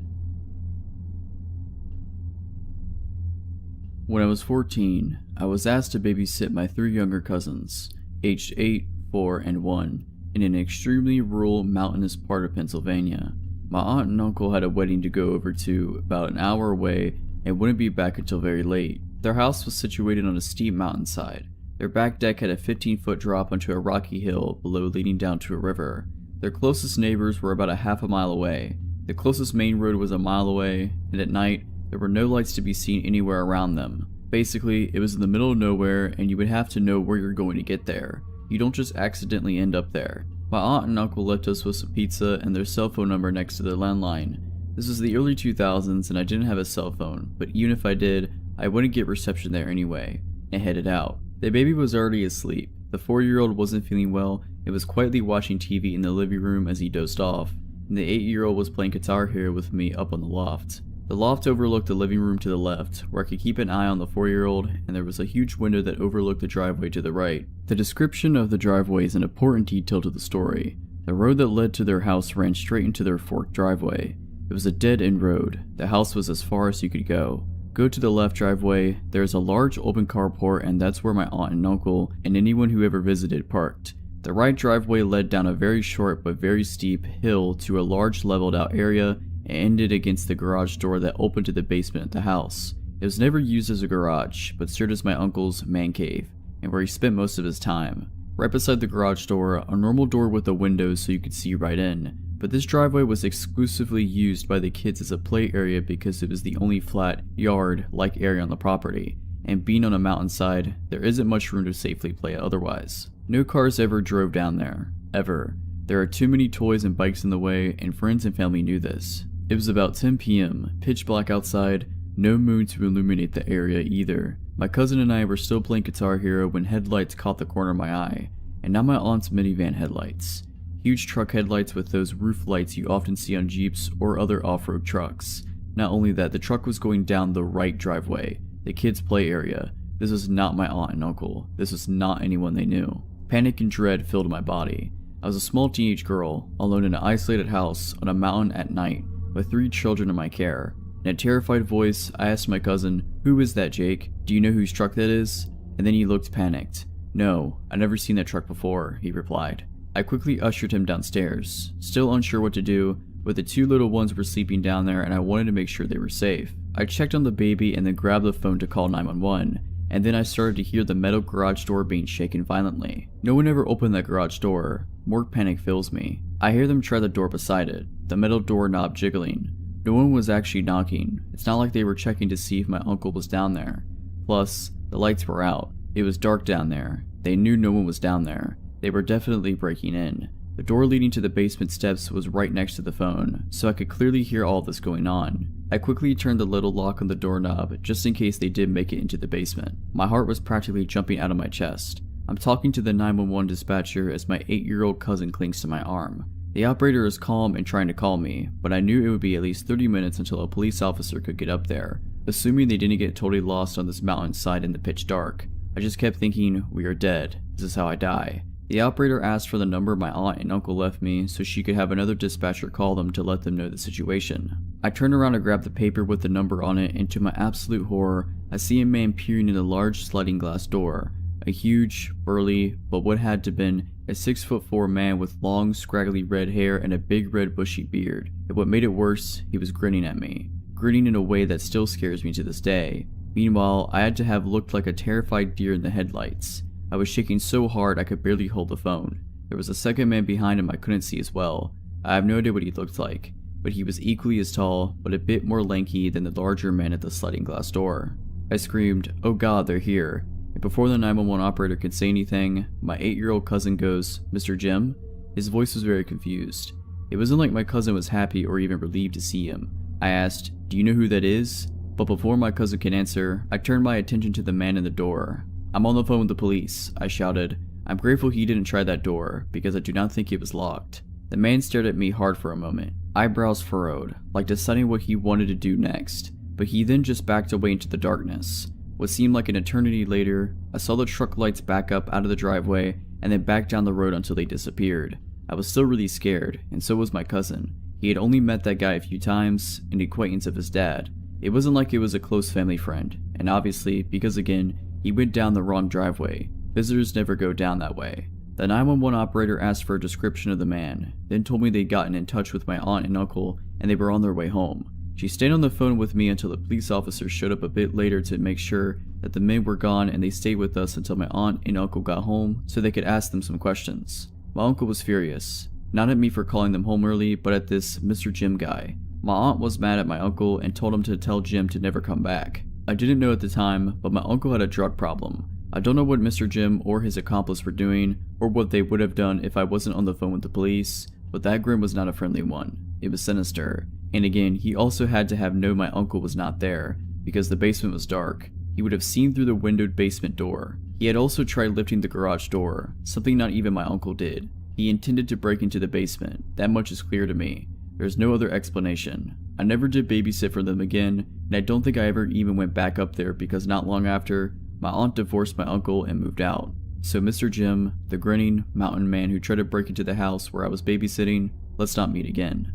When I was 14, I was asked to babysit my 3 younger cousins, aged 8, 4, and 1, in an extremely rural, mountainous part of Pennsylvania. My aunt and uncle had a wedding to go over to about an hour away and wouldn't be back until very late. Their house was situated on a steep mountainside. Their back deck had a 15-foot drop onto a rocky hill below leading down to a river. Their closest neighbors were about a half a mile away. The closest main road was a mile away, and at night, there were no lights to be seen anywhere around them. Basically, it was in the middle of nowhere and you would have to know where you're going to get there. You don't just accidentally end up there. My aunt and uncle left us with some pizza and their cell phone number next to their landline. This was the early 2000s and I didn't have a cell phone, but even if I did, I wouldn't get reception there anyway, and headed out. The baby was already asleep. The 4-year-old wasn't feeling well and was quietly watching TV in the living room as he dozed off, and the 8-year-old was playing Guitar Hero with me up on the loft. The loft overlooked the living room to the left, where I could keep an eye on the 4-year-old, and there was a huge window that overlooked the driveway to the right. The description of the driveway is an important detail to the story. The road that led to their house ran straight into their forked driveway. It was a dead-end road. The house was as far as you could go. Go to the left driveway, there is a large open carport, and that's where my aunt and uncle, and anyone who ever visited, parked. The right driveway led down a very short but very steep hill to a large leveled out area and ended against the garage door that opened to the basement of the house. It was never used as a garage, but served as my uncle's man cave, and where he spent most of his time. Right beside the garage door, a normal door with a window so you could see right in, but this driveway was exclusively used by the kids as a play area because it was the only flat, yard-like area on the property, and being on a mountainside, there isn't much room to safely play otherwise. No cars ever drove down there, ever. There are too many toys and bikes in the way, and friends and family knew this. It was about 10 p.m, pitch black outside, no moon to illuminate the area either. My cousin and I were still playing Guitar Hero when headlights caught the corner of my eye, and not my aunt's minivan headlights. Huge truck headlights with those roof lights you often see on Jeeps or other off-road trucks. Not only that, the truck was going down the right driveway, the kids' play area. This was not my aunt and uncle. This was not anyone they knew. Panic and dread filled my body. I was a small teenage girl, alone in an isolated house on a mountain at night, with 3 children in my care. In a terrified voice, I asked my cousin, "Who is that, Jake? Do you know whose truck that is?" And then he looked panicked. "No, I've never seen that truck before," he replied. I quickly ushered him downstairs, still unsure what to do, but the 2 little ones were sleeping down there and I wanted to make sure they were safe. I checked on the baby and then grabbed the phone to call 911, and then I started to hear the metal garage door being shaken violently. No one ever opened that garage door. More panic fills me. I hear them try the door beside it, the metal doorknob jiggling. No one was actually knocking. It's not like they were checking to see if my uncle was down there. Plus, the lights were out. It was dark down there. They knew no one was down there. They were definitely breaking in. The door leading to the basement steps was right next to the phone, so I could clearly hear all this going on. I quickly turned the little lock on the doorknob just in case they did make it into the basement. My heart was practically jumping out of my chest. I'm talking to the 911 dispatcher as my 8-year-old cousin clings to my arm. The operator is calm and trying to call me, but I knew it would be at least 30 minutes until a police officer could get up there, assuming they didn't get totally lost on this mountainside in the pitch dark. I just kept thinking, we are dead. This is how I die. The operator asked for the number my aunt and uncle left me so she could have another dispatcher call them to let them know the situation. I turn around to grab the paper with the number on it, and to my absolute horror, I see a man peering in a large sliding glass door. A huge, burly, but what had to been a 6'4" man with long, scraggly red hair and a big red bushy beard. And what made it worse, he was grinning at me. Grinning in a way that still scares me to this day. Meanwhile, I had to have looked like a terrified deer in the headlights. I was shaking so hard I could barely hold the phone. There was a second man behind him I couldn't see as well. I have no idea what he looked like, but he was equally as tall, but a bit more lanky than the larger man at the sliding glass door. I screamed, "Oh God, they're here." And before the 911 operator could say anything, my 8-year-old cousin goes, "Mr. Jim?" His voice was very confused. It wasn't like my cousin was happy or even relieved to see him. I asked, "Do you know who that is?" But before my cousin could answer, I turned my attention to the man in the door. "I'm on the phone with the police," I shouted. I'm grateful he didn't try that door, because I do not think it was locked. The man stared at me hard for a moment, eyebrows furrowed, like deciding what he wanted to do next, but he then just backed away into the darkness. What seemed like an eternity later, I saw the truck lights back up out of the driveway and then back down the road until they disappeared. I was still really scared, and so was my cousin. He had only met that guy a few times, an acquaintance of his dad. It wasn't like it was a close family friend, and obviously, because again, he went down the wrong driveway. Visitors never go down that way. The 911 operator asked for a description of the man, then told me they'd gotten in touch with my aunt and uncle and they were on their way home. She stayed on the phone with me until the police officer showed up a bit later to make sure that the men were gone, and they stayed with us until my aunt and uncle got home so they could ask them some questions. My uncle was furious, not at me for calling them home early, but at this Mr. Jim guy. My aunt was mad at my uncle and told him to tell Jim to never come back. I didn't know at the time, but my uncle had a drug problem. I don't know what Mr. Jim or his accomplice were doing, or what they would have done if I wasn't on the phone with the police, but that grin was not a friendly one. It was sinister. And again, he also had to have known my uncle was not there, because the basement was dark. He would have seen through the windowed basement door. He had also tried lifting the garage door, something not even my uncle did. He intended to break into the basement, that much is clear to me. There's no other explanation. I never did babysit for them again, and I don't think I ever even went back up there because not long after, my aunt divorced my uncle and moved out. So Mr. Jim, the grinning mountain man who tried to break into the house where I was babysitting, let's not meet again.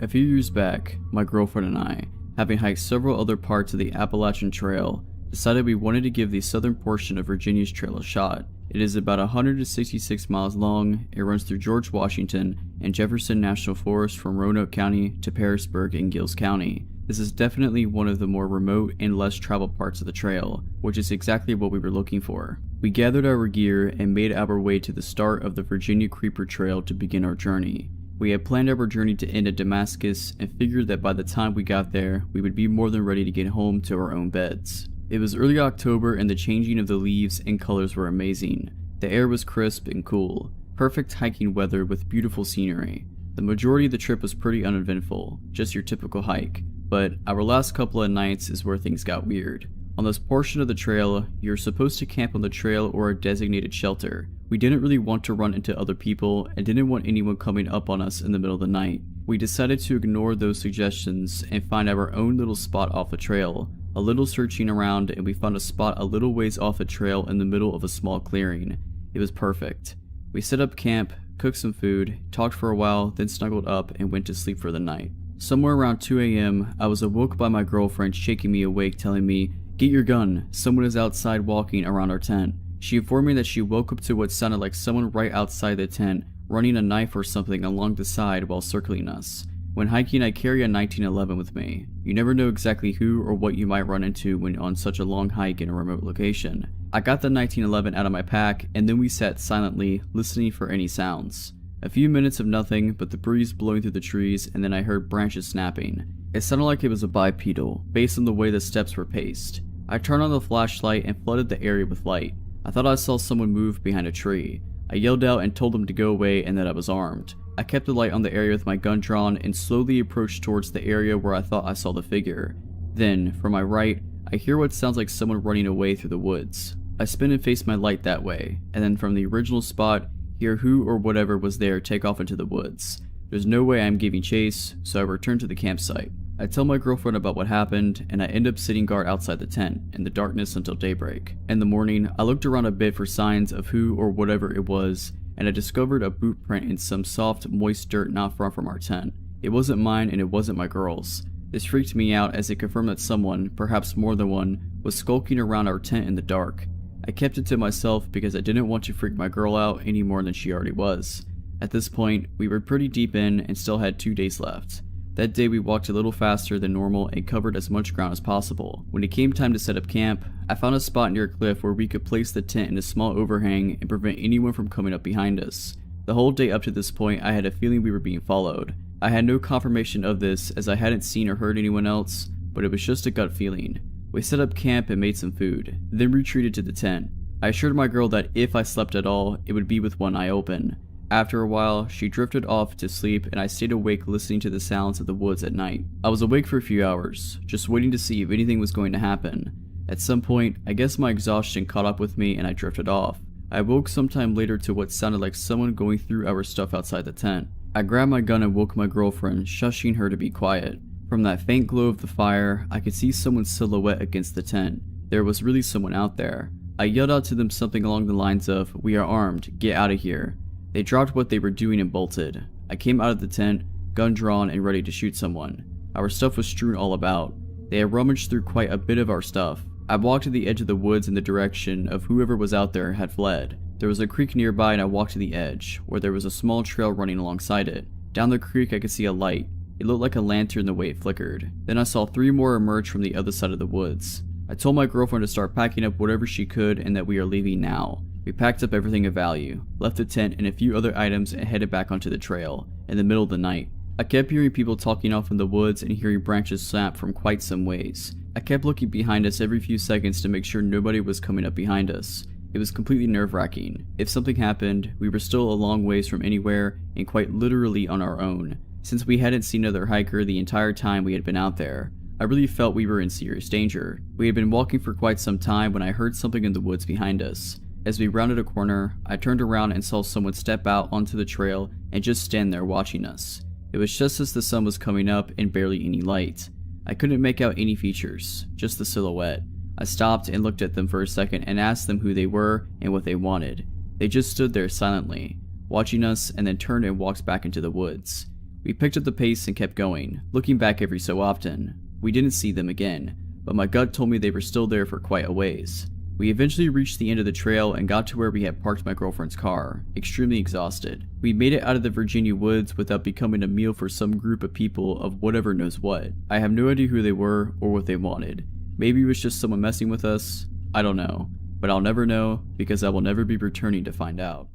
A few years back, my girlfriend and I, having hiked several other parts of the Appalachian Trail, decided we wanted to give the southern portion of Virginia's trail a shot. It is about 166 miles long. It runs through George Washington and Jefferson National Forest from Roanoke County to Pearisburg in Giles County. This is definitely one of the more remote and less traveled parts of the trail, which is exactly what we were looking for. We gathered our gear and made our way to the start of the Virginia Creeper Trail to begin our journey. We had planned our journey to end at Damascus and figured that by the time we got there, we would be more than ready to get home to our own beds. It was early October and the changing of the leaves and colors were amazing. The air was crisp and cool, perfect hiking weather with beautiful scenery. The majority of the trip was pretty uneventful, just your typical hike, but our last couple of nights is where things got weird. On this portion of the trail, you're supposed to camp on the trail or a designated shelter. We didn't really want to run into other people and didn't want anyone coming up on us in the middle of the night. We decided to ignore those suggestions and find our own little spot off the trail. A little searching around and we found a spot a little ways off the trail in the middle of a small clearing. It was perfect. We set up camp, cooked some food, talked for a while, then snuggled up and went to sleep for the night. Somewhere around 2 a.m., I was awoke by my girlfriend shaking me awake, telling me, "Get your gun, someone is outside walking around our tent." She informed me that she woke up to what sounded like someone right outside the tent, running a knife or something along the side while circling us. When hiking, I carry a 1911 with me. You never know exactly who or what you might run into when on such a long hike in a remote location. I got the 1911 out of my pack, and then we sat silently, listening for any sounds. A few minutes of nothing but the breeze blowing through the trees, and then I heard branches snapping. It sounded like it was a bipedal, based on the way the steps were paced. I turned on the flashlight and flooded the area with light. I thought I saw someone move behind a tree. I yelled out and told them to go away and that I was armed. I kept the light on the area with my gun drawn and slowly approached towards the area where I thought I saw the figure. Then, from my right, I hear what sounds like someone running away through the woods. I spin and face my light that way, and then from the original spot, hear who or whatever was there take off into the woods. There's no way I'm giving chase, so I return to the campsite. I tell my girlfriend about what happened, and I end up sitting guard outside the tent, in the darkness until daybreak. In the morning, I looked around a bit for signs of who or whatever it was, and I discovered a boot print in some soft, moist dirt not far from our tent. It wasn't mine and it wasn't my girl's. This freaked me out as it confirmed that someone, perhaps more than one, was skulking around our tent in the dark. I kept it to myself because I didn't want to freak my girl out any more than she already was. At this point, we were pretty deep in and still had 2 days left. That day we walked a little faster than normal and covered as much ground as possible. When it came time to set up camp, I found a spot near a cliff where we could place the tent in a small overhang and prevent anyone from coming up behind us. The whole day up to this point I had a feeling we were being followed. I had no confirmation of this as I hadn't seen or heard anyone else, but it was just a gut feeling. We set up camp and made some food, then retreated to the tent. I assured my girl that if I slept at all, it would be with one eye open. After a while, she drifted off to sleep and I stayed awake listening to the sounds of the woods at night. I was awake for a few hours, just waiting to see if anything was going to happen. At some point, I guess my exhaustion caught up with me and I drifted off. I woke sometime later to what sounded like someone going through our stuff outside the tent. I grabbed my gun and woke my girlfriend, shushing her to be quiet. From that faint glow of the fire, I could see someone's silhouette against the tent. There was really someone out there. I yelled out to them something along the lines of, "We are armed, get out of here." They dropped what they were doing and bolted. I came out of the tent, gun drawn and ready to shoot someone. Our stuff was strewn all about. They had rummaged through quite a bit of our stuff. I walked to the edge of the woods in the direction of whoever was out there had fled. There was a creek nearby and I walked to the edge, where there was a small trail running alongside it. Down the creek I could see a light. It looked like a lantern the way it flickered. Then I saw 3 more emerge from the other side of the woods. I told my girlfriend to start packing up whatever she could and that we are leaving now. We packed up everything of value, left the tent and a few other items and headed back onto the trail, in the middle of the night. I kept hearing people talking off in the woods and hearing branches snap from quite some ways. I kept looking behind us every few seconds to make sure nobody was coming up behind us. It was completely nerve-wracking. If something happened, we were still a long ways from anywhere and quite literally on our own, since we hadn't seen another hiker the entire time we had been out there. I really felt we were in serious danger. We had been walking for quite some time when I heard something in the woods behind us. As we rounded a corner, I turned around and saw someone step out onto the trail and just stand there watching us. It was just as the sun was coming up and barely any light. I couldn't make out any features, just the silhouette. I stopped and looked at them for a second and asked them who they were and what they wanted. They just stood there silently, watching us, and then turned and walked back into the woods. We picked up the pace and kept going, looking back every so often. We didn't see them again, but my gut told me they were still there for quite a ways. We eventually reached the end of the trail and got to where we had parked my girlfriend's car, extremely exhausted. We made it out of the Virginia woods without becoming a meal for some group of people of whatever knows what. I have no idea who they were or what they wanted. Maybe it was just someone messing with us, I don't know. But I'll never know because I will never be returning to find out.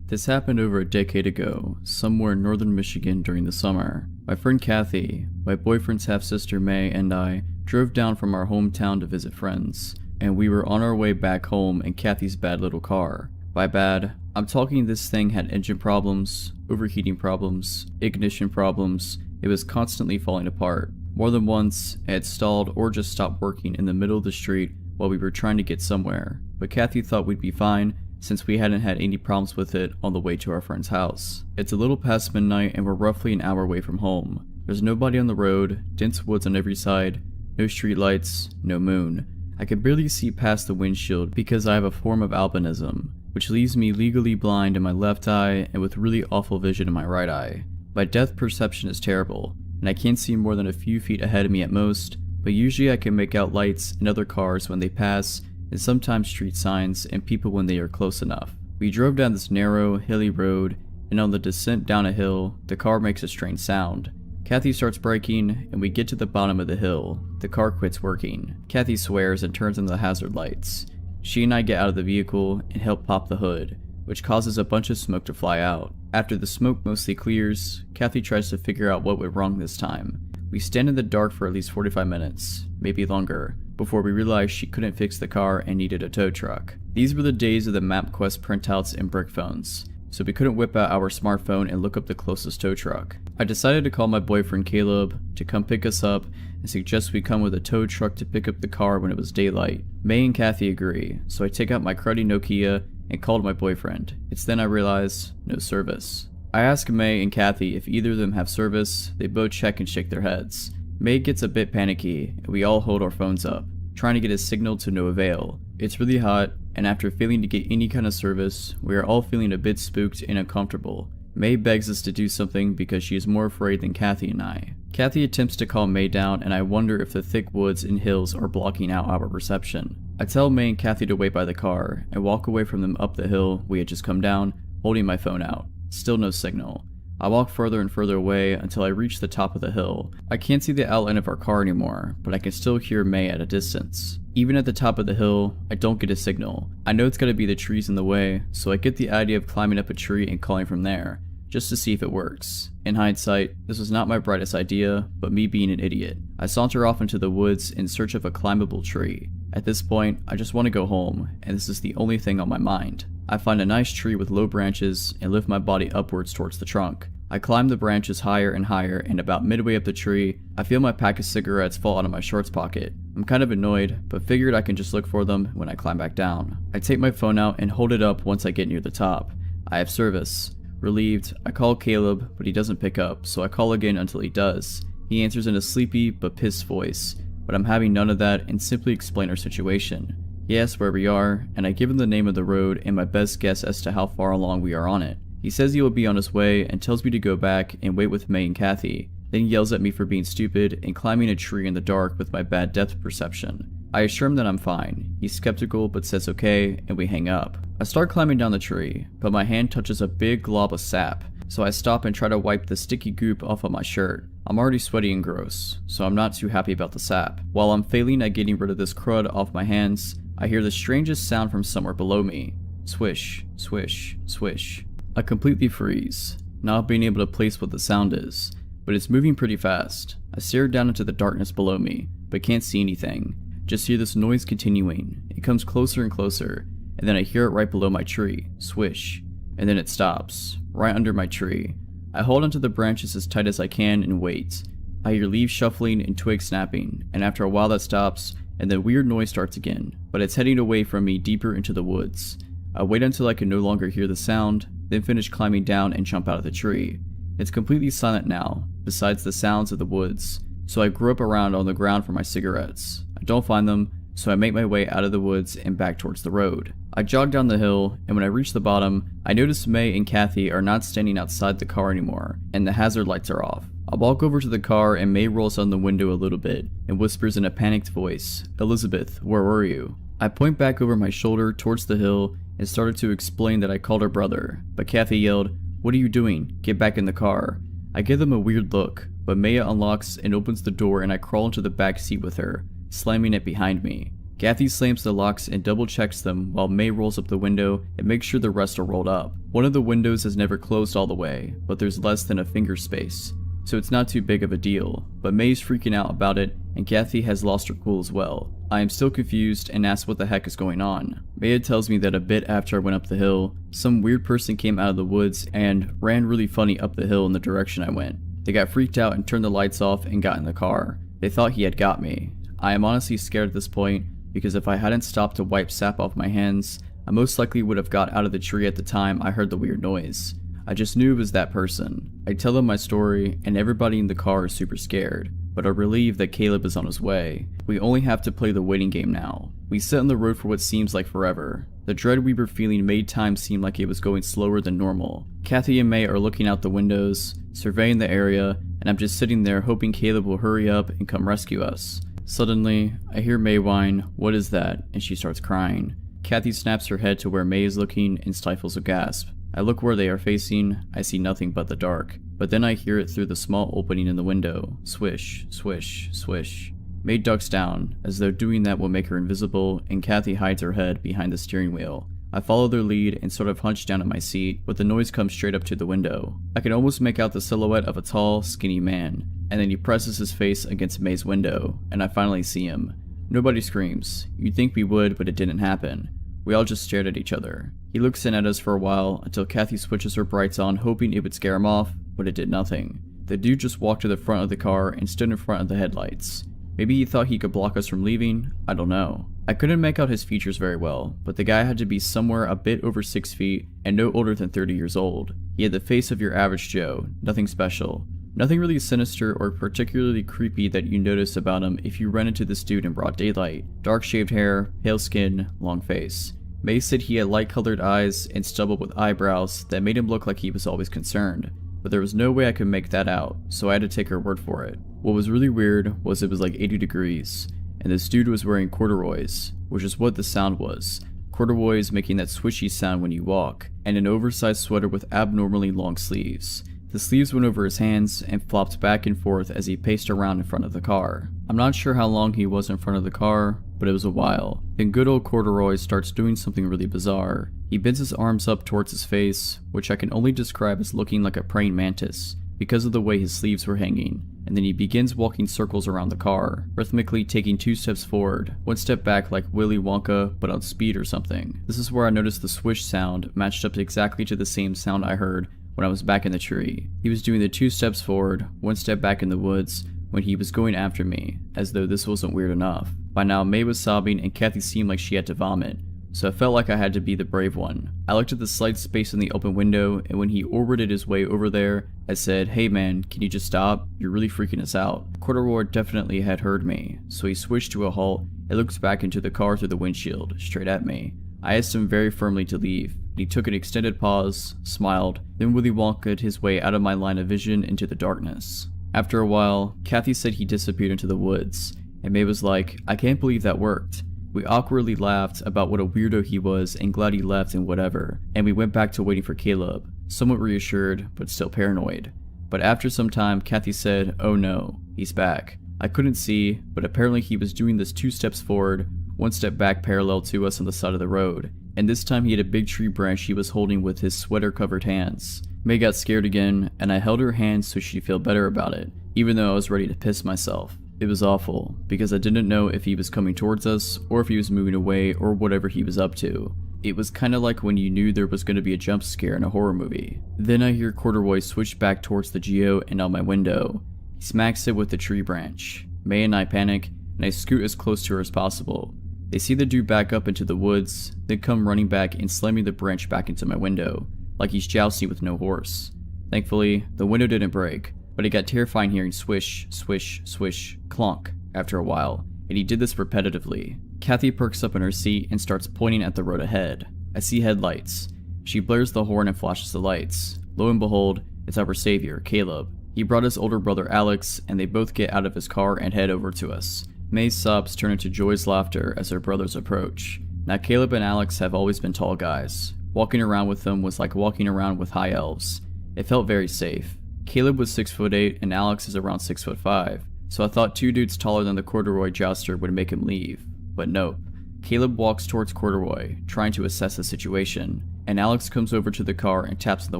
This happened over a decade ago, somewhere in northern Michigan during the summer. My friend Kathy, my boyfriend's half-sister May, and I drove down from our hometown to visit friends, and we were on our way back home in Kathy's bad little car. By bad, I'm talking this thing had engine problems, overheating problems, ignition problems. It was constantly falling apart. More than once, it had stalled or just stopped working in the middle of the street while we were trying to get somewhere, but Kathy thought we'd be fine since we hadn't had any problems with it on the way to our friend's house. It's a little past midnight and we're roughly an hour away from home. There's nobody on the road, dense woods on every side, no street lights, no moon. I can barely see past the windshield because I have a form of albinism, which leaves me legally blind in my left eye and with really awful vision in my right eye. My depth perception is terrible, and I can't see more than a few feet ahead of me at most, but usually I can make out lights and other cars when they pass, and sometimes street signs and people when they are close enough. We drove down this narrow, hilly road, and on the descent down a hill, the car makes a strange sound. Kathy starts braking, and we get to the bottom of the hill. The car quits working. Kathy swears and turns on the hazard lights. She and I get out of the vehicle and help pop the hood, which causes a bunch of smoke to fly out. After the smoke mostly clears, Kathy tries to figure out what went wrong this time. We stand in the dark for at least 45 minutes, maybe longer, before we realized she couldn't fix the car and needed a tow truck. These were the days of the MapQuest printouts and brick phones, so we couldn't whip out our smartphone and look up the closest tow truck. I decided to call my boyfriend Caleb to come pick us up and suggest we come with a tow truck to pick up the car when it was daylight. May and Kathy agree, so I take out my cruddy Nokia and called my boyfriend. It's then I realize, no service. I ask May and Kathy if either of them have service. They both check and shake their heads. May gets a bit panicky, and we all hold our phones up, trying to get a signal to no avail. It's really hot, and after failing to get any kind of service, we are all feeling a bit spooked and uncomfortable. May begs us to do something because she is more afraid than Kathy and I. Kathy attempts to calm May down, and I wonder if the thick woods and hills are blocking out our perception. I tell May and Kathy to wait by the car, and walk away from them up the hill we had just come down, holding my phone out. Still no signal. I walk further and further away until I reach the top of the hill. I can't see the outline of our car anymore, but I can still hear May at a distance. Even at the top of the hill, I don't get a signal. I know it's gotta be the trees in the way, so I get the idea of climbing up a tree and calling from there, just to see if it works. In hindsight, this was not my brightest idea, but me being an idiot. I saunter off into the woods in search of a climbable tree. At this point, I just want to go home, and this is the only thing on my mind. I find a nice tree with low branches and lift my body upwards towards the trunk. I climb the branches higher and higher, and about midway up the tree, I feel my pack of cigarettes fall out of my shorts pocket. I'm kind of annoyed, but figured I can just look for them when I climb back down. I take my phone out and hold it up once I get near the top. I have service. Relieved, I call Caleb, but he doesn't pick up, so I call again until he does. He answers in a sleepy but pissed voice, but I'm having none of that and simply explain our situation. He asks where we are, and I give him the name of the road and my best guess as to how far along we are on it. He says he will be on his way and tells me to go back and wait with May and Kathy, then yells at me for being stupid and climbing a tree in the dark with my bad depth perception. I assure him that I'm fine. He's skeptical but says okay, and we hang up. I start climbing down the tree, but my hand touches a big glob of sap, so I stop and try to wipe the sticky goop off of my shirt. I'm already sweaty and gross, so I'm not too happy about the sap. While I'm failing at getting rid of this crud off my hands, I hear the strangest sound from somewhere below me. Swish, swish, swish. I completely freeze, not being able to place what the sound is, but it's moving pretty fast. I stare down into the darkness below me, but can't see anything. Just hear this noise continuing. It comes closer and closer, and then I hear it right below my tree. Swish. And then it stops, right under my tree. I hold onto the branches as tight as I can and wait. I hear leaves shuffling and twigs snapping, and after a while that stops, and the weird noise starts again, but it's heading away from me deeper into the woods. I wait until I can no longer hear the sound, then finish climbing down and jump out of the tree. It's completely silent now, besides the sounds of the woods, so I grope around on the ground for my cigarettes. I don't find them, so I make my way out of the woods and back towards the road. I jog down the hill, and when I reach the bottom, I notice May and Kathy are not standing outside the car anymore, and the hazard lights are off. I walk over to the car and May rolls down the window a little bit and whispers in a panicked voice, "Elizabeth, where were you?" I point back over my shoulder towards the hill and started to explain that I called her brother, but Kathy yelled, "What are you doing? Get back in the car." I give them a weird look, but Maya unlocks and opens the door and I crawl into the back seat with her, slamming it behind me. Kathy slams the locks and double checks them while May rolls up the window and makes sure the rest are rolled up. One of the windows is never closed all the way, but there's less than a finger space, so it's not too big of a deal, but May's freaking out about it and Kathy has lost her cool as well. I am still confused and ask what the heck is going on. Maya tells me that a bit after I went up the hill, some weird person came out of the woods and ran really funny up the hill in the direction I went. They got freaked out and turned the lights off and got in the car. They thought he had got me. I am honestly scared at this point because if I hadn't stopped to wipe sap off my hands, I most likely would have got out of the tree at the time I heard the weird noise. I just knew it was that person. I tell them my story and everybody in the car is super scared, but are relieved that Caleb is on his way. We only have to play the waiting game now. We sit on the road for what seems like forever. The dread we were feeling made time seem like it was going slower than normal. Kathy and May are looking out the windows, surveying the area, and I'm just sitting there hoping Caleb will hurry up and come rescue us. Suddenly, I hear May whine, "What is that?" and she starts crying. Kathy snaps her head to where May is looking and stifles a gasp. I look where they are facing, I see nothing but the dark, but then I hear it through the small opening in the window. Swish, swish, swish. May ducks down, as though doing that will make her invisible, and Kathy hides her head behind the steering wheel. I follow their lead and sort of hunch down at my seat, but the noise comes straight up to the window. I can almost make out the silhouette of a tall, skinny man, and then he presses his face against May's window, and I finally see him. Nobody screams. You'd think we would, but it didn't happen. We all just stared at each other. He looks in at us for a while until Kathy switches her brights on hoping it would scare him off, but it did nothing. The dude just walked to the front of the car and stood in front of the headlights. Maybe he thought he could block us from leaving, I don't know. I couldn't make out his features very well, but the guy had to be somewhere a bit over 6 feet and no older than 30 years old. He had the face of your average Joe, nothing special. Nothing really sinister or particularly creepy that you notice about him if you run into this dude in broad daylight. Dark shaved hair, pale skin, long face. May said he had light-colored eyes and stubble with eyebrows that made him look like he was always concerned, but there was no way I could make that out, so I had to take her word for it. What was really weird was it was like 80 degrees, and this dude was wearing corduroys, which is what the sound was. Corduroys making that swishy sound when you walk, and an oversized sweater with abnormally long sleeves. The sleeves went over his hands and flopped back and forth as he paced around in front of the car. I'm not sure how long he was in front of the car, but it was a while. Then good old Corduroy starts doing something really bizarre. He bends his arms up towards his face, which I can only describe as looking like a praying mantis because of the way his sleeves were hanging, and then he begins walking circles around the car, rhythmically taking 2 steps forward, 1 step back like Willy Wonka but on speed or something. This is where I noticed the swish sound matched up exactly to the same sound I heard when I was back in the tree. He was doing the 2 steps forward, 1 step back in the woods when he was going after me, as though this wasn't weird enough. By now May was sobbing and Kathy seemed like she had to vomit, so I felt like I had to be the brave one. I looked at the slight space in the open window, and when he orbited his way over there, I said, "Hey man, can you just stop? You're really freaking us out." Corduroy definitely had heard me, so he switched to a halt and looked back into the car through the windshield, straight at me. I asked him very firmly to leave, and he took an extended pause, smiled, then Willy Wonka'd his way out of my line of vision into the darkness. After a while, Kathy said he disappeared into the woods, and May was like, "I can't believe that worked." We awkwardly laughed about what a weirdo he was and glad he left and whatever, and we went back to waiting for Caleb, somewhat reassured but still paranoid. But after some time, Kathy said, "Oh no, he's back." I couldn't see, but apparently he was doing this 2 steps forward, 1 step back parallel to us on the side of the road, and this time he had a big tree branch he was holding with his sweater-covered hands. May got scared again, and I held her hand so she'd feel better about it, even though I was ready to piss myself. It was awful, because I didn't know if he was coming towards us, or if he was moving away, or whatever he was up to. It was kinda like when you knew there was going to be a jump scare in a horror movie. Then I hear Corduroy switch back towards the Geo and out my window. He smacks it with the tree branch. May and I panic, and I scoot as close to her as possible. They see the dude back up into the woods, then come running back and slamming the branch back into my window, like he's jousting with no horse. Thankfully, the window didn't break, but it got terrifying hearing swish, swish, swish, clonk after a while, and he did this repetitively. Kathy perks up in her seat and starts pointing at the road ahead. I see headlights. She blares the horn and flashes the lights. Lo and behold, it's our savior, Caleb. He brought his older brother Alex, and they both get out of his car and head over to us. May's sobs turn into Joy's laughter as her brothers approach. Now Caleb and Alex have always been tall guys. Walking around with them was like walking around with high elves. It felt very safe. Caleb was 6'8" and Alex is around 6'5", so I thought 2 dudes taller than the Corduroy jouster would make him leave. But nope. Caleb walks towards Corduroy, trying to assess the situation, and Alex comes over to the car and taps on the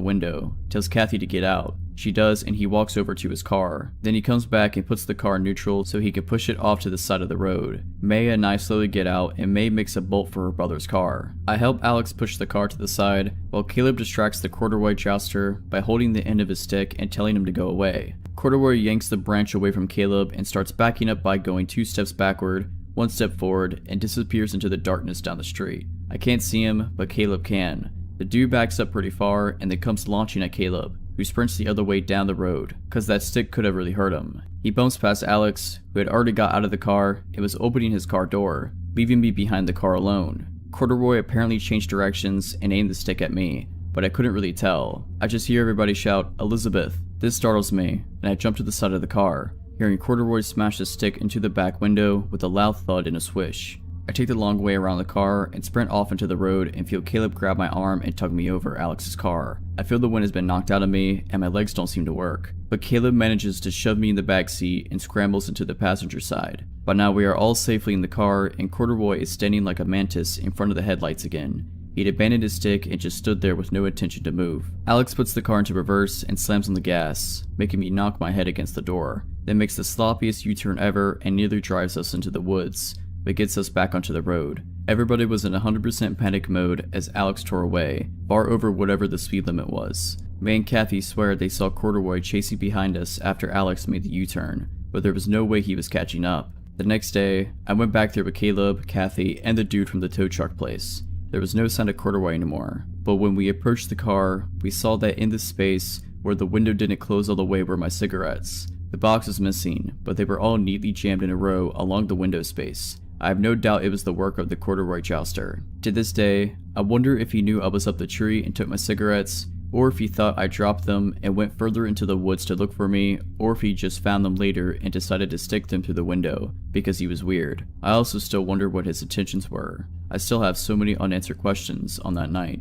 window, tells Kathy to get out. She does, and he walks over to his car. Then he comes back and puts the car in neutral so he can push it off to the side of the road. May and I slowly get out, and May makes a bolt for her brother's car. I help Alex push the car to the side, while Caleb distracts the Corduroy jouster by holding the end of his stick and telling him to go away. Corduroy yanks the branch away from Caleb and starts backing up by going 2 steps backward, 1 step forward, and disappears into the darkness down the street. I can't see him, but Caleb can. The dude backs up pretty far and then comes launching at Caleb, who sprints the other way down the road, cause that stick could have really hurt him. He bumps past Alex, who had already got out of the car and was opening his car door, leaving me behind the car alone. Corduroy apparently changed directions and aimed the stick at me, but I couldn't really tell. I just hear everybody shout, "Elizabeth." This startles me, and I jump to the side of the car, hearing Corduroy smash the stick into the back window with a loud thud and a swish. I take the long way around the car and sprint off into the road and feel Caleb grab my arm and tug me over Alex's car. I feel the wind has been knocked out of me and my legs don't seem to work, but Caleb manages to shove me in the back seat and scrambles into the passenger side. By now we are all safely in the car and Corduroy is standing like a mantis in front of the headlights again. He'd abandoned his stick and just stood there with no intention to move. Alex puts the car into reverse and slams on the gas, making me knock my head against the door, then makes the sloppiest U-turn ever and nearly drives us into the woods, but gets us back onto the road. Everybody was in 100% panic mode as Alex tore away, far over whatever the speed limit was. May and Kathy swear they saw Corduroy chasing behind us after Alex made the U-turn, but there was no way he was catching up. The next day, I went back there with Caleb, Kathy, and the dude from the tow truck place. There was no sign of Corduroy anymore, but when we approached the car, we saw that in the space where the window didn't close all the way were my cigarettes. The box was missing, but they were all neatly jammed in a row along the window space, I have no doubt it was the work of the corduroy jouster. To this day, I wonder if he knew I was up the tree and took my cigarettes, or if he thought I dropped them and went further into the woods to look for me, or if he just found them later and decided to stick them through the window because he was weird. I also still wonder what his intentions were. I still have so many unanswered questions on that night.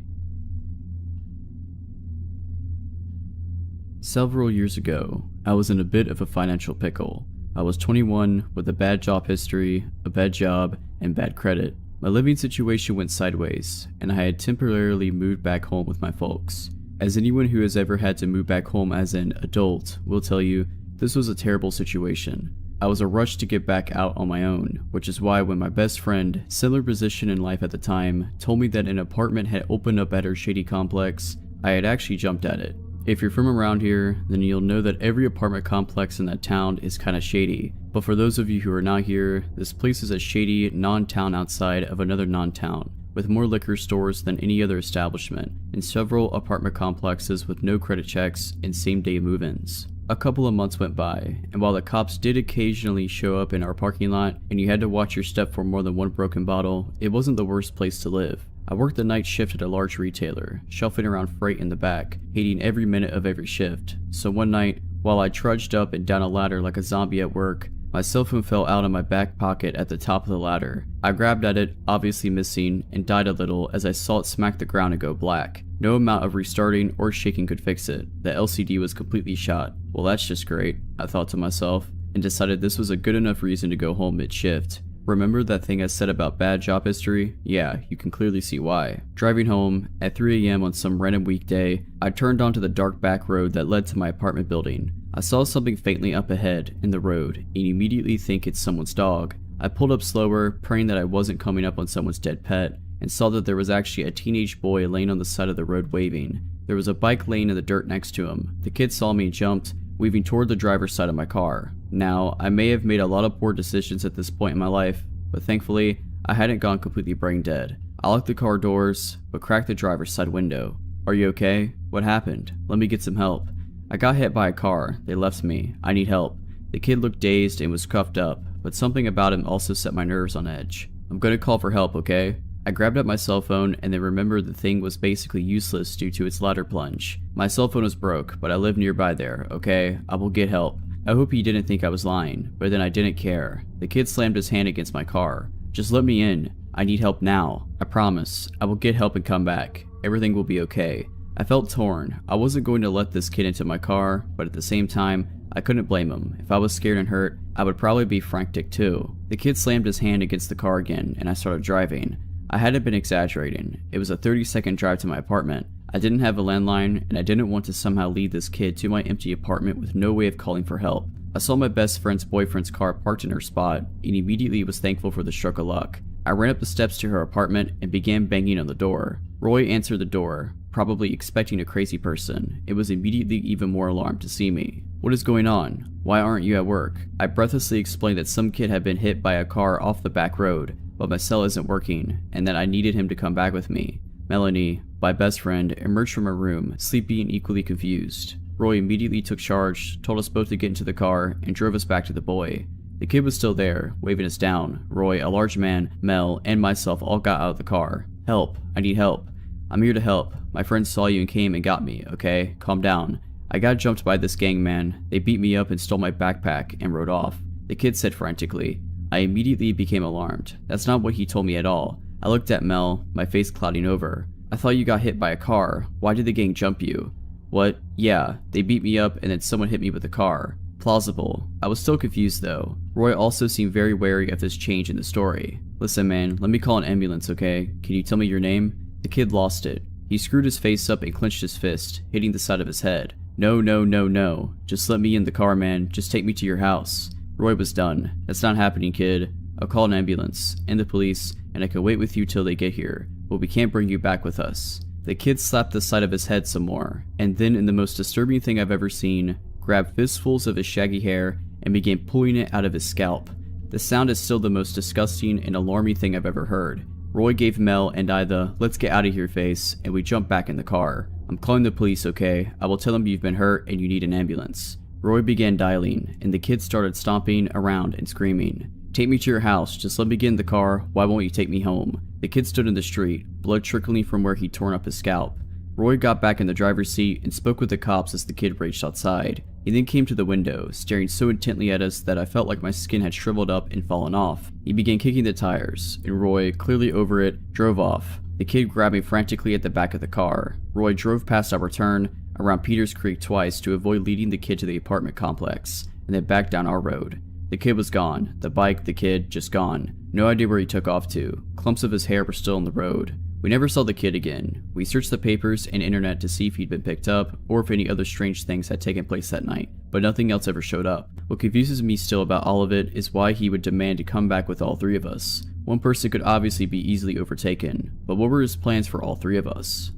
Several years ago, I was in a bit of a financial pickle. I was 21 with a bad job history, a bad job, and bad credit. My living situation went sideways, and I had temporarily moved back home with my folks. As anyone who has ever had to move back home as an adult will tell you, this was a terrible situation. I was a rush to get back out on my own, which is why when my best friend, similar position in life at the time, told me that an apartment had opened up at her shady complex, I had actually jumped at it. If you're from around here, then you'll know that every apartment complex in that town is kinda shady. But for those of you who are not here, this place is a shady non-town outside of another non-town, with more liquor stores than any other establishment, and several apartment complexes with no credit checks and same-day move-ins. A couple of months went by, and while the cops did occasionally show up in our parking lot, and you had to watch your step for more than one broken bottle, it wasn't the worst place to live. I worked the night shift at a large retailer, shelving around freight in the back, hating every minute of every shift. So one night, while I trudged up and down a ladder like a zombie at work, my cell phone fell out of my back pocket at the top of the ladder. I grabbed at it, obviously missing, and died a little as I saw it smack the ground and go black. No amount of restarting or shaking could fix it. The LCD was completely shot. Well, that's just great, I thought to myself, and decided this was a good enough reason to go home mid-shift. Remember that thing I said about bad job history? Yeah, you can clearly see why. Driving home, at 3 AM on some random weekday, I turned onto the dark back road that led to my apartment building. I saw something faintly up ahead, in the road, and immediately think it's someone's dog. I pulled up slower, praying that I wasn't coming up on someone's dead pet, and saw that there was actually a teenage boy laying on the side of the road waving. There was a bike laying in the dirt next to him. The kid saw me and jumped, weaving toward the driver's side of my car. Now, I may have made a lot of poor decisions at this point in my life, but thankfully, I hadn't gone completely brain dead. I locked the car doors, but cracked the driver's side window. "Are you okay? What happened? Let me get some help." "I got hit by a car. They left me. I need help." The kid looked dazed and was cuffed up, but something about him also set my nerves on edge. "I'm gonna call for help, okay?" I grabbed up my cell phone and then remembered the thing was basically useless due to its ladder plunge. My cell phone was broke, but I live nearby there, okay? I will get help. I hope he didn't think I was lying, but then I didn't care. The kid slammed his hand against my car. "Just let me in. I need help now. I promise. I will get help and come back. Everything will be okay." I felt torn. I wasn't going to let this kid into my car, but at the same time, I couldn't blame him. If I was scared and hurt, I would probably be frantic too. The kid slammed his hand against the car again, and I started driving. I hadn't been exaggerating. It was a 30-second drive to my apartment. I didn't have a landline, and I didn't want to somehow lead this kid to my empty apartment with no way of calling for help. I saw my best friend's boyfriend's car parked in her spot, and immediately was thankful for the stroke of luck. I ran up the steps to her apartment and began banging on the door. Roy answered the door, probably expecting a crazy person. It was immediately even more alarmed to see me. "What is going on? Why aren't you at work?" I breathlessly explained that some kid had been hit by a car off the back road, but my cell isn't working, and that I needed him to come back with me. Melanie, my best friend, emerged from her room, sleepy and equally confused. Roy immediately took charge, told us both to get into the car, and drove us back to the boy. The kid was still there, waving us down. Roy, a large man, Mel, and myself all got out of the car. "Help. I need help." "I'm here to help. My friends saw you and came and got me, okay? Calm down." "I got jumped by this gang, man. They beat me up and stole my backpack and rode off," the kid said frantically. I immediately became alarmed. That's not what he told me at all. I looked at Mel, my face clouding over. "I thought you got hit by a car. Why did the gang jump you?" "What? Yeah, they beat me up and then someone hit me with a car." Plausible. I was still confused though. Roy also seemed very wary of this change in the story. "Listen man, let me call an ambulance, okay? Can you tell me your name?" The kid lost it. He screwed his face up and clenched his fist, hitting the side of his head. No, no, no, no. Just let me in the car, man. Just take me to your house." Roy was done. "That's not happening, kid. I'll call an ambulance and the police, and I can wait with you till they get here, but we can't bring you back with us." The kid slapped the side of his head some more, and then in the most disturbing thing I've ever seen, grabbed fistfuls of his shaggy hair and began pulling it out of his scalp. The sound is still the most disgusting and alarming thing I've ever heard. Roy gave Mel and I the "let's get out of here" face, and we jumped back in the car. "I'm calling the police, okay? I will tell them you've been hurt and you need an ambulance." Roy began dialing, and the kid started stomping around and screaming. "Take me to your house, just let me get in the car, why won't you take me home?" The kid stood in the street, blood trickling from where he'd torn up his scalp. Roy got back in the driver's seat and spoke with the cops as the kid raced outside. He then came to the window, staring so intently at us that I felt like my skin had shriveled up and fallen off. He began kicking the tires, and Roy, clearly over it, drove off. The kid grabbed me frantically at the back of the car. Roy drove past our turn, around Peters Creek twice to avoid leading the kid to the apartment complex, and then back down our road. The kid was gone. The bike, the kid, just gone. No idea where he took off to. Clumps of his hair were still on the road. We never saw the kid again. We searched the papers and internet to see if he'd been picked up, or if any other strange things had taken place that night, but nothing else ever showed up. What confuses me still about all of it is why he would demand to come back with all three of us. One person could obviously be easily overtaken, but what were his plans for all three of us?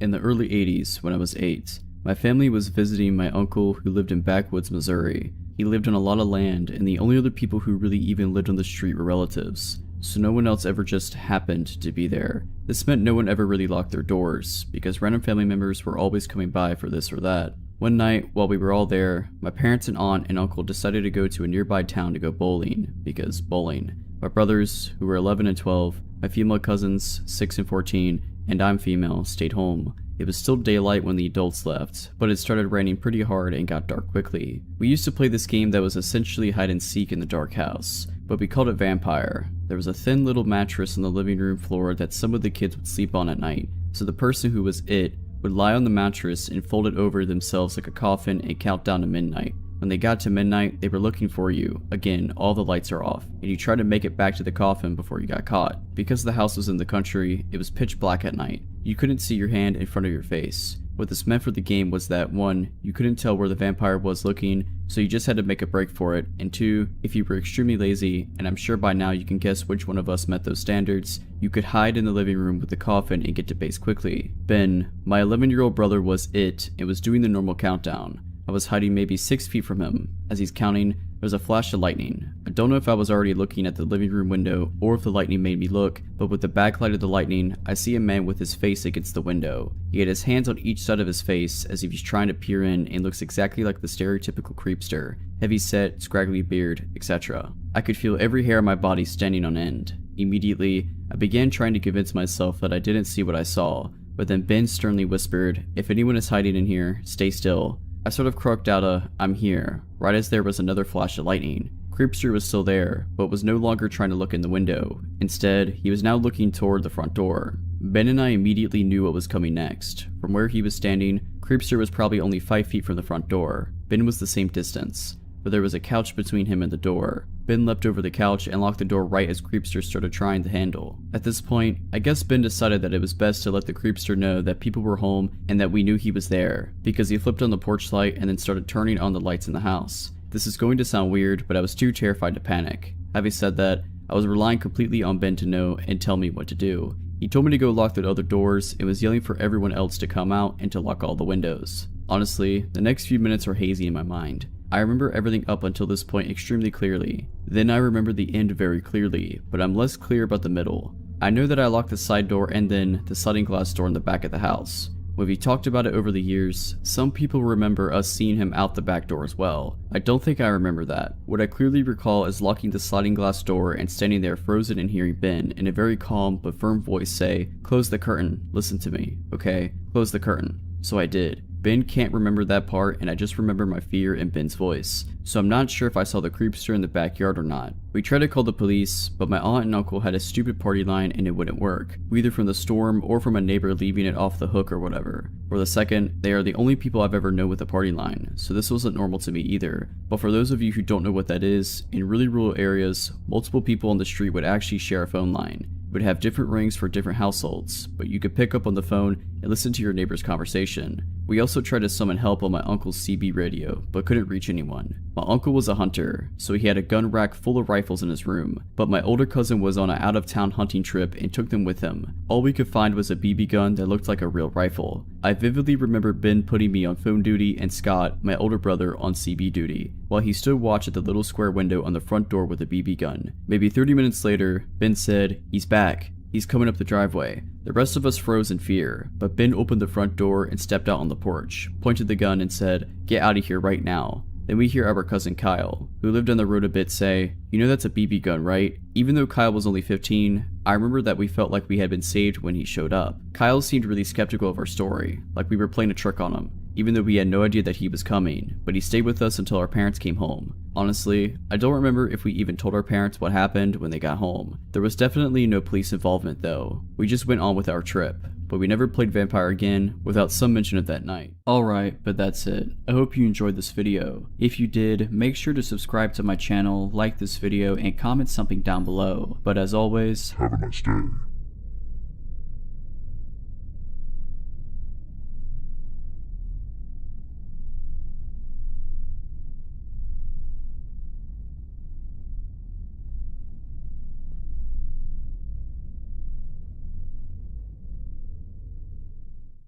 In the early 80s, when I was 8, my family was visiting my uncle who lived in backwoods Missouri. He lived on a lot of land, and the only other people who really even lived on the street were relatives, so no one else ever just happened to be there. This meant no one ever really locked their doors, because random family members were always coming by for this or that. One night, while we were all there, my parents and aunt and uncle decided to go to a nearby town to go bowling, because bowling. My brothers, who were 11 and 12, my female cousins, 6 and 14, and I'm female, stayed home. It was still daylight when the adults left, but it started raining pretty hard and got dark quickly. We used to play this game that was essentially hide and seek in the dark house, but we called it Vampire. There was a thin little mattress on the living room floor that some of the kids would sleep on at night, so the person who was it would lie on the mattress and fold it over themselves like a coffin and count down to midnight. When they got to midnight, they were looking for you. Again, all the lights are off, and you try to make it back to the coffin before you got caught. Because the house was in the country, it was pitch black at night. You couldn't see your hand in front of your face. What this meant for the game was that 1, you couldn't tell where the vampire was looking, so you just had to make a break for it, and 2, if you were extremely lazy, and I'm sure by now you can guess which one of us met those standards, you could hide in the living room with the coffin and get to base quickly. Ben, my 11-year-old brother, was it and was doing the normal countdown. I was hiding maybe 6 feet from him. As he's counting, there was a flash of lightning. I don't know if I was already looking at the living room window or if the lightning made me look, but with the backlight of the lightning, I see a man with his face against the window. He had his hands on each side of his face as if he's trying to peer in and looks exactly like the stereotypical creepster. Heavy set, scraggly beard, etc. I could feel every hair on my body standing on end. Immediately, I began trying to convince myself that I didn't see what I saw, but then Ben sternly whispered, "If anyone is hiding in here, stay still." I sort of croaked out a, "I'm here," right as there was another flash of lightning. Creepster was still there, but was no longer trying to look in the window. Instead, he was now looking toward the front door. Ben and I immediately knew what was coming next. From where he was standing, Creepster was probably only 5 feet from the front door. Ben was the same distance, but there was a couch between him and the door. Ben leapt over the couch and locked the door right as Creepster started trying the handle. At this point, I guess Ben decided that it was best to let the Creepster know that people were home and that we knew he was there, because he flipped on the porch light and then started turning on the lights in the house. This is going to sound weird, but I was too terrified to panic. Having said that, I was relying completely on Ben to know and tell me what to do. He told me to go lock the other doors and was yelling for everyone else to come out and to lock all the windows. Honestly, the next few minutes are hazy in my mind. I remember everything up until this point extremely clearly. Then I remember the end very clearly, but I'm less clear about the middle. I know that I locked the side door and then the sliding glass door in the back of the house. When we talked about it over the years, some people remember us seeing him out the back door as well. I don't think I remember that. What I clearly recall is locking the sliding glass door and standing there frozen and hearing Ben in a very calm but firm voice say, "Close the curtain, listen to me, okay? Close the curtain." So I did. Ben can't remember that part, and I just remember my fear in Ben's voice, so I'm not sure if I saw the creepster in the backyard or not. We tried to call the police, but my aunt and uncle had a stupid party line and it wouldn't work, either from the storm or from a neighbor leaving it off the hook or whatever. For the second, they are the only people I've ever known with a party line, so this wasn't normal to me either. But for those of you who don't know what that is, in really rural areas, multiple people on the street would actually share a phone line. Would have different rings for different households, but you could pick up on the phone and listen to your neighbor's conversation. We also tried to summon help on my uncle's CB radio, but couldn't reach anyone. My uncle was a hunter, so he had a gun rack full of rifles in his room, but my older cousin was on an out-of-town hunting trip and took them with him. All we could find was a BB gun that looked like a real rifle. I vividly remember Ben putting me on phone duty and Scott, my older brother, on CB duty, while he stood watch at the little square window on the front door with a BB gun. Maybe 30 minutes later, Ben said, "He's back. He's coming up the driveway." The rest of us froze in fear, but Ben opened the front door and stepped out on the porch, pointed the gun and said, "Get out of here right now." Then we hear our cousin Kyle, who lived on the road a bit, say, "You know that's a BB gun, right?" Even though Kyle was only 15, I remember that we felt like we had been saved when he showed up. Kyle seemed really skeptical of our story, like we were playing a trick on him, even though we had no idea that he was coming, but he stayed with us until our parents came home. Honestly, I don't remember if we even told our parents what happened when they got home. There was definitely no police involvement though. We just went on with our trip, but we never played Vampire again without some mention of that night. Alright, but that's it. I hope you enjoyed this video. If you did, make sure to subscribe to my channel, like this video, and comment something down below. But as always, Have a nice day.